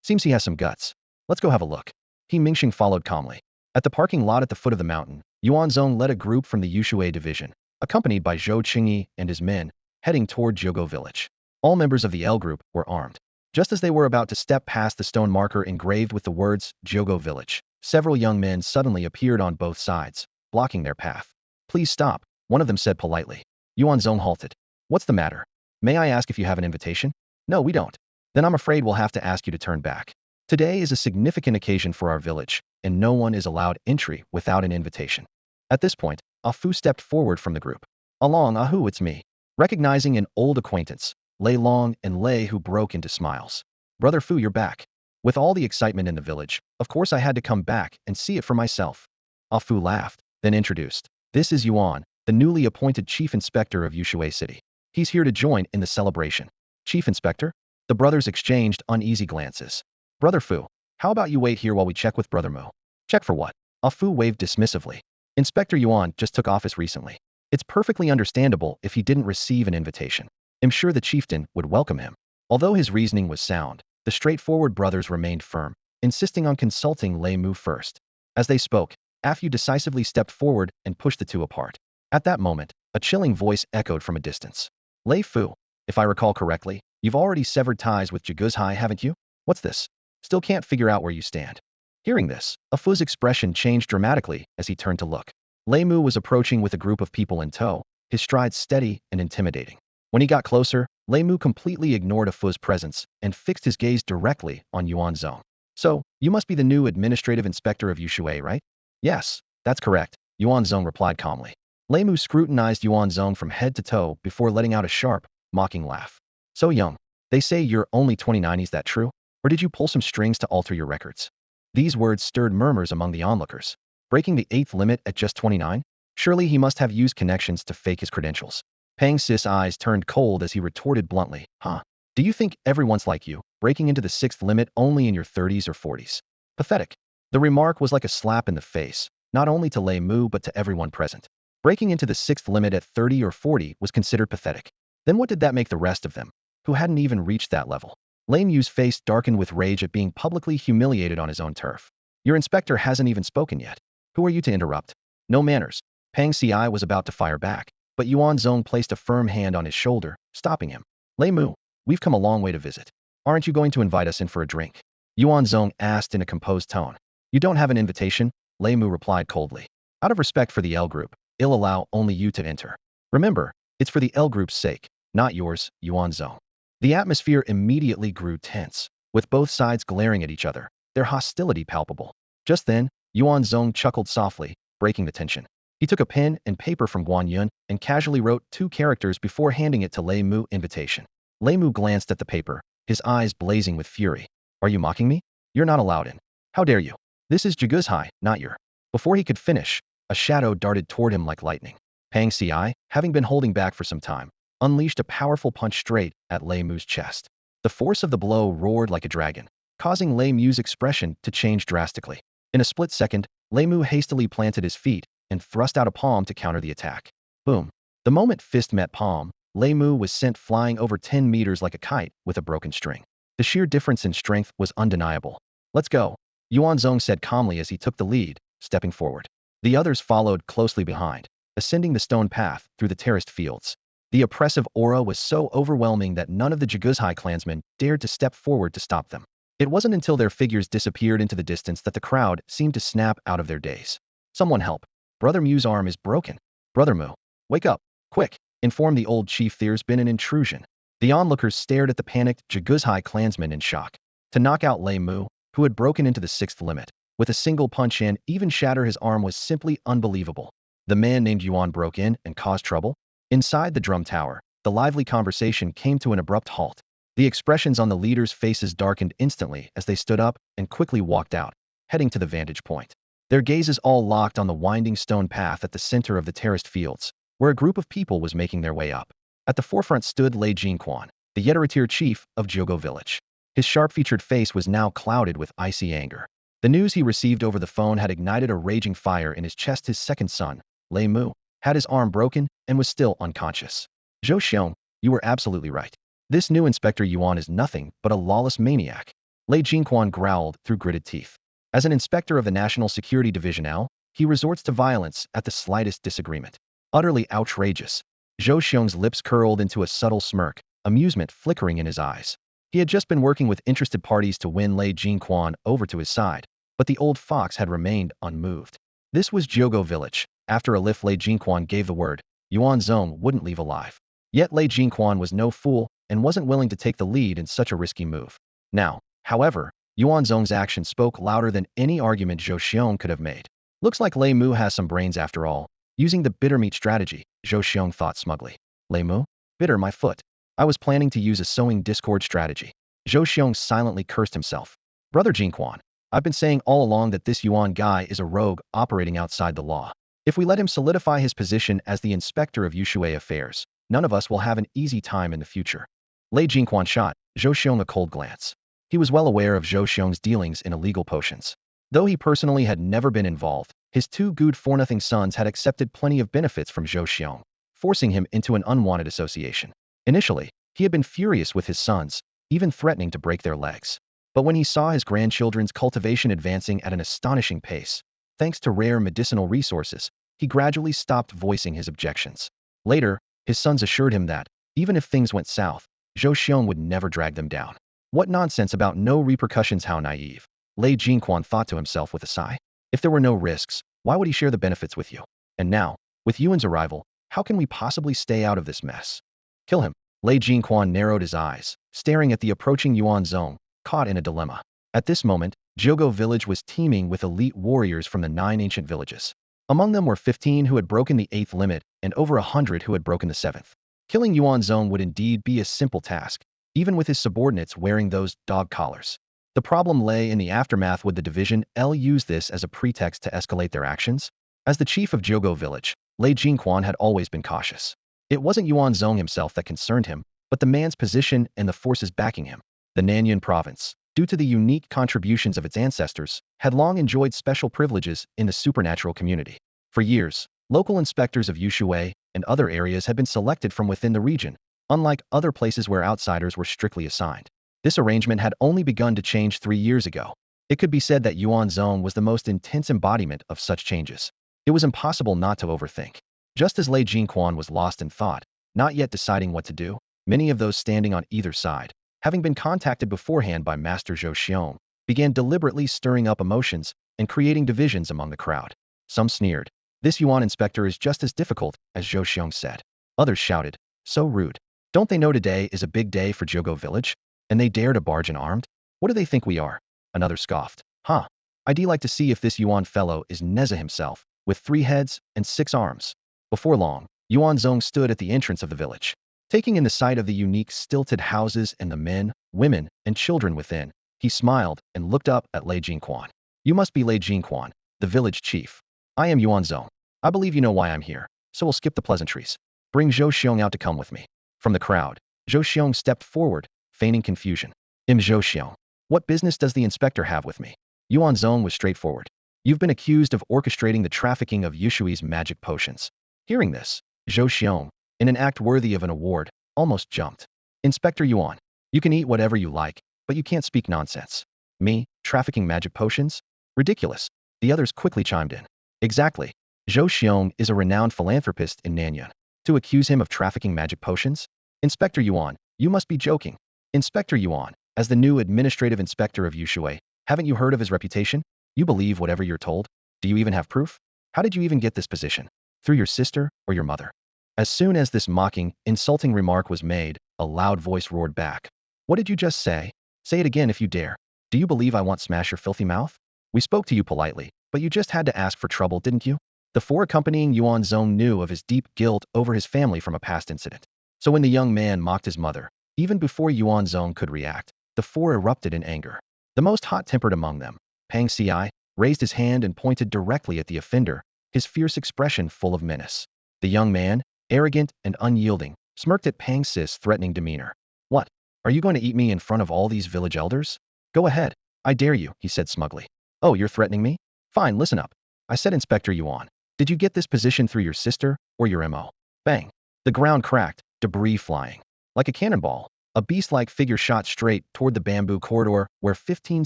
Seems he has some guts. Let's go have a look. He Mingxing followed calmly. At the parking lot at the foot of the mountain, Yuan Zong led a group from the Yushui division, accompanied by Zhou Qingyi and his men, heading toward Jogo village. All members of the L group were armed. Just as they were about to step past the stone marker engraved with the words, Jogo village, several young men suddenly appeared on both sides, blocking their path. Please stop, one of them said politely. Yuan Zong halted. What's the matter? May I ask if you have an invitation? No, we don't. Then I'm afraid we'll have to ask you to turn back. Today is a significant occasion for our village, and no one is allowed entry without an invitation. At this point, Afu stepped forward from the group. Along, Ahu, it's me. Recognizing an old acquaintance, Lei Long and Lei Hu broke into smiles. Brother Fu, you're back. With all the excitement in the village, of course I had to come back and see it for myself. Afu laughed, then introduced. This is Yuan, the newly appointed Chief Inspector of Yushui City. He's here to join in the celebration. Chief Inspector? The brothers exchanged uneasy glances. Brother Fu, how about you wait here while we check with Brother Mu? Check for what? Afu waved dismissively. Inspector Yuan just took office recently. It's perfectly understandable if he didn't receive an invitation. I'm sure the chieftain would welcome him. Although his reasoning was sound, the straightforward brothers remained firm, insisting on consulting Lei Mu first. As they spoke, Afu decisively stepped forward and pushed the two apart. At that moment, a chilling voice echoed from a distance. Lei Fu, if I recall correctly, you've already severed ties with Jaguzhai, haven't you? What's this? Still can't figure out where you stand. Hearing this, Afu's expression changed dramatically as he turned to look. Lei Mu was approaching with a group of people in tow, his strides steady and intimidating. When he got closer, Lei Mu completely ignored Afu's presence and fixed his gaze directly on Yuan Zong. So, you must be the new administrative inspector of Yushui, right? Yes, that's correct, Yuan Zong replied calmly. Lei Mu scrutinized Yuan Zong from head to toe before letting out a sharp, mocking laugh. So young. They say you're only 29, is that true? Or did you pull some strings to alter your records? These words stirred murmurs among the onlookers. Breaking the 8th limit at just 29? Surely he must have used connections to fake his credentials. Pang Sis' eyes turned cold as he retorted bluntly, huh? Do you think everyone's like you, breaking into the 6th limit only in your 30s or 40s? Pathetic. The remark was like a slap in the face, not only to Lei Mu but to everyone present. Breaking into the 6th limit at 30 or 40 was considered pathetic. Then what did that make the rest of them, who hadn't even reached that level? Lei Mu's face darkened with rage at being publicly humiliated on his own turf. Your inspector hasn't even spoken yet. Who are you to interrupt? No manners. Pang Ci was about to fire back, but Yuan Zong placed a firm hand on his shoulder, stopping him. Lei Mu, we've come a long way to visit. Aren't you going to invite us in for a drink? Yuan Zong asked in a composed tone. You don't have an invitation? Lei Mu replied coldly. Out of respect for the L group, I'll allow only you to enter. Remember, it's for the L group's sake, not yours, Yuan Zong. The atmosphere immediately grew tense, with both sides glaring at each other, their hostility palpable. Just then, Yuan Zong chuckled softly, breaking the tension. He took a pen and paper from Guan Yun and casually wrote 2 characters before handing it to Lei Mu. Invitation. Lei Mu glanced at the paper, his eyes blazing with fury. Are you mocking me? You're not allowed in. How dare you? This is Jaguzhai, not your. Before he could finish, a shadow darted toward him like lightning. Pang Ci, having been holding back for some time, unleashed a powerful punch straight at Lei Mu's chest. The force of the blow roared like a dragon, causing Lei Mu's expression to change drastically. In a split second, Lei Mu hastily planted his feet and thrust out a palm to counter the attack. Boom. The moment fist met palm, Lei Mu was sent flying over 10 meters like a kite with a broken string. The sheer difference in strength was undeniable. Let's go, Yuan Zong said calmly as he took the lead, stepping forward. The others followed closely behind, ascending the stone path through the terraced fields. The oppressive aura was so overwhelming that none of the Jaguzhai clansmen dared to step forward to stop them. It wasn't until their figures disappeared into the distance that the crowd seemed to snap out of their daze. Someone help. Brother Mu's arm is broken. Brother Mu, wake up, quick, inform the old chief there's been an intrusion. The onlookers stared at the panicked Jaguzhai clansmen in shock. To knock out Lei Mu, who had broken into the sixth limit, with a single punch and even shatter his arm was simply unbelievable. The man named Yuan broke in and caused trouble? Inside the drum tower, the lively conversation came to an abrupt halt. The expressions on the leaders' faces darkened instantly as they stood up and quickly walked out, heading to the vantage point. Their gazes all locked on the winding stone path at the center of the terraced fields, where a group of people was making their way up. At the forefront stood Lei Jinquan, the Yediratir chief of Jogo village. His sharp-featured face was now clouded with icy anger. The news he received over the phone had ignited a raging fire in his chest. His second son, Lei Mu, had his arm broken and was still unconscious. Zhou Xiong, you were absolutely right. This new Inspector Yuan is nothing but a lawless maniac. Lei Jinquan growled through gritted teeth. As an inspector of the National Security Division L, he resorts to violence at the slightest disagreement. Utterly outrageous. Zhou Xiong's lips curled into a subtle smirk, amusement flickering in his eyes. He had just been working with interested parties to win Lei Jinquan over to his side, but the old fox had remained unmoved. This was Jogo village. After a lift, Lei Jinquan gave the word. Yuan Zong wouldn't leave alive. Yet Lei Jinquan was no fool and wasn't willing to take the lead in such a risky move. Now, however, Yuan Zong's action spoke louder than any argument Zhou Xiong could have made. Looks like Lei Mu has some brains after all. Using the bitter meat strategy, Zhou Xiong thought smugly. Lei Mu? Bitter my foot. I was planning to use a sowing discord strategy. Zhou Xiong silently cursed himself. Brother Jinquan, I've been saying all along that this Yuan guy is a rogue operating outside the law. If we let him solidify his position as the inspector of Yushui affairs, none of us will have an easy time in the future. Lei Jinquan shot Zhou Xiong a cold glance. He was well aware of Zhou Xiong's dealings in illegal potions. Though he personally had never been involved, his two good-for-nothing sons had accepted plenty of benefits from Zhou Xiong, forcing him into an unwanted association. Initially, he had been furious with his sons, even threatening to break their legs. But when he saw his grandchildren's cultivation advancing at an astonishing pace, thanks to rare medicinal resources, he gradually stopped voicing his objections. Later, his sons assured him that, even if things went south, Zhou Xiong would never drag them down. What nonsense about no repercussions, how naive. Lei Jinquan thought to himself with a sigh. If there were no risks, why would he share the benefits with you? And now, with Yuan's arrival, how can we possibly stay out of this mess? Kill him. Lei Jinquan narrowed his eyes, staring at the approaching Yuan Zong, caught in a dilemma. At this moment, Jogo village was teeming with elite warriors from the 9 ancient villages. Among them were 15 who had broken the 8th limit and over 100 who had broken the 7th. Killing Yuan Zong would indeed be a simple task, even with his subordinates wearing those dog collars. The problem lay in the aftermath. Would the Division L use this as a pretext to escalate their actions? As the chief of Jogo village, Lei Jinquan had always been cautious. It wasn't Yuan Zong himself that concerned him, but the man's position and the forces backing him. The Nanyuan province, due to the unique contributions of its ancestors, had long enjoyed special privileges in the supernatural community. For years, local inspectors of Yushui and other areas had been selected from within the region, unlike other places where outsiders were strictly assigned. This arrangement had only begun to change 3 years ago. It could be said that Yuan Zong was the most intense embodiment of such changes. It was impossible not to overthink. Just as Lei Jinquan was lost in thought, not yet deciding what to do, many of those standing on either side, having been contacted beforehand by Master Zhou Xiong, began deliberately stirring up emotions and creating divisions among the crowd. Some sneered. This Yuan inspector is just as difficult as Zhou Xiong said. Others shouted, so rude. Don't they know today is a big day for Jogo village? And they dare to barge in armed? What do they think we are? Another scoffed. Huh. I'd like to see if this Yuan fellow is Neza himself, with 3 heads and 6 arms. Before long, Yuan Zong stood at the entrance of the village. Taking in the sight of the unique stilted houses and the men, women, and children within, he smiled and looked up at Lei Jinquan. You must be Lei Jinquan, the village chief. I am Yuan Zong. I believe you know why I'm here, so we'll skip the pleasantries. Bring Zhou Xiong out to come with me. From the crowd, Zhou Xiong stepped forward, feigning confusion. Zhou Xiong. What business does the inspector have with me? Yuan Zong was straightforward. You've been accused of orchestrating the trafficking of Yushui's magic potions. Hearing this, Zhou Xiong, in an act worthy of an award, almost jumped. Inspector Yuan, you can eat whatever you like, but you can't speak nonsense. Me, trafficking magic potions? Ridiculous. The others quickly chimed in. Exactly. Zhou Xiong is a renowned philanthropist in Nanyuan. To accuse him of trafficking magic potions? Inspector Yuan, you must be joking. Inspector Yuan, as the new administrative inspector of Yushui, haven't you heard of his reputation? You believe whatever you're told? Do you even have proof? How did you even get this position? Through your sister or your mother? As soon as this mocking, insulting remark was made, a loud voice roared back. What did you just say? Say it again if you dare. Do you believe I want smash your filthy mouth? We spoke to you politely, but you just had to ask for trouble, didn't you? The four accompanying Yuan Zong knew of his deep guilt over his family from a past incident. So when the young man mocked his mother, even before Yuan Zong could react, the four erupted in anger. The most hot-tempered among them, Pang Ci, raised his hand and pointed directly at the offender, his fierce expression full of menace. The young man, arrogant and unyielding, smirked at Pang Ci's threatening demeanor. What? Are you going to eat me in front of all these village elders? Go ahead. I dare you, he said smugly. Oh, you're threatening me? Fine, listen up. I said Inspector Yuan. Did you get this position through your sister or your MO? Bang. The ground cracked, debris flying. Like a cannonball, a beast-like figure shot straight toward the bamboo corridor where 15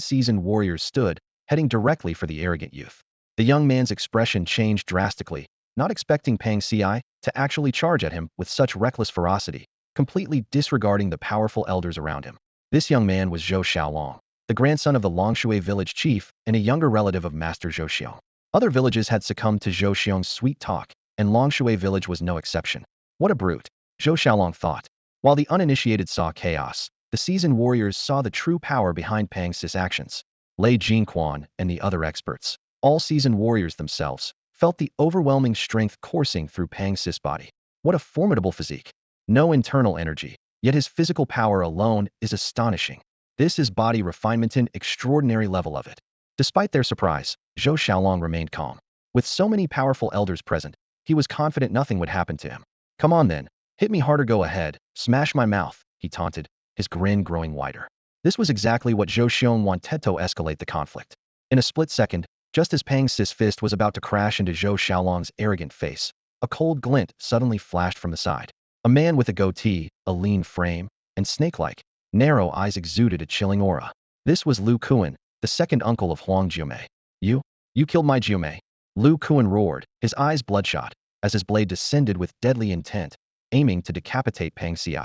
seasoned warriors stood, heading directly for the arrogant youth. The young man's expression changed drastically, not expecting Pang Ci to actually charge at him with such reckless ferocity, completely disregarding the powerful elders around him. This young man was Zhou Xiaolong, the grandson of the Longshui village chief and a younger relative of Master Zhou Xiong. Other villages had succumbed to Zhou Xiong's sweet talk, and Longshui village was no exception. What a brute, Zhou Xiaolong thought. While the uninitiated saw chaos, the seasoned warriors saw the true power behind Pang Ci's actions. Lei Jingquan and the other experts, all seasoned warriors themselves, felt the overwhelming strength coursing through Pang Ci's body. What a formidable physique. No internal energy, yet his physical power alone is astonishing. This is body refinement in extraordinary level of it. Despite their surprise, Zhou Xiaolong remained calm. With so many powerful elders present, he was confident nothing would happen to him. Come on then, hit me harder, go ahead, smash my mouth, he taunted, his grin growing wider. This was exactly what Zhou Xiong wanted to escalate the conflict. In a split second, just as Pang Ci's fist was about to crash into Zhou Xiaolong's arrogant face, a cold glint suddenly flashed from the side. A man with a goatee, a lean frame, and snake-like, narrow eyes exuded a chilling aura. This was Lu Kuan, the second uncle of Huang Jiumei. You killed my Jiumei. Lu Kuan roared, his eyes bloodshot, as his blade descended with deadly intent, aiming to decapitate Pang Ci.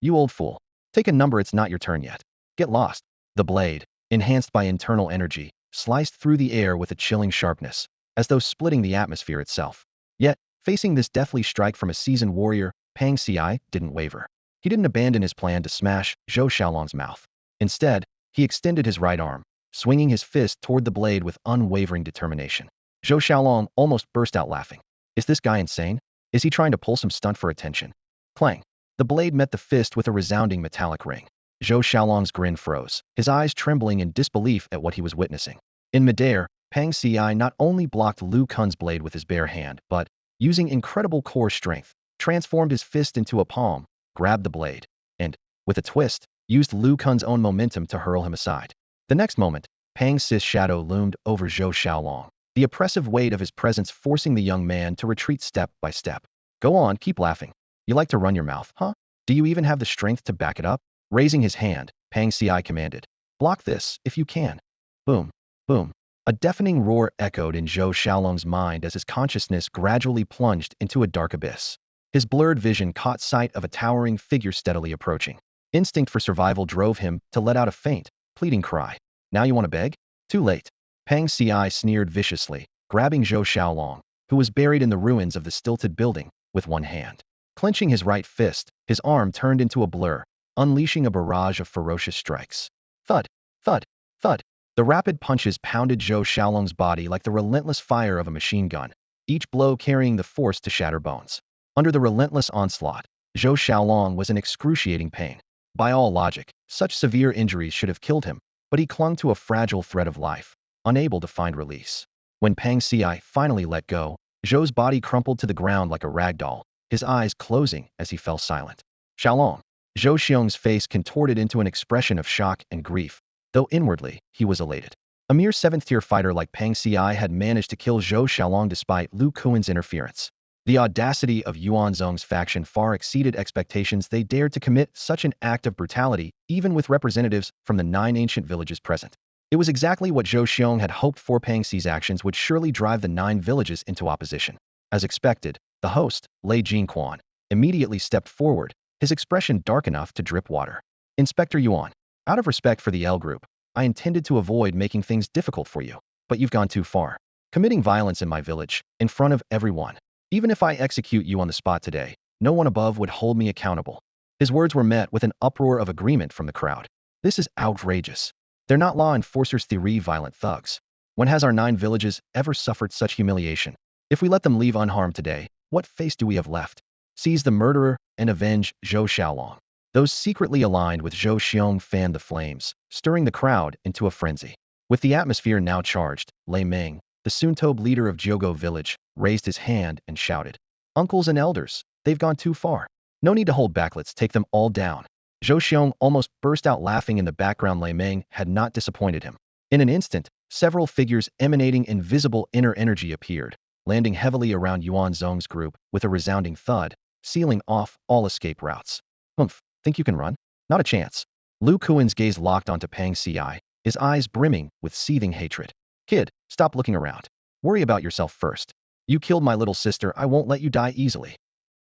You old fool. Take a number, it's not your turn yet. Get lost. The blade, enhanced by internal energy, sliced through the air with a chilling sharpness, as though splitting the atmosphere itself. Yet, facing this deathly strike from a seasoned warrior, Pang Ci didn't waver. He didn't abandon his plan to smash Zhou Xiaolong's mouth. Instead, he extended his right arm, swinging his fist toward the blade with unwavering determination. Zhou Xiaolong almost burst out laughing. Is this guy insane? Is he trying to pull some stunt for attention? Clang. The blade met the fist with a resounding metallic ring. Zhou Xiaolong's grin froze, his eyes trembling in disbelief at what he was witnessing. In midair, Pang Ci not only blocked Lu Kuan's blade with his bare hand, but, using incredible core strength, transformed his fist into a palm, grabbed the blade, and, with a twist, used Lu Kuan's own momentum to hurl him aside. The next moment, Pang Ci's shadow loomed over Zhou Xiaolong, the oppressive weight of his presence forcing the young man to retreat step by step. Go on, keep laughing. You like to run your mouth, huh? Do you even have the strength to back it up? Raising his hand, Pang Ci commanded. Block this, if you can. Boom. Boom. A deafening roar echoed in Zhou Xiaolong's mind as his consciousness gradually plunged into a dark abyss. His blurred vision caught sight of a towering figure steadily approaching. Instinct for survival drove him to let out a faint, pleading cry. Now you want to beg? Too late. Pang Ci sneered viciously, grabbing Zhou Xiaolong, who was buried in the ruins of the stilted building, with one hand. Clenching his right fist, his arm turned into a blur, unleashing a barrage of ferocious strikes. Thud, thud, thud. The rapid punches pounded Zhou Xiaolong's body like the relentless fire of a machine gun, each blow carrying the force to shatter bones. Under the relentless onslaught, Zhou Xiaolong was in excruciating pain. By all logic, such severe injuries should have killed him, but he clung to a fragile thread of life, unable to find release. When Pang Ci finally let go, Zhou's body crumpled to the ground like a rag doll, his eyes closing as he fell silent. Xiaolong. Zhou Xiong's face contorted into an expression of shock and grief, though inwardly, he was elated. A mere 7th-tier fighter like Pang Ci had managed to kill Zhou Xiaolong despite Lu Kuan's interference. The audacity of Yuan Zong's faction far exceeded expectations. They dared to commit such an act of brutality, even with representatives from the 9 ancient villages present. It was exactly what Zhou Xiong had hoped for. Pang Ci's actions would surely drive the 9 villages into opposition. As expected, the host, Lei Jingquan, immediately stepped forward, his expression dark enough to drip water. Inspector Yuan, out of respect for the L group, I intended to avoid making things difficult for you, but you've gone too far. Committing violence in my village, in front of everyone. Even if I execute you on the spot today, no one above would hold me accountable. His words were met with an uproar of agreement from the crowd. This is outrageous. They're not law enforcers, theory violent thugs. When has our 9 villages ever suffered such humiliation? If we let them leave unharmed today, what face do we have left? Seize the murderer and avenge Zhou Xiaolong. Those secretly aligned with Zhou Xiong fanned the flames, stirring the crowd into a frenzy. With the atmosphere now charged, Lei Meng, the Suntob leader of Jogo village, raised his hand and shouted, "Uncles and elders, they've gone too far. No need to hold back, let's take them all down." Zhou Xiong almost burst out laughing. In the background, Lei Meng had not disappointed him. In an instant, several figures emanating invisible inner energy appeared, landing heavily around Yuan Zong's group with a resounding thud, sealing off all escape routes. Humph, think you can run? Not a chance. Lu Kuan's gaze locked onto Pang Ci, his eyes brimming with seething hatred. Kid, stop looking around. Worry about yourself first. You killed my little sister, I won't let you die easily.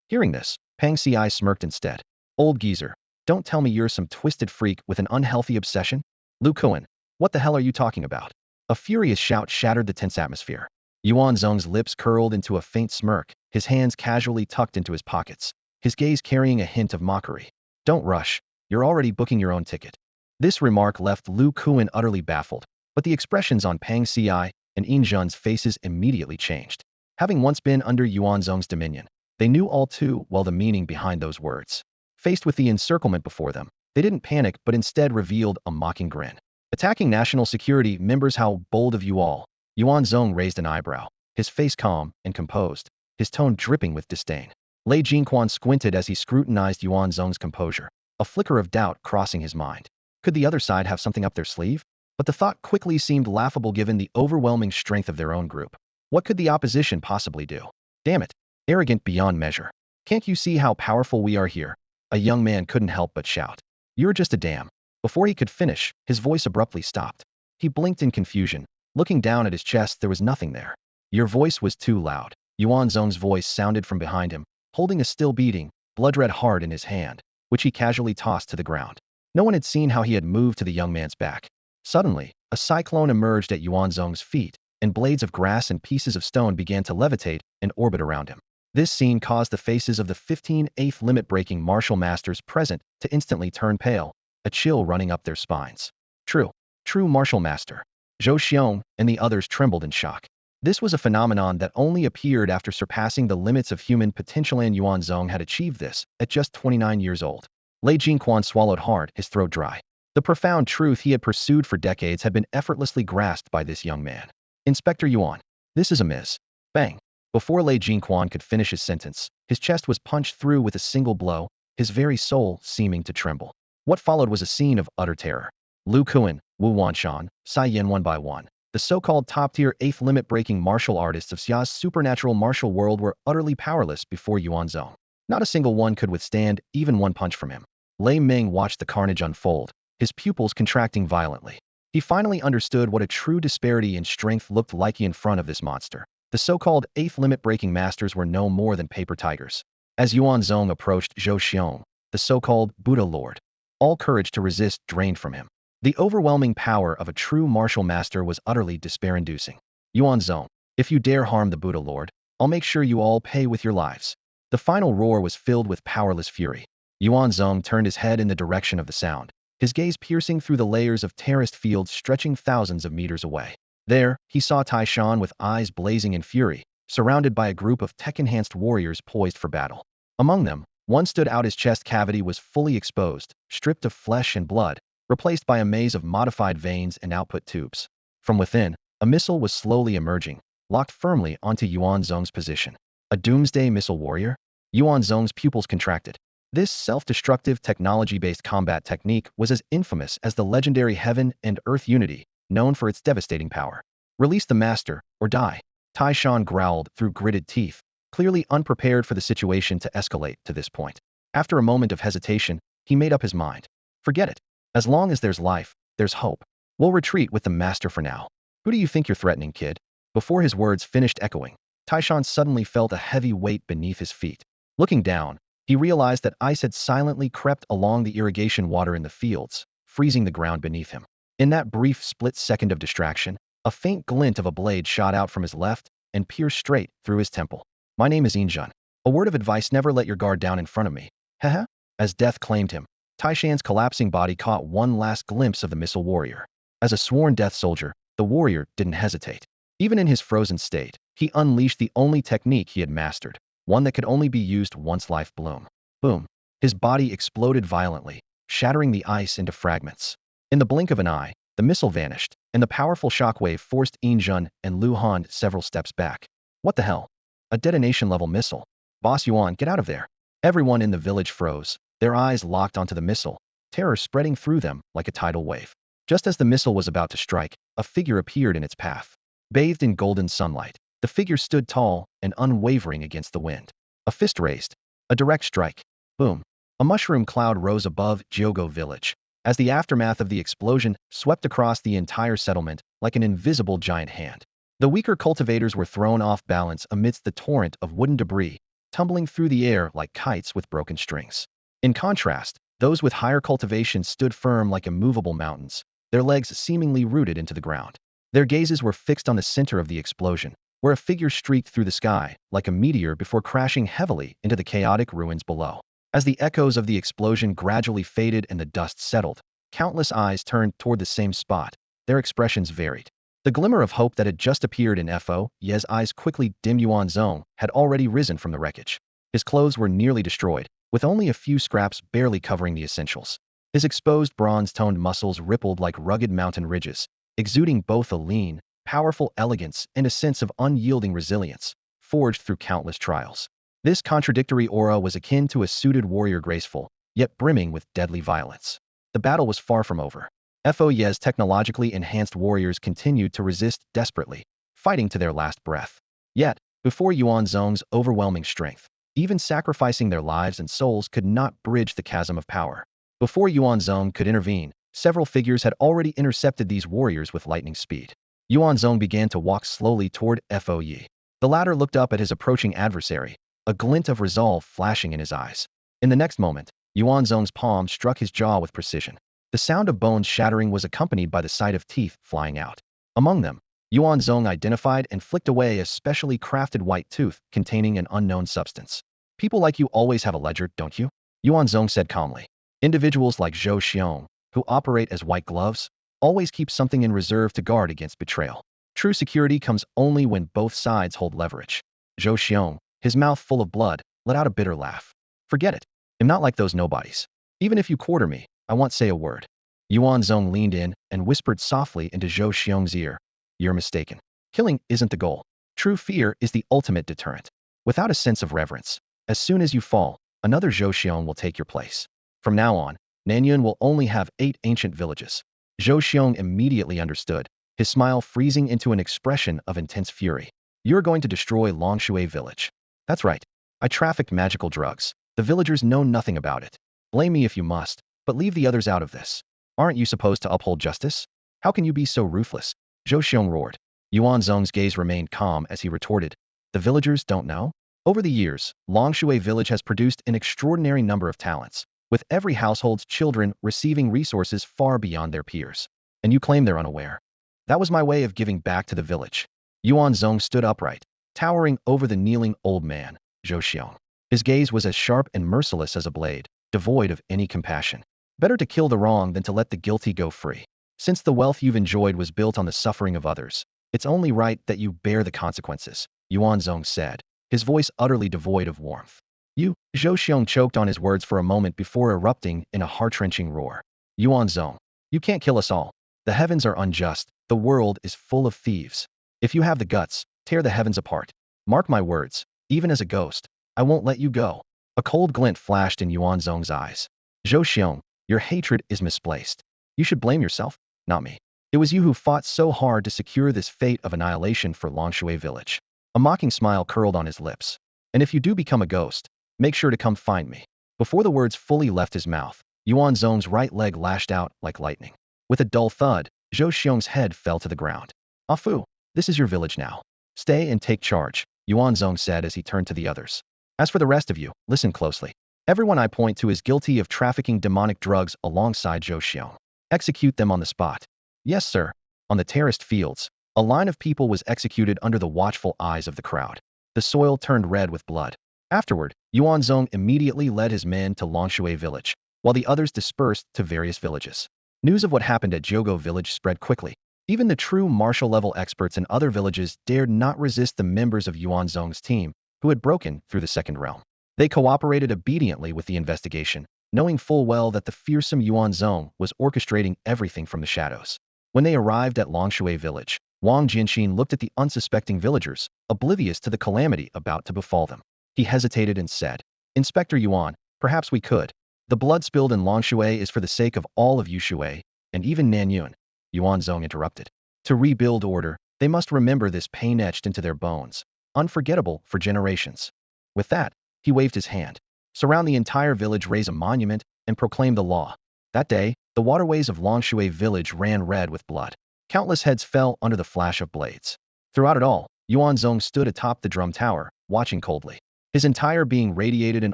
Hearing this, Pang Ci smirked instead. Old geezer, don't tell me you're some twisted freak with an unhealthy obsession. Lu Kuan, what the hell are you talking about? A furious shout shattered the tense atmosphere. Yuan Zong's lips curled into a faint smirk, his hands casually tucked into his pockets, his gaze carrying a hint of mockery. Don't rush, you're already booking your own ticket. This remark left Lu Kuan utterly baffled, but the expressions on Pang Ci and Yin Zhen's faces immediately changed. Having once been under Yuan Zong's dominion, they knew all too well the meaning behind those words. Faced with the encirclement before them, they didn't panic but instead revealed a mocking grin. Attacking national security members, how bold of you all. Yuan Zong raised an eyebrow, his face calm and composed, his tone dripping with disdain. Lei Jingquan squinted as he scrutinized Yuan Zong's composure, a flicker of doubt crossing his mind. Could the other side have something up their sleeve? But the thought quickly seemed laughable given the overwhelming strength of their own group. What could the opposition possibly do? Damn it, arrogant beyond measure. Can't you see how powerful we are here? A young man couldn't help but shout. You're just a dam. Before he could finish, his voice abruptly stopped. He blinked in confusion. Looking down at his chest, there was nothing there. Your voice was too loud. Yuan Zong's voice sounded from behind him, holding a still beating, blood-red heart in his hand, which he casually tossed to the ground. No one had seen how he had moved to the young man's back. Suddenly, a cyclone emerged at Yuan Zong's feet, and blades of grass and pieces of stone began to levitate and orbit around him. This scene caused the faces of the 15 eighth limit-breaking martial masters present to instantly turn pale, a chill running up their spines. True martial master. Zhou Xiong and the others trembled in shock. This was a phenomenon that only appeared after surpassing the limits of human potential, and Yuan Zong had achieved this at just 29 years old. Lei Jingquan swallowed hard, his throat dry. The profound truth he had pursued for decades had been effortlessly grasped by this young man. Inspector Yuan, this is amiss. Bang. Before Lei Jingquan could finish his sentence, his chest was punched through with a single blow, his very soul seeming to tremble. What followed was a scene of utter terror. Lu Kuan, Wu Wanshan, Sai Yen one by one, the so-called top-tier 8th limit-breaking martial artists of Xia's supernatural martial world, were utterly powerless before Yuan Zong. Not a single one could withstand even one punch from him. Lei Meng watched the carnage unfold, his pupils contracting violently. He finally understood what a true disparity in strength looked like in front of this monster. The so-called 8th limit-breaking masters were no more than paper tigers. As Yuan Zong approached Zhou Xiong, the so-called Buddha Lord, all courage to resist drained from him. The overwhelming power of a true martial master was utterly despair-inducing. Yuan Zong, if you dare harm the Buddha Lord, I'll make sure you all pay with your lives. The final roar was filled with powerless fury. Yuan Zong turned his head in the direction of the sound, his gaze piercing through the layers of terraced fields stretching thousands of meters away. There, he saw Tai Shan with eyes blazing in fury, surrounded by a group of tech-enhanced warriors poised for battle. Among them, one stood out. His chest cavity was fully exposed, stripped of flesh and blood, replaced by a maze of modified veins and output tubes. From within, a missile was slowly emerging, locked firmly onto Yuan Zong's position. A doomsday missile warrior? Yuan Zong's pupils contracted. This self-destructive technology-based combat technique was as infamous as the legendary Heaven and Earth Unity, known for its devastating power. Release the master, or die. Tai Shan growled through gritted teeth, clearly unprepared for the situation to escalate to this point. After a moment of hesitation, he made up his mind. Forget it. As long as there's life, there's hope. We'll retreat with the master for now. Who do you think you're threatening, kid? Before his words finished echoing, Tai Shan suddenly felt a heavy weight beneath his feet. Looking down, He realized that ice had silently crept along the irrigation water in the fields, freezing the ground beneath him. In that brief split second of distraction, a faint glint of a blade shot out from his left and pierced straight through his temple. My name is Injun. A word of advice: never let your guard down in front of me. Haha. As death claimed him, Taishan's collapsing body caught one last glimpse of the missile warrior. As a sworn death soldier, the warrior didn't hesitate. Even in his frozen state, he unleashed the only technique he had mastered, one that could only be used once life bloomed. Boom. His body exploded violently, shattering the ice into fragments. In the blink of an eye, the missile vanished, and the powerful shockwave forced Injun and Lu Han several steps back. What the hell? A detonation-level missile. Boss Yuan, get out of there. Everyone in the village froze, their eyes locked onto the missile, terror spreading through them like a tidal wave. Just as the missile was about to strike, a figure appeared in its path. Bathed in golden sunlight, the figure stood tall and unwavering against the wind. A fist raised. A direct strike. Boom. A mushroom cloud rose above Jiogo village, as the aftermath of the explosion swept across the entire settlement like an invisible giant hand. The weaker cultivators were thrown off balance amidst the torrent of wooden debris, tumbling through the air like kites with broken strings. In contrast, those with higher cultivation stood firm like immovable mountains, their legs seemingly rooted into the ground. Their gazes were fixed on the center of the explosion, where a figure streaked through the sky like a meteor before crashing heavily into the chaotic ruins below. As the echoes of the explosion gradually faded and the dust settled, countless eyes turned toward the same spot. Their expressions varied. The glimmer of hope that had just appeared in Fo Ye's eyes quickly dimmed. Yuan Zong had already risen from the wreckage. His clothes were nearly destroyed, with only a few scraps barely covering the essentials. His exposed bronze-toned muscles rippled like rugged mountain ridges, exuding both a lean, powerful elegance and a sense of unyielding resilience, forged through countless trials. This contradictory aura was akin to a suited warrior, graceful, yet brimming with deadly violence. The battle was far from over. Fo Ye's technologically enhanced warriors continued to resist desperately, fighting to their last breath. Yet, before Yuan Zong's overwhelming strength, even sacrificing their lives and souls could not bridge the chasm of power. Before Yuan Zong could intervene, several figures had already intercepted these warriors with lightning speed. Yuan Zong began to walk slowly toward Fo Ye. The latter looked up at his approaching adversary, a glint of resolve flashing in his eyes. In the next moment, Yuan Zong's palm struck his jaw with precision. The sound of bones shattering was accompanied by the sight of teeth flying out. Among them, Yuan Zong identified and flicked away a specially crafted white tooth containing an unknown substance. People like you always have a ledger, don't you? Yuan Zong said calmly. Individuals like Zhou Xiong, who operate as white gloves, always keep something in reserve to guard against betrayal. True security comes only when both sides hold leverage. Zhou Xiong, his mouth full of blood, let out a bitter laugh. Forget it. I'm not like those nobodies. Even if you quarter me, I won't say a word. Yuan Zong leaned in and whispered softly into Zhou Xiong's ear. You're mistaken. Killing isn't the goal. True fear is the ultimate deterrent. Without a sense of reverence, as soon as you fall, another Zhou Xiong will take your place. From now on, Nanyun will only have 8 ancient villages. Zhou Xiong immediately understood, his smile freezing into an expression of intense fury. You're going to destroy Longshui village. That's right. I trafficked magical drugs. The villagers know nothing about it. Blame me if you must, but leave the others out of this. Aren't you supposed to uphold justice? How can you be so ruthless? Zhou Xiong roared. Yuan Zong's gaze remained calm as he retorted. The villagers don't know? Over the years, Longshui village has produced an extraordinary number of talents, with every household's children receiving resources far beyond their peers. And you claim they're unaware. That was my way of giving back to the village. Yuan Zong stood upright, towering over the kneeling old man, Zhou Xiong. His gaze was as sharp and merciless as a blade, devoid of any compassion. Better to kill the wrong than to let the guilty go free. Since the wealth you've enjoyed was built on the suffering of others, it's only right that you bear the consequences, Yuan Zong said, his voice utterly devoid of warmth. You, Zhou Xiong choked on his words for a moment before erupting in a heart-wrenching roar. Yuan Zong, you can't kill us all. The heavens are unjust, the world is full of thieves. If you have the guts, tear the heavens apart. Mark my words, even as a ghost, I won't let you go. A cold glint flashed in Yuan Zong's eyes. Zhou Xiong, your hatred is misplaced. You should blame yourself, not me. It was you who fought so hard to secure this fate of annihilation for Longshui village. A mocking smile curled on his lips. And if you do become a ghost, make sure to come find me. Before the words fully left his mouth, Yuan Zong's right leg lashed out like lightning. With a dull thud, Zhou Xiong's head fell to the ground. Afu, this is your village now. Stay and take charge, Yuan Zong said as he turned to the others. As for the rest of you, listen closely. Everyone I point to is guilty of trafficking demonic drugs alongside Zhou Xiong. Execute them on the spot. Yes, sir. On the terraced fields, a line of people was executed under the watchful eyes of the crowd. The soil turned red with blood. Afterward, Yuan Zong immediately led his men to Longshui village, while the others dispersed to various villages. News of what happened at Jogo village spread quickly. Even the true martial-level experts in other villages dared not resist the members of Yuan Zong's team, who had broken through the second realm. They cooperated obediently with the investigation, knowing full well that the fearsome Yuan Zong was orchestrating everything from the shadows. When they arrived at Longshui village, Wang Jianxin looked at the unsuspecting villagers, oblivious to the calamity about to befall them. He hesitated and said, "Inspector Yuan, perhaps we could. The blood spilled in Longshui is for the sake of all of Yushui, and even Nanyun." Yuan Zong interrupted. "To rebuild order, they must remember this pain etched into their bones, unforgettable for generations." With that, he waved his hand. "Surround the entire village, raise a monument, and proclaim the law." That day, the waterways of Longshui village ran red with blood. Countless heads fell under the flash of blades. Throughout it all, Yuan Zong stood atop the drum tower, watching coldly. His entire being radiated an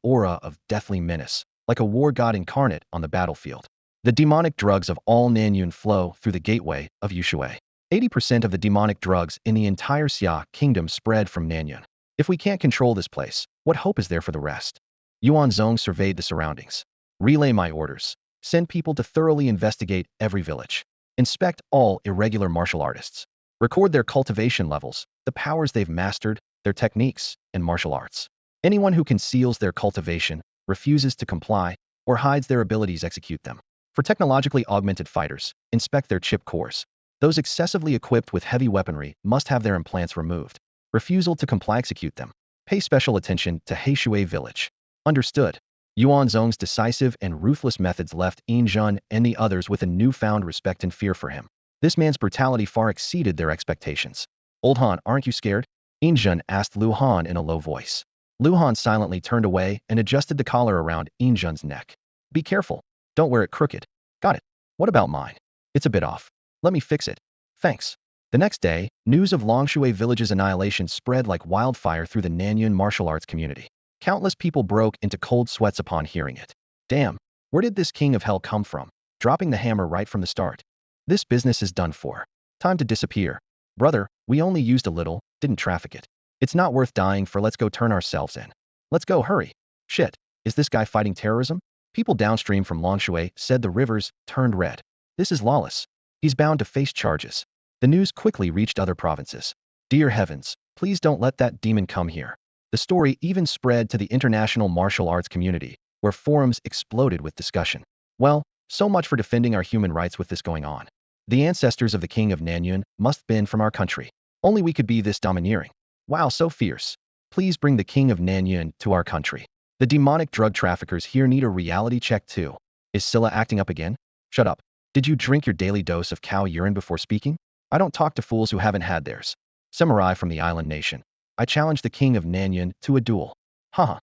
aura of deathly menace, like a war god incarnate on the battlefield. The demonic drugs of all Nanyun flow through the gateway of Yushui. 80% of the demonic drugs in the entire Xia kingdom spread from Nanyun. If we can't control this place, what hope is there for the rest? Yuan Zong surveyed the surroundings. "Relay my orders. Send people to thoroughly investigate every village. Inspect all irregular martial artists. Record their cultivation levels, the powers they've mastered, their techniques, and martial arts. Anyone who conceals their cultivation, refuses to comply, or hides their abilities, execute them. For technologically augmented fighters, inspect their chip cores. Those excessively equipped with heavy weaponry must have their implants removed. Refusal to comply, execute them. Pay special attention to Heishui village." Understood. Yuan Zong's decisive and ruthless methods left Yin Zhun and the others with a newfound respect and fear for him. This man's brutality far exceeded their expectations. "Old Han, aren't you scared?" Yin Zhun asked Lu Han in a low voice. Lu Han silently turned away and adjusted the collar around Yin Zhun's neck. "Be careful. Don't wear it crooked." "Got it. What about mine?" "It's a bit off. Let me fix it." "Thanks." The next day, news of Longshui village's annihilation spread like wildfire through the Nanyun martial arts community. Countless people broke into cold sweats upon hearing it. Damn, where did this king of hell come from? Dropping the hammer right from the start. This business is done for. Time to disappear. Brother, we only used a little, didn't traffic it. It's not worth dying for, let's go turn ourselves in. Let's go, hurry. Shit, is this guy fighting terrorism? People downstream from Longshui said the rivers turned red. This is lawless. He's bound to face charges. The news quickly reached other provinces. Dear heavens, please don't let that demon come here. The story even spread to the international martial arts community, where forums exploded with discussion. Well, so much for defending our human rights with this going on. The ancestors of the king of Nanyun must been from our country. Only we could be this domineering. Wow, so fierce. Please bring the king of Nanyun to our country. The demonic drug traffickers here need a reality check too. Is Scylla acting up again? Shut up. Did you drink your daily dose of cow urine before speaking? I don't talk to fools who haven't had theirs. Samurai from the island nation. I challenge the king of Nanyun to a duel. Huh.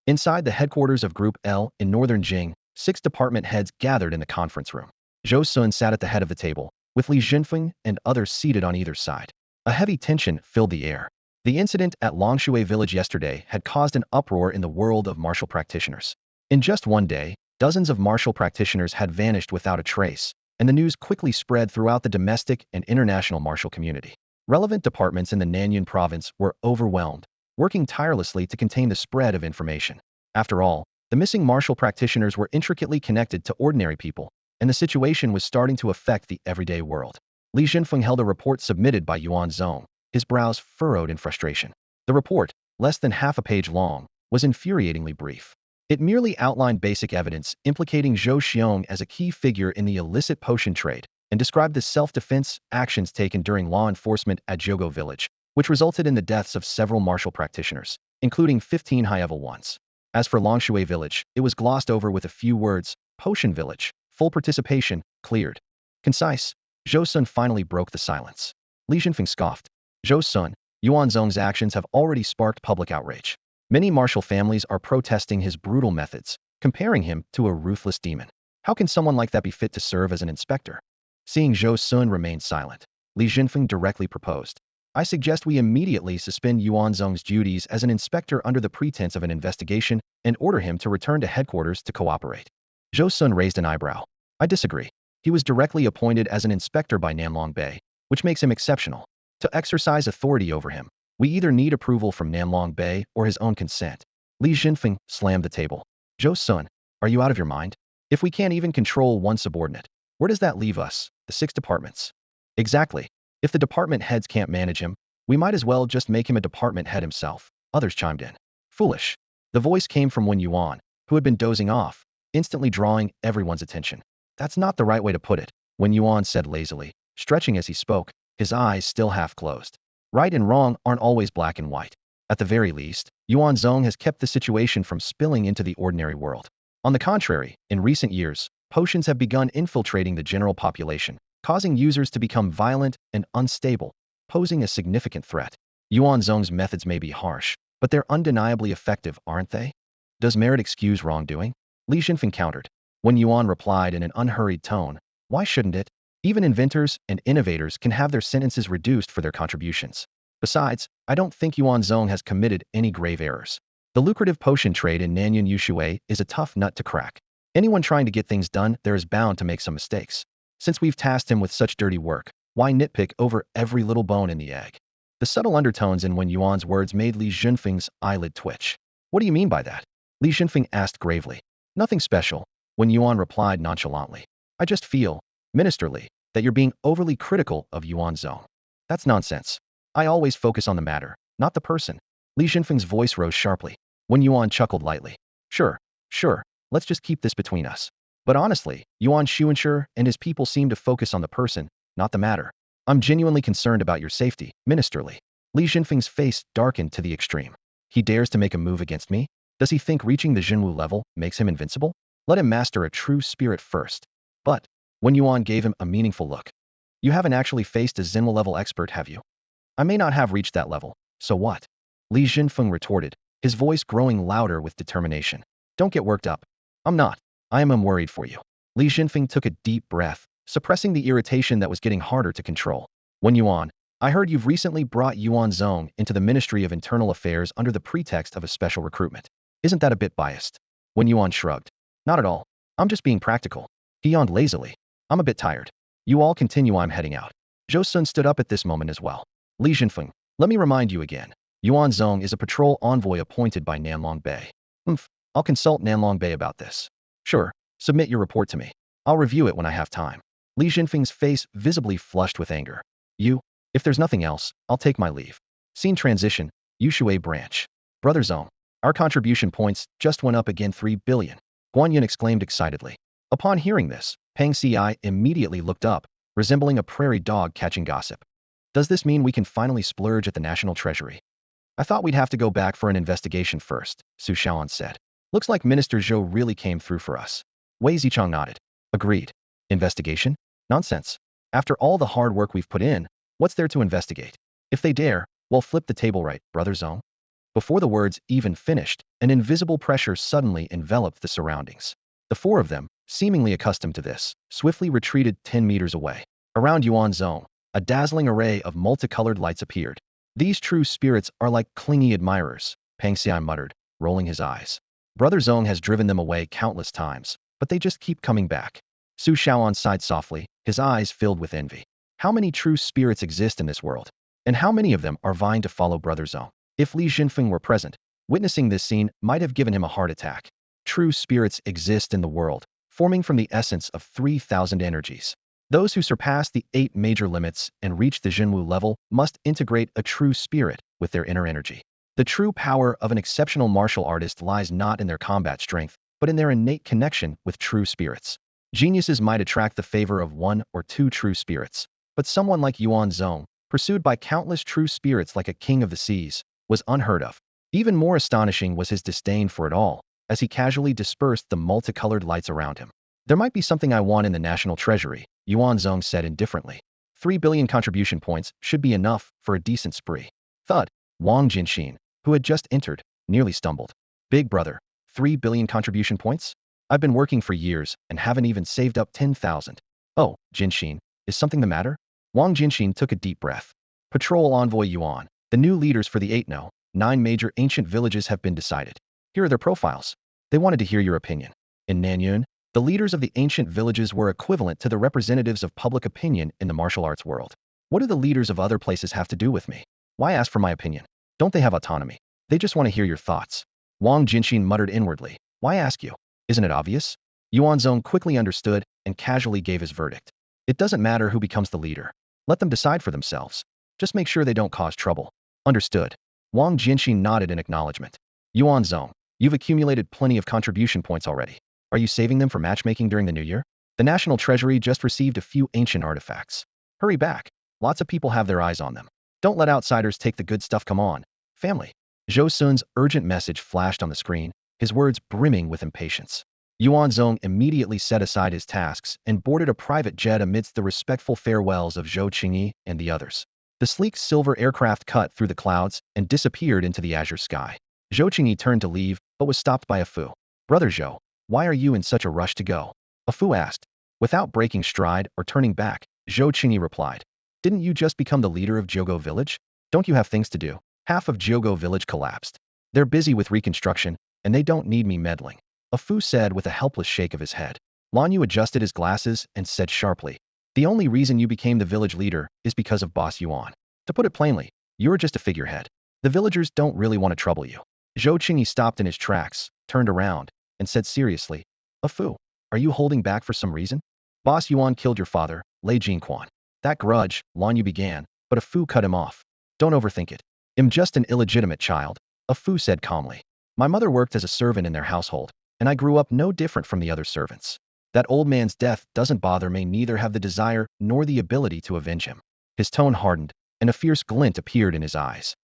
Inside the headquarters of Group L in northern Jing, 6 department heads gathered in the conference room. Zhou Sun sat at the head of the table, with Li Jinfeng and others seated on either side. A heavy tension filled the air. The incident at Longshui village yesterday had caused an uproar in the world of martial practitioners. In just one day, dozens of martial practitioners had vanished without a trace, and the news quickly spread throughout the domestic and international martial community. Relevant departments in the Nanyun province were overwhelmed, working tirelessly to contain the spread of information. After all, the missing martial practitioners were intricately connected to ordinary people, and the situation was starting to affect the everyday world. Li Jinfeng held a report submitted by Yuan Zong, his brows furrowed in frustration. The report, less than half a page long, was infuriatingly brief. It merely outlined basic evidence implicating Zhou Xiong as a key figure in the illicit potion trade, and described the self-defense actions taken during law enforcement at Jogo village, which resulted in the deaths of several martial practitioners, including 15 high-level ones. As for Longshui village, it was glossed over with a few words: Potion village, full participation, cleared. Concise. Zhou Sun finally broke the silence. Li Jinfeng scoffed. Zhou Sun, Yuan Zong's actions have already sparked public outrage. Many martial families are protesting his brutal methods, comparing him to a ruthless demon. How can someone like that be fit to serve as an inspector? Seeing Zhou Sun remain silent, Li Jinfeng directly proposed. I suggest we immediately suspend Yuan Zong's duties as an inspector under the pretense of an investigation and order him to return to headquarters to cooperate. Zhou Sun raised an eyebrow. I disagree. He was directly appointed as an inspector by Nanlong Bei, which makes him exceptional. To exercise authority over him, we either need approval from Nanlong Bei or his own consent. Li Jinfeng slammed the table. Zhou Sun, are you out of your mind? If we can't even control one subordinate, where does that leave us, the 6 departments? Exactly. If the department heads can't manage him, we might as well just make him a department head himself. Others chimed in. Foolish. The voice came from Wen Yuan, who had been dozing off, instantly drawing everyone's attention. That's not the right way to put it, Wen Yuan said lazily, stretching as he spoke, his eyes still half closed. Right and wrong aren't always black and white. At the very least, Yuan Zong has kept the situation from spilling into the ordinary world. On the contrary, in recent years, potions have begun infiltrating the general population, causing users to become violent and unstable, posing a significant threat. Yuan Zong's methods may be harsh, but they're undeniably effective, aren't they? Does merit excuse wrongdoing? Li Jinfeng countered. When Yuan replied in an unhurried tone, why shouldn't it? Even inventors and innovators can have their sentences reduced for their contributions. Besides, I don't think Yuan Zong has committed any grave errors. The lucrative potion trade in Nanyan Yushui is a tough nut to crack. Anyone trying to get things done there is bound to make some mistakes. Since we've tasked him with such dirty work, why nitpick over every little bone in the egg? The subtle undertones in Wen Yuan's words made Li Jinfeng's eyelid twitch. What do you mean by that? Li Jinfeng asked gravely. Nothing special, Wen Yuan replied nonchalantly. I just feel, Minister Li, that you're being overly critical of Yuan Zong. That's nonsense. I always focus on the matter, not the person. Li Jinfeng's voice rose sharply. Wen Yuan chuckled lightly. Sure, let's just keep this between us. But honestly, Yuan Xuanshi and his people seem to focus on the person, not the matter. I'm genuinely concerned about your safety, Minister Li. Li Jinfeng's face darkened to the extreme. He dares to make a move against me? Does he think reaching the Jinwu level makes him invincible? Let him master a true spirit first. But, Wen Yuan gave him a meaningful look. You haven't actually faced a Zinwu level expert, have you? I may not have reached that level, so what? Li Jinfeng retorted, his voice growing louder with determination. Don't get worked up. I'm not. I am worried for you. Li Jinfeng took a deep breath, suppressing the irritation that was getting harder to control. Wen Yuan, I heard you've recently brought Yuan Zong into the Ministry of Internal Affairs under the pretext of a special recruitment. Isn't that a bit biased? Wen Yuan shrugged. Not at all. I'm just being practical. He yawned lazily. I'm a bit tired. You all continue, I'm heading out. Zhou Sun stood up at this moment as well. Li Jinfeng, let me remind you again. Yuan Zong is a patrol envoy appointed by Nanlong Bei. I'll consult Nanlong Bei about this. Sure, submit your report to me. I'll review it when I have time. Li Jinfeng's face visibly flushed with anger. If there's nothing else, I'll take my leave. Scene transition, Yushui branch. Brother Zong, our contribution points just went up again 3 billion. Guanyin exclaimed excitedly. Upon hearing this, Pang Ci immediately looked up, resembling a prairie dog catching gossip. Does this mean we can finally splurge at the National Treasury? I thought we'd have to go back for an investigation first, Su Shaoan said. Looks like Minister Zhou really came through for us. Wei Zichang nodded. Agreed. Investigation? Nonsense. After all the hard work we've put in, what's there to investigate? If they dare, we'll flip the table, right, Brother Zong? Before the words even finished, an invisible pressure suddenly enveloped the surroundings. The 4 of them, seemingly accustomed to this, swiftly retreated 10 meters away. Around Yuan Zong, a dazzling array of multicolored lights appeared. These true spirits are like clingy admirers, Pang Ci muttered, rolling his eyes. Brother Zong has driven them away countless times, but they just keep coming back. Su Shaoan sighed softly, his eyes filled with envy. How many true spirits exist in this world? And how many of them are vying to follow Brother Zong? If Li Jinfeng were present, witnessing this scene might have given him a heart attack. True spirits exist in the world, forming from the essence of 3,000 energies. Those who surpass the 8 major limits and reach the Jinwu level must integrate a true spirit with their inner energy. The true power of an exceptional martial artist lies not in their combat strength, but in their innate connection with true spirits. Geniuses might attract the favor of 1 or 2 true spirits, but someone like Yuan Zong, pursued by countless true spirits like a king of the seas, was unheard of. Even more astonishing was his disdain for it all, as he casually dispersed the multicolored lights around him. There might be something I want in the National Treasury, Yuan Zong said indifferently. 3 billion contribution points should be enough for a decent spree. Thud. Wang Jinxin, who had just entered, nearly stumbled. Big brother, 3 billion contribution points? I've been working for years and haven't even saved up 10,000. Oh, Jinxin, is something the matter? Wang Jinxin took a deep breath. Patrol Envoy Yuan. The new leaders for the 8 no. 9 major ancient villages have been decided. Here are their profiles. They wanted to hear your opinion. In Nanyun, the leaders of the ancient villages were equivalent to the representatives of public opinion in the martial arts world. What do the leaders of other places have to do with me? Why ask for my opinion? Don't they have autonomy? They just want to hear your thoughts. Wang Jinxin muttered inwardly. Why ask you? Isn't it obvious? Yuan Zong quickly understood and casually gave his verdict. It doesn't matter who becomes the leader. Let them decide for themselves. Just make sure they don't cause trouble. Understood. Wang Jinxin nodded in acknowledgement. Yuan Zong, you've accumulated plenty of contribution points already. Are you saving them for matchmaking during the new year? The National Treasury just received a few ancient artifacts. Hurry back. Lots of people have their eyes on them. Don't let outsiders take the good stuff. Come on. Family. Zhou Sun's urgent message flashed on the screen, his words brimming with impatience. Yuan Zong immediately set aside his tasks and boarded a private jet amidst the respectful farewells of Zhou Qingyi and the others. The sleek silver aircraft cut through the clouds and disappeared into the azure sky. Zhou Qingyi turned to leave, but was stopped by a Fu. Brother Zhou, why are you in such a rush to go? A Fu asked. Without breaking stride or turning back, Zhou Qingyi replied. Didn't you just become the leader of Jiogo village? Don't you have things to do? Half of Jiogo village collapsed. They're busy with reconstruction, and they don't need me meddling. A Fu said with a helpless shake of his head. Lan Yu adjusted his glasses and said sharply, the only reason you became the village leader is because of Boss Yuan. To put it plainly, you're just a figurehead. The villagers don't really want to trouble you. Zhou Qingyi stopped in his tracks, turned around, and said seriously, A Fu, are you holding back for some reason? Boss Yuan killed your father, Lei Jingquan. That grudge, Lan Yu began, but A Fu cut him off. Don't overthink it. I'm just an illegitimate child, A Fu said calmly. My mother worked as a servant in their household, and I grew up no different from the other servants. That old man's death doesn't bother me, neither have the desire nor the ability to avenge him. His tone hardened, and a fierce glint appeared in his eyes.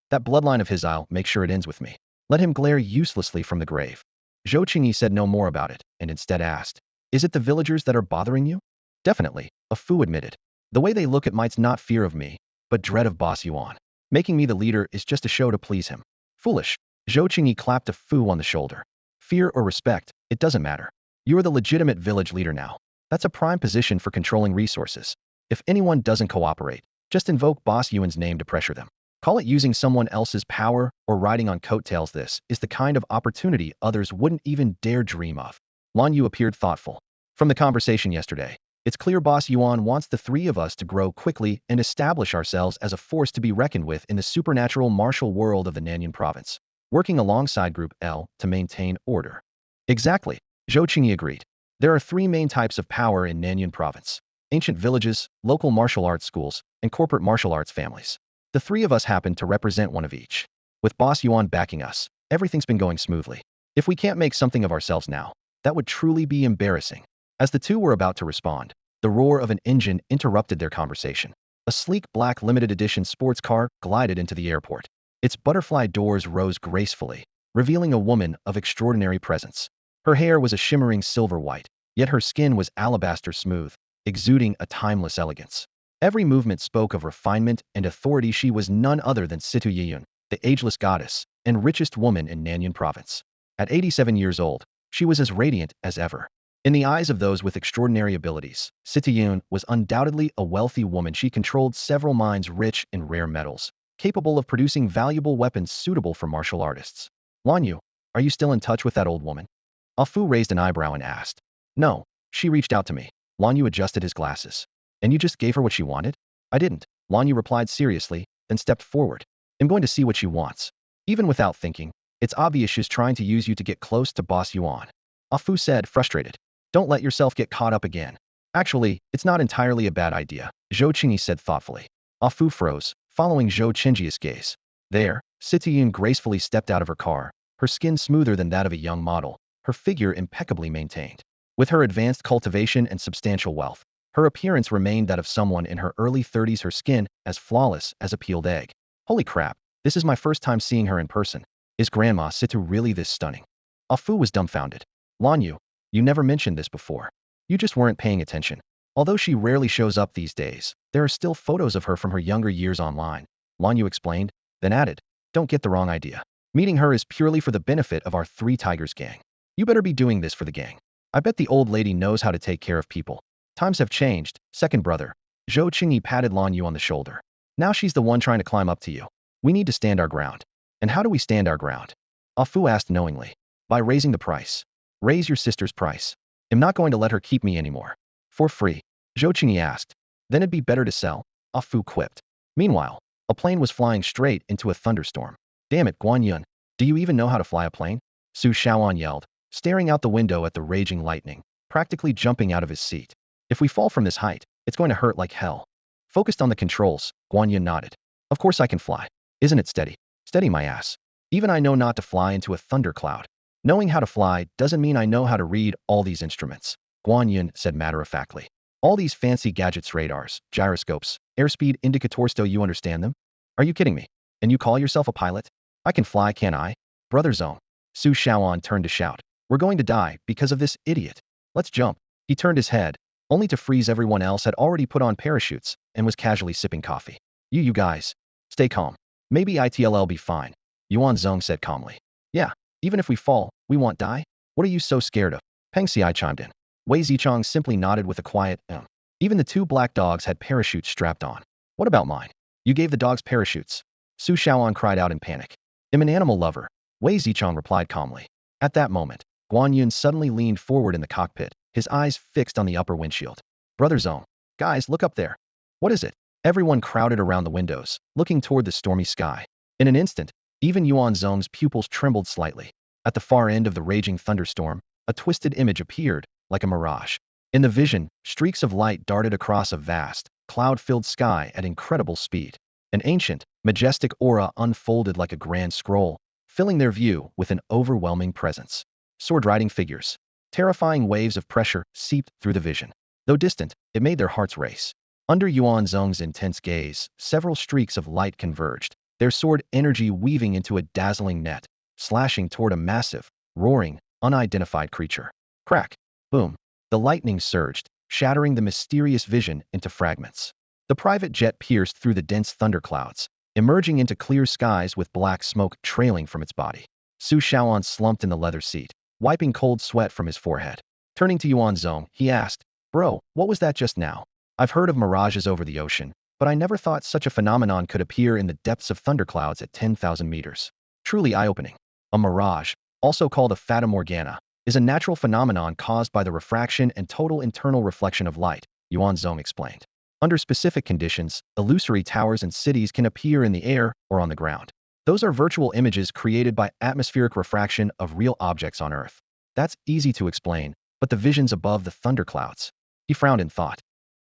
That bloodline of his, I'll make sure it ends with me. Let him glare uselessly from the grave. Zhou Qingyi said no more about it, and instead asked, is it the villagers that are bothering you? Definitely, A Fu admitted. The way they look at might's not fear of me, but dread of Boss Yuan. Making me the leader is just a show to please him. Foolish. Zhou Qingyi clapped A Fu on the shoulder. Fear or respect, it doesn't matter. You are the legitimate village leader now. That's a prime position for controlling resources. If anyone doesn't cooperate, just invoke Boss Yuan's name to pressure them. Call it using someone else's power or riding on coattails. This is the kind of opportunity others wouldn't even dare dream of. Lan Yu appeared thoughtful. From the conversation yesterday, it's clear Boss Yuan wants the three of us to grow quickly and establish ourselves as a force to be reckoned with in the supernatural martial world of the Nanyun province, working alongside Group L to maintain order. Exactly, Zhou Qingyi agreed. There are 3 main types of power in Nanyun province: ancient villages, local martial arts schools, and corporate martial arts families. The 3 of us happen to represent one of each. With Boss Yuan backing us, everything's been going smoothly. If we can't make something of ourselves now, that would truly be embarrassing. As the two were about to respond, the roar of an engine interrupted their conversation. A sleek black limited edition sports car glided into the airport. Its butterfly doors rose gracefully, revealing a woman of extraordinary presence. Her hair was a shimmering silver white, yet her skin was alabaster smooth, exuding a timeless elegance. Every movement spoke of refinement and authority. She was none other than Situ Yiyun, the ageless goddess and richest woman in Nanyun province. At 87 years old, she was as radiant as ever. In the eyes of those with extraordinary abilities, Situ Yiyun was undoubtedly a wealthy woman. She controlled several mines rich in rare metals, capable of producing valuable weapons suitable for martial artists. Lan Yu, are you still in touch with that old woman? Ah Fu raised an eyebrow and asked. No, she reached out to me. Lan Yu adjusted his glasses. And you just gave her what she wanted? I didn't, Lan Yu replied seriously, then stepped forward. I'm going to see what she wants. Even without thinking, it's obvious she's trying to use you to get close to Boss Yuan. Ah Fu said, frustrated. Don't let yourself get caught up again. Actually, it's not entirely a bad idea, Zhou Qingyi said thoughtfully. Ah Fu froze, following Zhou Qingyi's gaze. There, Situ Yiyun gracefully stepped out of her car, her skin smoother than that of a young model, her figure impeccably maintained. With her advanced cultivation and substantial wealth, her appearance remained that of someone in her early 30s, her skin as flawless as a peeled egg. Holy crap, this is my first time seeing her in person. Is Grandma Situ really this stunning? Ah Fu was dumbfounded. Lan Yu, you never mentioned this before. You just weren't paying attention. Although she rarely shows up these days, there are still photos of her from her younger years online, Lan Yu explained, then added, don't get the wrong idea. Meeting her is purely for the benefit of our 3 Tigers gang. You better be doing this for the gang. I bet the old lady knows how to take care of people. Times have changed, second brother. Zhou Qingyi patted Lan Yu on the shoulder. Now she's the one trying to climb up to you. We need to stand our ground. And how do we stand our ground? Ah Fu asked knowingly. By raising the price. Raise your sister's price. I'm not going to let her keep me anymore. For free. Zhou Qingyi asked. Then it'd be better to sell, Ah Fu quipped. Meanwhile, a plane was flying straight into a thunderstorm. Damn it, Guan Yun. Do you even know how to fly a plane? Su Shaoan yelled, staring out the window at the raging lightning, practically jumping out of his seat. If we fall from this height, it's going to hurt like hell. Focused on the controls, Guan Yun nodded. Of course I can fly. Isn't it steady? Steady my ass. Even I know not to fly into a thundercloud. Knowing how to fly doesn't mean I know how to read all these instruments, Guan Yun said matter-of-factly. All these fancy gadgets, radars, gyroscopes, airspeed indicators, do you understand them? Are you kidding me? And you call yourself a pilot? I can fly, can't I? Brother Zong. Su Shaoan turned to shout. We're going to die because of this idiot. Let's jump. He turned his head, only to freeze. Everyone else had already put on parachutes and was casually sipping coffee. You guys. Stay calm. Maybe it'll be fine, Yuan Zong said calmly. Yeah, even if we fall, we won't die. What are you so scared of? Peng Xi chimed in. Wei Zichong simply nodded with a quiet Even the two black dogs had parachutes strapped on. What about mine? You gave the dogs parachutes. Su Shaoan cried out in panic. I'm an animal lover, Wei Zichong replied calmly. At that moment, Guan Yun suddenly leaned forward in the cockpit, his eyes fixed on the upper windshield. Brother Zong. Guys, look up there. What is it? Everyone crowded around the windows, looking toward the stormy sky. In an instant, even Yuan Zong's pupils trembled slightly. At the far end of the raging thunderstorm, a twisted image appeared, like a mirage. In the vision, streaks of light darted across a vast, cloud-filled sky at incredible speed. An ancient, majestic aura unfolded like a grand scroll, filling their view with an overwhelming presence. Sword-riding figures. Terrifying waves of pressure seeped through the vision. Though distant, it made their hearts race. Under Yuan Zong's intense gaze, several streaks of light converged, their sword energy weaving into a dazzling net, slashing toward a massive, roaring, unidentified creature. Crack! Boom! The lightning surged, shattering the mysterious vision into fragments. The private jet pierced through the dense thunderclouds, emerging into clear skies with black smoke trailing from its body. Su Shaoan slumped in the leather seat, wiping cold sweat from his forehead. Turning to Yuan Zong, he asked, Bro, what was that just now? I've heard of mirages over the ocean, but I never thought such a phenomenon could appear in the depths of thunderclouds at 10,000 meters. Truly eye-opening. A mirage, also called a fata morgana, is a natural phenomenon caused by the refraction and total internal reflection of light, Yuan Zong explained. Under specific conditions, illusory towers and cities can appear in the air or on the ground. Those are virtual images created by atmospheric refraction of real objects on Earth. That's easy to explain, but the visions above the thunderclouds. He frowned in thought.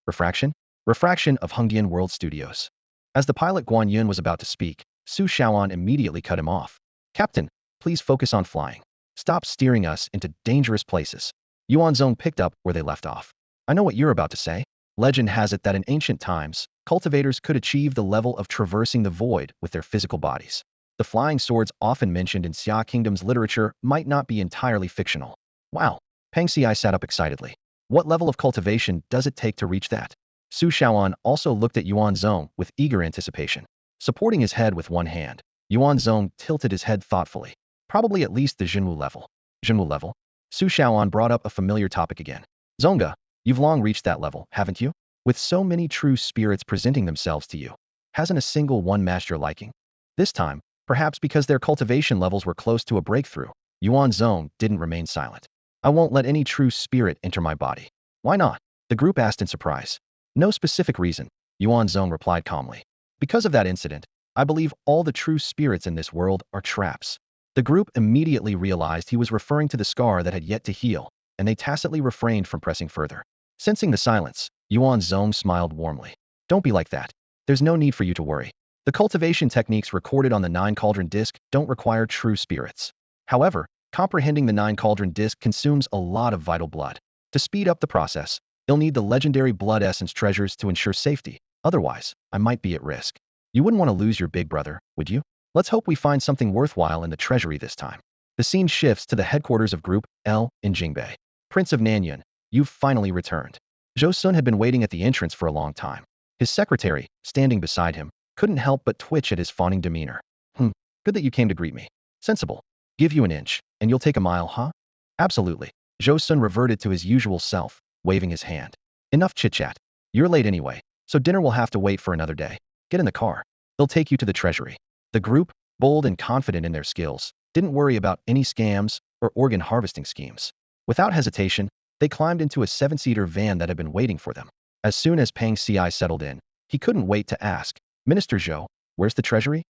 Refraction? Refraction of Hongdian World Studios. As the pilot Guan Yun was about to speak, Su Shaoan immediately cut him off. Captain, please focus on flying. Stop steering us into dangerous places. Yuan Zong picked up where they left off. I know what you're about to say. Legend has it that in ancient times, cultivators could achieve the level of traversing the void with their physical bodies. The flying swords often mentioned in Xia Kingdom's literature might not be entirely fictional. Wow. Peng Xi sat up excitedly. What level of cultivation does it take to reach that? Su Shaoan also looked at Yuan Zong with eager anticipation. Supporting his head with one hand, Yuan Zong tilted his head thoughtfully. Probably at least the Jinwu level. Jinwu level? Su Shaoan brought up a familiar topic again. Zonga, you've long reached that level, haven't you? With so many true spirits presenting themselves to you, hasn't a single one matched your liking? This time, perhaps because their cultivation levels were close to a breakthrough, Yuan Zong didn't remain silent. I won't let any true spirit enter my body. Why not? The group asked in surprise. No specific reason, Yuan Zong replied calmly. Because of that incident, I believe all the true spirits in this world are traps. The group immediately realized he was referring to the scar that had yet to heal, and they tacitly refrained from pressing further. Sensing the silence, Yuan Zong smiled warmly. Don't be like that. There's no need for you to worry. The cultivation techniques recorded on the Nine Cauldron disc don't require true spirits. However, comprehending the Nine Cauldron disc consumes a lot of vital blood. To speed up the process, you'll need the legendary blood essence treasures to ensure safety. Otherwise, I might be at risk. You wouldn't want to lose your big brother, would you? Let's hope we find something worthwhile in the treasury this time. The scene shifts to the headquarters of Group L in Jingbei. Prince of Nanyun, you've finally returned. Zhou Sun had been waiting at the entrance for a long time. His secretary, standing beside him, couldn't help but twitch at his fawning demeanor. Good that you came to greet me. Sensible. Give you an inch, and you'll take a mile, huh? Absolutely. Zhou Sun reverted to his usual self, waving his hand. Enough chit-chat. You're late anyway, so dinner will have to wait for another day. Get in the car. They'll take you to the treasury. The group, bold and confident in their skills, didn't worry about any scams or organ harvesting schemes. Without hesitation, they climbed into a 7-seater van that had been waiting for them. As soon as Pang Ci settled in, he couldn't wait to ask, Minister Zhou, where's the treasury?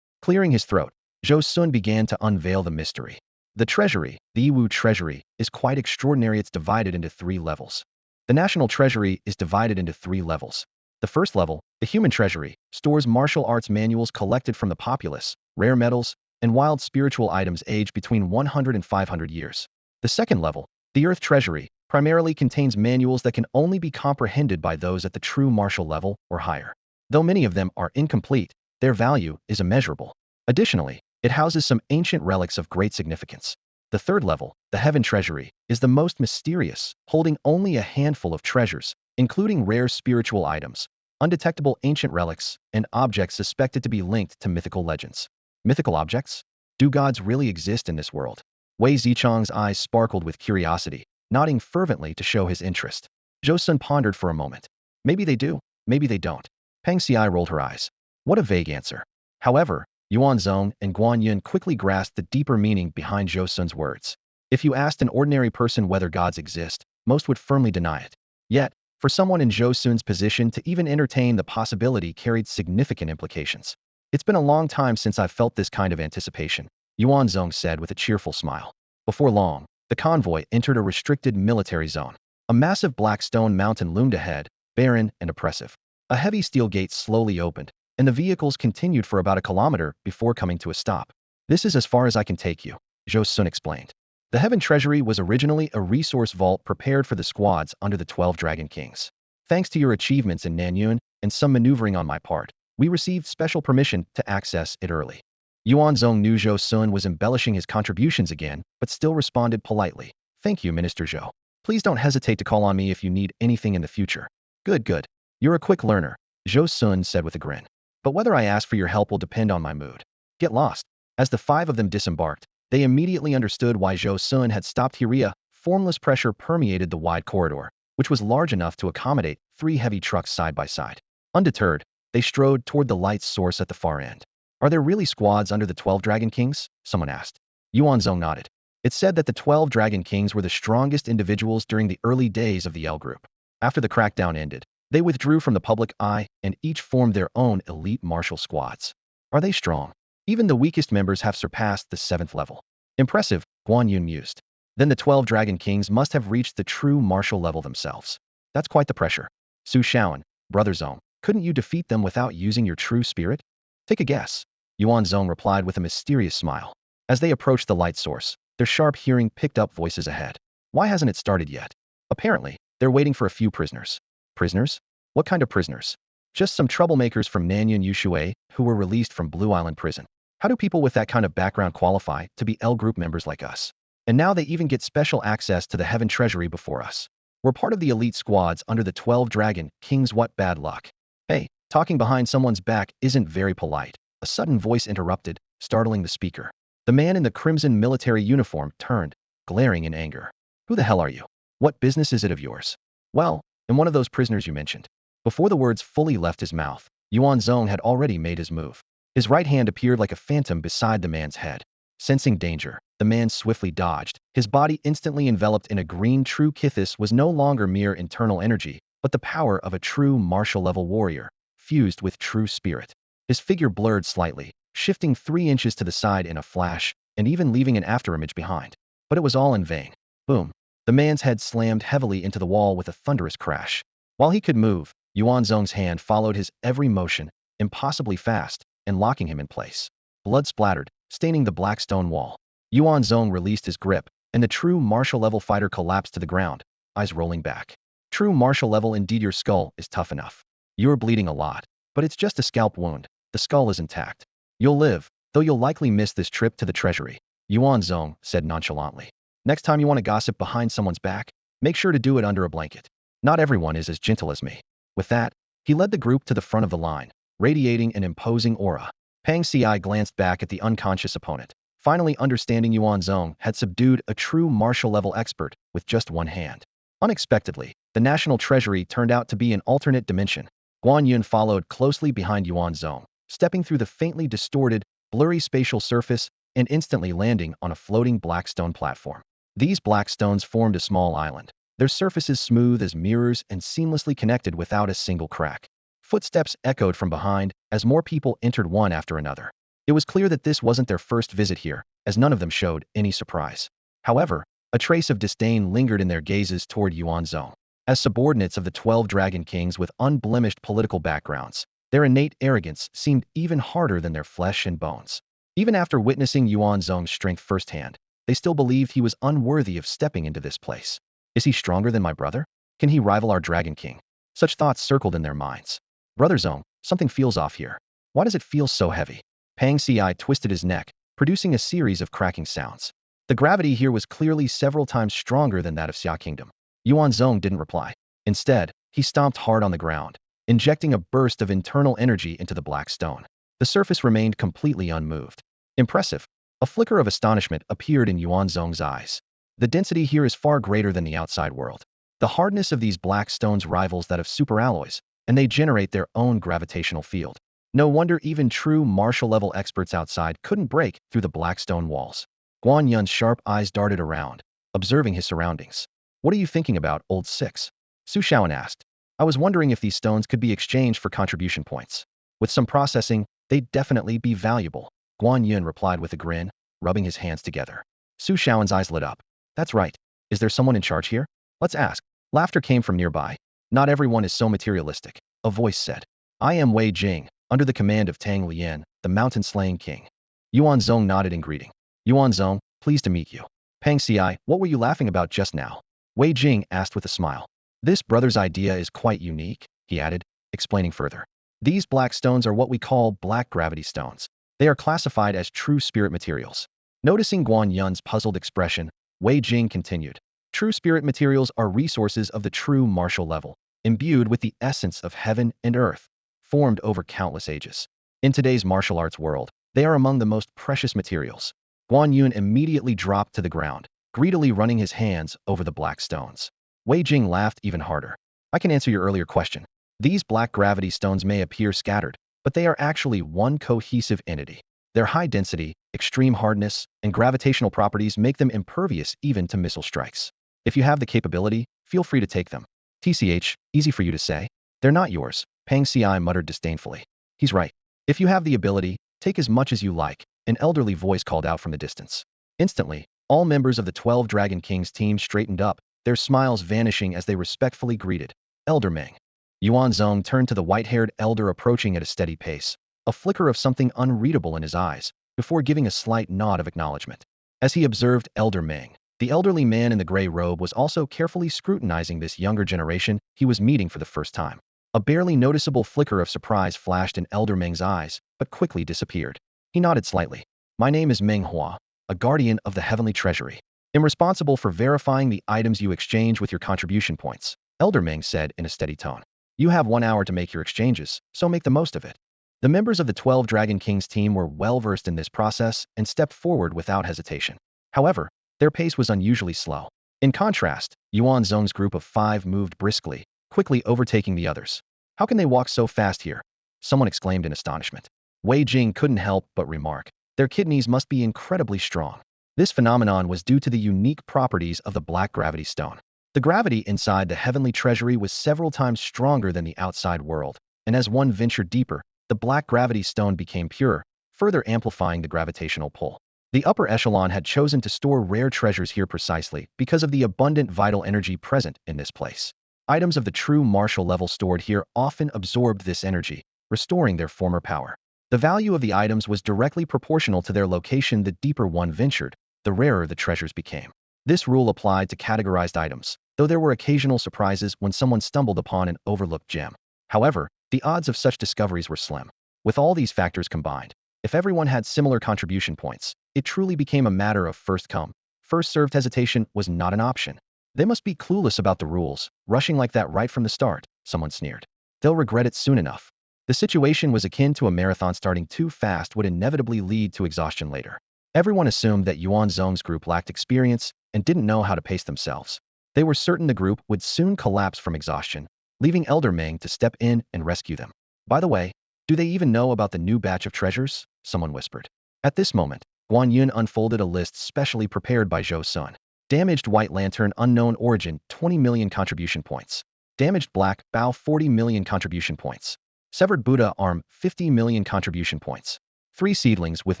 Clearing his throat, Zhou Sun began to unveil the mystery. The treasury, the Yiwu treasury, is quite extraordinary. It's divided into 3 levels. The national treasury is divided into 3 levels. The first level, the human treasury, stores martial arts manuals collected from the populace, rare metals, and wild spiritual items aged between 100 and 500 years. The second level, the earth treasury, primarily contains manuals that can only be comprehended by those at the true martial level or higher. Though many of them are incomplete, their value is immeasurable. Additionally, it houses some ancient relics of great significance. The third level, the heaven treasury, is the most mysterious, holding only a handful of treasures, including rare spiritual items, undetectable ancient relics, and objects suspected to be linked to mythical legends. Mythical objects? Do gods really exist in this world? Wei Zichang's eyes sparkled with curiosity, nodding fervently to show his interest. Zhou Sun pondered for a moment. Maybe they do, maybe they don't. Pang Ci rolled her eyes. What a vague answer. However, Yuan Zong and Guan Yun quickly grasped the deeper meaning behind Zhou Sun's words. If you asked an ordinary person whether gods exist, most would firmly deny it. Yet, for someone in Zhou Sun's position to even entertain the possibility carried significant implications. It's been a long time since I've felt this kind of anticipation, Yuan Zong said with a cheerful smile. Before long, the convoy entered a restricted military zone. A massive black stone mountain loomed ahead, barren and oppressive. A heavy steel gate slowly opened, and the vehicles continued for about a kilometer before coming to a stop. This is as far as I can take you, Zhou Sun explained. The Heaven Treasury was originally a resource vault prepared for the squads under the 12 Dragon Kings. Thanks to your achievements in Nanyun and some maneuvering on my part, we received special permission to access it early. Yuan Zong knew Zhou Sun was embellishing his contributions again, but still responded politely. Thank you, Minister Zhou. Please don't hesitate to call on me if you need anything in the future. Good, good. You're a quick learner, Zhou Sun said with a grin. But whether I ask for your help will depend on my mood. Get lost. As the 5 of them disembarked, they immediately understood why Zhou Sun had stopped here. Formless pressure permeated the wide corridor, which was large enough to accommodate 3 heavy trucks side by side. Undeterred, they strode toward the light's source at the far end. Are there really squads under the 12 Dragon Kings? Someone asked. Yuan Zong nodded. It said that the 12 Dragon Kings were the strongest individuals during the early days of the L Group. After the crackdown ended, they withdrew from the public eye and each formed their own elite martial squads. Are they strong? Even the weakest members have surpassed the 7th level. Impressive, Guan Yun mused. Then the 12 Dragon Kings must have reached the true martial level themselves. That's quite the pressure. Su Shaoan, Brother Zong, couldn't you defeat them without using your true spirit? Take a guess. Yuan Zong replied with a mysterious smile. As they approached the light source, their sharp hearing picked up voices ahead. Why hasn't it started yet? Apparently, they're waiting for a few prisoners. Prisoners? What kind of prisoners? Just some troublemakers from Nanyun Yushui who were released from Blue Island prison. How do people with that kind of background qualify to be L Group members like us? And now they even get special access to the Heaven Treasury before us. We're part of the elite squads under the 12 Dragon Kings. What bad luck. Hey, talking behind someone's back isn't very polite. A sudden voice interrupted, startling the speaker. The man in the crimson military uniform turned, glaring in anger. Who the hell are you? What business is it of yours? Well, I'm one of those prisoners you mentioned. Before the words fully left his mouth, Yuan Zong had already made his move. His right hand appeared like a phantom beside the man's head. Sensing danger, the man swiftly dodged. His body instantly enveloped in a green true kithis was no longer mere internal energy, but the power of a true martial-level warrior, fused with true spirit. His figure blurred slightly, shifting 3 inches to the side in a flash, and even leaving an afterimage behind. But it was all in vain. Boom. The man's head slammed heavily into the wall with a thunderous crash. While he could move, Yuan Zong's hand followed his every motion, impossibly fast, and locking him in place. Blood splattered, staining the black stone wall. Yuan Zong released his grip, and the true martial-level fighter collapsed to the ground, eyes rolling back. True martial level indeed. Your skull is tough enough. You're bleeding a lot, but it's just a scalp wound. The skull is intact. You'll live, though you'll likely miss this trip to the treasury, Yuan Zong said nonchalantly. Next time you want to gossip behind someone's back, make sure to do it under a blanket. Not everyone is as gentle as me. With that, he led the group to the front of the line, radiating an imposing aura. Pang Ci glanced back at the unconscious opponent, finally understanding Yuan Zong had subdued a true martial-level expert with just one hand. Unexpectedly, the national treasury turned out to be an alternate dimension. Guan Yun followed closely behind Yuan Zong, stepping through the faintly distorted, blurry spatial surface and instantly landing on a floating black stone platform. These black stones formed a small island, their surfaces smooth as mirrors and seamlessly connected without a single crack. Footsteps echoed from behind as more people entered one after another. It was clear that this wasn't their first visit here, as none of them showed any surprise. However, a trace of disdain lingered in their gazes toward Yuan Zong. As subordinates of the 12 Dragon Kings with unblemished political backgrounds, their innate arrogance seemed even harder than their flesh and bones. Even after witnessing Yuan Zong's strength firsthand, they still believed he was unworthy of stepping into this place. Is he stronger than my brother? Can he rival our Dragon King? Such thoughts circled in their minds. Brother Zong, something feels off here. Why does it feel so heavy? Pang Ci twisted his neck, producing a series of cracking sounds. The gravity here was clearly several times stronger than that of Xia Kingdom. Yuan Zong didn't reply. Instead, he stomped hard on the ground, injecting a burst of internal energy into the black stone. The surface remained completely unmoved. Impressive. A flicker of astonishment appeared in Yuan Zong's eyes. The density here is far greater than the outside world. The hardness of these black stones rivals that of superalloys, and they generate their own gravitational field. No wonder even true martial-level experts outside couldn't break through the black stone walls. Guan Yun's sharp eyes darted around, observing his surroundings. What are you thinking about, old six? Su Shaoan asked. I was wondering if these stones could be exchanged for contribution points. With some processing, they'd definitely be valuable. Guan Yun replied with a grin, rubbing his hands together. Su Shaoan's eyes lit up. That's right. Is there someone in charge here? Let's ask. Laughter came from nearby. Not everyone is so materialistic, a voice said. I am Wei Jing, under the command of Tang Lian, the mountain-slaying king. Yuan Zong nodded in greeting. Yuan Zong, pleased to meet you. Pang Ci, what were you laughing about just now? Wei Jing asked with a smile. This brother's idea is quite unique, he added, explaining further. These black stones are what we call black gravity stones. They are classified as true spirit materials. Noticing Guan Yun's puzzled expression, Wei Jing continued. True spirit materials are resources of the true martial level, imbued with the essence of heaven and earth, formed over countless ages. In today's martial arts world, they are among the most precious materials. Guan Yun immediately dropped to the ground, greedily running his hands over the black stones. Wei Jing laughed even harder. I can answer your earlier question. These black gravity stones may appear scattered, but they are actually one cohesive entity. Their high density, extreme hardness, and gravitational properties make them impervious even to missile strikes. If you have the capability, feel free to take them. TCH, easy for you to say. They're not yours, Pang Ci muttered disdainfully. He's right. If you have the ability, take as much as you like, an elderly voice called out from the distance. Instantly, all members of the 12 Dragon Kings team straightened up, their smiles vanishing as they respectfully greeted. Elder Meng. Yuan Zong turned to the white-haired elder approaching at a steady pace, a flicker of something unreadable in his eyes, before giving a slight nod of acknowledgement. As he observed Elder Meng, the elderly man in the gray robe was also carefully scrutinizing this younger generation he was meeting for the first time. A barely noticeable flicker of surprise flashed in Elder Meng's eyes, but quickly disappeared. He nodded slightly. My name is Meng Hua, a guardian of the Heavenly Treasury. I'm responsible for verifying the items you exchange with your contribution points, Elder Meng said in a steady tone. You have 1 hour to make your exchanges, so make the most of it. The members of the 12 Dragon Kings team were well-versed in this process and stepped forward without hesitation. However, their pace was unusually slow. In contrast, Yuan Zong's group of 5 moved briskly, quickly overtaking the others. How can they walk so fast here? Someone exclaimed in astonishment. Wei Jing couldn't help but remark. Their kidneys must be incredibly strong. This phenomenon was due to the unique properties of the black gravity stone. The gravity inside the heavenly treasury was several times stronger than the outside world, and as one ventured deeper, the black gravity stone became purer, further amplifying the gravitational pull. The upper echelon had chosen to store rare treasures here precisely because of the abundant vital energy present in this place. Items of the true martial level stored here often absorbed this energy, restoring their former power. The value of the items was directly proportional to their location. The deeper one ventured, the rarer the treasures became. This rule applied to categorized items, though there were occasional surprises when someone stumbled upon an overlooked gem. However, the odds of such discoveries were slim. With all these factors combined, if everyone had similar contribution points, it truly became a matter of first come, first served. Hesitation was not an option. They must be clueless about the rules, rushing like that right from the start, someone sneered. They'll regret it soon enough. The situation was akin to a marathon starting too fast would inevitably lead to exhaustion later. Everyone assumed that Yuan Zong's group lacked experience and didn't know how to pace themselves. They were certain the group would soon collapse from exhaustion, leaving Elder Meng to step in and rescue them. By the way, do they even know about the new batch of treasures? Someone whispered. At this moment, Guan Yun unfolded a list specially prepared by Zhou Sun. Damaged White Lantern unknown origin 20 million contribution points. Damaged Black Bow 40 million contribution points. Severed Buddha arm 50 million contribution points. 3 seedlings with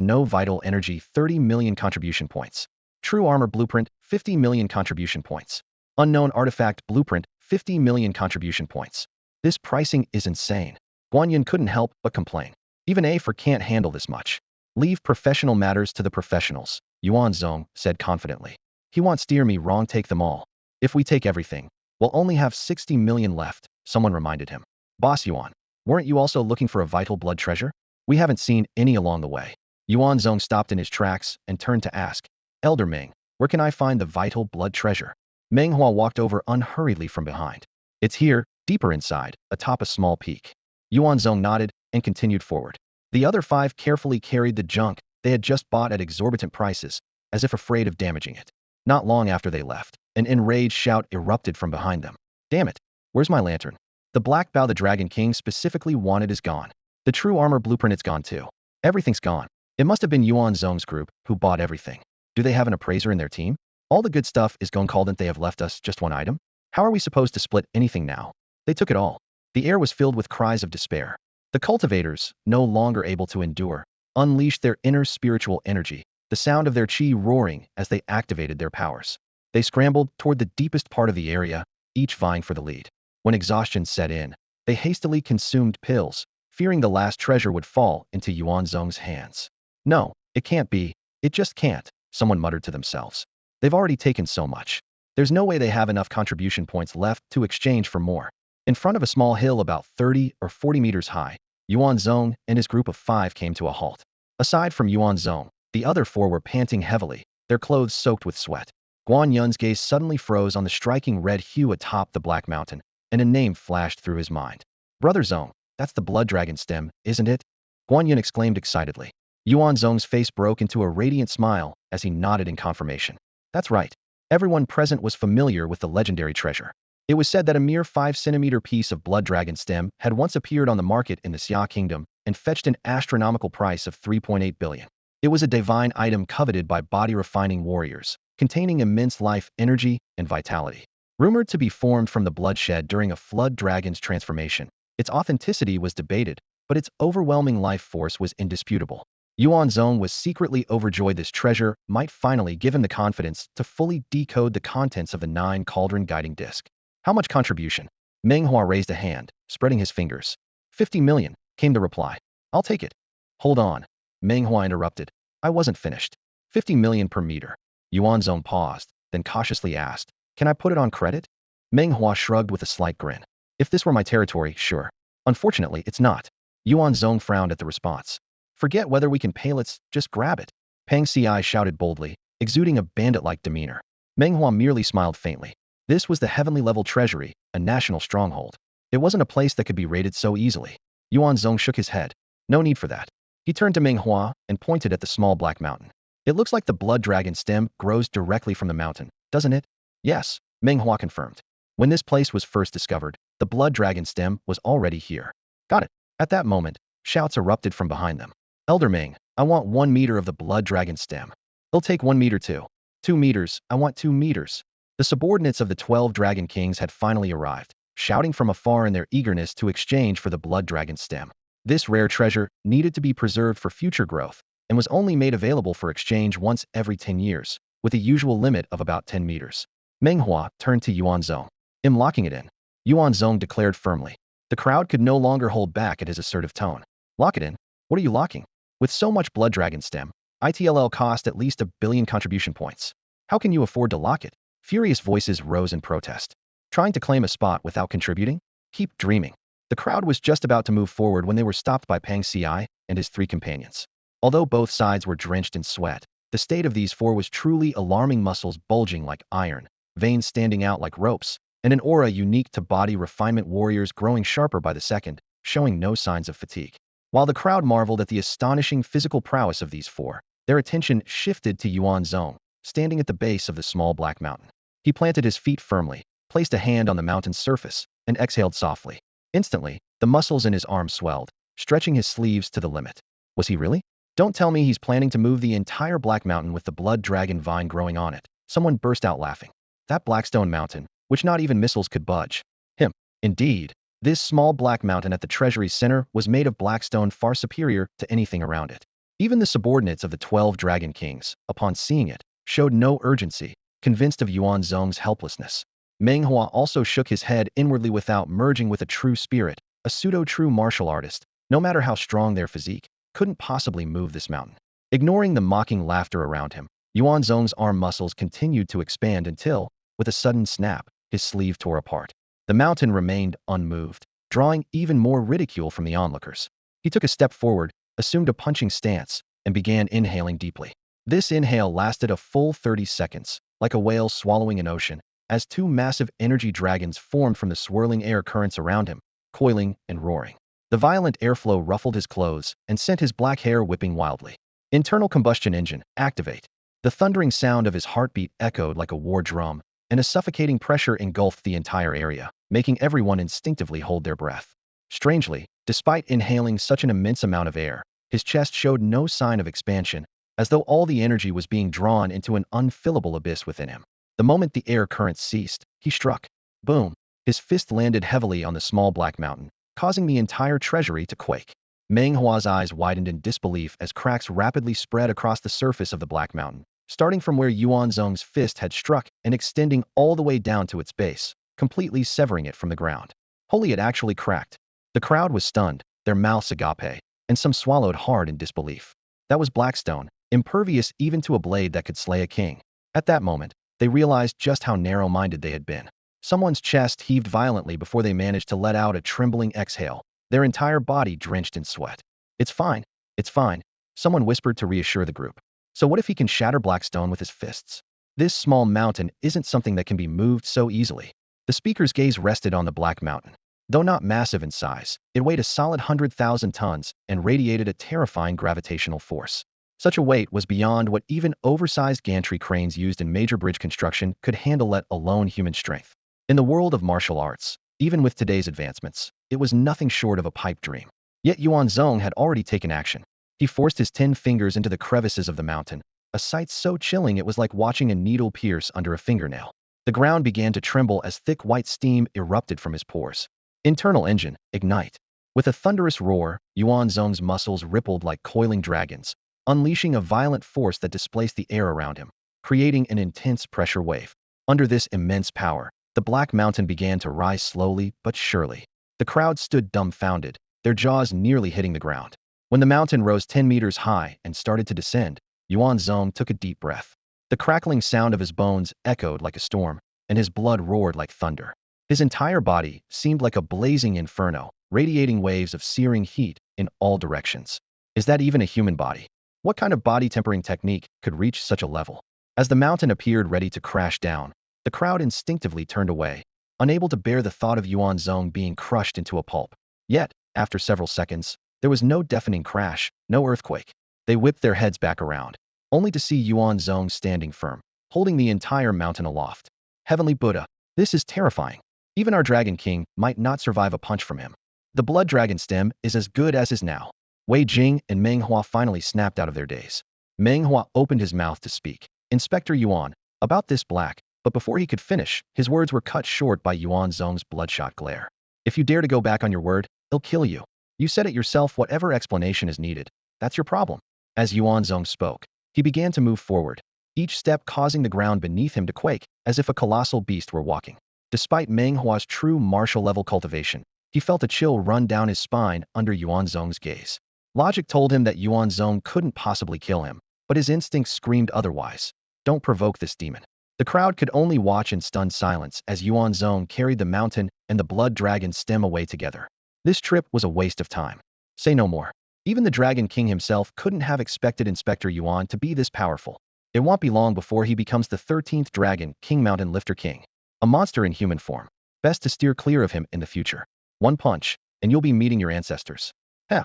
no vital energy 30 million contribution points. True armor blueprint 50 million contribution points. Unknown artifact blueprint 50 million contribution points. This pricing is insane. Guan Yun couldn't help but complain. Even A4 can't handle this much. Leave professional matters to the professionals, Yuan Zong said confidently. He won't steer me wrong. Take them all. If we take everything, we'll only have 60 million left, someone reminded him. Boss Yuan, weren't you also looking for a vital blood treasure? We haven't seen any along the way. Yuan Zong stopped in his tracks and turned to ask, Elder Ming, where can I find the vital blood treasure? Meng Hua walked over unhurriedly from behind. It's here, deeper inside, atop a small peak. Yuan Zong nodded and continued forward. The other 5 carefully carried the junk they had just bought at exorbitant prices, as if afraid of damaging it. Not long after they left, an enraged shout erupted from behind them. Damn it, where's my lantern? The black bow the Dragon King specifically wanted is gone. The true armor blueprint is gone too. Everything's gone. It must have been Yuan Zong's group who bought everything. Do they have an appraiser in their team? All the good stuff is gone. Called. They have left us just one item? How are we supposed to split anything now? They took it all. The air was filled with cries of despair. The cultivators, no longer able to endure, unleashed their inner spiritual energy, the sound of their chi roaring as they activated their powers. They scrambled toward the deepest part of the area, each vying for the lead. When exhaustion set in, they hastily consumed pills, fearing the last treasure would fall into Yuan Zong's hands. No, it can't be. It just can't, someone muttered to themselves. They've already taken so much. There's no way they have enough contribution points left to exchange for more. In front of a small hill about 30 or 40 meters high, Yuan Zong and his group of 5 came to a halt. Aside from Yuan Zong, the other 4 were panting heavily, their clothes soaked with sweat. Guan Yun's gaze suddenly froze on the striking red hue atop the Black Mountain, and a name flashed through his mind. Brother Zong, that's the Blood Dragon stem, isn't it? Guan Yun exclaimed excitedly. Yuan Zong's face broke into a radiant smile as he nodded in confirmation. That's right. Everyone present was familiar with the legendary treasure. It was said that a mere 5-centimeter piece of Blood Dragon stem had once appeared on the market in the Xia Kingdom and fetched an astronomical price of 3.8 billion. It was a divine item coveted by body-refining warriors, containing immense life, energy, and vitality. Rumored to be formed from the bloodshed during a flood dragon's transformation, its authenticity was debated, but its overwhelming life force was indisputable. Yuan Zong was secretly overjoyed this treasure might finally give him the confidence to fully decode the contents of the 9 cauldron guiding disc. How much contribution? Meng Hua raised a hand, spreading his fingers. 50 million, came the reply. I'll take it. Hold on. Meng Hua interrupted. I wasn't finished. 50 million per meter. Yuan Zong paused, then cautiously asked, can I put it on credit? Meng Hua shrugged with a slight grin. If this were my territory, sure. Unfortunately, it's not. Yuan Zong frowned at the response. Forget whether we can pay, let's just grab it. Pang Ci shouted boldly, exuding a bandit-like demeanor. Meng Hua merely smiled faintly. This was the heavenly level treasury, a national stronghold. It wasn't a place that could be raided so easily. Yuan Zong shook his head. No need for that. He turned to Meng Hua and pointed at the small black mountain. It looks like the blood dragon stem grows directly from the mountain, doesn't it? Yes, Meng Hua confirmed. When this place was first discovered, the blood dragon stem was already here. Got it. At that moment, shouts erupted from behind them. Elder Ming, I want 1 meter of the blood dragon stem. It'll take 1 meter too. 2 meters, I want 2 meters. The subordinates of the 12 Dragon Kings had finally arrived, shouting from afar in their eagerness to exchange for the blood dragon stem. This rare treasure needed to be preserved for future growth, and was only made available for exchange once every 10 years, with a usual limit of about 10 meters. Meng Hua turned to Yuan Zong. I'm locking it in. Yuan Zong declared firmly. The crowd could no longer hold back at his assertive tone. Lock it in? What are you locking? With so much blood dragon stem, ITLL cost at least 1 billion contribution points. How can you afford to lock it? Furious voices rose in protest. Trying to claim a spot without contributing? Keep dreaming. The crowd was just about to move forward when they were stopped by Pang Ci and his 3 companions. Although both sides were drenched in sweat, the state of these 4 was truly alarming, muscles bulging like iron, veins standing out like ropes, and an aura unique to body refinement warriors growing sharper by the second, showing no signs of fatigue. While the crowd marveled at the astonishing physical prowess of these 4, their attention shifted to Yuan Zong, standing at the base of the small black mountain. He planted his feet firmly, placed a hand on the mountain's surface, and exhaled softly. Instantly, the muscles in his arms swelled, stretching his sleeves to the limit. Was he really? Don't tell me he's planning to move the entire Black Mountain with the blood dragon vine growing on it. Someone burst out laughing. That Blackstone Mountain, which not even missiles could budge. Him. Indeed. This small black mountain at the treasury's center was made of blackstone far superior to anything around it. Even the subordinates of the 12 Dragon Kings, upon seeing it, showed no urgency, convinced of Yuan Zong's helplessness. Meng Hua also shook his head inwardly without merging with a true spirit, a pseudo-true martial artist, no matter how strong their physique, couldn't possibly move this mountain. Ignoring the mocking laughter around him, Yuan Zong's arm muscles continued to expand until, with a sudden snap, his sleeve tore apart. The mountain remained unmoved, drawing even more ridicule from the onlookers. He took a step forward, assumed a punching stance, and began inhaling deeply. This inhale lasted a full 30 seconds, like a whale swallowing an ocean, as two massive energy dragons formed from the swirling air currents around him, coiling and roaring. The violent airflow ruffled his clothes and sent his black hair whipping wildly. Internal combustion engine, activate. The thundering sound of his heartbeat echoed like a war drum, and a suffocating pressure engulfed the entire area, making everyone instinctively hold their breath. Strangely, despite inhaling such an immense amount of air, his chest showed no sign of expansion, as though all the energy was being drawn into an unfillable abyss within him. The moment the air currents ceased, he struck. Boom! His fist landed heavily on the small black mountain, causing the entire treasury to quake. Meng Hua's eyes widened in disbelief as cracks rapidly spread across the surface of the Black Mountain, starting from where Yuan Zong's fist had struck and extending all the way down to its base, completely severing it from the ground. Holy, it actually cracked. The crowd was stunned, their mouths agape, and some swallowed hard in disbelief. That was Blackstone, impervious even to a blade that could slay a king. At that moment, they realized just how narrow-minded they had been. Someone's chest heaved violently before they managed to let out a trembling exhale, their entire body drenched in sweat. It's fine. It's fine. Someone whispered to reassure the group. So what if he can shatter Blackstone with his fists? This small mountain isn't something that can be moved so easily. The speaker's gaze rested on the Black Mountain. Though not massive in size, it weighed a solid 100,000 tons and radiated a terrifying gravitational force. Such a weight was beyond what even oversized gantry cranes used in major bridge construction could handle, let alone human strength. In the world of martial arts, even with today's advancements, it was nothing short of a pipe dream. Yet Yuan Zong had already taken action. He forced his 10 fingers into the crevices of the mountain, a sight so chilling it was like watching a needle pierce under a fingernail. The ground began to tremble as thick white steam erupted from his pores. Internal engine, ignite. With a thunderous roar, Yuan Zong's muscles rippled like coiling dragons, unleashing a violent force that displaced the air around him, creating an intense pressure wave. Under this immense power, the Black Mountain began to rise slowly but surely. The crowd stood dumbfounded, their jaws nearly hitting the ground. When the mountain rose 10 meters high and started to descend, Yuan Zong took a deep breath. The crackling sound of his bones echoed like a storm, and his blood roared like thunder. His entire body seemed like a blazing inferno, radiating waves of searing heat in all directions. Is that even a human body? What kind of body tempering technique could reach such a level? As the mountain appeared ready to crash down, the crowd instinctively turned away, unable to bear the thought of Yuan Zong being crushed into a pulp. Yet, after several seconds, there was no deafening crash, no earthquake. They whipped their heads back around, only to see Yuan Zong standing firm, holding the entire mountain aloft. Heavenly Buddha, this is terrifying. Even our Dragon King might not survive a punch from him. The blood dragon stem is as good as is now. Wei Jing and Meng Hua finally snapped out of their daze. Meng Hua opened his mouth to speak. Inspector Yuan, about this black, but before he could finish, his words were cut short by Yuan Zong's bloodshot glare. If you dare to go back on your word, he'll kill you. You said it yourself, whatever explanation is needed. That's your problem. As Yuan Zong spoke, he began to move forward, each step causing the ground beneath him to quake, as if a colossal beast were walking. Despite Meng Hua's true martial-level cultivation, he felt a chill run down his spine under Yuan Zong's gaze. Logic told him that Yuan Zong couldn't possibly kill him, but his instincts screamed otherwise. Don't provoke this demon. The crowd could only watch in stunned silence as Yuan Zong carried the mountain and the blood dragon stem away together. This trip was a waste of time. Say no more. Even the Dragon King himself couldn't have expected Inspector Yuan to be this powerful. It won't be long before he becomes the 13th Dragon King, Mountain Lifter King. A monster in human form. Best to steer clear of him in the future. One punch, and you'll be meeting your ancestors.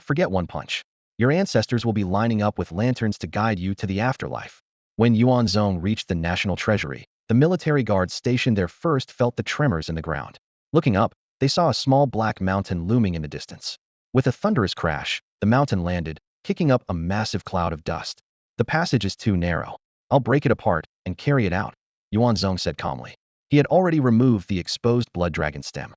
Forget one punch. Your ancestors will be lining up with lanterns to guide you to the afterlife. When Yuan Zong reached the National Treasury, the military guards stationed there first felt the tremors in the ground. Looking up, they saw a small black mountain looming in the distance. With a thunderous crash, the mountain landed, kicking up a massive cloud of dust. The passage is too narrow. I'll break it apart and carry it out, Yuan Zong said calmly. He had already removed the exposed blood dragon stem.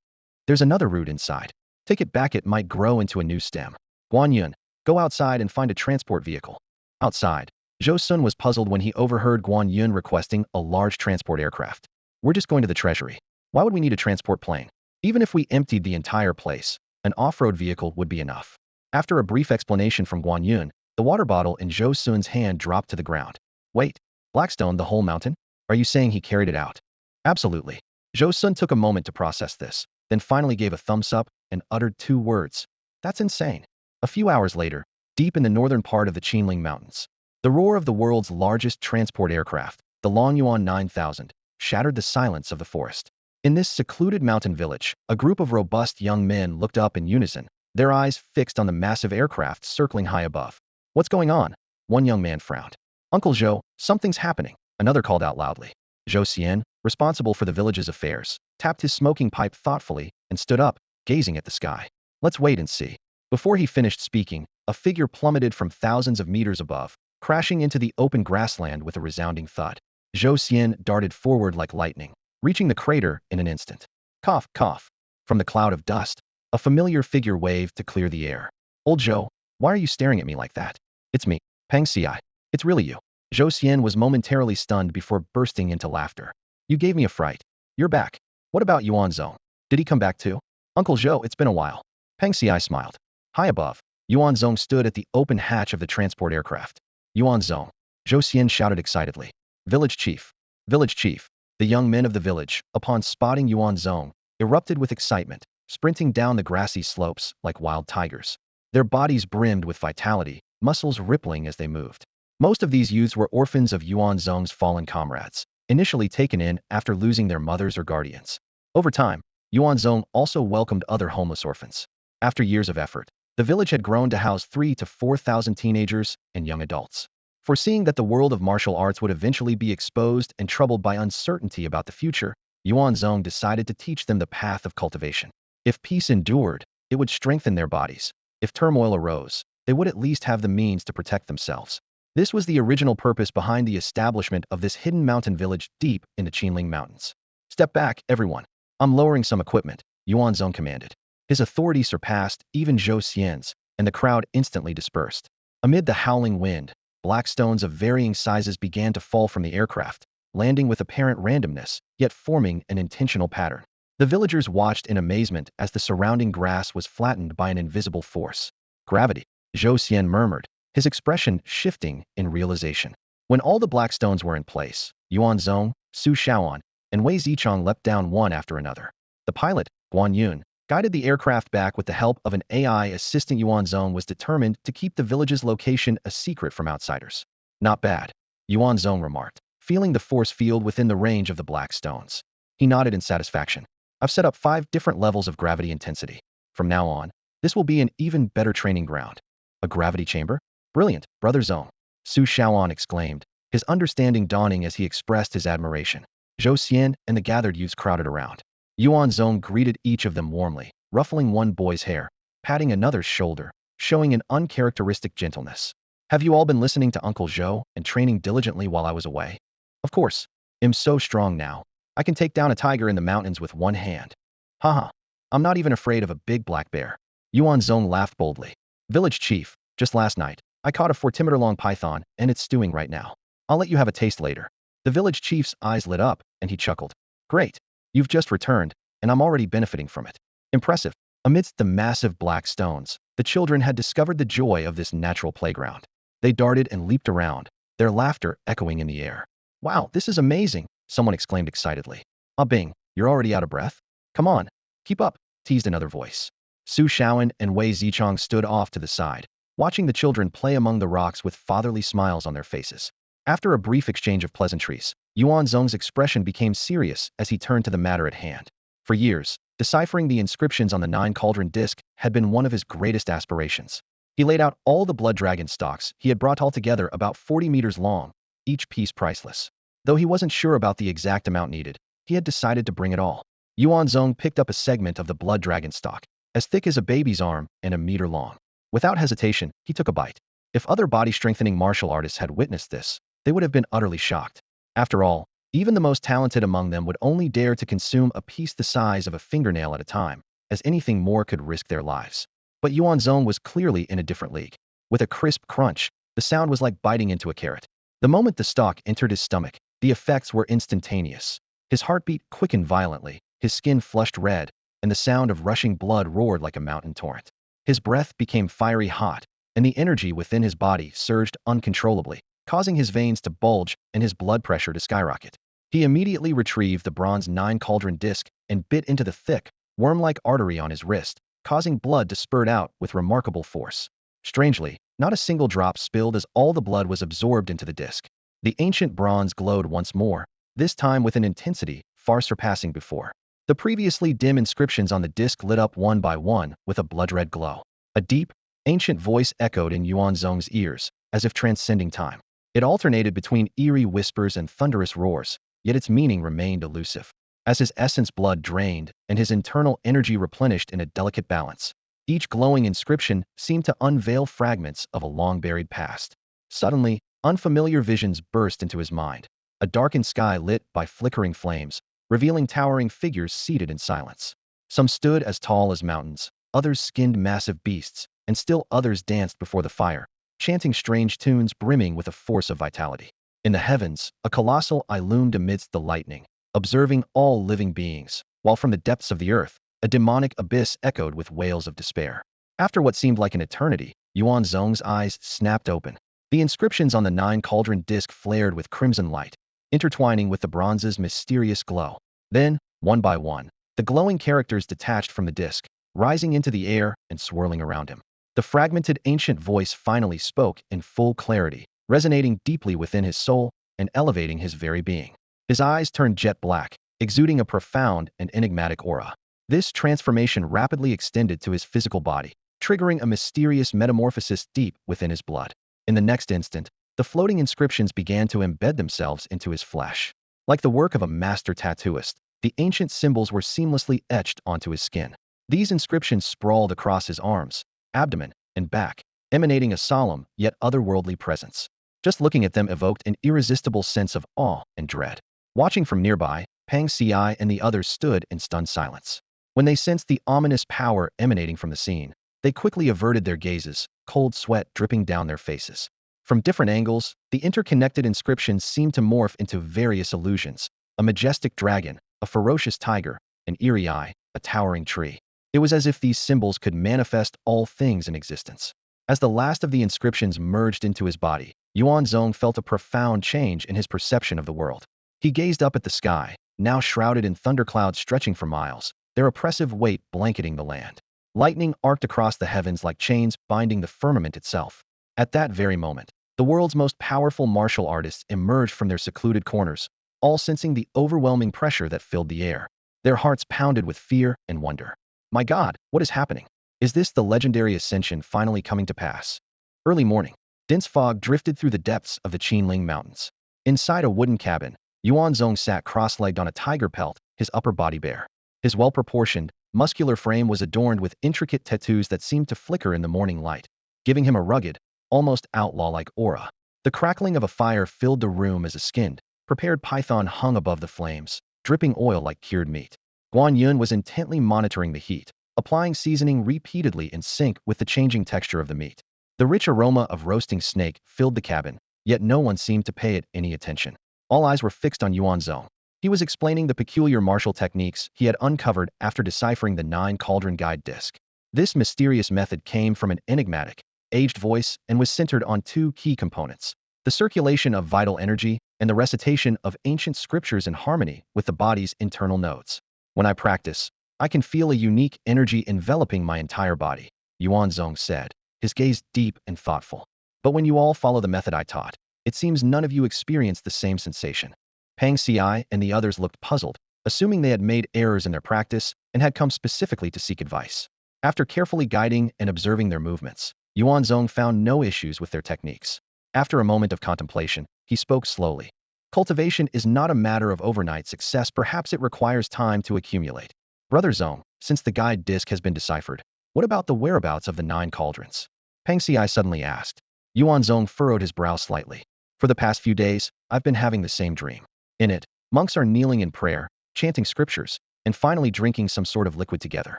There's another root inside. Take it back, it might grow into a new stem. Guan Yun, go outside and find a transport vehicle. Outside, Zhou Sun was puzzled when he overheard Guan Yun requesting a large transport aircraft. We're just going to the treasury. Why would we need a transport plane? Even if we emptied the entire place, an off-road vehicle would be enough. After a brief explanation from Guan Yun, the water bottle in Zhou Sun's hand dropped to the ground. Wait, Blackstone the whole mountain? Are you saying he carried it out? Absolutely. Zhou Sun took a moment to process this, then finally gave a thumbs up and uttered 2 words. That's insane. A few hours later, deep in the northern part of the Qinling Mountains, the roar of the world's largest transport aircraft, the Longyuan 9000, shattered the silence of the forest. In this secluded mountain village, a group of robust young men looked up in unison, their eyes fixed on the massive aircraft circling high above. What's going on? One young man frowned. Uncle Zhou, something's happening, another called out loudly. Zhou Xian, responsible for the village's affairs, tapped his smoking pipe thoughtfully and stood up, gazing at the sky. Let's wait and see. Before he finished speaking, a figure plummeted from thousands of meters above, crashing into the open grassland with a resounding thud. Zhou Xian darted forward like lightning, reaching the crater in an instant. Cough, cough. From the cloud of dust, a familiar figure waved to clear the air. Old Zhou, why are you staring at me like that? It's me, Peng Xi. It's really you. Zhou Xian was momentarily stunned before bursting into laughter. You gave me a fright. You're back. What about Yuan Zong? Did he come back too? Uncle Zhou, it's been a while. Peng Xi smiled. High above, Yuan Zong stood at the open hatch of the transport aircraft. Yuan Zong. Zhou Xian shouted excitedly. Village chief. Village chief. The young men of the village, upon spotting Yuan Zong, erupted with excitement, sprinting down the grassy slopes like wild tigers. Their bodies brimmed with vitality, muscles rippling as they moved. Most of these youths were orphans of Yuan Zong's fallen comrades, initially taken in after losing their mothers or guardians. Over time, Yuan Zong also welcomed other homeless orphans. After years of effort, the village had grown to house 3,000 to 4,000 teenagers and young adults. Foreseeing that the world of martial arts would eventually be exposed and troubled by uncertainty about the future, Yuan Zong decided to teach them the path of cultivation. If peace endured, it would strengthen their bodies. If turmoil arose, they would at least have the means to protect themselves. This was the original purpose behind the establishment of this hidden mountain village deep in the Qinling Mountains. Step back, everyone. I'm lowering some equipment, Yuan Zong commanded. His authority surpassed even Zhou Xian's, and the crowd instantly dispersed. Amid the howling wind, black stones of varying sizes began to fall from the aircraft, landing with apparent randomness, yet forming an intentional pattern. The villagers watched in amazement as the surrounding grass was flattened by an invisible force. Gravity, Zhou Xian murmured, his expression shifting in realization. When all the black stones were in place, Yuan Zong, Su Shaoan, and Wei Zichong leapt down one after another. The pilot, Guan Yun, guided the aircraft back with the help of an AI assistant. Yuan Zong was determined to keep the village's location a secret from outsiders. Not bad, Yuan Zong remarked, feeling the force field within the range of the black stones. He nodded in satisfaction. I've set up 5 different levels of gravity intensity. From now on, this will be an even better training ground. A gravity chamber? Brilliant, Brother Zong, Su Shaoan exclaimed, his understanding dawning as he expressed his admiration. Zhou Xian and the gathered youths crowded around. Yuan Zong greeted each of them warmly, ruffling one boy's hair, patting another's shoulder, showing an uncharacteristic gentleness. Have you all been listening to Uncle Zhou and training diligently while I was away? Of course. I'm so strong now. I can take down a tiger in the mountains with one hand. Haha. I'm not even afraid of a big black bear. Yuan Zong laughed boldly. Village chief, just last night, I caught a 4-meter-long python, and it's stewing right now. I'll let you have a taste later. The village chief's eyes lit up, and he chuckled. Great. You've just returned, and I'm already benefiting from it. Impressive. Amidst the massive black stones, the children had discovered the joy of this natural playground. They darted and leaped around, their laughter echoing in the air. Wow, this is amazing, someone exclaimed excitedly. Ah Bing, you're already out of breath? Come on, keep up, teased another voice. Su Shaoan and Wei Zichong stood off to the side, watching the children play among the rocks with fatherly smiles on their faces. After a brief exchange of pleasantries, Yuan Zong's expression became serious as he turned to the matter at hand. For years, deciphering the inscriptions on the 9-cauldron disc had been one of his greatest aspirations. He laid out all the blood dragon stalks he had brought altogether about 40 meters long, each piece priceless. Though he wasn't sure about the exact amount needed, he had decided to bring it all. Yuan Zong picked up a segment of the blood dragon stalk, as thick as a baby's arm and a meter long. Without hesitation, he took a bite. If other body-strengthening martial artists had witnessed this, they would have been utterly shocked. After all, even the most talented among them would only dare to consume a piece the size of a fingernail at a time, as anything more could risk their lives. But Yuan Zong was clearly in a different league. With a crisp crunch, the sound was like biting into a carrot. The moment the stalk entered his stomach, the effects were instantaneous. His heartbeat quickened violently, his skin flushed red, and the sound of rushing blood roared like a mountain torrent. His breath became fiery hot, and the energy within his body surged uncontrollably, causing his veins to bulge and his blood pressure to skyrocket. He immediately retrieved the bronze 9-cauldron disc and bit into the thick, worm-like artery on his wrist, causing blood to spurt out with remarkable force. Strangely, not a single drop spilled as all the blood was absorbed into the disc. The ancient bronze glowed once more, this time with an intensity far surpassing before. The previously dim inscriptions on the disc lit up one by one with a blood-red glow. A deep, ancient voice echoed in Yuan Zong's ears, as if transcending time. It alternated between eerie whispers and thunderous roars, yet its meaning remained elusive. As his essence blood drained and his internal energy replenished in a delicate balance, each glowing inscription seemed to unveil fragments of a long-buried past. Suddenly, unfamiliar visions burst into his mind. A darkened sky lit by flickering flames, revealing towering figures seated in silence. Some stood as tall as mountains, others skinned massive beasts, and still others danced before the fire, chanting strange tunes brimming with a force of vitality. In the heavens, a colossal eye loomed amidst the lightning, observing all living beings, while from the depths of the earth, a demonic abyss echoed with wails of despair. After what seemed like an eternity, Yuan Zong's eyes snapped open. The inscriptions on the 9-cauldron disc flared with crimson light, intertwining with the bronze's mysterious glow. Then, one by one, the glowing characters detached from the disc, rising into the air and swirling around him. The fragmented ancient voice finally spoke in full clarity, resonating deeply within his soul and elevating his very being. His eyes turned jet black, exuding a profound and enigmatic aura. This transformation rapidly extended to his physical body, triggering a mysterious metamorphosis deep within his blood. In the next instant, the floating inscriptions began to embed themselves into his flesh. Like the work of a master tattooist, the ancient symbols were seamlessly etched onto his skin. These inscriptions sprawled across his arms, abdomen, and back, emanating a solemn yet otherworldly presence. Just looking at them evoked an irresistible sense of awe and dread. Watching from nearby, Pang Si and the others stood in stunned silence. When they sensed the ominous power emanating from the scene, they quickly averted their gazes, cold sweat dripping down their faces. From different angles, the interconnected inscriptions seemed to morph into various illusions: a majestic dragon, a ferocious tiger, an eerie eye, a towering tree. It was as if these symbols could manifest all things in existence. As the last of the inscriptions merged into his body, Yuan Zong felt a profound change in his perception of the world. He gazed up at the sky, now shrouded in thunderclouds stretching for miles, their oppressive weight blanketing the land. Lightning arced across the heavens like chains binding the firmament itself. At that very moment, the world's most powerful martial artists emerged from their secluded corners, all sensing the overwhelming pressure that filled the air. Their hearts pounded with fear and wonder. My God, what is happening? Is this the legendary ascension finally coming to pass? Early morning, dense fog drifted through the depths of the Qinling Mountains. Inside a wooden cabin, Yuan Zong sat cross-legged on a tiger pelt, his upper body bare. His well-proportioned, muscular frame was adorned with intricate tattoos that seemed to flicker in the morning light, giving him a rugged, almost outlaw-like aura. The crackling of a fire filled the room as a skinned, prepared python hung above the flames, dripping oil like cured meat. Guan Yun was intently monitoring the heat, applying seasoning repeatedly in sync with the changing texture of the meat. The rich aroma of roasting snake filled the cabin, yet no one seemed to pay it any attention. All eyes were fixed on Yuan Zong. He was explaining the peculiar martial techniques he had uncovered after deciphering the 9-cauldron guide disc. This mysterious method came from an enigmatic, aged voice and was centered on two key components: the circulation of vital energy and the recitation of ancient scriptures in harmony with the body's internal nodes. When I practice, I can feel a unique energy enveloping my entire body, Yuan Zong said, his gaze deep and thoughtful. But when you all follow the method I taught, it seems none of you experience the same sensation. Pang Si and the others looked puzzled, assuming they had made errors in their practice and had come specifically to seek advice. After carefully guiding and observing their movements, Yuan Zong found no issues with their techniques. After a moment of contemplation, he spoke slowly. Cultivation is not a matter of overnight success, perhaps it requires time to accumulate. Brother Zong, since the guide disc has been deciphered, what about the whereabouts of the 9 cauldrons? Peng Xi suddenly asked. Yuan Zong furrowed his brow slightly. For the past few days, I've been having the same dream. In it, monks are kneeling in prayer, chanting scriptures, and finally drinking some sort of liquid together.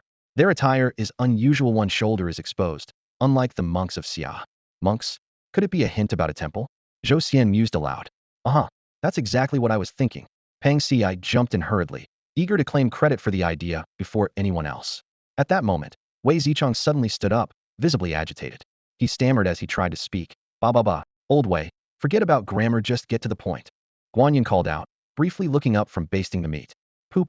Their attire is unusual, one shoulder is exposed, unlike the monks of Xia. Monks? Could it be a hint about a temple? Zhou Xian mused aloud. Uh-huh, that's exactly what I was thinking. Peng Xi jumped in hurriedly, eager to claim credit for the idea before anyone else. At that moment, Wei Zicheng suddenly stood up, visibly agitated. He stammered as he tried to speak. Ba, old Wei, forget about grammar, just get to the point. Guanyin called out, briefly looking up from basting the meat. Poo.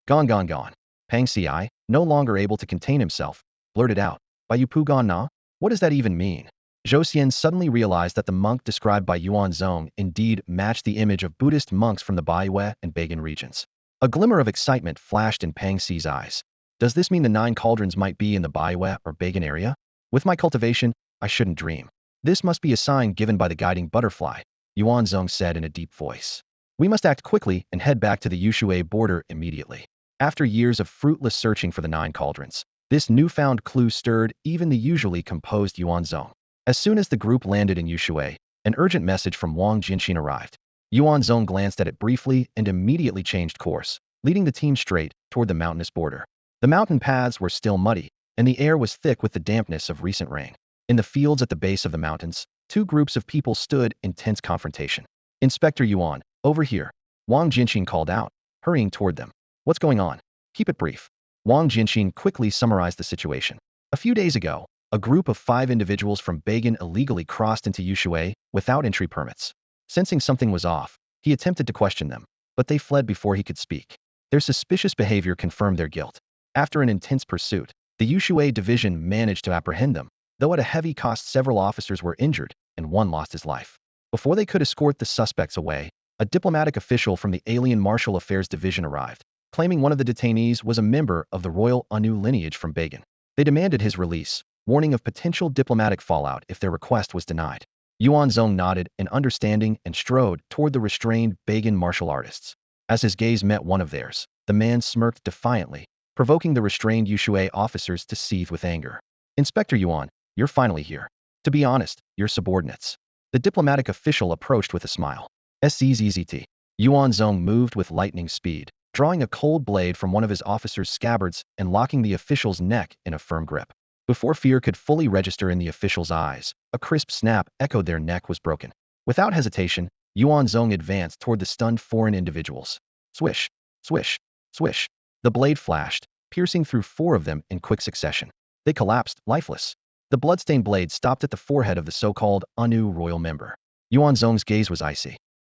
Gone. Peng Xi, no longer able to contain himself, blurted out, By you pu gone na? What does that even mean? Zhou Xian suddenly realized that the monk described by Yuan Zong indeed matched the image of Buddhist monks from the Baiwei and Beigan regions. A glimmer of excitement flashed in Peng Xi's eyes. Does this mean the 9 cauldrons might be in the Baiwei or Beigan area? With my cultivation, I shouldn't dream. This must be a sign given by the guiding butterfly, Yuan Zong said in a deep voice. We must act quickly and head back to the Yushui border immediately. After years of fruitless searching for the 9 cauldrons, this newfound clue stirred even the usually composed Yuan Zong. As soon as the group landed in Yushui, an urgent message from Wang Jianxin arrived. Yuan Zong glanced at it briefly and immediately changed course, leading the team straight toward the mountainous border. The mountain paths were still muddy, and the air was thick with the dampness of recent rain. In the fields at the base of the mountains, 2 groups of people stood in tense confrontation. Inspector Yuan, over here, Wang Jianxin called out, hurrying toward them. What's going on? Keep it brief. Wang Jianxin quickly summarized the situation. A few days ago, a group of 5 individuals from Beigan illegally crossed into Yushui without entry permits. Sensing something was off, he attempted to question them, but they fled before he could speak. Their suspicious behavior confirmed their guilt. After an intense pursuit, the Yushui division managed to apprehend them, though at a heavy cost. Several officers were injured, and one lost his life. Before they could escort the suspects away, a diplomatic official from the Alien Martial Affairs Division arrived, claiming one of the detainees was a member of the royal Anu lineage from Beigan. They demanded his release, warning of potential diplomatic fallout if their request was denied. Yuan Zong nodded in understanding and strode toward the restrained Beigan martial artists. As his gaze met one of theirs, the man smirked defiantly, provoking the restrained Yushui officers to seethe with anger. Inspector Yuan, you're finally here. To be honest, you're subordinates. The diplomatic official approached with a smile. SZZT. Yuan Zong moved with lightning speed, drawing a cold blade from one of his officers' scabbards and locking the official's neck in a firm grip. Before fear could fully register in the official's eyes, a crisp snap echoed. Their neck was broken. Without hesitation, Yuan Zong advanced toward the stunned foreign individuals. Swish, swish, swish. The blade flashed, piercing through 4 of them in quick succession. They collapsed, lifeless. The bloodstained blade stopped at the forehead of the so-called Anu royal member. Yuan Zong's gaze was icy.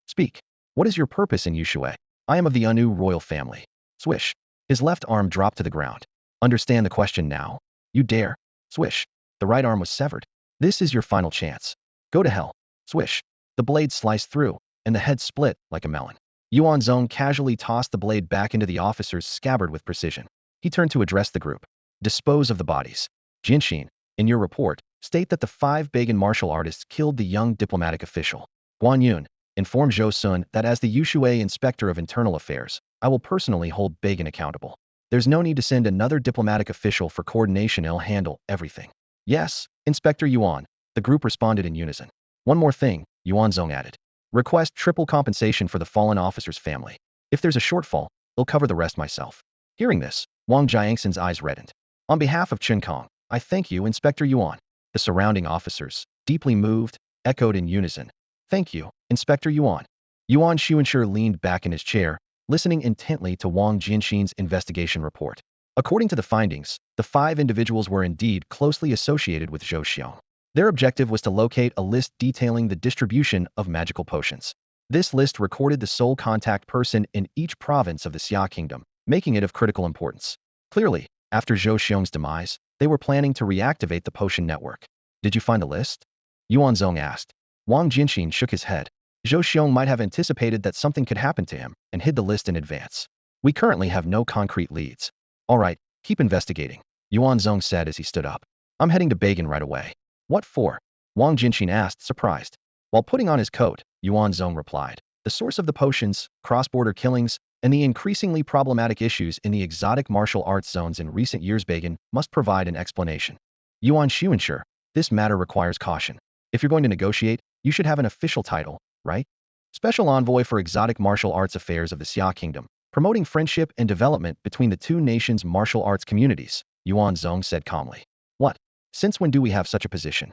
Speak. What is your purpose in Yushui? I am of the Anu royal family. Swish. His left arm dropped to the ground. Understand the question now? You dare? Swish. The right arm was severed. This is your final chance. Go to hell. Swish. The blade sliced through, and the head split like a melon. Yuan Zong casually tossed the blade back into the officer's scabbard with precision. He turned to address the group. Dispose of the bodies. Jianxin, in your report, state that the 5 Beigan martial artists killed the young diplomatic official. Guan Yun, inform Zhou Sun that as the Yushui Inspector of Internal Affairs, I will personally hold Beigan accountable. There's no need to send another diplomatic official for coordination. I'll handle everything. Yes, Inspector Yuan, the group responded in unison. One more thing, Yuan Zong added. Request triple compensation for the fallen officer's family. If there's a shortfall, I'll cover the rest myself. Hearing this, Wang Jiangxin's eyes reddened. On behalf of Chen Kong, I thank you, Inspector Yuan. The surrounding officers, deeply moved, echoed in unison. Thank you, Inspector Yuan. Yuan Xuanshi leaned back in his chair, listening intently to Wang Jianxin's investigation report. According to the findings, the 5 individuals were indeed closely associated with Zhou Xiong. Their objective was to locate a list detailing the distribution of magical potions. This list recorded the sole contact person in each province of the Xia Kingdom, making it of critical importance. Clearly, after Zhou Xiong's demise, they were planning to reactivate the potion network. Did you find the list? Yuan Zong asked. Wang Jianxin shook his head. Zhou Xiong might have anticipated that something could happen to him and hid the list in advance. We currently have no concrete leads. All right, keep investigating, Yuan Zong said as he stood up. I'm heading to Beigan right away. What for? Wang Jianxin asked, surprised. While putting on his coat, Yuan Zong replied. The source of the potions, cross-border killings, and the increasingly problematic issues in the exotic martial arts zones in recent years, Beijing must provide an explanation. Yuan Xiunshe, this matter requires caution. If you're going to negotiate, you should have an official title, right? Special Envoy for Exotic Martial Arts Affairs of the Xia Kingdom, promoting friendship and development between the two nations' martial arts communities, Yuan Zong said calmly. What? Since when do we have such a position?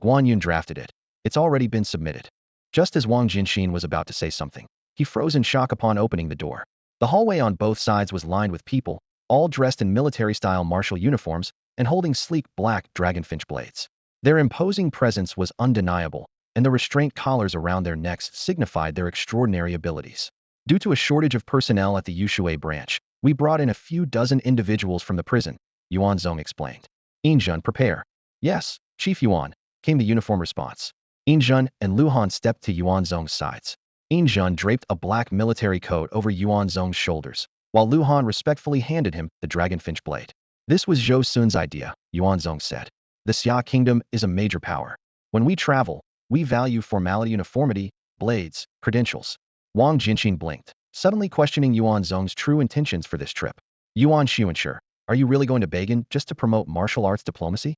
Guan Yun drafted it. It's already been submitted. Just as Wang Jinxin was about to say something, he froze in shock upon opening the door. The hallway on both sides was lined with people, all dressed in military-style martial uniforms and holding sleek black dragonfinch blades. Their imposing presence was undeniable, and the restraint collars around their necks signified their extraordinary abilities. Due to a shortage of personnel at the Yushui branch, we brought in a few dozen individuals from the prison, Yuan Zong explained. Injun, prepare. Yes, Chief Yuan, came the uniform response. Injun and Lu Han stepped to Yuan Zong's sides. Injun draped a black military coat over Yuan Zong's shoulders, while Lu Han respectfully handed him the dragonfinch blade. This was Zhou Sun's idea, Yuan Zong said. The Xia Kingdom is a major power. When we travel, we value formality, uniformity, blades, credentials. Wang Jinxin blinked, suddenly questioning Yuan Zong's true intentions for this trip. Yuan Xiunshe, are you really going to Beijing just to promote martial arts diplomacy?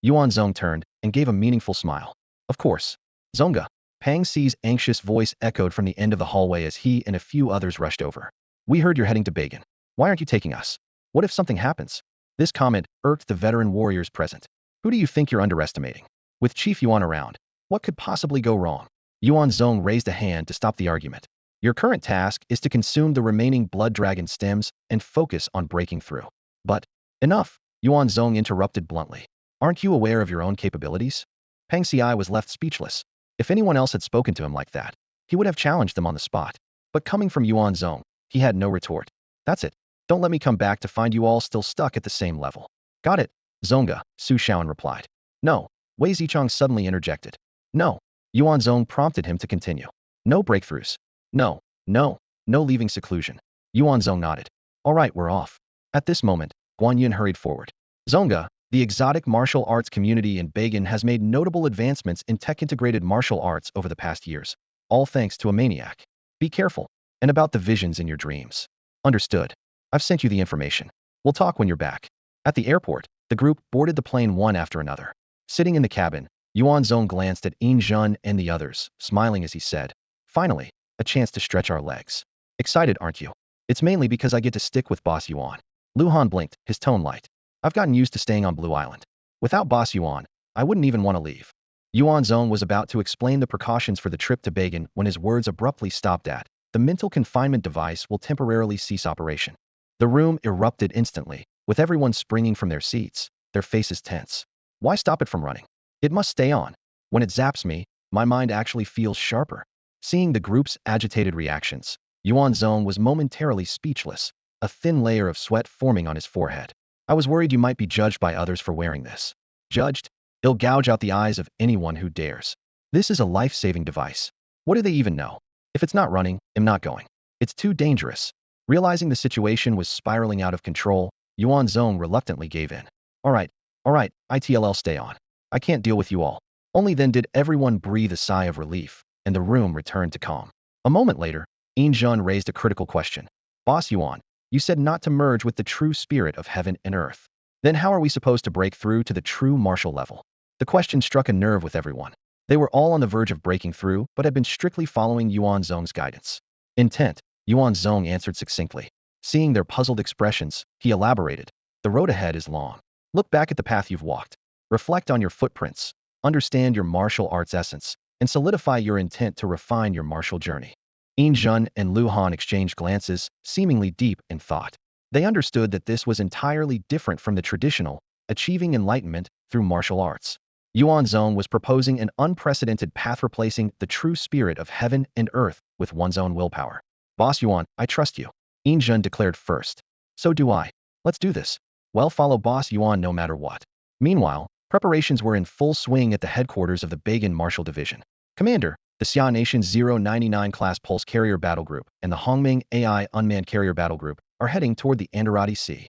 Yuan Zong turned and gave a meaningful smile. Of course. Zonga. Pang Si's anxious voice echoed from the end of the hallway as he and a few others rushed over. We heard you're heading to Beijing. Why aren't you taking us? What if something happens? This comment irked the veteran warriors present. Who do you think you're underestimating? With Chief Yuan around, what could possibly go wrong? Yuan Zong raised a hand to stop the argument. Your current task is to consume the remaining blood dragon stems and focus on breaking through. But, enough, Yuan Zong interrupted bluntly. Aren't you aware of your own capabilities? Pang Si was left speechless. If anyone else had spoken to him like that, he would have challenged them on the spot. But coming from Yuan Zong, he had no retort. That's it. Don't let me come back to find you all still stuck at the same level. Got it, Zonga, Su Shaoan replied. No, Wei Zichang suddenly interjected. No. Yuan Zong prompted him to continue. No breakthroughs. No, no leaving seclusion. Yuan Zong nodded. All right, we're off. At this moment, Guan Yun hurried forward. Zonga, the exotic martial arts community in Beijing has made notable advancements in tech-integrated martial arts over the past years, all thanks to a maniac. Be careful, and about the visions in your dreams. Understood. I've sent you the information. We'll talk when you're back. At the airport, the group boarded the plane one after another. Sitting in the cabin, Yuan Zong glanced at Yin Zhun and the others, smiling as he said, finally, a chance to stretch our legs. Excited, aren't you? It's mainly because I get to stick with Boss Yuan. Lu Han blinked, his tone light. I've gotten used to staying on Blue Island. Without Boss Yuan, I wouldn't even want to leave. Yuan Zong was about to explain the precautions for the trip to Beijing when his words abruptly stopped at, the mental confinement device will temporarily cease operation. The room erupted instantly, with everyone springing from their seats, their faces tense. Why stop it from running? It must stay on. When it zaps me, my mind actually feels sharper. Seeing the group's agitated reactions, Yuan Zong was momentarily speechless, a thin layer of sweat forming on his forehead. I was worried you might be judged by others for wearing this. Judged? It'll gouge out the eyes of anyone who dares. This is a life-saving device. What do they even know? If it's not running, I'm not going. It's too dangerous. Realizing the situation was spiraling out of control, Yuan Zong reluctantly gave in. All right, ITLL stay on. I can't deal with you all. Only then did everyone breathe a sigh of relief, and the room returned to calm. A moment later, Yin Zhun raised a critical question. Boss Yuan, you said not to merge with the true spirit of heaven and earth. Then how are we supposed to break through to the true martial level? The question struck a nerve with everyone. They were all on the verge of breaking through, but had been strictly following Yuan Zong's guidance. Intent, Yuan Zong answered succinctly. Seeing their puzzled expressions, he elaborated. The road ahead is long. Look back at the path you've walked. Reflect on your footprints. Understand your martial arts essence, and solidify your intent to refine your martial journey. Yin Zhun and Lu Han exchanged glances, seemingly deep in thought. They understood that this was entirely different from the traditional, achieving enlightenment through martial arts. Yuan Zong was proposing an unprecedented path replacing the true spirit of heaven and earth with one's own willpower. Boss Yuan, I trust you. Yin Zhun declared first. So do I. Let's do this. Well, follow Boss Yuan no matter what. Meanwhile, preparations were in full swing at the headquarters of the Beijing Martial Division. Commander, the Xia Nation's 099 class Pulse Carrier Battle Group and the Hongming AI Unmanned Carrier Battle Group are heading toward the Andirati Sea.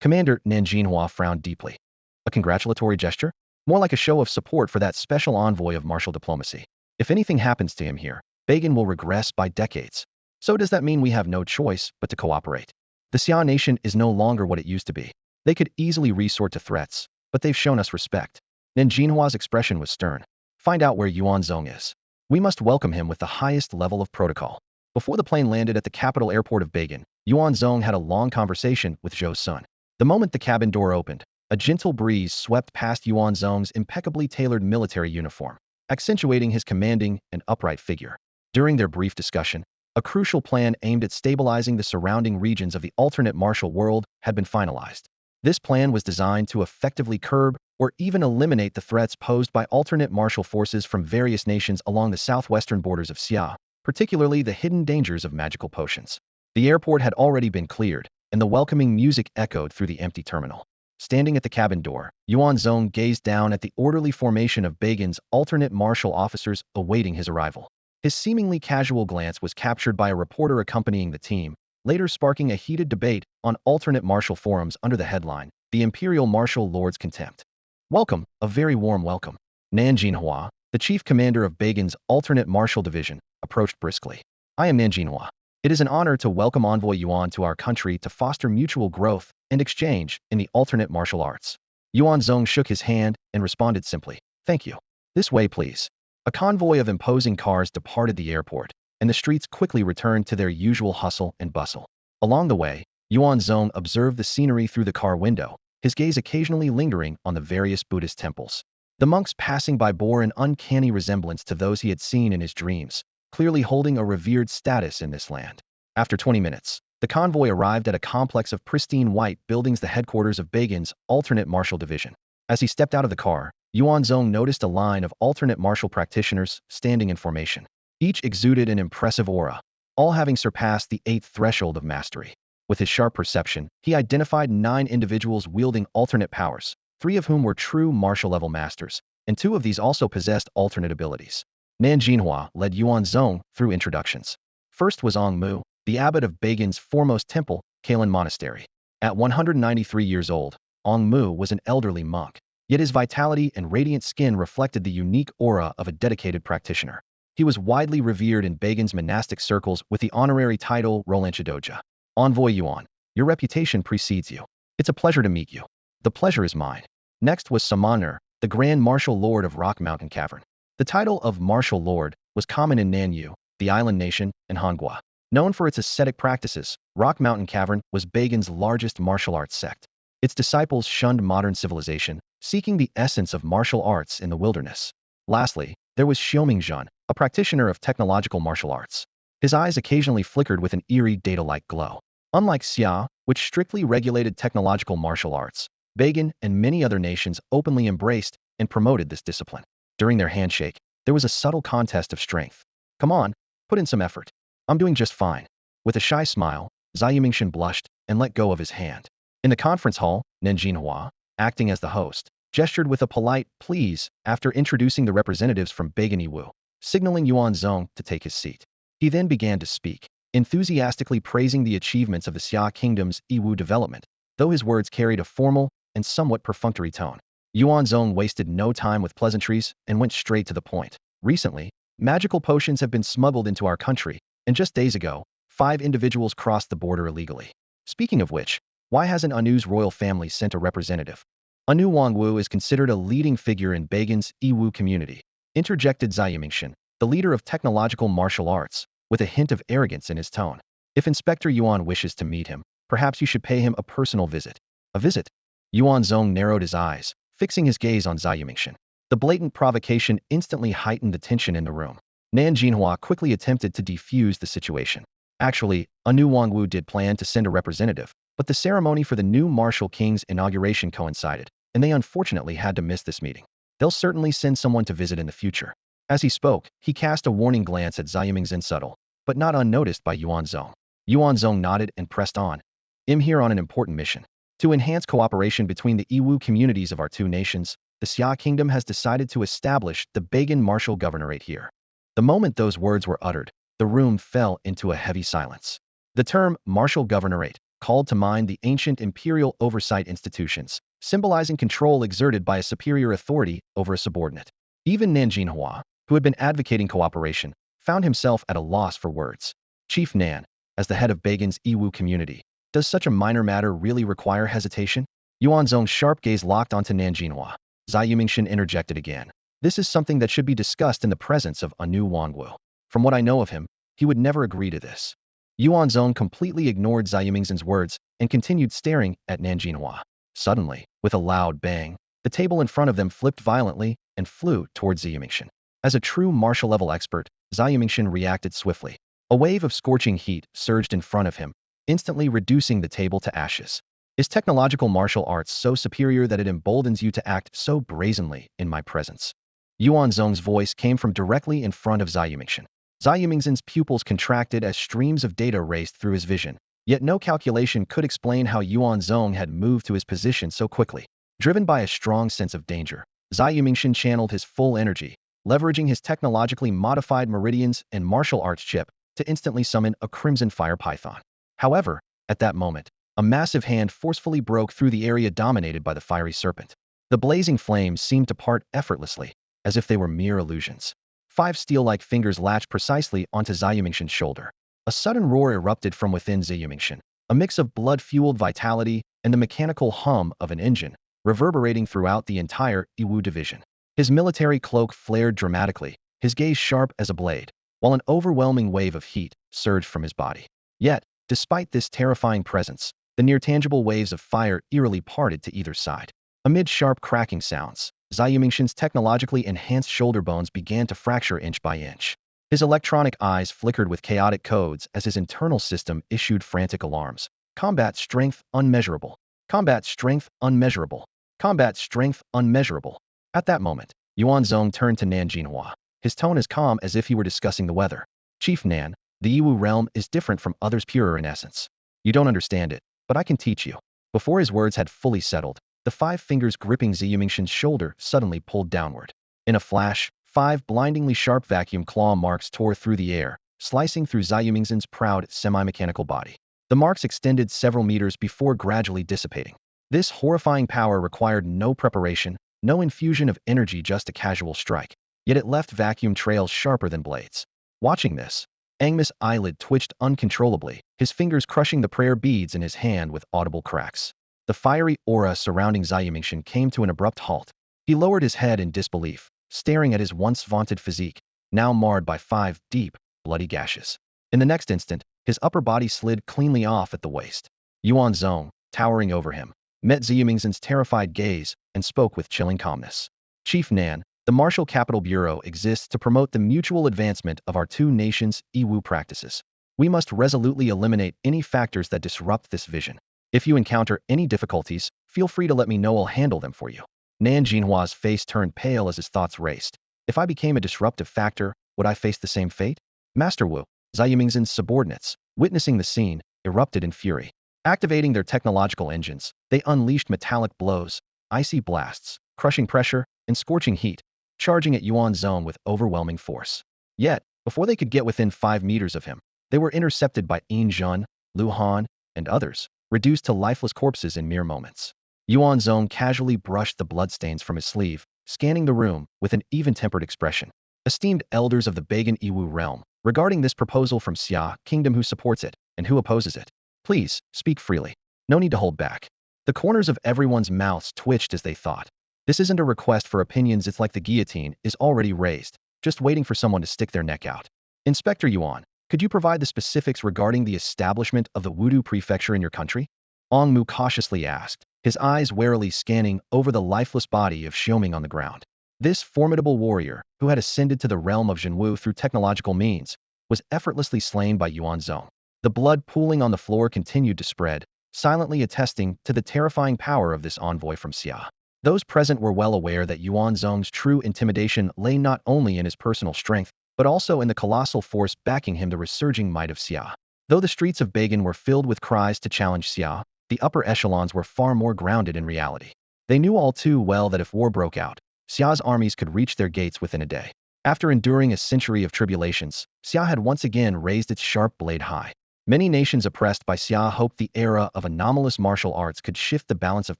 Commander Nanjinhua frowned deeply. A congratulatory gesture? More like a show of support for that special envoy of martial diplomacy. If anything happens to him here, Beijing will regress by decades. So does that mean we have no choice but to cooperate? The Xia nation is no longer what it used to be. They could easily resort to threats, but they've shown us respect. Nen Jinhua's expression was stern. Find out where Yuan Zong is. We must welcome him with the highest level of protocol. Before the plane landed at the capital airport of Beijing, Yuan Zong had a long conversation with Zhou Sun. The moment the cabin door opened, a gentle breeze swept past Yuan Zong's impeccably tailored military uniform, accentuating his commanding and upright figure. During their brief discussion, a crucial plan aimed at stabilizing the surrounding regions of the alternate martial world had been finalized. This plan was designed to effectively curb or even eliminate the threats posed by alternate martial forces from various nations along the southwestern borders of Xia, particularly the hidden dangers of magical potions. The airport had already been cleared, and the welcoming music echoed through the empty terminal. Standing at the cabin door, Yuan Zong gazed down at the orderly formation of Beijing's alternate martial officers awaiting his arrival. His seemingly casual glance was captured by a reporter accompanying the team, later sparking a heated debate on alternate martial forums under the headline, "The Imperial Martial Lord's Contempt." Welcome, a very warm welcome. Nan Jinhua, the chief commander of Beijing's alternate martial division, approached briskly. I am Nan Jinhua. It is an honor to welcome Envoy Yuan to our country to foster mutual growth and exchange in the alternate martial arts. Yuan Zong shook his hand and responded simply, thank you. This way, please. A convoy of imposing cars departed the airport, and the streets quickly returned to their usual hustle and bustle. Along the way, Yuan Zong observed the scenery through the car window, his gaze occasionally lingering on the various Buddhist temples. The monks passing by bore an uncanny resemblance to those he had seen in his dreams, clearly holding a revered status in this land. After 20 minutes, the convoy arrived at a complex of pristine white buildings, the headquarters of Beijing's alternate martial division. As he stepped out of the car, Yuan Zong noticed a line of alternate martial practitioners standing in formation. Each exuded an impressive aura, all having surpassed the 8th threshold of mastery. With his sharp perception, he identified 9 individuals wielding alternate powers, 3 of whom were true martial-level masters, and 2 of these also possessed alternate abilities. Nan Jinhua led Yuan Zong through introductions. First was Ong Mu, the abbot of Beijing's foremost temple, Kailan Monastery. At 193 years old, Ong Mu was an elderly monk, yet his vitality and radiant skin reflected the unique aura of a dedicated practitioner. He was widely revered in Beijing's monastic circles with the honorary title Rolanchadoja. Envoy Yuan, your reputation precedes you. It's a pleasure to meet you. The pleasure is mine. Next was Samaner, the Grand Martial Lord of Rock Mountain Cavern. The title of Martial Lord was common in Nanyu, the island nation, and Hongua. Known for its ascetic practices, Rock Mountain Cavern was Beijing's largest martial arts sect. Its disciples shunned modern civilization, seeking the essence of martial arts in the wilderness. Lastly, there was Xiaomingzhen, a practitioner of technological martial arts. His eyes occasionally flickered with an eerie data-like glow. Unlike Xia, which strictly regulated technological martial arts, Beijing and many other nations openly embraced and promoted this discipline. During their handshake, there was a subtle contest of strength. Come on, put in some effort. I'm doing just fine. With a shy smile, Zhao Yimingchen blushed and let go of his hand. In the conference hall, Nen Jinhua, acting as the host, gestured with a polite please after introducing the representatives from Beijing Yiwu, signaling Yuan Zong to take his seat. He then began to speak, enthusiastically praising the achievements of the Xia Kingdom's Yiwu development, though his words carried a formal and somewhat perfunctory tone. Yuan Zong wasted no time with pleasantries and went straight to the point. Recently, magical potions have been smuggled into our country, and just days ago, 5 individuals crossed the border illegally. Speaking of which, why hasn't Anu's royal family sent a representative? Anu Wangwu is considered a leading figure in Beijing's Yiwu community, interjected Zhao Yimingchen, the leader of technological martial arts, with a hint of arrogance in his tone. If Inspector Yuan wishes to meet him, perhaps you should pay him a personal visit. A visit? Yuan Zong narrowed his eyes, fixing his gaze on Zhao Yimingchen. The blatant provocation instantly heightened the tension in the room. Nan Jinhua quickly attempted to defuse the situation. Actually, Anu Wangwu did plan to send a representative, but the ceremony for the new martial king's inauguration coincided, and they unfortunately had to miss this meeting. They'll certainly send someone to visit in the future. As he spoke, he cast a warning glance at Zhao Yimingchen, subtle, but not unnoticed by Yuan Zong. Yuan Zong nodded and pressed on. I'm here on an important mission. To enhance cooperation between the Yiwu communities of our 2 nations, the Xia Kingdom has decided to establish the Beijing Martial Governorate here. The moment those words were uttered, the room fell into a heavy silence. The term martial governorate called to mind the ancient imperial oversight institutions, symbolizing control exerted by a superior authority over a subordinate. Even Nan Jinhua, who had been advocating cooperation, found himself at a loss for words. Chief Nan, as the head of Bagan's Iwu community, does such a minor matter really require hesitation? Yuan Zong's sharp gaze locked onto Nan Jinhua. Zai Yumingshan interjected again. This is something that should be discussed in the presence of Anu Wangwu. From what I know of him, he would never agree to this. Yuan Zong completely ignored Zai Yumingshan's words and continued staring at Nan Jinhua. Suddenly, with a loud bang, the table in front of them flipped violently and flew towards Zai Yumingshan. As a true martial-level expert, Zai Yumingshan reacted swiftly. A wave of scorching heat surged in front of him, instantly reducing the table to ashes. Is technological martial arts so superior that it emboldens you to act so brazenly in my presence? Yuan Zong's voice came from directly in front of Zai Yumingshan. Zai Yumingshan's pupils contracted as streams of data raced through his vision, yet no calculation could explain how Yuan Zong had moved to his position so quickly. Driven by a strong sense of danger, Zai Yumingshan channeled his full energy, leveraging his technologically modified meridians and martial arts chip to instantly summon a crimson fire python. However, at that moment, a massive hand forcefully broke through the area dominated by the fiery serpent. The blazing flames seemed to part effortlessly, as if they were mere illusions. 5 steel-like fingers latched precisely onto Zai Yumingshan's shoulder. A sudden roar erupted from within Zai Yumingshan, a mix of blood-fueled vitality and the mechanical hum of an engine, reverberating throughout the entire Iwu division. His military cloak flared dramatically, his gaze sharp as a blade, while an overwhelming wave of heat surged from his body. Yet, despite this terrifying presence, the near-tangible waves of fire eerily parted to either side. Amid sharp cracking sounds, Zai Yumingshan's technologically enhanced shoulder bones began to fracture inch by inch. His electronic eyes flickered with chaotic codes as his internal system issued frantic alarms. Combat strength unmeasurable. Combat strength unmeasurable. Combat strength unmeasurable. At that moment, Yuan Zong turned to Nan Jinhua. His tone as calm as if he were discussing the weather. Chief Nan, the Iwu realm is different from others, purer in essence. You don't understand it, but I can teach you. Before his words had fully settled, the 5 fingers gripping Zai Yumingshan's shoulder suddenly pulled downward. In a flash, 5 blindingly sharp vacuum claw marks tore through the air, slicing through Zai Yumingshan's proud, semi-mechanical body. The marks extended several meters before gradually dissipating. This horrifying power required no preparation, no infusion of energy, just a casual strike. Yet it left vacuum trails sharper than blades. Watching this, Angma's eyelid twitched uncontrollably, his fingers crushing the prayer beads in his hand with audible cracks. The fiery aura surrounding Zai Yumingshan came to an abrupt halt. He lowered his head in disbelief, staring at his once vaunted physique, now marred by 5 deep, bloody gashes. In the next instant, his upper body slid cleanly off at the waist. Yuan Zong, towering over him, met Zai Yumingshan's terrified gaze and spoke with chilling calmness. Chief Nan, the Martial Capital Bureau exists to promote the mutual advancement of our 2 nations' Iwu practices. We must resolutely eliminate any factors that disrupt this vision. If you encounter any difficulties, feel free to let me know. I'll handle them for you. Nan Jinhua's face turned pale as his thoughts raced. If I became a disruptive factor, would I face the same fate? Master Wu, Zai Yumingshan's subordinates, witnessing the scene, erupted in fury. Activating their technological engines, they unleashed metallic blows, icy blasts, crushing pressure, and scorching heat, charging at Yuan Zong with overwhelming force. Yet, before they could get within 5 meters of him, they were intercepted by Yin Zhun, Lu Han, and others, reduced to lifeless corpses in mere moments. Yuan Zong casually brushed the bloodstains from his sleeve, scanning the room with an even-tempered expression. Esteemed elders of the Bagan Iwu realm, regarding this proposal from Xia Kingdom, who supports it and who opposes it? Please, speak freely. No need to hold back. The corners of everyone's mouths twitched as they thought. This isn't a request for opinions, it's like the guillotine is already raised, just waiting for someone to stick their neck out. Inspector Yuan, could you provide the specifics regarding the establishment of the Wudu prefecture in your country? Ong Mu cautiously asked, his eyes warily scanning over the lifeless body of Xiaoming on the ground. This formidable warrior, who had ascended to the realm of Zhenwu through technological means, was effortlessly slain by Yuan Zong. The blood pooling on the floor continued to spread, silently attesting to the terrifying power of this envoy from Xia. Those present were well aware that Yuan Zong's true intimidation lay not only in his personal strength, but also in the colossal force backing him, the resurging might of Xia. Though the streets of Bagan were filled with cries to challenge Xia, the upper echelons were far more grounded in reality. They knew all too well that if war broke out, Xia's armies could reach their gates within a day. After enduring a century of tribulations, Xia had once again raised its sharp blade high. Many nations oppressed by Xia hoped the era of anomalous martial arts could shift the balance of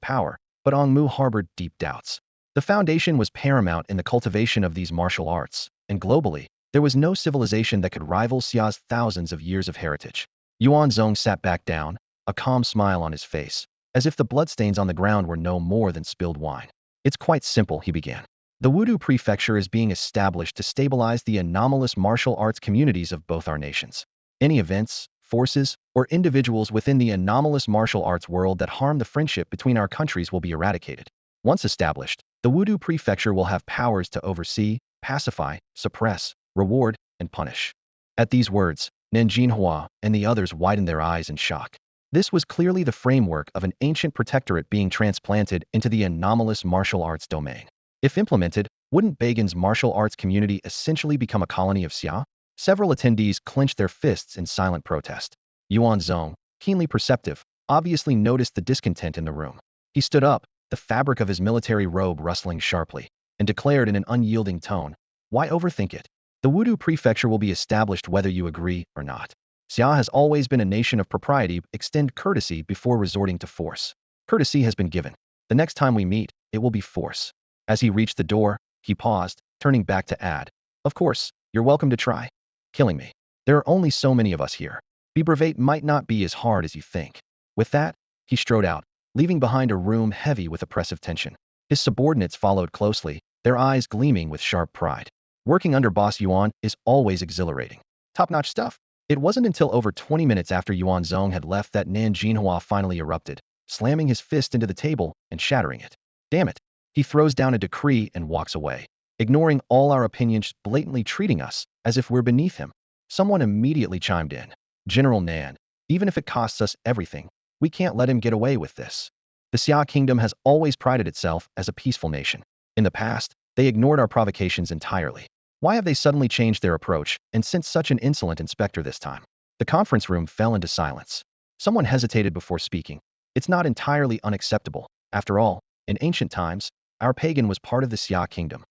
power, but Ong Mu harbored deep doubts. The foundation was paramount in the cultivation of these martial arts, and globally, There was no civilization that could rival Xia's thousands of years of heritage. Yuan Zong sat back down, a calm smile on his face, as if the bloodstains on the ground were no more than spilled wine. It's quite simple, he began. The Wudu Prefecture is being established to stabilize the anomalous martial arts communities of both our nations. Any events, forces, or individuals within the anomalous martial arts world that harm the friendship between our countries will be eradicated. Once established, the Wudu Prefecture will have powers to oversee, pacify, suppress, reward, and punish. At these words, Nanjinhua and the others widened their eyes in shock. This was clearly the framework of an ancient protectorate being transplanted into the anomalous martial arts domain. If implemented, wouldn't Bagan's martial arts community essentially become a colony of Xia? Several attendees clenched their fists in silent protest. Yuan Zong, keenly perceptive, obviously noticed the discontent in the room. He stood up, the fabric of his military robe rustling sharply, and declared in an unyielding tone, "Why overthink it? The Wudu Prefecture will be established whether you agree or not. Xia has always been a nation of propriety. Extend courtesy before resorting to force. Courtesy has been given. The next time we meet, it will be force." As he reached the door, he paused, turning back to add, "Of course, you're welcome to try killing me. There are only so many of us here. Bebrevate might not be as hard as you think." With that, he strode out, leaving behind a room heavy with oppressive tension. His subordinates followed closely, their eyes gleaming with sharp pride. Working under Boss Yuan is always exhilarating. Top-notch stuff. It wasn't until over 20 minutes after Yuan Zong had left that Nan Jinhua finally erupted, slamming his fist into the table and shattering it. "Damn it." He throws down a decree and walks away, ignoring all our opinions, blatantly treating us as if we're beneath him. Someone immediately chimed in. "General Nan, even if it costs us everything, we can't let him get away with this. The Xia Kingdom has always prided itself as a peaceful nation. In the past, they ignored our provocations entirely. Why have they suddenly changed their approach and sent such an insolent inspector this time?" The conference room fell into silence. Someone hesitated before speaking. "It's not entirely unacceptable. After all, in ancient times, our pagan was part of the Xia Kingdom."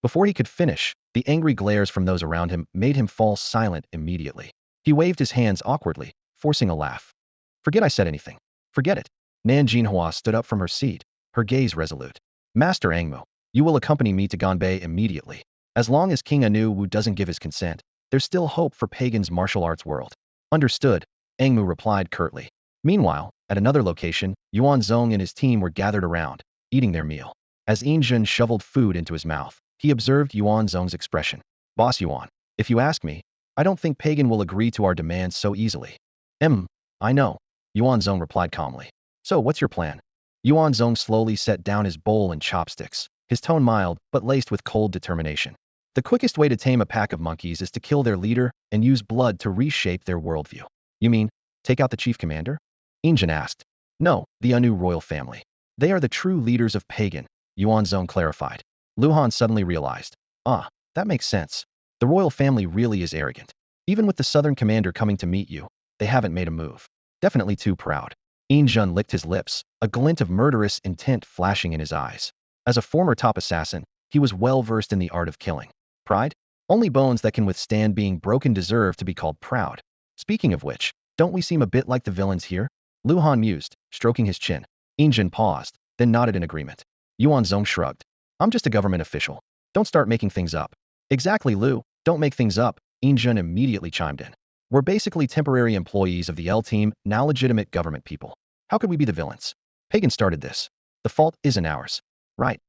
Before he could finish, the angry glares from those around him made him fall silent immediately. He waved his hands awkwardly, forcing a laugh. "Forget I said anything. Forget it." Nan Jinhua stood up from her seat, her gaze resolute. "Master Angmu, you will accompany me to Ganbei immediately. As long as King Anu Wu doesn't give his consent, there's still hope for Pagan's martial arts world." "Understood," Angmu replied curtly. Meanwhile, at another location, Yuan Zong and his team were gathered around, eating their meal. As Injun shoveled food into his mouth, he observed Yuan Zong's expression. "Boss Yuan, if you ask me, I don't think Pagan will agree to our demands so easily." I know," Yuan Zong replied calmly. "So what's your plan?" Yuan Zong slowly set down his bowl and chopsticks, his tone mild but laced with cold determination. "The quickest way to tame a pack of monkeys is to kill their leader and use blood to reshape their worldview." "You mean, take out the chief commander?" Injun asked. "No, the Anu royal family. They are the true leaders of Pagan," Yuan Zong clarified. Luhan suddenly realized. That makes sense. The royal family really is arrogant. Even with the southern commander coming to meet you, they haven't made a move. Definitely too proud. Injun licked his lips, a glint of murderous intent flashing in his eyes. As a former top assassin, he was well versed in the art of killing. Pride? Only bones that can withstand being broken deserve to be called proud. Speaking of which, don't we seem a bit like the villains here? Luhan mused, stroking his chin. Injun paused, then nodded in agreement. Yuan Zong shrugged. "I'm just a government official. Don't start making things up." "Exactly, Lu. Don't make things up," Injun immediately chimed in. "We're basically temporary employees of the L team, now legitimate government people. How could we be the villains? Pagan started this. The fault isn't ours." Right,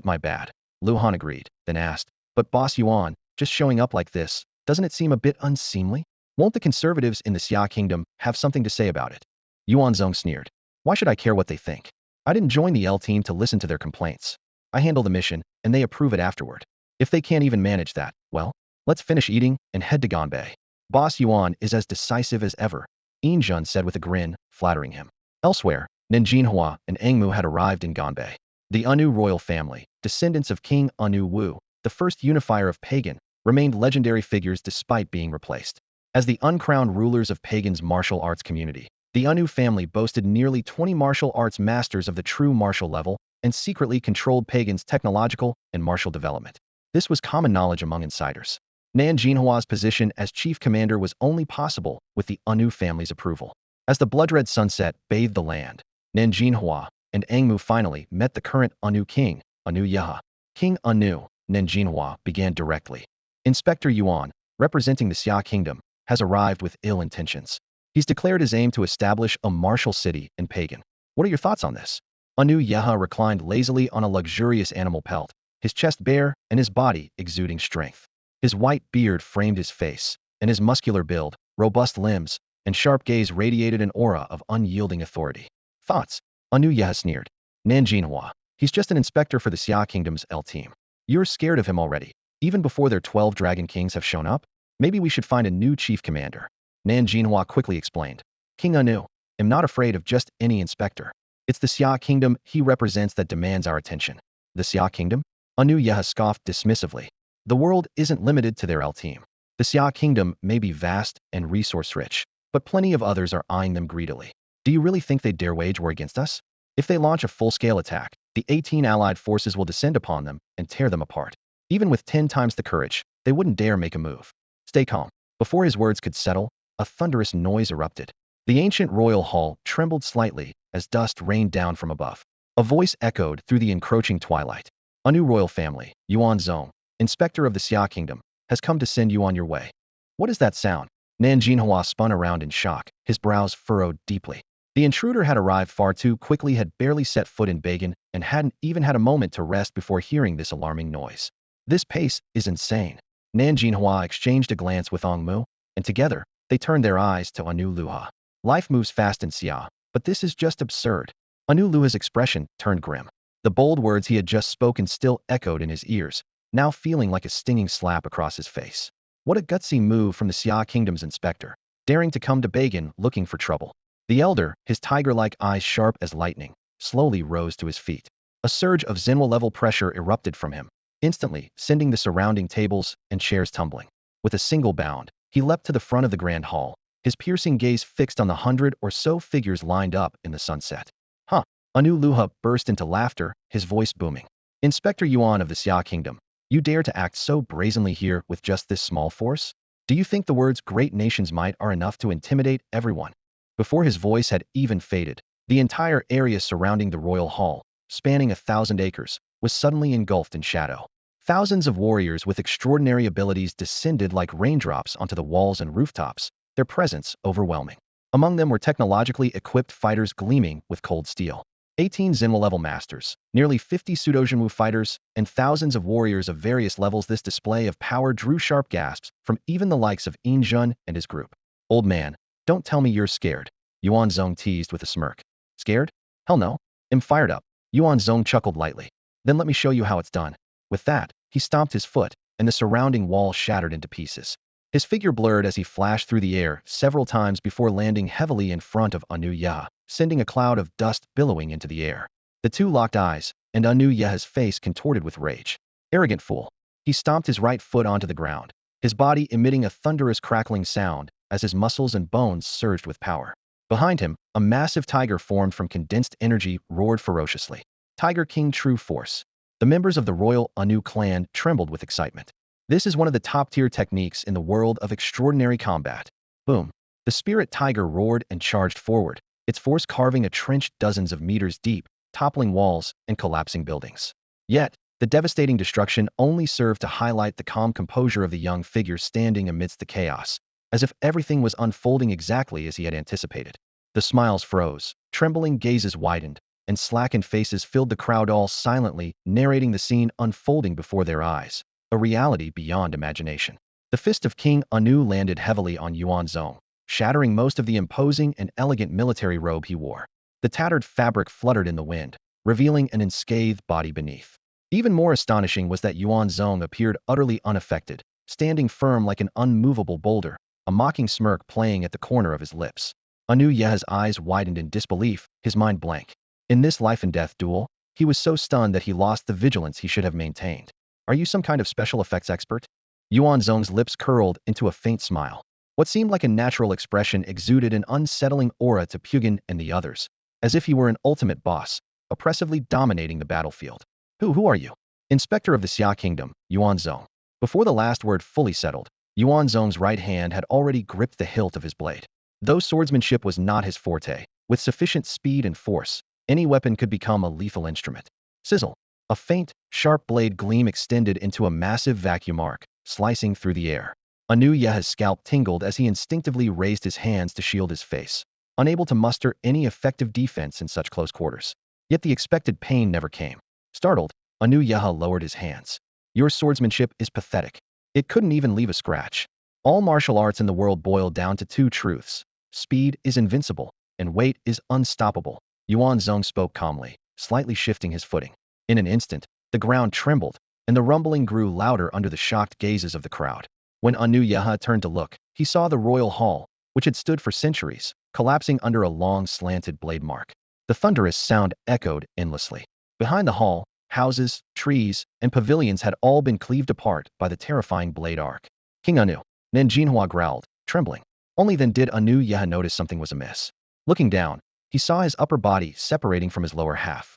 my bad," Luhan agreed, then asked, "But Boss Yuan, just showing up like this, doesn't it seem a bit unseemly? Won't the conservatives in the Xia Kingdom have something to say about it?" Yuan Zong sneered. "Why should I care what they think? I didn't join the L team to listen to their complaints. I handle the mission, and they approve it afterward. If they can't even manage that, well, let's finish eating and head to Ganbei." "Boss Yuan is as decisive as ever," Injun said with a grin, flattering him. Elsewhere, Ninjinhua and Angmu had arrived in Ganbei. The Anu royal family, descendants of King Anu Wu, the first unifier of Pagan, remained legendary figures despite being replaced. As the uncrowned rulers of Pagan's martial arts community, the Anu family boasted nearly 20 martial arts masters of the true martial level and secretly controlled Pagan's technological and martial development. This was common knowledge among insiders. Nan Jinhua's position as chief commander was only possible with the Anu family's approval. As the blood-red sunset bathed the land, Nan Jinhua and Angmu finally met the current Anu king, Anu Yaha. "King Anu," Nan Jinhua began directly. Inspector Yuan, representing the Xia Kingdom, has arrived with ill intentions. He's declared his aim to establish a martial city in Pagan. What are your thoughts on this? Anu Yeha reclined lazily on a luxurious animal pelt, his chest bare and his body exuding strength. His white beard framed his face, and his muscular build, robust limbs, and sharp gaze radiated an aura of unyielding authority. Thoughts? Anu Yeha sneered. Nanjinhua. He's just an inspector for the Xia Kingdom's L team. You're scared of him already, even before their 12 Dragon Kings have shown up? Maybe we should find a new chief commander. Nanjinhua quickly explained. King Anu, am not afraid of just any inspector. It's the Xia Kingdom he represents that demands our attention. The Xia Kingdom? Anu Yeha scoffed dismissively. The world isn't limited to their L team. The Xia Kingdom may be vast and resource-rich, but plenty of others are eyeing them greedily. Do you really think they'd dare wage war against us? If they launch a full-scale attack, the 18 allied forces will descend upon them and tear them apart. Even with 10 times the courage, they wouldn't dare make a move. Stay calm. Before his words could settle, a thunderous noise erupted. The ancient royal hall trembled slightly as dust rained down from above. A voice echoed through the encroaching twilight. A new royal family, Yuan Zong, inspector of the Xia Kingdom, has come to send you on your way. What is that sound? Nanjinhua spun around in shock, his brows furrowed deeply. The intruder had arrived far too quickly, had barely set foot in Bagan, and hadn't even had a moment to rest before hearing this alarming noise. This pace is insane. Nanjinhua exchanged a glance with Ongmu, and together, they turned their eyes to Anu Luha. Life moves fast in Xia, but this is just absurd. Anu Luha's expression turned grim. The bold words he had just spoken still echoed in his ears, now feeling like a stinging slap across his face. What a gutsy move from the Xia Kingdom's inspector, daring to come to Bagan looking for trouble. The elder, his tiger-like eyes sharp as lightning, slowly rose to his feet. A surge of Zenwa-level pressure erupted from him, instantly sending the surrounding tables and chairs tumbling. With a single bound, he leapt to the front of the grand hall, his piercing gaze fixed on the 100 or so figures lined up in the sunset. Huh! Anu Luha burst into laughter, his voice booming. Inspector Yuan of the Xia Kingdom, you dare to act so brazenly here with just this small force? Do you think the words great nation's might are enough to intimidate everyone? Before his voice had even faded, the entire area surrounding the royal hall, spanning 1,000 acres, was suddenly engulfed in shadow. Thousands of warriors with extraordinary abilities descended like raindrops onto the walls and rooftops, their presence overwhelming. Among them were technologically equipped fighters gleaming with cold steel. 18 Zenwa-level masters, nearly 50 pseudo-Jinwu fighters, and thousands of warriors of various levels. This display of power drew sharp gasps from even the likes of In Jun and his group. Old man, don't tell me you're scared, Yuan Zong teased with a smirk. Scared? Hell no. I'm fired up. Yuan Zong chuckled lightly. Then let me show you how it's done. With that, he stomped his foot, and the surrounding wall shattered into pieces. His figure blurred as he flashed through the air several times before landing heavily in front of Anu Yeha, sending a cloud of dust billowing into the air. The two locked eyes, and Anu Yeha's face contorted with rage. Arrogant fool. He stomped his right foot onto the ground, his body emitting a thunderous crackling sound as his muscles and bones surged with power. Behind him, a massive tiger formed from condensed energy roared ferociously. Tiger King True Force. The members of the royal Anu clan trembled with excitement. This is one of the top-tier techniques in the world of extraordinary combat. Boom. The spirit tiger roared and charged forward, its force carving a trench dozens of meters deep, toppling walls and collapsing buildings. Yet, the devastating destruction only served to highlight the calm composure of the young figure standing amidst the chaos, as if everything was unfolding exactly as he had anticipated. The smiles froze, trembling gazes widened, and slackened faces filled the crowd, all silently narrating the scene unfolding before their eyes, a reality beyond imagination. The fist of King Anu landed heavily on Yuan Zong, shattering most of the imposing and elegant military robe he wore. The tattered fabric fluttered in the wind, revealing an unscathed body beneath. Even more astonishing was that Yuan Zong appeared utterly unaffected, standing firm like an unmovable boulder, a mocking smirk playing at the corner of his lips. Anu Yeha's eyes widened in disbelief, his mind blank. In this life-and-death duel, he was so stunned that he lost the vigilance he should have maintained. Are you some kind of special effects expert? Yuan Zong's lips curled into a faint smile. What seemed like a natural expression exuded an unsettling aura to Pugin and the others, as if he were an ultimate boss, oppressively dominating the battlefield. Who are you? Inspector of the Xia Kingdom, Yuan Zong. Before the last word fully settled, Yuan Zong's right hand had already gripped the hilt of his blade. Though swordsmanship was not his forte, with sufficient speed and force, any weapon could become a lethal instrument. Sizzle. A faint, sharp blade gleam extended into a massive vacuum arc, slicing through the air. Anu Yeha's scalp tingled as he instinctively raised his hands to shield his face, unable to muster any effective defense in such close quarters. Yet the expected pain never came. Startled, Anu Yeha lowered his hands. Your swordsmanship is pathetic. It couldn't even leave a scratch. All martial arts in the world boil down to two truths. Speed is invincible, and weight is unstoppable. Yuan Zong spoke calmly, slightly shifting his footing. In an instant, the ground trembled, and the rumbling grew louder under the shocked gazes of the crowd. When Anu Yeha turned to look, he saw the royal hall, which had stood for centuries, collapsing under a long slanted blade mark. The thunderous sound echoed endlessly. Behind the hall, houses, trees, and pavilions had all been cleaved apart by the terrifying blade arc. King Anu, Nanjinhua growled, trembling. Only then did Anu Yeha notice something was amiss. Looking down, he saw his upper body separating from his lower half.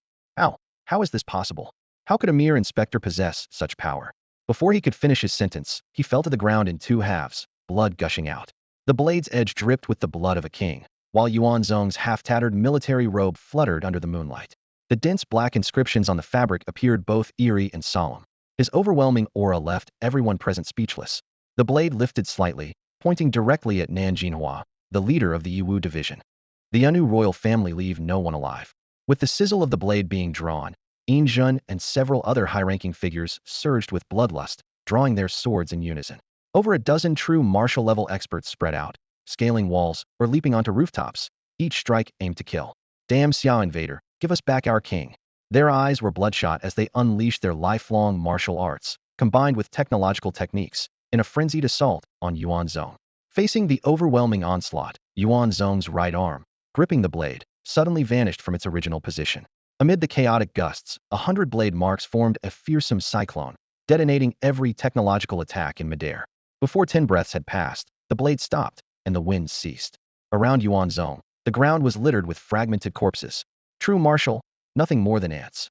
How is this possible? How could a mere inspector possess such power? Before he could finish his sentence, he fell to the ground in two halves, blood gushing out. The blade's edge dripped with the blood of a king, while Yuan Zong's half-tattered military robe fluttered under the moonlight. The dense black inscriptions on the fabric appeared both eerie and solemn. His overwhelming aura left everyone present speechless. The blade lifted slightly, pointing directly at Nanjinhua, the leader of the Yiwu division. The Anu royal family leave no one alive. With the sizzle of the blade being drawn, Yin Jun and several other high-ranking figures surged with bloodlust, drawing their swords in unison. Over a dozen true martial-level experts spread out, scaling walls or leaping onto rooftops, each strike aimed to kill. Damn Xiao invader, give us back our king. Their eyes were bloodshot as they unleashed their lifelong martial arts, combined with technological techniques, in a frenzied assault on Yuan Zong. Facing the overwhelming onslaught, Yuan Zong's right arm, gripping the blade, suddenly vanished from its original position. Amid the chaotic gusts, 100 blade marks formed a fearsome cyclone, detonating every technological attack in midair. Before 10 breaths had passed, the blade stopped, and the wind ceased. Around Yuan Zong, the ground was littered with fragmented corpses. True martial, nothing more than ants.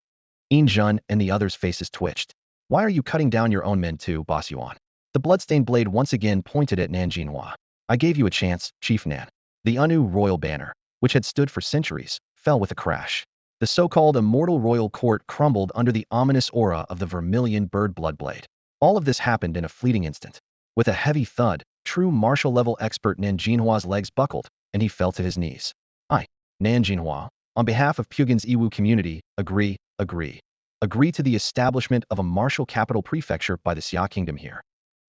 Yin Jun and the others' faces twitched. Why are you cutting down your own men too, Boss Yuan? The bloodstained blade once again pointed at Nanjinhua. I gave you a chance, Chief Nan. The Anu royal banner, which had stood for centuries, fell with a crash. The so-called immortal royal court crumbled under the ominous aura of the vermilion bird blood blade. All of this happened in a fleeting instant. With a heavy thud, true martial-level expert Nanjinhua's legs buckled, and he fell to his knees. I, Nanjinhua, on behalf of Pugin's Yiwu community, agree to the establishment of a martial capital prefecture by the Xia kingdom here.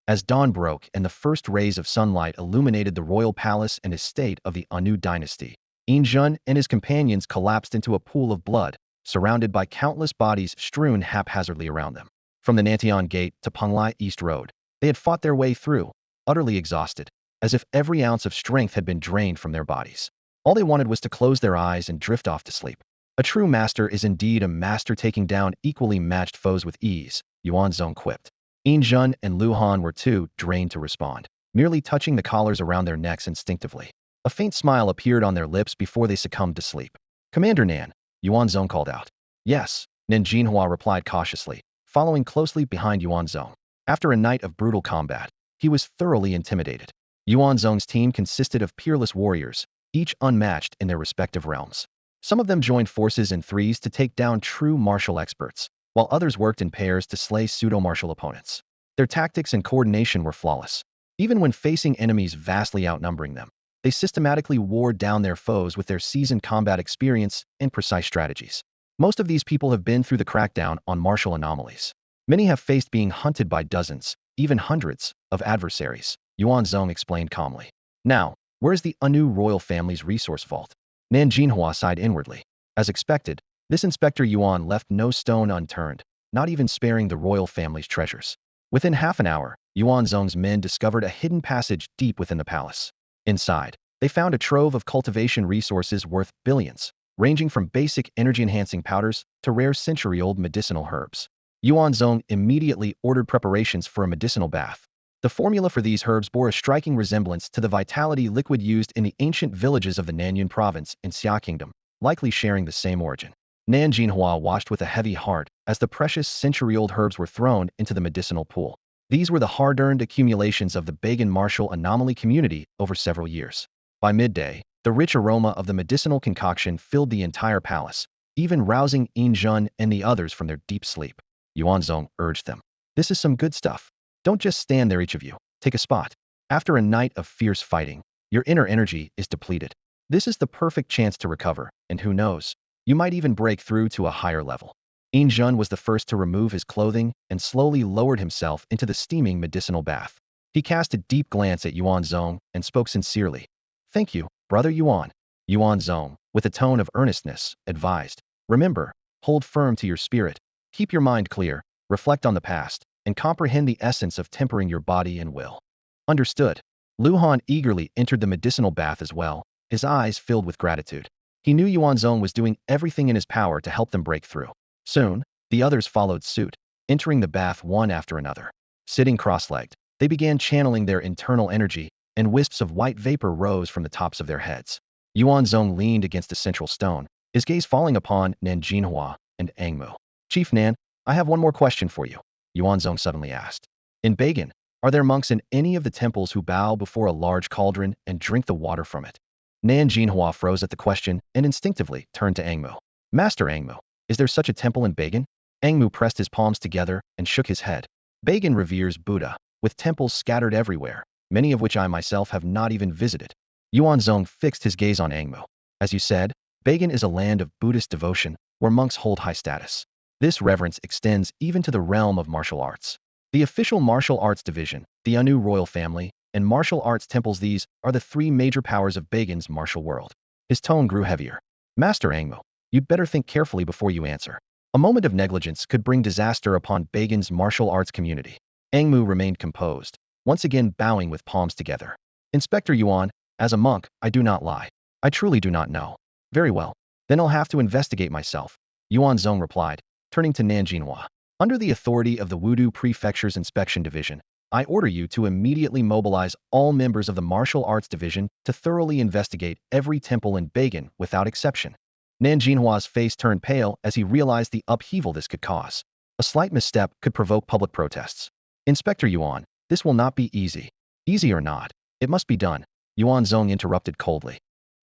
As dawn broke and the first rays of sunlight illuminated the royal palace and estate of the Anu dynasty, Yin Jun and his companions collapsed into a pool of blood, surrounded by countless bodies strewn haphazardly around them. From the Nantian Gate to Penglai East Road, they had fought their way through, utterly exhausted, as if every ounce of strength had been drained from their bodies. All they wanted was to close their eyes and drift off to sleep. A true master is indeed a master taking down equally matched foes with ease, Yuan Zong quipped. Yin Jun and Lu Han were too drained to respond, merely touching the collars around their necks instinctively. A faint smile appeared on their lips before they succumbed to sleep. Commander Nan, Yuan Zong called out. Yes, Nanjinhua replied cautiously, following closely behind Yuan Zong. After a night of brutal combat, he was thoroughly intimidated. Yuan Zong's team consisted of peerless warriors, each unmatched in their respective realms. Some of them joined forces in threes to take down true martial experts, while others worked in pairs to slay pseudo-martial opponents. Their tactics and coordination were flawless. Even when facing enemies vastly outnumbering them, they systematically wore down their foes with their seasoned combat experience and precise strategies. Most of these people have been through the crackdown on martial anomalies. Many have faced being hunted by dozens, even hundreds, of adversaries, Yuan Zong explained calmly. Now, where's the Anu royal family's resource vault? Nanjinhua sighed inwardly. As expected, this Inspector Yuan left no stone unturned, not even sparing the royal family's treasures. Within half an hour, Yuan Zong's men discovered a hidden passage deep within the palace. Inside, they found a trove of cultivation resources worth billions, ranging from basic energy-enhancing powders to rare century-old medicinal herbs. Yuan Zong immediately ordered preparations for a medicinal bath. The formula for these herbs bore a striking resemblance to the vitality liquid used in the ancient villages of the Nanyuan province in Xia Kingdom, likely sharing the same origin. Nanjinhua washed with a heavy heart as the precious century-old herbs were thrown into the medicinal pool. These were the hard-earned accumulations of the Bagan martial anomaly community over several years. By midday, the rich aroma of the medicinal concoction filled the entire palace, even rousing Yin Jun and the others from their deep sleep. Yuan Zong urged them. This is some good stuff. Don't just stand there, each of you. Take a spot. After a night of fierce fighting, your inner energy is depleted. This is the perfect chance to recover, and who knows, you might even break through to a higher level. Jun was the first to remove his clothing and slowly lowered himself into the steaming medicinal bath. He cast a deep glance at Yuan Zong and spoke sincerely. Thank you, brother Yuan. Yuan Zong, with a tone of earnestness, advised. Remember, hold firm to your spirit. Keep your mind clear, reflect on the past, and comprehend the essence of tempering your body and will. Understood. Lu Han eagerly entered the medicinal bath as well, his eyes filled with gratitude. He knew Yuan Zong was doing everything in his power to help them break through. Soon, the others followed suit, entering the bath one after another. Sitting cross-legged, they began channeling their internal energy, and wisps of white vapor rose from the tops of their heads. Yuan Zong leaned against a central stone, his gaze falling upon Nan Jinhua and Angmu. Chief Nan, I have one more question for you, Yuan Zong suddenly asked. In Beijing, are there monks in any of the temples who bow before a large cauldron and drink the water from it? Nan Jinhua froze at the question and instinctively turned to Angmu. Master Angmu, is there such a temple in Beijing? Angmu pressed his palms together and shook his head. Beijing reveres Buddha, with temples scattered everywhere, many of which I myself have not even visited. Yuan Zong fixed his gaze on Angmu. As you said, Beijing is a land of Buddhist devotion, where monks hold high status. This reverence extends even to the realm of martial arts. The official martial arts division, the Anu royal family, and martial arts temples, these are the three major powers of Beijing's martial world. His tone grew heavier. Master Angmu, you'd better think carefully before you answer. A moment of negligence could bring disaster upon Beijing's martial arts community. Angmu remained composed, once again bowing with palms together. Inspector Yuan, as a monk, I do not lie. I truly do not know. Very well. Then I'll have to investigate myself, Yuan Zong replied, turning to Nanjinhua. Under the authority of the Wudu Prefecture's Inspection Division, I order you to immediately mobilize all members of the Martial Arts Division to thoroughly investigate every temple in Beijing without exception. Nanjinhua's face turned pale as he realized the upheaval this could cause. A slight misstep could provoke public protests. Inspector Yuan, this will not be easy. Easy or not, it must be done, Yuan Zong interrupted coldly.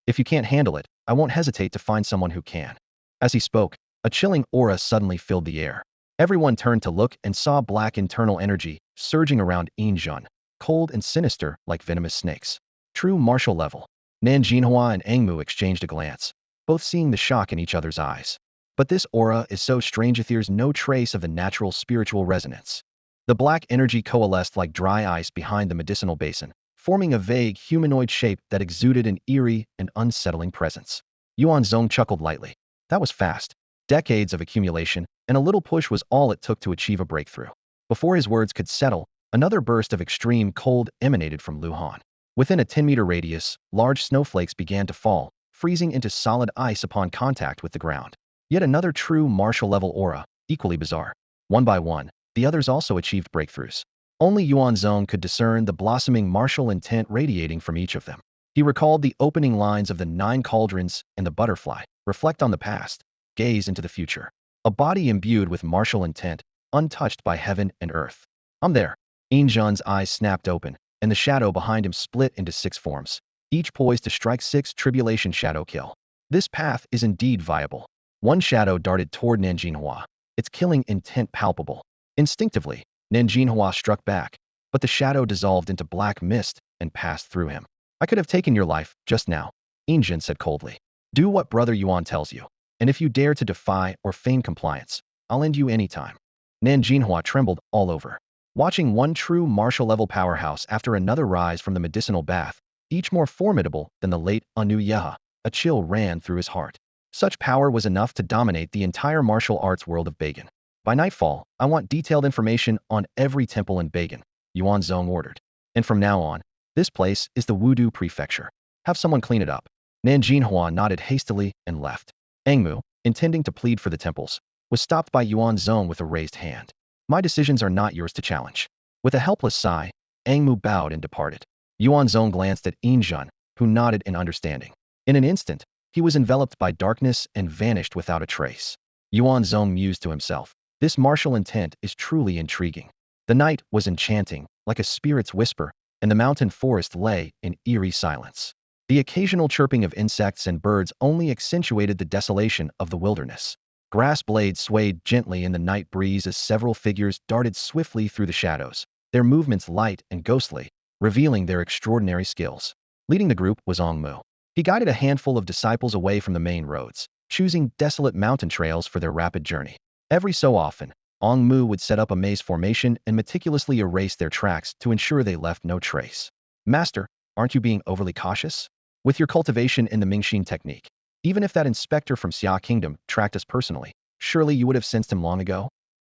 If you can't handle it, I won't hesitate to find someone who can. As he spoke, a chilling aura suddenly filled the air. Everyone turned to look and saw black internal energy surging around Jun, cold and sinister like venomous snakes. True martial level. Nanjinhua and Angmu exchanged a glance, both seeing the shock in each other's eyes. But this aura is so strange, there's no trace of the natural spiritual resonance. The black energy coalesced like dry ice behind the medicinal basin, forming a vague humanoid shape that exuded an eerie and unsettling presence. Yuan Zong chuckled lightly. That was fast. Decades of accumulation, and a little push was all it took to achieve a breakthrough. Before his words could settle, another burst of extreme cold emanated from Lu Han. Within a 10-meter radius, large snowflakes began to fall, freezing into solid ice upon contact with the ground. Yet another true martial-level aura, equally bizarre. One by one, the others also achieved breakthroughs. Only Yuan Zong could discern the blossoming martial intent radiating from each of them. He recalled the opening lines of the 9 cauldrons and the butterfly, reflect on the past, gaze into the future. A body imbued with martial intent, untouched by heaven and earth. I'm there. Jun's eyes snapped open, and the shadow behind him split into 6 forms, each poised to strike 6 tribulation shadow kill. This path is indeed viable. One shadow darted toward Nanjinhua, its killing intent palpable. Instinctively, Nanjinhua struck back, but the shadow dissolved into black mist and passed through him. I could have taken your life, just now, Jun said coldly. Do what Brother Yuan tells you, and if you dare to defy or feign compliance, I'll end you anytime. Nanjinhua trembled all over. Watching one true martial-level powerhouse after another rise from the medicinal bath, each more formidable than the late Anu Yeha, a chill ran through his heart. Such power was enough to dominate the entire martial arts world of Beijing. By nightfall, I want detailed information on every temple in Beijing, Yuan Zong ordered. And from now on, this place is the Wudu Prefecture. Have someone clean it up. Nanjinhua nodded hastily and left. Angmu, intending to plead for the temples, was stopped by Yuan Zong with a raised hand. My decisions are not yours to challenge. With a helpless sigh, Angmu bowed and departed. Yuan Zong glanced at Jun, who nodded in understanding. In an instant, he was enveloped by darkness and vanished without a trace. Yuan Zong mused to himself. This martial intent is truly intriguing. The night was enchanting, like a spirit's whisper, and the mountain forest lay in eerie silence. The occasional chirping of insects and birds only accentuated the desolation of the wilderness. Grass blades swayed gently in the night breeze as several figures darted swiftly through the shadows, their movements light and ghostly, revealing their extraordinary skills. Leading the group was Ong Mu. He guided a handful of disciples away from the main roads, choosing desolate mountain trails for their rapid journey. Every so often, Ong Mu would set up a maze formation and meticulously erase their tracks to ensure they left no trace. Master, aren't you being overly cautious? With your cultivation in the Mingxin technique, even if that inspector from Xia Kingdom tracked us personally, surely you would have sensed him long ago?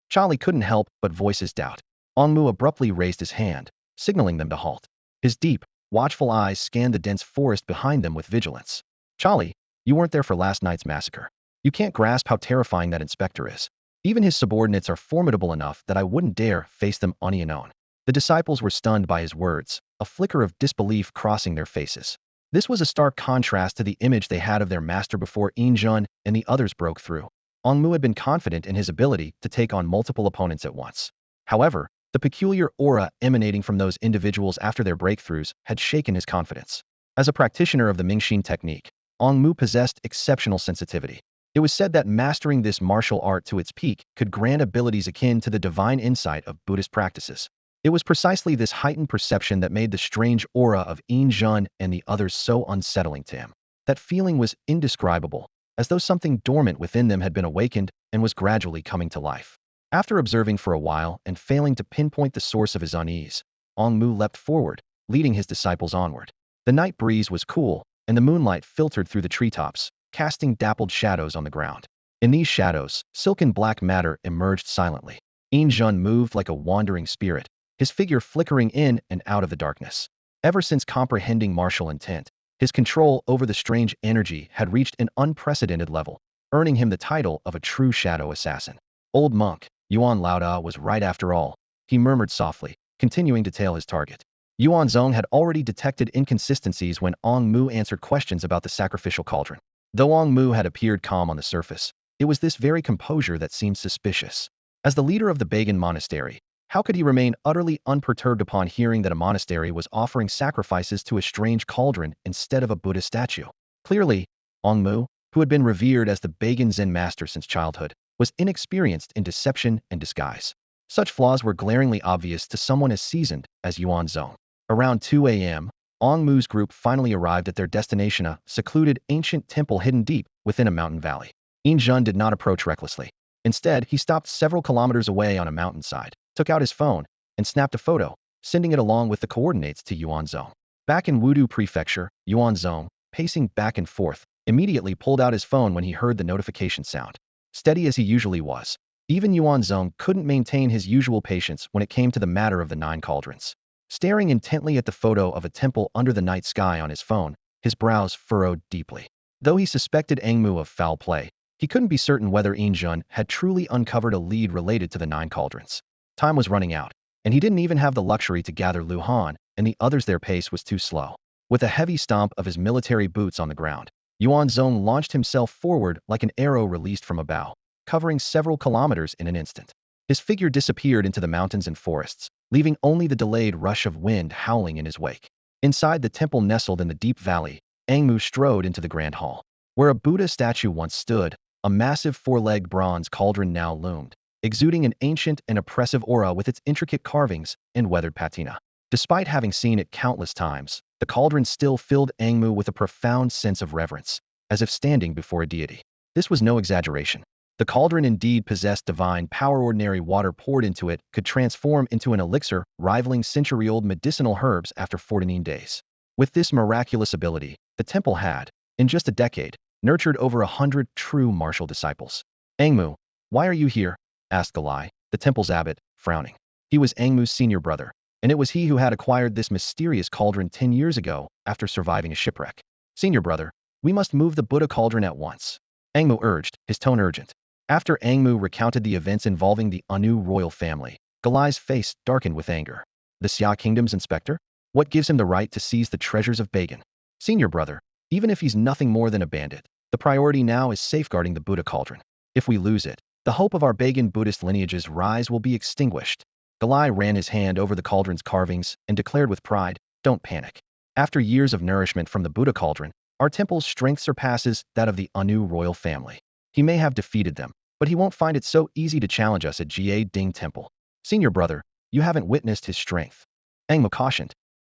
Charlie couldn't help but voice his doubt. Ong Mu abruptly raised his hand, signaling them to halt. His deep, watchful eyes scanned the dense forest behind them with vigilance. Charlie, you weren't there for last night's massacre. You can't grasp how terrifying that inspector is. Even his subordinates are formidable enough that I wouldn't dare face them on your own. The disciples were stunned by his words, a flicker of disbelief crossing their faces. This was a stark contrast to the image they had of their master before Yinjun and the others broke through. Ong Mu had been confident in his ability to take on multiple opponents at once. However, the peculiar aura emanating from those individuals after their breakthroughs had shaken his confidence. As a practitioner of the Mingxin technique, Ong Mu possessed exceptional sensitivity. It was said that mastering this martial art to its peak could grant abilities akin to the divine insight of Buddhist practices. It was precisely this heightened perception that made the strange aura of Yinjun and the others so unsettling to him. That feeling was indescribable, as though something dormant within them had been awakened and was gradually coming to life. After observing for a while and failing to pinpoint the source of his unease, Ong Mu leapt forward, leading his disciples onward. The night breeze was cool, and the moonlight filtered through the treetops, casting dappled shadows on the ground. In these shadows, silken black matter emerged silently. Yinjun moved like a wandering spirit, his figure flickering in and out of the darkness. Ever since comprehending martial intent, his control over the strange energy had reached an unprecedented level, earning him the title of a true shadow assassin. Old monk, Yuan Laoda was right after all, he murmured softly, continuing to tail his target. Yuan Zong had already detected inconsistencies when Ong Mu answered questions about the sacrificial cauldron. Though Ong Mu had appeared calm on the surface, it was this very composure that seemed suspicious. As the leader of the Bagan monastery, how could he remain utterly unperturbed upon hearing that a monastery was offering sacrifices to a strange cauldron instead of a Buddha statue? Clearly, Ong Mu, who had been revered as the Bagan Zen master since childhood, was inexperienced in deception and disguise. Such flaws were glaringly obvious to someone as seasoned as Yuan Zong. Around 2 a.m., Ong Mu's group finally arrived at their destination, a secluded ancient temple hidden deep within a mountain valley. Yinjun did not approach recklessly. Instead, he stopped several kilometers away on a mountainside, took out his phone, and snapped a photo, sending it along with the coordinates to Yuan Zong. Back in Wudu Prefecture, Yuan Zong, pacing back and forth, immediately pulled out his phone when he heard the notification sound. Steady as he usually was, even Yuan Zong couldn't maintain his usual patience when it came to the matter of the 9 cauldrons. Staring intently at the photo of a temple under the night sky on his phone, his brows furrowed deeply. Though he suspected Ong Mu of foul play, he couldn't be certain whether Yinjun had truly uncovered a lead related to the 9 cauldrons. Time was running out, and he didn't even have the luxury to gather Lu Han and the others. Their pace was too slow. With a heavy stomp of his military boots on the ground, Yuan Zong launched himself forward like an arrow released from a bow, covering several kilometers in an instant. His figure disappeared into the mountains and forests, leaving only the delayed rush of wind howling in his wake. Inside the temple nestled in the deep valley, Ong Mu strode into the grand hall. Where a Buddha statue once stood, a massive 4-legged bronze cauldron now loomed, exuding an ancient and oppressive aura with its intricate carvings and weathered patina. Despite having seen it countless times, the cauldron still filled Ong Mu with a profound sense of reverence, as if standing before a deity. This was no exaggeration. The cauldron indeed possessed divine power. Ordinary water poured into it could transform into an elixir rivaling century-old medicinal herbs after 14 days. With this miraculous ability, the temple had, in just a decade, nurtured over 100 true martial disciples. Ong Mu, why are you here? Asked Galai, the temple's abbot, frowning. He was Ong Mu's senior brother, and it was he who had acquired this mysterious cauldron 10 years ago after surviving a shipwreck. Senior brother, we must move the Buddha cauldron at once, Ong Mu urged, his tone urgent. After Ong Mu recounted the events involving the Anu royal family, Galai's face darkened with anger. The Xia Kingdom's inspector? What gives him the right to seize the treasures of Bagan? Senior brother, even if he's nothing more than a bandit, the priority now is safeguarding the Buddha cauldron. If we lose it, the hope of our Bagan Buddhist lineage's rise will be extinguished. Galai ran his hand over the cauldron's carvings and declared with pride, don't panic. After years of nourishment from the Buddha cauldron, our temple's strength surpasses that of the Anu royal family. He may have defeated them, but he won't find it so easy to challenge us at Jie Ding Temple. Senior brother, You haven't witnessed his strength. Angmu cautioned.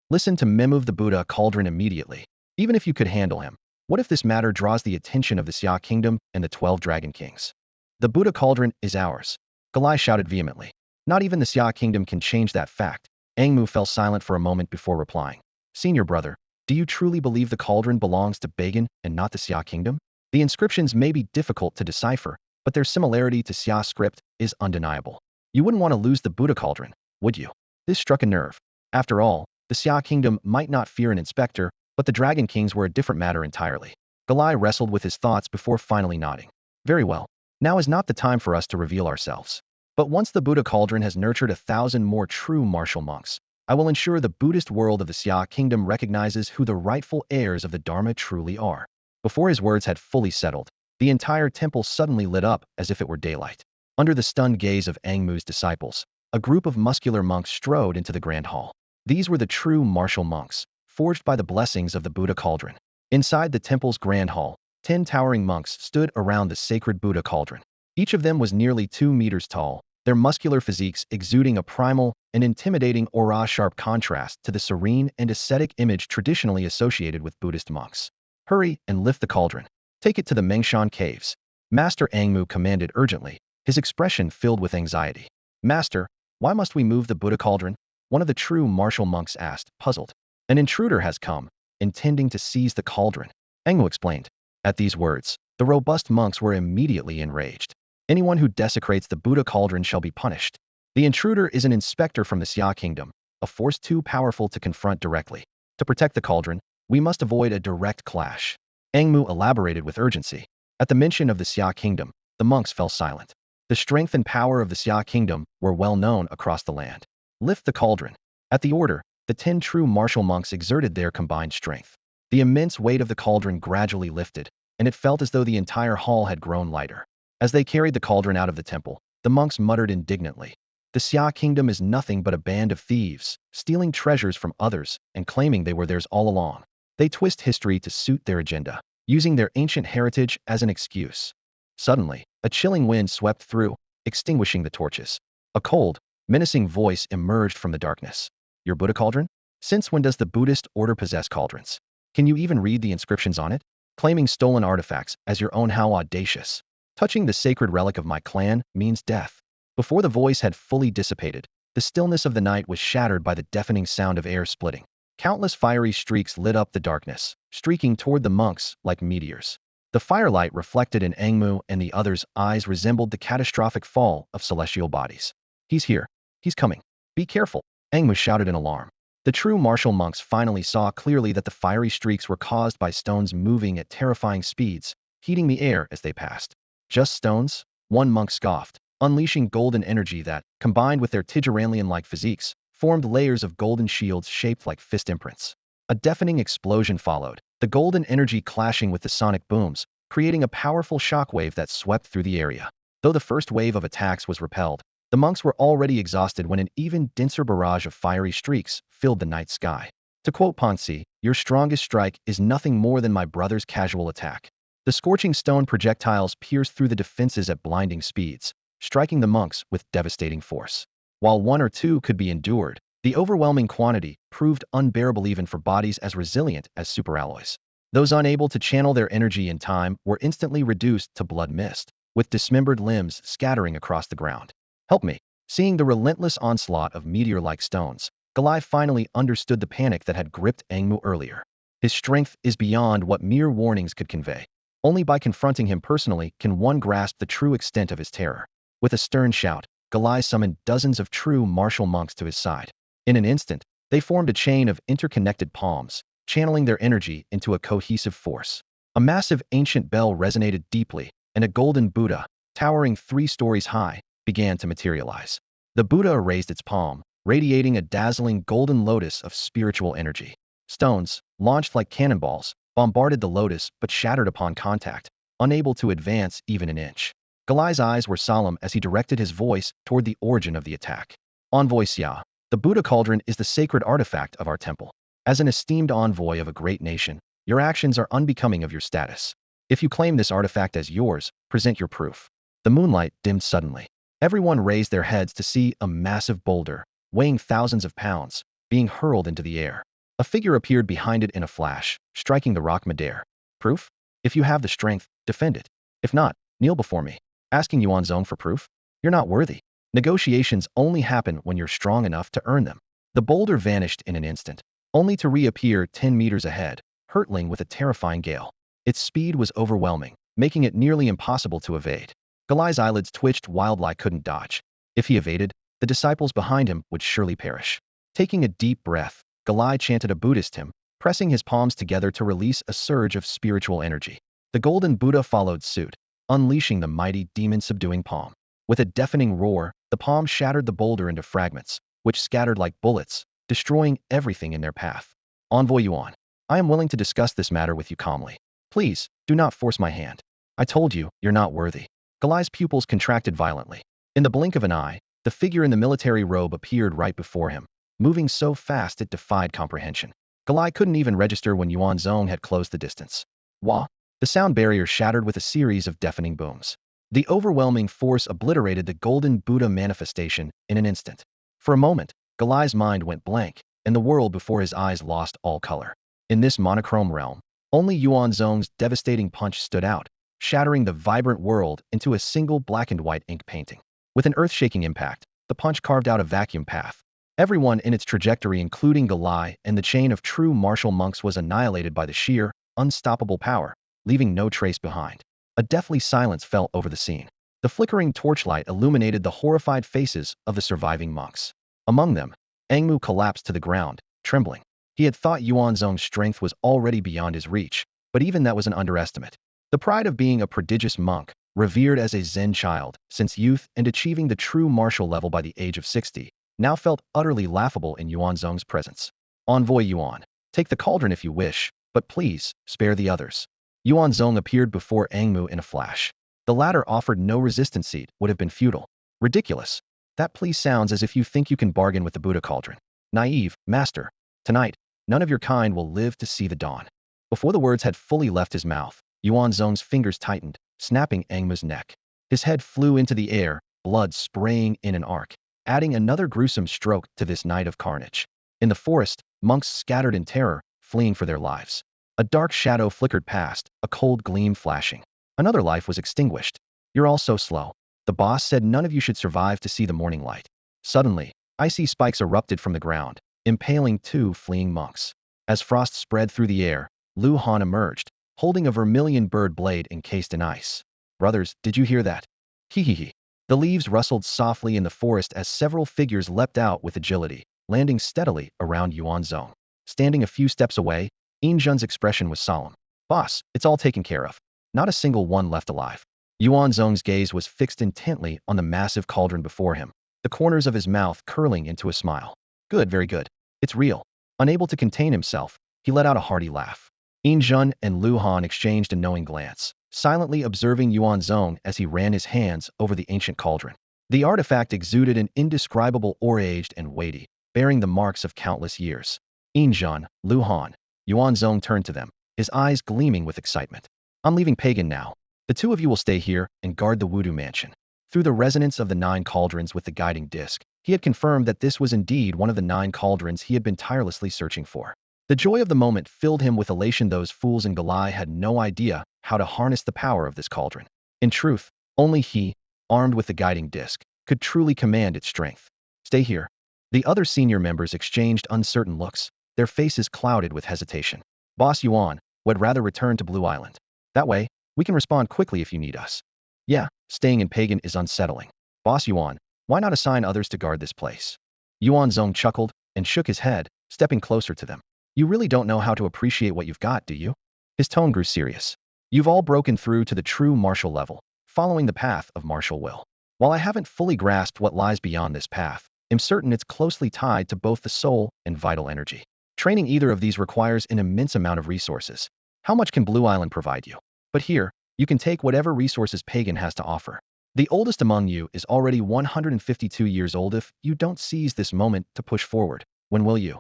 Listen to Mimove the Buddha cauldron immediately. Even if you could handle him, what if this matter draws the attention of the Xia kingdom and the 12 dragon kings? The Buddha cauldron is ours. Galai shouted vehemently. Not even the Xia kingdom can change that fact. Angmu fell silent for a moment before replying. Senior brother, do you truly believe the cauldron belongs to Bagan and not the Xia kingdom? The inscriptions may be difficult to decipher, but their similarity to Xia script is undeniable. You wouldn't want to lose the Buddha cauldron, would you? This struck a nerve. After all, the Xia kingdom might not fear an inspector, but the dragon kings were a different matter entirely. Galai wrestled with his thoughts before finally nodding. Very well. Now is not the time for us to reveal ourselves. But once the Buddha cauldron has nurtured 1,000 more true martial monks, I will ensure the Buddhist world of the Xia kingdom recognizes who the rightful heirs of the Dharma truly are. Before his words had fully settled, the entire temple suddenly lit up as if it were daylight. Under the stunned gaze of Angmu's disciples, a group of muscular monks strode into the grand hall. These were the true martial monks, forged by the blessings of the Buddha cauldron. Inside the temple's grand hall, 10 towering monks stood around the sacred Buddha cauldron. Each of them was nearly 2 meters tall, their muscular physiques exuding a primal and intimidating aura, sharp contrast to the serene and ascetic image traditionally associated with Buddhist monks. Hurry and lift the cauldron. Take it to the Mengshan caves. Master Angmu commanded urgently, his expression filled with anxiety. Master, why must we move the Buddha cauldron? One of the true martial monks asked, puzzled. An intruder has come, intending to seize the cauldron. Angmu explained. At these words, the robust monks were immediately enraged. Anyone who desecrates the Buddha cauldron shall be punished. The intruder is an inspector from the Xia kingdom, a force too powerful to confront directly. To protect the cauldron, we must avoid a direct clash. Angmu elaborated with urgency. At the mention of the Xia kingdom, the monks fell silent. The strength and power of the Xia kingdom were well known across the land. Lift the cauldron. At the order, the 10 true martial monks exerted their combined strength. The immense weight of the cauldron gradually lifted, and it felt as though the entire hall had grown lighter. As they carried the cauldron out of the temple, the monks muttered indignantly. The Xia kingdom is nothing but a band of thieves, stealing treasures from others and claiming they were theirs all along. They twist history to suit their agenda, using their ancient heritage as an excuse. Suddenly, a chilling wind swept through, extinguishing the torches. A cold, menacing voice emerged from the darkness. Your Buddha cauldron? Since when does the Buddhist order possess cauldrons? Can you even read the inscriptions on it? Claiming stolen artifacts as your own, how audacious. Touching the sacred relic of my clan means death. Before the voice had fully dissipated, the stillness of the night was shattered by the deafening sound of air splitting. Countless fiery streaks lit up the darkness, streaking toward the monks like meteors. The firelight reflected in Angmu and the others' eyes resembled the catastrophic fall of celestial bodies. He's here. He's coming. Be careful, Angmu shouted in alarm. The true martial monks finally saw clearly that the fiery streaks were caused by stones moving at terrifying speeds, heating the air as they passed. Just stones? One monk scoffed, unleashing golden energy that, combined with their Tigeranlian-like physiques, formed layers of golden shields shaped like fist imprints. A deafening explosion followed, the golden energy clashing with the sonic booms, creating a powerful shockwave that swept through the area. Though the first wave of attacks was repelled, the monks were already exhausted when an even denser barrage of fiery streaks filled the night sky. To quote Ponzi, your strongest strike is nothing more than my brother's casual attack. The scorching stone projectiles pierced through the defenses at blinding speeds, striking the monks with devastating force. While one or two could be endured, the overwhelming quantity proved unbearable even for bodies as resilient as superalloys. Those unable to channel their energy in time were instantly reduced to blood mist, with dismembered limbs scattering across the ground. Help me. Seeing the relentless onslaught of meteor-like stones, Galai finally understood the panic that had gripped Angmu earlier. His strength is beyond what mere warnings could convey. Only by confronting him personally can one grasp the true extent of his terror. With a stern shout, Galai summoned dozens of true martial monks to his side. In an instant, they formed a chain of interconnected palms, channeling their energy into a cohesive force. A massive ancient bell resonated deeply, and a golden Buddha, towering 3 stories high, began to materialize. The Buddha raised its palm, radiating a dazzling golden lotus of spiritual energy. Stones, launched like cannonballs, bombarded the lotus but shattered upon contact, unable to advance even an inch. Galai's eyes were solemn as he directed his voice toward the origin of the attack. Envoy Xia, the Buddha cauldron is the sacred artifact of our temple. As an esteemed envoy of a great nation, your actions are unbecoming of your status. If you claim this artifact as yours, present your proof. The moonlight dimmed suddenly. Everyone raised their heads to see a massive boulder, weighing thousands of pounds, being hurled into the air. A figure appeared behind it in a flash, striking the rock midair. Proof? If you have the strength, defend it. If not, kneel before me. Asking Yuan Zong for proof? You're not worthy. Negotiations only happen when you're strong enough to earn them. The boulder vanished in an instant, only to reappear 10 meters ahead, hurtling with a terrifying gale. Its speed was overwhelming, making it nearly impossible to evade. Galai's eyelids twitched while Lai couldn't dodge. If he evaded, the disciples behind him would surely perish. Taking a deep breath, Galai chanted a Buddhist hymn, pressing his palms together to release a surge of spiritual energy. The golden Buddha followed suit, unleashing the mighty demon-subduing palm. With a deafening roar, the palm shattered the boulder into fragments, which scattered like bullets, destroying everything in their path. Envoy Yuan, I am willing to discuss this matter with you calmly. Please, do not force my hand. I told you, you're not worthy. Galai's pupils contracted violently. In the blink of an eye, the figure in the military robe appeared right before him, moving so fast it defied comprehension. Galai couldn't even register when Yuan Zong had closed the distance. Wah! The sound barrier shattered with a series of deafening booms. The overwhelming force obliterated the golden Buddha manifestation in an instant. For a moment, Galai's mind went blank, and the world before his eyes lost all color. In this monochrome realm, only Yuan Zong's devastating punch stood out, shattering the vibrant world into a single black and white ink painting. With an earth-shaking impact, the punch carved out a vacuum path. Everyone in its trajectory, including Galai and the chain of true martial monks, was annihilated by the sheer, unstoppable power, leaving no trace behind. A deathly silence fell over the scene. The flickering torchlight illuminated the horrified faces of the surviving monks. Among them, Angmu collapsed to the ground, trembling. He had thought Yuan Zong's strength was already beyond his reach, but even that was an underestimate. The pride of being a prodigious monk, revered as a Zen child since youth and achieving the true martial level by the age of 60, now felt utterly laughable in Yuan Zong's presence. Envoy Yuan, take the cauldron if you wish, but please, spare the others. Yuan Zong appeared before Angmu in a flash. The latter offered no resistance. It would have been futile. Ridiculous. That plea sounds as if you think you can bargain with the Buddha cauldron. Naive, master. Tonight, none of your kind will live to see the dawn. Before the words had fully left his mouth, Yuan Zong's fingers tightened, snapping Angmu's neck. His head flew into the air, blood spraying in an arc, adding another gruesome stroke to this night of carnage. In the forest, monks scattered in terror, fleeing for their lives. A dark shadow flickered past, a cold gleam flashing. Another life was extinguished. You're all so slow. The boss said none of you should survive to see the morning light. Suddenly, icy spikes erupted from the ground, impaling 2 fleeing monks. As frost spread through the air, Lu Han emerged, holding a vermilion bird blade encased in ice. Brothers, did you hear that? Hee. The leaves rustled softly in the forest as several figures leapt out with agility, landing steadily around Yuan Zong. Standing a few steps away, Yin Zhen's expression was solemn. Boss, it's all taken care of. Not a single one left alive. Yuan Zong's gaze was fixed intently on the massive cauldron before him, the corners of his mouth curling into a smile. Good, very good. It's real. Unable to contain himself, he let out a hearty laugh. Yin Zhen and Lu Han exchanged a knowing glance, silently observing Yuan Zong as he ran his hands over the ancient cauldron. The artifact exuded an indescribable aura, aged and weighty, bearing the marks of countless years. Yin Zhen, Lu Han. Yuan Zong turned to them, his eyes gleaming with excitement. I'm leaving Pagan now. The 2 of you will stay here and guard the Wudu mansion. Through the resonance of the 9 cauldrons with the guiding disc, he had confirmed that this was indeed one of the 9 cauldrons he had been tirelessly searching for. The joy of the moment filled him with elation. Those fools in Galai had no idea how to harness the power of this cauldron. In truth, only he, armed with the guiding disc, could truly command its strength. Stay here. The other senior members exchanged uncertain looks, their faces clouded with hesitation. Boss Yuan would rather return to Blue Island. That way, we can respond quickly if you need us. Yeah, staying in Pagan is unsettling. Boss Yuan, why not assign others to guard this place? Yuan Zong chuckled and shook his head, stepping closer to them. You really don't know how to appreciate what you've got, do you? His tone grew serious. You've all broken through to the true martial level, following the path of martial will. While I haven't fully grasped what lies beyond this path, I'm certain it's closely tied to both the soul and vital energy. Training either of these requires an immense amount of resources. How much can Blue Island provide you? But here, you can take whatever resources Pagan has to offer. The oldest among you is already 152 years old. If you don't seize this moment to push forward, when will you?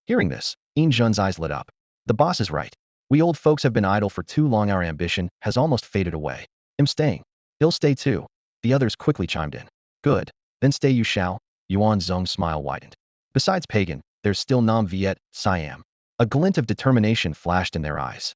Hearing this, Yin Zhen's eyes lit up. The boss is right. We old folks have been idle for too long. Our ambition has almost faded away. I'm staying. He'll stay too. The others quickly chimed in. Good. Then stay you shall. Yuan Zong's smile widened. Besides pagan, there's still Nam Viet, Siam. A glint of determination flashed in their eyes.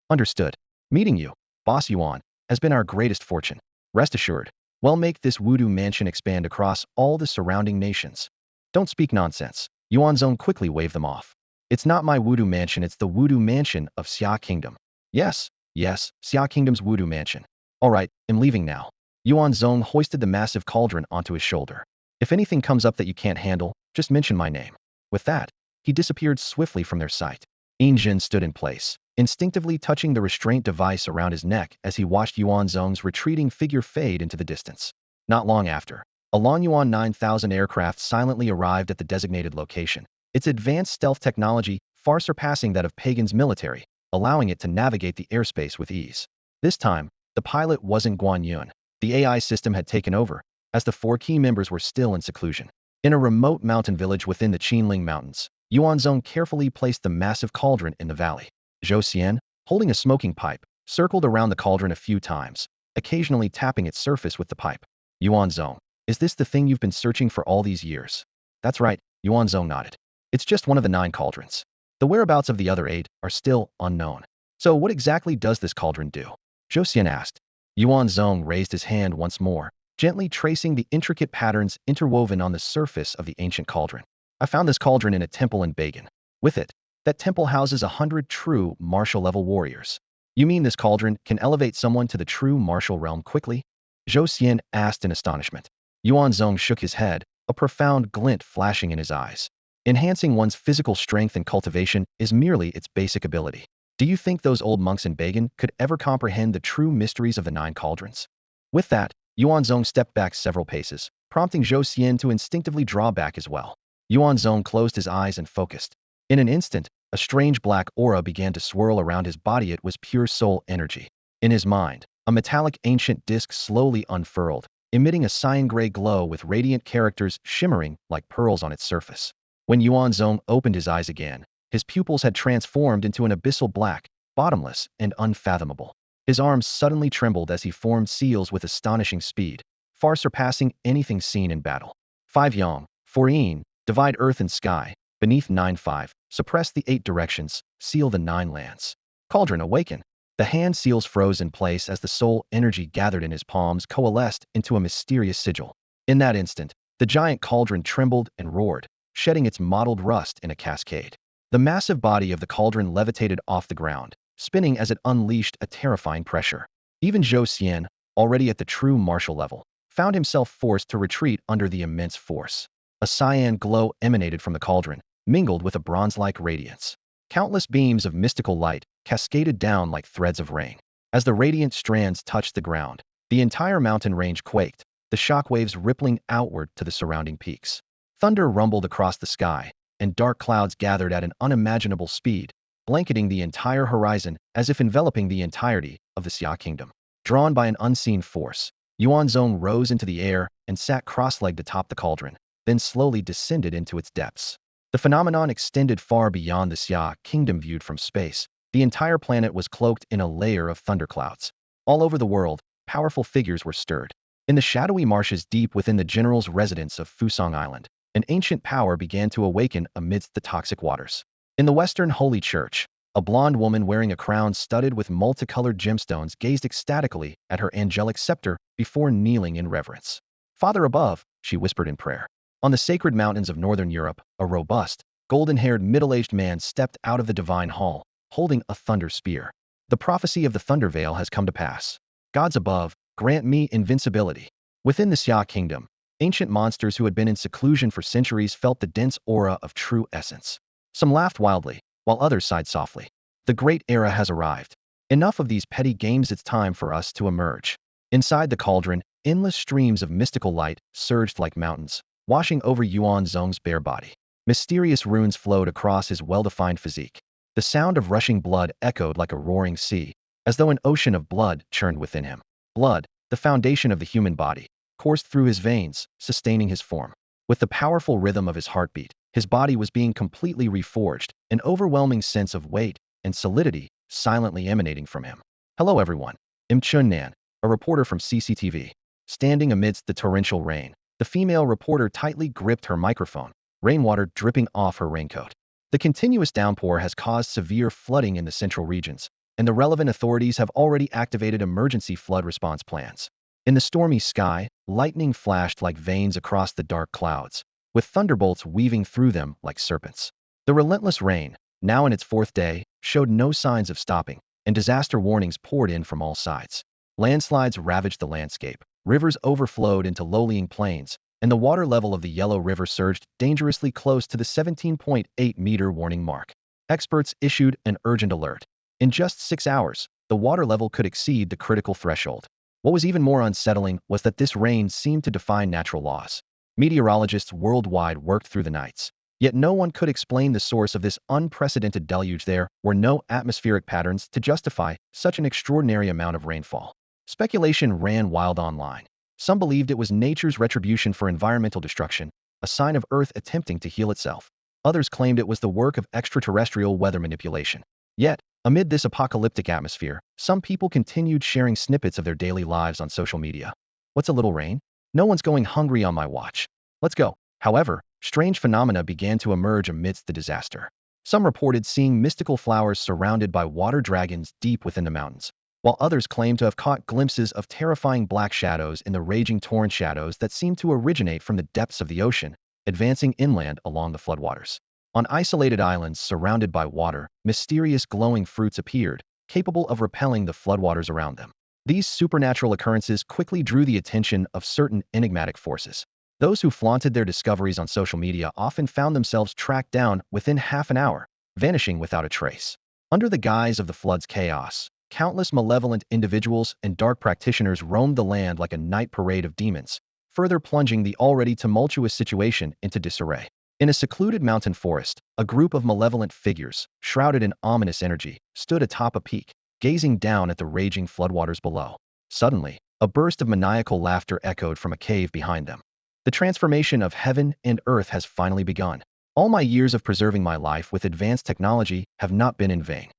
Understood. Meeting you, Boss Yuan, has been our greatest fortune. Rest assured, we'll make this voodoo mansion expand across all the surrounding nations. Don't speak nonsense. Yuan Zong quickly waved them off. It's not my voodoo mansion, it's the voodoo mansion of Xia Kingdom. Yes, yes, Xia Kingdom's voodoo mansion. All right, I'm leaving now. Yuan Zong hoisted the massive cauldron onto his shoulder. If anything comes up that you can't handle, just mention my name. With that, he disappeared swiftly from their sight. Jin stood in place, instinctively touching the restraint device around his neck as he watched Yuan Zong's retreating figure fade into the distance. Not long after, a Yuan 9000 aircraft silently arrived at the designated location, its advanced stealth technology far surpassing that of Pagan's military, allowing it to navigate the airspace with ease. This time, the pilot wasn't Guan Yun. The AI system had taken over, as the 4 key members were still in seclusion. In a remote mountain village within the Qinling Mountains, Yuan Zong carefully placed the massive cauldron in the valley. Zhou Xian, holding a smoking pipe, circled around the cauldron a few times, occasionally tapping its surface with the pipe. Yuan Zong, is this the thing you've been searching for all these years? That's right, Yuan Zong nodded. It's just one of the 9 cauldrons. The whereabouts of the other 8 are still unknown. So what exactly does this cauldron do? Zhou Xian asked. Yuan Zong raised his hand once more, gently tracing the intricate patterns interwoven on the surface of the ancient cauldron. I found this cauldron in a temple in Bagan. With it, that temple houses 100 true martial-level warriors. You mean this cauldron can elevate someone to the true martial realm quickly? Zhou Xian asked in astonishment. Yuan Zong shook his head, a profound glint flashing in his eyes. Enhancing one's physical strength and cultivation is merely its basic ability. Do you think those old monks in Bagan could ever comprehend the true mysteries of the 9 cauldrons? With that, Yuan Zong stepped back several paces, prompting Zhou Xian to instinctively draw back as well. Yuan Zong closed his eyes and focused. In an instant, a strange black aura began to swirl around his body. It was pure soul energy. In his mind, a metallic ancient disc slowly unfurled, emitting a cyan-gray glow with radiant characters shimmering like pearls on its surface. When Yuan Zong opened his eyes again, his pupils had transformed into an abyssal black, bottomless, and unfathomable. His arms suddenly trembled as he formed seals with astonishing speed, far surpassing anything seen in battle. 5 Yang, 4 Yin, divide earth and sky, beneath 9-5, suppress the 8 directions, seal the 9 lands. Cauldron awaken. The hand seals froze in place as the soul energy gathered in his palms coalesced into a mysterious sigil. In that instant, the giant cauldron trembled and roared, shedding its mottled rust in a cascade. The massive body of the cauldron levitated off the ground, spinning as it unleashed a terrifying pressure. Even Zhou Xian, already at the true martial level, found himself forced to retreat under the immense force. A cyan glow emanated from the cauldron, mingled with a bronze-like radiance. Countless beams of mystical light cascaded down like threads of rain. As the radiant strands touched the ground, the entire mountain range quaked, the shockwaves rippling outward to the surrounding peaks. Thunder rumbled across the sky, and dark clouds gathered at an unimaginable speed, blanketing the entire horizon as if enveloping the entirety of the Xia Kingdom. Drawn by an unseen force, Yuan Zong rose into the air and sat cross-legged atop the cauldron, then slowly descended into its depths. The phenomenon extended far beyond the Xia Kingdom viewed from space. The entire planet was cloaked in a layer of thunderclouds. All over the world, powerful figures were stirred. In the shadowy marshes deep within the general's residence of Fusong Island, an ancient power began to awaken amidst the toxic waters. In the Western Holy Church, a blonde woman wearing a crown studded with multicolored gemstones gazed ecstatically at her angelic scepter before kneeling in reverence. Father above, she whispered in prayer. On the sacred mountains of northern Europe, a robust, golden-haired middle-aged man stepped out of the divine hall, holding a thunder spear. The prophecy of the Thunder Veil has come to pass. Gods above, grant me invincibility. Within the Xia Kingdom, ancient monsters who had been in seclusion for centuries felt the dense aura of true essence. Some laughed wildly, while others sighed softly. The great era has arrived. Enough of these petty games, it's time for us to emerge. Inside the cauldron, endless streams of mystical light surged like mountains, washing over Yuan Zong's bare body. Mysterious runes flowed across his well-defined physique. The sound of rushing blood echoed like a roaring sea, as though an ocean of blood churned within him. Blood, the foundation of the human body, coursed through his veins, sustaining his form. With the powerful rhythm of his heartbeat, his body was being completely reforged, an overwhelming sense of weight and solidity silently emanating from him. Hello everyone. I'm Chun Nan, a reporter from CCTV. Standing amidst the torrential rain, The female reporter tightly gripped her microphone, rainwater dripping off her raincoat. The continuous downpour has caused severe flooding in the central regions, and the relevant authorities have already activated emergency flood response plans. In the stormy sky, lightning flashed like veins across the dark clouds, with thunderbolts weaving through them like serpents. The relentless rain, now in its fourth day, showed no signs of stopping, and disaster warnings poured in from all sides. Landslides ravaged the landscape, rivers overflowed into low-lying plains, and the water level of the Yellow River surged dangerously close to the 17.8-meter warning mark. Experts issued an urgent alert. In just 6 hours, the water level could exceed the critical threshold. What was even more unsettling was that this rain seemed to defy natural laws. Meteorologists worldwide worked through the nights, yet no one could explain the source of this unprecedented deluge. There were no atmospheric patterns to justify such an extraordinary amount of rainfall. Speculation ran wild online. Some believed it was nature's retribution for environmental destruction, a sign of Earth attempting to heal itself. Others claimed it was the work of extraterrestrial weather manipulation. Yet, amid this apocalyptic atmosphere, some people continued sharing snippets of their daily lives on social media. What's a little rain? No one's going hungry on my watch. Let's go. However, strange phenomena began to emerge amidst the disaster. Some reported seeing mystical flowers surrounded by water dragons deep within the mountains, while others claimed to have caught glimpses of terrifying black shadows in the raging torrent, shadows that seemed to originate from the depths of the ocean, advancing inland along the floodwaters. On isolated islands surrounded by water, mysterious glowing fruits appeared, capable of repelling the floodwaters around them. These supernatural occurrences quickly drew the attention of certain enigmatic forces. Those who flaunted their discoveries on social media often found themselves tracked down within half an hour, vanishing without a trace. Under the guise of the flood's chaos, countless malevolent individuals and dark practitioners roamed the land like a night parade of demons, further plunging the already tumultuous situation into disarray. In a secluded mountain forest, a group of malevolent figures, shrouded in ominous energy, stood atop a peak, gazing down at the raging floodwaters below. Suddenly, a burst of maniacal laughter echoed from a cave behind them. The transformation of heaven and earth has finally begun. All my years of preserving my life with advanced technology have not been in vain.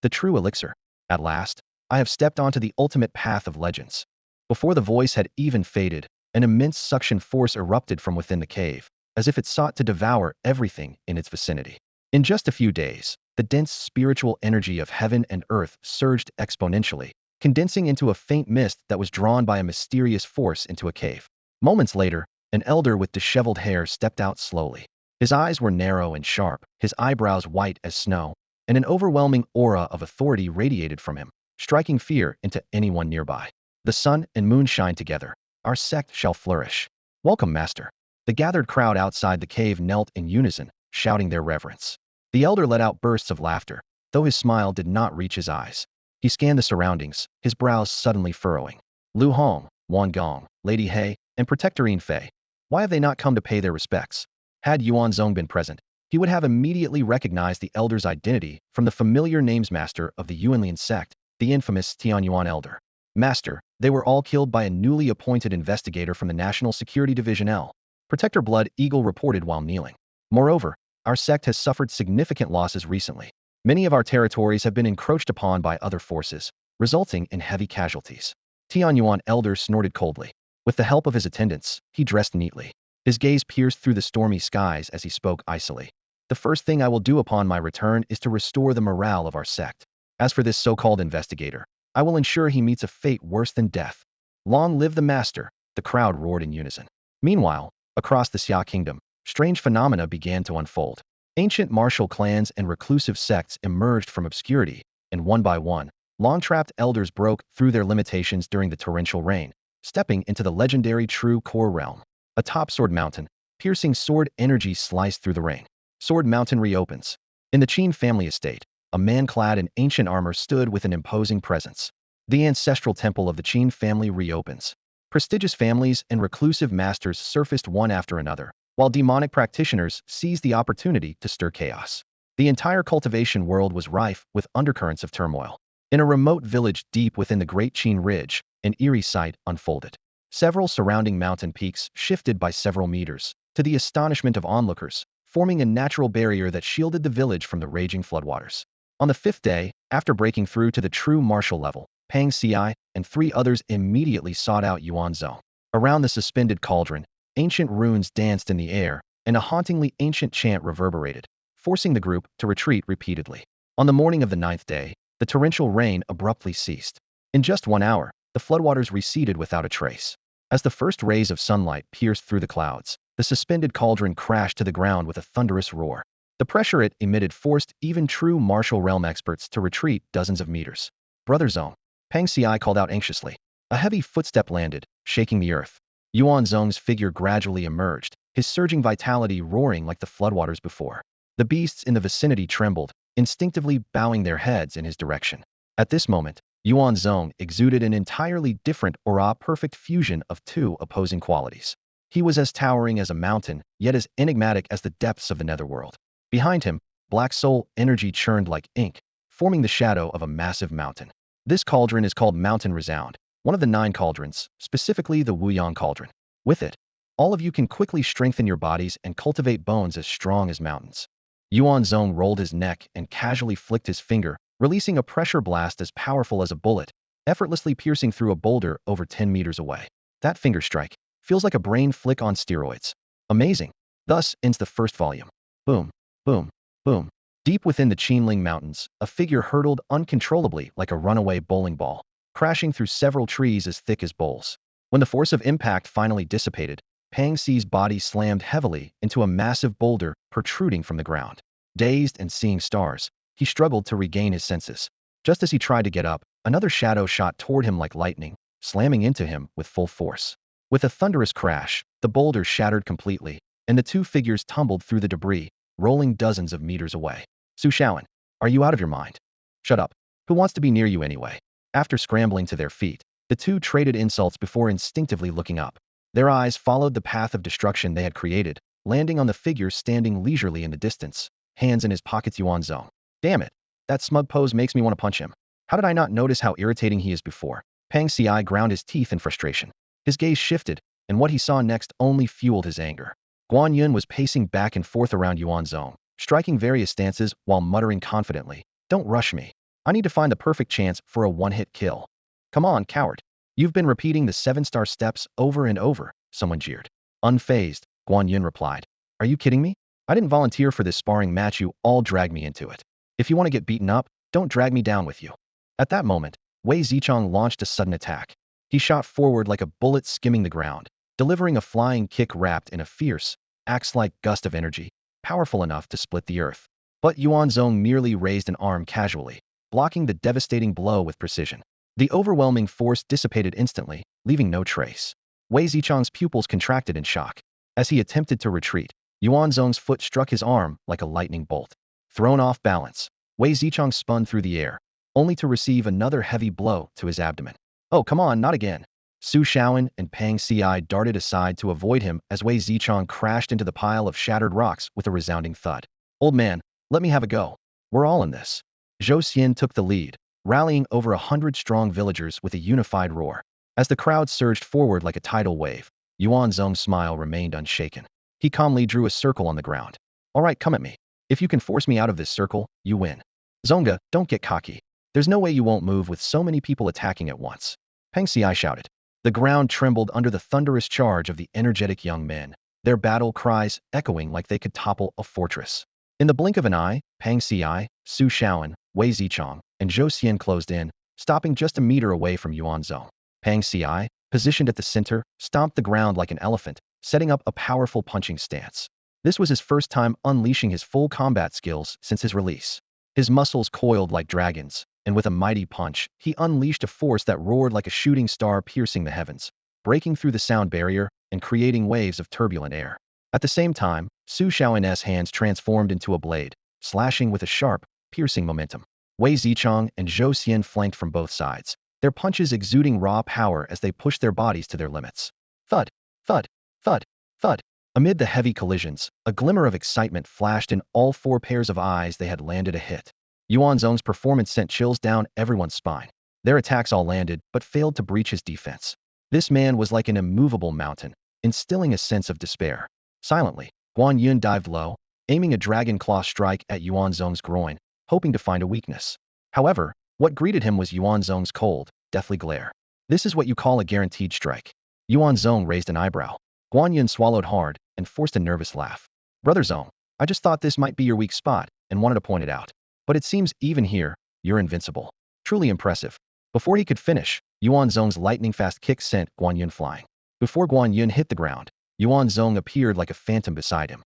The true elixir. At last, I have stepped onto the ultimate path of legends. Before the voice had even faded, an immense suction force erupted from within the cave, as if it sought to devour everything in its vicinity. In just a few days, the dense spiritual energy of heaven and earth surged exponentially, condensing into a faint mist that was drawn by a mysterious force into a cave. Moments later, an elder with disheveled hair stepped out slowly. His eyes were narrow and sharp, his eyebrows white as snow, and an overwhelming aura of authority radiated from him, striking fear into anyone nearby. The sun and moon shine together. Our sect shall flourish. Welcome, Master. The gathered crowd outside the cave knelt in unison, shouting their reverence. The elder let out bursts of laughter, though his smile did not reach his eyes. He scanned the surroundings, his brows suddenly furrowing. Lu Hong, Yuan Gong, Lady He, and Protectorine Fei. Why have they not come to pay their respects? Had Yuan Zong been present, he would have immediately recognized the elder's identity from the familiar names master of the Yuanlian sect, the infamous Tianyuan elder. Master, they were all killed by a newly appointed investigator from the National Security Division L. Protector Blood Eagle reported while kneeling. Moreover, our sect has suffered significant losses recently. Many of our territories have been encroached upon by other forces, resulting in heavy casualties. Tianyuan elder snorted coldly. With the help of his attendants, he dressed neatly. His gaze pierced through the stormy skies as he spoke icily. The first thing I will do upon my return is to restore the morale of our sect. As for this so-called investigator, I will ensure he meets a fate worse than death. Long live the master, the crowd roared in unison. Meanwhile, across the Xia kingdom, strange phenomena began to unfold. Ancient martial clans and reclusive sects emerged from obscurity, and one by one, long-trapped elders broke through their limitations during the torrential rain, stepping into the legendary True Core realm. Atop Sword Mountain, piercing sword energy sliced through the rain. Sword Mountain reopens. In the Qin family estate, a man clad in ancient armor stood with an imposing presence. The ancestral temple of the Qin family reopens. Prestigious families and reclusive masters surfaced one after another, while demonic practitioners seized the opportunity to stir chaos. The entire cultivation world was rife with undercurrents of turmoil. In a remote village deep within the Great Qin Ridge, an eerie sight unfolded. Several surrounding mountain peaks shifted by several meters, to the astonishment of onlookers, forming a natural barrier that shielded the village from the raging floodwaters. On the fifth day, after breaking through to the true martial level, Pang Xi and 3 others immediately sought out Yuan Zong. Around the suspended cauldron, Ancient runes danced in the air, and a hauntingly ancient chant reverberated, forcing the group to retreat repeatedly. On the morning of the ninth day, the torrential rain abruptly ceased. In just 1 hour, the floodwaters receded without a trace. As the first rays of sunlight pierced through the clouds, the suspended cauldron crashed to the ground with a thunderous roar. The pressure it emitted forced even true martial realm experts to retreat dozens of meters. Brother Zong, Pang Ci called out anxiously. A heavy footstep landed, shaking the earth. Yuan Zong's figure gradually emerged, his surging vitality roaring like the floodwaters before. The beasts in the vicinity trembled, instinctively bowing their heads in his direction. At this moment, Yuan Zong exuded an entirely different aura, perfect fusion of two opposing qualities. He was as towering as a mountain, yet as enigmatic as the depths of the netherworld. Behind him, black soul energy churned like ink, forming the shadow of a massive mountain. This cauldron is called Mountain Resound, one of the 9 cauldrons, specifically the Wuyang cauldron. With it, all of you can quickly strengthen your bodies and cultivate bones as strong as mountains. Yuan Zong rolled his neck and casually flicked his finger, releasing a pressure blast as powerful as a bullet, effortlessly piercing through a boulder over 10 meters away. That finger strike feels like a brain flick on steroids. Amazing. Thus ends the first volume. Boom, boom, boom. Deep within the Qinling Mountains, a figure hurtled uncontrollably like a runaway bowling ball, crashing through several trees as thick as bowls. When the force of impact finally dissipated, Pang Ci's body slammed heavily into a massive boulder protruding from the ground. Dazed and seeing stars, he struggled to regain his senses. Just as he tried to get up, another shadow shot toward him like lightning, slamming into him with full force. With a thunderous crash, the boulder shattered completely, and the two figures tumbled through the debris, rolling dozens of meters away. Su Shaoan, are you out of your mind? Shut up. Who wants to be near you anyway? After scrambling to their feet, the two traded insults before instinctively looking up. Their eyes followed the path of destruction they had created, landing on the figure standing leisurely in the distance, hands in his pockets. Yuan Zong. Damn it. That smug pose makes me want to punch him. How did I not notice how irritating he is before? Pang Ci ground his teeth in frustration. His gaze shifted, and what he saw next only fueled his anger. Guan Yun was pacing back and forth around Yuan Zong, striking various stances while muttering confidently, "Don't rush me. I need to find the perfect chance for a one-hit kill." "Come on, coward. You've been repeating the 7-star steps over and over," someone jeered. Unfazed, Guan Yun replied, "Are you kidding me? I didn't volunteer for this sparring match, you all dragged me into it. If you want to get beaten up, don't drag me down with you." At that moment, Wei Zicheng launched a sudden attack. He shot forward like a bullet skimming the ground, delivering a flying kick wrapped in a fierce, axe-like gust of energy, powerful enough to split the earth. But Yuan Zong merely raised an arm casually, blocking the devastating blow with precision. The overwhelming force dissipated instantly, leaving no trace. Wei Zicheng's pupils contracted in shock. As he attempted to retreat, Yuan Zong's foot struck his arm like a lightning bolt. Thrown off balance, Wei Zicheng spun through the air, only to receive another heavy blow to his abdomen. "Oh, come on, not again." Su Shaoan and Pang Ci darted aside to avoid him as Wei Zicheng crashed into the pile of shattered rocks with a resounding thud. "Old man, let me have a go. We're all in this." Zhou Xian took the lead, rallying over 100 strong villagers with a unified roar. As the crowd surged forward like a tidal wave, Yuan Zong's smile remained unshaken. He calmly drew a circle on the ground. "All right, come at me. If you can force me out of this circle, you win." "Zonga, don't get cocky. There's no way you won't move with so many people attacking at once." Pang Ci shouted. The ground trembled under the thunderous charge of the energetic young men, their battle cries echoing like they could topple a fortress. In the blink of an eye, Pang Ci, Su Shaoan, Wei Zicheng, and Zhou Xian closed in, stopping just a meter away from Yuan Zong. Pang Ci, positioned at the center, stomped the ground like an elephant, setting up a powerful punching stance. This was his first time unleashing his full combat skills since his release. His muscles coiled like dragons, and with a mighty punch, he unleashed a force that roared like a shooting star piercing the heavens, breaking through the sound barrier and creating waves of turbulent air. At the same time, Su Shaoan's hands transformed into a blade, slashing with a sharp, piercing momentum. Wei Zicheng and Zhou Xian flanked from both sides, their punches exuding raw power as they pushed their bodies to their limits. Thud, thud, thud, thud. Amid the heavy collisions, a glimmer of excitement flashed in all 4 pairs of eyes. They had landed a hit. Yuan Zong's performance sent chills down everyone's spine. Their attacks all landed, but failed to breach his defense. This man was like an immovable mountain, instilling a sense of despair. Silently, Guan Yun dived low, aiming a dragon claw strike at Yuan Zong's groin, hoping to find a weakness. However, what greeted him was Yuan Zong's cold, deathly glare. "This is what you call a guaranteed strike." Yuan Zong raised an eyebrow. Guan Yun swallowed hard and forced a nervous laugh. Brother Zong, I just thought this might be your weak spot and wanted to point it out. But it seems even here, you're invincible. Truly impressive. Before he could finish, Yuan Zong's lightning-fast kick sent Guan Yun flying. Before Guan Yun hit the ground, Yuan Zong appeared like a phantom beside him.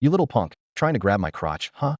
You little punk, trying to grab my crotch, huh?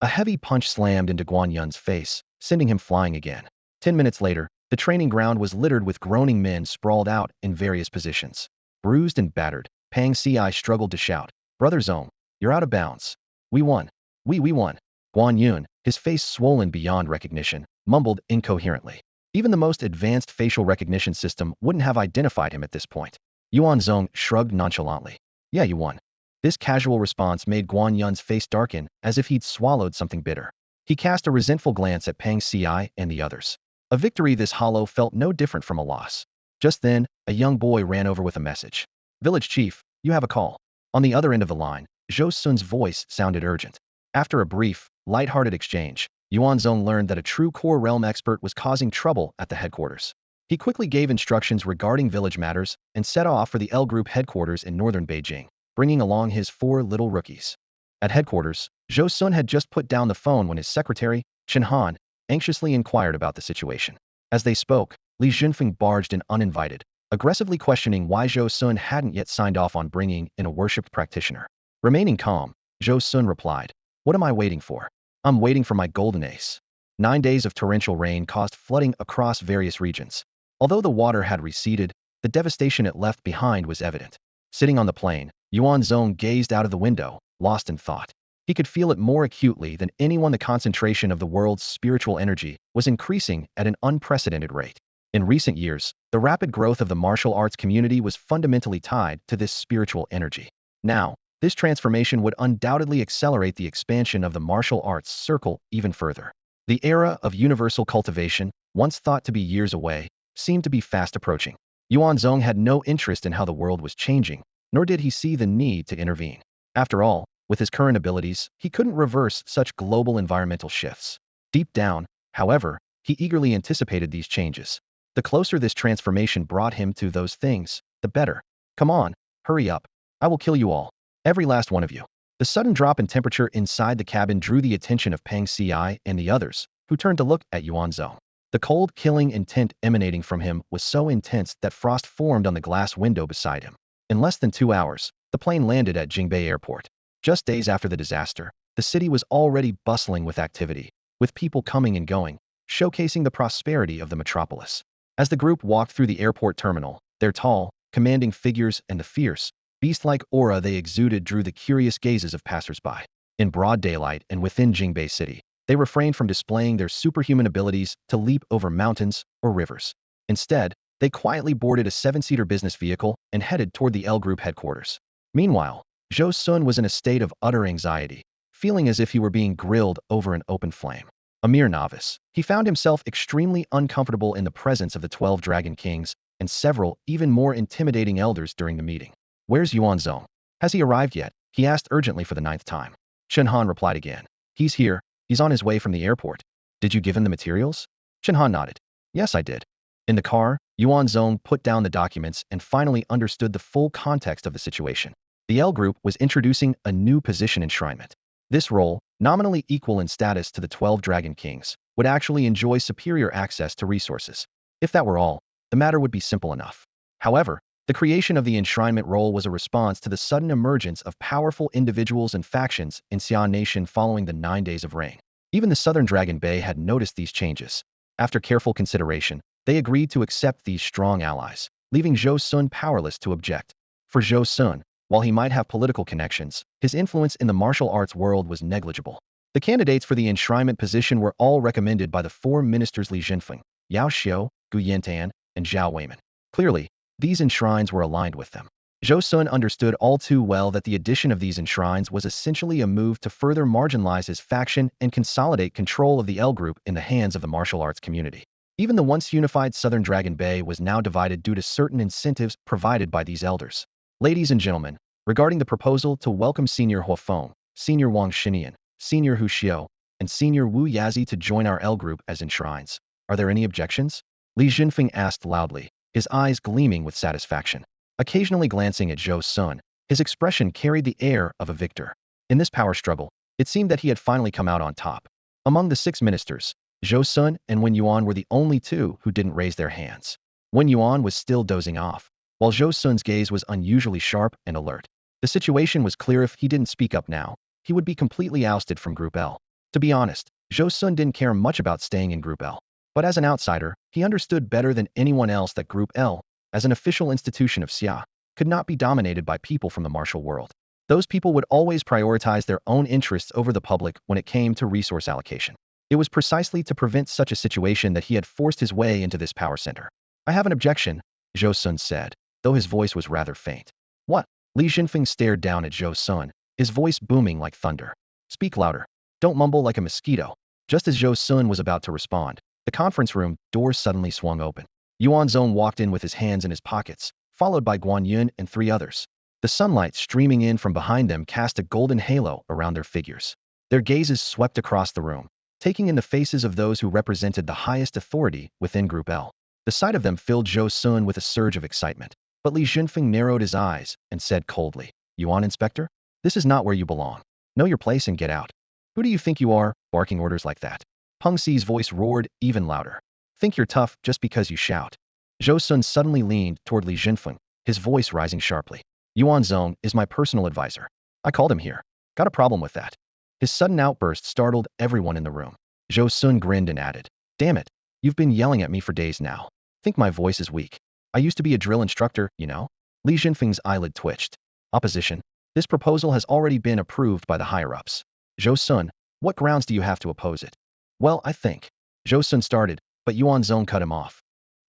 A heavy punch slammed into Guan Yun's face, sending him flying again. 10 minutes later, the training ground was littered with groaning men sprawled out in various positions. Bruised and battered, Pang Ci struggled to shout, Brother Zong, you're out of bounds. We won. We won. Guan Yun, his face swollen beyond recognition, mumbled incoherently. Even the most advanced facial recognition system wouldn't have identified him at this point. Yuan Zong shrugged nonchalantly. Yeah, you won. This casual response made Guan Yun's face darken as if he'd swallowed something bitter. He cast a resentful glance at Pang Ci and the others. A victory this hollow felt no different from a loss. Just then, a young boy ran over with a message. Village Chief, you have a call. On the other end of the line, Zhou Sun's voice sounded urgent. After a brief, light-hearted exchange, Yuan Zong learned that a true core realm expert was causing trouble at the headquarters. He quickly gave instructions regarding village matters and set off for the L Group headquarters in northern Beijing, bringing along his 4 little rookies. At headquarters, Zhou Sun had just put down the phone when his secretary, Chen Han, anxiously inquired about the situation. As they spoke, Li Jinfeng barged in uninvited, aggressively questioning why Zhou Sun hadn't yet signed off on bringing in a worshipped practitioner. Remaining calm, Zhou Sun replied, What am I waiting for? I'm waiting for my golden ace. 9 days of torrential rain caused flooding across various regions. Although the water had receded, the devastation it left behind was evident. Sitting on the plain, Yuan Zong gazed out of the window, lost in thought. He could feel it more acutely than anyone. The concentration of the world's spiritual energy was increasing at an unprecedented rate. In recent years, the rapid growth of the martial arts community was fundamentally tied to this spiritual energy. Now, this transformation would undoubtedly accelerate the expansion of the martial arts circle even further. The era of universal cultivation, once thought to be years away, seemed to be fast approaching. Yuan Zong had no interest in how the world was changing, nor did he see the need to intervene. After all, with his current abilities, he couldn't reverse such global environmental shifts. Deep down, however, he eagerly anticipated these changes. The closer this transformation brought him to those things, the better. Come on, hurry up. I will kill you all. Every last one of you. The sudden drop in temperature inside the cabin drew the attention of Pang Ci and the others, who turned to look at Yuan Zong. The cold, killing intent emanating from him was so intense that frost formed on the glass window beside him. In less than 2 hours, the plane landed at Jingbei Airport. Just days after the disaster, the city was already bustling with activity, with people coming and going, showcasing the prosperity of the metropolis. As the group walked through the airport terminal, their tall, commanding figures and the fierce, beast-like aura they exuded drew the curious gazes of passers-by. In broad daylight and within Jingbei City, they refrained from displaying their superhuman abilities to leap over mountains or rivers. Instead, they quietly boarded a 7-seater business vehicle and headed toward the L Group headquarters. Meanwhile, Zhou Sun was in a state of utter anxiety, feeling as if he were being grilled over an open flame. A mere novice, he found himself extremely uncomfortable in the presence of the 12 Dragon Kings and several even more intimidating elders during the meeting. Where's Yuan Zong? Has he arrived yet? He asked urgently for the 9th time. Chen Han replied again. He's here. He's on his way from the airport. Did you give him the materials? Chen Han nodded. Yes, I did. In the car, Yuan Zong put down the documents and finally understood the full context of the situation. The L Group was introducing a new position enshrinement. This role, nominally equal in status to the 12 Dragon Kings, would actually enjoy superior access to resources. If that were all, the matter would be simple enough. However, the creation of the enshrinement role was a response to the sudden emergence of powerful individuals and factions in Xi'an Nation following the 9 days of rain. Even the Southern Dragon Bay had noticed these changes. After careful consideration, they agreed to accept these strong allies, leaving Zhou Sun powerless to object. For Zhou Sun, while he might have political connections, his influence in the martial arts world was negligible. The candidates for the enshrinement position were all recommended by the 4 ministers Li Jinfeng, Yao Xiu, Gu Yantan, and Zhao Weiman. Clearly, these enshrines were aligned with them. Zhou Sun understood all too well that the addition of these enshrines was essentially a move to further marginalize his faction and consolidate control of the L Group in the hands of the martial arts community. Even the once unified Southern Dragon Bay was now divided due to certain incentives provided by these elders. Ladies and gentlemen, regarding the proposal to welcome Senior Huo Feng, Senior Wang Xinian, Senior Hu Xiu, and Senior Wu Yazi to join our L Group as enshrines, are there any objections? Li Jinfeng asked loudly, his eyes gleaming with satisfaction. Occasionally glancing at Zhou Sun, his expression carried the air of a victor. In this power struggle, it seemed that he had finally come out on top. Among the 6 ministers, Zhou Sun and Wen Yuan were the only two who didn't raise their hands. Wen Yuan was still dozing off, while Zhou Sun's gaze was unusually sharp and alert. The situation was clear: if he didn't speak up now, he would be completely ousted from Group L. To be honest, Zhou Sun didn't care much about staying in Group L. But as an outsider, he understood better than anyone else that Group L, as an official institution of Xia, could not be dominated by people from the martial world. Those people would always prioritize their own interests over the public when it came to resource allocation. It was precisely to prevent such a situation that he had forced his way into this power center. "I have an objection," Zhou Sun said, though his voice was rather faint. "What?" Li Jinfeng stared down at Zhou Sun, his voice booming like thunder. "Speak louder. Don't mumble like a mosquito." Just as Zhou Sun was about to respond, the conference room doors suddenly swung open. Yuan Zong walked in with his hands in his pockets, followed by Guan Yun and 3 others. The sunlight streaming in from behind them cast a golden halo around their figures. Their gazes swept across the room, taking in the faces of those who represented the highest authority within Group L. The sight of them filled Zhou Sun with a surge of excitement, but Li Jinfeng narrowed his eyes and said coldly, "Yuan Inspector? This is not where you belong. Know your place and get out." "Who do you think you are, barking orders like that?" Peng Xi's voice roared even louder. "Think you're tough just because you shout." Zhou Sun suddenly leaned toward Li Jinfeng, his voice rising sharply. "Yuan Zong is my personal advisor. I called him here. Got a problem with that?" His sudden outburst startled everyone in the room. Zhou Sun grinned and added, "Damn it, you've been yelling at me for days now. Think my voice is weak. I used to be a drill instructor, you know?" Li Jinfeng's eyelid twitched. "Opposition? This proposal has already been approved by the higher-ups. Zhou Sun, what grounds do you have to oppose it?" "Well, I think." Zhou Sun started, but Yuan Zong cut him off.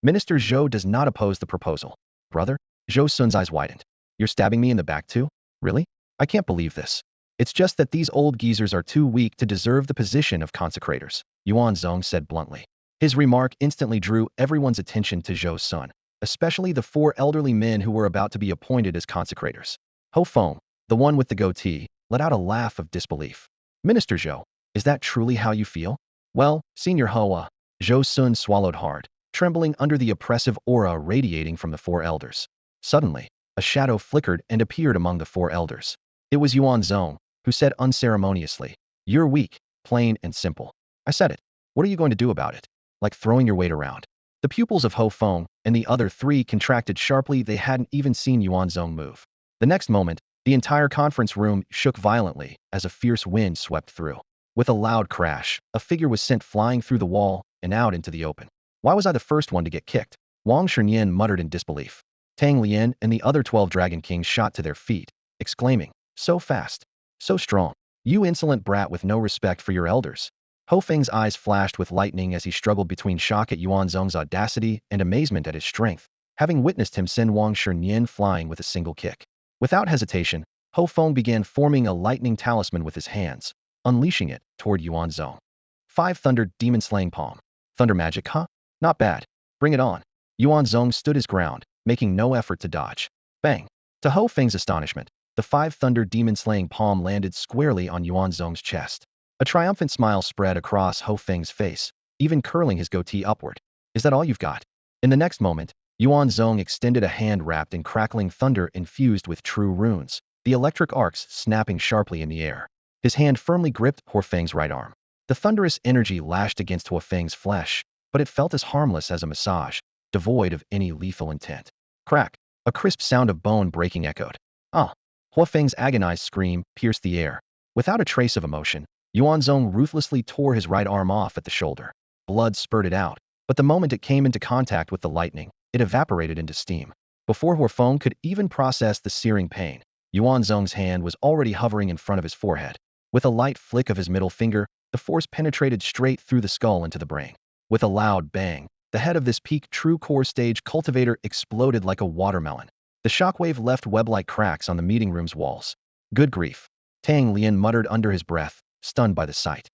"Minister Zhou does not oppose the proposal." "Brother?" Zhou Sun's eyes widened. "You're stabbing me in the back too? Really? I can't believe this. It's just that these old geezers are too weak to deserve the position of consecrators," Yuan Zong said bluntly. His remark instantly drew everyone's attention to Zhou Sun, especially the 4 elderly men who were about to be appointed as consecrators. Ho Feng, the one with the goatee, let out a laugh of disbelief. "Minister Zhou, is that truly how you feel?" "Well, Senior Hoa," Zhou Sun swallowed hard, trembling under the oppressive aura radiating from the 4 elders. Suddenly, a shadow flickered and appeared among the 4 elders. It was Yuan Zong, who said unceremoniously, "You're weak, plain and simple. I said it. What are you going to do about it? Like throwing your weight around." The pupils of Ho Feng and the other 3 contracted sharply. They hadn't even seen Yuan Zong move. The next moment, the entire conference room shook violently as a fierce wind swept through. With a loud crash, a figure was sent flying through the wall and out into the open. "Why was I the first one to get kicked?" Wang Shunyan muttered in disbelief. Tang Lian and the other 12 Dragon Kings shot to their feet, exclaiming, "So fast! So strong! You insolent brat with no respect for your elders." Ho Feng's eyes flashed with lightning as he struggled between shock at Yuan Zong's audacity and amazement at his strength, having witnessed him send Wang Shunyan flying with a single kick. Without hesitation, Ho Feng began forming a lightning talisman with his hands, unleashing it toward Yuan Zong. 5 Thunder Demon Slaying Palm. Thunder magic, huh? Not bad. Bring it on. Yuan Zong stood his ground, making no effort to dodge. Bang! To Ho Feng's astonishment, the 5 Thunder Demon Slaying Palm landed squarely on Yuan Zong's chest. A triumphant smile spread across Ho Feng's face, even curling his goatee upward. "Is that all you've got?" In the next moment, Yuan Zong extended a hand wrapped in crackling thunder infused with true runes, the electric arcs snapping sharply in the air. His hand firmly gripped Ho Feng's right arm. The thunderous energy lashed against Ho Feng's flesh, but it felt as harmless as a massage, devoid of any lethal intent. Crack! A crisp sound of bone breaking echoed. "Ah!" Ho Feng's agonized scream pierced the air. Without a trace of emotion, Yuan Zong ruthlessly tore his right arm off at the shoulder. Blood spurted out, but the moment it came into contact with the lightning, it evaporated into steam. Before Ho Feng could even process the searing pain, Yuan Zong's hand was already hovering in front of his forehead. With a light flick of his middle finger, the force penetrated straight through the skull into the brain. With a loud bang, the head of this peak true core stage cultivator exploded like a watermelon. The shockwave left web-like cracks on the meeting room's walls. "Good grief," Tang Lian muttered under his breath, stunned by the sight.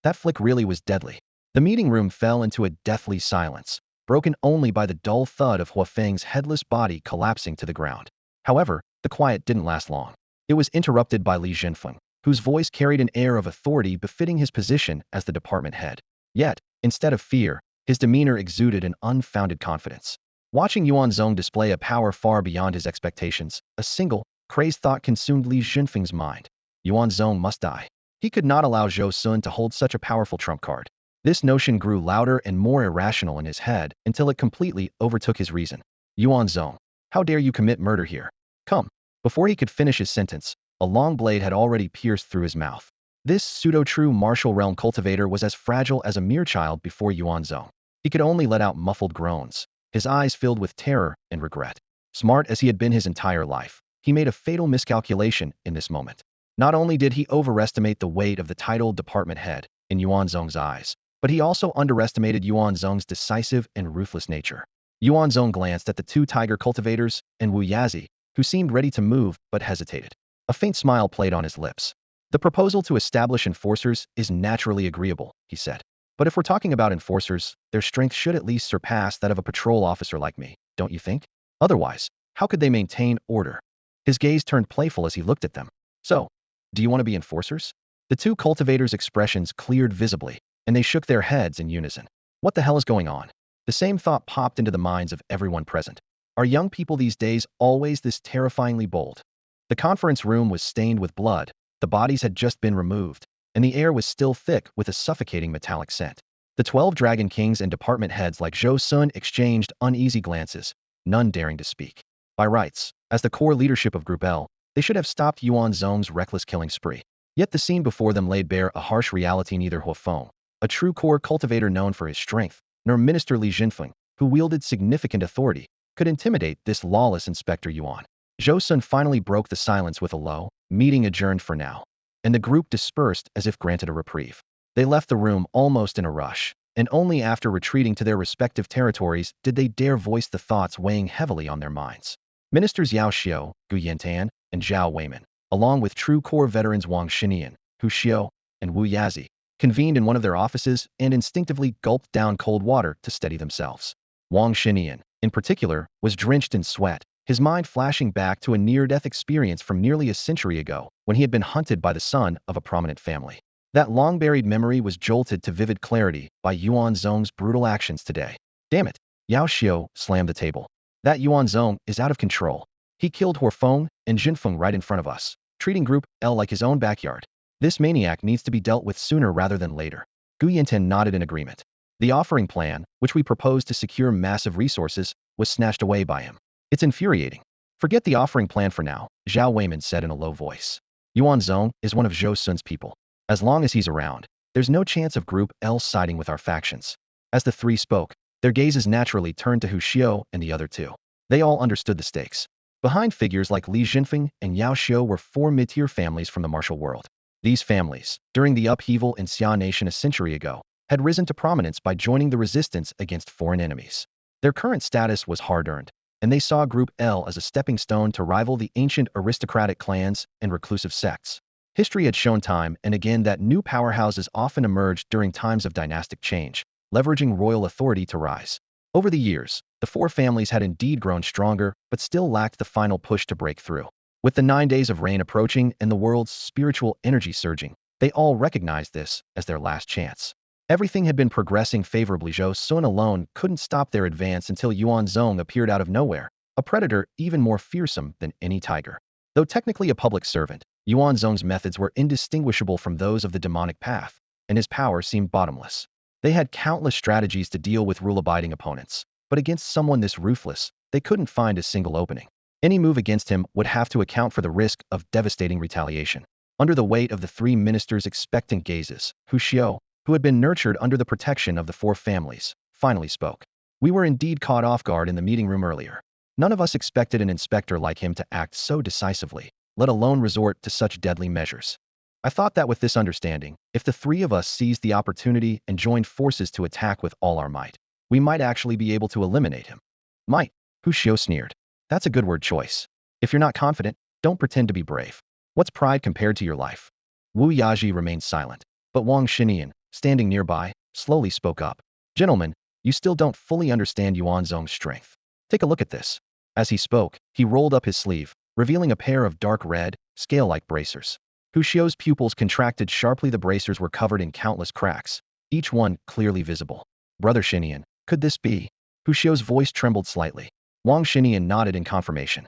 That flick really was deadly. The meeting room fell into a deathly silence, broken only by the dull thud of Ho Feng's headless body collapsing to the ground. However, the quiet didn't last long. It was interrupted by Li Jinfeng, whose voice carried an air of authority befitting his position as the department head. Yet, instead of fear, his demeanor exuded an unfounded confidence. Watching Yuan Zong display a power far beyond his expectations, a single, crazed thought consumed Li Jinfeng's mind. Yuan Zong must die. He could not allow Zhou Sun to hold such a powerful trump card. This notion grew louder and more irrational in his head until it completely overtook his reason. Yuan Zong, how dare you commit murder here? Come. Before he could finish his sentence, a long blade had already pierced through his mouth. This pseudo-true martial realm cultivator was as fragile as a mere child before Yuan Zong. He could only let out muffled groans, his eyes filled with terror and regret. Smart as he had been his entire life, he made a fatal miscalculation in this moment. Not only did he overestimate the weight of the titled department head in Yuan Zong's eyes, but he also underestimated Yuan Zong's decisive and ruthless nature. Yuan Zong glanced at the two tiger cultivators and Wu Yazi, who seemed ready to move but hesitated. A faint smile played on his lips. The proposal to establish enforcers is naturally agreeable, he said. But if we're talking about enforcers, their strength should at least surpass that of a patrol officer like me, don't you think? Otherwise, how could they maintain order? His gaze turned playful as he looked at them. So, do you want to be enforcers? The two cultivators' expressions cleared visibly, and they shook their heads in unison. What the hell is going on? The same thought popped into the minds of everyone present. Are young people these days always this terrifyingly bold? The conference room was stained with blood. The bodies had just been removed, and the air was still thick with a suffocating metallic scent. The 12 Dragon Kings and department heads like Zhou Sun exchanged uneasy glances, none daring to speak. By rights, as the core leadership of Group L, they should have stopped Yuan Zong's reckless killing spree. Yet the scene before them laid bare a harsh reality neither Huofeng, a true core cultivator known for his strength, nor Minister Li Jinfeng, who wielded significant authority, could intimidate this lawless Inspector Yuan. Zhou Sun finally broke the silence with a low, meeting adjourned for now, and the group dispersed as if granted a reprieve. They left the room almost in a rush, and only after retreating to their respective territories did they dare voice the thoughts weighing heavily on their minds. Ministers Yao Xiao, Gu Yantan, and Zhao Weiman, along with true core veterans Wang Xinian, Hu Xiao, and Wu Yazi, convened in one of their offices and instinctively gulped down cold water to steady themselves. Wang Xinian, in particular, was drenched in sweat, his mind flashing back to a near-death experience from nearly a century ago when he had been hunted by the son of a prominent family. That long-buried memory was jolted to vivid clarity by Yuan Zong's brutal actions today. Damn it! Yao Xiao slammed the table. That Yuan Zong is out of control. He killed Huofeng and Jinfeng right in front of us, treating Group L like his own backyard. This maniac needs to be dealt with sooner rather than later. Gu Yantan nodded in agreement. The offering plan, which we proposed to secure massive resources, was snatched away by him. It's infuriating. Forget the offering plan for now, Zhao Weiman said in a low voice. Yuan Zong is one of Zhou Sun's people. As long as he's around, there's no chance of Group L siding with our factions. As the three spoke, their gazes naturally turned to Hu Xiao and the other two. They all understood the stakes. Behind figures like Li Jinfeng and Yao Xiao were four mid-tier families from the martial world. These families, during the upheaval in Xia Nation a century ago, had risen to prominence by joining the resistance against foreign enemies. Their current status was hard-earned, and they saw Group L as a stepping stone to rival the ancient aristocratic clans and reclusive sects. History had shown time and again that new powerhouses often emerged during times of dynastic change, leveraging royal authority to rise. Over the years, the four families had indeed grown stronger, but still lacked the final push to break through. With the 9 days of rain approaching and the world's spiritual energy surging, they all recognized this as their last chance. Everything had been progressing favorably. Zhou Sun alone couldn't stop their advance until Yuan Zong appeared out of nowhere, a predator even more fearsome than any tiger. Though technically a public servant, Yuan Zong's methods were indistinguishable from those of the demonic path, and his power seemed bottomless. They had countless strategies to deal with rule-abiding opponents, but against someone this ruthless, they couldn't find a single opening. Any move against him would have to account for the risk of devastating retaliation. Under the weight of the three ministers' expectant gazes, Hu Xiao, who had been nurtured under the protection of the four families, finally spoke. We were indeed caught off guard in the meeting room earlier. None of us expected an inspector like him to act so decisively, let alone resort to such deadly measures. I thought that with this understanding, if the three of us seized the opportunity and joined forces to attack with all our might, we might actually be able to eliminate him. Might, Hu Xiao sneered. That's a good word choice. If you're not confident, don't pretend to be brave. What's pride compared to your life? Wu Yaji remained silent, but Wang Xinian, standing nearby, slowly spoke up. Gentlemen, you still don't fully understand Yuan Zong's strength. Take a look at this. As he spoke, he rolled up his sleeve, revealing a pair of dark red, scale-like bracers. Hu Xiao's pupils contracted sharply. The bracers were covered in countless cracks, each one clearly visible. Brother Xinian, could this be? Hu Xiao's voice trembled slightly. Wang Xinian nodded in confirmation.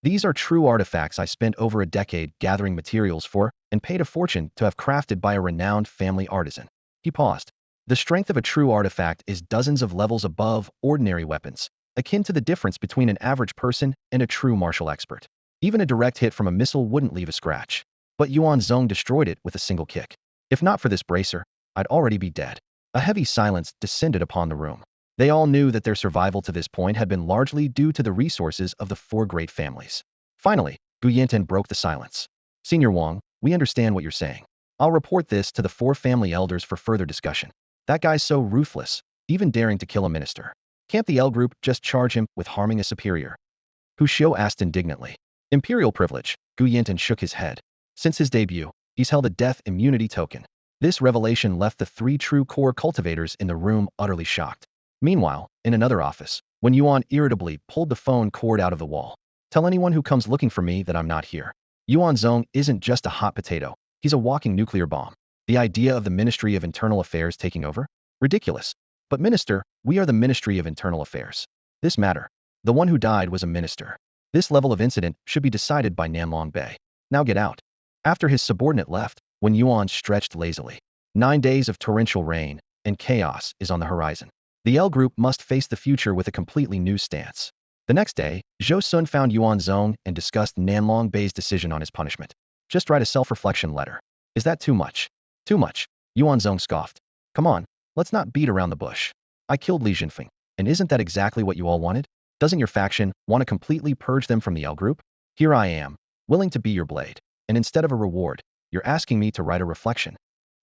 These are true artifacts I spent over a decade gathering materials for and paid a fortune to have crafted by a renowned family artisan. He paused. The strength of a true artifact is dozens of levels above ordinary weapons, akin to the difference between an average person and a true martial expert. Even a direct hit from a missile wouldn't leave a scratch. But Yuan Zong destroyed it with a single kick. If not for this bracer, I'd already be dead. A heavy silence descended upon the room. They all knew that their survival to this point had been largely due to the resources of the four great families. Finally, Gu Yanten broke the silence. Senior Wang, we understand what you're saying. I'll report this to the four family elders for further discussion. That guy's so ruthless, even daring to kill a minister. Can't the L group just charge him with harming a superior? Hu Xiao asked indignantly. Imperial privilege, Gu Yanten shook his head. Since his debut, he's held a death immunity token. This revelation left the three true core cultivators in the room utterly shocked. Meanwhile, in another office, when Yuan irritably pulled the phone cord out of the wall. Tell anyone who comes looking for me that I'm not here. Yuan Zong isn't just a hot potato, he's a walking nuclear bomb. The idea of the Ministry of Internal Affairs taking over? Ridiculous. But minister, we are the Ministry of Internal Affairs. This matter. The one who died was a minister. This level of incident should be decided by Nanlong Bei. Now get out. After his subordinate left, when Yuan stretched lazily. 9 days of torrential rain and chaos is on the horizon. The L group must face the future with a completely new stance. The next day, Zhou Sun found Yuan Zong and discussed Nanlong Bei's decision on his punishment. Just write a self-reflection letter. Is that too much? Too much. Yuan Zong scoffed. Come on, let's not beat around the bush. I killed Li Jinfeng, and isn't that exactly what you all wanted? Doesn't your faction want to completely purge them from the L group? Here I am, willing to be your blade, and instead of a reward, you're asking me to write a reflection.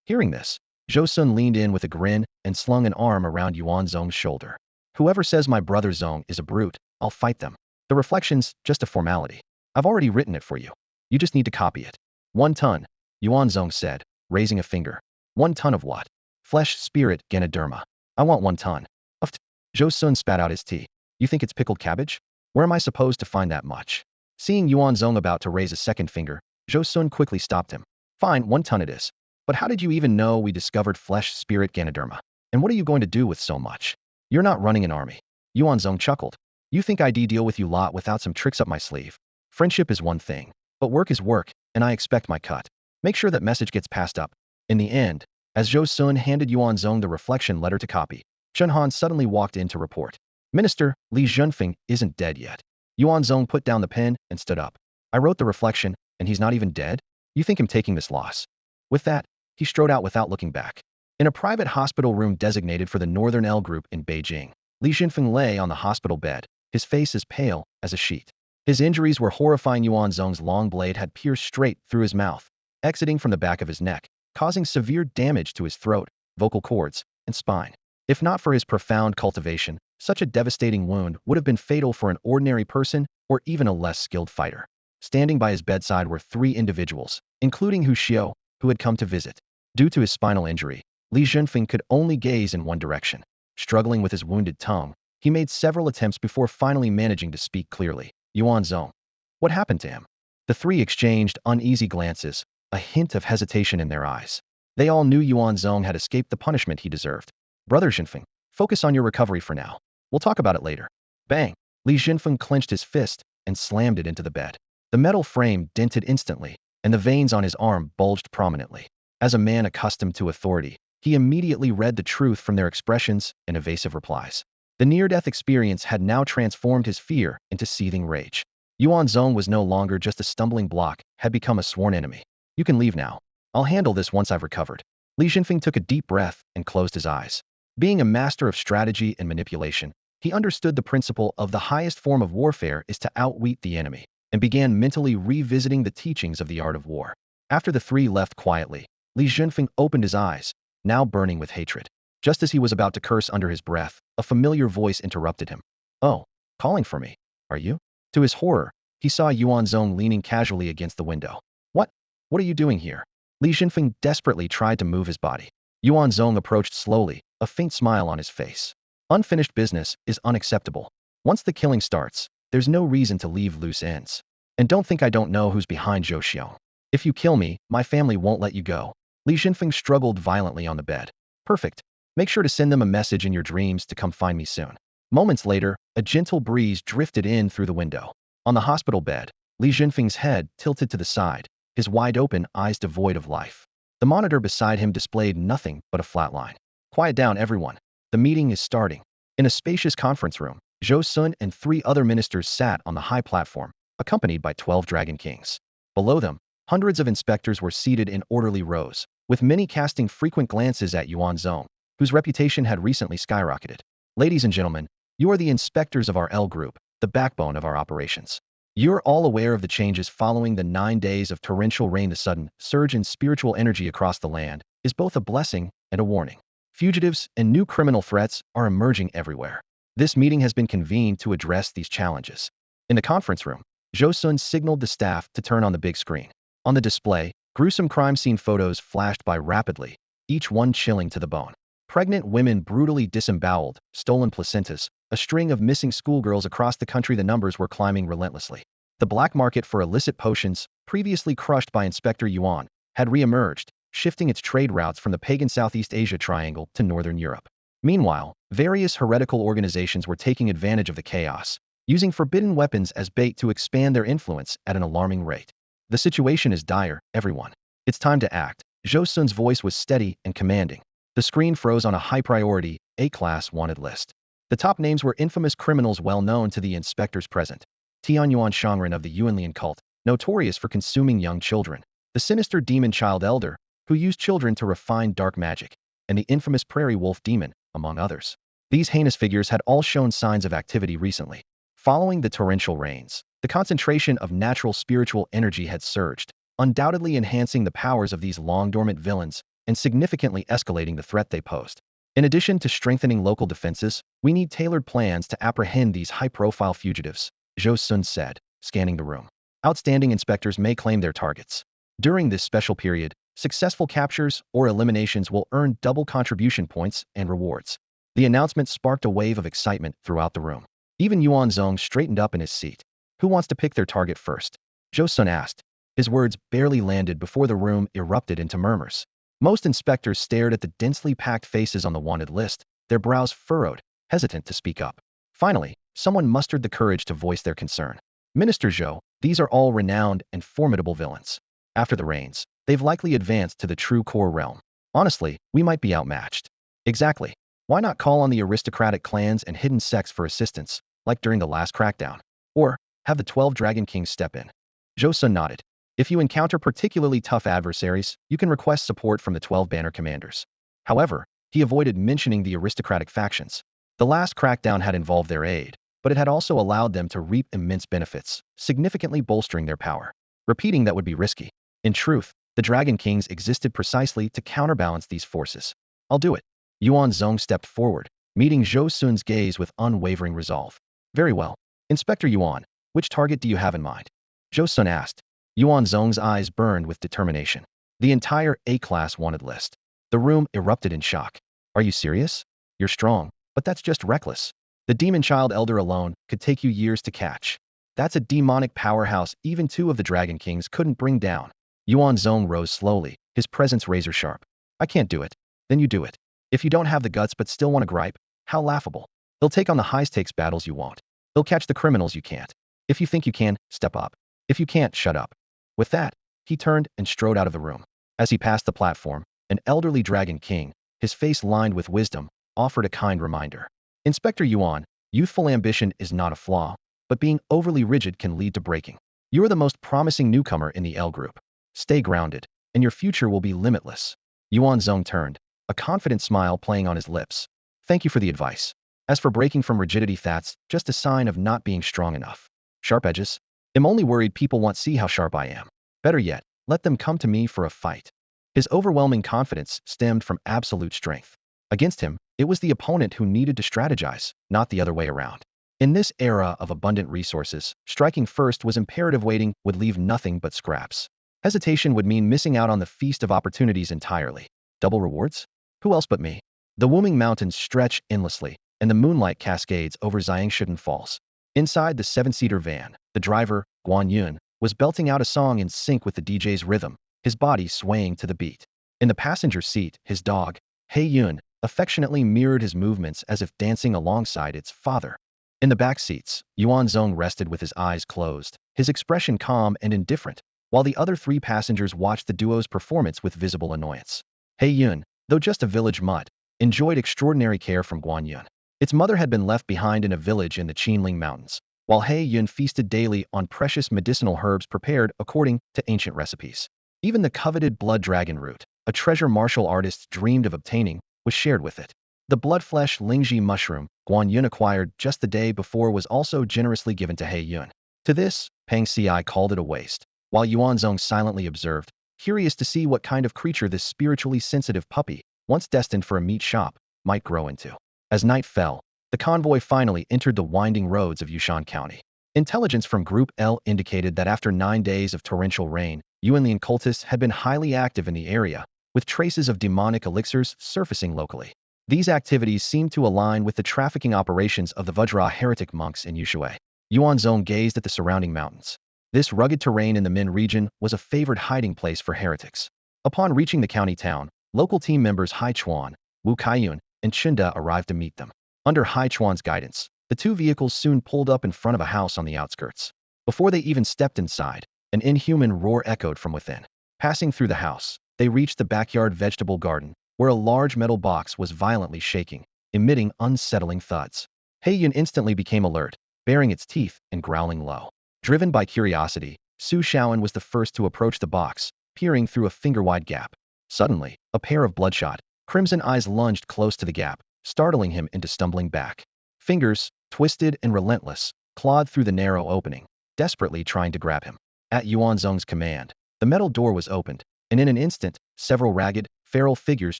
Hearing this, Zhou Sun leaned in with a grin and slung an arm around Yuan Zong's shoulder. Whoever says my brother Zong is a brute, I'll fight them. The reflection's just a formality. I've already written it for you. You just need to copy it. 1 ton, Yuan Zong said, raising a finger. 1 ton of what? Flesh, spirit, Ganoderma. I want 1 ton. Of Zhou Sun spat out his tea. You think it's pickled cabbage? Where am I supposed to find that much? Seeing Yuan Zong about to raise a second finger, Zhou Sun quickly stopped him. Fine, 1 ton it is. But how did you even know we discovered flesh, spirit, Ganoderma? And what are you going to do with so much? You're not running an army. Yuan Zong chuckled. You think I'd deal with you lot without some tricks up my sleeve? Friendship is one thing, but work is work, and I expect my cut. Make sure that message gets passed up. In the end, as Zhou Sun handed Yuan Zong the reflection letter to copy, Chen Han suddenly walked in to report. Minister, Li Jinfeng isn't dead yet. Yuan Zong put down the pen and stood up. I wrote the reflection, and he's not even dead? You think I'm taking this loss? With that, he strode out without looking back. In a private hospital room designated for the Northern L Group in Beijing, Li Jinfeng lay on the hospital bed, his face as pale as a sheet. His injuries were horrifying. Yuan Zong's long blade had pierced straight through his mouth, exiting from the back of his neck, causing severe damage to his throat, vocal cords, and spine. If not for his profound cultivation, such a devastating wound would have been fatal for an ordinary person or even a less skilled fighter. Standing by his bedside were 3 individuals, including Hu Xiao, who had come to visit. Due to his spinal injury, Li Jinfeng could only gaze in one direction. Struggling with his wounded tongue, he made several attempts before finally managing to speak clearly. Yuan Zong. What happened to him? The 3 exchanged uneasy glances, a hint of hesitation in their eyes. They all knew Yuan Zong had escaped the punishment he deserved. Brother Jinfeng, focus on your recovery for now. We'll talk about it later. Bang! Li Jinfeng clenched his fist and slammed it into the bed. The metal frame dented instantly, and the veins on his arm bulged prominently. As a man accustomed to authority, he immediately read the truth from their expressions and evasive replies. The near-death experience had now transformed his fear into seething rage. Yuan Zong was no longer just a stumbling block, had become a sworn enemy. You can leave now. I'll handle this once I've recovered. Li Jinfeng took a deep breath and closed his eyes. Being a master of strategy and manipulation, he understood the principle of the highest form of warfare is to outwit the enemy, and began mentally revisiting the teachings of the art of war. After the 3 left quietly, Li Jinfeng opened his eyes, now burning with hatred. Just as he was about to curse under his breath, a familiar voice interrupted him. Oh, calling for me, are you? To his horror, he saw Yuan Zong leaning casually against the window. What? What are you doing here? Li Jinfeng desperately tried to move his body. Yuan Zong approached slowly, a faint smile on his face. Unfinished business is unacceptable. Once the killing starts, there's no reason to leave loose ends. And don't think I don't know who's behind Zhou Xiao. If you kill me, my family won't let you go. Li Jinfeng struggled violently on the bed. Perfect. Make sure to send them a message in your dreams to come find me soon. Moments later, a gentle breeze drifted in through the window. On the hospital bed, Li Jinfeng's head tilted to the side, his wide-open eyes devoid of life. The monitor beside him displayed nothing but a flat line. Quiet down, everyone. The meeting is starting. In a spacious conference room, Zhou Sun and 3 other ministers sat on the high platform, accompanied by 12 Dragon Kings. Below them, hundreds of inspectors were seated in orderly rows, with many casting frequent glances at Yuan Zong, whose reputation had recently skyrocketed. Ladies and gentlemen, you are the inspectors of our L group, the backbone of our operations. You're all aware of the changes following the 9 days of torrential rain. The sudden surge in spiritual energy across the land is both a blessing and a warning. Fugitives and new criminal threats are emerging everywhere. This meeting has been convened to address these challenges. In the conference room, Zhou Sun signaled the staff to turn on the big screen. On the display, gruesome crime scene photos flashed by rapidly, each one chilling to the bone. Pregnant women brutally disemboweled, stolen placentas, a string of missing schoolgirls across the country. The numbers were climbing relentlessly. The black market for illicit potions, previously crushed by Inspector Yuan, had re-emerged, shifting its trade routes from the pagan Southeast Asia triangle to Northern Europe. Meanwhile, various heretical organizations were taking advantage of the chaos, using forbidden weapons as bait to expand their influence at an alarming rate. The situation is dire, everyone. It's time to act. Zhou Sun's voice was steady and commanding. The screen froze on a high-priority, A-class wanted list. The top names were infamous criminals well known to the inspectors present. Tianyuan Shangren of the Yuanlian cult, notorious for consuming young children. The sinister demon child elder, who used children to refine dark magic. And the infamous prairie wolf demon, among others. These heinous figures had all shown signs of activity recently. Following the torrential rains, the concentration of natural spiritual energy had surged, undoubtedly enhancing the powers of these long-dormant villains and significantly escalating the threat they posed. In addition to strengthening local defenses, we need tailored plans to apprehend these high-profile fugitives, Zhou Sun said, scanning the room. Outstanding inspectors may claim their targets. During this special period, successful captures or eliminations will earn double contribution points and rewards. The announcement sparked a wave of excitement throughout the room. Even Yuan Zong straightened up in his seat. Who wants to pick their target first? Zhou Sun asked. His words barely landed before the room erupted into murmurs. Most inspectors stared at the densely packed faces on the wanted list, their brows furrowed, hesitant to speak up. Finally, someone mustered the courage to voice their concern. Minister Zhou, these are all renowned and formidable villains. After the rains, they've likely advanced to the true core realm. Honestly, we might be outmatched. Exactly. Why not call on the aristocratic clans and hidden sects for assistance, like during the last crackdown? Or, have the 12 Dragon Kings step in? Zhou Sun nodded. If you encounter particularly tough adversaries, you can request support from the 12 banner commanders. However, he avoided mentioning the aristocratic factions. The last crackdown had involved their aid, but it had also allowed them to reap immense benefits, significantly bolstering their power. Repeating that would be risky. In truth, the Dragon Kings existed precisely to counterbalance these forces. I'll do it. Yuan Zong stepped forward, meeting Zhou Sun's gaze with unwavering resolve. Very well. Inspector Yuan, which target do you have in mind? Zhou Sun asked. Yuan Zong's eyes burned with determination. The entire A-class wanted list. The room erupted in shock. Are you serious? You're strong, but that's just reckless. The demon child elder alone could take you years to catch. That's a demonic powerhouse even 2 of the Dragon Kings couldn't bring down. Yuan Zong rose slowly, his presence razor-sharp. I can't do it. Then you do it. If you don't have the guts but still want to gripe, how laughable. They'll take on the high-stakes battles you won't. They'll catch the criminals you can't. If you think you can, step up. If you can't, shut up. With that, he turned and strode out of the room. As he passed the platform, an elderly Dragon King, his face lined with wisdom, offered a kind reminder. Inspector Yuan, youthful ambition is not a flaw, but being overly rigid can lead to breaking. You are the most promising newcomer in the L group. Stay grounded, and your future will be limitless. Yuan Zong turned, a confident smile playing on his lips. Thank you for the advice. As for breaking from rigidity, that's just a sign of not being strong enough. Sharp edges? I'm only worried people won't see how sharp I am. Better yet, let them come to me for a fight. His overwhelming confidence stemmed from absolute strength. Against him, it was the opponent who needed to strategize, not the other way around. In this era of abundant resources, striking first was imperative. Waiting would leave nothing but scraps. Hesitation would mean missing out on the feast of opportunities entirely. Double rewards? Who else but me? The Wuming Mountains stretch endlessly, and the moonlight cascades over Xiangshan Falls. Inside the 7-seater van, the driver, Guan Yun, was belting out a song in sync with the DJ's rhythm, his body swaying to the beat. In the passenger seat, his dog, He Yun, affectionately mirrored his movements as if dancing alongside its father. In the back seats, Yuan Zong rested with his eyes closed, his expression calm and indifferent, while the other three passengers watched the duo's performance with visible annoyance. He Yun, though just a village mutt, enjoyed extraordinary care from Guan Yun. Its mother had been left behind in a village in the Qinling Mountains, while He Yun feasted daily on precious medicinal herbs prepared according to ancient recipes. Even the coveted blood dragon root, a treasure martial artists dreamed of obtaining, was shared with it. The blood-flesh Lingji mushroom Guan Yun acquired just the day before was also generously given to He Yun. To this, Pang Ci called it a waste, while Yuan Zong silently observed, curious to see what kind of creature this spiritually sensitive puppy, once destined for a meat shop, might grow into. As night fell, the convoy finally entered the winding roads of Yushan County. Intelligence from Group L indicated that after 9 days of torrential rain, Yuanlian cultists had been highly active in the area, with traces of demonic elixirs surfacing locally. These activities seemed to align with the trafficking operations of the Vajra heretic monks in Yushui. Yuan Zong gazed at the surrounding mountains. This rugged terrain in the Min region was a favored hiding place for heretics. Upon reaching the county town, local team members Hai Chuan, Wu Kaiyun, and Chinda arrived to meet them. Under Hai Chuan's guidance, the two vehicles soon pulled up in front of a house on the outskirts. Before they even stepped inside, an inhuman roar echoed from within. Passing through the house, they reached the backyard vegetable garden, where a large metal box was violently shaking, emitting unsettling thuds. He Yun instantly became alert, baring its teeth and growling low. Driven by curiosity, Su Shaoan was the first to approach the box, peering through a finger-wide gap. Suddenly, a pair of bloodshot, crimson eyes lunged close to the gap, startling him into stumbling back. Fingers, twisted and relentless, clawed through the narrow opening, desperately trying to grab him. At Yuan Zong's command, the metal door was opened, and in an instant, several ragged, feral figures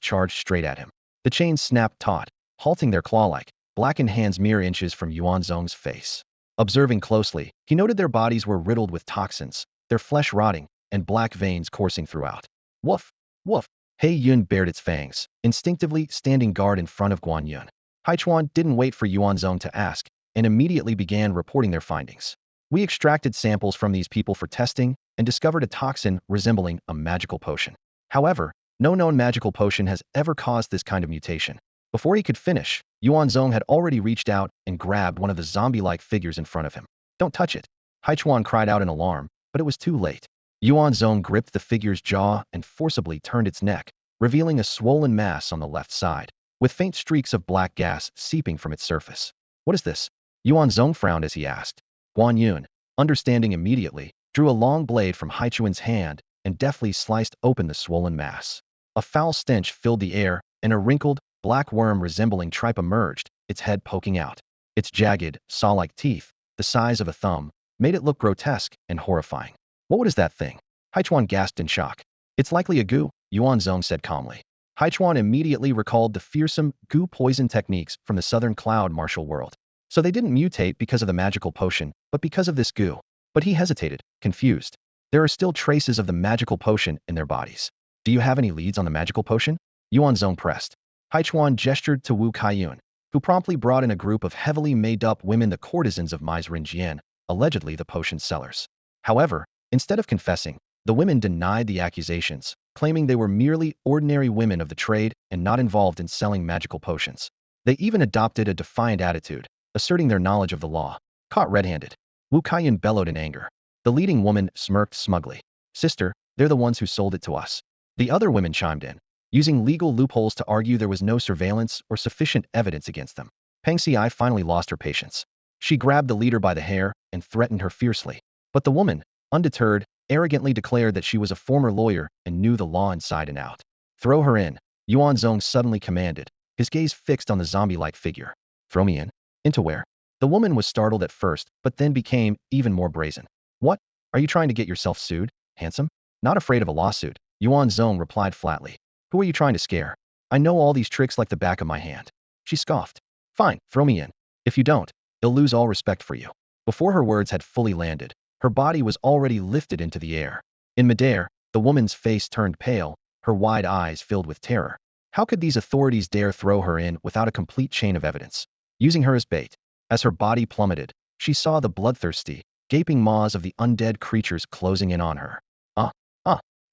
charged straight at him. The chains snapped taut, halting their claw-like, blackened hands mere inches from Yuan Zong's face. Observing closely, he noted their bodies were riddled with toxins, their flesh rotting, and black veins coursing throughout. Woof! Woof! He Yun bared its fangs, instinctively standing guard in front of Guan Yun. Hai Chuan didn't wait for Yuan Zong to ask, and immediately began reporting their findings. We extracted samples from these people for testing and discovered a toxin resembling a magical potion. However, no known magical potion has ever caused this kind of mutation. Before he could finish, Yuan Zong had already reached out and grabbed one of the zombie-like figures in front of him. Don't touch it! Hai Chuan cried out in alarm, but it was too late. Yuan Zong gripped the figure's jaw and forcibly turned its neck, revealing a swollen mass on the left side, with faint streaks of black gas seeping from its surface. What is this? Yuan Zong frowned as he asked. Guan Yun, understanding immediately, drew a long blade from Hai Chuan's hand and deftly sliced open the swollen mass. A foul stench filled the air, and a wrinkled, black worm resembling tripe emerged, its head poking out. Its jagged, saw-like teeth, the size of a thumb, made it look grotesque and horrifying. What is that thing? Hai Chuan gasped in shock. It's likely a goo, Yuan Zong said calmly. Hai Chuan immediately recalled the fearsome goo poison techniques from the southern cloud martial world. So they didn't mutate because of the magical potion, but because of this goo. But he hesitated, confused. There are still traces of the magical potion in their bodies. Do you have any leads on the magical potion? Yuan Zong pressed. Hai Chuan gestured to Wu Kaiyun, who promptly brought in a group of heavily made-up women, the courtesans of Mai's Rinjian, allegedly the potion sellers. However, instead of confessing, the women denied the accusations, claiming they were merely ordinary women of the trade and not involved in selling magical potions. They even adopted a defiant attitude, asserting their knowledge of the law. Caught red-handed. Wu Kaiyun bellowed in anger. The leading woman smirked smugly. Sister, they're the ones who sold it to us. The other women chimed in, using legal loopholes to argue there was no surveillance or sufficient evidence against them. Pang Ci finally lost her patience. She grabbed the leader by the hair and threatened her fiercely. But the woman, undeterred, arrogantly declared that she was a former lawyer and knew the law inside and out. Throw her in, Yuan Zong suddenly commanded, his gaze fixed on the zombie-like figure. Throw me in? Into where? The woman was startled at first, but then became even more brazen. What? Are you trying to get yourself sued, handsome? Not afraid of a lawsuit, Yuan Zong replied flatly. Who are you trying to scare? I know all these tricks like the back of my hand. She scoffed. Fine, throw me in. If you don't, they'll lose all respect for you. Before her words had fully landed, her body was already lifted into the air. In midair, the woman's face turned pale, her wide eyes filled with terror. How could these authorities dare throw her in without a complete chain of evidence? Using her as bait. As her body plummeted, she saw the bloodthirsty, gaping maws of the undead creatures closing in on her.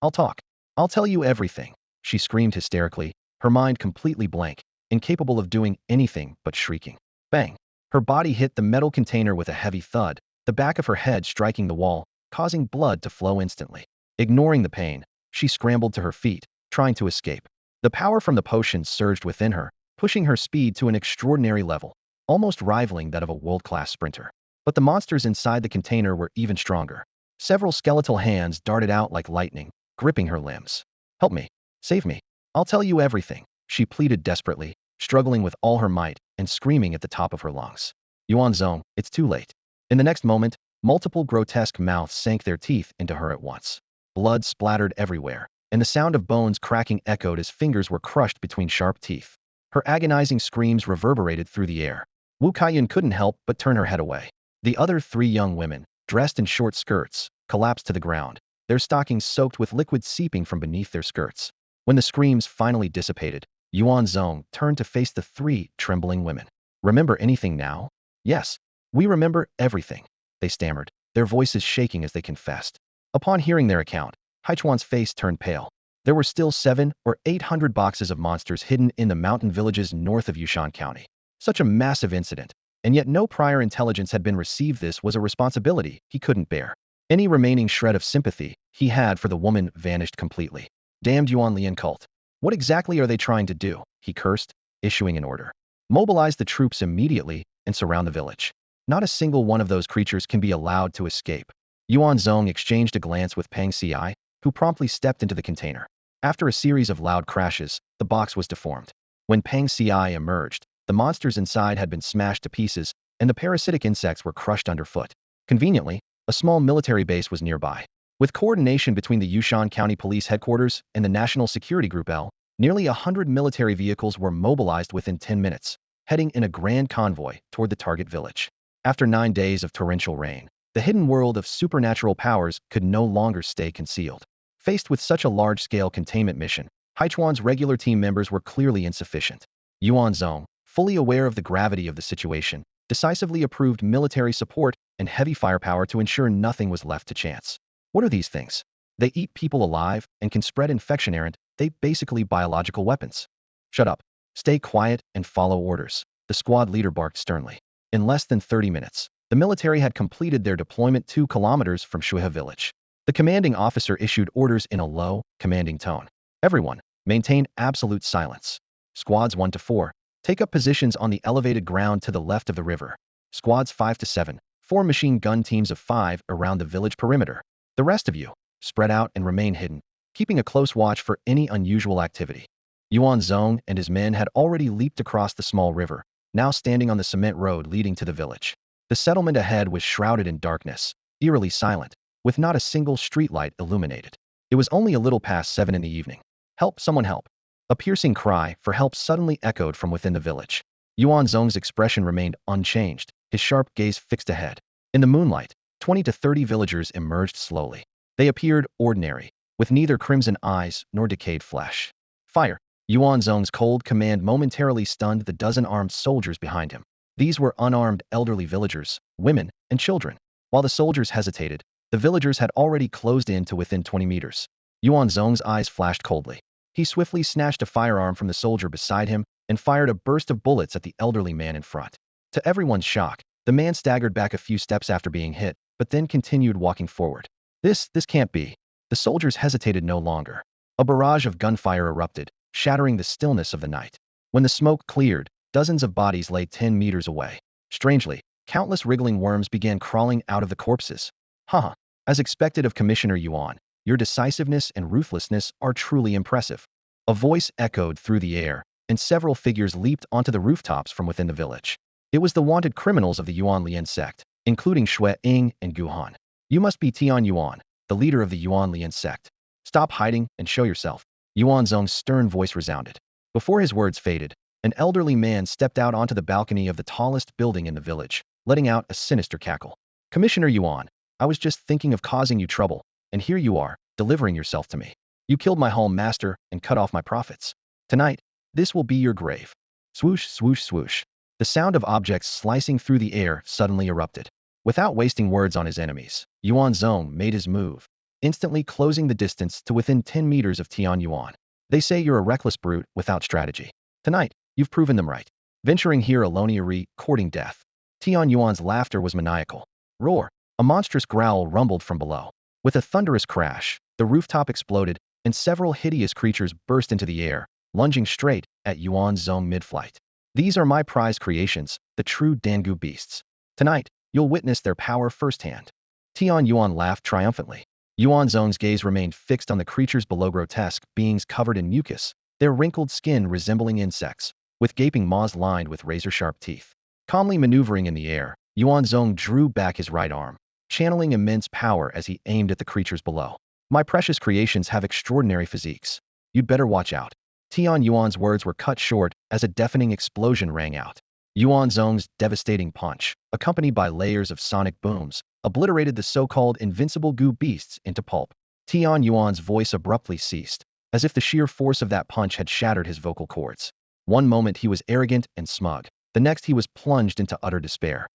I'll talk. I'll tell you everything, she screamed hysterically, her mind completely blank. incapable of doing anything but shrieking. Bang! Her body hit the metal container with a heavy thud, the back of her head striking the wall, causing blood to flow instantly. Ignoring the pain, she scrambled to her feet, trying to escape. The power from the potion surged within her, pushing her speed to an extraordinary level, almost rivaling that of a world-class sprinter. But the monsters inside the container were even stronger. Several skeletal hands darted out like lightning, gripping her limbs. "Help me! Save me! I'll tell you everything," she pleaded desperately, struggling with all her might and screaming at the top of her lungs. "Yuan Zong, it's too late." In the next moment, multiple grotesque mouths sank their teeth into her at once. Blood splattered everywhere, and the sound of bones cracking echoed as fingers were crushed between sharp teeth. Her agonizing screams reverberated through the air. Wu Kaiyan couldn't help but turn her head away. The other three young women, dressed in short skirts, collapsed to the ground, their stockings soaked with liquid seeping from beneath their skirts. When the screams finally dissipated, Yuan Zong turned to face the three trembling women. "Remember anything now?" "Yes, we remember everything," they stammered, their voices shaking as they confessed. Upon hearing their account, Haichuan's face turned pale. There were still 700 or 800 boxes of monsters hidden in the mountain villages north of Yushan County. Such a massive incident, and yet no prior intelligence had been received. This was a responsibility he couldn't bear. Any remaining shred of sympathy he had for the woman vanished completely. "Damned Yuan Lian cult. What exactly are they trying to do?" he cursed, issuing an order. "Mobilize the troops immediately and surround the village. Not a single one of those creatures can be allowed to escape." Yuan Zong exchanged a glance with Pang Ci, who promptly stepped into the container. After a series of loud crashes, the box was deformed. When Pang Ci emerged, the monsters inside had been smashed to pieces, and the parasitic insects were crushed underfoot. Conveniently, a small military base was nearby. With coordination between the Yushan County Police Headquarters and the National Security Group L, nearly 100 military vehicles were mobilized within 10 minutes, heading in a grand convoy toward the target village. After 9 days of torrential rain, the hidden world of supernatural powers could no longer stay concealed. Faced with such a large-scale containment mission, Haichuan's regular team members were clearly insufficient. Yuan Zong, fully aware of the gravity of the situation, decisively approved military support and heavy firepower to ensure nothing was left to chance. What are these things? They eat people alive and can spread infection. Aren't they basically biological weapons? "Shut up. Stay quiet and follow orders," the squad leader barked sternly. In less than 30 minutes, the military had completed their deployment 2 kilometers from Shuhe village. The commanding officer issued orders in a low, commanding tone. "Everyone, maintain absolute silence. Squads 1 to 4, take up positions on the elevated ground to the left of the river. Squads 5 to 7, form machine gun teams of 5 around the village perimeter. The rest of you, spread out and remain hidden, keeping a close watch for any unusual activity." Yuan Zong and his men had already leaped across the small river, now standing on the cement road leading to the village. The settlement ahead was shrouded in darkness, eerily silent, with not a single streetlight illuminated. It was only a little past 7 in the evening. "Help, someone help." A piercing cry for help suddenly echoed from within the village. Yuan Zong's expression remained unchanged, his sharp gaze fixed ahead. In the moonlight, 20 to 30 villagers emerged slowly. They appeared ordinary, with neither crimson eyes nor decayed flesh. "Fire!" Yuan Zong's cold command momentarily stunned the dozen armed soldiers behind him. These were unarmed elderly villagers, women, and children. While the soldiers hesitated, the villagers had already closed in to within 20 meters. Yuan Zong's eyes flashed coldly. He swiftly snatched a firearm from the soldier beside him and fired a burst of bullets at the elderly man in front. To everyone's shock, the man staggered back a few steps after being hit, but then continued walking forward. This can't be." The soldiers hesitated no longer. A barrage of gunfire erupted, shattering the stillness of the night. When the smoke cleared, dozens of bodies lay 10 meters away. Strangely, countless wriggling worms began crawling out of the corpses. "Haha, as expected of Commissioner Yuan, your decisiveness and ruthlessness are truly impressive." A voice echoed through the air, and several figures leaped onto the rooftops from within the village. It was the wanted criminals of the Yuan Lian sect, including Shui Ying and Gu Han. "You must be Tian Yuan, the leader of the Yuan Lian sect. Stop hiding and show yourself." Yuan Zong's stern voice resounded. Before his words faded, an elderly man stepped out onto the balcony of the tallest building in the village, letting out a sinister cackle. "Commissioner Yuan, I was just thinking of causing you trouble, and here you are, delivering yourself to me. You killed my home master and cut off my profits. Tonight, this will be your grave." Swoosh, swoosh, swoosh. The sound of objects slicing through the air suddenly erupted. Without wasting words on his enemies, Yuan Zong made his move, instantly closing the distance to within 10 meters of Tian Yuan. "They say you're a reckless brute without strategy. Tonight, You've proven them right. Venturing here alone, courting death. Tian Yuan's laughter was maniacal. Roar! A monstrous growl rumbled from below. With a thunderous crash, the rooftop exploded, and several hideous creatures burst into the air, lunging straight at Yuan Zong mid-flight. These are my prize creations, the true Dangu beasts. Tonight, you'll witness their power firsthand. Tian Yuan laughed triumphantly. Yuan Zong's gaze remained fixed on the creatures below, grotesque beings covered in mucus, their wrinkled skin resembling insects, with gaping maws lined with razor-sharp teeth. Calmly maneuvering in the air, Yuan Zong drew back his right arm, channeling immense power as he aimed at the creatures below. My precious creations have extraordinary physiques. You'd better watch out. Tian Yuan's words were cut short as a deafening explosion rang out. Yuan Zong's devastating punch, accompanied by layers of sonic booms, obliterated the so-called invincible goo beasts into pulp. Tian Yuan's voice abruptly ceased, as if the sheer force of that punch had shattered his vocal cords. One moment he was arrogant and smug, the next he was plunged into utter despair.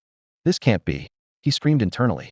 This can't be, he screamed internally.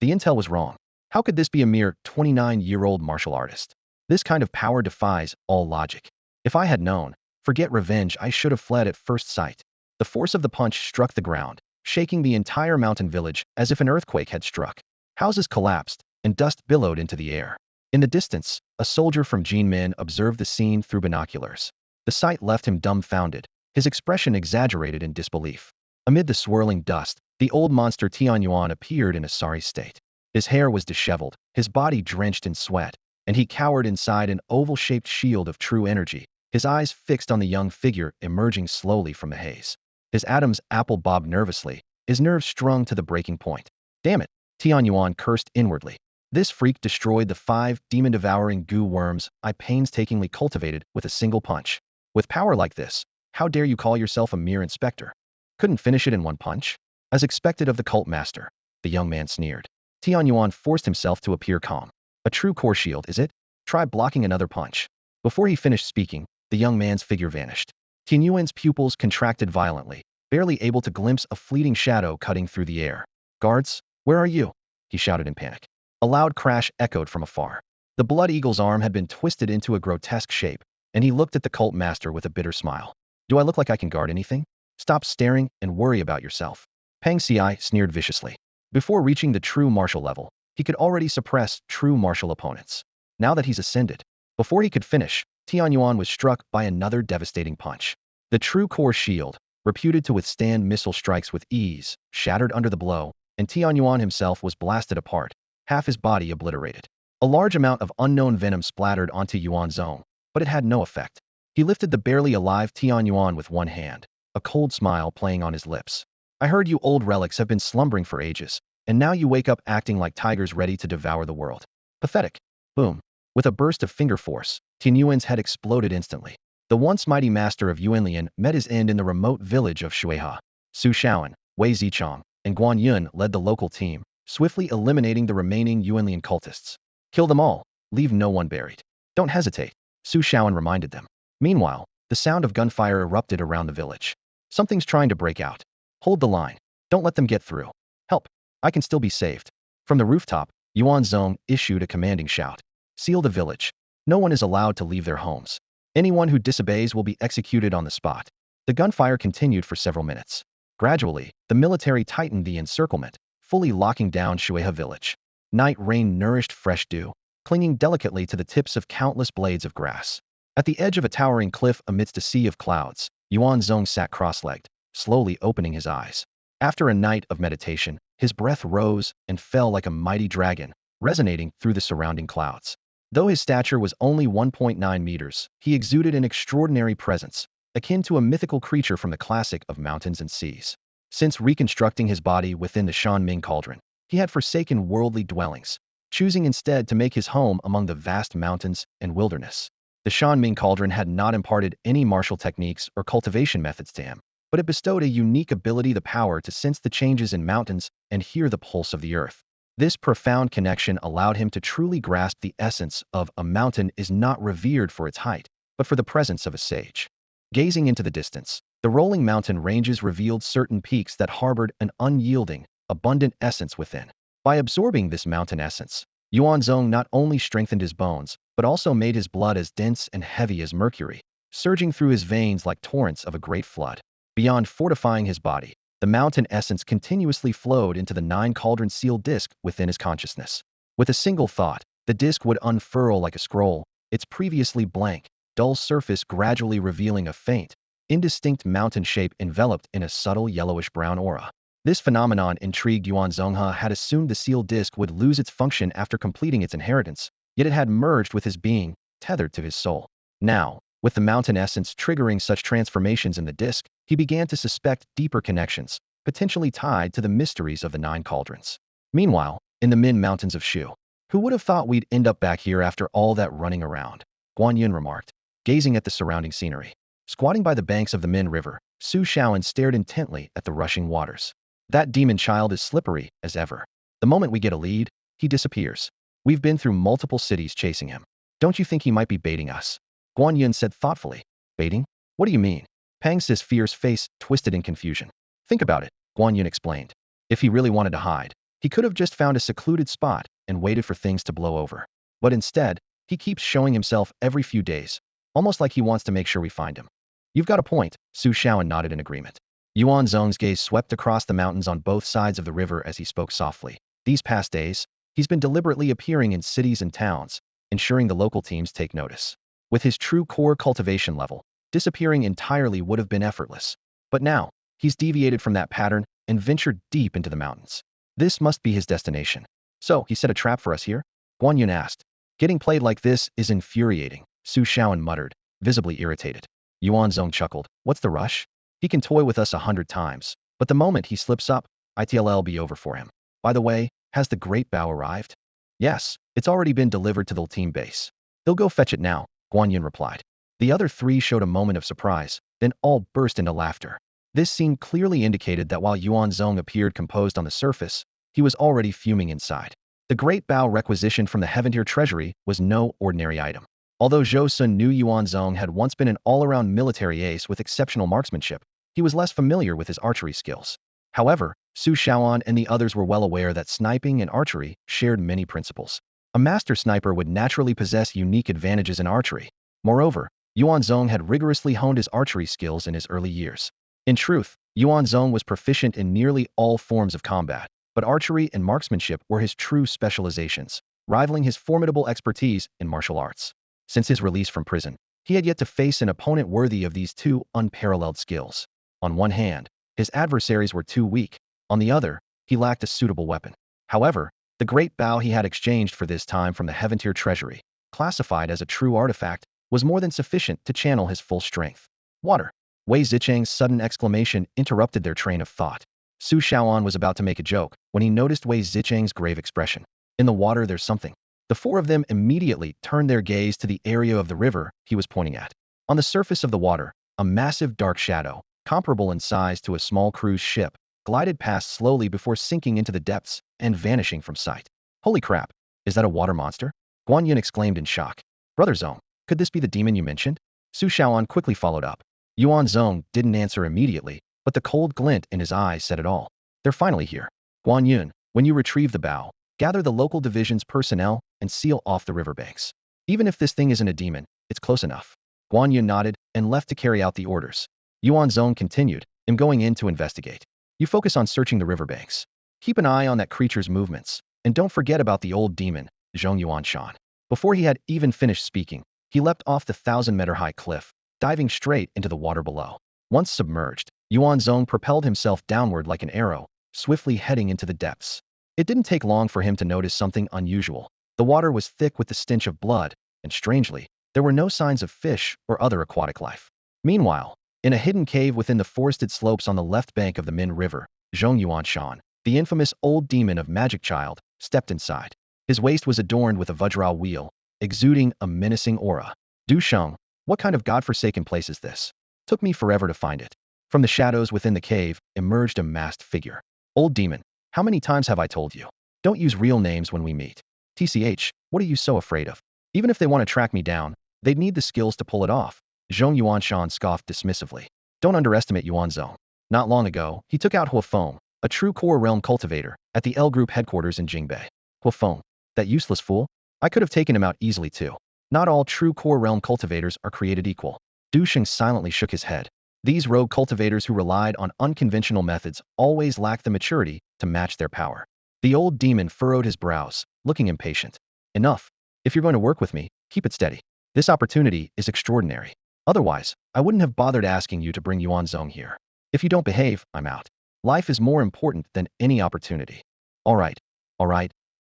The intel was wrong. How could this be a mere 29-year-old martial artist? This kind of power defies all logic. If I had known, forget revenge, I should have fled at first sight. The force of the punch struck the ground, shaking the entire mountain village as if an earthquake had struck. Houses collapsed, and dust billowed into the air. In the distance, a soldier from Jinmen observed the scene through binoculars. The sight left him dumbfounded, his expression exaggerated in disbelief. Amid the swirling dust, the old monster Tian Yuan appeared in a sorry state. His hair was disheveled, his body drenched in sweat, and he cowered inside an oval-shaped shield of true energy, his eyes fixed on the young figure emerging slowly from the haze. His Adam's apple bobbed nervously, his nerves strung to the breaking point. Damn it, Tian Yuan cursed inwardly. This freak destroyed the 5 demon-devouring goo worms I painstakingly cultivated with a single punch. With power like this, how dare you call yourself a mere inspector? Couldn't finish it in one punch? As expected of the cult master, the young man sneered. Tian Yuan forced himself to appear calm. A true core shield, is it? Try blocking another punch. Before he finished speaking, the young man's figure vanished. Tian Yuan's pupils contracted violently, barely able to glimpse a fleeting shadow cutting through the air. Guards, where are you? He shouted in panic. A loud crash echoed from afar. The blood eagle's arm had been twisted into a grotesque shape, and he looked at the cult master with a bitter smile. Do I look like I can guard anything? Stop staring and worry about yourself. Pang Ci sneered viciously. Before reaching the true martial level, he could already suppress true martial opponents. Now that he's ascended, before he could finish, Tian Yuan was struck by another devastating punch. The true core shield, reputed to withstand missile strikes with ease, shattered under the blow, and Tian Yuan himself was blasted apart, half his body obliterated. A large amount of unknown venom splattered onto Yuan Zong, but it had no effect. He lifted the barely alive Tian Yuan with one hand, a cold smile playing on his lips. I heard you old relics have been slumbering for ages, and now you wake up acting like tigers ready to devour the world. Pathetic. Boom. With a burst of finger force, Tian Yuan's head exploded instantly. The once mighty master of Yuanlian met his end in the remote village of Shuiha. Su Shaoan, Wei Zichong, and Guan Yun led the local team, swiftly eliminating the remaining Yuanlian cultists. Kill them all. Leave no one buried. Don't hesitate, Su Shaoan reminded them. Meanwhile, the sound of gunfire erupted around the village. Something's trying to break out. Hold the line. Don't let them get through. Help. I can still be saved. From the rooftop, Yuan Zong issued a commanding shout. Seal the village. No one is allowed to leave their homes. Anyone who disobeys will be executed on the spot. The gunfire continued for several minutes. Gradually, the military tightened the encirclement, fully locking down Shuiha village. Night rain nourished fresh dew, clinging delicately to the tips of countless blades of grass. At the edge of a towering cliff amidst a sea of clouds, Yuan Zong sat cross-legged, slowly opening his eyes. After a night of meditation, his breath rose and fell like a mighty dragon, resonating through the surrounding clouds. Though his stature was only 1.9 meters, he exuded an extraordinary presence, akin to a mythical creature from the classic of mountains and seas. Since reconstructing his body within the Shanming cauldron, he had forsaken worldly dwellings, choosing instead to make his home among the vast mountains and wilderness. The Shanming cauldron had not imparted any martial techniques or cultivation methods to him, but it bestowed a unique ability, the power to sense the changes in mountains and hear the pulse of the earth. This profound connection allowed him to truly grasp the essence of a mountain is not revered for its height, but for the presence of a sage. Gazing into the distance, the rolling mountain ranges revealed certain peaks that harbored an unyielding, abundant essence within. By absorbing this mountain essence, Yuan Zong not only strengthened his bones, but also made his blood as dense and heavy as mercury, surging through his veins like torrents of a great flood. Beyond fortifying his body, the mountain essence continuously flowed into the nine-cauldron sealed disc within his consciousness. With a single thought, the disc would unfurl like a scroll, its previously blank, dull surface gradually revealing a faint, indistinct mountain shape enveloped in a subtle yellowish-brown aura. This phenomenon intrigued Yuan Zong. Had assumed the sealed disc would lose its function after completing its inheritance, yet it had merged with his being, tethered to his soul. Now, with the mountain essence triggering such transformations in the disc, he began to suspect deeper connections, potentially tied to the mysteries of the nine cauldrons. Meanwhile, in the Min Mountains of Shu, who would have thought we'd end up back here after all that running around? Guan Yun remarked, gazing at the surrounding scenery. Squatting by the banks of the Min River, Su Shaoan stared intently at the rushing waters. That demon child is slippery as ever. The moment we get a lead, he disappears. We've been through multiple cities chasing him. Don't you think he might be baiting us? Guan Yun said thoughtfully. Baiting? What do you mean? Pang Si's fierce face twisted in confusion. Think about it, Guan Yun explained. If he really wanted to hide, he could have just found a secluded spot and waited for things to blow over. But instead, he keeps showing himself every few days, almost like he wants to make sure we find him. You've got a point, Su Shaoan nodded in agreement. Yuan Zong's gaze swept across the mountains on both sides of the river as he spoke softly. These past days, he's been deliberately appearing in cities and towns, ensuring the local teams take notice. With his true core cultivation level, disappearing entirely would have been effortless. But now, he's deviated from that pattern and ventured deep into the mountains. This must be his destination. So, he set a trap for us here? Guan Yun asked. Getting played like this is infuriating, Su Shaoan muttered, visibly irritated. Yuan Zong chuckled. What's the rush? He can toy with us 100 times, but the moment he slips up, it'll be over for him. By the way, has the great bow arrived? Yes, it's already been delivered to the team base. They'll go fetch it now, Guan Yun replied. The other three showed a moment of surprise, then all burst into laughter. This scene clearly indicated that while Yuan Zong appeared composed on the surface, he was already fuming inside. The great bow requisitioned from the Heaven-tier treasury was no ordinary item. Although Zhou Sun knew Yuan Zong had once been an all-around military ace with exceptional marksmanship, he was less familiar with his archery skills. However, Su Shaoan and the others were well aware that sniping and archery shared many principles. A master sniper would naturally possess unique advantages in archery. Moreover, Yuan Zong had rigorously honed his archery skills in his early years. In truth, Yuan Zong was proficient in nearly all forms of combat, but archery and marksmanship were his true specializations, rivaling his formidable expertise in martial arts. Since his release from prison, he had yet to face an opponent worthy of these two unparalleled skills. On one hand, his adversaries were too weak. On the other, he lacked a suitable weapon. However, the great bow he had exchanged for this time from the Heaven-tier treasury, classified as a true artifact, was more than sufficient to channel his full strength. Water. Wei Zicheng's sudden exclamation interrupted their train of thought. Su Shaoan was about to make a joke when he noticed Wei Zicheng's grave expression. In the water there's something. The four of them immediately turned their gaze to the area of the river he was pointing at. On the surface of the water, a massive dark shadow, comparable in size to a small cruise ship, glided past slowly before sinking into the depths and vanishing from sight. Holy crap, is that a water monster? Guan Yun exclaimed in shock. Brother Zong, could this be the demon you mentioned? Su Shaoan quickly followed up. Yuan Zong didn't answer immediately, but the cold glint in his eyes said it all. They're finally here. Guan Yun, when you retrieve the bow, gather the local division's personnel and seal off the riverbanks. Even if this thing isn't a demon, it's close enough. Guan Yun nodded and left to carry out the orders. Yuan Zong continued, I'm going in to investigate. You focus on searching the riverbanks. Keep an eye on that creature's movements, and don't forget about the old demon, Zhong Yuanshan. Before he had even finished speaking, he leapt off the 1,000-meter-high cliff, diving straight into the water below. Once submerged, Yuan Zong propelled himself downward like an arrow, swiftly heading into the depths. It didn't take long for him to notice something unusual. The water was thick with the stench of blood, and strangely, there were no signs of fish or other aquatic life. Meanwhile, in a hidden cave within the forested slopes on the left bank of the Min River, Zhong Yuanshan, the infamous old demon of Magic Child, stepped inside. His waist was adorned with a Vajra wheel, exuding a menacing aura. Du Sheng, what kind of godforsaken place is this? Took me forever to find it. From the shadows within the cave emerged a masked figure. Old demon, how many times have I told you? Don't use real names when we meet. TCH, what are you so afraid of? Even if they want to track me down, they'd need the skills to pull it off. Zhong Yuanshan scoffed dismissively. Don't underestimate Yuan Zong. Not long ago, he took out Huafeng, a true core realm cultivator, at the L Group headquarters in Jingbei. Huafeng, that useless fool? I could have taken him out easily too. Not all true core realm cultivators are created equal. Du Sheng silently shook his head. These rogue cultivators who relied on unconventional methods always lacked the maturity to match their power. The old demon furrowed his brows, looking impatient. Enough. If you're going to work with me, keep it steady. This opportunity is extraordinary. Otherwise, I wouldn't have bothered asking you to bring Yuan Zong here. If you don't behave, I'm out. Life is more important than any opportunity. All right,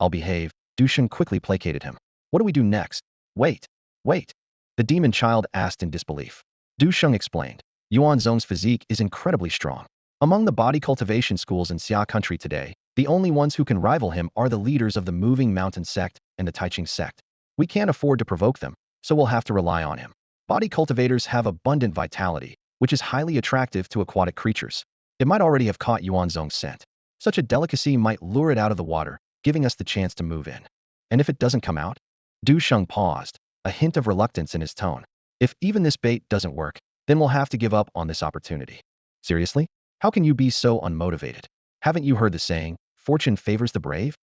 I'll behave. Du Sheng quickly placated him. What do we do next? Wait. The demon child asked in disbelief. Du Sheng explained. Yuan Zong's physique is incredibly strong. Among the body cultivation schools in Xia country today, the only ones who can rival him are the leaders of the Moving Mountain sect and the Taiching sect. We can't afford to provoke them, so we'll have to rely on him. Body cultivators have abundant vitality, which is highly attractive to aquatic creatures. It might already have caught Yuan Zong's scent. Such a delicacy might lure it out of the water, giving us the chance to move in. And if it doesn't come out? Du Sheng paused, a hint of reluctance in his tone. If even this bait doesn't work, then we'll have to give up on this opportunity. Seriously? How can you be so unmotivated? Haven't you heard the saying, fortune favors the brave?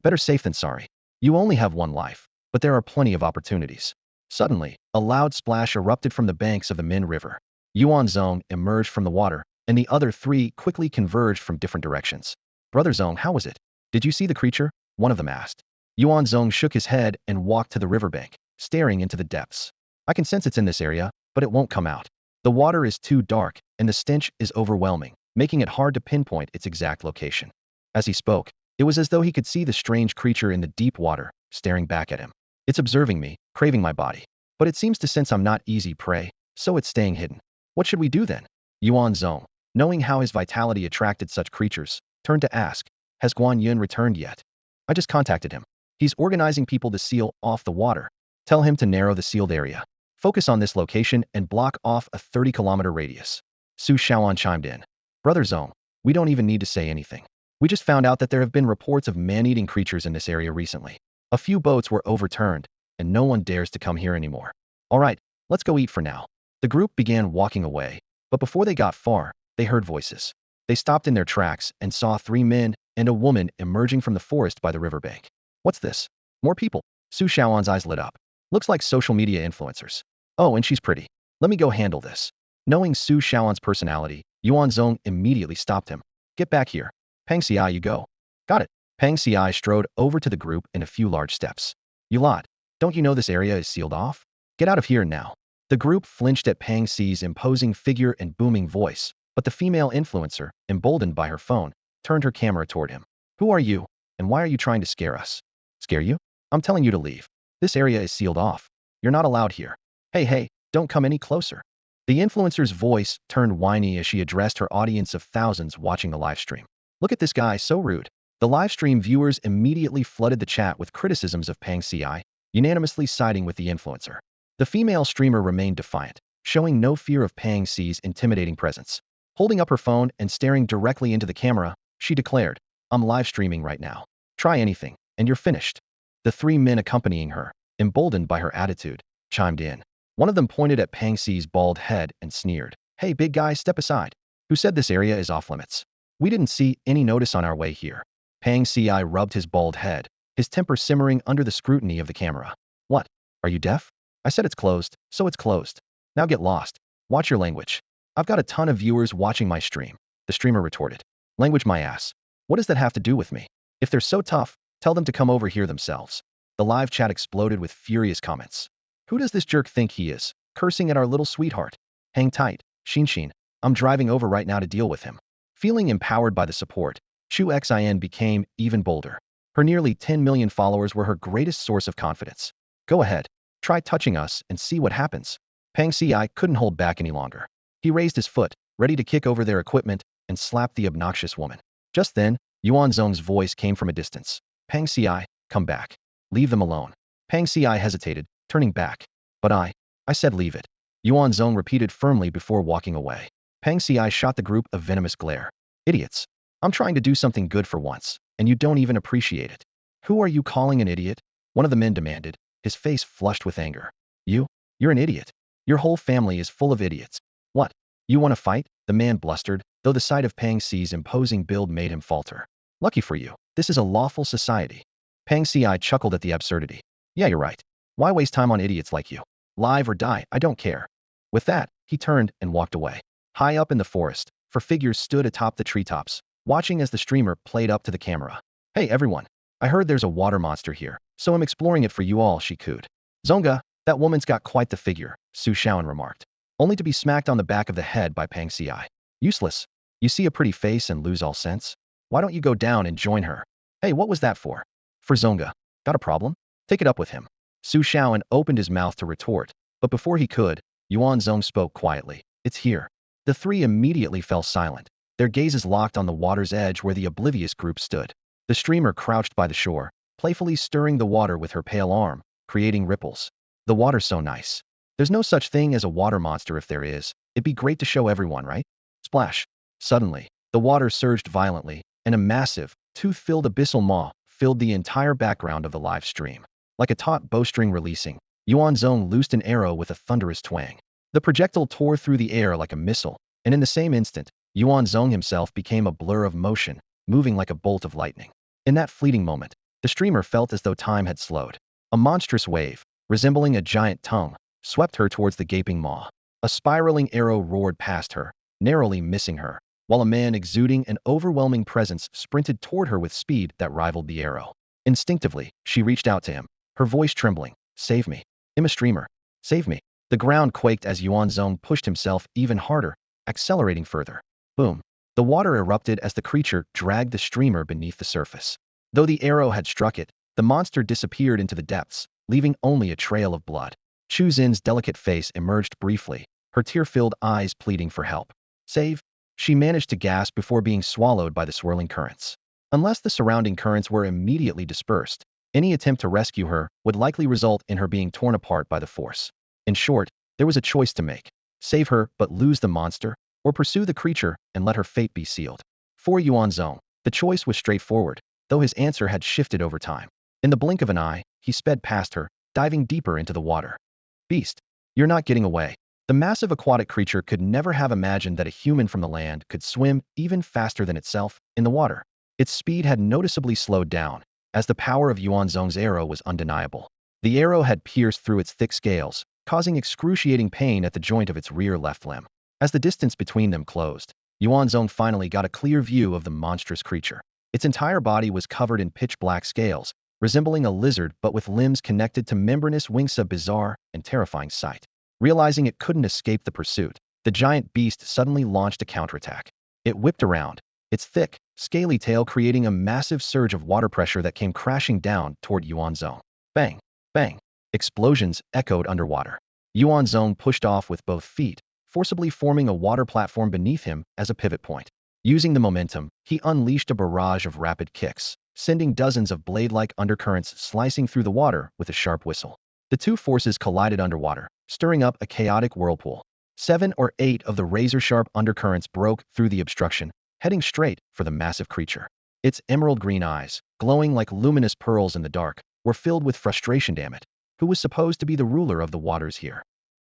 Better safe than sorry. You only have one life, but there are plenty of opportunities. Suddenly, a loud splash erupted from the banks of the Min River. Yuan Zong emerged from the water, and the other three quickly converged from different directions. Brother Zong, how was it? Did you see the creature? One of them asked. Yuan Zong shook his head and walked to the riverbank, staring into the depths. I can sense it's in this area, but it won't come out. The water is too dark, and the stench is overwhelming, making it hard to pinpoint its exact location. As he spoke, it was as though he could see the strange creature in the deep water, staring back at him. It's observing me, craving my body. But it seems to sense I'm not easy prey, so it's staying hidden. What should we do then? Yuan Zong, knowing how his vitality attracted such creatures, turned to ask, has Guan Yun returned yet? I just contacted him. He's organizing people to seal off the water. Tell him to narrow the sealed area. Focus on this location and block off a 30-kilometer radius. Su Shaoan chimed in. Brother Zong, we don't even need to say anything. We just found out that there have been reports of man-eating creatures in this area recently. A few boats were overturned, and no one dares to come here anymore. All right, let's go eat for now. The group began walking away, but before they got far, they heard voices. They stopped in their tracks and saw 3 men and a woman emerging from the forest by the riverbank. What's this? More people. Su Shaoan's eyes lit up. Looks like social media influencers. Oh, and she's pretty. Let me go handle this. Knowing Su Shaoan's personality, Yuan Zong immediately stopped him. Get back here. Pang Xi, you go. Got it. Pang Xi strode over to the group in a few large steps. You lot, don't you know this area is sealed off? Get out of here now. The group flinched at Pang Xi's imposing figure and booming voice, but the female influencer, emboldened by her phone, turned her camera toward him. Who are you, and why are you trying to scare us? Scare you? I'm telling you to leave. This area is sealed off. You're not allowed here. Hey, don't come any closer. The influencer's voice turned whiny as she addressed her audience of thousands watching the live stream. Look at this guy, so rude. The live stream viewers immediately flooded the chat with criticisms of Pang Xi, unanimously siding with the influencer. The female streamer remained defiant, showing no fear of Pang Xi's intimidating presence. Holding up her phone and staring directly into the camera, she declared, I'm live streaming right now. Try anything, and you're finished. The 3 men accompanying her, emboldened by her attitude, chimed in. One of them pointed at Pang Xi's bald head and sneered. Hey, big guy, step aside. Who said this area is off limits? We didn't see any notice on our way here. Pang Xi rubbed his bald head, his temper simmering under the scrutiny of the camera. What? Are you deaf? I said it's closed, so it's closed. Now get lost. Watch your language. I've got a ton of viewers watching my stream, the streamer retorted. Language my ass. What does that have to do with me? If they're so tough, tell them to come over here themselves. The live chat exploded with furious comments. Who does this jerk think he is, cursing at our little sweetheart? Hang tight, Xin. I'm driving over right now to deal with him. Feeling empowered by the support, Chu Xin became even bolder. Her nearly 10 million followers were her greatest source of confidence. Go ahead, try touching us and see what happens. Pang Xi couldn't hold back any longer. He raised his foot, ready to kick over their equipment, and slapped the obnoxious woman. Just then, Yuan Zong's voice came from a distance. Pang Xi, come back. Leave them alone. Pang Xi hesitated, turning back. But I said leave it. Yuan Zong repeated firmly before walking away. Pang Xi shot the group a venomous glare. Idiots. I'm trying to do something good for once, and you don't even appreciate it. Who are you calling an idiot? One of the men demanded, his face flushed with anger. You're an idiot. Your whole family is full of idiots. What? You want to fight? The man blustered, though the sight of Pang Xi's imposing build made him falter. Lucky for you, this is a lawful society. Pang Xi chuckled at the absurdity. Yeah, you're right. Why waste time on idiots like you? Live or die, I don't care. With that, he turned and walked away. High up in the forest, four figures stood atop the treetops, watching as the streamer played up to the camera. "Hey everyone, I heard there's a water monster here, so I'm exploring it for you all," she cooed. "Zonga, that woman's got quite the figure," Su Shaoan remarked, only to be smacked on the back of the head by Pang Ci. "Useless. You see a pretty face and lose all sense? Why don't you go down and join her?" "Hey, what was that for?" "For Zonga. Got a problem? Take it up with him." Su Shaoan opened his mouth to retort, but before he could, Yuan Zong spoke quietly. "It's here." The three immediately fell silent, their gazes locked on the water's edge where the oblivious group stood. The streamer crouched by the shore, playfully stirring the water with her pale arm, creating ripples. "The water's so nice. There's no such thing as a water monster. If there is, it'd be great to show everyone, right?" Splash. Suddenly, the water surged violently, and a massive, tooth-filled abyssal maw filled the entire background of the live stream. Like a taut bowstring releasing, Yuan Zong loosed an arrow with a thunderous twang. The projectile tore through the air like a missile, and in the same instant, Yuan Zong himself became a blur of motion, moving like a bolt of lightning. In that fleeting moment, the streamer felt as though time had slowed. A monstrous wave, resembling a giant tongue, swept her towards the gaping maw. A spiraling arrow roared past her, narrowly missing her, while a man exuding an overwhelming presence sprinted toward her with speed that rivaled the arrow. Instinctively, she reached out to him, her voice trembling. "Save me. I'm a streamer. Save me." The ground quaked as Yuan Zong pushed himself even harder, accelerating further. Boom. The water erupted as the creature dragged the streamer beneath the surface. Though the arrow had struck it, the monster disappeared into the depths, leaving only a trail of blood. Chu Xin's delicate face emerged briefly, her tear-filled eyes pleading for help. "Save?" She managed to gasp before being swallowed by the swirling currents. Unless the surrounding currents were immediately dispersed, any attempt to rescue her would likely result in her being torn apart by the force. In short, there was a choice to make. Save her but lose the monster, or pursue the creature and let her fate be sealed. For Yuan Zong, the choice was straightforward, though his answer had shifted over time. In the blink of an eye, he sped past her, diving deeper into the water. "Beast, you're not getting away." The massive aquatic creature could never have imagined that a human from the land could swim even faster than itself in the water. Its speed had noticeably slowed down, as the power of Yuan Zong's arrow was undeniable. The arrow had pierced through its thick scales, causing excruciating pain at the joint of its rear left limb. As the distance between them closed, Yuan Zong finally got a clear view of the monstrous creature. Its entire body was covered in pitch-black scales, resembling a lizard but with limbs connected to membranous wings, a bizarre and terrifying sight. Realizing it couldn't escape the pursuit, the giant beast suddenly launched a counterattack. It whipped around, its thick, scaly tail creating a massive surge of water pressure that came crashing down toward Yuan Zong. Bang! Bang! Explosions echoed underwater. Yuan Zong pushed off with both feet, forcibly forming a water platform beneath him as a pivot point. Using the momentum, he unleashed a barrage of rapid kicks, sending dozens of blade-like undercurrents slicing through the water with a sharp whistle. The two forces collided underwater, stirring up a chaotic whirlpool. 7 or 8 of the razor-sharp undercurrents broke through the obstruction, heading straight for the massive creature. Its emerald green eyes, glowing like luminous pearls in the dark, were filled with frustration. Damn it. Who was supposed to be the ruler of the waters here?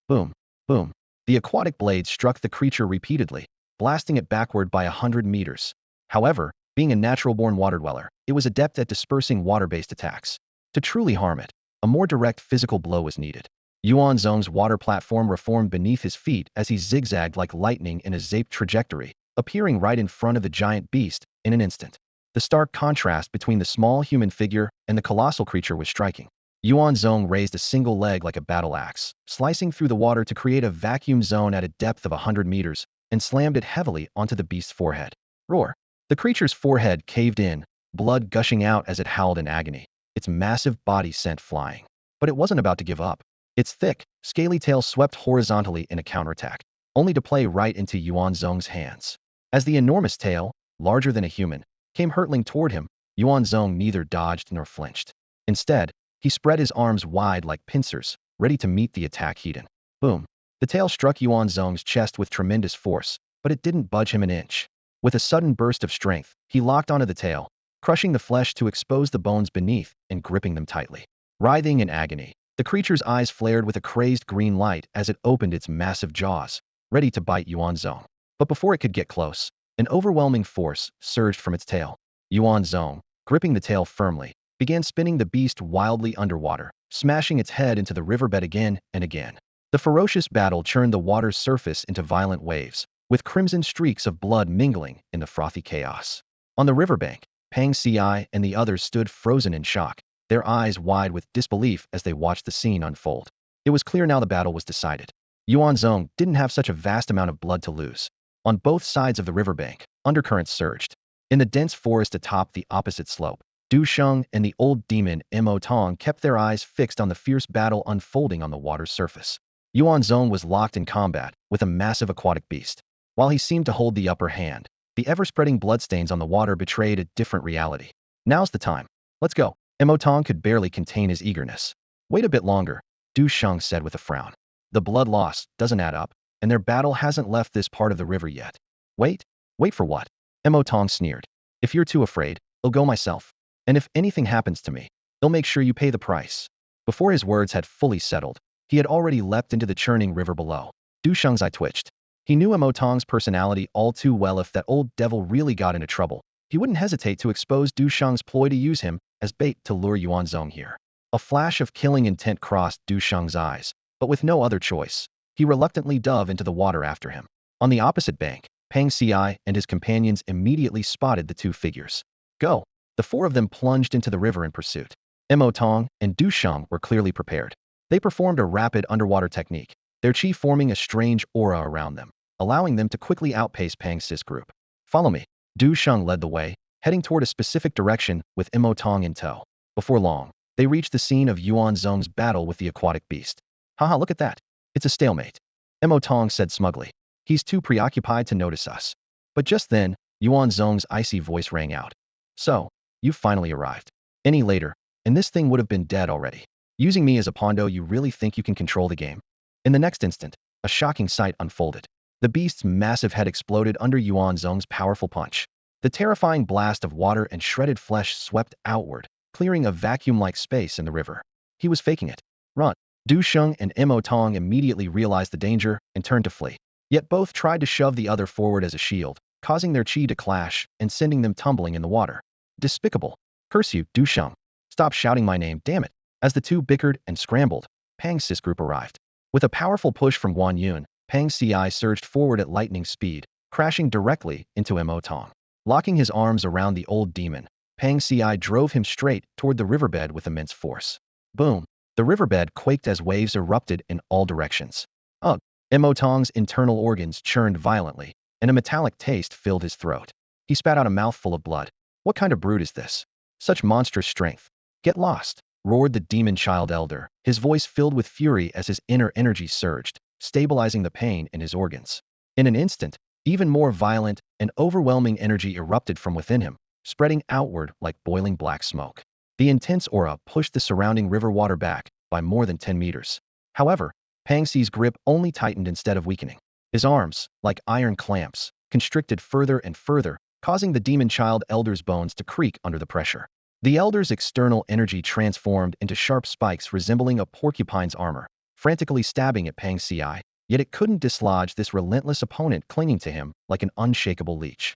Boom. Boom. The aquatic blade struck the creature repeatedly, blasting it backward by 100 meters. However, being a natural-born water dweller, it was adept at dispersing water-based attacks. To truly harm it, a more direct physical blow was needed. Yuan Zong's water platform reformed beneath his feet as he zigzagged like lightning in a zape trajectory, appearing right in front of the giant beast in an instant. The stark contrast between the small human figure and the colossal creature was striking. Yuan Zong raised a single leg like a battle axe, slicing through the water to create a vacuum zone at a depth of 100 meters, and slammed it heavily onto the beast's forehead. Roar! The creature's forehead caved in, blood gushing out as it howled in agony, its massive body sent flying. But it wasn't about to give up. Its thick, scaly tail swept horizontally in a counterattack, only to play right into Yuan Zong's hands. As the enormous tail, larger than a human, came hurtling toward him, Yuan Zong neither dodged nor flinched. Instead, he spread his arms wide like pincers, ready to meet the attack head-on. Boom. The tail struck Yuan Zong's chest with tremendous force, but it didn't budge him an inch. With a sudden burst of strength, he locked onto the tail, crushing the flesh to expose the bones beneath and gripping them tightly. Writhing in agony, the creature's eyes flared with a crazed green light as it opened its massive jaws, ready to bite Yuan Zong. But before it could get close, an overwhelming force surged from its tail. Yuan Zong, gripping the tail firmly, began spinning the beast wildly underwater, smashing its head into the riverbed again and again. The ferocious battle churned the water's surface into violent waves, with crimson streaks of blood mingling in the frothy chaos. On the riverbank, Pang Si and the others stood frozen in shock, their eyes wide with disbelief as they watched the scene unfold. It was clear now the battle was decided. Yuan Zong didn't have such a vast amount of blood to lose. On both sides of the riverbank, undercurrents surged. In the dense forest atop the opposite slope, Du Sheng and the old demon Mo Tong kept their eyes fixed on the fierce battle unfolding on the water's surface. Yuan Zong was locked in combat with a massive aquatic beast. While he seemed to hold the upper hand, the ever-spreading bloodstains on the water betrayed a different reality. Now's the time. Let's go. Mo Tong could barely contain his eagerness. Wait a bit longer, Du Sheng said with a frown. The blood loss doesn't add up, and their battle hasn't left this part of the river yet. Wait? Wait for what? Mo Tong sneered. If you're too afraid, I'll go myself. And if anything happens to me, I'll make sure you pay the price. Before his words had fully settled, he had already leapt into the churning river below. Du Sheng's eye twitched. He knew Mo Tong's personality all too well. If that old devil really got into trouble, he wouldn't hesitate to expose Du Sheng's ploy to use him as bait to lure Yuan Zong here. A flash of killing intent crossed Du Sheng's eyes, but with no other choice, he reluctantly dove into the water after him. On the opposite bank, Pang Si and his companions immediately spotted the two figures. Go! The four of them plunged into the river in pursuit. Mo Tong and Du Sheng were clearly prepared. They performed a rapid underwater technique, their chi forming a strange aura around them, allowing them to quickly outpace Pang Si's group. Follow me. Du Sheng led the way, heading toward a specific direction with Mo Tong in tow. Before long, they reached the scene of Yuan Zong's battle with the aquatic beast. Haha, look at that. It's a stalemate. Mo Tong said smugly. He's too preoccupied to notice us. But just then, Yuan Zong's icy voice rang out. So, you've finally arrived. Any later, and this thing would have been dead already. Using me as a pondo, you really think you can control the game? In the next instant, a shocking sight unfolded. The beast's massive head exploded under Yuan Zong's powerful punch. The terrifying blast of water and shredded flesh swept outward, clearing a vacuum-like space in the river. He was faking it. Run! Du Sheng and Mo Tong immediately realized the danger and turned to flee. Yet both tried to shove the other forward as a shield, causing their chi to clash and sending them tumbling in the water. Despicable. Curse you, Du Sheng. Stop shouting my name, damn it. As the two bickered and scrambled, Pang Si's group arrived. With a powerful push from Guan Yun, Pang Si surged forward at lightning speed, crashing directly into Mo Tong. Locking his arms around the old demon, Pang Si drove him straight toward the riverbed with immense force. Boom! The riverbed quaked as waves erupted in all directions. Ugh! Mo Tong's internal organs churned violently, and a metallic taste filled his throat. He spat out a mouthful of blood. What kind of brute is this? Such monstrous strength. Get lost! Roared the demon child elder, his voice filled with fury as his inner energy surged, stabilizing the pain in his organs. In an instant, even more violent and overwhelming energy erupted from within him, spreading outward like boiling black smoke. The intense aura pushed the surrounding river water back by more than 10 meters. However, Pang Si's grip only tightened instead of weakening. His arms, like iron clamps, constricted further and further, causing the demon child elder's bones to creak under the pressure. The elder's external energy transformed into sharp spikes resembling a porcupine's armor, frantically stabbing at Pang Si, yet it couldn't dislodge this relentless opponent clinging to him like an unshakable leech.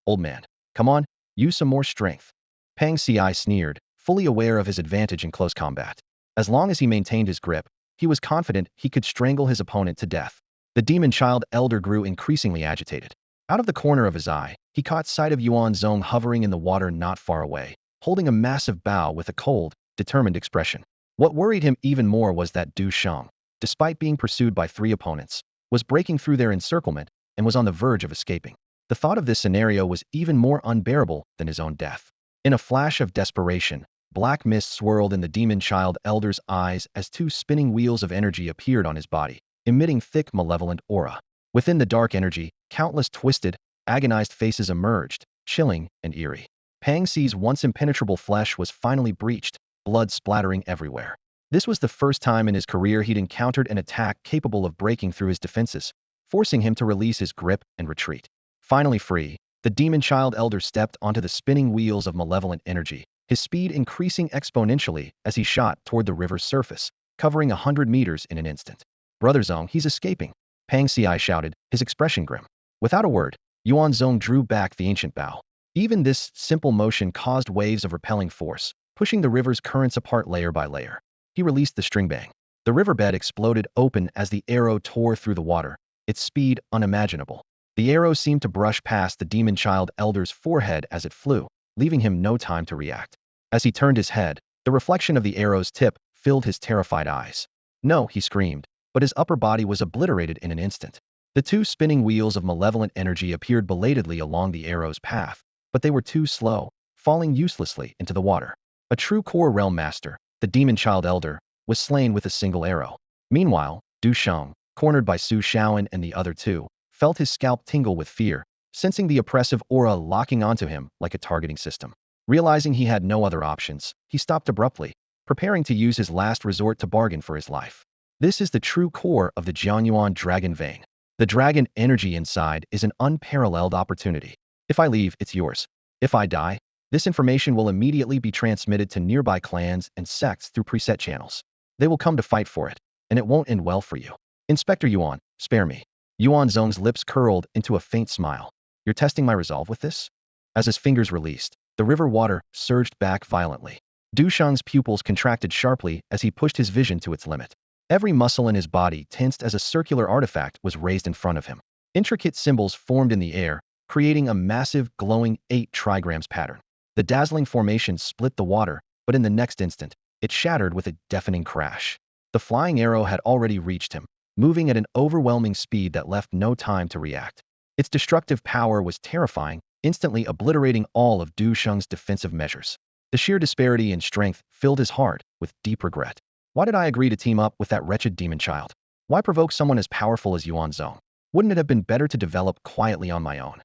Old man. Come on, use some more strength. Pang Si sneered, fully aware of his advantage in close combat. As long as he maintained his grip, he was confident he could strangle his opponent to death. The demon child elder grew increasingly agitated. Out of the corner of his eye, he caught sight of Yuan Zong hovering in the water not far away, holding a massive bow with a cold, determined expression. What worried him even more was that Du Sheng, despite being pursued by 3 opponents, was breaking through their encirclement and was on the verge of escaping. The thought of this scenario was even more unbearable than his own death. In a flash of desperation, black mist swirled in the demon child elder's eyes as 2 spinning wheels of energy appeared on his body, emitting thick, malevolent aura. Within the dark energy, countless twisted, agonized faces emerged, chilling and eerie. Pang Si's once impenetrable flesh was finally breached, blood splattering everywhere. This was the first time in his career he'd encountered an attack capable of breaking through his defenses, forcing him to release his grip and retreat. Finally free, the demon child elder stepped onto the spinning wheels of malevolent energy, his speed increasing exponentially as he shot toward the river's surface, covering 100 meters in an instant. Brother Zong, he's escaping! Pang Si shouted, his expression grim. Without a word, Yuan Zong drew back the ancient bow. Even this simple motion caused waves of repelling force, pushing the river's currents apart layer by layer. He released the string bang. The riverbed exploded open as the arrow tore through the water, its speed unimaginable. The arrow seemed to brush past the demon child elder's forehead as it flew, leaving him no time to react. As he turned his head, the reflection of the arrow's tip filled his terrified eyes. No, he screamed, but his upper body was obliterated in an instant. The two spinning wheels of malevolent energy appeared belatedly along the arrow's path, but they were too slow, falling uselessly into the water. A true core realm master, the demon child elder, was slain with a single arrow. Meanwhile, Du Sheng, cornered by Su Shaoan and the other two, felt his scalp tingle with fear, sensing the oppressive aura locking onto him like a targeting system. Realizing he had no other options, he stopped abruptly, preparing to use his last resort to bargain for his life. This is the true core of the Jianyuan dragon vein. The dragon energy inside is an unparalleled opportunity. If I leave, it's yours. If I die, this information will immediately be transmitted to nearby clans and sects through preset channels. They will come to fight for it, and it won't end well for you. Inspector Yuan, spare me. Yuan Zong's lips curled into a faint smile. You're testing my resolve with this? As his fingers released, the river water surged back violently. Du Sheng's pupils contracted sharply as he pushed his vision to its limit. Every muscle in his body tensed as a circular artifact was raised in front of him. Intricate symbols formed in the air, creating a massive, glowing 8 trigrams pattern. The dazzling formation split the water, but in the next instant, it shattered with a deafening crash. The flying arrow had already reached him, moving at an overwhelming speed that left no time to react. Its destructive power was terrifying, instantly obliterating all of Du Sheng's defensive measures. The sheer disparity in strength filled his heart with deep regret. Why did I agree to team up with that wretched demon child? Why provoke someone as powerful as Yuan Zong? Wouldn't it have been better to develop quietly on my own?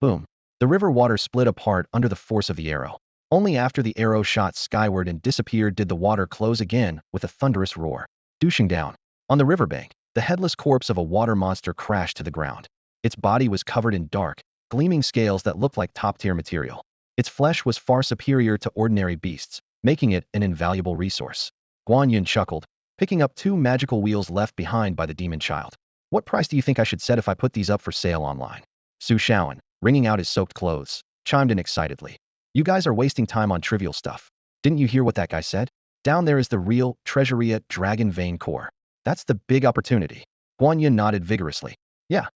Boom. The river water split apart under the force of the arrow. Only after the arrow shot skyward and disappeared did the water close again with a thunderous roar. Douching down. On the riverbank, the headless corpse of a water monster crashed to the ground. Its body was covered in dark, gleaming scales that looked like top-tier material. Its flesh was far superior to ordinary beasts, making it an invaluable resource. Guan Yin chuckled, picking up 2 magical wheels left behind by the demon child. What price do you think I should set if I put these up for sale online? Su Shaoan, wringing out his soaked clothes, chimed in excitedly. You guys are wasting time on trivial stuff. Didn't you hear what that guy said? Down there is the real Treasuria Dragon Vein core. That's the big opportunity. Guan Yin nodded vigorously. Yeah,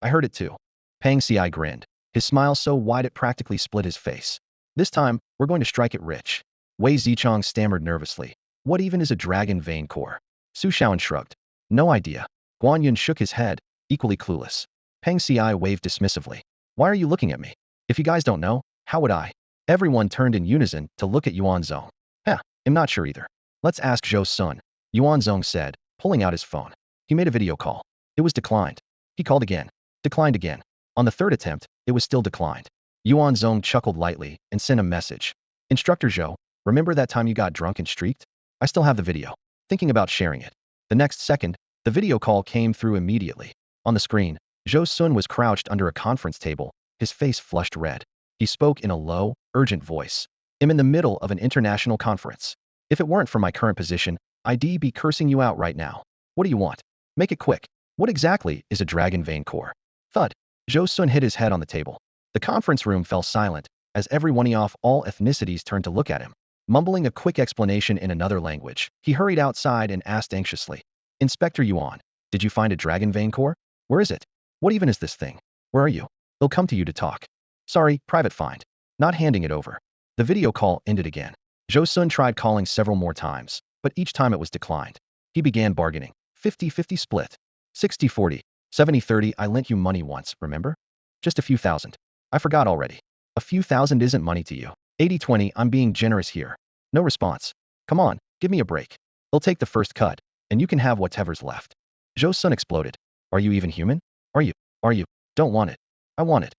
I heard it too. Pang Xi grinned, his smile so wide it practically split his face. This time, we're going to strike it rich. Wei Zichong stammered nervously. What even is a dragon vein core? Su Shaoan shrugged. No idea. Guan Yin shook his head, equally clueless. Pang Xi waved dismissively. Why are you looking at me? If you guys don't know, how would I? Everyone turned in unison to look at Yuan Zong. I'm not sure either. Let's ask Zhou Sun, Yuan Zong said, pulling out his phone. He made a video call. It was declined. He called again. Declined again. On the 3rd attempt, it was still declined. Yuan Zong chuckled lightly and sent a message. Instructor Zhou, remember that time you got drunk and streaked? I still have the video. Thinking about sharing it. The next second, the video call came through immediately. On the screen, Zhou Sun was crouched under a conference table, his face flushed red. He spoke in a low, urgent voice. I'm in the middle of an international conference. If it weren't for my current position, I'd be cursing you out right now. What do you want? Make it quick. What exactly is a dragon vein core? Thud. Zhou Sun hit his head on the table. The conference room fell silent, as everyone of all ethnicities turned to look at him. Mumbling a quick explanation in another language, he hurried outside and asked anxiously. Inspector Yuan, did you find a dragon vein core? Where is it? What even is this thing? Where are you? They'll come to you to talk. Sorry, private find. Not handing it over. The video call ended again. Zhou Sun tried calling several more times, but each time it was declined. He began bargaining. 50-50 split. 60-40. 70-30. I lent you money once, remember? Just a few thousand. I forgot already. A few thousand isn't money to you. 80-20. I'm being generous here. No response. Come on, give me a break. They'll take the first cut, and you can have whatever's left. Zhou Sun exploded. Are you even human? Are you? Don't want it. I want it.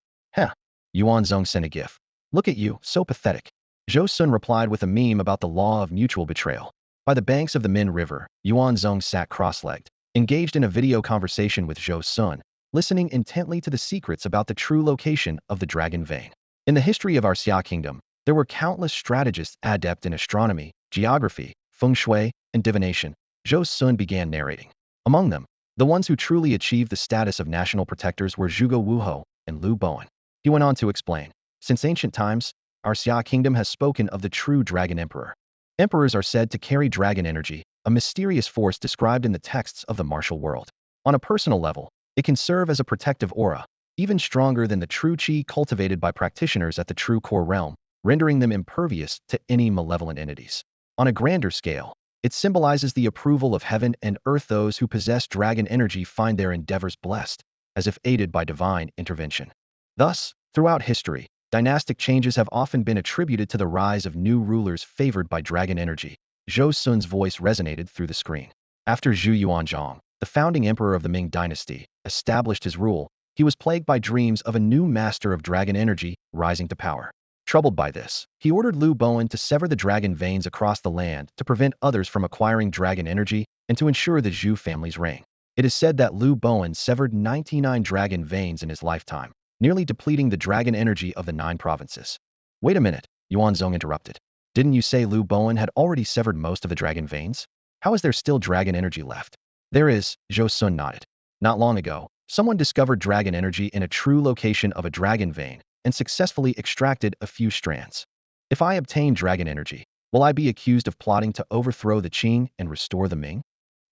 Yuan Zong sent a gif. Look at you, so pathetic. Zhou Sun replied with a meme about the law of mutual betrayal. By the banks of the Min River, Yuan Zong sat cross-legged, engaged in a video conversation with Zhou Sun, listening intently to the secrets about the true location of the dragon vein. In the history of our Xia kingdom, there were countless strategists adept in astronomy, geography, feng shui, and divination. Zhou Sun began narrating. Among them, the ones who truly achieved the status of national protectors were Zhuge Wuhou and Liu Bowen. He went on to explain. Since ancient times, our Xia kingdom has spoken of the true dragon emperor. Emperors are said to carry dragon energy, a mysterious force described in the texts of the martial world. On a personal level, it can serve as a protective aura, even stronger than the true qi cultivated by practitioners at the true core realm, rendering them impervious to any malevolent entities. On a grander scale, it symbolizes the approval of heaven and earth. Those who possess dragon energy find their endeavors blessed, as if aided by divine intervention. Thus, throughout history, dynastic changes have often been attributed to the rise of new rulers favored by dragon energy. Zhou Sun's voice resonated through the screen. After Yuan Zong, the founding emperor of the Ming dynasty, established his rule, he was plagued by dreams of a new master of dragon energy rising to power. Troubled by this, he ordered Liu Bowen to sever the dragon veins across the land to prevent others from acquiring dragon energy and to ensure the Zhou family's reign. It is said that Liu Bowen severed 99 dragon veins in his lifetime, nearly depleting the dragon energy of the 9 provinces. Wait a minute, Yuan Zong interrupted. Didn't you say Liu Bowen had already severed most of the dragon veins? How is there still dragon energy left? There is, Zhou Sun nodded. Not long ago, someone discovered dragon energy in a true location of a dragon vein and successfully extracted a few strands. If I obtain dragon energy, will I be accused of plotting to overthrow the Qing and restore the Ming?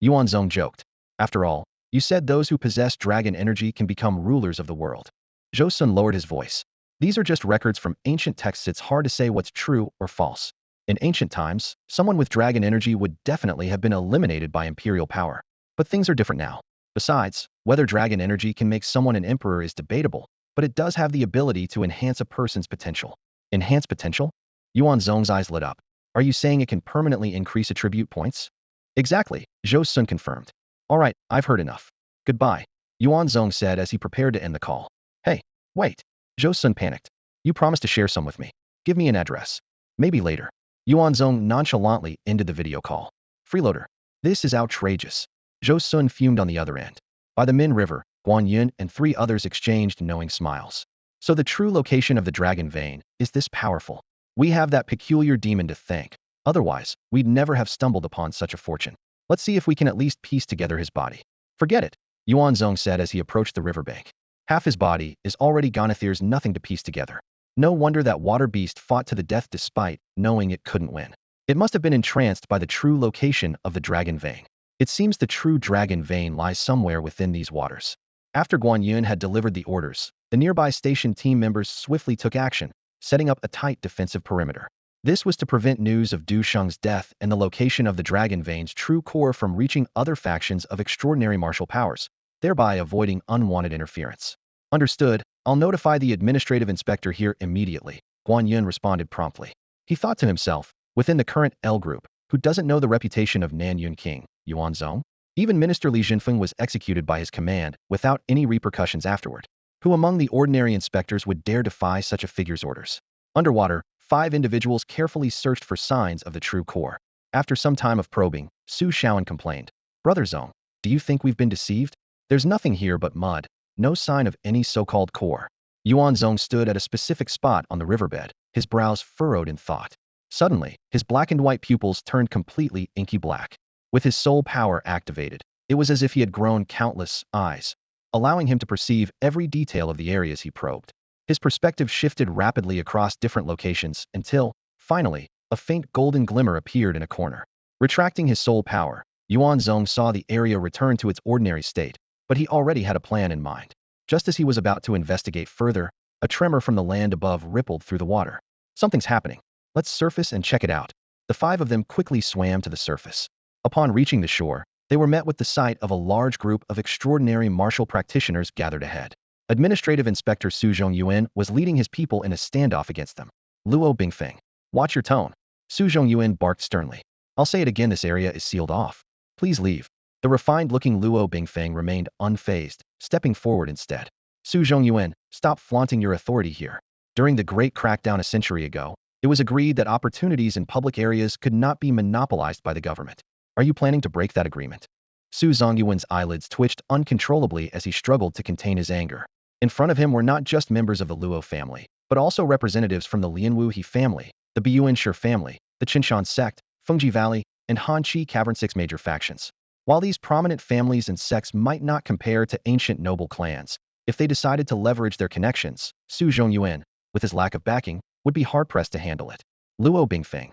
Yuan Zong joked. After all, you said those who possess dragon energy can become rulers of the world. Zhou Sun lowered his voice. These are just records from ancient texts. It's hard to say what's true or false. In ancient times, someone with dragon energy would definitely have been eliminated by imperial power. But things are different now. Besides, whether dragon energy can make someone an emperor is debatable, but it does have the ability to enhance a person's potential. Enhance potential? Yuan Zong's eyes lit up. Are you saying it can permanently increase attribute points? Exactly, Zhou Sun confirmed. All right, I've heard enough. Goodbye, Yuan Zong said as he prepared to end the call. Hey, wait. Zhou Sun panicked. You promised to share some with me. Give me an address. Maybe later. Yuan Zong nonchalantly ended the video call. Freeloader. This is outrageous. Zhou Sun fumed on the other end. By the Min River, Guan Yun and 3 others exchanged knowing smiles. So the true location of the dragon vein is this powerful. We have that peculiar demon to thank. Otherwise, we'd never have stumbled upon such a fortune. Let's see if we can at least piece together his body. Forget it, Yuan Zong said as he approached the riverbank. Half his body is already gone. There's nothing to piece together. No wonder that water beast fought to the death despite knowing it couldn't win. It must have been entranced by the true location of the dragon vein. It seems the true dragon vein lies somewhere within these waters. After Guan Yun had delivered the orders, the nearby station team members swiftly took action, setting up a tight defensive perimeter. This was to prevent news of Du Sheng's death and the location of the dragon vein's true core from reaching other factions of extraordinary martial powers, thereby avoiding unwanted interference. Understood, I'll notify the administrative inspector here immediately, Guan Yun responded promptly. He thought to himself, within the current L group, who doesn't know the reputation of Nan Yun King, Yuan Zong? Even Minister Li Jinfeng was executed by his command without any repercussions afterward. Who among the ordinary inspectors would dare defy such a figure's orders? Underwater, 5 individuals carefully searched for signs of the true core. After some time of probing, Su Shaoan complained. Brother Zong, do you think we've been deceived? There's nothing here but mud, no sign of any so-called core. Yuan Zong stood at a specific spot on the riverbed, his brows furrowed in thought. Suddenly, his black and white pupils turned completely inky black. With his soul power activated, it was as if he had grown countless eyes, allowing him to perceive every detail of the areas he probed. His perspective shifted rapidly across different locations until, finally, a faint golden glimmer appeared in a corner. Retracting his soul power, Yuan Zong saw the area return to its ordinary state, but he already had a plan in mind. Just as he was about to investigate further, a tremor from the land above rippled through the water. Something's happening. Let's surface and check it out. The 5 of them quickly swam to the surface. Upon reaching the shore, they were met with the sight of a large group of extraordinary martial practitioners gathered ahead. Administrative Inspector Su Zhongyuan was leading his people in a standoff against them. Luo Bingfeng, watch your tone. Su Zhongyuan barked sternly. I'll say it again, this area is sealed off. Please leave. The refined-looking Luo Bingfeng remained unfazed, stepping forward instead. Su Zhongyuan, stop flaunting your authority here. During the Great Crackdown a century ago, it was agreed that opportunities in public areas could not be monopolized by the government. Are you planning to break that agreement? Su Zhongyuan's eyelids twitched uncontrollably as he struggled to contain his anger. In front of him were not just members of the Luo family, but also representatives from the Lianwu He family, the Biyuan family, the Qinshan sect, Fengji Valley, and Hanqi Cavern, 6 major factions. While these prominent families and sects might not compare to ancient noble clans, if they decided to leverage their connections, Su Zhongyuan, with his lack of backing, would be hard-pressed to handle it. Luo Bingfeng,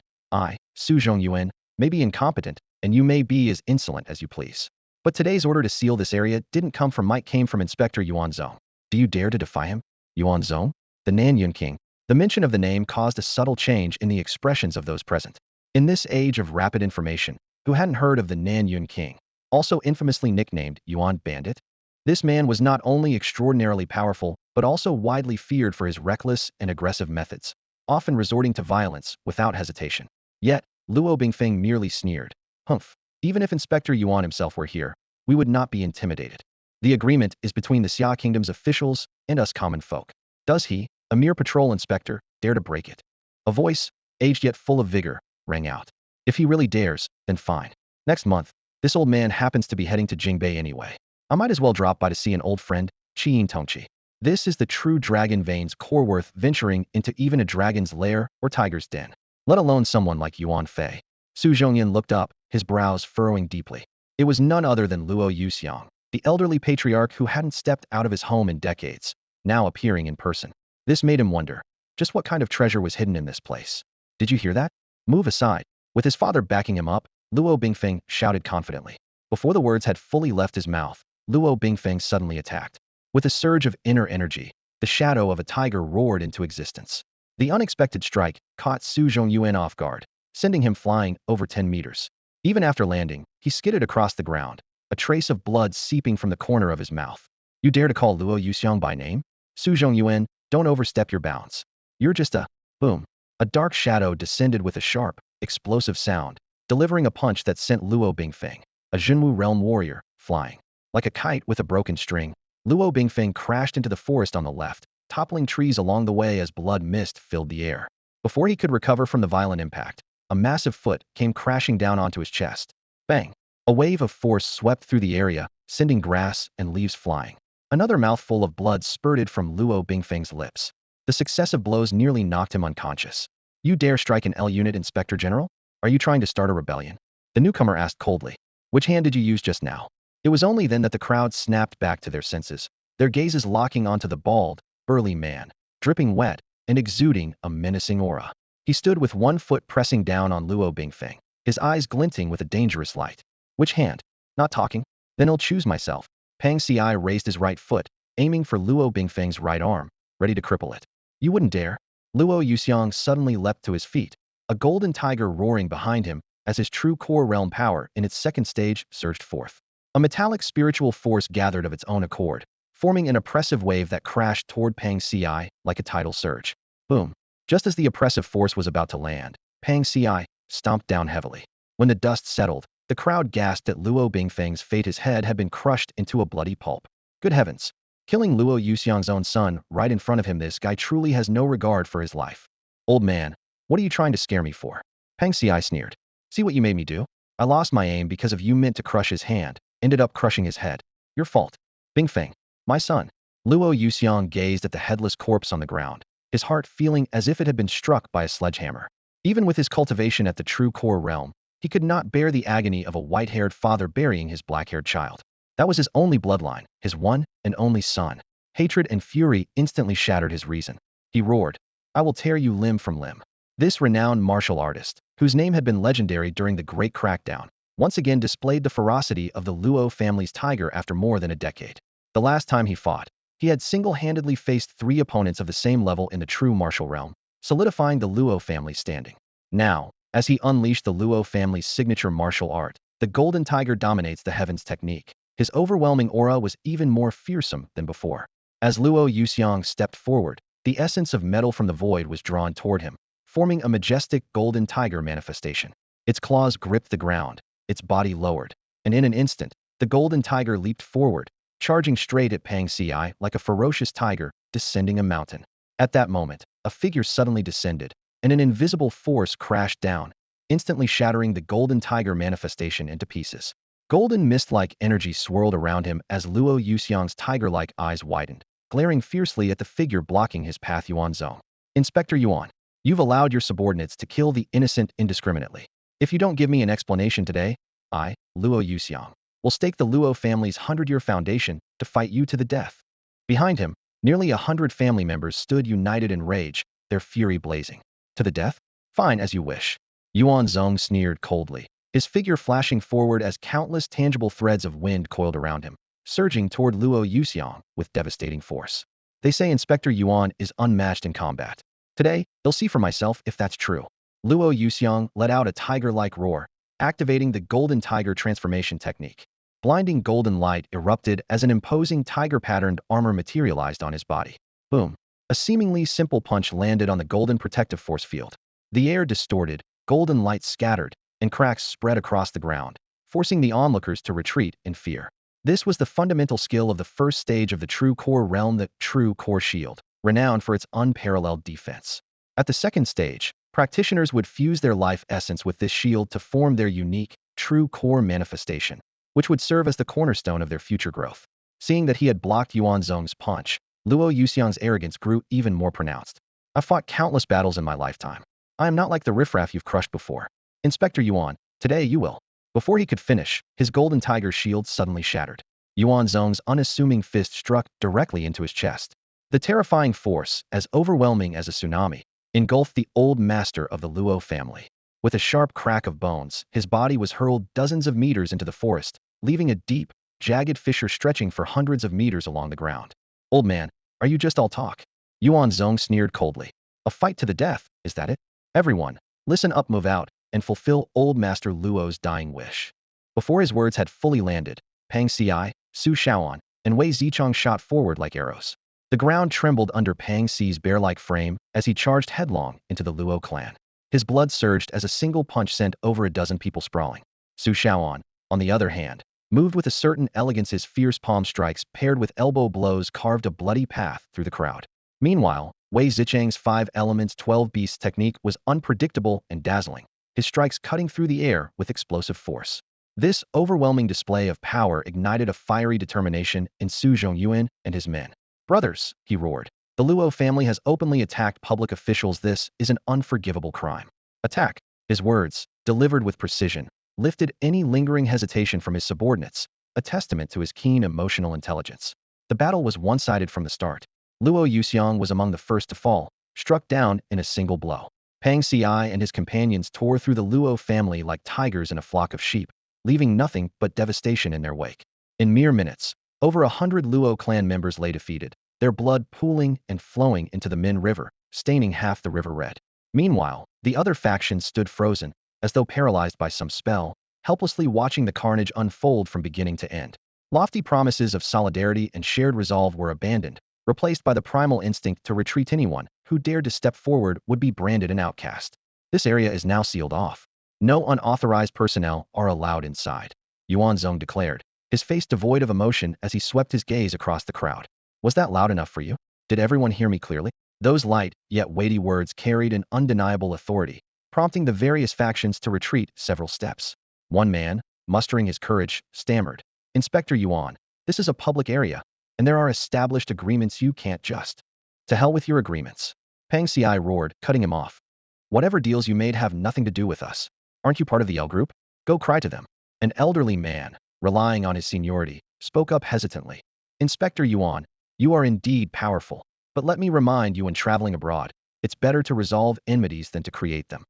Su Zhongyuan, may be incompetent, and you may be as insolent as you please. But today's order to seal this area didn't come from Mike, came from Inspector Yuan Zong. Do you dare to defy him? Yuan Zong? The Nanyun King. The mention of the name caused a subtle change in the expressions of those present. In this age of rapid information, who hadn't heard of the Nanyun King, also infamously nicknamed Yuan Bandit? This man was not only extraordinarily powerful, but also widely feared for his reckless and aggressive methods, often resorting to violence without hesitation. Yet, Luo Bingfeng merely sneered. Humph. Even if Inspector Yuan himself were here, we would not be intimidated. The agreement is between the Xia Kingdom's officials and us common folk. Does he, a mere patrol inspector, dare to break it? A voice, aged yet full of vigor, rang out. If he really dares, then fine. Next month, this old man happens to be heading to Jingbei anyway. I might as well drop by to see an old friend, Qiying Tongqi. This is the true dragon vein's core worth venturing into even a dragon's lair or tiger's den, let alone someone like Yuan Fei. Su Zhongyan looked up, his brows furrowing deeply. It was none other than Luo Yuxiang, the elderly patriarch who hadn't stepped out of his home in decades, now appearing in person. This made him wonder, just what kind of treasure was hidden in this place? Did you hear that? Move aside. With his father backing him up, Luo Bingfeng shouted confidently. Before the words had fully left his mouth, Luo Bingfeng suddenly attacked. With a surge of inner energy, the shadow of a tiger roared into existence. The unexpected strike caught Su Zhongyuan off guard, sending him flying over 10 meters. Even after landing, he skidded across the ground, a trace of blood seeping from the corner of his mouth. You dare to call Luo Yuxiang by name? Su Zhongyuan, don't overstep your bounds. You're just a… Boom. A dark shadow descended with a sharp, explosive sound, delivering a punch that sent Luo Bingfeng, a Zhenwu realm warrior, flying. Like a kite with a broken string, Luo Bingfeng crashed into the forest on the left, toppling trees along the way as blood mist filled the air. Before he could recover from the violent impact, a massive foot came crashing down onto his chest. Bang! A wave of force swept through the area, sending grass and leaves flying. Another mouthful of blood spurted from Luo Bingfeng's lips. The successive blows nearly knocked him unconscious. You dare strike an L unit, Inspector General? Are you trying to start a rebellion? The newcomer asked coldly. Which hand did you use just now? It was only then that the crowd snapped back to their senses, their gazes locking onto the bald, burly man, dripping wet and exuding a menacing aura. He stood with one foot pressing down on Luo Bingfeng, his eyes glinting with a dangerous light. Which hand? Not talking? Then I'll choose myself. Pang Ci raised his right foot, aiming for Luo Bingfeng's right arm, ready to cripple it. You wouldn't dare. Luo Yuxiang suddenly leapt to his feet, a golden tiger roaring behind him as his true core realm power in its second stage surged forth. A metallic spiritual force gathered of its own accord, forming an oppressive wave that crashed toward Pang Ci like a tidal surge. Boom. Just as the oppressive force was about to land, Pang Ci stomped down heavily. When the dust settled, the crowd gasped at Luo Bingfeng's fate. His head had been crushed into a bloody pulp. Good heavens. Killing Luo Yuxiang's own son right in front of him, this guy truly has no regard for his life. Old man, what are you trying to scare me for? Pang Ci sneered. See what you made me do? I lost my aim because of you meant to crush his hand, ended up crushing his head. Your fault. Bingfeng, my son. Luo Yuxiang gazed at the headless corpse on the ground, his heart feeling as if it had been struck by a sledgehammer. Even with his cultivation at the true core realm, he could not bear the agony of a white-haired father burying his black-haired child. That was his only bloodline, his one and only son. Hatred and fury instantly shattered his reason. He roared, I will tear you limb from limb. This renowned martial artist, whose name had been legendary during the Great Crackdown, once again displayed the ferocity of the Luo family's tiger after more than a decade. The last time he fought, he had single-handedly faced 3 opponents of the same level in the true martial realm, solidifying the Luo family's standing. Now, as he unleashed the Luo family's signature martial art, the Golden Tiger dominates the heavens technique. His overwhelming aura was even more fearsome than before. As Luo Yuxiang stepped forward, the essence of metal from the void was drawn toward him, forming a majestic golden tiger manifestation. Its claws gripped the ground, its body lowered, and in an instant, the golden tiger leaped forward, charging straight at Pang Ci like a ferocious tiger descending a mountain. At that moment, a figure suddenly descended, and an invisible force crashed down, instantly shattering the golden tiger manifestation into pieces. Golden mist-like energy swirled around him as Luo Yuxiang's tiger-like eyes widened, glaring fiercely at the figure blocking his path. Yuan Zong. Inspector Yuan, you've allowed your subordinates to kill the innocent indiscriminately. If you don't give me an explanation today, I, Luo Yuxiang, will stake the Luo family's 100-year foundation to fight you to the death. Behind him, nearly 100 family members stood united in rage, their fury blazing. To the death? Fine, as you wish. Yuan Zong sneered coldly. his figure flashing forward as countless tangible threads of wind coiled around him, surging toward Luo Yuxiang with devastating force. They say Inspector Yuan is unmatched in combat. Today, they'll see for myself if that's true. Luo Yuxiang let out a tiger-like roar, activating the golden tiger transformation technique. Blinding golden light erupted as an imposing tiger-patterned armor materialized on his body. Boom. A seemingly simple punch landed on the golden protective force field. The air distorted, golden light scattered, and cracks spread across the ground, forcing the onlookers to retreat in fear. This was the fundamental skill of the first stage of the True Core realm, the True Core Shield, renowned for its unparalleled defense. At the second stage, practitioners would fuse their life essence with this shield to form their unique, True Core manifestation, which would serve as the cornerstone of their future growth. Seeing that he had blocked Yuan Zong's punch, Luo Yuxiang's arrogance grew even more pronounced. I've fought countless battles in my lifetime. I am not like the riffraff you've crushed before. Inspector Yuan, today you will. Before he could finish, his golden tiger shield suddenly shattered. Yuan Zong's unassuming fist struck directly into his chest. The terrifying force, as overwhelming as a tsunami, engulfed the old master of the Luo family. With a sharp crack of bones, his body was hurled dozens of meters into the forest, leaving a deep, jagged fissure stretching for hundreds of meters along the ground. Old man, are you just all talk? Yuan Zong sneered coldly. A fight to the death, is that it? Everyone, listen up, move out, and fulfill Old Master Luo's dying wish. Before his words had fully landed, Pang Xi, Su Shaoan, and Wei Zicheng shot forward like arrows. The ground trembled under Pang Xi's bear-like frame as he charged headlong into the Luo clan. His blood surged as a single punch sent over a dozen people sprawling. Su Shaoan, on the other hand, moved with a certain elegance. His fierce palm strikes paired with elbow blows carved a bloody path through the crowd. Meanwhile, Wei Zicheng's 5 elements 12 beasts technique was unpredictable and dazzling, his strikes cutting through the air with explosive force. This overwhelming display of power ignited a fiery determination in Su Zhongyuan and his men. Brothers, he roared. The Luo family has openly attacked public officials. This is an unforgivable crime. Attack. His words, delivered with precision, lifted any lingering hesitation from his subordinates, a testament to his keen emotional intelligence. The battle was one-sided from the start. Luo Yuxiang was among the first to fall, struck down in a single blow. Pang Xi and his companions tore through the Luo family like tigers in a flock of sheep, leaving nothing but devastation in their wake. In mere minutes, over 100 Luo clan members lay defeated, their blood pooling and flowing into the Min River, staining half the river red. Meanwhile, the other factions stood frozen, as though paralyzed by some spell, helplessly watching the carnage unfold from beginning to end. Lofty promises of solidarity and shared resolve were abandoned, replaced by the primal instinct to retreat. Anyone who dared to step forward would be branded an outcast. This area is now sealed off. No unauthorized personnel are allowed inside, Yuan Zong declared, his face devoid of emotion as he swept his gaze across the crowd. Was that loud enough for you? Did everyone hear me clearly? Those light, yet weighty words carried an undeniable authority, prompting the various factions to retreat several steps. One man, mustering his courage, stammered, Inspector Yuan, this is a public area, and there are established agreements. You can't just. To hell with your agreements. Pang Xi roared, cutting him off. Whatever deals you made have nothing to do with us. Aren't you part of the L group? Go cry to them. An elderly man, relying on his seniority, spoke up hesitantly. Inspector Yuan, you are indeed powerful, but let me remind you, when traveling abroad, it's better to resolve enmities than to create them.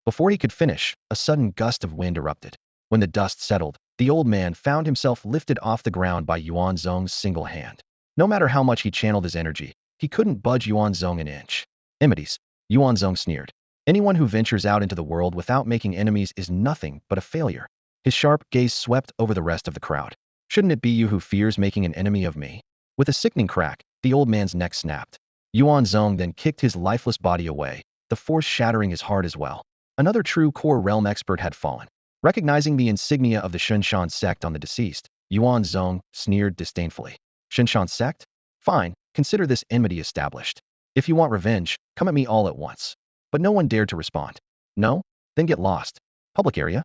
Before he could finish, a sudden gust of wind erupted. When the dust settled, the old man found himself lifted off the ground by Yuan Zong's single hand. No matter how much he channeled his energy, he couldn't budge Yuan Zong an inch. Enmities, Yuan Zong sneered. Anyone who ventures out into the world without making enemies is nothing but a failure. His sharp gaze swept over the rest of the crowd. Shouldn't it be you who fears making an enemy of me? With a sickening crack, the old man's neck snapped. Yuan Zong then kicked his lifeless body away, the force shattering his heart as well. Another true core realm expert had fallen. Recognizing the insignia of the Xunshan sect on the deceased, Yuan Zong sneered disdainfully. Xunshan sect? Fine, consider this enmity established. If you want revenge, come at me all at once. But no one dared to respond. No? Then get lost. Public area?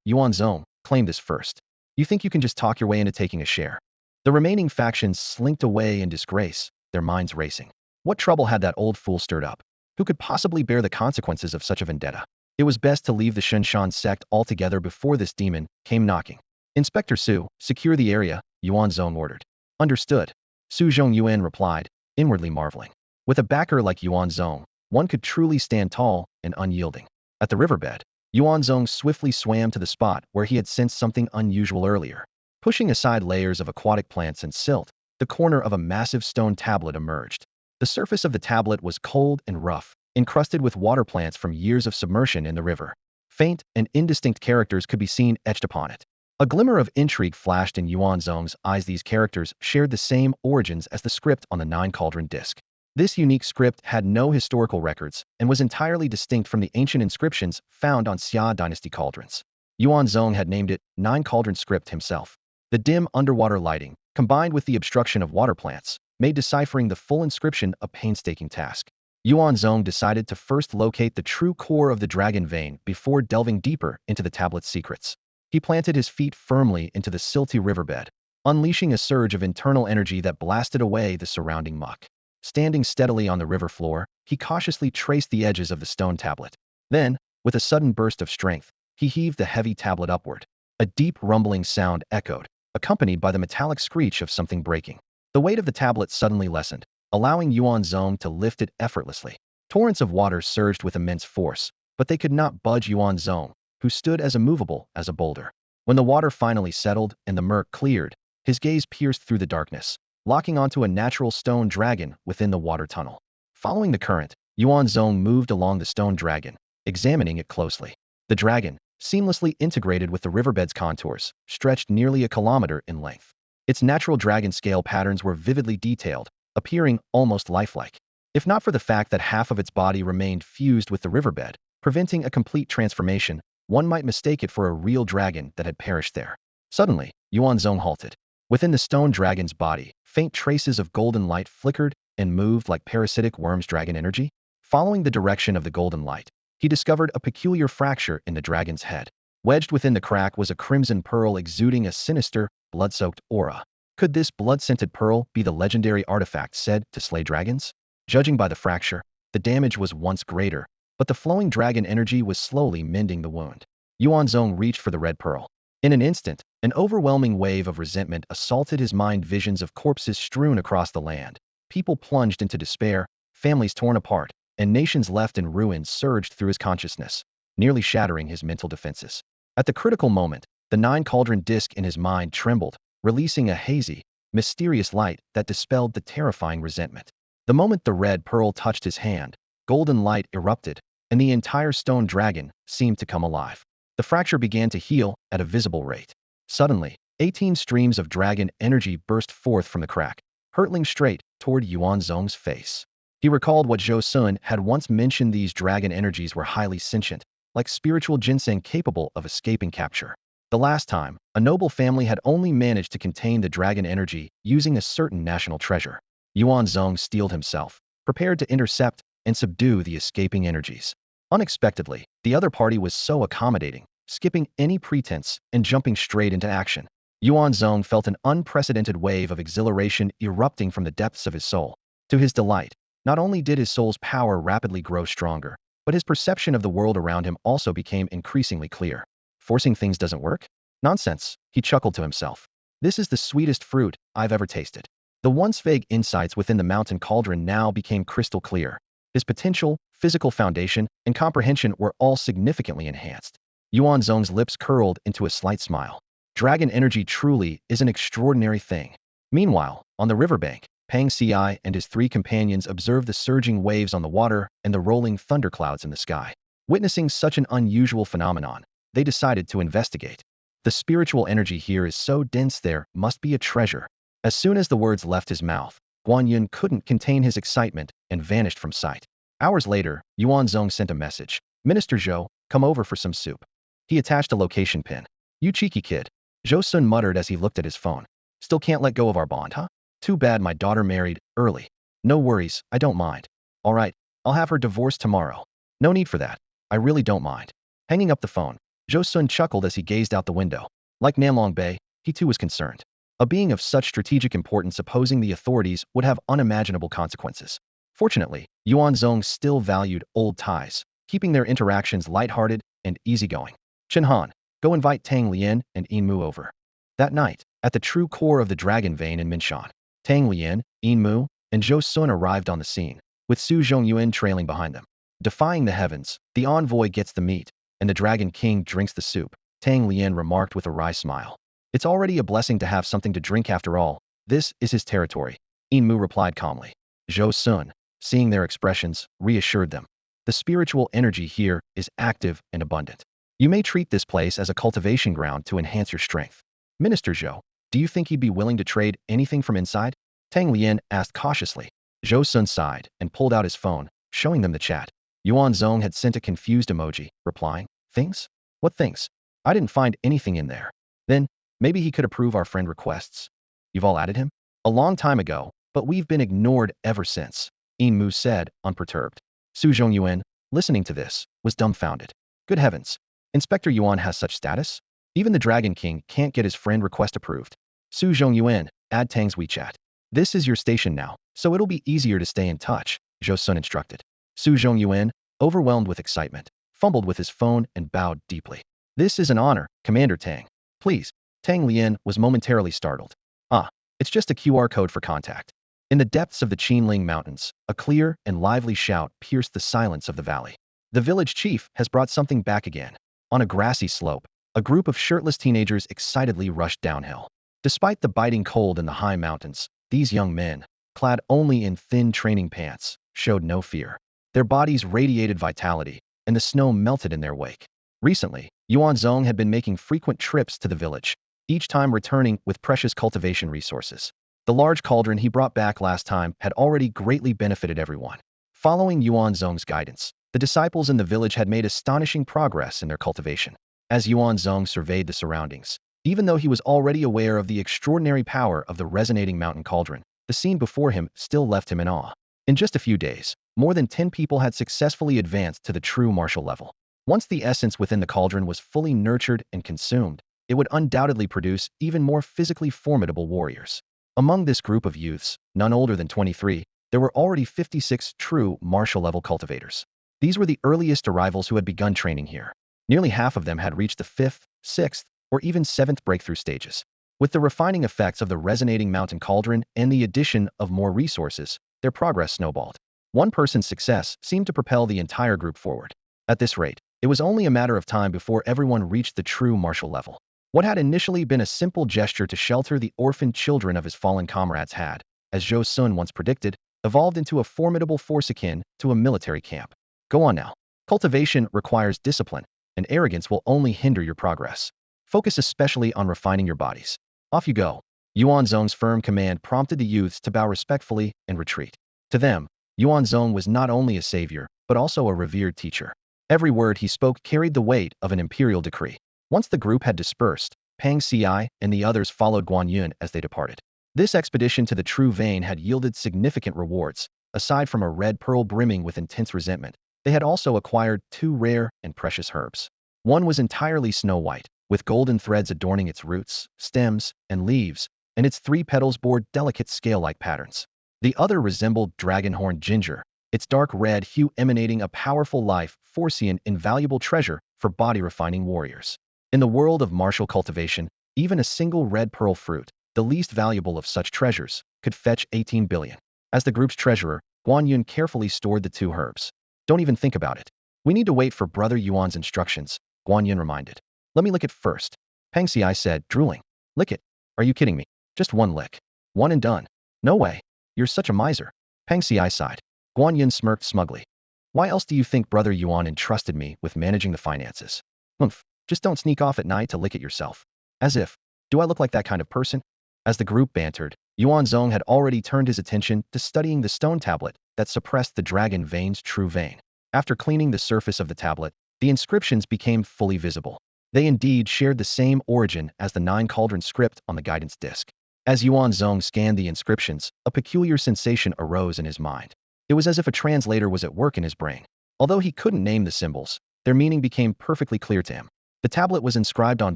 Yuan Zong, claim this first. You think you can just talk your way into taking a share? The remaining factions slinked away in disgrace, their minds racing. What trouble had that old fool stirred up? Who could possibly bear the consequences of such a vendetta? It was best to leave the Xunshan sect altogether before this demon came knocking. Inspector Su, secure the area, Yuan Zong ordered. Understood. Su Zhongyuan replied, inwardly marveling. With a backer like Yuan Zong, one could truly stand tall and unyielding. At the riverbed, Yuan Zong swiftly swam to the spot where he had sensed something unusual earlier. Pushing aside layers of aquatic plants and silt, the corner of a massive stone tablet emerged. The surface of the tablet was cold and rough, encrusted with water plants from years of submersion in the river. Faint and indistinct characters could be seen etched upon it. A glimmer of intrigue flashed in Yuan Zong's eyes. These characters shared the same origins as the script on the Nine Cauldron disc. This unique script had no historical records and was entirely distinct from the ancient inscriptions found on Xia dynasty cauldrons. Yuan Zong had named it Nine Cauldron script himself. The dim underwater lighting, combined with the obstruction of water plants, made deciphering the full inscription a painstaking task. Yuan Zong decided to first locate the true core of the dragon vein before delving deeper into the tablet's secrets. He planted his feet firmly into the silty riverbed, unleashing a surge of internal energy that blasted away the surrounding muck. Standing steadily on the river floor, he cautiously traced the edges of the stone tablet. Then, with a sudden burst of strength, he heaved the heavy tablet upward. A deep rumbling sound echoed, accompanied by the metallic screech of something breaking. The weight of the tablet suddenly lessened, allowing Yuan Zong to lift it effortlessly. Torrents of water surged with immense force, but they could not budge Yuan Zong, who stood as immovable as a boulder. When the water finally settled and the murk cleared, his gaze pierced through the darkness, locking onto a natural stone dragon within the water tunnel. Following the current, Yuan Zong moved along the stone dragon, examining it closely. The dragon, seamlessly integrated with the riverbed's contours, stretched nearly a kilometer in length. Its natural dragon scale patterns were vividly detailed, appearing almost lifelike. If not for the fact that half of its body remained fused with the riverbed, preventing a complete transformation, one might mistake it for a real dragon that had perished there. Suddenly, Yuan Zong halted. Within the stone dragon's body, faint traces of golden light flickered and moved like parasitic worms' dragon energy. Following the direction of the golden light, he discovered a peculiar fracture in the dragon's head. Wedged within the crack was a crimson pearl exuding a sinister, blood-soaked aura. Could this blood-scented pearl be the legendary artifact said to slay dragons? Judging by the fracture, the damage was once greater, but the flowing dragon energy was slowly mending the wound. Yuan Zong reached for the red pearl. In an instant, an overwhelming wave of resentment assaulted his mind. Visions of corpses strewn across the land, people plunged into despair, families torn apart, and nations left in ruins surged through his consciousness, nearly shattering his mental defenses. At the critical moment, the Nine Cauldron disc in his mind trembled, releasing a hazy, mysterious light that dispelled the terrifying resentment. The moment the red pearl touched his hand, golden light erupted, and the entire stone dragon seemed to come alive. The fracture began to heal at a visible rate. Suddenly, 18 streams of dragon energy burst forth from the crack, hurtling straight toward Yuan Zong's face. He recalled what Zhou Sun had once mentioned: these dragon energies were highly sentient, like spiritual ginseng capable of escaping capture. The last time, a noble family had only managed to contain the dragon energy using a certain national treasure. Yuan Zong steeled himself, prepared to intercept and subdue the escaping energies. Unexpectedly, the other party was so accommodating, skipping any pretense and jumping straight into action. Yuan Zong felt an unprecedented wave of exhilaration erupting from the depths of his soul. To his delight, not only did his soul's power rapidly grow stronger, but his perception of the world around him also became increasingly clear. Forcing things doesn't work? Nonsense, he chuckled to himself. This is the sweetest fruit I've ever tasted. The once vague insights within the mountain cauldron now became crystal clear. His potential, physical foundation, and comprehension were all significantly enhanced. Yuan Zong's lips curled into a slight smile. Dragon energy truly is an extraordinary thing. Meanwhile, on the riverbank, Pang Ci and his three companions observed the surging waves on the water and the rolling thunderclouds in the sky. Witnessing such an unusual phenomenon, they decided to investigate. The spiritual energy here is so dense, there must be a treasure. As soon as the words left his mouth, Guan Yun couldn't contain his excitement and vanished from sight. Hours later, Yuan Zong sent a message. Minister Zhou, come over for some soup. He attached a location pin. You cheeky kid, Zhou Sun muttered as he looked at his phone. Still can't let go of our bond, huh? Too bad my daughter married early. No worries, I don't mind. All right, I'll have her divorced tomorrow. No need for that. I really don't mind. Hanging up the phone, Zhou Sun chuckled as he gazed out the window. Like Namlong Bei, he too was concerned. A being of such strategic importance opposing the authorities would have unimaginable consequences. Fortunately, Yuan Zong still valued old ties, keeping their interactions lighthearted and easygoing. Chen Han, go invite Tang Lian and Yin Mu over. That night, at the true core of the dragon vein in Minshan, Tang Lian, Yin Mu, and Zhou Sun arrived on the scene, with Su Zhongyuan trailing behind them. Defying the heavens, the envoy gets the meat, and and the Dragon King drinks the soup, Tang Lian remarked with a wry smile. It's already a blessing to have something to drink after all. This is his territory. Yin Mu replied calmly. Zhou Sun, seeing their expressions, reassured them. The spiritual energy here is active and abundant. You may treat this place as a cultivation ground to enhance your strength. Minister Zhou, do you think he'd be willing to trade anything from inside? Tang Lian asked cautiously. Zhou Sun sighed and pulled out his phone, showing them the chat. Yuan Zong had sent a confused emoji, replying, Things? What things? I didn't find anything in there. Then, maybe he could approve our friend requests. You've all added him? A long time ago, but we've been ignored ever since, Yin Mu said, unperturbed. Su Zhongyuan, listening to this, was dumbfounded. Good heavens. Inspector Yuan has such status? Even the Dragon King can't get his friend request approved. Su Zhongyuan, add Tang's WeChat. This is your station now, so it'll be easier to stay in touch, Zhou Sun instructed. Su Zhongyuan, overwhelmed with excitement, fumbled with his phone and bowed deeply. This is an honor, Commander Tang. Please. Tang Lian was momentarily startled. Ah, it's just a QR code for contact. In the depths of the Qinling Mountains, a clear and lively shout pierced the silence of the valley. The village chief has brought something back again. On a grassy slope, a group of shirtless teenagers excitedly rushed downhill. Despite the biting cold in the high mountains, these young men, clad only in thin training pants, showed no fear. Their bodies radiated vitality, and the snow melted in their wake. Recently, Yuan Zong had been making frequent trips to the village, each time returning with precious cultivation resources. The large cauldron he brought back last time had already greatly benefited everyone. Following Yuan Zong's guidance, the disciples in the village had made astonishing progress in their cultivation. As Yuan Zong surveyed the surroundings, even though he was already aware of the extraordinary power of the resonating mountain cauldron, the scene before him still left him in awe. In just a few days, more than 10 people had successfully advanced to the true martial level. Once the essence within the cauldron was fully nurtured and consumed, it would undoubtedly produce even more physically formidable warriors. Among this group of youths, none older than 23, there were already 56 true martial-level cultivators. These were the earliest arrivals who had begun training here. Nearly half of them had reached the 5th, 6th, or even 7th breakthrough stages. With the refining effects of the resonating mountain cauldron and the addition of more resources, their progress snowballed. One person's success seemed to propel the entire group forward. At this rate, it was only a matter of time before everyone reached the true martial level. What had initially been a simple gesture to shelter the orphaned children of his fallen comrades had, as Zhou Sun once predicted, evolved into a formidable force akin to a military camp. Go on now. Cultivation requires discipline, and arrogance will only hinder your progress. Focus especially on refining your bodies. Off you go. Yuan Zong's firm command prompted the youths to bow respectfully and retreat. To them, Yuan Zong was not only a savior, but also a revered teacher. Every word he spoke carried the weight of an imperial decree. Once the group had dispersed, Pang Ci and the others followed Guan Yun as they departed. This expedition to the true vein had yielded significant rewards. Aside from a red pearl brimming with intense resentment, they had also acquired 2 rare and precious herbs. One was entirely snow white, with golden threads adorning its roots, stems, and leaves, and its 3 petals bore delicate scale-like patterns. The other resembled dragon-horned ginger, its dark red hue emanating a powerful life force and invaluable treasure for body-refining warriors. In the world of martial cultivation, even a single red pearl fruit, the least valuable of such treasures, could fetch 18 billion. As the group's treasurer, Guan Yun carefully stored the 2 herbs. Don't even think about it. We need to wait for Brother Yuan's instructions, Guan Yun reminded. Let me lick it first. Pang Ci said, drooling. Lick it? Are you kidding me? Just one lick. One and done. No way. You're such a miser. Pang Ci sighed. Guan Yun smirked smugly. Why else do you think Brother Yuan entrusted me with managing the finances? Humph. Just don't sneak off at night to lick it yourself. As if. Do I look like that kind of person? As the group bantered, Yuan Zong had already turned his attention to studying the stone tablet that suppressed the dragon vein's true vein. After cleaning the surface of the tablet, the inscriptions became fully visible. They indeed shared the same origin as the 9 cauldron script on the guidance disc. As Yuan Zong scanned the inscriptions, a peculiar sensation arose in his mind. It was as if a translator was at work in his brain. Although he couldn't name the symbols, their meaning became perfectly clear to him. The tablet was inscribed on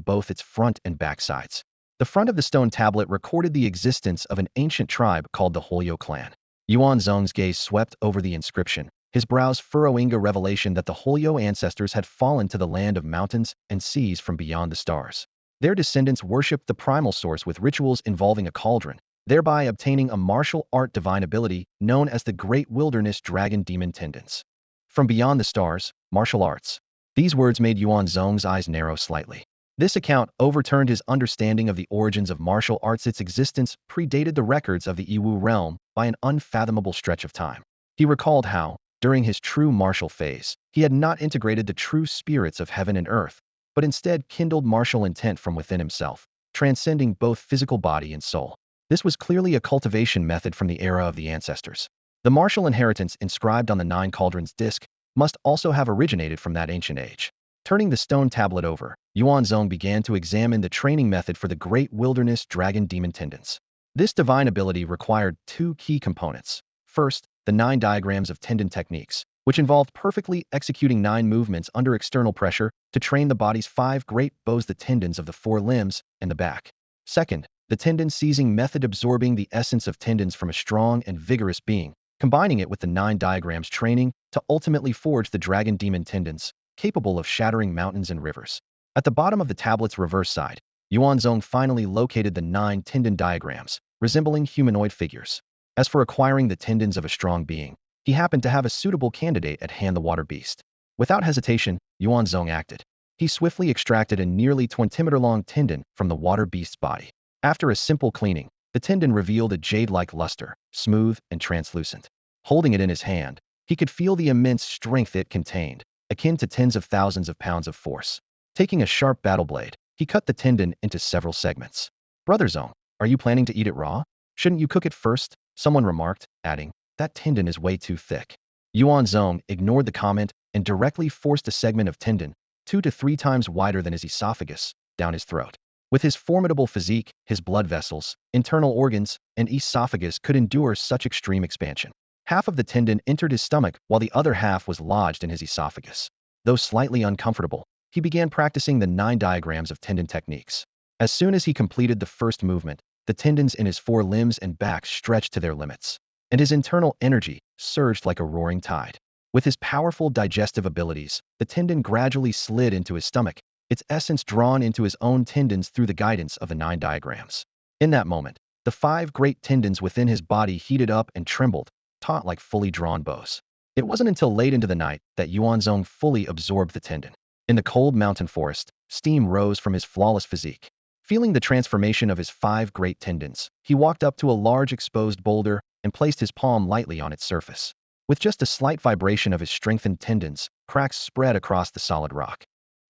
both its front and back sides. The front of the stone tablet recorded the existence of an ancient tribe called the Hoyo clan. Yuan Zong's gaze swept over the inscription, his brows furrowing a revelation that the Hoyo ancestors had fallen to the land of mountains and seas from beyond the stars. Their descendants worshipped the primal source with rituals involving a cauldron, thereby obtaining a martial art divine ability known as the Great Wilderness Dragon Demon Tendons. From beyond the stars, martial arts. These words made Yuan Zong's eyes narrow slightly. This account overturned his understanding of the origins of martial arts. Its existence predated the records of the Yiwu realm by an unfathomable stretch of time. He recalled how, during his true martial phase, he had not integrated the true spirits of heaven and earth, but instead kindled martial intent from within himself, transcending both physical body and soul. This was clearly a cultivation method from the era of the ancestors. The martial inheritance inscribed on the nine cauldrons disc must also have originated from that ancient age. Turning the stone tablet over, Yuan Zong began to examine the training method for the great wilderness dragon demon tendons. This divine ability required two key components. First, the 9 diagrams of tendon techniques, which involved perfectly executing 9 movements under external pressure to train the body's 5 great bows, the tendons of the 4 limbs and the back. Second, the tendon seizing method, absorbing the essence of tendons from a strong and vigorous being, combining it with the 9 diagrams training to ultimately forge the dragon demon tendons, capable of shattering mountains and rivers. At the bottom of the tablet's reverse side, Yuan Zong finally located the 9 tendon diagrams, resembling humanoid figures. As for acquiring the tendons of a strong being, he happened to have a suitable candidate at hand: the water beast. Without hesitation, Yuan Zong acted. He swiftly extracted a nearly 20-meter-long tendon from the water beast's body. After a simple cleaning, the tendon revealed a jade-like luster, smooth and translucent. Holding it in his hand, he could feel the immense strength it contained, akin to tens of thousands of pounds of force. Taking a sharp battle blade, he cut the tendon into several segments. "Brother Zong, are you planning to eat it raw? Shouldn't you cook it first?" someone remarked, adding, "That tendon is way too thick." Yuan Zong ignored the comment and directly forced a segment of tendon, 2 to 3 times wider than his esophagus, down his throat. With his formidable physique, his blood vessels, internal organs, and esophagus could endure such extreme expansion. Half of the tendon entered his stomach while the other half was lodged in his esophagus. Though slightly uncomfortable, he began practicing the 9 diagrams of tendon techniques. As soon as he completed the first movement, the tendons in his 4 limbs and back stretched to their limits, and his internal energy surged like a roaring tide. With his powerful digestive abilities, the tendon gradually slid into his stomach, its essence drawn into his own tendons through the guidance of the 9 diagrams. In that moment, the 5 great tendons within his body heated up and trembled, taut like fully drawn bows. It wasn't until late into the night that Yuan Zong fully absorbed the tendon. In the cold mountain forest, steam rose from his flawless physique. Feeling the transformation of his 5 great tendons, he walked up to a large exposed boulder and placed his palm lightly on its surface. With just a slight vibration of his strengthened tendons, cracks spread across the solid rock.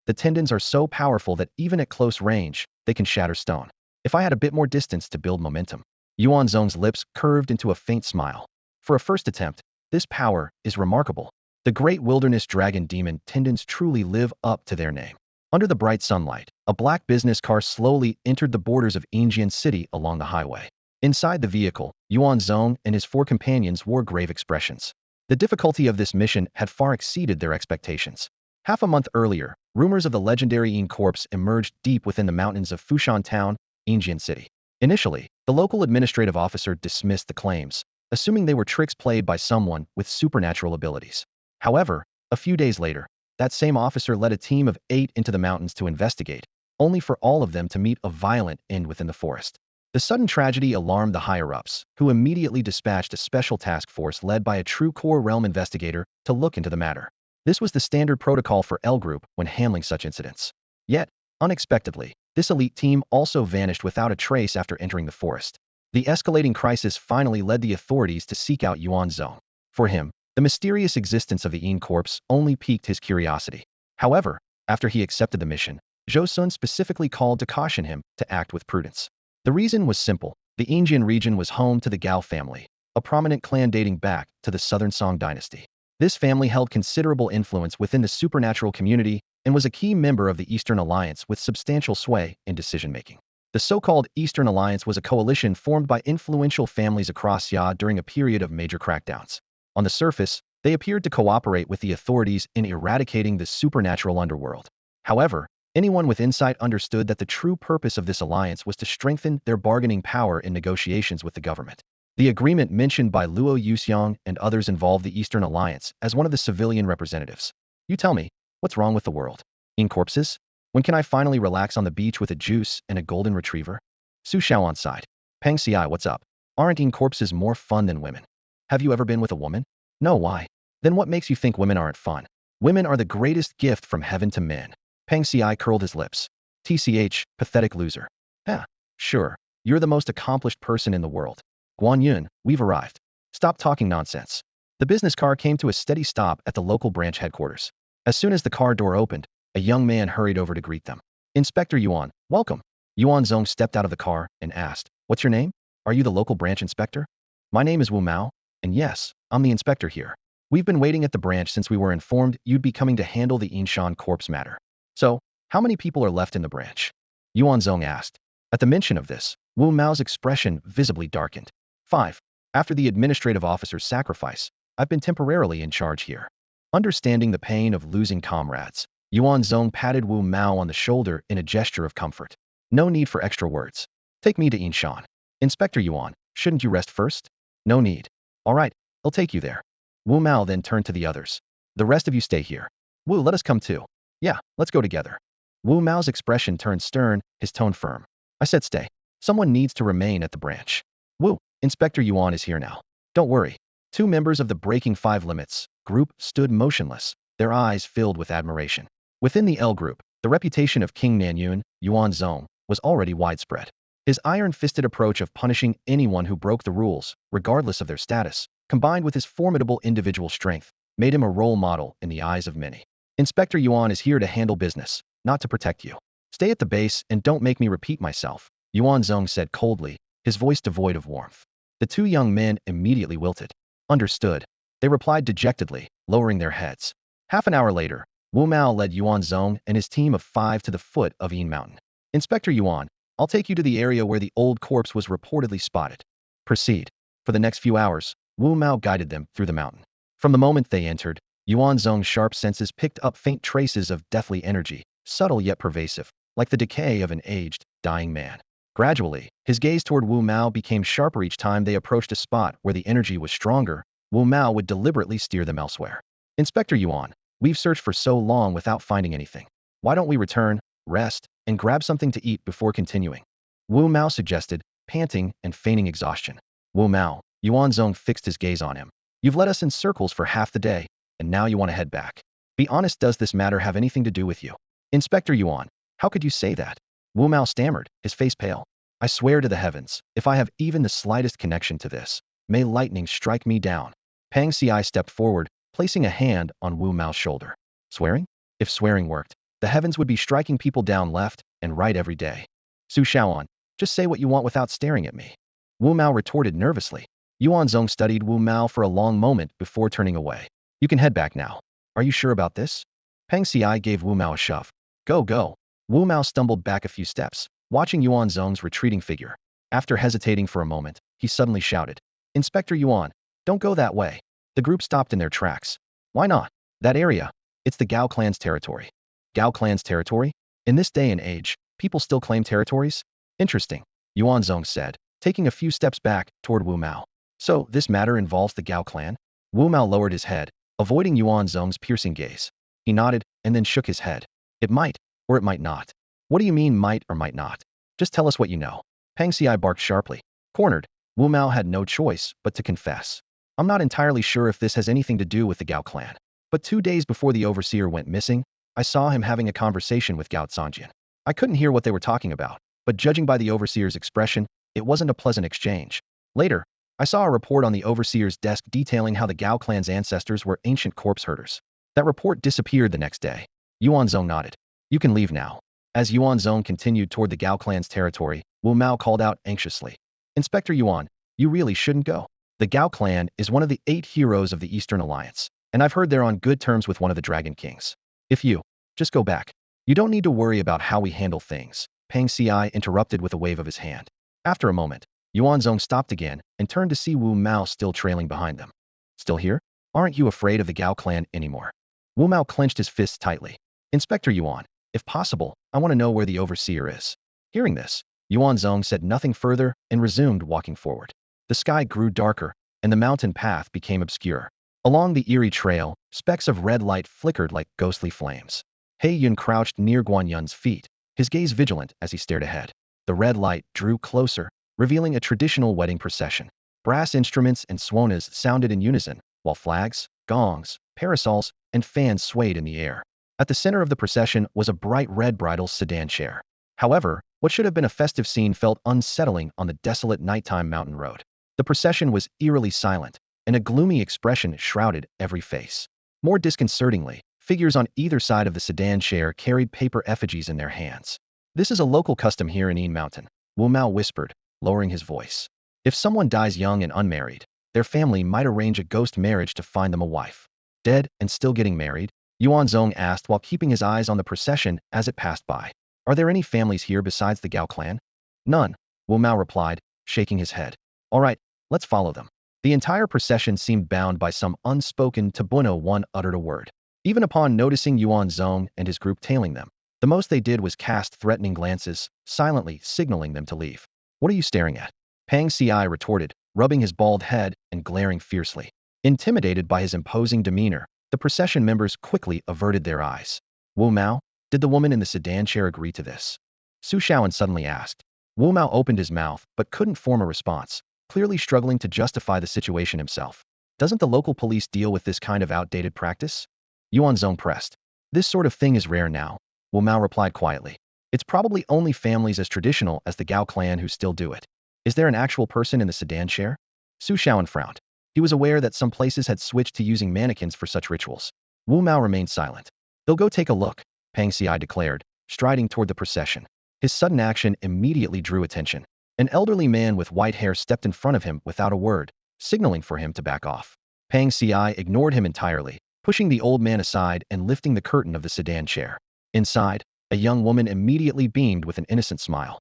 The tendons are so powerful that even at close range, they can shatter stone. If I had a bit more distance to build momentum. Yuan Zong's lips curved into a faint smile. For a first attempt, this power is remarkable. The great wilderness dragon demon tendons truly live up to their name. Under the bright sunlight, a black business car slowly entered the borders of Yinjian City along the highway. Inside the vehicle, Yuan Zong and his 4 companions wore grave expressions. The difficulty of this mission had far exceeded their expectations. Half a month earlier, rumors of the legendary Yin Corpse emerged deep within the mountains of Fushan Town, Yinjian City. Initially, the local administrative officer dismissed the claims, assuming they were tricks played by someone with supernatural abilities. However, a few days later, that same officer led a team of 8 into the mountains to investigate, only for all of them to meet a violent end within the forest. The sudden tragedy alarmed the higher-ups, who immediately dispatched a special task force led by a true core realm investigator to look into the matter. This was the standard protocol for L Group when handling such incidents. Yet, unexpectedly, this elite team also vanished without a trace after entering the forest. The escalating crisis finally led the authorities to seek out Yuan Zong. For him, the mysterious existence of the Yin Corpse only piqued his curiosity. However, after he accepted the mission, Zhou Sun specifically called to caution him to act with prudence. The reason was simple. The Yinjian region was home to the Gao family, a prominent clan dating back to the Southern Song dynasty. This family held considerable influence within the supernatural community and was a key member of the Eastern Alliance with substantial sway in decision-making. The so-called Eastern Alliance was a coalition formed by influential families across Xia during a period of major crackdowns. On the surface, they appeared to cooperate with the authorities in eradicating the supernatural underworld. However, anyone with insight understood that the true purpose of this alliance was to strengthen their bargaining power in negotiations with the government. The agreement mentioned by Luo Yuxiang and others involved the Eastern Alliance as one of the civilian representatives. You tell me, what's wrong with the world? In corpses? When can I finally relax on the beach with a juice and a golden retriever? Su Xiao sighed. Peng Xiai, what's up? Aren't in corpses more fun than women? Have you ever been with a woman? No, why? Then what makes you think women aren't fun? Women are the greatest gift from heaven to men. Peng Xi curled his lips. TCH, pathetic loser. Huh, sure, you're the most accomplished person in the world. Guan Yun, we've arrived. Stop talking nonsense. The business car came to a steady stop at the local branch headquarters. As soon as the car door opened, a young man hurried over to greet them. Inspector Yuan, welcome. Yuan Zong stepped out of the car and asked, what's your name? Are you the local branch inspector? My name is Wu Mao, and yes, I'm the inspector here. We've been waiting at the branch since we were informed you'd be coming to handle the Yinshan corpse matter. So, how many people are left in the branch? Yuan Zong asked. At the mention of this, Wu Mao's expression visibly darkened. 5. After the administrative officer's sacrifice, I've been temporarily in charge here. Understanding the pain of losing comrades, Yuan Zong patted Wu Mao on the shoulder in a gesture of comfort. No need for extra words. Take me to Yinshan. Inspector Yuan, shouldn't you rest first? No need. All right, I'll take you there. Wu Mao then turned to the others. The rest of you stay here. Wu, let us come too. Yeah, let's go together. Wu Mao's expression turned stern, his tone firm. I said stay. Someone needs to remain at the branch. Wu, Inspector Yuan is here now. Don't worry. 2 members of the Breaking 5 Limits group stood motionless, their eyes filled with admiration. Within the L group, the reputation of King Nanyun, Yuan Zong, was already widespread. His iron-fisted approach of punishing anyone who broke the rules, regardless of their status, combined with his formidable individual strength, made him a role model in the eyes of many. Inspector Yuan is here to handle business, not to protect you. Stay at the base and don't make me repeat myself, Yuan Zong said coldly, his voice devoid of warmth. The 2 young men immediately wilted. Understood. They replied dejectedly, lowering their heads. Half an hour later, Wu Mao led Yuan Zong and his team of 5 to the foot of Yin Mountain. Inspector Yuan, I'll take you to the area where the old corpse was reportedly spotted. Proceed. For the next few hours, Wu Mao guided them through the mountain. From the moment they entered, Yuan Zong's sharp senses picked up faint traces of deathly energy, subtle yet pervasive, like the decay of an aged, dying man. Gradually, his gaze toward Wu Mao became sharper each time they approached a spot where the energy was stronger. Wu Mao would deliberately steer them elsewhere. Inspector Yuan, we've searched for so long without finding anything. Why don't we return, rest, and grab something to eat before continuing? Wu Mao suggested, panting and feigning exhaustion. Wu Mao, Yuan Zong fixed his gaze on him. You've led us in circles for half the day, and now you want to head back. Be honest, does this matter have anything to do with you? Inspector Yuan, how could you say that? Wu Mao stammered, his face pale. I swear to the heavens, if I have even the slightest connection to this, may lightning strike me down. Peng Xi stepped forward, placing a hand on Wu Mao's shoulder. Swearing? If swearing worked, the heavens would be striking people down left and right every day. Su Shaoan, just say what you want without staring at me. Wu Mao retorted nervously. Yuan Zong studied Wu Mao for a long moment before turning away. You can head back now. Are you sure about this? Peng Xi gave Wu Mao a shove. Go, go. Wu Mao stumbled back a few steps, watching Yuan Zong's retreating figure. After hesitating for a moment, he suddenly shouted, Inspector Yuan, don't go that way. The group stopped in their tracks. Why not? That area. It's the Gao clan's territory. Gao clan's territory? In this day and age, people still claim territories? Interesting, Yuan Zong said, taking a few steps back toward Wu Mao. So, this matter involves the Gao clan? Wu Mao lowered his head, avoiding Yuan Zong's piercing gaze. He nodded and then shook his head. It might, or it might not. What do you mean might or might not? Just tell us what you know. Peng Xi barked sharply. Cornered, Wu Mao had no choice but to confess. I'm not entirely sure if this has anything to do with the Gao clan. But 2 days before the overseer went missing, I saw him having a conversation with Gao Zongjian. I couldn't hear what they were talking about, but judging by the overseer's expression, it wasn't a pleasant exchange. Later, I saw a report on the overseer's desk detailing how the Gao clan's ancestors were ancient corpse herders. That report disappeared the next day. Yuan Zong nodded. You can leave now. As Yuan Zong continued toward the Gao clan's territory, Wu Mao called out anxiously. Inspector Yuan, you really shouldn't go. The Gao clan is one of the 8 heroes of the Eastern Alliance, and I've heard they're on good terms with one of the Dragon Kings. If you just go back. You don't need to worry about how we handle things, Peng Xi interrupted with a wave of his hand. After a moment, Yuan Zong stopped again and turned to see Wu Mao still trailing behind them. Still here? Aren't you afraid of the Gao clan anymore? Wu Mao clenched his fists tightly. Inspector Yuan, if possible, I want to know where the overseer is. Hearing this, Yuan Zong said nothing further and resumed walking forward. The sky grew darker, and the mountain path became obscure. Along the eerie trail, specks of red light flickered like ghostly flames. He Yun crouched near Guan Yun's feet, his gaze vigilant as he stared ahead. The red light drew closer, revealing a traditional wedding procession. Brass instruments and swanas sounded in unison, while flags, gongs, parasols, and fans swayed in the air. At the center of the procession was a bright red bridal sedan chair. However, what should have been a festive scene felt unsettling on the desolate nighttime mountain road. The procession was eerily silent, and a gloomy expression shrouded every face. More disconcertingly, figures on either side of the sedan chair carried paper effigies in their hands. This is a local custom here in Yin Mountain, Wu Mao whispered, lowering his voice. If someone dies young and unmarried, their family might arrange a ghost marriage to find them a wife. Dead and still getting married? Yuan Zong asked while keeping his eyes on the procession as it passed by. Are there any families here besides the Gao clan? None, Wu Mao replied, shaking his head. All right, let's follow them. The entire procession seemed bound by some unspoken taboo. No one uttered a word. Even upon noticing Yuan Zong and his group tailing them, the most they did was cast threatening glances, silently signaling them to leave. What are you staring at? Pang Ci retorted, rubbing his bald head and glaring fiercely. Intimidated by his imposing demeanor, the procession members quickly averted their eyes. Wu Mao, did the woman in the sedan chair agree to this? Su Shaoan suddenly asked. Wu Mao opened his mouth but couldn't form a response, clearly struggling to justify the situation himself. Doesn't the local police deal with this kind of outdated practice? Yuan Zong pressed. This sort of thing is rare now, Wu Mao replied quietly. It's probably only families as traditional as the Gao clan who still do it. Is there an actual person in the sedan chair? Su Shaoan frowned. He was aware that some places had switched to using mannequins for such rituals. Wu Mao remained silent. They'll go take a look, Pang Ci declared, striding toward the procession. His sudden action immediately drew attention. An elderly man with white hair stepped in front of him without a word, signaling for him to back off. Pang Ci ignored him entirely, pushing the old man aside and lifting the curtain of the sedan chair. Inside, a young woman immediately beamed with an innocent smile.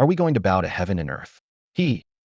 Are we going to bow to heaven and earth?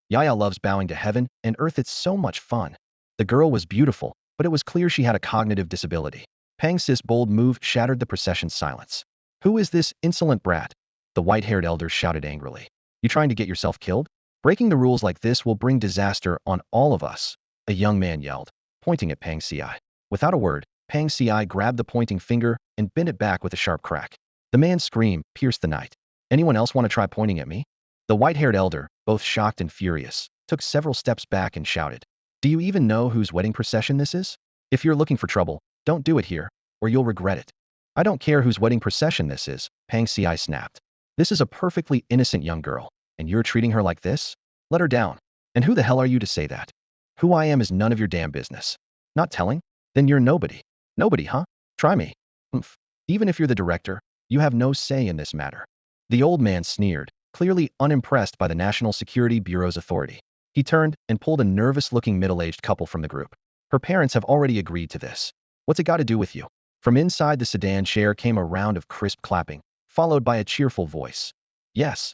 Yaya loves bowing to heaven and earth. It's so much fun. The girl was beautiful, but it was clear she had a cognitive disability. Pang Ci's bold move shattered the procession's silence. Who is this insolent brat? The white-haired elder shouted angrily. You trying to get yourself killed? Breaking the rules like this will bring disaster on all of us, a young man yelled, pointing at Pang Ci. Without a word, Pang Ci grabbed the pointing finger and bent it back with a sharp crack. The man's scream pierced the night. Anyone else want to try pointing at me? The white-haired elder, both shocked and furious, took several steps back and shouted. Do you even know whose wedding procession this is? If you're looking for trouble, don't do it here, or you'll regret it. I don't care whose wedding procession this is, Pang Ci snapped. This is a perfectly innocent young girl, and you're treating her like this? Let her down. And who the hell are you to say that? Who I am is none of your damn business. Not telling? Then you're nobody. Nobody, huh? Try me. Oomph. Even if you're the director, you have no say in this matter. The old man sneered, clearly unimpressed by the National Security Bureau's authority. He turned and pulled a nervous-looking middle-aged couple from the group. Her parents have already agreed to this. What's it got to do with you? From inside the sedan chair came a round of crisp clapping, followed by a cheerful voice. Yes,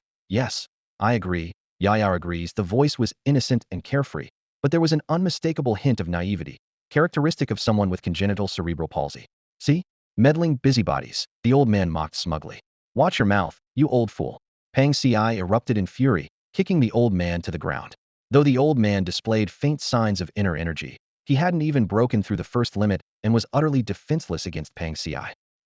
I agree. Yaya agrees. The voice was innocent and carefree, but there was an unmistakable hint of naivety, characteristic of someone with congenital cerebral palsy. See? Meddling busybodies, the old man mocked smugly. Watch your mouth, you old fool. Pang Ci erupted in fury, kicking the old man to the ground. Though the old man displayed faint signs of inner energy, he hadn't even broken through the first limit and was utterly defenseless against Pang Ci.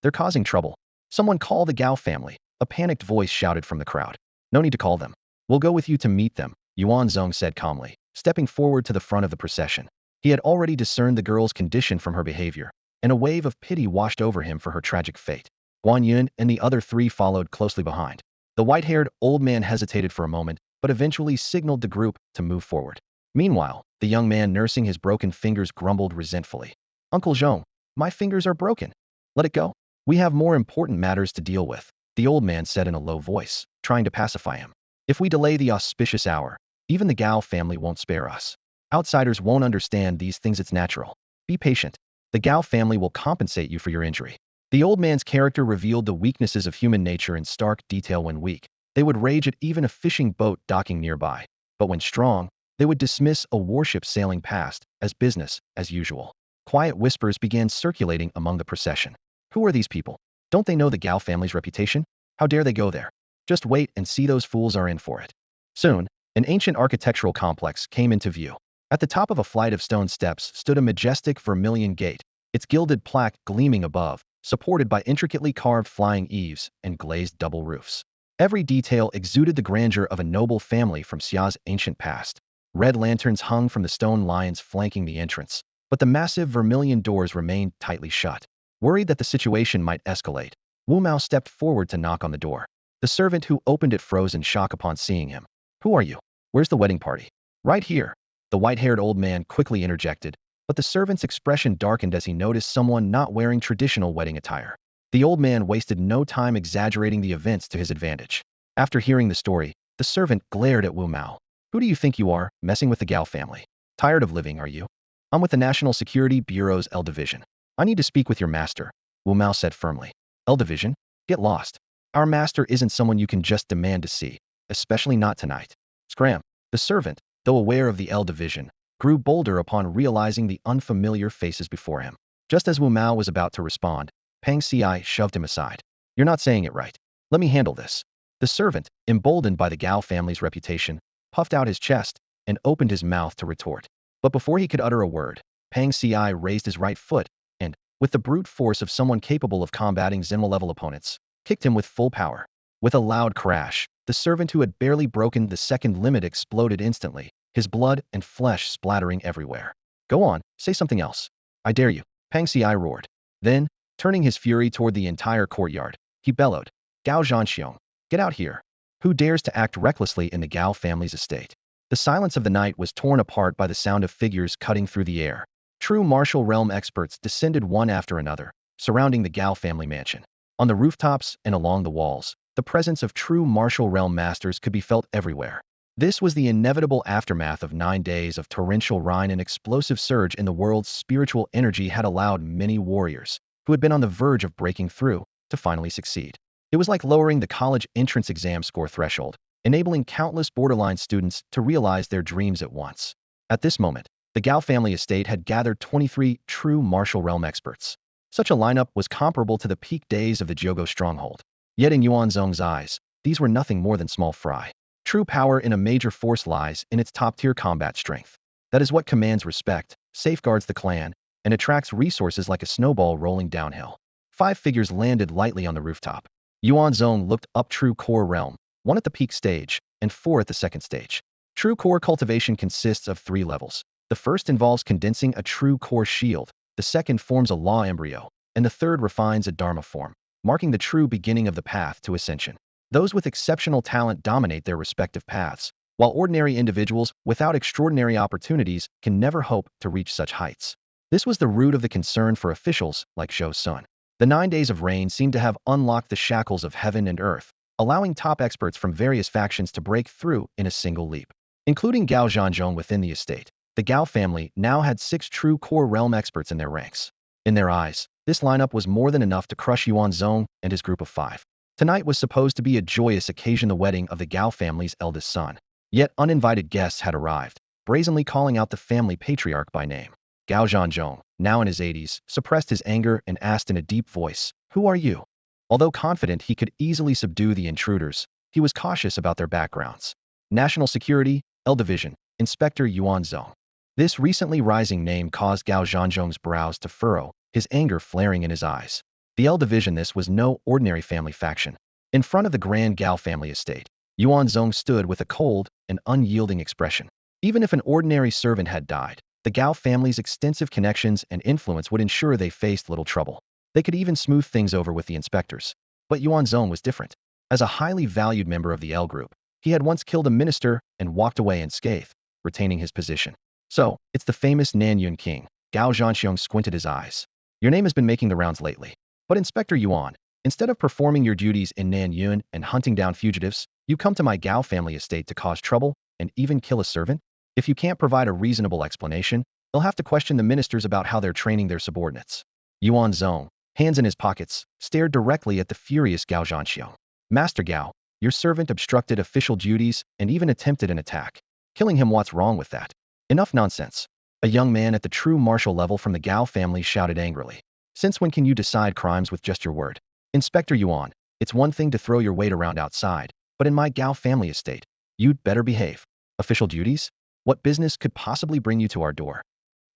They're causing trouble. Someone call the Gao family, a panicked voice shouted from the crowd. No need to call them. We'll go with you to meet them, Yuan Zong said calmly, stepping forward to the front of the procession. He had already discerned the girl's condition from her behavior, and a wave of pity washed over him for her tragic fate. Guan Yun and the other three followed closely behind. The white-haired old man hesitated for a moment, but eventually signaled the group to move forward. Meanwhile, the young man nursing his broken fingers grumbled resentfully. Uncle Zhong, my fingers are broken. Let it go. We have more important matters to deal with, the old man said in a low voice, trying to pacify him. If we delay the auspicious hour, even the Gao family won't spare us. Outsiders won't understand these things. It's natural. Be patient. The Gao family will compensate you for your injury. The old man's character revealed the weaknesses of human nature in stark detail. When weak, they would rage at even a fishing boat docking nearby. But when strong, they would dismiss a warship sailing past as business as usual. Quiet whispers began circulating among the procession. Who are these people? Don't they know the Gao family's reputation? How dare they go there? Just wait and see, those fools are in for it. Soon, an ancient architectural complex came into view. At the top of a flight of stone steps stood a majestic vermilion gate, its gilded plaque gleaming above, supported by intricately carved flying eaves and glazed double roofs. Every detail exuded the grandeur of a noble family from Xia's ancient past. Red lanterns hung from the stone lions flanking the entrance, but the massive vermilion doors remained tightly shut. Worried that the situation might escalate, Wu Mao stepped forward to knock on the door. The servant who opened it froze in shock upon seeing him. "Who are you? Where's the wedding party?" "Right here," the white-haired old man quickly interjected, but the servant's expression darkened as he noticed someone not wearing traditional wedding attire. The old man wasted no time exaggerating the events to his advantage. After hearing the story, the servant glared at Wu Mao. "Who do you think you are, messing with the Gao family? Tired of living, are you?" "I'm with the National Security Bureau's L Division. I need to speak with your master," Wu Mao said firmly. "L Division? Get lost. Our master isn't someone you can just demand to see, especially not tonight." Scram. The servant, though aware of the L Division, grew bolder upon realizing the unfamiliar faces before him. Just as Wu Mao was about to respond, Pang Ci shoved him aside. "You're not saying it right. Let me handle this." The servant, emboldened by the Gao family's reputation, puffed out his chest and opened his mouth to retort. But before he could utter a word, Pang Ci raised his right foot and, with the brute force of someone capable of combating Zenma-level opponents, kicked him with full power. With a loud crash, the servant who had barely broken the second limit exploded instantly, his blood and flesh splattering everywhere. "Go on, say something else. I dare you," Pang Ci roared. Then, turning his fury toward the entire courtyard, he bellowed, "Gao Zhanxiong, get out here. Who dares to act recklessly in the Gao family's estate?" The silence of the night was torn apart by the sound of figures cutting through the air. True martial realm experts descended one after another, surrounding the Gao family mansion. On the rooftops and along the walls, the presence of true martial realm masters could be felt everywhere. This was the inevitable aftermath of 9 days of torrential rain and explosive surge in the world's spiritual energy had allowed many warriors, who had been on the verge of breaking through, to finally succeed. It was like lowering the college entrance exam score threshold, enabling countless borderline students to realize their dreams at once. At this moment, the Gao family estate had gathered 23 true martial realm experts. Such a lineup was comparable to the peak days of the Jyogo stronghold. Yet in Yuan Zong's eyes, these were nothing more than small fry. True power in a major force lies in its top-tier combat strength. That is what commands respect, safeguards the clan, and attracts resources like a snowball rolling downhill. 5 figures landed lightly on the rooftop. Yuan Zong looked up true core realm, 1 at the peak stage, and 4 at the second stage. True core cultivation consists of 3 levels. The first involves condensing a true core shield, the second forms a law embryo, and the third refines a dharma form, marking the true beginning of the path to ascension. Those with exceptional talent dominate their respective paths, while ordinary individuals without extraordinary opportunities can never hope to reach such heights. This was the root of the concern for officials like Zhou Sun. The 9 days of rain seemed to have unlocked the shackles of heaven and earth, allowing top experts from various factions to break through in a single leap. Including Gao Zhanzhong within the estate, the Gao family now had 6 true core realm experts in their ranks. In their eyes, this lineup was more than enough to crush Yuan Zong and his group of 5. Tonight was supposed to be a joyous occasion, the wedding of the Gao family's eldest son. Yet uninvited guests had arrived, brazenly calling out the family patriarch by name. Gao Zhanzhong, now in his 80s, suppressed his anger and asked in a deep voice, "Who are you?" Although confident he could easily subdue the intruders, he was cautious about their backgrounds. National Security, L Division, Inspector Yuan Zong. This recently rising name caused Gao Zhanzhong's brows to furrow, his anger flaring in his eyes. The L Division, this was no ordinary family faction. In front of the grand Gao family estate, Yuan Zong stood with a cold and unyielding expression. Even if an ordinary servant had died, the Gao family's extensive connections and influence would ensure they faced little trouble. They could even smooth things over with the inspectors. But Yuan Zong was different. As a highly valued member of the L group, he had once killed a minister and walked away unscathed, retaining his position. "So, it's the famous Nanyun king." Gao Zhanxiong squinted his eyes. "Your name has been making the rounds lately. But Inspector Yuan, instead of performing your duties in Nanyun and hunting down fugitives, you come to my Gao family estate to cause trouble and even kill a servant? If you can't provide a reasonable explanation, they'll have to question the ministers about how they're training their subordinates." Yuan Zong, hands in his pockets, stared directly at the furious Gao Zhanxiong. "Master Gao, your servant obstructed official duties and even attempted an attack. Killing him, what's wrong with that?" "Enough nonsense." A young man at the true martial level from the Gao family shouted angrily. "Since when can you decide crimes with just your word?" "Inspector Yuan, it's one thing to throw your weight around outside, but in my Gao family estate, you'd better behave." "Official duties? What business could possibly bring you to our door?"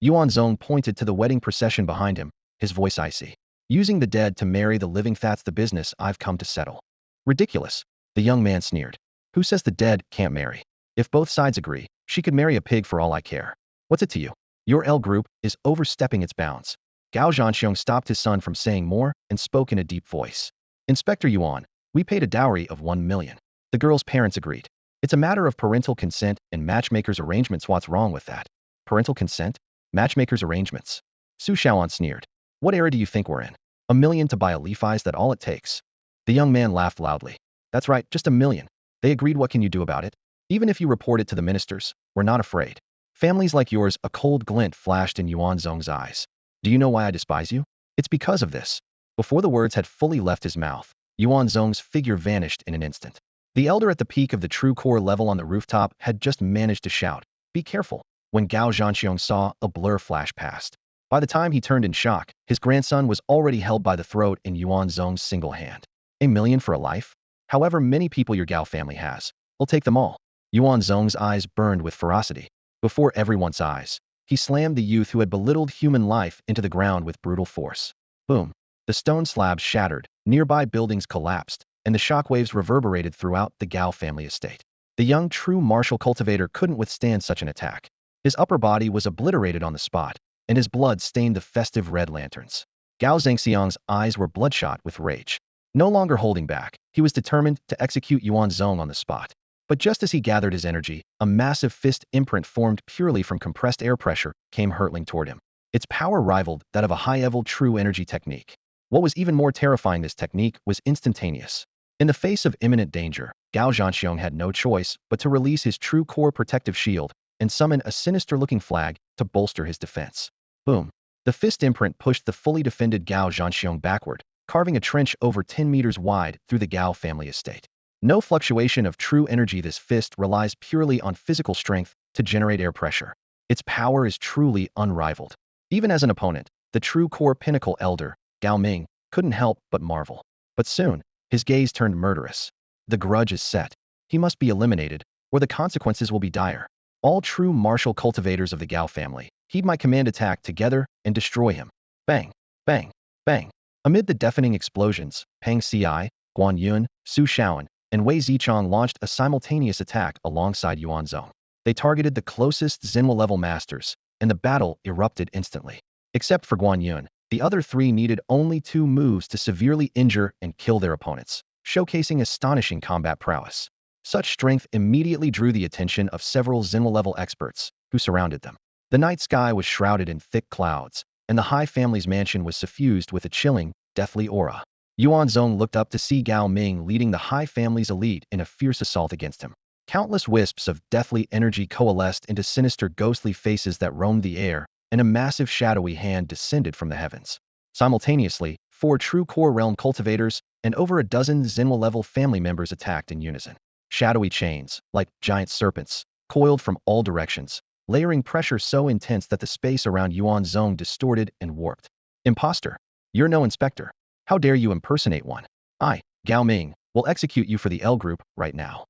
Yuan Zong pointed to the wedding procession behind him, his voice icy. "Using the dead to marry the living, that's the business I've come to settle." "Ridiculous," the young man sneered. "Who says the dead can't marry? If both sides agree, she could marry a pig for all I care. What's it to you?" Your L group is overstepping its bounds. Gao Zhanxiong stopped his son from saying more and spoke in a deep voice. Inspector Yuan, we paid a dowry of 1 million. The girl's parents agreed. It's a matter of parental consent and matchmaker's arrangements. What's wrong with that? Parental consent? Matchmaker's arrangements? Su Xiaoan sneered. What era do you think we're in? 1 million to buy a Levi's, that all it takes? The young man laughed loudly. That's right, just 1 million. They agreed. What can you do about it? Even if you report it to the ministers, we're not afraid. Families like yours. A cold glint flashed in Yuan Zong's eyes. Do you know why I despise you? It's because of this. Before the words had fully left his mouth, Yuan Zong's figure vanished in an instant. The elder at the peak of the true core level on the rooftop had just managed to shout, "Be careful," when Gao Zhanxiong saw a blur flash past. By the time he turned in shock, his grandson was already held by the throat in Yuan Zong's single hand. 1 million for a life? However many people your Gao family has, we'll take them all. Yuan Zong's eyes burned with ferocity. Before everyone's eyes, he slammed the youth who had belittled human life into the ground with brutal force. Boom. The stone slabs shattered, nearby buildings collapsed, and the shockwaves reverberated throughout the Gao family estate. The young true martial cultivator couldn't withstand such an attack. His upper body was obliterated on the spot, and his blood stained the festive red lanterns. Gao Zhangxiang's eyes were bloodshot with rage. No longer holding back, he was determined to execute Yuan Zong on the spot. But just as he gathered his energy, a massive fist imprint formed purely from compressed air pressure came hurtling toward him. Its power rivaled that of a high-level true energy technique. What was even more terrifying, this technique was instantaneous. In the face of imminent danger, Gao Zhanxiong had no choice but to release his true core protective shield and summon a sinister-looking flag to bolster his defense. Boom. The fist imprint pushed the fully defended Gao Zhanxiong backward, carving a trench over 10 meters wide through the Gao family estate. No fluctuation of true energy. This fist relies purely on physical strength to generate air pressure. Its power is truly unrivaled. Even as an opponent, the true core pinnacle elder, Gao Ming, couldn't help but marvel. But soon, his gaze turned murderous. The grudge is set. He must be eliminated, or the consequences will be dire. All true martial cultivators of the Gao family, heed my command, attack together and destroy him. Bang, bang, bang. Amid the deafening explosions, Peng Ci, Guan Yun, Su Shaoan, and Wei Zichang launched a simultaneous attack alongside Yuan Zong. They targeted the closest Xinhua-level masters, and the battle erupted instantly. Except for Guan Yun, the other three needed only 2 moves to severely injure and kill their opponents, showcasing astonishing combat prowess. Such strength immediately drew the attention of several Xinhua-level experts, who surrounded them. The night sky was shrouded in thick clouds, and the High family's mansion was suffused with a chilling, deathly aura. Yuan Zong looked up to see Gao Ming leading the High family's elite in a fierce assault against him. Countless wisps of deathly energy coalesced into sinister ghostly faces that roamed the air, and a massive shadowy hand descended from the heavens. Simultaneously, 4 true core realm cultivators and over a dozen Xinhua-level family members attacked in unison. Shadowy chains, like giant serpents, coiled from all directions, layering pressure so intense that the space around Yuan Zong distorted and warped. Imposter! You're no inspector. How dare you impersonate one? I, Gao Ming, will execute you for the L group right now.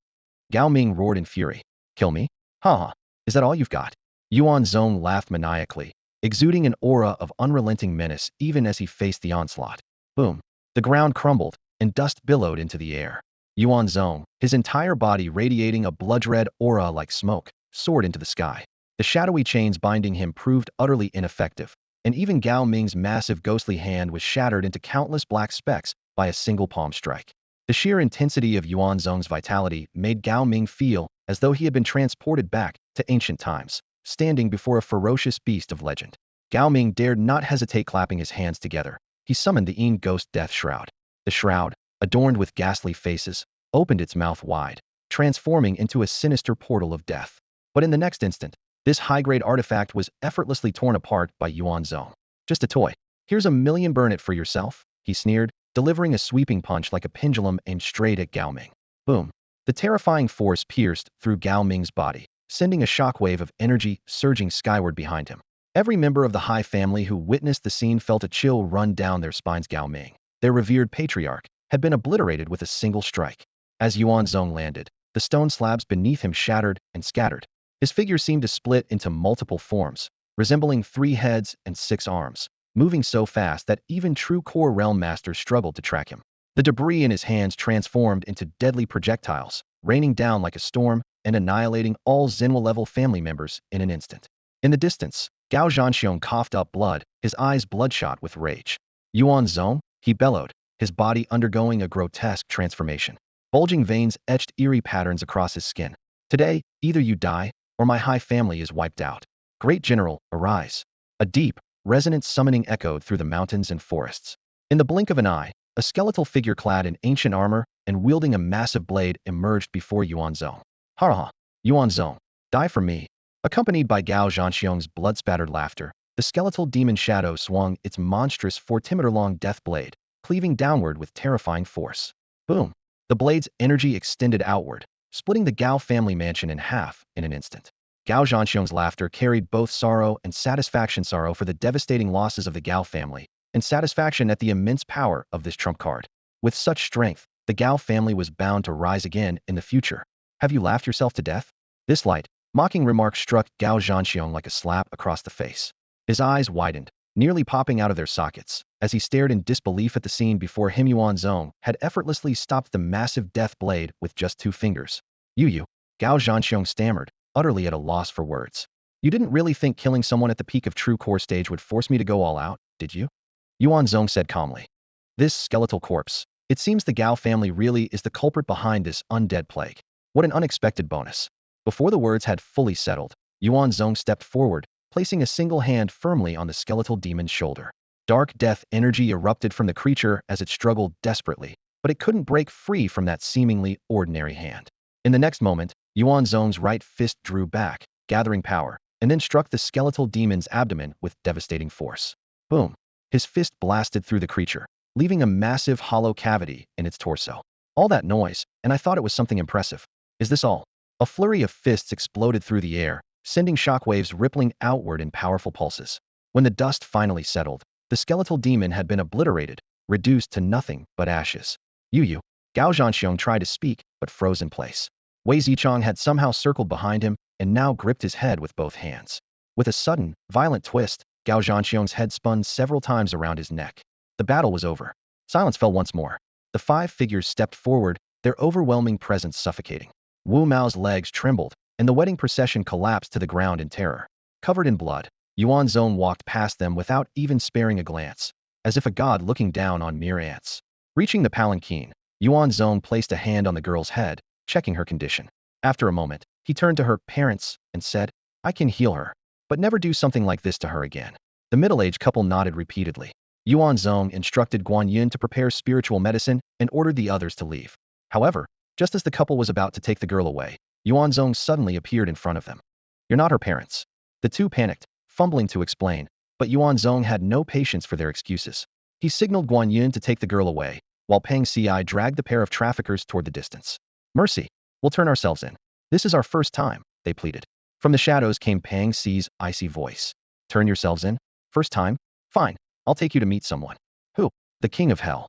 Gao Ming roared in fury. Kill me? Ha! Is that all you've got? Yuan Zong laughed maniacally, exuding an aura of unrelenting menace even as he faced the onslaught. Boom. The ground crumbled, and dust billowed into the air. Yuan Zong, his entire body radiating a blood-red aura like smoke, soared into the sky. The shadowy chains binding him proved utterly ineffective, and even Gao Ming's massive ghostly hand was shattered into countless black specks by a single palm strike. The sheer intensity of Yuan Zong's vitality made Gao Ming feel as though he had been transported back to ancient times, standing before a ferocious beast of legend. Gao Ming dared not hesitate, clapping his hands together. He summoned the Yin Ghost Death Shroud. The shroud, adorned with ghastly faces, opened its mouth wide, transforming into a sinister portal of death. But in the next instant, this high-grade artifact was effortlessly torn apart by Yuan Zong. Just a toy. Here's 1 million, burn it for yourself, he sneered, delivering a sweeping punch like a pendulum aimed straight at Gao Ming. Boom. The terrifying force pierced through Gao Ming's body, sending a shockwave of energy surging skyward behind him. Every member of the High family who witnessed the scene felt a chill run down their spines. Gao Ming, their revered patriarch, had been obliterated with a single strike. As Yuan Zong landed, the stone slabs beneath him shattered and scattered. His figure seemed to split into multiple forms, resembling 3 heads and 6 arms, moving so fast that even true core realm masters struggled to track him. The debris in his hands transformed into deadly projectiles, raining down like a storm and annihilating all Xinhua-level family members in an instant. In the distance, Gao Zhanxiong coughed up blood, his eyes bloodshot with rage. Yuan Zong, he bellowed, his body undergoing a grotesque transformation. Bulging veins etched eerie patterns across his skin. Today, either you die, or my high family is wiped out. Great General, arise. A deep, resonant summoning echoed through the mountains and forests. In the blink of an eye, a skeletal figure clad in ancient armor and wielding a massive blade emerged before Yuan Zong. Ha ha! Yuan Zong, die for me. Accompanied by Gao Zhanxiong's blood-spattered laughter, the skeletal demon shadow swung its monstrous 4-meter-long death blade, cleaving downward with terrifying force. Boom! The blade's energy extended outward, splitting the Gao family mansion in half in an instant. Gao Zhanxiong's laughter carried both sorrow and satisfaction, sorrow for the devastating losses of the Gao family, and satisfaction at the immense power of this trump card. With such strength, the Gao family was bound to rise again in the future. Have you laughed yourself to death? This light, mocking remark struck Gao Zhanxiong like a slap across the face. His eyes widened, nearly popping out of their sockets, as he stared in disbelief at the scene before him. Yuan Zong had effortlessly stopped the massive death blade with just 2 fingers. You, Gao Zhanxiong stammered, utterly at a loss for words. You didn't really think killing someone at the peak of true core stage would force me to go all out, did you? Yuan Zong said calmly. This skeletal corpse. It seems the Gao family really is the culprit behind this undead plague. What an unexpected bonus. Before the words had fully settled, Yuan Zong stepped forward, placing a single hand firmly on the skeletal demon's shoulder. Dark death energy erupted from the creature as it struggled desperately, but it couldn't break free from that seemingly ordinary hand. In the next moment, Yuan Zong's right fist drew back, gathering power, and then struck the skeletal demon's abdomen with devastating force. Boom! His fist blasted through the creature, leaving a massive hollow cavity in its torso. All that noise, and I thought it was something impressive. Is this all? A flurry of fists exploded through the air, sending shockwaves rippling outward in powerful pulses. When the dust finally settled, the skeletal demon had been obliterated, reduced to nothing but ashes. Gao Zhanxiong tried to speak, but froze in place. Wei Zichong had somehow circled behind him and now gripped his head with both hands. With a sudden, violent twist, Gao Zhanxiong's head spun several times around his neck. The battle was over. Silence fell once more. The 5 figures stepped forward, their overwhelming presence suffocating. Wu Mao's legs trembled, and the wedding procession collapsed to the ground in terror. Covered in blood, Yuan Zong walked past them without even sparing a glance, as if a god looking down on mere ants. Reaching the palanquin, Yuan Zong placed a hand on the girl's head, checking her condition. After a moment, he turned to her parents and said, I can heal her, but never do something like this to her again. The middle-aged couple nodded repeatedly. Yuan Zong instructed Guan Yin to prepare spiritual medicine and ordered the others to leave. However, just as the couple was about to take the girl away, Yuan Zong suddenly appeared in front of them. You're not her parents. The two panicked, fumbling to explain, but Yuan Zong had no patience for their excuses. He signaled Guan Yin to take the girl away, while Pang Ci dragged the pair of traffickers toward the distance. Mercy, we'll turn ourselves in. This is our first time, they pleaded. From the shadows came Pang Ci's icy voice. Turn yourselves in? First time? Fine, I'll take you to meet someone. Who? The king of hell.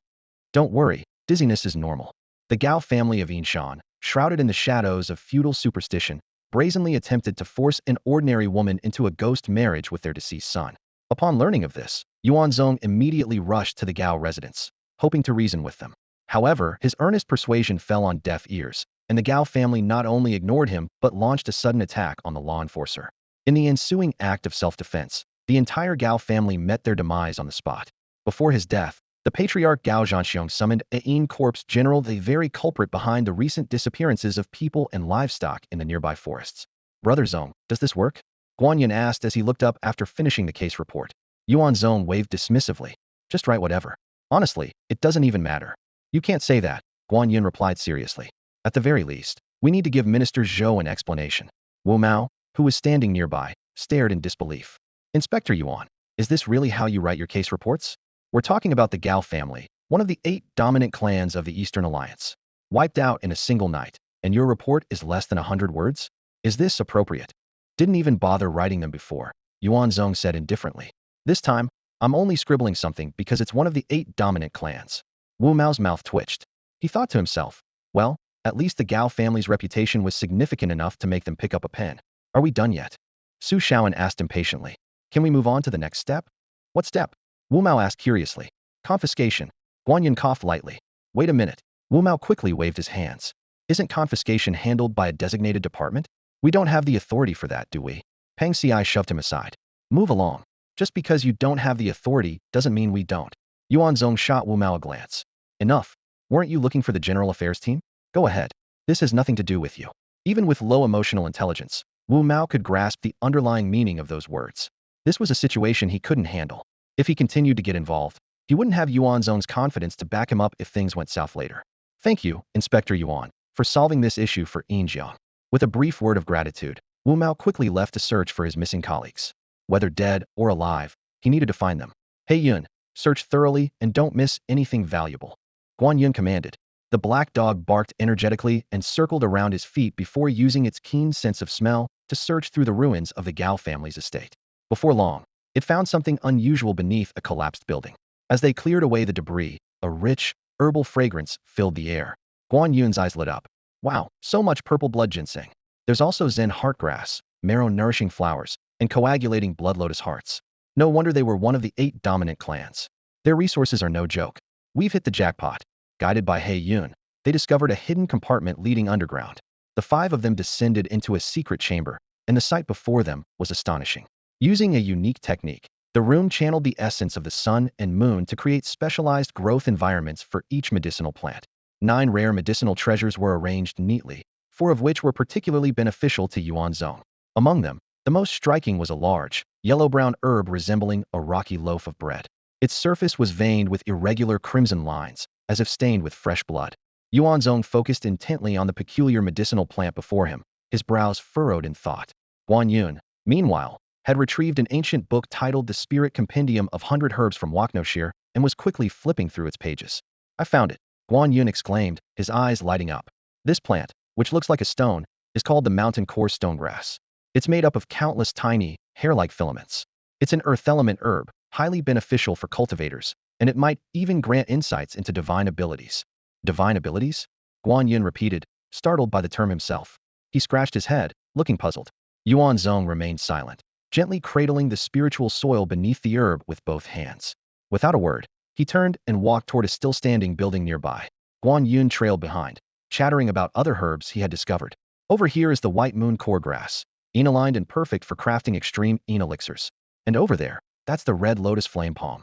Don't worry, dizziness is normal. The Gao family of Yinshan, shrouded in the shadows of feudal superstition, brazenly attempted to force an ordinary woman into a ghost marriage with their deceased son. Upon learning of this, Yuan Zong immediately rushed to the Gao residence, hoping to reason with them. However, his earnest persuasion fell on deaf ears, and the Gao family not only ignored him but launched a sudden attack on the law enforcer. In the ensuing act of self-defense, the entire Gao family met their demise on the spot. Before his death, the patriarch Gao Zhanxiong summoned Ain Corp's general, the very culprit behind the recent disappearances of people and livestock in the nearby forests. Brother Zong, does this work? Guan Yin asked as he looked up after finishing the case report. Yuan Zong waved dismissively. Just write whatever. Honestly, it doesn't even matter. You can't say that, Guan Yin replied seriously. At the very least, we need to give Minister Zhou an explanation. Wu Mao, who was standing nearby, stared in disbelief. Inspector Yuan, is this really how you write your case reports? We're talking about the Gao family, one of the 8 dominant clans of the Eastern Alliance. Wiped out in a single night, and your report is less than 100 words? Is this appropriate? Didn't even bother writing them before, Yuan Zong said indifferently. This time, I'm only scribbling something because it's one of the 8 dominant clans. Wu Mao's mouth twitched. He thought to himself, well, at least the Gao family's reputation was significant enough to make them pick up a pen. Are we done yet? Su Shaoan asked impatiently. Can we move on to the next step? What step? Wu Mao asked curiously. Confiscation. Guan Yin coughed lightly. Wait a minute. Wu Mao quickly waved his hands. Isn't confiscation handled by a designated department? We don't have the authority for that, do we? Pang Ci shoved him aside. Move along. Just because you don't have the authority doesn't mean we don't. Yuan Zong shot Wu Mao a glance. Enough. Weren't you looking for the general affairs team? Go ahead. This has nothing to do with you. Even with low emotional intelligence, Wu Mao could grasp the underlying meaning of those words. This was a situation he couldn't handle. If he continued to get involved, he wouldn't have Yuan Zong's confidence to back him up if things went south later. Thank you, Inspector Yuan, for solving this issue for Yinjiang. With a brief word of gratitude, Wu Mao quickly left to search for his missing colleagues. Whether dead or alive, he needed to find them. Hey Yun, search thoroughly and don't miss anything valuable. Guan Yun commanded. The black dog barked energetically and circled around his feet before using its keen sense of smell to search through the ruins of the Gao family's estate. Before long, it found something unusual beneath a collapsed building. As they cleared away the debris, a rich, herbal fragrance filled the air. Guan Yun's eyes lit up. Wow, so much purple blood ginseng. There's also Zen heartgrass, marrow-nourishing flowers, and coagulating blood lotus hearts. No wonder they were one of the 8 dominant clans. Their resources are no joke. We've hit the jackpot. Guided by He Yun, they discovered a hidden compartment leading underground. The 5 of them descended into a secret chamber, and the sight before them was astonishing. Using a unique technique, the room channeled the essence of the sun and moon to create specialized growth environments for each medicinal plant. 9 rare medicinal treasures were arranged neatly, 4 of which were particularly beneficial to Yuan Zong. Among them, the most striking was a large, yellow-brown herb resembling a rocky loaf of bread. Its surface was veined with irregular crimson lines, as if stained with fresh blood. Yuan Zong focused intently on the peculiar medicinal plant before him, his brows furrowed in thought. Guan Yun, meanwhile, had retrieved an ancient book titled The Spirit Compendium of 100 Herbs from Waknoshir and was quickly flipping through its pages. I found it, Guan Yun exclaimed, his eyes lighting up. This plant, which looks like a stone, is called the mountain core stonegrass. It's made up of countless tiny, hair-like filaments. It's an earth element herb, highly beneficial for cultivators, and it might even grant insights into divine abilities. Divine abilities? Guan Yun repeated, startled by the term himself. He scratched his head, looking puzzled. Yuan Zong remained silent, gently cradling the spiritual soil beneath the herb with both hands. Without a word, he turned and walked toward a still-standing building nearby. Guan Yun trailed behind, chattering about other herbs he had discovered. Over here is the white moon core grass, yin-aligned and perfect for crafting extreme yin elixirs. And over there, that's the red lotus flame palm.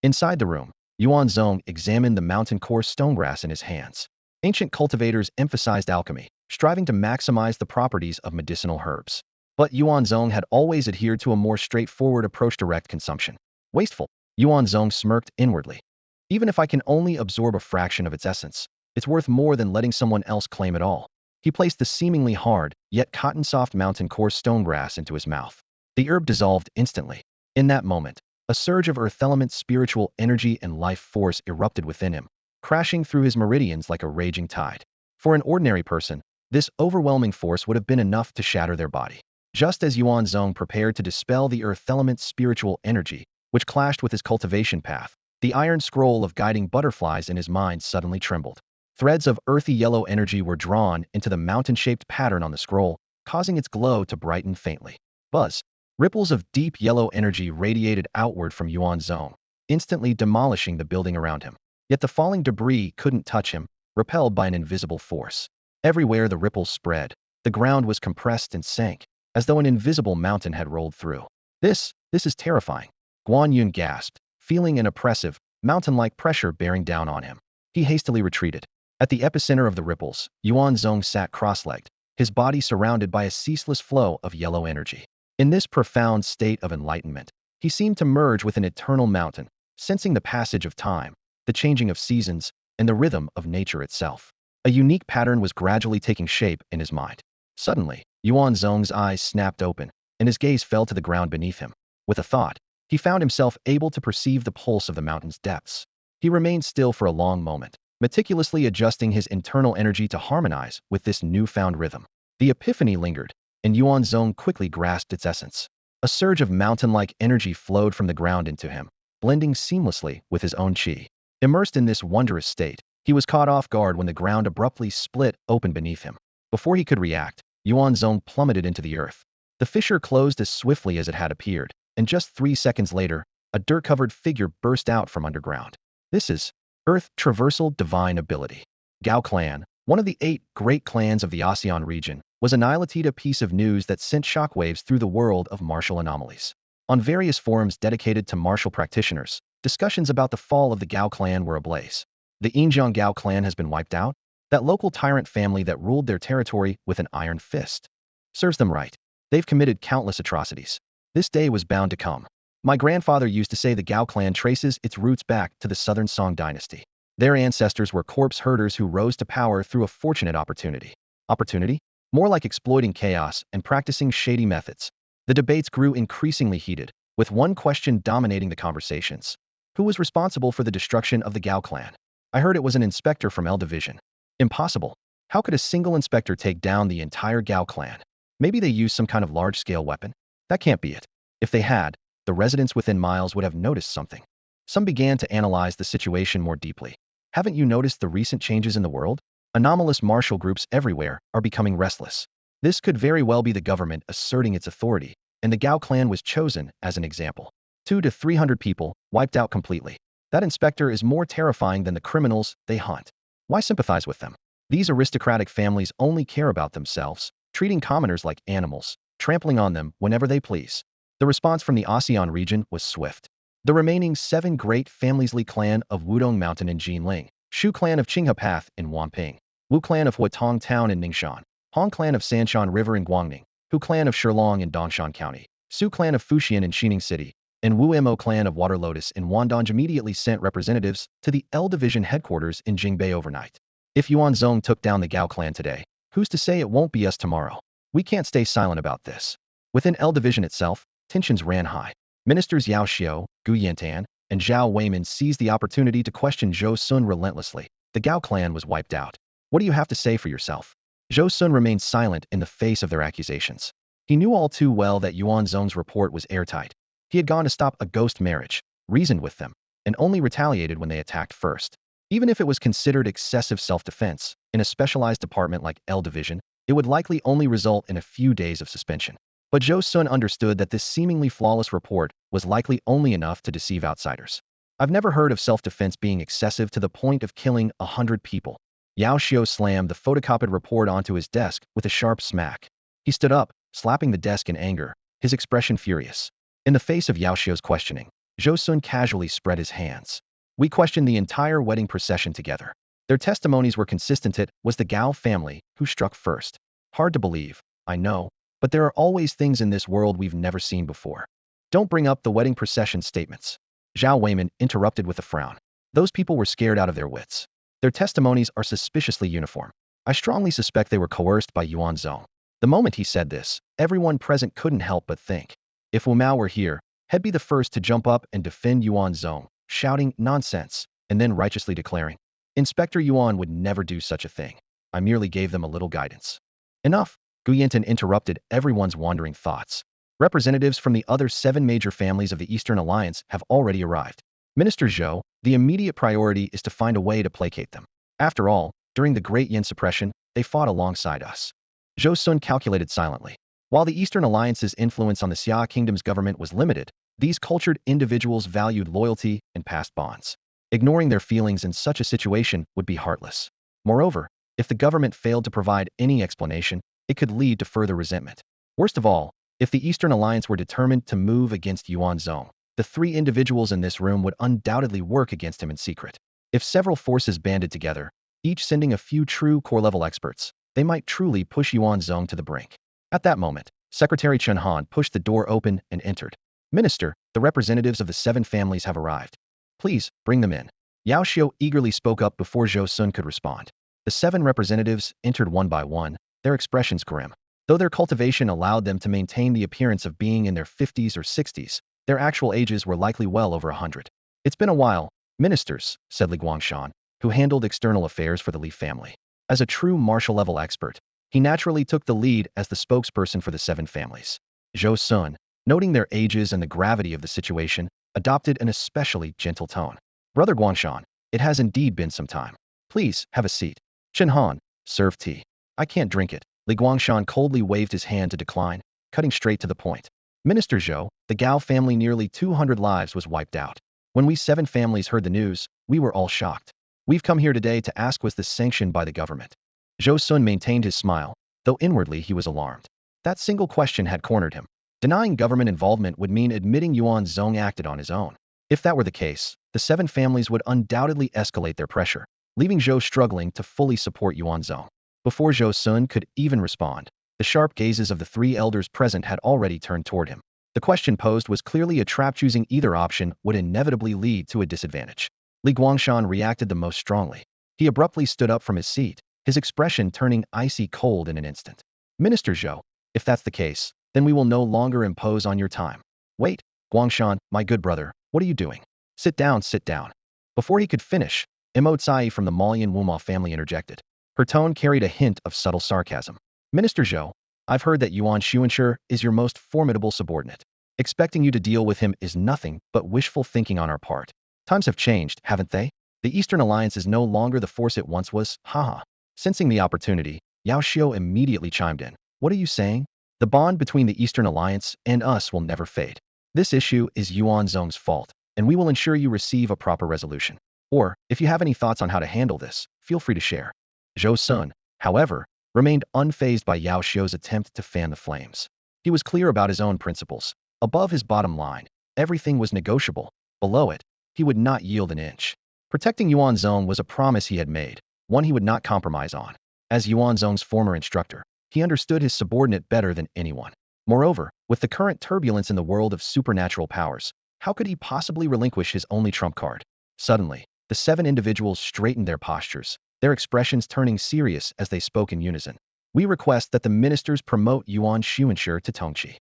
Inside the room, Yuan Zong examined the mountain core stonegrass in his hands. Ancient cultivators emphasized alchemy, striving to maximize the properties of medicinal herbs. But Yuan Zong had always adhered to a more straightforward approach to direct consumption. Wasteful, Yuan Zong smirked inwardly. Even if I can only absorb a fraction of its essence, it's worth more than letting someone else claim it all. He placed the seemingly hard, yet cotton-soft mountain core stonegrass into his mouth. The herb dissolved instantly. In that moment, a surge of earth element spiritual energy and life force erupted within him, crashing through his meridians like a raging tide. For an ordinary person, this overwhelming force would have been enough to shatter their body. Just as Yuan Zong prepared to dispel the earth element spiritual energy, which clashed with his cultivation path, the iron scroll of guiding butterflies in his mind suddenly trembled. Threads of earthy yellow energy were drawn into the mountain-shaped pattern on the scroll, causing its glow to brighten faintly. Buzz. Ripples of deep yellow energy radiated outward from Yuan Zong, instantly demolishing the building around him. Yet the falling debris couldn't touch him, repelled by an invisible force. Everywhere the ripples spread, the ground was compressed and sank, as though an invisible mountain had rolled through. This is terrifying. Guan Yun gasped, feeling an oppressive, mountain-like pressure bearing down on him. He hastily retreated. At the epicenter of the ripples, Yuan Zong sat cross-legged, his body surrounded by a ceaseless flow of yellow energy. In this profound state of enlightenment, he seemed to merge with an eternal mountain, sensing the passage of time, the changing of seasons, and the rhythm of nature itself. A unique pattern was gradually taking shape in his mind. Suddenly, Yuan Zong's eyes snapped open, and his gaze fell to the ground beneath him. With a thought, he found himself able to perceive the pulse of the mountain's depths. He remained still for a long moment, meticulously adjusting his internal energy to harmonize with this newfound rhythm. The epiphany lingered, and Yuan Zong quickly grasped its essence. A surge of mountain-like energy flowed from the ground into him, blending seamlessly with his own qi. Immersed in this wondrous state, he was caught off guard when the ground abruptly split open beneath him. Before he could react, Yuan Zong plummeted into the earth. The fissure closed as swiftly as it had appeared, and just 3 seconds later, a dirt-covered figure burst out from underground. This is Earth Traversal Divine Ability. Gao Clan, one of the 8 great clans of the ASEAN region, was annihilated, a piece of news that sent shockwaves through the world of martial anomalies. On various forums dedicated to martial practitioners, discussions about the fall of the Gao clan were ablaze. The Yinjiang Gao clan has been wiped out? That local tyrant family that ruled their territory with an iron fist. Serves them right. They've committed countless atrocities. This day was bound to come. My grandfather used to say the Gao clan traces its roots back to the Southern Song dynasty. Their ancestors were corpse herders who rose to power through a fortunate opportunity. Opportunity? More like exploiting chaos and practicing shady methods. The debates grew increasingly heated, with one question dominating the conversations. Who was responsible for the destruction of the Gao clan? I heard it was an inspector from L Division. Impossible. How could a single inspector take down the entire Gao clan? Maybe they used some kind of large-scale weapon? That can't be it. If they had, the residents within miles would have noticed something. Some began to analyze the situation more deeply. Haven't you noticed the recent changes in the world? Anomalous martial groups everywhere are becoming restless. This could very well be the government asserting its authority, and the Gao clan was chosen as an example. 200 to 300 people, wiped out completely. That inspector is more terrifying than the criminals they hunt. Why sympathize with them? These aristocratic families only care about themselves, treating commoners like animals, trampling on them whenever they please. The response from the ASEAN region was swift. The remaining 7 great families: Li clan of Wudong Mountain in Jinling, Shu clan of Qinghe Path in Wanping, Wu clan of Huatong Town in Ningxian, Hong clan of Sanshan River in Guangning, Hu clan of Shilong in Dongshan County, Su clan of Fuxian in Xining City, and Wu Mo clan of Water Lotus in Wandong immediately sent representatives to the L Division headquarters in Jingbei overnight. If Yuan Zong took down the Gao clan today, who's to say it won't be us tomorrow? We can't stay silent about this. Within L Division itself, tensions ran high. Ministers Yao Xiao, Gu Yantan, and Zhao Weimin seized the opportunity to question Zhou Sun relentlessly. The Gao clan was wiped out. What do you have to say for yourself? Zhou Sun remained silent in the face of their accusations. He knew all too well that Yuan Zong's report was airtight. He had gone to stop a ghost marriage, reasoned with them, and only retaliated when they attacked first. Even if it was considered excessive self-defense, in a specialized department like L Division, it would likely only result in a few days of suspension. But Zhou Sun understood that this seemingly flawless report was likely only enough to deceive outsiders. I've never heard of self-defense being excessive to the point of killing 100 people. Yao Xiao slammed the photocopied report onto his desk with a sharp smack. He stood up, slapping the desk in anger, his expression furious. In the face of Yao Xiao's questioning, Zhou Sun casually spread his hands. We questioned the entire wedding procession together. Their testimonies were consistent. It was the Gao family who struck first. Hard to believe, I know, but there are always things in this world we've never seen before. Don't bring up the wedding procession statements. Zhao Weimin interrupted with a frown. Those people were scared out of their wits. Their testimonies are suspiciously uniform. I strongly suspect they were coerced by Yuan Zong. The moment he said this, everyone present couldn't help but think. If Wu Mao were here, he'd be the first to jump up and defend Yuan Zong, shouting nonsense, and then righteously declaring, Inspector Yuan would never do such a thing. I merely gave them a little guidance. Enough. Gu Yantan interrupted everyone's wandering thoughts. Representatives from the other 7 major families of the Eastern Alliance have already arrived. Minister Zhou, the immediate priority is to find a way to placate them. After all, during the Great Yin Suppression, they fought alongside us. Zhou Sun calculated silently. While the Eastern Alliance's influence on the Xia Kingdom's government was limited, these cultured individuals valued loyalty and past bonds. Ignoring their feelings in such a situation would be heartless. Moreover, if the government failed to provide any explanation, it could lead to further resentment. Worst of all, if the Eastern Alliance were determined to move against Yuan Zong, the 3 individuals in this room would undoubtedly work against him in secret. If several forces banded together, each sending a few true core-level experts, they might truly push Yuan Zong to the brink. At that moment, Secretary Chen Han pushed the door open and entered. Minister, the representatives of the 7 families have arrived. Please, bring them in. Yao Xiao eagerly spoke up before Zhou Sun could respond. The 7 representatives entered one by one, their expressions grim. Though their cultivation allowed them to maintain the appearance of being in their 50s or 60s, their actual ages were likely well over 100. It's been a while, ministers, said Li Guangshan, who handled external affairs for the Li family. As a true martial-level expert, he naturally took the lead as the spokesperson for the 7 families. Zhou Sun, noting their ages and the gravity of the situation, adopted an especially gentle tone. Brother Guangshan, it has indeed been some time. Please, have a seat. Chen Han, serve tea. I can't drink it. Li Guangshan coldly waved his hand to decline, cutting straight to the point. Minister Zhou, the Gao family nearly 200 lives was wiped out. When we 7 families heard the news, we were all shocked. We've come here today to ask, was this sanctioned by the government? Zhou Sun maintained his smile, though inwardly he was alarmed. That single question had cornered him. Denying government involvement would mean admitting Yuan Zong acted on his own. If that were the case, the seven families would undoubtedly escalate their pressure, leaving Zhou struggling to fully support Yuan Zong. Before Zhou Sun could even respond, the sharp gazes of the three elders present had already turned toward him. The question posed was clearly a trap. Choosing either option would inevitably lead to a disadvantage. Li Guangshan reacted the most strongly. He abruptly stood up from his seat, his expression turning icy cold in an instant. Minister Zhou, if that's the case, then we will no longer impose on your time. Wait, Guangshan, my good brother, what are you doing? Sit down, sit down. Before he could finish, Imo Tsai from the Malian Wuma family interjected. Her tone carried a hint of subtle sarcasm. Minister Zhou, I've heard that Yuan Xuanshi is your most formidable subordinate. Expecting you to deal with him is nothing but wishful thinking on our part. Times have changed, haven't they? The Eastern Alliance is no longer the force it once was, haha. Sensing the opportunity, Yao Xiu immediately chimed in. What are you saying? The bond between the Eastern Alliance and us will never fade. This issue is Yuan Zong's fault, and we will ensure you receive a proper resolution. Or, if you have any thoughts on how to handle this, feel free to share. Zhou Sun, however, remained unfazed by Yao Xiu's attempt to fan the flames. He was clear about his own principles. Above his bottom line, everything was negotiable. Below it, he would not yield an inch. Protecting Yuan Zong was a promise he had made, one he would not compromise on. As Yuan Zong's former instructor, he understood his subordinate better than anyone. Moreover, with the current turbulence in the world of supernatural powers, how could he possibly relinquish his only trump card? Suddenly, the seven individuals straightened their postures, their expressions turning serious as they spoke in unison. We request that the ministers promote Yuan Xuanshi to Tongqi.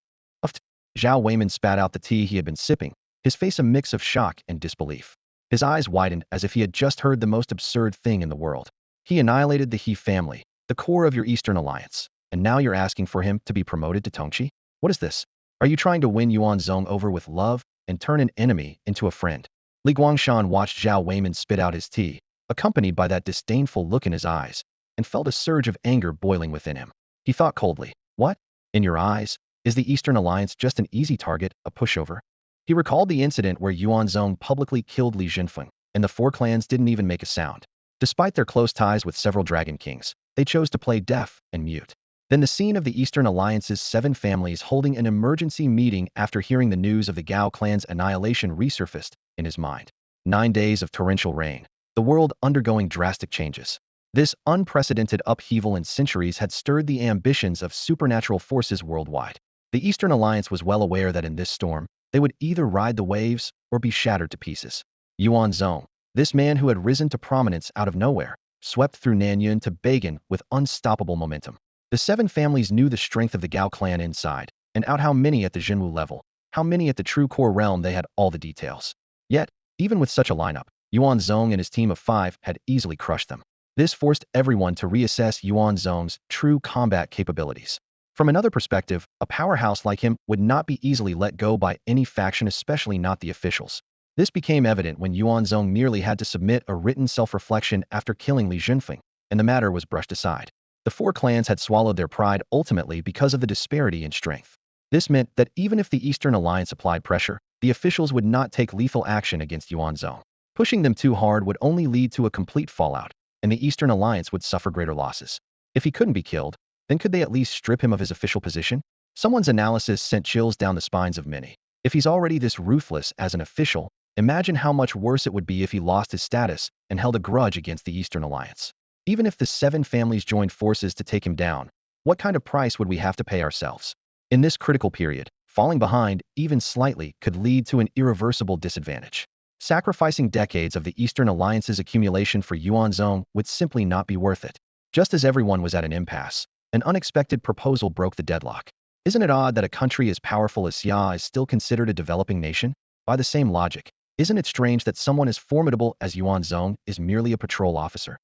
Zhao Weiman spat out the tea he had been sipping, his face a mix of shock and disbelief. His eyes widened as if he had just heard the most absurd thing in the world. He annihilated the He family, the core of your Eastern Alliance, and now you're asking for him to be promoted to Tongqi? What is this? Are you trying to win Yuan Zong over with love and turn an enemy into a friend? Li Guangshan watched Zhao Weiman spit out his tea, accompanied by that disdainful look in his eyes, and felt a surge of anger boiling within him. He thought coldly, what? In your eyes, is the Eastern Alliance just an easy target, a pushover? He recalled the incident where Yuan Zong publicly killed Li Jinfeng, and the four clans didn't even make a sound. Despite their close ties with several Dragon Kings, they chose to play deaf and mute. Then the scene of the Eastern Alliance's seven families holding an emergency meeting after hearing the news of the Gao clan's annihilation resurfaced in his mind. 9 days of torrential rain, the world undergoing drastic changes. This unprecedented upheaval in centuries had stirred the ambitions of supernatural forces worldwide. The Eastern Alliance was well aware that in this storm, they would either ride the waves or be shattered to pieces. Yuan Zong, this man who had risen to prominence out of nowhere, swept through Nanyun to Beijing with unstoppable momentum. The seven families knew the strength of the Gao clan inside and out, how many at the Jinwu level, how many at the true core realm. They had all the details. Yet, even with such a lineup, Yuan Zong and his team of 5 had easily crushed them. This forced everyone to reassess Yuan Zong's true combat capabilities. From another perspective, a powerhouse like him would not be easily let go by any faction, especially not the officials. This became evident when Yuan Zong merely had to submit a written self-reflection after killing Li Jinfeng, and the matter was brushed aside. The four clans had swallowed their pride ultimately because of the disparity in strength. This meant that even if the Eastern Alliance applied pressure, the officials would not take lethal action against Yuan Zong. Pushing them too hard would only lead to a complete fallout, and the Eastern Alliance would suffer greater losses. If he couldn't be killed, then could they at least strip him of his official position? Someone's analysis sent chills down the spines of many. If he's already this ruthless as an official, imagine how much worse it would be if he lost his status and held a grudge against the Eastern Alliance. Even if the seven families joined forces to take him down, what kind of price would we have to pay ourselves? In this critical period, falling behind, even slightly, could lead to an irreversible disadvantage. Sacrificing decades of the Eastern Alliance's accumulation for Yuan Zong would simply not be worth it. Just as everyone was at an impasse, an unexpected proposal broke the deadlock. Isn't it odd that a country as powerful as Xia is still considered a developing nation? By the same logic, isn't it strange that someone as formidable as Yuan Zong is merely a patrol officer?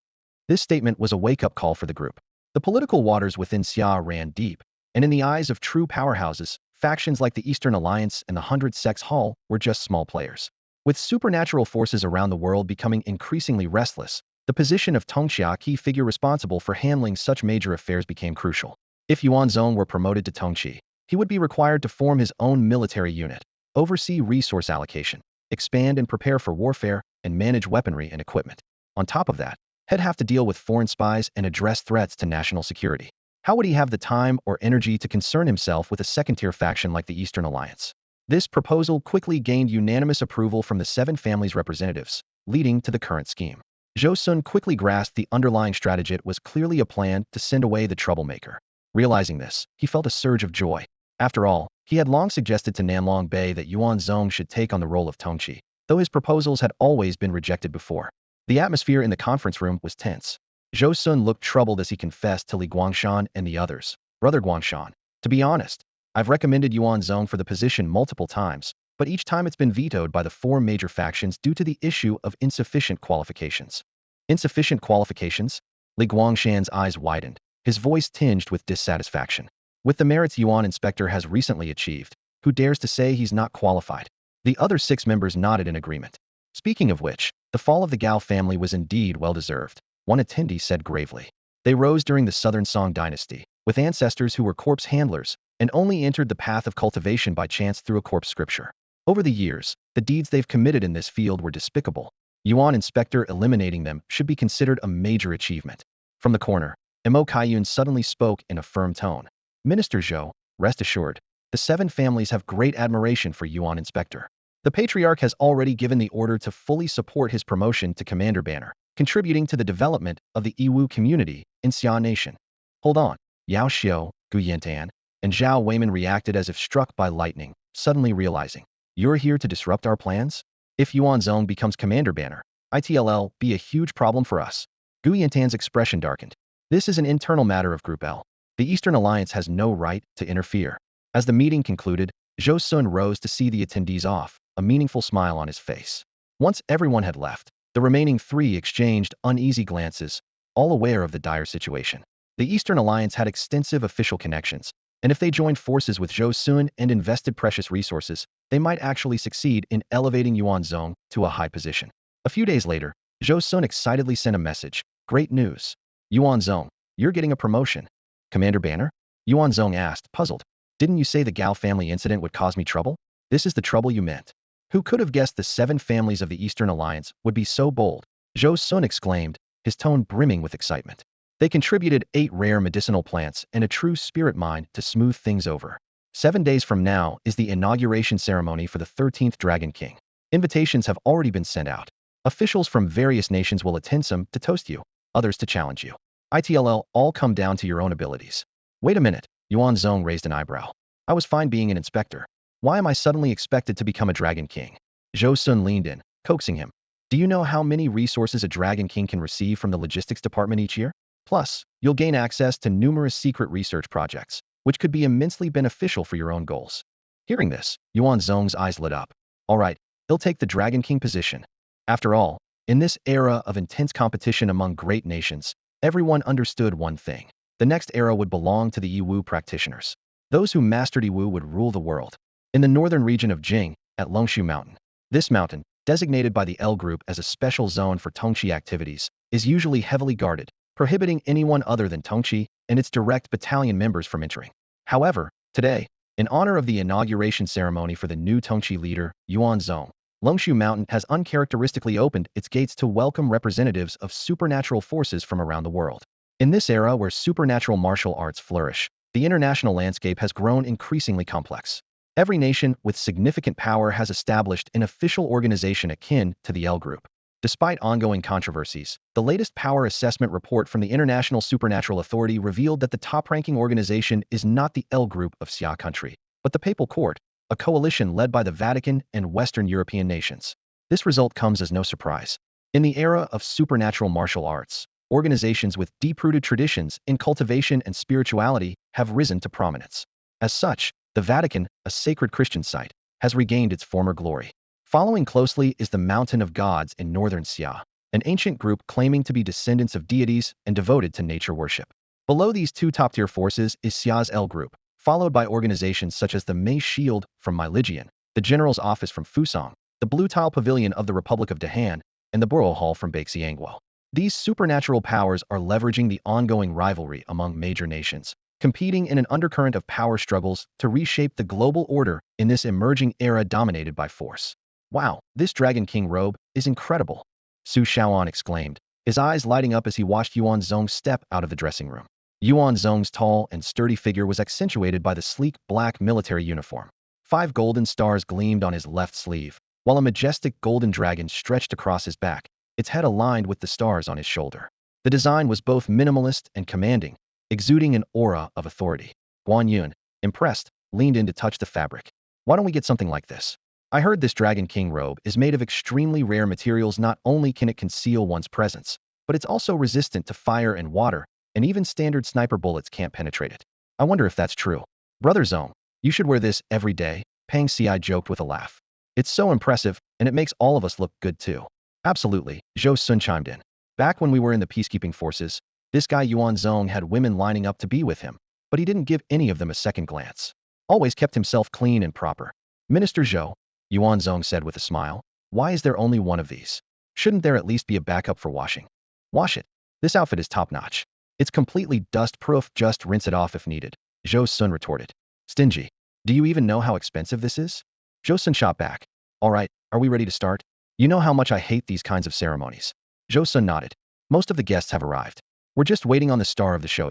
This statement was a wake-up call for the group. The political waters within Xia ran deep, and in the eyes of true powerhouses, factions like the Eastern Alliance and the Hundred Sects Hall were just small players. With supernatural forces around the world becoming increasingly restless, the position of Tongxia, key figure responsible for handling such major affairs, became crucial. If Yuan Zong were promoted to Tongqi, he would be required to form his own military unit, oversee resource allocation, expand and prepare for warfare, and manage weaponry and equipment. On top of that, he'd have to deal with foreign spies and address threats to national security. How would he have the time or energy to concern himself with a second-tier faction like the Eastern Alliance? This proposal quickly gained unanimous approval from the seven families' representatives, leading to the current scheme. Zhou Sun quickly grasped the underlying strategy was clearly a plan to send away the troublemaker. Realizing this, he felt a surge of joy. After all, he had long suggested to Nanlong Bei that Yuan Zong should take on the role of Tongqi, though his proposals had always been rejected before. The atmosphere in the conference room was tense. Zhou Sun looked troubled as he confessed to Li Guangshan and the others. Brother Guangshan, to be honest, I've recommended Yuan Zong for the position multiple times, but each time it's been vetoed by the four major factions due to the issue of insufficient qualifications. Insufficient qualifications? Li Guangshan's eyes widened, his voice tinged with dissatisfaction. With the merits Yuan Inspector has recently achieved, who dares to say he's not qualified? The other six members nodded in agreement. Speaking of which, the fall of the Gao family was indeed well-deserved, one attendee said gravely. They rose during the Southern Song dynasty, with ancestors who were corpse handlers, and only entered the path of cultivation by chance through a corpse scripture. Over the years, the deeds they've committed in this field were despicable. Yuan Inspector eliminating them should be considered a major achievement. From the corner, Mo Kaiyun suddenly spoke in a firm tone. Minister Zhou, rest assured, the seven families have great admiration for Yuan Inspector. The Patriarch has already given the order to fully support his promotion to Commander Banner, contributing to the development of the Yiwu community in Xia Nation. Hold on. Yao Xiu, Gu Yantan, and Zhao Weiman reacted as if struck by lightning, suddenly realizing, you're here to disrupt our plans? If Yuan Zong becomes Commander Banner, it'll be a huge problem for us. Gu Yantan's expression darkened. This is an internal matter of Group L. The Eastern Alliance has no right to interfere. As the meeting concluded, Zhou Sun rose to see the attendees off, a meaningful smile on his face. Once everyone had left, the remaining three exchanged uneasy glances, all aware of the dire situation. The Eastern Alliance had extensive official connections, and if they joined forces with Zhou Sun and invested precious resources, they might actually succeed in elevating Yuan Zong to a high position. A few days later, Zhou Sun excitedly sent a message. Great news. Yuan Zong, you're getting a promotion. Commander Banner? Yuan Zong asked, puzzled. Didn't you say the Gao family incident would cause me trouble? This is the trouble you meant. Who could have guessed the seven families of the Eastern Alliance would be so bold? Zhou Sun exclaimed, his tone brimming with excitement. They contributed 8 rare medicinal plants and a true spirit mine to smooth things over. 7 days from now is the inauguration ceremony for the 13th Dragon King. Invitations have already been sent out. Officials from various nations will attend, some to toast you, others to challenge you. It'll all come down to your own abilities. Wait a minute, Yuan Zong raised an eyebrow. I was fine being an inspector. Why am I suddenly expected to become a Dragon King? Zhou Sun leaned in, coaxing him. Do you know how many resources a Dragon King can receive from the logistics department each year? Plus, you'll gain access to numerous secret research projects, which could be immensely beneficial for your own goals. Hearing this, Yuan Zong's eyes lit up. All right, he'll take the Dragon King position. After all, in this era of intense competition among great nations, everyone understood one thing. The next era would belong to the Yiwu practitioners. Those who mastered Yiwu would rule the world. In the northern region of Jing, at Longshu Mountain. This mountain, designated by the L Group as a special zone for Tongqi activities, is usually heavily guarded, prohibiting anyone other than Tongqi and its direct battalion members from entering. However, today, in honor of the inauguration ceremony for the new Tongqi leader, Yuan Zong, Longshu Mountain has uncharacteristically opened its gates to welcome representatives of supernatural forces from around the world. In this era where supernatural martial arts flourish, the international landscape has grown increasingly complex. Every nation with significant power has established an official organization akin to the L Group. Despite ongoing controversies, the latest power assessment report from the International Supernatural Authority revealed that the top-ranking organization is not the L Group of Xia country, but the Papal Court, a coalition led by the Vatican and Western European nations. This result comes as no surprise. In the era of supernatural martial arts, organizations with deep-rooted traditions in cultivation and spirituality have risen to prominence. As such, the Vatican, a sacred Christian site, has regained its former glory. Following closely is the Mountain of Gods in northern Xia, an ancient group claiming to be descendants of deities and devoted to nature worship. Below these two top-tier forces is Xia's L Group, followed by organizations such as the Mei Shield from Myligian, the General's Office from Fusong, the Blue Tile Pavilion of the Republic of Dahan, and the Borough Hall from Beixiangguo. These supernatural powers are leveraging the ongoing rivalry among major nations, competing in an undercurrent of power struggles to reshape the global order in this emerging era dominated by force. Wow, this Dragon King robe is incredible, Su Shaoan exclaimed, his eyes lighting up as he watched Yuan Zong step out of the dressing room. Yuan Zong's tall and sturdy figure was accentuated by the sleek black military uniform. 5 golden stars gleamed on his left sleeve, while a majestic golden dragon stretched across his back, its head aligned with the stars on his shoulder. The design was both minimalist and commanding, exuding an aura of authority. Guan Yun, impressed, leaned in to touch the fabric. Why don't we get something like this? I heard this Dragon King robe is made of extremely rare materials. Not only can it conceal one's presence, but it's also resistant to fire and water, and even standard sniper bullets can't penetrate it. I wonder if that's true. Brother Zong, you should wear this every day, Pang Ci joked with a laugh. It's so impressive, and it makes all of us look good too. Absolutely, Zhou Sun chimed in. Back when we were in the peacekeeping forces, this guy Yuan Zong had women lining up to be with him, but he didn't give any of them a second glance. Always kept himself clean and proper. Minister Zhou, Yuan Zong said with a smile, why is there only one of these? Shouldn't there at least be a backup for washing? Wash it. This outfit is top-notch. It's completely dust-proof, just rinse it off if needed, Zhou Sun retorted. Stingy. Do you even know how expensive this is? Zhou Sun shot back. All right, are we ready to start? You know how much I hate these kinds of ceremonies. Zhou Sun nodded. Most of the guests have arrived. We're just waiting on the star of the show.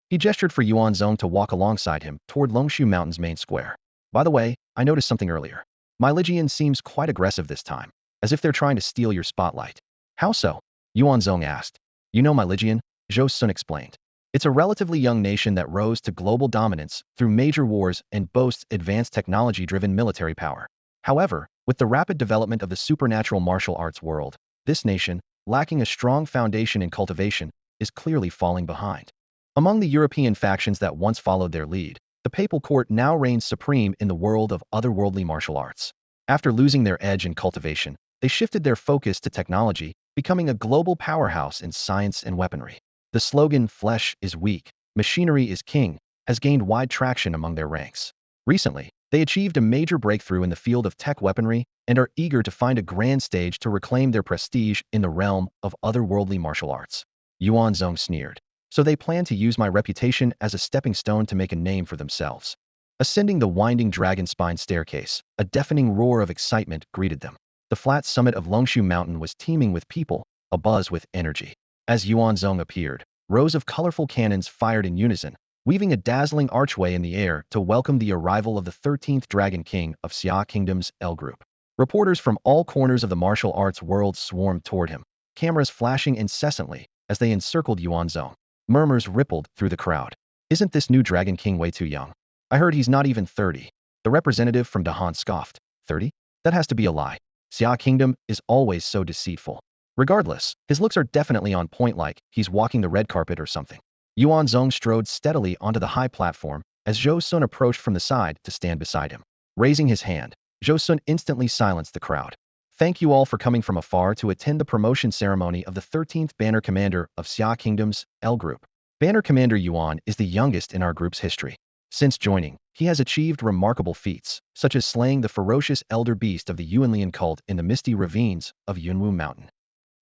He gestured for Yuan Zong to walk alongside him toward Longshu Mountain's main square. By the way, I noticed something earlier. My Ligian seems quite aggressive this time, as if they're trying to steal your spotlight. How so? Yuan Zong asked. You know my Ligian? Zhou Sun explained. It's a relatively young nation that rose to global dominance through major wars and boasts advanced technology-driven military power. However, with the rapid development of the supernatural martial arts world, this nation, lacking a strong foundation in cultivation, is clearly falling behind. Among the European factions that once followed their lead, the papal court now reigns supreme in the world of otherworldly martial arts. After losing their edge in cultivation, they shifted their focus to technology, becoming a global powerhouse in science and weaponry. The slogan, "Flesh is weak, machinery is king," has gained wide traction among their ranks. Recently, they achieved a major breakthrough in the field of tech weaponry and are eager to find a grand stage to reclaim their prestige in the realm of otherworldly martial arts. Yuan Zong sneered. So they plan to use my reputation as a stepping stone to make a name for themselves. Ascending the winding dragon spine staircase, a deafening roar of excitement greeted them. The flat summit of Longshu Mountain was teeming with people, abuzz with energy. As Yuan Zong appeared, rows of colorful cannons fired in unison, weaving a dazzling archway in the air to welcome the arrival of the 13th Dragon King of Xia Kingdom's L Group. Reporters from all corners of the martial arts world swarmed toward him, cameras flashing incessantly as they encircled Yuan Zong. Murmurs rippled through the crowd. Isn't this new Dragon King way too young? I heard he's not even 30. The representative from Dahan scoffed. 30? That has to be a lie. Xia Kingdom is always so deceitful. Regardless, his looks are definitely on point, like he's walking the red carpet or something. Yuan Zong strode steadily onto the high platform as Zhou Sun approached from the side to stand beside him. Raising his hand, Zhou Sun instantly silenced the crowd. Thank you all for coming from afar to attend the promotion ceremony of the 13th Banner Commander of Xia Kingdom's L Group. Banner Commander Yuan is the youngest in our group's history. Since joining, he has achieved remarkable feats, such as slaying the ferocious elder beast of the Yuanlian cult in the misty ravines of Yunwu Mountain.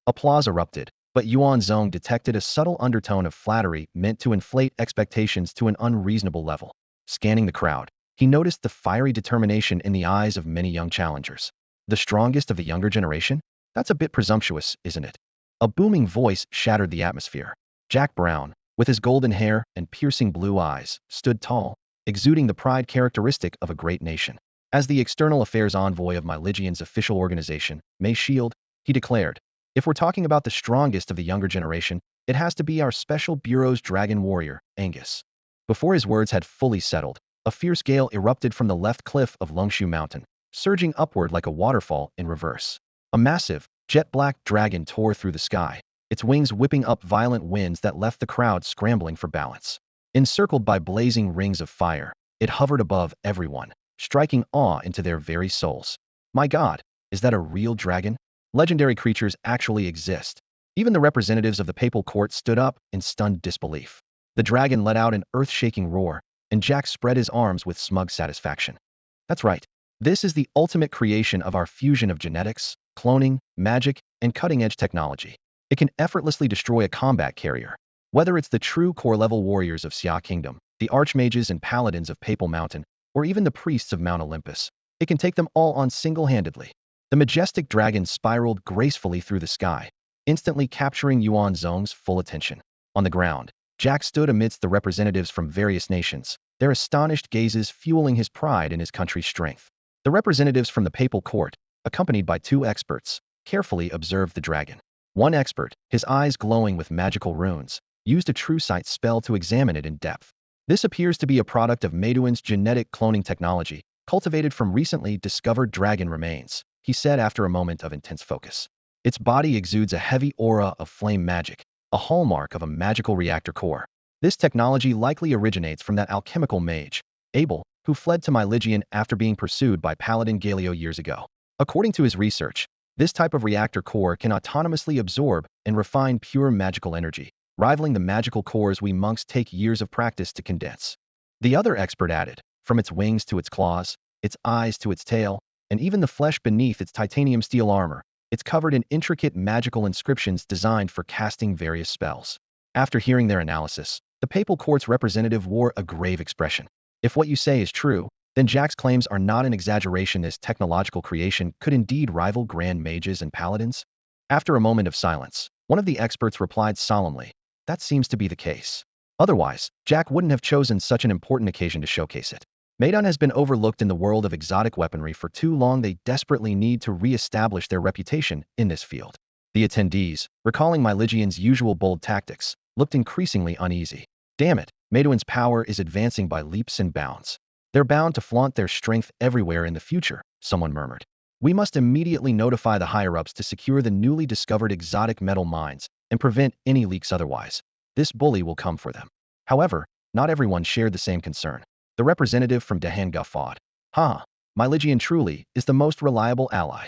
Applause erupted, but Yuan Zong detected a subtle undertone of flattery meant to inflate expectations to an unreasonable level. Scanning the crowd, he noticed the fiery determination in the eyes of many young challengers. The strongest of the younger generation? That's a bit presumptuous, isn't it? A booming voice shattered the atmosphere. Jack Brown, with his golden hair and piercing blue eyes, stood tall, exuding the pride characteristic of a great nation. As the external affairs envoy of my Ligian's official organization, May Shield, he declared, if we're talking about the strongest of the younger generation, it has to be our special bureau's dragon warrior, Angus. Before his words had fully settled, a fierce gale erupted from the left cliff of Longshu Mountain, surging upward like a waterfall in reverse. A massive, jet-black dragon tore through the sky, its wings whipping up violent winds that left the crowd scrambling for balance. Encircled by blazing rings of fire, it hovered above everyone, striking awe into their very souls. My God, is that a real dragon? Legendary creatures actually exist. Even the representatives of the papal court stood up in stunned disbelief. The dragon let out an earth-shaking roar, and Jack spread his arms with smug satisfaction. That's right. This is the ultimate creation of our fusion of genetics, cloning, magic, and cutting-edge technology. It can effortlessly destroy a combat carrier. Whether it's the true core-level warriors of Xia Kingdom, the archmages and paladins of Papal Mountain, or even the priests of Mount Olympus, it can take them all on single-handedly. The majestic dragon spiraled gracefully through the sky, instantly capturing Yuan Zong's full attention. On the ground, Jack stood amidst the representatives from various nations, their astonished gazes fueling his pride in his country's strength. The representatives from the papal court, accompanied by two experts, carefully observed the dragon. One expert, his eyes glowing with magical runes, used a true sight spell to examine it in depth. This appears to be a product of Meidouin's genetic cloning technology, cultivated from recently discovered dragon remains, he said after a moment of intense focus. Its body exudes a heavy aura of flame magic, a hallmark of a magical reactor core. This technology likely originates from that alchemical mage, Abel, who fled to Myligian after being pursued by Paladin Galio years ago. According to his research, this type of reactor core can autonomously absorb and refine pure magical energy, rivaling the magical cores we monks take years of practice to condense. The other expert added, from its wings to its claws, its eyes to its tail, and even the flesh beneath its titanium steel armor, it's covered in intricate magical inscriptions designed for casting various spells. After hearing their analysis, the papal court's representative wore a grave expression. If what you say is true, then Jack's claims are not an exaggeration. This technological creation could indeed rival grand mages and paladins. After a moment of silence, one of the experts replied solemnly, that seems to be the case. Otherwise, Jack wouldn't have chosen such an important occasion to showcase it. Meidon has been overlooked in the world of exotic weaponry for too long. They desperately need to re-establish their reputation in this field. The attendees, recalling Myligian's usual bold tactics, looked increasingly uneasy. Damn it, Meidouin's power is advancing by leaps and bounds. They're bound to flaunt their strength everywhere in the future, someone murmured. We must immediately notify the higher-ups to secure the newly discovered exotic metal mines and prevent any leaks otherwise. This bully will come for them. However, not everyone shared the same concern. The representative from Dahan guffawed. Ha! Myligian truly is the most reliable ally.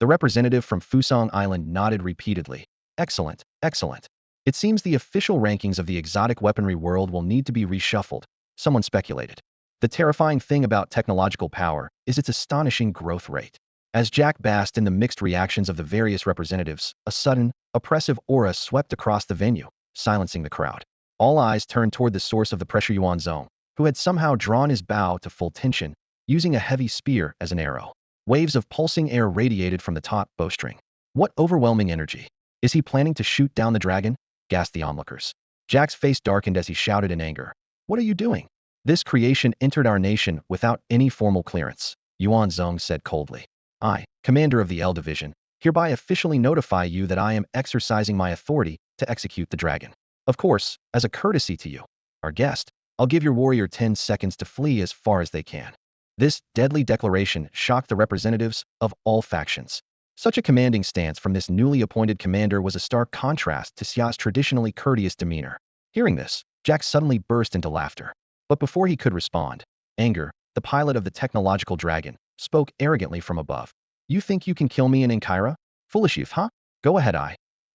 The representative from Fusang Island nodded repeatedly. Excellent, excellent. It seems the official rankings of the exotic weaponry world will need to be reshuffled, someone speculated. The terrifying thing about technological power is its astonishing growth rate. As Jack basked in the mixed reactions of the various representatives, a sudden, oppressive aura swept across the venue, silencing the crowd. All eyes turned toward the source of the pressure, Yuan Zong, who had somehow drawn his bow to full tension, using a heavy spear as an arrow. Waves of pulsing air radiated from the top bowstring. What overwhelming energy! Is he planning to shoot down the dragon? Gasped the onlookers. Jack's face darkened as he shouted in anger. What are you doing? This creation entered our nation without any formal clearance, Yuan Zong said coldly. I, commander of the L Division, hereby officially notify you that I am exercising my authority to execute the dragon. Of course, as a courtesy to you, our guest, I'll give your warrior 10 seconds to flee as far as they can. This deadly declaration shocked the representatives of all factions. Such a commanding stance from this newly appointed commander was a stark contrast to Xia's traditionally courteous demeanor. Hearing this, Jack suddenly burst into laughter. But before he could respond, Anger, the pilot of the technological dragon, spoke arrogantly from above. You think you can kill me in Ankara? Foolish youth, huh? Go ahead.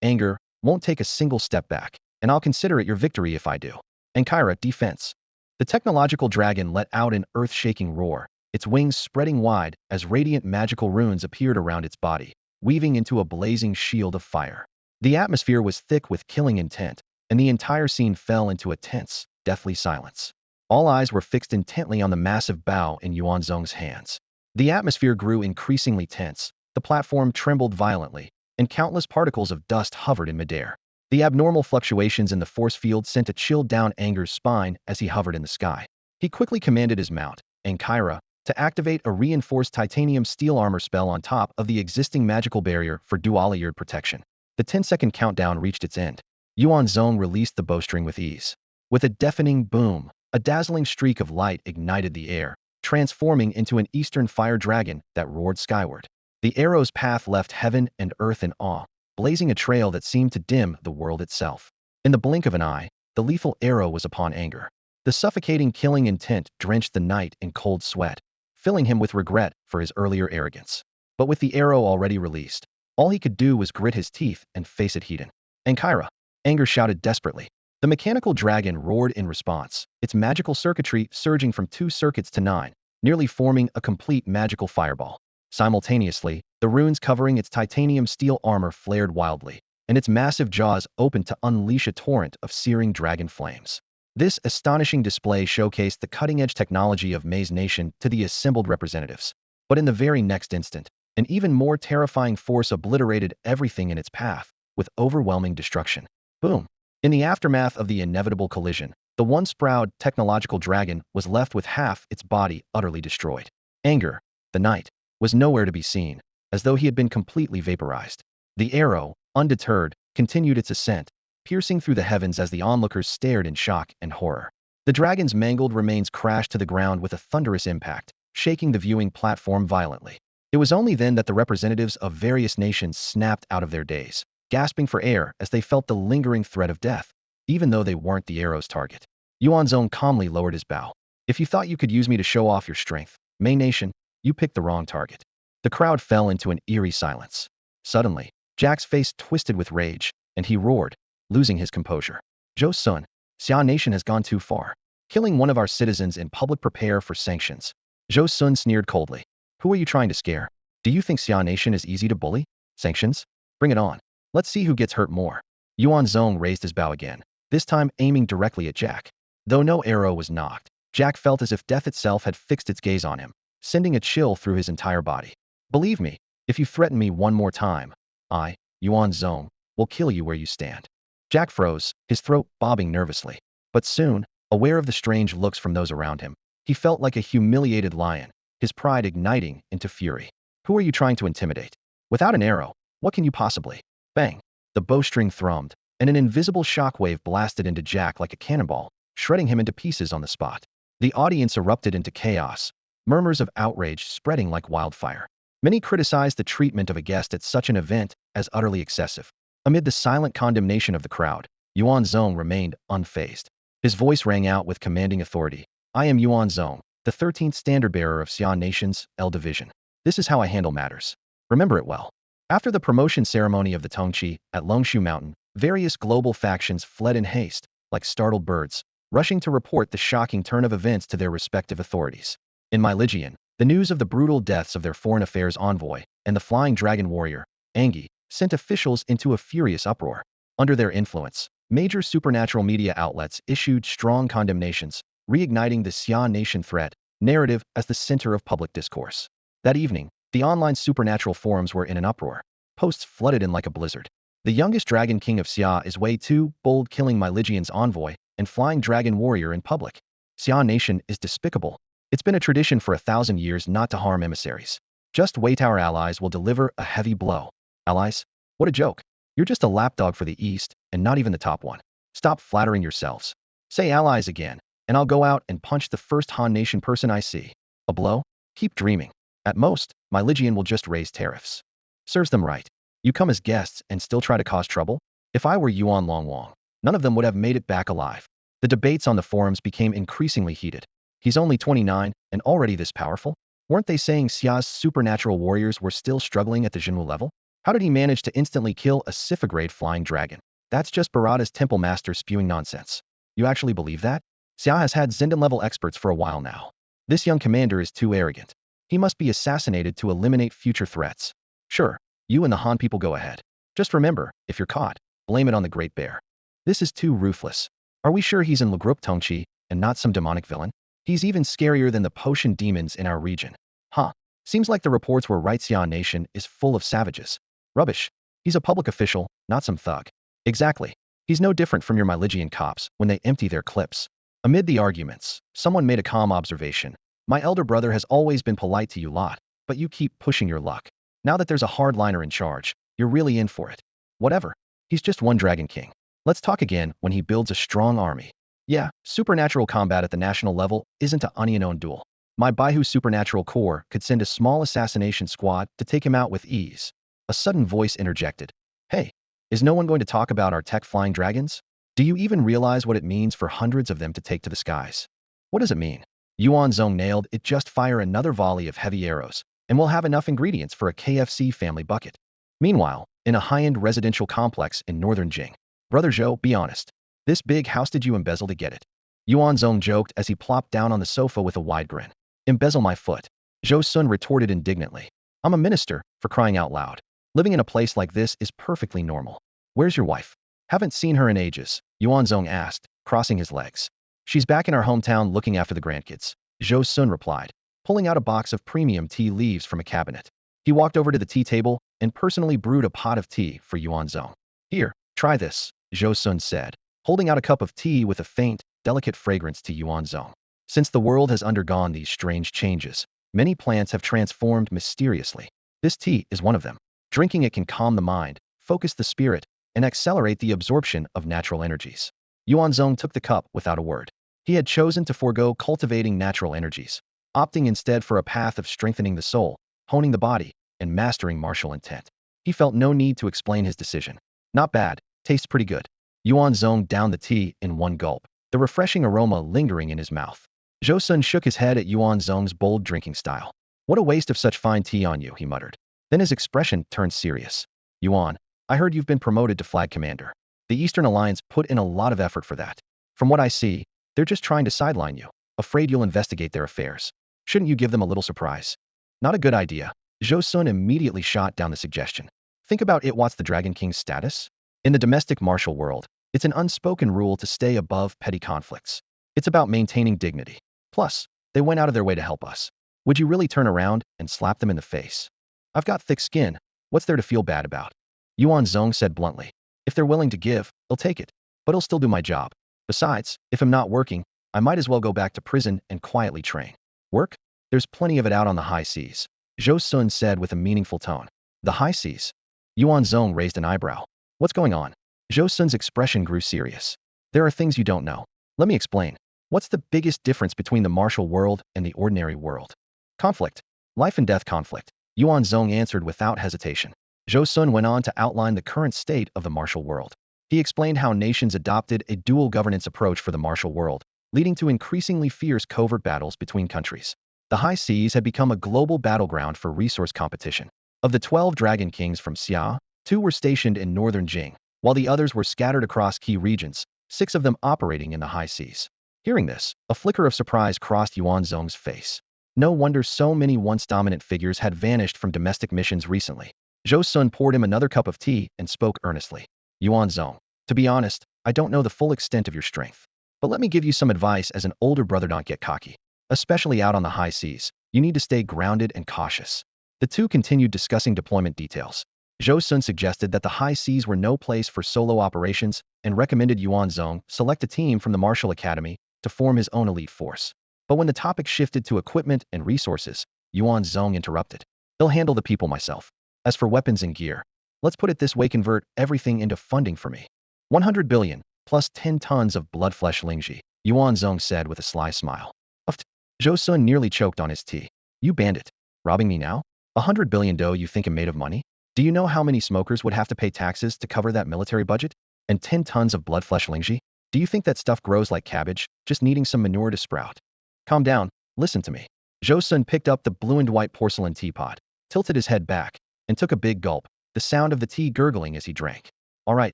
Anger, won't take a single step back, and I'll consider it your victory if I do. Ankara, defense. The technological dragon let out an earth-shaking roar, its wings spreading wide as radiant magical runes appeared around its body, weaving into a blazing shield of fire. The atmosphere was thick with killing intent, and the entire scene fell into a tense, deathly silence. All eyes were fixed intently on the massive bow in Yuan Zong's hands. The atmosphere grew increasingly tense, the platform trembled violently, and countless particles of dust hovered in midair. The abnormal fluctuations in the force field sent a chill down Anger's spine as he hovered in the sky. He quickly commanded his mount, Ankara, to activate a reinforced titanium steel armor spell on top of the existing magical barrier for dual-layered protection. The 10-second countdown reached its end. Yuan Zong released the bowstring with ease. With a deafening boom, a dazzling streak of light ignited the air, transforming into an eastern fire dragon that roared skyward. The arrow's path left heaven and earth in awe, blazing a trail that seemed to dim the world itself. In the blink of an eye, the lethal arrow was upon Anger. The suffocating killing intent drenched the knight in cold sweat, filling him with regret for his earlier arrogance. But with the arrow already released, all he could do was grit his teeth and face it heat-en. Ankara! Anger shouted desperately. The mechanical dragon roared in response, its magical circuitry surging from 2 circuits to 9, nearly forming a complete magical fireball. Simultaneously, the runes covering its titanium steel armor flared wildly, and its massive jaws opened to unleash a torrent of searing dragon flames. This astonishing display showcased the cutting-edge technology of Mei's nation to the assembled representatives. But in the very next instant, an even more terrifying force obliterated everything in its path, with overwhelming destruction. Boom! In the aftermath of the inevitable collision, the once-proud technological dragon was left with half its body utterly destroyed. Anger, the knight, was nowhere to be seen, as though he had been completely vaporized. The arrow, undeterred, continued its ascent, piercing through the heavens as the onlookers stared in shock and horror. The dragon's mangled remains crashed to the ground with a thunderous impact, shaking the viewing platform violently. It was only then that the representatives of various nations snapped out of their daze, gasping for air as they felt the lingering threat of death, even though they weren't the arrow's target. Yuan Zong calmly lowered his bow. If you thought you could use me to show off your strength, Mei Nation, you picked the wrong target. The crowd fell into an eerie silence. Suddenly, Jack's face twisted with rage, and he roared, losing his composure. Zhou Sun, Xia Nation has gone too far. Killing one of our citizens in public, prepare for sanctions. Zhou Sun sneered coldly. Who are you trying to scare? Do you think Xia Nation is easy to bully? Sanctions? Bring it on. Let's see who gets hurt more. Yuan Zong raised his bow again, this time aiming directly at Jack. Though no arrow was nocked, Jack felt as if death itself had fixed its gaze on him, sending a chill through his entire body. Believe me, if you threaten me one more time, I, Yuan Zong, will kill you where you stand. Jack froze, his throat bobbing nervously. But soon, aware of the strange looks from those around him, he felt like a humiliated lion, his pride igniting into fury. Who are you trying to intimidate? Without an arrow, what can you possibly? Bang! The bowstring thrummed, and an invisible shockwave blasted into Jack like a cannonball, shredding him into pieces on the spot. The audience erupted into chaos, murmurs of outrage spreading like wildfire. Many criticized the treatment of a guest at such an event as utterly excessive. Amid the silent condemnation of the crowd, Yuan Zong remained unfazed. His voice rang out with commanding authority. I am Yuan Zong, the 13th standard-bearer of Xia Nation's L Division. This is how I handle matters. Remember it well. After the promotion ceremony of the Tongqi at Longshu Mountain, various global factions fled in haste, like startled birds, rushing to report the shocking turn of events to their respective authorities. In Myligian, the news of the brutal deaths of their foreign affairs envoy and the flying dragon warrior, Angi, sent officials into a furious uproar. Under their influence, major supernatural media outlets issued strong condemnations, reigniting the Xia Nation threat narrative as the center of public discourse. That evening, the online supernatural forums were in an uproar. Posts flooded in like a blizzard. The youngest dragon king of Xia is way too bold, killing Myligian's envoy and flying dragon warrior in public. Xia Nation is despicable. It's been a tradition for 1,000 years not to harm emissaries. Just wait, our allies will deliver a heavy blow. Allies? What a joke. You're just a lapdog for the East, and not even the top one. Stop flattering yourselves. Say allies again, and I'll go out and punch the first Han Nation person I see. A blow? Keep dreaming. At most, Myligian will just raise tariffs. Serves them right. You come as guests and still try to cause trouble? If I were Yuan Longwang, none of them would have made it back alive. The debates on the forums became increasingly heated. He's only 29 and already this powerful? Weren't they saying Xia's supernatural warriors were still struggling at the Jinwu level? How did he manage to instantly kill a Sipha-grade flying dragon? That's just Barada's temple master spewing nonsense. You actually believe that? Xia has had Zindan-level experts for a while now. This young commander is too arrogant. He must be assassinated to eliminate future threats. Sure, you and the Han people go ahead. Just remember, if you're caught, blame it on the Great Bear. This is too ruthless. Are we sure he's in Le Groupe Tongqi and not some demonic villain? He's even scarier than the potion demons in our region. Huh. Seems like the reports were right. Xia Nation is full of savages. Rubbish. He's a public official, not some thug. Exactly. He's no different from your Myligian cops when they empty their clips. Amid the arguments, someone made a calm observation. My elder brother has always been polite to you lot, but you keep pushing your luck. Now that there's a hardliner in charge, you're really in for it. Whatever. He's just one dragon king. Let's talk again when he builds a strong army. Yeah, supernatural combat at the national level isn't a onion-owned duel. My Baihu Supernatural Corps could send a small assassination squad to take him out with ease. A sudden voice interjected. Hey, is no one going to talk about our tech flying dragons? Do you even realize what it means for hundreds of them to take to the skies? What does it mean? Yuan Zong nailed it. Just fire another volley of heavy arrows, and we'll have enough ingredients for a KFC family bucket. Meanwhile, in a high-end residential complex in northern Jing. Brother Zhou, be honest. This big house, did you embezzle to get it? Yuan Zong joked as he plopped down on the sofa with a wide grin. Embezzle my foot. Zhou Sun retorted indignantly. I'm a minister, for crying out loud. Living in a place like this is perfectly normal. Where's your wife? Haven't seen her in ages, Yuan Zong asked, crossing his legs. She's back in our hometown looking after the grandkids, Zhou Sun replied, pulling out a box of premium tea leaves from a cabinet. He walked over to the tea table and personally brewed a pot of tea for Yuan Zong. Here, try this, Zhou Sun said. holding out a cup of tea with a faint, delicate fragrance to Yuan Zong. Since the world has undergone these strange changes, many plants have transformed mysteriously. This tea is one of them. Drinking it can calm the mind, focus the spirit, and accelerate the absorption of natural energies. Yuan Zong took the cup without a word. He had chosen to forego cultivating natural energies, opting instead for a path of strengthening the soul, honing the body, and mastering martial intent. He felt no need to explain his decision. Not bad, tastes pretty good. Yuan Zong downed the tea in one gulp, the refreshing aroma lingering in his mouth. Zhou Sun shook his head at Yuan Zong's bold drinking style. What a waste of such fine tea on you, he muttered. Then his expression turned serious. Yuan, I heard you've been promoted to flag commander. The Eastern Alliance put in a lot of effort for that. From what I see, they're just trying to sideline you, afraid you'll investigate their affairs. Shouldn't you give them a little surprise? Not a good idea. Zhou Sun immediately shot down the suggestion. Think about it. What's the Dragon King's status? In the domestic martial world, it's an unspoken rule to stay above petty conflicts. It's about maintaining dignity. Plus, they went out of their way to help us. Would you really turn around and slap them in the face? I've got thick skin. What's there to feel bad about? Yuan Zong said bluntly. If they're willing to give, I'll take it. But I'll still do my job. Besides, if I'm not working, I might as well go back to prison and quietly train. Work? There's plenty of it out on the high seas, Zhou Sun said with a meaningful tone. The high seas? Yuan Zong raised an eyebrow. What's going on? Zhou Sun's expression grew serious. There are things you don't know. Let me explain. What's the biggest difference between the martial world and the ordinary world? Conflict. Life and death conflict. Yuan Zong answered without hesitation. Zhou Sun went on to outline the current state of the martial world. He explained how nations adopted a dual governance approach for the martial world, leading to increasingly fierce covert battles between countries. The high seas had become a global battleground for resource competition. Of the 12 Dragon Kings from Xia, 2 were stationed in northern Jing, while the others were scattered across key regions, 6 of them operating in the high seas. Hearing this, a flicker of surprise crossed Yuan Zong's face. No wonder so many once dominant figures had vanished from domestic missions recently. Zhou Sun poured him another cup of tea and spoke earnestly. Yuan Zong, to be honest, I don't know the full extent of your strength. But let me give you some advice as an older brother. Don't get cocky. Especially out on the high seas, you need to stay grounded and cautious. The two continued discussing deployment details. Zhou Sun suggested that the high seas were no place for solo operations and recommended Yuan Zong select a team from the Martial Academy to form his own elite force. But when the topic shifted to equipment and resources, Yuan Zong interrupted. They'll handle the people myself. As for weapons and gear, let's put it this way, convert everything into funding for me. 100 billion, plus 10 tons of blood flesh Lingji, Yuan Zong said with a sly smile. Uft. Zhou Sun nearly choked on his tea. You bandit. Robbing me now? 100 billion dough you think I'm made of money? Do you know how many smokers would have to pay taxes to cover that military budget? And 10 tons of blood flesh Lingji? Do you think that stuff grows like cabbage, just needing some manure to sprout? Calm down, listen to me. Zhou Sun picked up the blue and white porcelain teapot, tilted his head back, and took a big gulp, the sound of the tea gurgling as he drank. All right,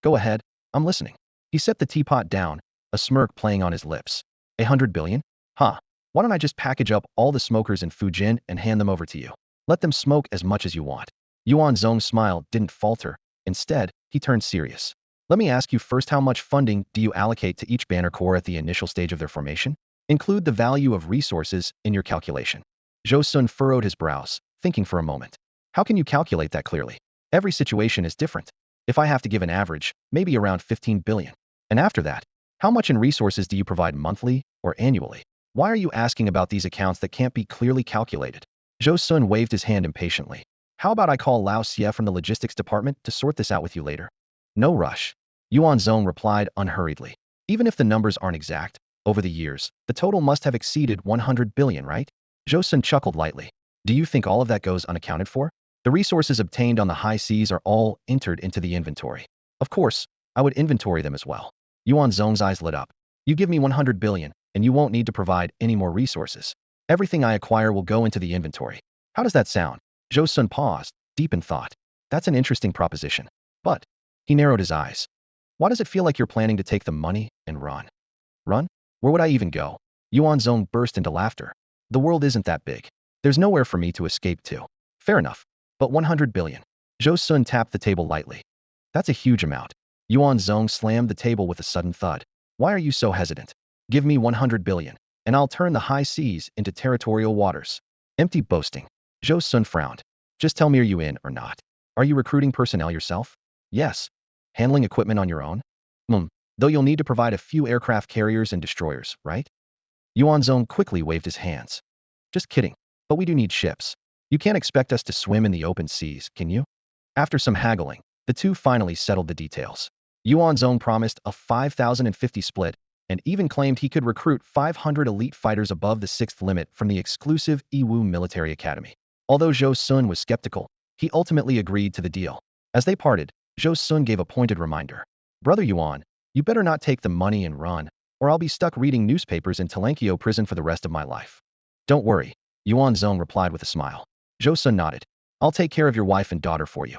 go ahead, I'm listening. He set the teapot down, a smirk playing on his lips. 100 billion? Huh. Why don't I just package up all the smokers in Fujian and hand them over to you? Let them smoke as much as you want. Yuan Zong's smile didn't falter. Instead, he turned serious. Let me ask you first, how much funding do you allocate to each banner corps at the initial stage of their formation? Include the value of resources in your calculation. Zhou Sun furrowed his brows, thinking for a moment. How can you calculate that clearly? Every situation is different. If I have to give an average, maybe around 15 billion. And after that, how much in resources do you provide monthly or annually? Why are you asking about these accounts that can't be clearly calculated? Zhou Sun waved his hand impatiently. How about I call Lao Xie from the logistics department to sort this out with you later? No rush. Yuan Zong replied unhurriedly. Even if the numbers aren't exact, over the years, the total must have exceeded 100 billion, right? Zhou Sun chuckled lightly. Do you think all of that goes unaccounted for? The resources obtained on the high seas are all entered into the inventory. Of course, I would inventory them as well. Yuan Zong's eyes lit up. You give me 100 billion, and you won't need to provide any more resources. Everything I acquire will go into the inventory. How does that sound? Zhou Sun paused, deep in thought. That's an interesting proposition. But, he narrowed his eyes. Why does it feel like you're planning to take the money and run? Run? Where would I even go? Yuan Zong burst into laughter. The world isn't that big. There's nowhere for me to escape to. Fair enough. But 100 billion. Zhou Sun tapped the table lightly. That's a huge amount. Yuan Zong slammed the table with a sudden thud. Why are you so hesitant? Give me 100 billion, and I'll turn the high seas into territorial waters. Empty boasting. Zhou Sun frowned. Just tell me, are you in or not? Are you recruiting personnel yourself? Yes. Handling equipment on your own? though you'll need to provide a few aircraft carriers and destroyers, right? Yuan Zong quickly waved his hands. Just kidding, but we do need ships. You can't expect us to swim in the open seas, can you? After some haggling, the two finally settled the details. Yuan Zong promised a 5,050 split and even claimed he could recruit 500 elite fighters above the sixth limit from the exclusive Yiwu Military Academy. Although Zhou Sun was skeptical, he ultimately agreed to the deal. As they parted, Zhou Sun gave a pointed reminder. Brother Yuan, you better not take the money and run, or I'll be stuck reading newspapers in Talankio prison for the rest of my life. Don't worry, Yuan Zong replied with a smile. Zhou Sun nodded. I'll take care of your wife and daughter for you.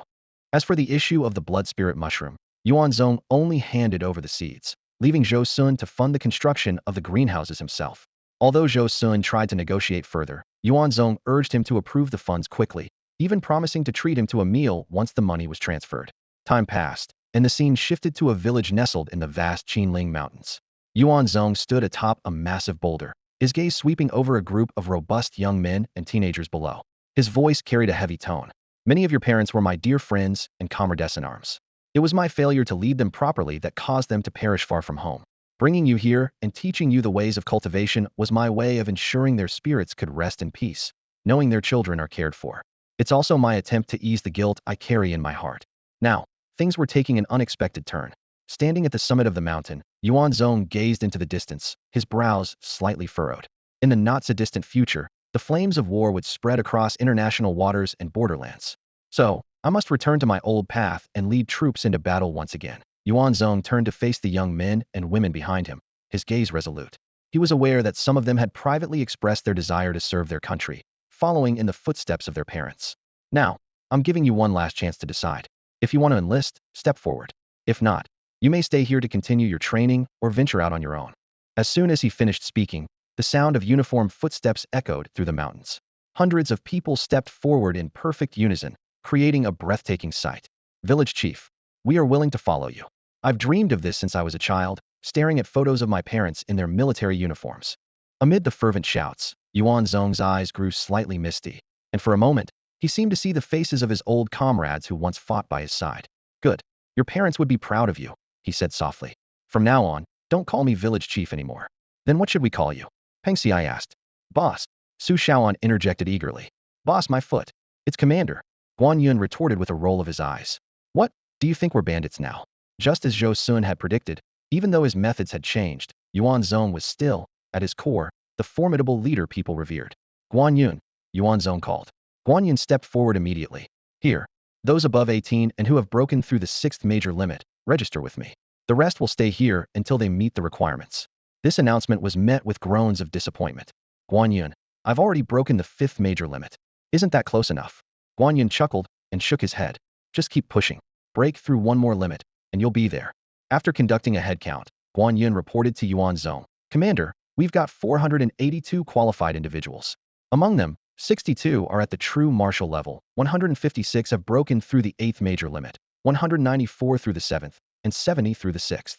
As for the issue of the blood spirit mushroom, Yuan Zong only handed over the seeds, leaving Zhou Sun to fund the construction of the greenhouses himself. Although Zhou Sun tried to negotiate further, Yuan Zong urged him to approve the funds quickly, even promising to treat him to a meal once the money was transferred. Time passed, and the scene shifted to a village nestled in the vast Qinling Mountains. Yuan Zong stood atop a massive boulder, his gaze sweeping over a group of robust young men and teenagers below. His voice carried a heavy tone. Many of your parents were my dear friends and comrades in arms. It was my failure to lead them properly that caused them to perish far from home. Bringing you here and teaching you the ways of cultivation was my way of ensuring their spirits could rest in peace, knowing their children are cared for. It's also my attempt to ease the guilt I carry in my heart. Now, things were taking an unexpected turn. Standing at the summit of the mountain, Yuan Zong gazed into the distance, his brows slightly furrowed. In the not-so-distant future, the flames of war would spread across international waters and borderlands. So, I must return to my old path and lead troops into battle once again. Yuan Zong turned to face the young men and women behind him, his gaze resolute. He was aware that some of them had privately expressed their desire to serve their country, following in the footsteps of their parents. Now, I'm giving you one last chance to decide. If you want to enlist, step forward. If not, you may stay here to continue your training or venture out on your own. As soon as he finished speaking, the sound of uniformed footsteps echoed through the mountains. Hundreds of people stepped forward in perfect unison, creating a breathtaking sight. Village chief, we are willing to follow you. I've dreamed of this since I was a child, staring at photos of my parents in their military uniforms. Amid the fervent shouts, Yuan Zong's eyes grew slightly misty, and for a moment, he seemed to see the faces of his old comrades who once fought by his side. Good. Your parents would be proud of you, he said softly. From now on, don't call me village chief anymore. Then what should we call you? Peng Xiai asked. Boss. Su Shaoan interjected eagerly. Boss, my foot. It's commander. Guan Yun retorted with a roll of his eyes. What? Do you think we're bandits now? Just as Zhou Sun had predicted, even though his methods had changed, Yuan Zong was still, at his core, the formidable leader people revered. Guan Yun, Yuan Zong called. Guan Yun stepped forward immediately. Here, those above 18 and who have broken through the sixth major limit, register with me. The rest will stay here until they meet the requirements. This announcement was met with groans of disappointment. Guan Yun, I've already broken the fifth major limit. Isn't that close enough? Guan Yun chuckled and shook his head. Just keep pushing. Break through one more limit, and you'll be there. After conducting a head count, Guan Yun reported to Yuan Zong. Commander, we've got 482 qualified individuals. Among them, 62 are at the true martial level, 156 have broken through the eighth major limit, 194 through the seventh, and 70 through the sixth.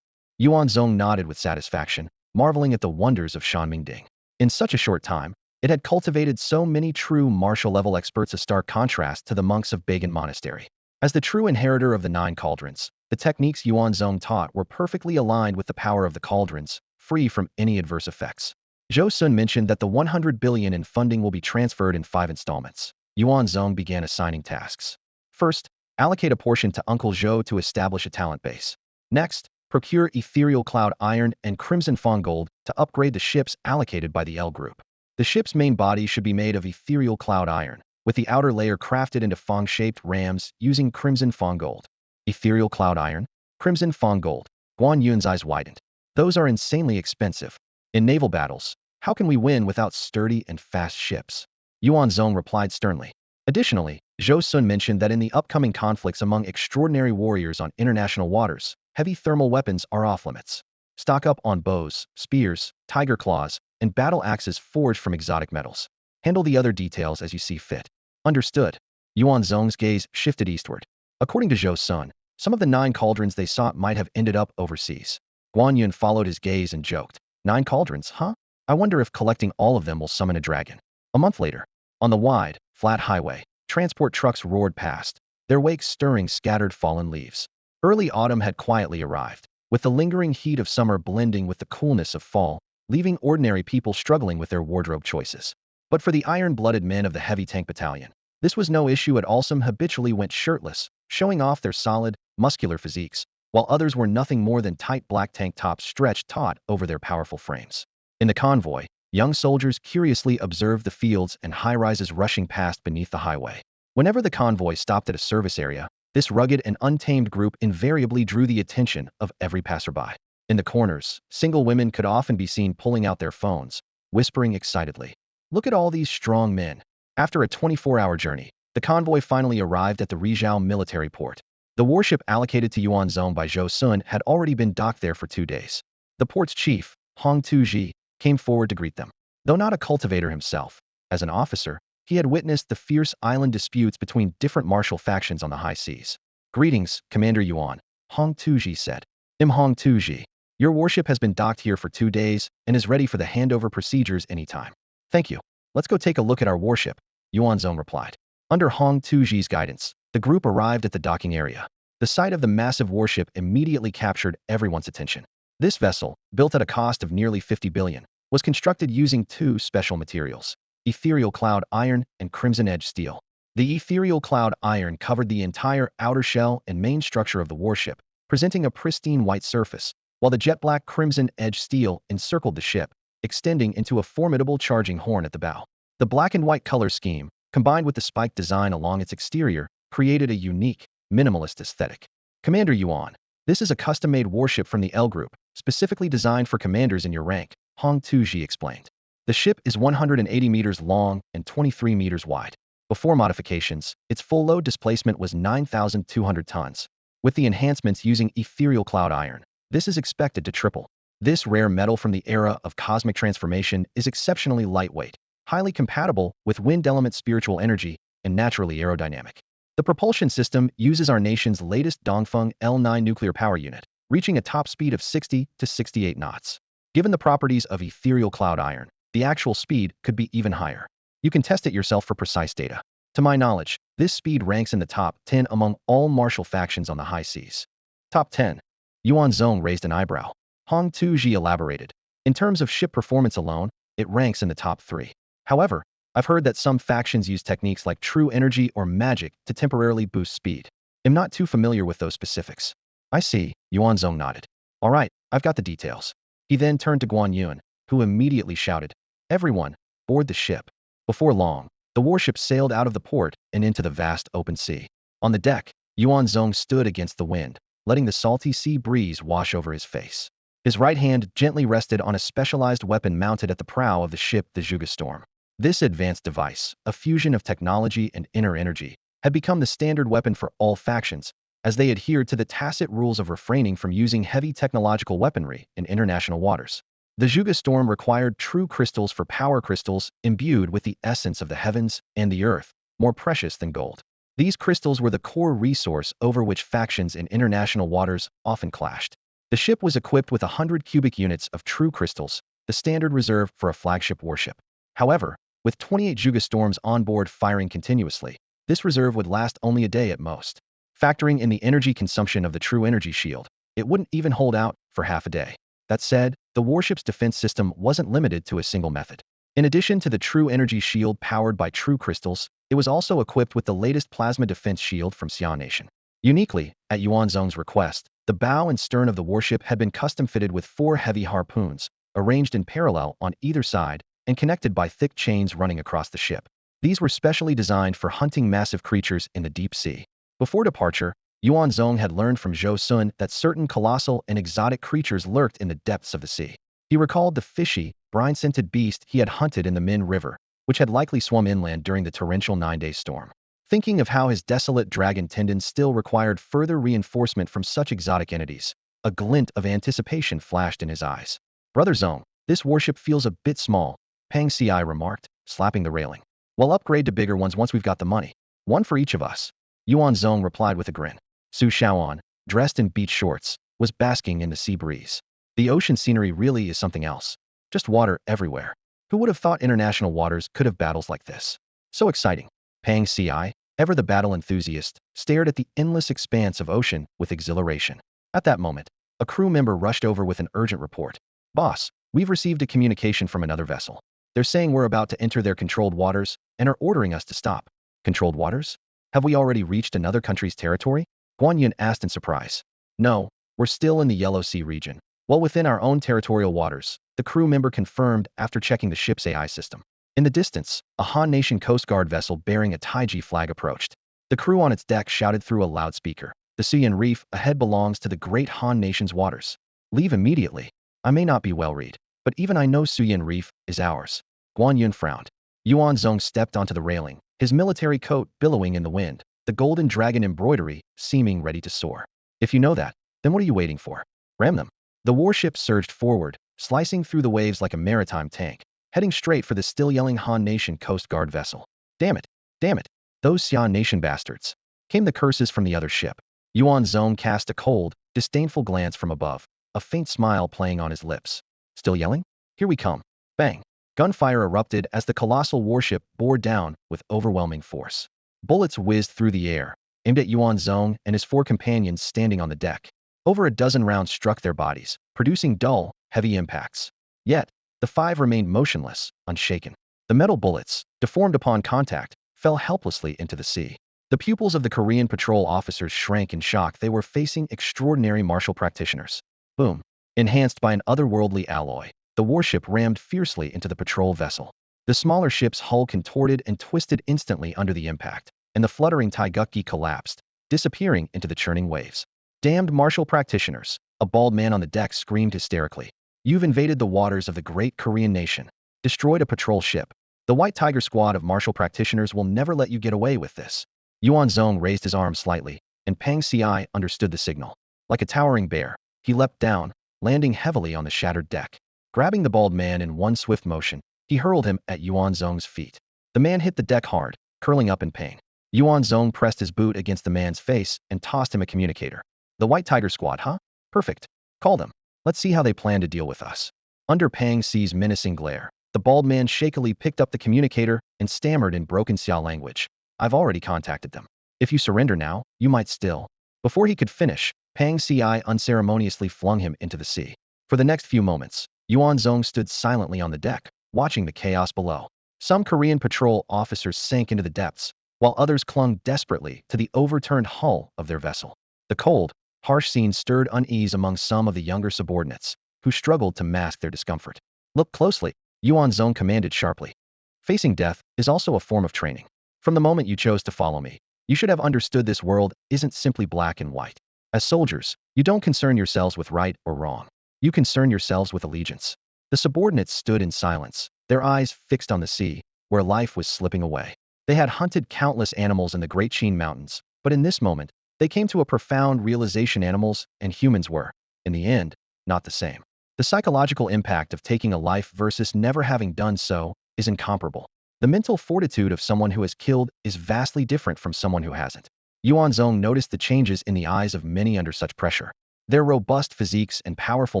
Yuan Zong nodded with satisfaction, marveling at the wonders of Shanmingding. In such a short time, it had cultivated so many true martial-level experts, a stark contrast to the monks of Bagan Monastery. As the true inheritor of the 9 cauldrons, the techniques Yuan Zong taught were perfectly aligned with the power of the cauldrons, free from any adverse effects. Zhou Sun mentioned that the 100 billion in funding will be transferred in 5 installments. Yuan Zong began assigning tasks. First, allocate a portion to Uncle Zhou to establish a talent base. Next, procure ethereal cloud iron and crimson fawn gold to upgrade the ships allocated by the L group. The ship's main body should be made of ethereal cloud iron, with the outer layer crafted into fawn-shaped rams using crimson fawn gold. Ethereal cloud iron, crimson fawn gold. Guan Yun's eyes widened. Those are insanely expensive. In naval battles, how can we win without sturdy and fast ships? Yuan Zong replied sternly. Additionally, Zhou Sun mentioned that in the upcoming conflicts among extraordinary warriors on international waters, heavy thermal weapons are off-limits. Stock up on bows, spears, tiger claws, and battle axes forged from exotic metals. Handle the other details as you see fit. Understood. Yuan Zong's gaze shifted eastward. According to Zhou Sun, some of the 9 cauldrons they sought might have ended up overseas. Guan Yun followed his gaze and joked. 9 cauldrons, huh? I wonder if collecting all of them will summon a dragon. A month later, on the wide, flat highway, transport trucks roared past, their wakes stirring scattered fallen leaves. Early autumn had quietly arrived. with the lingering heat of summer blending with the coolness of fall, leaving ordinary people struggling with their wardrobe choices. But for the iron-blooded men of the heavy tank battalion, this was no issue at all. Some habitually went shirtless, showing off their solid, muscular physiques, while others were nothing more than tight black tank tops stretched taut over their powerful frames. In the convoy, young soldiers curiously observed the fields and high-rises rushing past beneath the highway. Whenever the convoy stopped at a service area, this rugged and untamed group invariably drew the attention of every passerby. In the corners, single women could often be seen pulling out their phones, whispering excitedly, "Look at all these strong men." After a 24-hour journey, the convoy finally arrived at the Rizhao military port. The warship allocated to Yuan Zong by Zhou Sun had already been docked there for 2 days. The port's chief, Hong Tuji, came forward to greet them. Though not a cultivator himself, as an officer, he had witnessed the fierce island disputes between different martial factions on the high seas. "Greetings, Commander Yuan," Hong Tuji said. "I'm Hong Tuji. Your warship has been docked here for 2 days and is ready for the handover procedures anytime." "Thank you. Let's go take a look at our warship," Yuan Zong replied. Under Hong Tuji's guidance, the group arrived at the docking area. The sight of the massive warship immediately captured everyone's attention. This vessel, built at a cost of nearly 50 billion, was constructed using 2 special materials: ethereal cloud iron and crimson edge steel. The ethereal cloud iron covered the entire outer shell and main structure of the warship, presenting a pristine white surface, while the jet black crimson edge steel encircled the ship, extending into a formidable charging horn at the bow. The black and white color scheme, combined with the spiked design along its exterior, created a unique, minimalist aesthetic. "Commander Yuan, this is a custom-made warship from the L Group, specifically designed for commanders in your rank," Hong Tuji explained. The ship is 180 meters long and 23 meters wide. Before modifications, its full load displacement was 9,200 tons. With the enhancements using ethereal cloud iron, this is expected to triple. This rare metal from the era of cosmic transformation is exceptionally lightweight, highly compatible with wind element spiritual energy, and naturally aerodynamic. The propulsion system uses our nation's latest Dongfeng L9 nuclear power unit, reaching a top speed of 60 to 68 knots. Given the properties of ethereal cloud iron, the actual speed could be even higher. You can test it yourself for precise data. To my knowledge, this speed ranks in the top 10 among all martial factions on the high seas. Top 10. Yuan Zong raised an eyebrow. Hong Tuji elaborated. In terms of ship performance alone, it ranks in the top 3. However, I've heard that some factions use techniques like true energy or magic to temporarily boost speed. I'm not too familiar with those specifics. "I see," Yuan Zong nodded. "All right, I've got the details." He then turned to Guan Yun, who immediately shouted, "Everyone, board the ship." Before long, the warship sailed out of the port and into the vast open sea. On the deck, Yuan Zong stood against the wind, letting the salty sea breeze wash over his face. His right hand gently rested on a specialized weapon mounted at the prow of the ship, the Zhuge Storm. This advanced device, a fusion of technology and inner energy, had become the standard weapon for all factions, as they adhered to the tacit rules of refraining from using heavy technological weaponry in international waters. The Zhuge Storm required true crystals for power crystals imbued with the essence of the heavens and the earth, more precious than gold. These crystals were the core resource over which factions in international waters often clashed. The ship was equipped with 100 cubic units of true crystals, the standard reserve for a flagship warship. However, with 28 Zhuge Storms on board firing continuously, this reserve would last only a day at most. Factoring in the energy consumption of the true energy shield, it wouldn't even hold out for half a day. That said, the warship's defense system wasn't limited to a single method. In addition to the true energy shield powered by true crystals, it was also equipped with the latest plasma defense shield from Xi'an Nation. Uniquely, at Yuan Zong's request, the bow and stern of the warship had been custom fitted with 4 heavy harpoons, arranged in parallel on either side, and connected by thick chains running across the ship. These were specially designed for hunting massive creatures in the deep sea. Before departure, Yuan Zong had learned from Zhou Sun that certain colossal and exotic creatures lurked in the depths of the sea. He recalled the fishy, brine-scented beast he had hunted in the Min River, which had likely swum inland during the torrential 9-day storm. Thinking of how his desolate dragon tendons still required further reinforcement from such exotic entities, a glint of anticipation flashed in his eyes. "Brother Zong, this warship feels a bit small," Pang Ci remarked, slapping the railing. "We'll upgrade to bigger ones once we've got the money. One for each of us," Yuan Zong replied with a grin. Su Shaoan, dressed in beach shorts, was basking in the sea breeze. "The ocean scenery really is something else. Just water everywhere. Who would have thought international waters could have battles like this? So exciting." Pang Ci, ever the battle enthusiast, stared at the endless expanse of ocean with exhilaration. At that moment, A crew member rushed over with an urgent report. Boss, we've received a communication from another vessel. They're saying we're about to enter their controlled waters and are ordering us to stop. Controlled waters? Have we already reached another country's territory? Guan Yun asked in surprise. No, we're still in the Yellow Sea region. Well within our own territorial waters, the crew member confirmed after checking the ship's AI system. In the distance, a Han Nation Coast Guard vessel bearing a Taiji flag approached. The crew on its deck shouted through a loudspeaker. The Suyan Reef ahead belongs to the great Han Nation's waters. Leave immediately. I may not be well read, but even I know Suyan Reef is ours. Guan Yun frowned. Yuan Zong stepped onto the railing, his military coat billowing in the wind, the golden dragon embroidery seeming ready to soar. If you know that, then what are you waiting for? Ram them. The warship surged forward, slicing through the waves like a maritime tank, heading straight for the still yelling Han Nation Coast Guard vessel. Damn it! Damn it! Those Xian Nation bastards! Came the curses from the other ship. Yuan Zong cast a cold, disdainful glance from above, a faint smile playing on his lips. Still yelling? Here we come. Bang! Gunfire erupted as the colossal warship bore down with overwhelming force. Bullets whizzed through the air, aimed at Yuan Zong and his 4 companions standing on the deck. Over a dozen rounds struck their bodies, producing dull, heavy impacts. Yet, the 5 remained motionless, unshaken. The metal bullets, deformed upon contact, fell helplessly into the sea. The pupils of the Korean patrol officers shrank in shock. They were facing extraordinary martial practitioners. Boom. Enhanced by an otherworldly alloy, the warship rammed fiercely into the patrol vessel. The smaller ship's hull contorted and twisted instantly under the impact, and the fluttering Taigukki collapsed, disappearing into the churning waves. Damned martial practitioners, a bald man on the deck screamed hysterically. You've invaded the waters of the great Korean nation, destroyed a patrol ship. The White Tiger squad of martial practitioners will never let you get away with this. Yuan Zong raised his arm slightly, and Pang Ci understood the signal. Like a towering bear, he leapt down, landing heavily on the shattered deck. Grabbing the bald man in one swift motion, he hurled him at Yuan Zong's feet. The man hit the deck hard, curling up in pain. Yuan Zong pressed his boot against the man's face and tossed him a communicator. The White Tiger squad, huh? Perfect. Call them. Let's see how they plan to deal with us. Under Pang Ci's menacing glare, the bald man shakily picked up the communicator and stammered in broken Xia language. I've already contacted them. If you surrender now, you might still. Before he could finish, Pang Ci unceremoniously flung him into the sea. For the next few moments, Yuan Zong stood silently on the deck, watching the chaos below. Some Korean patrol officers sank into the depths, while others clung desperately to the overturned hull of their vessel. The cold, harsh scene stirred unease among some of the younger subordinates, who struggled to mask their discomfort. Look closely, Yuan Zong commanded sharply. Facing death is also a form of training. From the moment you chose to follow me, you should have understood this world isn't simply black and white. As soldiers, you don't concern yourselves with right or wrong. You concern yourselves with allegiance. The subordinates stood in silence, their eyes fixed on the sea, where life was slipping away. They had hunted countless animals in the Great Chin Mountains, but in this moment, they came to a profound realization: animals and humans were, in the end, not the same. The psychological impact of taking a life versus never having done so is incomparable. The mental fortitude of someone who has killed is vastly different from someone who hasn't. Yuan Zong noticed the changes in the eyes of many under such pressure. Their robust physiques and powerful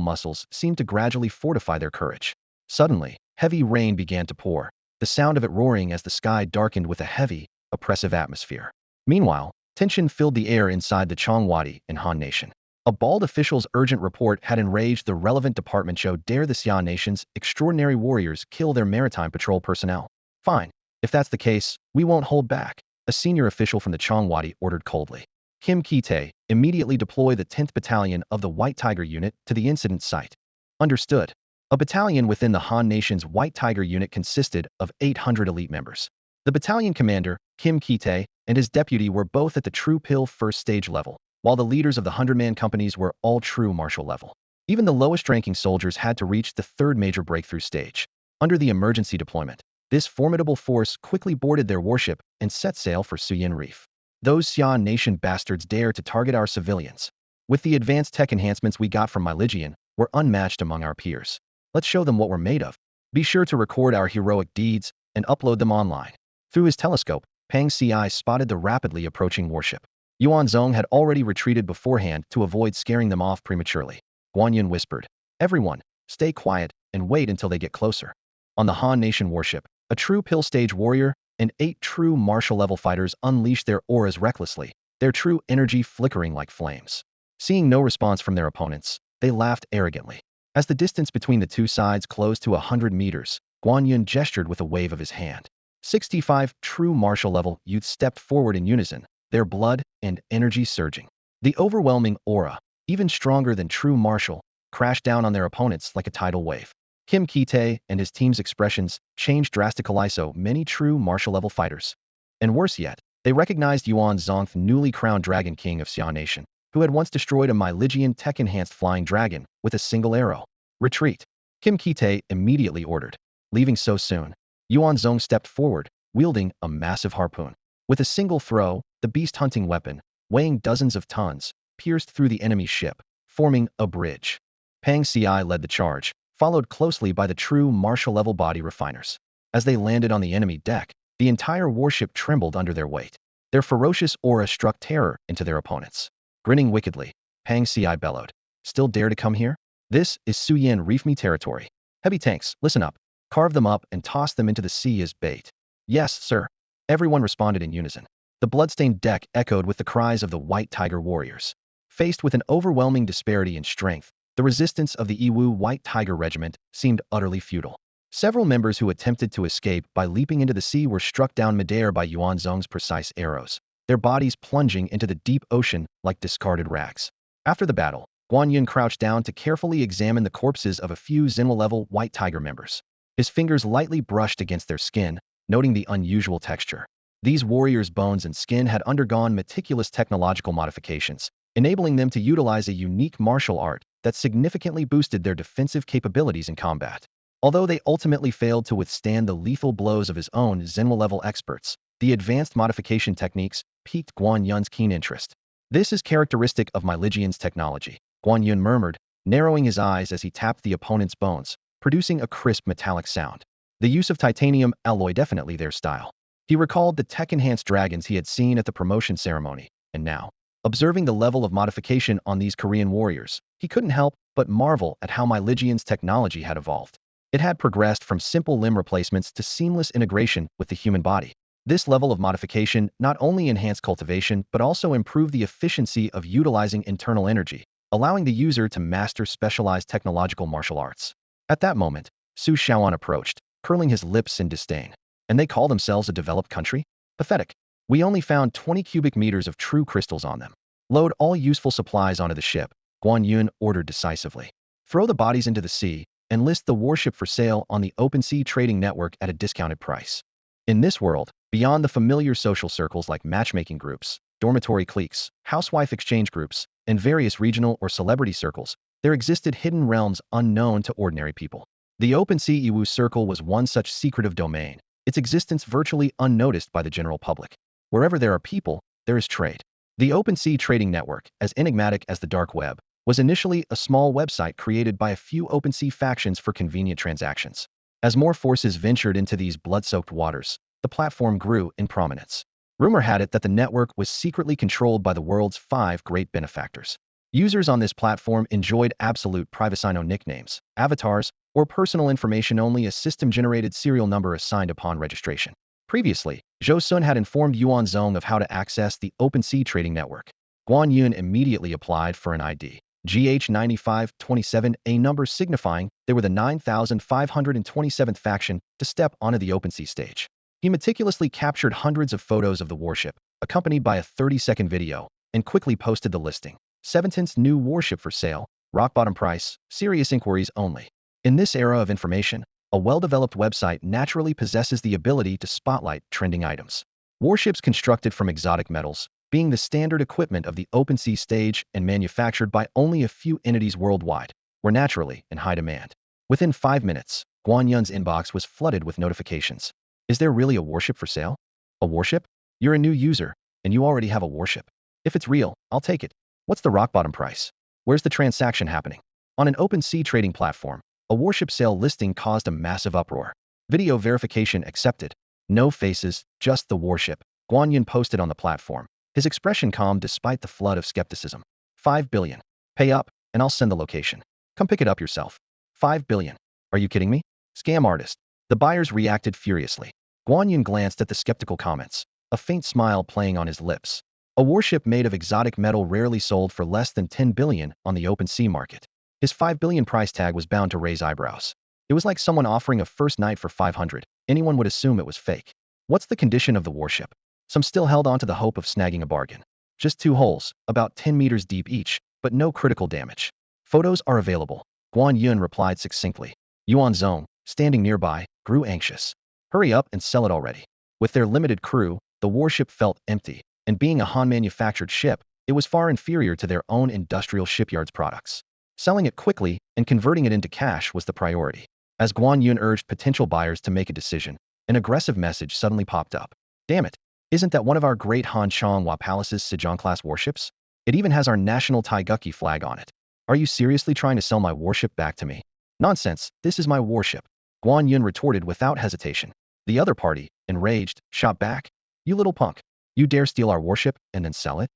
muscles seemed to gradually fortify their courage. Suddenly, heavy rain began to pour, the sound of it roaring as the sky darkened with a heavy, oppressive atmosphere. Meanwhile, tension filled the air inside the Chongwadi and Han Nation. A bald official's urgent report had enraged the relevant department. Show dare the Xia Nation's extraordinary warriors kill their maritime patrol personnel. Fine. If that's the case, we won't hold back, a senior official from the Chongwadi ordered coldly. Kim Ki-tae, immediately deploy the 10th Battalion of the White Tiger Unit to the incident site. Understood. A battalion within the Han Nation's White Tiger Unit consisted of 800 elite members. The battalion commander, Kim Ki-tae, and his deputy were both at the True Pill first stage level, while the leaders of the 100-man companies were all true martial level. Even the lowest-ranking soldiers had to reach the 3rd major breakthrough stage. Under the emergency deployment, this formidable force quickly boarded their warship and set sail for Suyan Reef. Those Xia Nation bastards dare to target our civilians. With the advanced tech enhancements we got from my Legion, we're unmatched among our peers. Let's show them what we're made of. Be sure to record our heroic deeds and upload them online. Through his telescope, Pang Ci spotted the rapidly approaching warship. Yuan Zong had already retreated beforehand to avoid scaring them off prematurely. Guan Yun whispered, "Everyone, stay quiet and wait until they get closer." On the Han Nation warship, a true Pill stage warrior and 8 true martial level fighters unleashed their auras recklessly, their true energy flickering like flames. Seeing no response from their opponents, They laughed arrogantly. As the distance between the two sides closed to 100 meters, Guan Yun gestured with a wave of his hand. 65 true martial-level youths stepped forward in unison, their blood and energy surging. The overwhelming aura, even stronger than true martial, crashed down on their opponents like a tidal wave. Kim Ki-tae and his team's expressions changed drastically, so many true martial-level fighters. And worse yet, they recognized Yuan Zong, newly crowned Dragon King of Xia Nation, who had once destroyed a Myligian tech-enhanced flying dragon with a single arrow. Retreat. Kim Ki-tae immediately ordered. Leaving so soon, Yuan Zong stepped forward, wielding a massive harpoon. With a single throw, the beast-hunting weapon, weighing dozens of tons, pierced through the enemy's ship, forming a bridge. Pang Ci led the charge, followed closely by the true martial-level body refiners. As they landed on the enemy deck, the entire warship trembled under their weight. Their ferocious aura struck terror into their opponents. Grinning wickedly, Pang Ci bellowed. Still dare to come here? This is Suyin Reef Me territory. Heavy tanks, listen up. Carve them up and toss them into the sea as bait. Yes, sir. Everyone responded in unison. The bloodstained deck echoed with the cries of the White Tiger warriors. Faced with an overwhelming disparity in strength, the resistance of the Iwu White Tiger Regiment seemed utterly futile. Several members who attempted to escape by leaping into the sea were struck down midair by Yuan Zong's precise arrows, their bodies plunging into the deep ocean like discarded rags. After the battle, Guan Yun crouched down to carefully examine the corpses of a few Xinhua-level White Tiger members. His fingers lightly brushed against their skin, noting the unusual texture. These warriors' bones and skin had undergone meticulous technological modifications, enabling them to utilize a unique martial art that significantly boosted their defensive capabilities in combat. Although they ultimately failed to withstand the lethal blows of his own Xinhua-level experts, the advanced modification techniques piqued Guan Yun's keen interest. This is characteristic of Myligian's technology, Guan Yun murmured, narrowing his eyes as he tapped the opponent's bones, producing a crisp metallic sound. The use of titanium alloy definitely their style. He recalled the tech-enhanced dragons he had seen at the promotion ceremony, and now, observing the level of modification on these Korean warriors, he couldn't help but marvel at how Myligian's technology had evolved. It had progressed from simple limb replacements to seamless integration with the human body. This level of modification not only enhanced cultivation but also improved the efficiency of utilizing internal energy, allowing the user to master specialized technological martial arts. At that moment, Su Shaoan approached, curling his lips in disdain. And they call themselves a developed country? Pathetic. We only found 20 cubic meters of true crystals on them. Load all useful supplies onto the ship, Guan Yun ordered decisively. Throw the bodies into the sea, and list the warship for sale on the open sea trading network at a discounted price. In this world, beyond the familiar social circles like matchmaking groups, dormitory cliques, housewife exchange groups, and various regional or celebrity circles, there existed hidden realms unknown to ordinary people. The open sea Iwu circle was one such secretive domain, its existence virtually unnoticed by the general public. Wherever there are people, there is trade. The open sea trading network, as enigmatic as the dark web, was initially a small website created by a few open sea factions for convenient transactions. As more forces ventured into these blood-soaked waters, the platform grew in prominence. Rumor had it that the network was secretly controlled by the world's 5 great benefactors. Users on this platform enjoyed absolute privacy, no nicknames, avatars, or personal information, only a system-generated serial number assigned upon registration. Previously, Zhou Sun had informed Yuan Zong of how to access the open sea trading network. Guan Yun immediately applied for an ID. GH9527, a number signifying they were the 9,527th faction to step onto the open sea stage. He meticulously captured hundreds of photos of the warship, accompanied by a 30-second video, and quickly posted the listing. 17th new warship for sale, rock bottom price, serious inquiries only. In this era of information, a well-developed website naturally possesses the ability to spotlight trending items. Warships constructed from exotic metals, being the standard equipment of the open sea stage and manufactured by only a few entities worldwide, were naturally in high demand. Within 5 minutes, Guan Yun's inbox was flooded with notifications. Is there really a warship for sale? A warship? You're a new user, and you already have a warship. If it's real, I'll take it. What's the rock bottom price? Where's the transaction happening? On an open sea trading platform, a warship sale listing caused a massive uproar. Video verification accepted. No faces, just the warship. Guan Yun posted on the platform, his expression calm despite the flood of skepticism. 5 billion. Pay up, and I'll send the location. Come pick it up yourself. 5 billion. Are you kidding me? Scam artist. The buyers reacted furiously. Guan Yun glanced at the skeptical comments, a faint smile playing on his lips. A warship made of exotic metal rarely sold for less than 10 billion on the open sea market. His 5 billion price tag was bound to raise eyebrows. It was like someone offering a first night for 500. Anyone would assume it was fake. What's the condition of the warship? Some still held on to the hope of snagging a bargain. Just 2 holes, about 10 meters deep each, but no critical damage. Photos are available. Guan Yun replied succinctly. Yuan Zong, standing nearby, grew anxious. Hurry up and sell it already. With their limited crew, the warship felt empty, and being a Han-manufactured ship, it was far inferior to their own industrial shipyards' products. Selling it quickly and converting it into cash was the priority. As Guan Yun urged potential buyers to make a decision, an aggressive message suddenly popped up. Damn it! Isn't that one of our great Han Chonghua Palace's Sejong-class warships? It even has our national Taiguchi flag on it. Are you seriously trying to sell my warship back to me? Nonsense, this is my warship. Guan Yun retorted without hesitation. The other party, enraged, shot back. You little punk. You dare steal our warship and then sell it?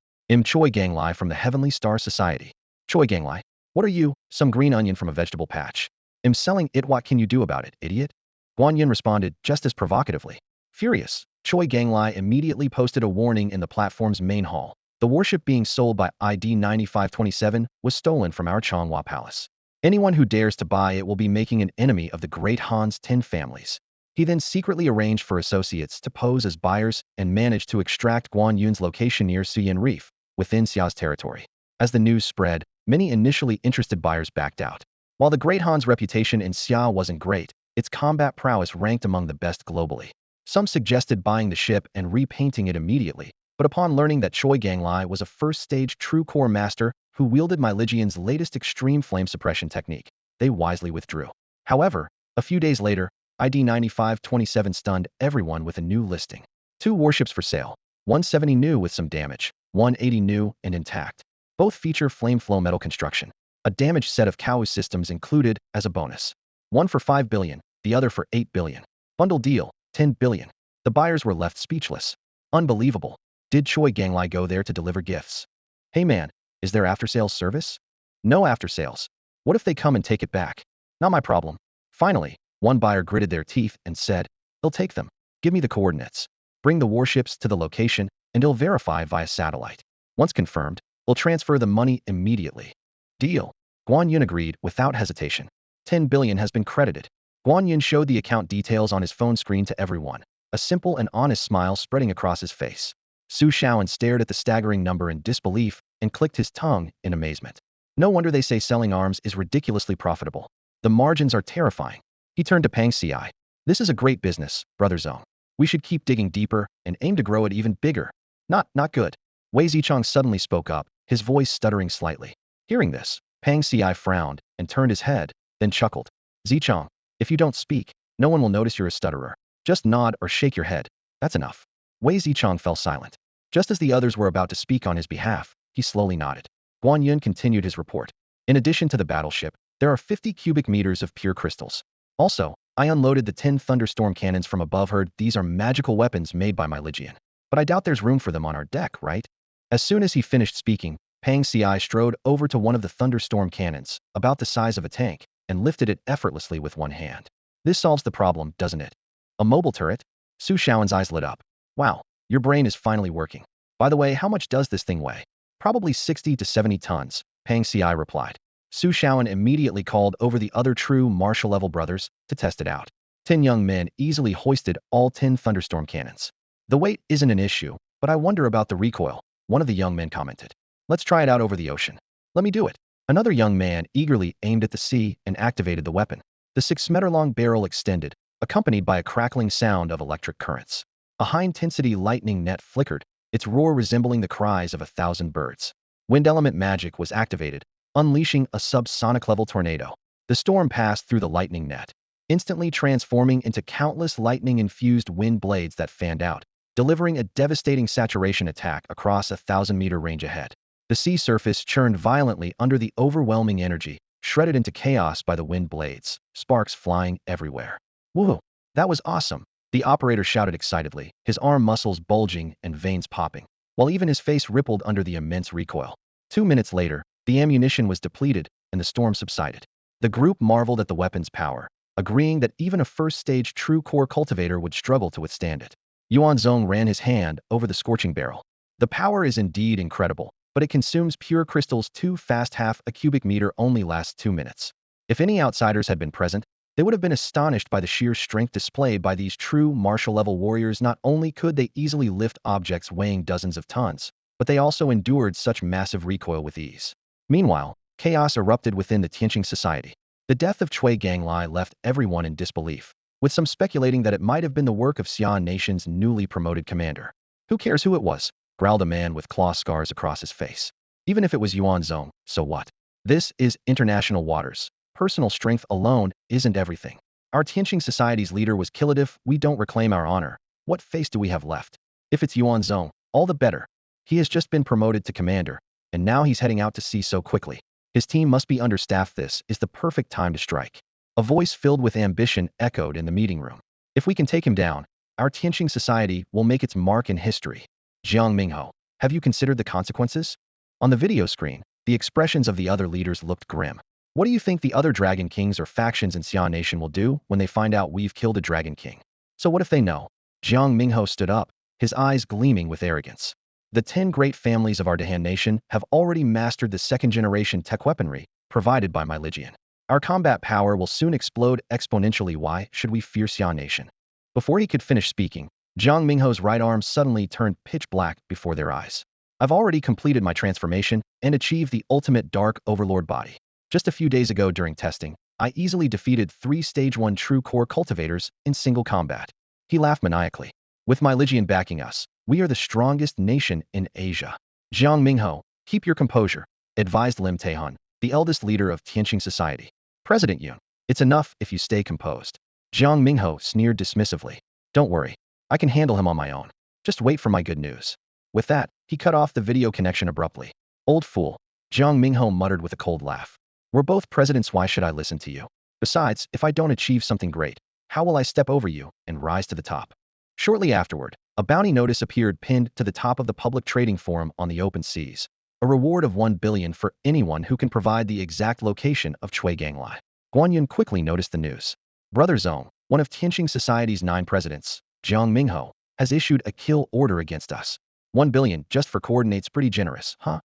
Choi Ganglai from the Heavenly Star Society. Choi Ganglai, what are you, some green onion from a vegetable patch? Selling it, what can you do about it, idiot? Guan Yun responded just as provocatively. Furious, Choi Ganglai immediately posted a warning in the platform's main hall. The warship being sold by ID 9527 was stolen from our Chonghua Palace. Anyone who dares to buy it will be making an enemy of the great Han's 10 families. He then secretly arranged for associates to pose as buyers and managed to extract Guan Yun's location near Suyin Reef, within Xia's territory. As the news spread, many initially interested buyers backed out. While the Great Han's reputation in Xia wasn't great, its combat prowess ranked among the best globally. Some suggested buying the ship and repainting it immediately, but upon learning that Choi Ganglai was a first-stage true core master who wielded My Legion's latest extreme flame suppression technique, they wisely withdrew. However, a few days later, ID 9527 stunned everyone with a new listing. 2 warships for sale, 170 new with some damage, 180 new and intact. Both feature flame flow metal construction. A damaged set of Cow systems included as a bonus. One for 5 billion, the other for 8 billion. Bundle deal, 10 billion. The buyers were left speechless. Unbelievable. Did Choi Ganglai go there to deliver gifts? Hey man, is there after-sales service? No after-sales. What if they come and take it back? Not my problem. Finally, one buyer gritted their teeth and said, "They'll take them. Give me the coordinates. Bring the warships to the location and they'll verify via satellite. Once confirmed, we'll transfer the money immediately." Deal. Guan Yun agreed without hesitation. 10 billion has been credited. Guan Yun showed the account details on his phone screen to everyone, a simple and honest smile spreading across his face. Su Shaoan stared at the staggering number in disbelief and clicked his tongue in amazement. No wonder they say selling arms is ridiculously profitable. The margins are terrifying. He turned to Pang Ci. This is a great business, Brother Zong. We should keep digging deeper and aim to grow it even bigger. Not good. Wei Zichong suddenly spoke up, his voice stuttering slightly. Hearing this, Pang Ci frowned and turned his head, then chuckled. Zichong, if you don't speak, no one will notice you're a stutterer. Just nod or shake your head. That's enough. Wei Zichong fell silent. Just as the others were about to speak on his behalf, he slowly nodded. Guan Yun continued his report. In addition to the battleship, there are 50 cubic meters of pure crystals. Also, I unloaded the 10 thunderstorm cannons from above her. These are magical weapons made by My Legion. But I doubt there's room for them on our deck, right? As soon as he finished speaking, Pang Ci strode over to one of the thunderstorm cannons, about the size of a tank, and lifted it effortlessly with one hand. This solves the problem, doesn't it? A mobile turret? Su Shaoan's eyes lit up. Wow, your brain is finally working. By the way, how much does this thing weigh? Probably 60 to 70 tons, Pang Ci replied. Su Shaoan immediately called over the other true martial-level brothers to test it out. 10 young men easily hoisted all 10 thunderstorm cannons. The weight isn't an issue, but I wonder about the recoil, one of the young men commented. Let's try it out over the ocean. Let me do it. Another young man eagerly aimed at the sea and activated the weapon. The 6-meter-long barrel extended, accompanied by a crackling sound of electric currents. A high-intensity lightning net flickered, its roar resembling the cries of 1,000 birds. Wind element magic was activated, unleashing a subsonic-level tornado. The storm passed through the lightning net, instantly transforming into countless lightning-infused wind blades that fanned out, delivering a devastating saturation attack across a 1,000-meter range ahead. The sea surface churned violently under the overwhelming energy, shredded into chaos by the wind blades, sparks flying everywhere. Woohoo! That was awesome! The operator shouted excitedly, his arm muscles bulging and veins popping, while even his face rippled under the immense recoil. 2 minutes later, the ammunition was depleted and the storm subsided. The group marveled at the weapon's power, agreeing that even a first-stage true core cultivator would struggle to withstand it. Yuan Zong ran his hand over the scorching barrel. The power is indeed incredible, but it consumes pure crystals too fast. Half a cubic meter only lasts 2 minutes. If any outsiders had been present, they would have been astonished by the sheer strength displayed by these true martial-level warriors. Not only could they easily lift objects weighing dozens of tons, but they also endured such massive recoil with ease. Meanwhile, chaos erupted within the Tianqing society. The death of Cui Ganglai left everyone in disbelief, with some speculating that it might have been the work of Xian Nation's newly promoted commander. Who cares who it was? Growled a man with claw scars across his face. Even if it was Yuan Zong, so what? This is international waters. Personal strength alone isn't everything. Our Tianqing society's leader was killed. If we don't reclaim our honor, what face do we have left? If it's Yuan Zong, all the better. He has just been promoted to commander, and now he's heading out to sea so quickly. His team must be understaffed. This is the perfect time to strike. A voice filled with ambition echoed in the meeting room. If we can take him down, our Tianqing society will make its mark in history. Jiang Mingho, have you considered the consequences? On the video screen, the expressions of the other leaders looked grim. What do you think the other Dragon Kings or factions in Xian Nation will do when they find out we've killed a Dragon King? So what if they know? Jiang Mingho stood up, his eyes gleaming with arrogance. The 10 great families of our Dahan Nation have already mastered the second-generation tech weaponry provided by my Lijian. Our combat power will soon explode exponentially. Why should we fear Xian Nation? Before he could finish speaking, Jiang Mingho's right arm suddenly turned pitch black before their eyes. I've already completed my transformation and achieved the ultimate Dark Overlord body. Just a few days ago during testing, I easily defeated 3 Stage 1 True Core cultivators in single combat. He laughed maniacally. With my Lijian backing us, we are the strongest nation in Asia. Jiang Mingho, keep your composure, advised Lim Taehan, the eldest leader of Tianqing Society. President Yuan, it's enough if you stay composed. Jiang Mingho sneered dismissively. Don't worry, I can handle him on my own. Just wait for my good news. With that, he cut off the video connection abruptly. Old fool, Jiang Mingho muttered with a cold laugh. We're both presidents. Why should I listen to you? Besides, if I don't achieve something great, how will I step over you and rise to the top? Shortly afterward, a bounty notice appeared pinned to the top of the public trading forum on the open seas. A reward of 1 billion for anyone who can provide the exact location of Cui Ganglai. Guanyin quickly noticed the news. Brother Zong, one of Tianqing Society's 9 presidents, Jiang Mingho, has issued a kill order against us. 1 billion just for coordinates, pretty generous, huh?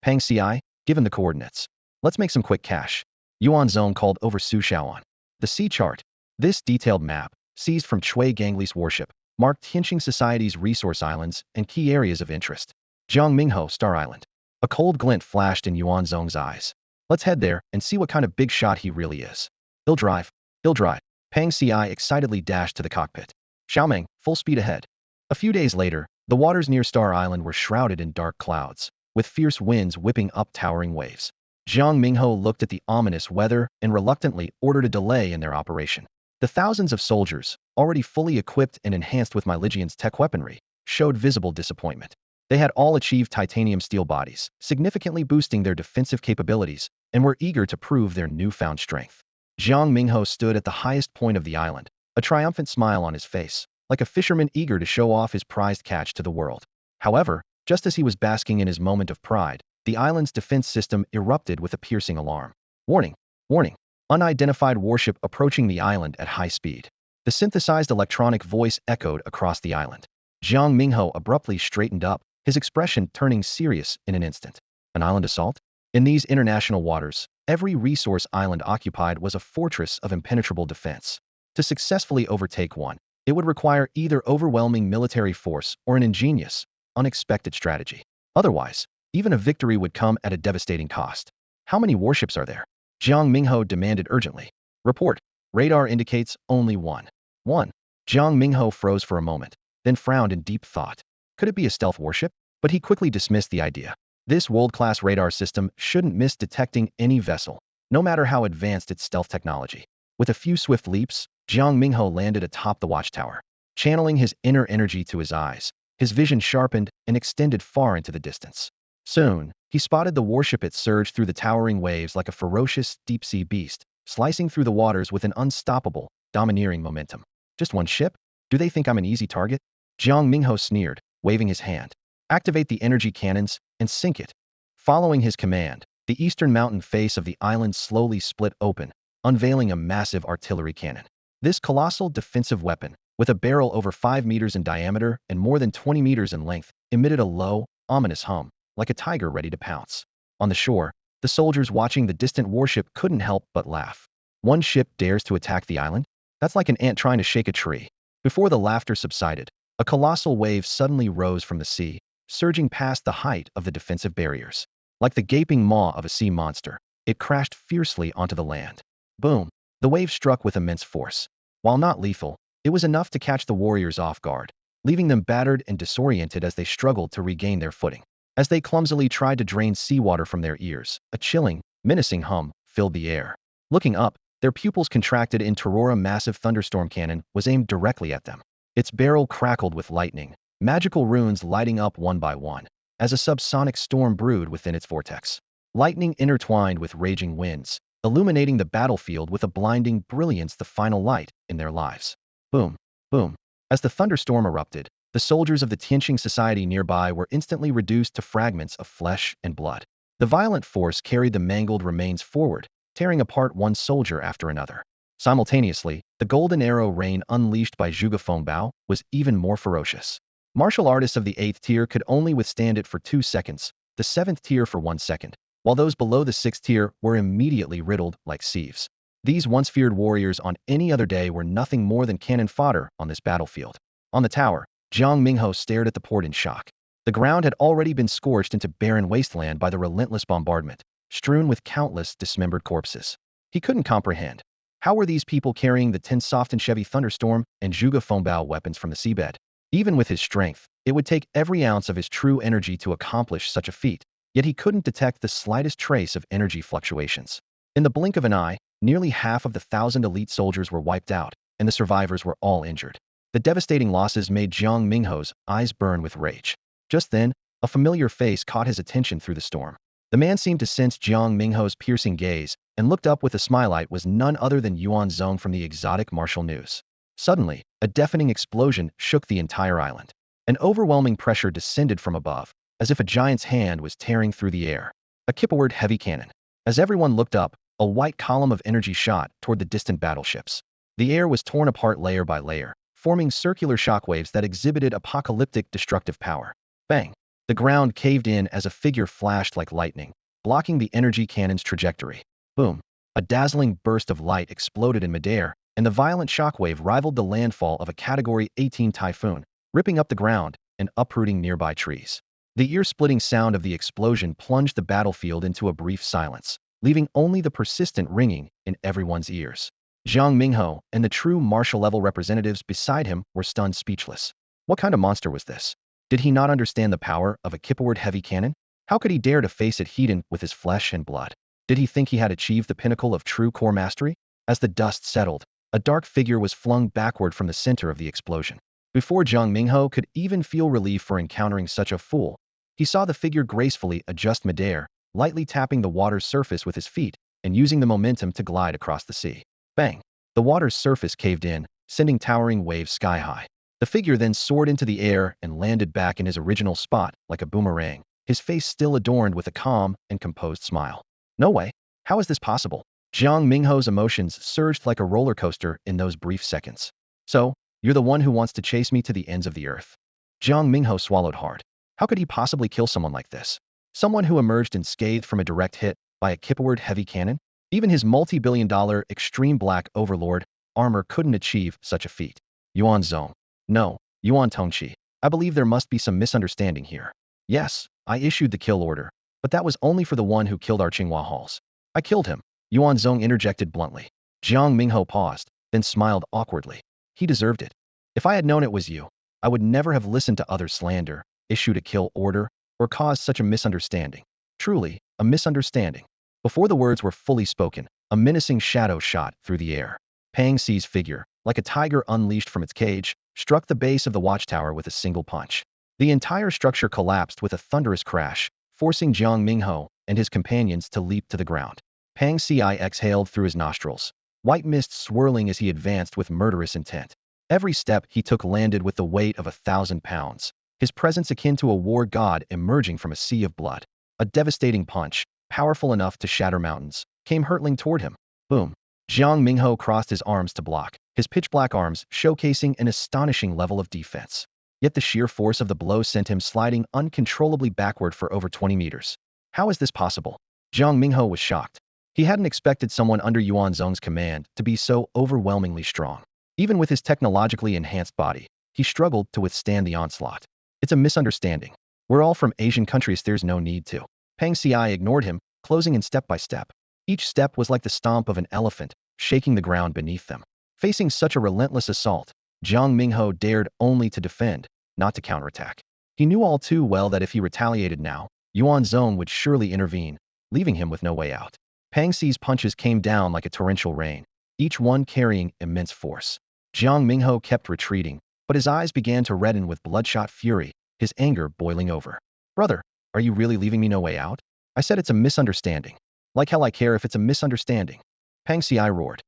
Pang Ci, give him the coordinates. Let's make some quick cash. Yuan Zong called over Su Shaoan. The sea chart. This detailed map, seized from Cui Gangli's warship, marked Tianqing Society's resource islands and key areas of interest. Jiang Mingho, Star Island. A cold glint flashed in Yuan Zong's eyes. Let's head there and see what kind of big shot he really is. He'll drive. He'll drive. Pang Ci excitedly dashed to the cockpit. Xiaomeng, full speed ahead. A few days later, the waters near Star Island were shrouded in dark clouds, with fierce winds whipping up towering waves. Jiang Mingho looked at the ominous weather and reluctantly ordered a delay in their operation. The thousands of soldiers, already fully equipped and enhanced with my Lijian's tech weaponry, showed visible disappointment. They had all achieved titanium steel bodies, significantly boosting their defensive capabilities, and were eager to prove their newfound strength. Jiang Mingho stood at the highest point of the island, a triumphant smile on his face, like a fisherman eager to show off his prized catch to the world. However, just as he was basking in his moment of pride, the island's defense system erupted with a piercing alarm. Warning! Warning! Unidentified warship approaching the island at high speed. The synthesized electronic voice echoed across the island. Jiang Mingho abruptly straightened up, his expression turning serious in an instant. An island assault? In these international waters, every resource island occupied was a fortress of impenetrable defense. To successfully overtake one, it would require either overwhelming military force or an ingenious, unexpected strategy. Otherwise, even a victory would come at a devastating cost. How many warships are there? Jiang Mingho demanded urgently. Report. Radar indicates only one. One. Jiang Mingho froze for a moment, then frowned in deep thought. Could it be a stealth warship? But he quickly dismissed the idea. This world-class radar system shouldn't miss detecting any vessel, no matter how advanced its stealth technology. With a few swift leaps, Jiang Mingho landed atop the watchtower. Channeling his inner energy to his eyes, his vision sharpened and extended far into the distance. Soon, he spotted the warship. It surged through the towering waves like a ferocious, deep-sea beast, slicing through the waters with an unstoppable, domineering momentum. Just one ship? Do they think I'm an easy target? Jiang Mingho sneered, waving his hand. Activate the energy cannons and sink it. Following his command, the eastern mountain face of the island slowly split open, unveiling a massive artillery cannon. This colossal defensive weapon, with a barrel over 5 meters in diameter and more than 20 meters in length, emitted a low, ominous hum. like a tiger ready to pounce. On the shore, the soldiers watching the distant warship couldn't help but laugh. One ship dares to attack the island? That's like an ant trying to shake a tree. Before the laughter subsided, a colossal wave suddenly rose from the sea, surging past the height of the defensive barriers. Like the gaping maw of a sea monster, it crashed fiercely onto the land. Boom! The wave struck with immense force. While not lethal, it was enough to catch the warriors off guard, leaving them battered and disoriented as they struggled to regain their footing. As they clumsily tried to drain seawater from their ears, a chilling, menacing hum filled the air. Looking up, their pupils contracted in terror. A massive thunderstorm cannon was aimed directly at them. Its barrel crackled with lightning, magical runes lighting up one by one, as a subsonic storm brewed within its vortex. Lightning intertwined with raging winds, illuminating the battlefield with a blinding brilliance, the final light in their lives. Boom, boom. As the thunderstorm erupted, the soldiers of the Tianqing society nearby were instantly reduced to fragments of flesh and blood. The violent force carried the mangled remains forward, tearing apart one soldier after another. Simultaneously, the golden arrow rain unleashed by Zhuge Fengbao was even more ferocious. Martial artists of the 8th tier could only withstand it for 2 seconds, the 7th tier for 1 second, while those below the 6th tier were immediately riddled like sieves. These once feared warriors on any other day were nothing more than cannon fodder on this battlefield. On the tower, Jiang Mingho stared at the port in shock. The ground had already been scorched into barren wasteland by the relentless bombardment, strewn with countless dismembered corpses. He couldn't comprehend. How were these people carrying the 10 soft and Chevy Thunderstorm and Zhuge Fengbao weapons from the seabed? Even with his strength, it would take every ounce of his true energy to accomplish such a feat, yet he couldn't detect the slightest trace of energy fluctuations. In the blink of an eye, nearly half of the 1,000 elite soldiers were wiped out, and the survivors were all injured. The devastating losses made Jiang Mingho's eyes burn with rage. Just then, a familiar face caught his attention through the storm. The man seemed to sense Jiang Mingho's piercing gaze and looked up with a smile. It was none other than Yuan Zong from the exotic martial news. Suddenly, a deafening explosion shook the entire island. An overwhelming pressure descended from above, as if a giant's hand was tearing through the air. A kipward heavy cannon. As everyone looked up, a white column of energy shot toward the distant battleships. The air was torn apart layer by layer, forming circular shockwaves that exhibited apocalyptic destructive power. Bang! The ground caved in as a figure flashed like lightning, blocking the energy cannon's trajectory. Boom! A dazzling burst of light exploded in midair, and the violent shockwave rivaled the landfall of a Category 18 typhoon, ripping up the ground and uprooting nearby trees. The ear-splitting sound of the explosion plunged the battlefield into a brief silence, leaving only the persistent ringing in everyone's ears. Jiang Mingho and the true martial-level representatives beside him were stunned speechless. What kind of monster was this? Did he not understand the power of a kipward heavy cannon? How could he dare to face it heated with his flesh and blood? Did he think he had achieved the pinnacle of true core mastery? As the dust settled, a dark figure was flung backward from the center of the explosion. Before Jiang Mingho could even feel relief for encountering such a fool, he saw the figure gracefully adjust midair, lightly tapping the water's surface with his feet and using the momentum to glide across the sea. Bang! The water's surface caved in, sending towering waves sky high. The figure then soared into the air and landed back in his original spot like a boomerang, his face still adorned with a calm and composed smile. No way! How is this possible? Jiang Mingho's emotions surged like a roller coaster in those brief seconds. So, you're the one who wants to chase me to the ends of the earth. Jiang Mingho swallowed hard. How could he possibly kill someone like this? Someone who emerged unscathed from a direct hit by a kipward heavy cannon? Even his multi-billion-dollar extreme black overlord armor couldn't achieve such a feat. Yuan Zong. No, Yuan Tongqi. I believe there must be some misunderstanding here. Yes, I issued the kill order, but that was only for the one who killed our Qinghua halls. I killed him, Yuan Zong interjected bluntly. Jiang Mingho paused, then smiled awkwardly. He deserved it. If I had known it was you, I would never have listened to other slander, issued a kill order, or caused such a misunderstanding. Truly, a misunderstanding. Before the words were fully spoken, a menacing shadow shot through the air. Pang Xi's figure, like a tiger unleashed from its cage, struck the base of the watchtower with a single punch. The entire structure collapsed with a thunderous crash, forcing Jiang Mingho and his companions to leap to the ground. Pang Xi exhaled through his nostrils, white mist swirling as he advanced with murderous intent. Every step he took landed with the weight of 1,000 pounds, his presence akin to a war god emerging from a sea of blood. A devastating punch, powerful enough to shatter mountains, came hurtling toward him. Boom! Jiang Mingho crossed his arms to block, his pitch-black arms showcasing an astonishing level of defense. Yet the sheer force of the blow sent him sliding uncontrollably backward for over 20 meters. How is this possible? Jiang Mingho was shocked. He hadn't expected someone under Yuan Zong's command to be so overwhelmingly strong. Even with his technologically enhanced body, he struggled to withstand the onslaught. It's a misunderstanding. We're all from Asian countries, there's no need to. Pang Xi ignored him, closing in step by step. Each step was like the stomp of an elephant, shaking the ground beneath them. Facing such a relentless assault, Jiang Mingho dared only to defend, not to counterattack. He knew all too well that if he retaliated now, Yuan Zong would surely intervene, leaving him with no way out. Pang Xi's punches came down like a torrential rain, each one carrying immense force. Jiang Mingho kept retreating, but his eyes began to redden with bloodshot fury, his anger boiling over. Brother, are you really leaving me no way out? I said it's a misunderstanding. Like hell I care if it's a misunderstanding. Pang Xi roared.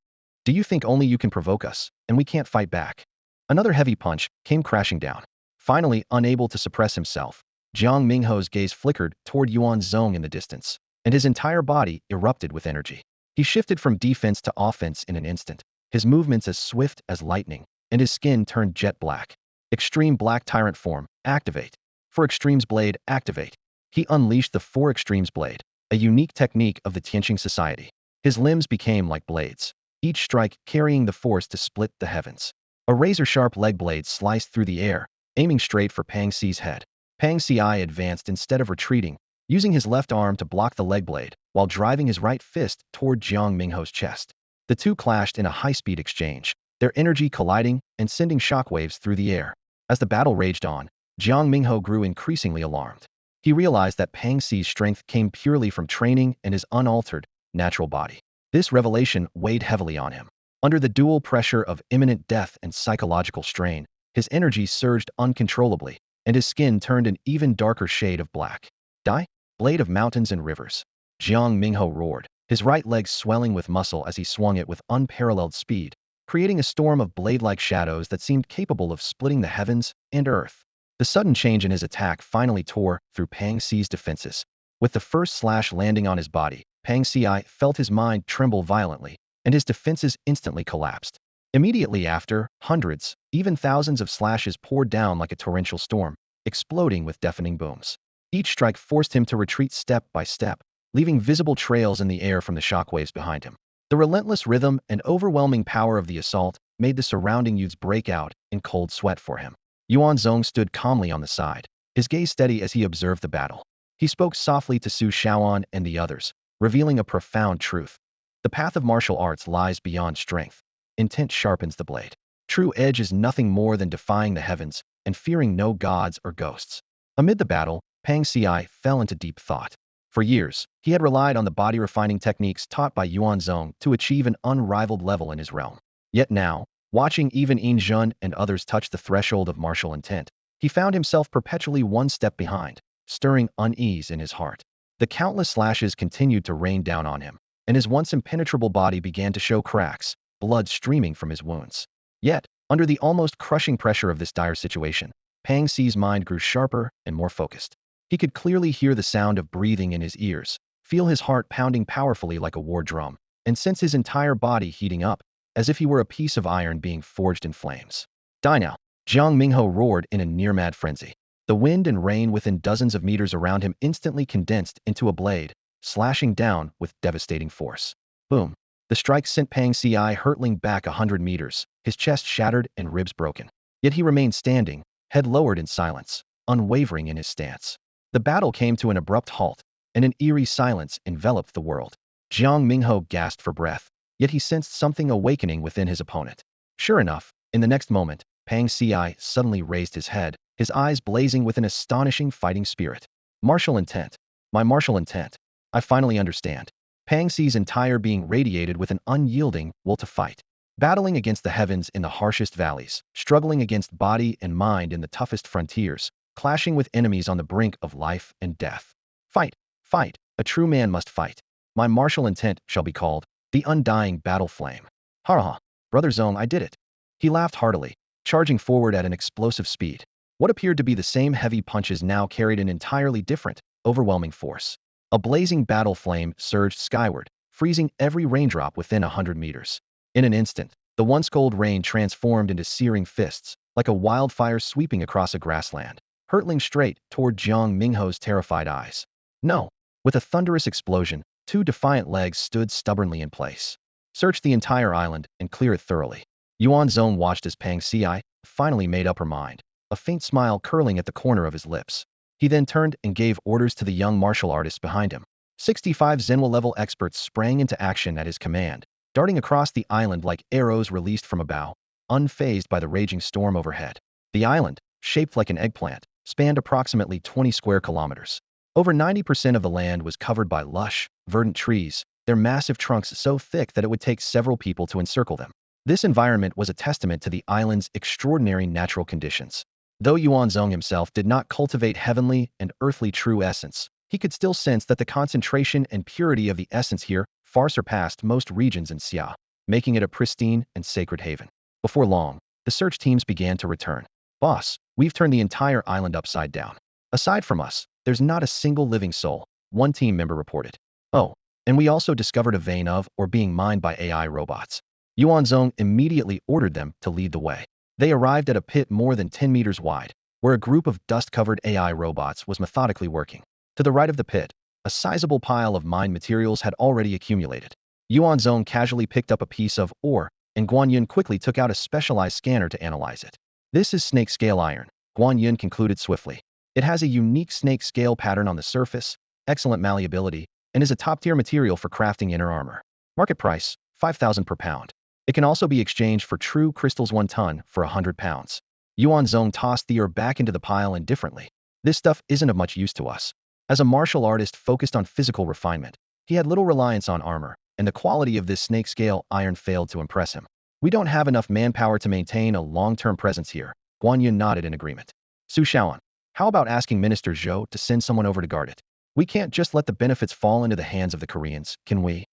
Do you think only you can provoke us, and we can't fight back? Another heavy punch came crashing down. Finally, unable to suppress himself, Jiang Mingho's gaze flickered toward Yuan Zong in the distance, and his entire body erupted with energy. He shifted from defense to offense in an instant, his movements as swift as lightning, and his skin turned jet black. Extreme Black Tyrant Form, activate. For Extremes Blade, activate. He unleashed the Four Extremes Blade, a unique technique of the Tianqing Society. His limbs became like blades, each strike carrying the force to split the heavens. A razor-sharp leg blade sliced through the air, aiming straight for Pang Xi's head. Pang Xi advanced instead of retreating, using his left arm to block the leg blade, while driving his right fist toward Jiang Mingho's chest. The two clashed in a high-speed exchange, their energy colliding and sending shockwaves through the air. As the battle raged on, Jiang Mingho grew increasingly alarmed. He realized that Pang Xi's strength came purely from training and his unaltered, natural body. This revelation weighed heavily on him. Under the dual pressure of imminent death and psychological strain, his energy surged uncontrollably, and his skin turned an even darker shade of black. Die? Blade of mountains and rivers. Jiang Mingho roared, his right leg swelling with muscle as he swung it with unparalleled speed, creating a storm of blade-like shadows that seemed capable of splitting the heavens and earth. The sudden change in his attack finally tore through Pang Xi's defenses. With the first slash landing on his body, Pang Xi felt his mind tremble violently, and his defenses instantly collapsed. Immediately after, hundreds, even thousands of slashes poured down like a torrential storm, exploding with deafening booms. Each strike forced him to retreat step by step, leaving visible trails in the air from the shockwaves behind him. The relentless rhythm and overwhelming power of the assault made the surrounding youths break out in cold sweat for him. Yuan Zong stood calmly on the side, his gaze steady as he observed the battle. He spoke softly to Su Shaoan and the others, revealing a profound truth. The path of martial arts lies beyond strength. Intent sharpens the blade. True edge is nothing more than defying the heavens and fearing no gods or ghosts. Amid the battle, Pang Xi fell into deep thought. For years, he had relied on the body-refining techniques taught by Yuan Zong to achieve an unrivaled level in his realm. Yet now, watching even Yin Zhen and others touch the threshold of martial intent, he found himself perpetually one step behind, stirring unease in his heart. The countless slashes continued to rain down on him, and his once impenetrable body began to show cracks, blood streaming from his wounds. Yet, under the almost crushing pressure of this dire situation, Pang Xi's mind grew sharper and more focused. He could clearly hear the sound of breathing in his ears, feel his heart pounding powerfully like a war drum, and sense his entire body heating up, as if he were a piece of iron being forged in flames. Die now! Jiang Mingho roared in a near-mad frenzy. The wind and rain within dozens of meters around him instantly condensed into a blade, slashing down with devastating force. Boom! The strike sent Pang Xi hurtling back 100 meters, his chest shattered and ribs broken. Yet he remained standing, head lowered in silence, unwavering in his stance. The battle came to an abrupt halt, and an eerie silence enveloped the world. Jiang Mingho gasped for breath, yet he sensed something awakening within his opponent. Sure enough, in the next moment, Pang Xi suddenly raised his head, his eyes blazing with an astonishing fighting spirit. Martial intent. My martial intent. I finally understand. Pang Xi's entire being radiated with an unyielding will to fight. Battling against the heavens in the harshest valleys, struggling against body and mind in the toughest frontiers, clashing with enemies on the brink of life and death. Fight, fight, a true man must fight. My martial intent shall be called the undying battle flame. Ha ha, Brother Zong, I did it. He laughed heartily, charging forward at an explosive speed. What appeared to be the same heavy punches now carried an entirely different, overwhelming force. A blazing battle flame surged skyward, freezing every raindrop within 100 meters. In an instant, The once gold rain transformed into searing fists, like a wildfire sweeping across a grassland, hurtling straight toward Jiang Mingho's terrified eyes. No! With a thunderous explosion, two defiant legs stood stubbornly in place. Search the entire island and clear it thoroughly. Yuan Zong watched as Pang Xi finally made up her mind, a faint smile curling at the corner of his lips. He then turned and gave orders to the young martial artists behind him. 65 Zenwa-level experts sprang into action at his command, darting across the island like arrows released from a bow, unfazed by the raging storm overhead. The island, shaped like an eggplant, spanned approximately 20 square kilometers. Over 90% of the land was covered by lush, verdant trees, their massive trunks so thick that it would take several people to encircle them. This environment was a testament to the island's extraordinary natural conditions. Though Yuan Zong himself did not cultivate heavenly and earthly true essence, he could still sense that the concentration and purity of the essence here far surpassed most regions in Xia, making it a pristine and sacred haven. Before long, the search teams began to return. Boss, we've turned the entire island upside down. Aside from us, there's not a single living soul, one team member reported. Oh, and we also discovered a vein of or being mined by AI robots. Yuan Zong immediately ordered them to lead the way. They arrived at a pit more than 10 meters wide, where a group of dust-covered AI robots was methodically working. To the right of the pit, a sizable pile of mined materials had already accumulated. Yuan Zong casually picked up a piece of ore, and Guan Yun quickly took out a specialized scanner to analyze it. This is snake-scale iron, Guan Yun concluded swiftly. It has a unique snake-scale pattern on the surface, excellent malleability, and is a top-tier material for crafting inner armor. Market price, 5,000 per pound. It can also be exchanged for true crystals 1 ton for 100 pounds. Yuan Zong tossed the ore back into the pile indifferently. This stuff isn't of much use to us. As a martial artist focused on physical refinement, he had little reliance on armor, and the quality of this snake-scale iron failed to impress him. We don't have enough manpower to maintain a long-term presence here. Guan Yun nodded in agreement. Su Shaoan, how about asking Minister Zhou to send someone over to guard it? We can't just let the benefits fall into the hands of the Koreans, can we?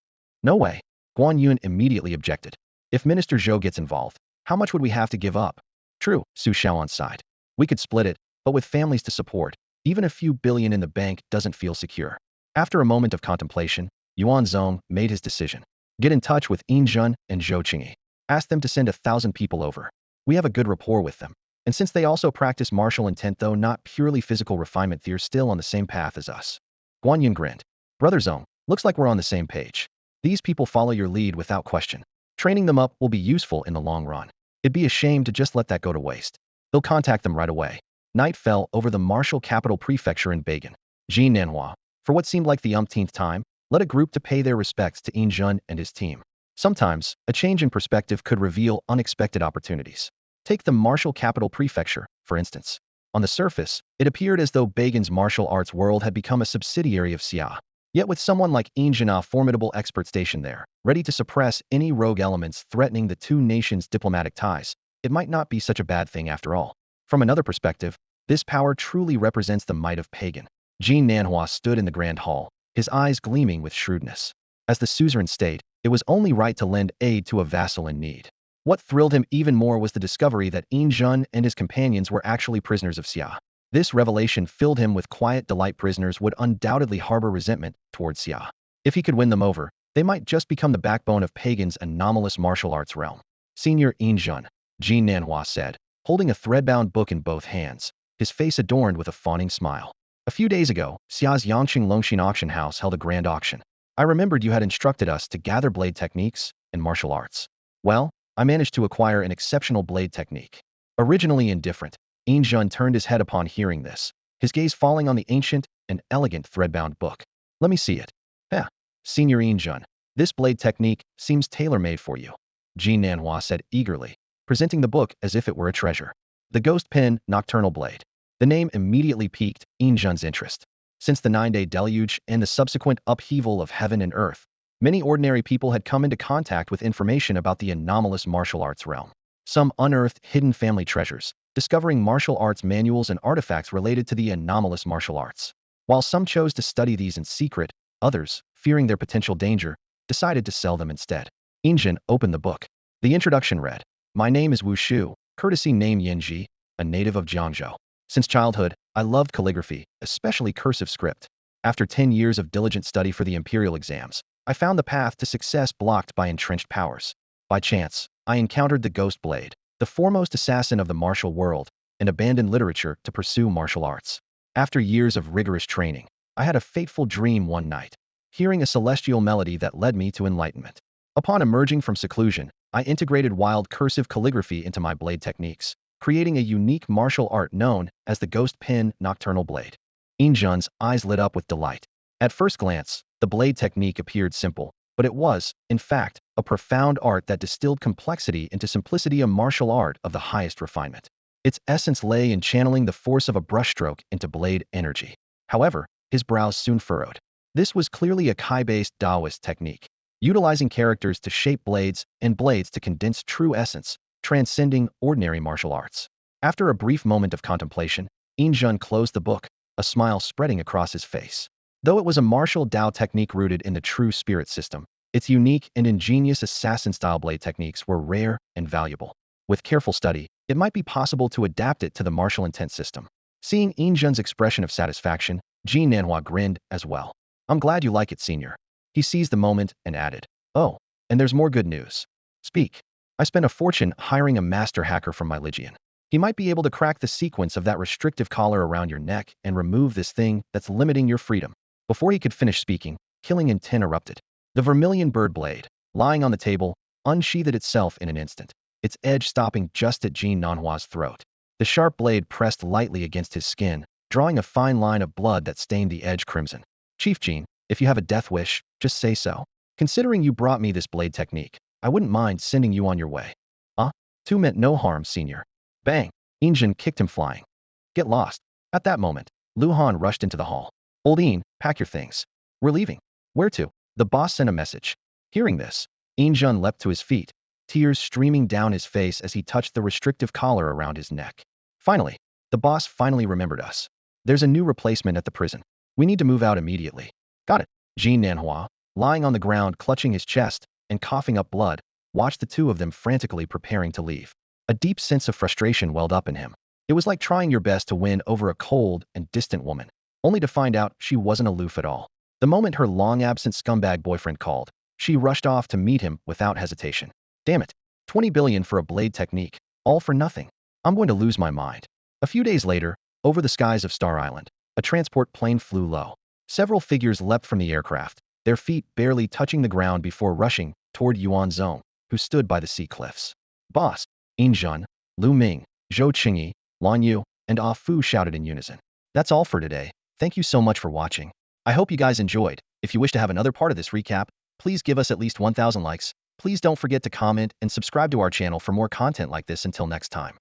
No way. Guan Yun immediately objected. If Minister Zhou gets involved, how much would we have to give up? True, Su Shaoan sighed. We could split it, but with families to support, even a few billion in the bank doesn't feel secure. After a moment of contemplation, Yuan Zong made his decision. Get in touch with Yin Zhun and Zhou Qingyi. Ask them to send 1,000 people over. We have a good rapport with them. And since they also practice martial intent though not purely physical refinement, they're still on the same path as us. Guan Yun grinned. Brother Zong, looks like we're on the same page. These people follow your lead without question. Training them up will be useful in the long run. It'd be a shame to just let that go to waste. They'll contact them right away. Night fell over the martial capital prefecture in Beijing. Jin Nanhua, for what seemed like the umpteenth time, led a group to pay their respects to Yin Zhun and his team. Sometimes, a change in perspective could reveal unexpected opportunities. Take the martial capital prefecture, for instance. On the surface, it appeared as though Beijing's martial arts world had become a subsidiary of Xia. Yet with someone like Yin Zhun, a formidable expert stationed there, ready to suppress any rogue elements threatening the two nations' diplomatic ties, it might not be such a bad thing after all. From another perspective, this power truly represents the might of pagan. Jin Nanhua stood in the grand hall, his eyes gleaming with shrewdness. As the suzerain state, it was only right to lend aid to a vassal in need. What thrilled him even more was the discovery that Yin Zhun and his companions were actually prisoners of Xia. This revelation filled him with quiet delight. Prisoners would undoubtedly harbor resentment towards Xia. If he could win them over, they might just become the backbone of Pagan's anomalous martial arts realm. Senior Yin Zhun, Jin Nanhua said, holding a thread-bound book in both hands, his face adorned with a fawning smile. A few days ago, Xia's Yangqing Longxin auction house held a grand auction. I remembered you had instructed us to gather blade techniques and martial arts. Well, I managed to acquire an exceptional blade technique. Originally indifferent, Yin Zhun turned his head upon hearing this, his gaze falling on the ancient and elegant thread-bound book. Let me see it. Senior Yin Zhun, this blade technique seems tailor-made for you, Jin Nanhua said eagerly, presenting the book as if it were a treasure. The Ghost Pen Nocturnal Blade. The name immediately piqued Yin Zhun's interest. Since the 9-day deluge and the subsequent upheaval of heaven and earth, many ordinary people had come into contact with information about the anomalous martial arts realm. Some unearthed hidden family treasures, discovering martial arts manuals and artifacts related to the anomalous martial arts. While some chose to study these in secret, others, fearing their potential danger, decided to sell them instead. Yin Zhun opened the book. The introduction read, My name is Wu Shu, courtesy name Yanji, a native of Jiangzhou. Since childhood, I loved calligraphy, especially cursive script. After 10 years of diligent study for the imperial exams, I found the path to success blocked by entrenched powers. By chance, I encountered the Ghost Blade, the foremost assassin of the martial world, and abandoned literature to pursue martial arts. After years of rigorous training, I had a fateful dream one night, hearing a celestial melody that led me to enlightenment. Upon emerging from seclusion, I integrated wild cursive calligraphy into my blade techniques, creating a unique martial art known as the Ghost Pin Nocturnal Blade. Injun's eyes lit up with delight. At first glance, the blade technique appeared simple, but it was, in fact, a profound art that distilled complexity into simplicity, a martial art of the highest refinement. Its essence lay in channeling the force of a brushstroke into blade energy. However, his brows soon furrowed. This was clearly a Kai-based Taoist technique, utilizing characters to shape blades and blades to condense true essence, transcending ordinary martial arts. After a brief moment of contemplation, Injun closed the book, a smile spreading across his face. Though it was a martial Dao technique rooted in the true spirit system, its unique and ingenious assassin-style blade techniques were rare and valuable. With careful study, it might be possible to adapt it to the martial intent system. Seeing Injun's expression of satisfaction, Jean Nanhua grinned as well. I'm glad you like it, senior. He seized the moment and added, oh, and there's more good news. Speak. I spent a fortune hiring a master hacker from my Legion. He might be able to crack the sequence of that restrictive collar around your neck and remove this thing that's limiting your freedom. Before he could finish speaking, Killing Intent erupted. The vermilion bird blade, lying on the table, unsheathed itself in an instant, its edge stopping just at Jean Nanhua's throat. The sharp blade pressed lightly against his skin, drawing a fine line of blood that stained the edge crimson. Chief Jean, if you have a death wish, just say so. Considering you brought me this blade technique, I wouldn't mind sending you on your way. Two meant no harm, senior. Bang! Injun kicked him flying. Get lost. At that moment, Lu Han rushed into the hall. Old Ian, pack your things. We're leaving. Where to? The boss sent a message. Hearing this, Injun leapt to his feet, tears streaming down his face as he touched the restrictive collar around his neck. Finally, the boss finally remembered us. There's a new replacement at the prison. We need to move out immediately. Got it. Jean Nanhua, lying on the ground clutching his chest and coughing up blood, watched the two of them frantically preparing to leave. A deep sense of frustration welled up in him. It was like trying your best to win over a cold and distant woman, only to find out she wasn't aloof at all. The moment her long-absent scumbag boyfriend called, she rushed off to meet him without hesitation. Damn it. 20 billion for a blade technique. All for nothing. I'm going to lose my mind. A few days later, over the skies of Star Island, a transport plane flew low. Several figures leapt from the aircraft, their feet barely touching the ground before rushing toward Yuan Zong, who stood by the sea cliffs. Boss, Injun, Lu Ming, Zhou Qingyi, Lan Yu, and Ah Fu shouted in unison. That's all for today. Thank you so much for watching. I hope you guys enjoyed. If you wish to have another part of this recap, please give us at least 1,000 likes. Please don't forget to comment and subscribe to our channel for more content like this. Until next time.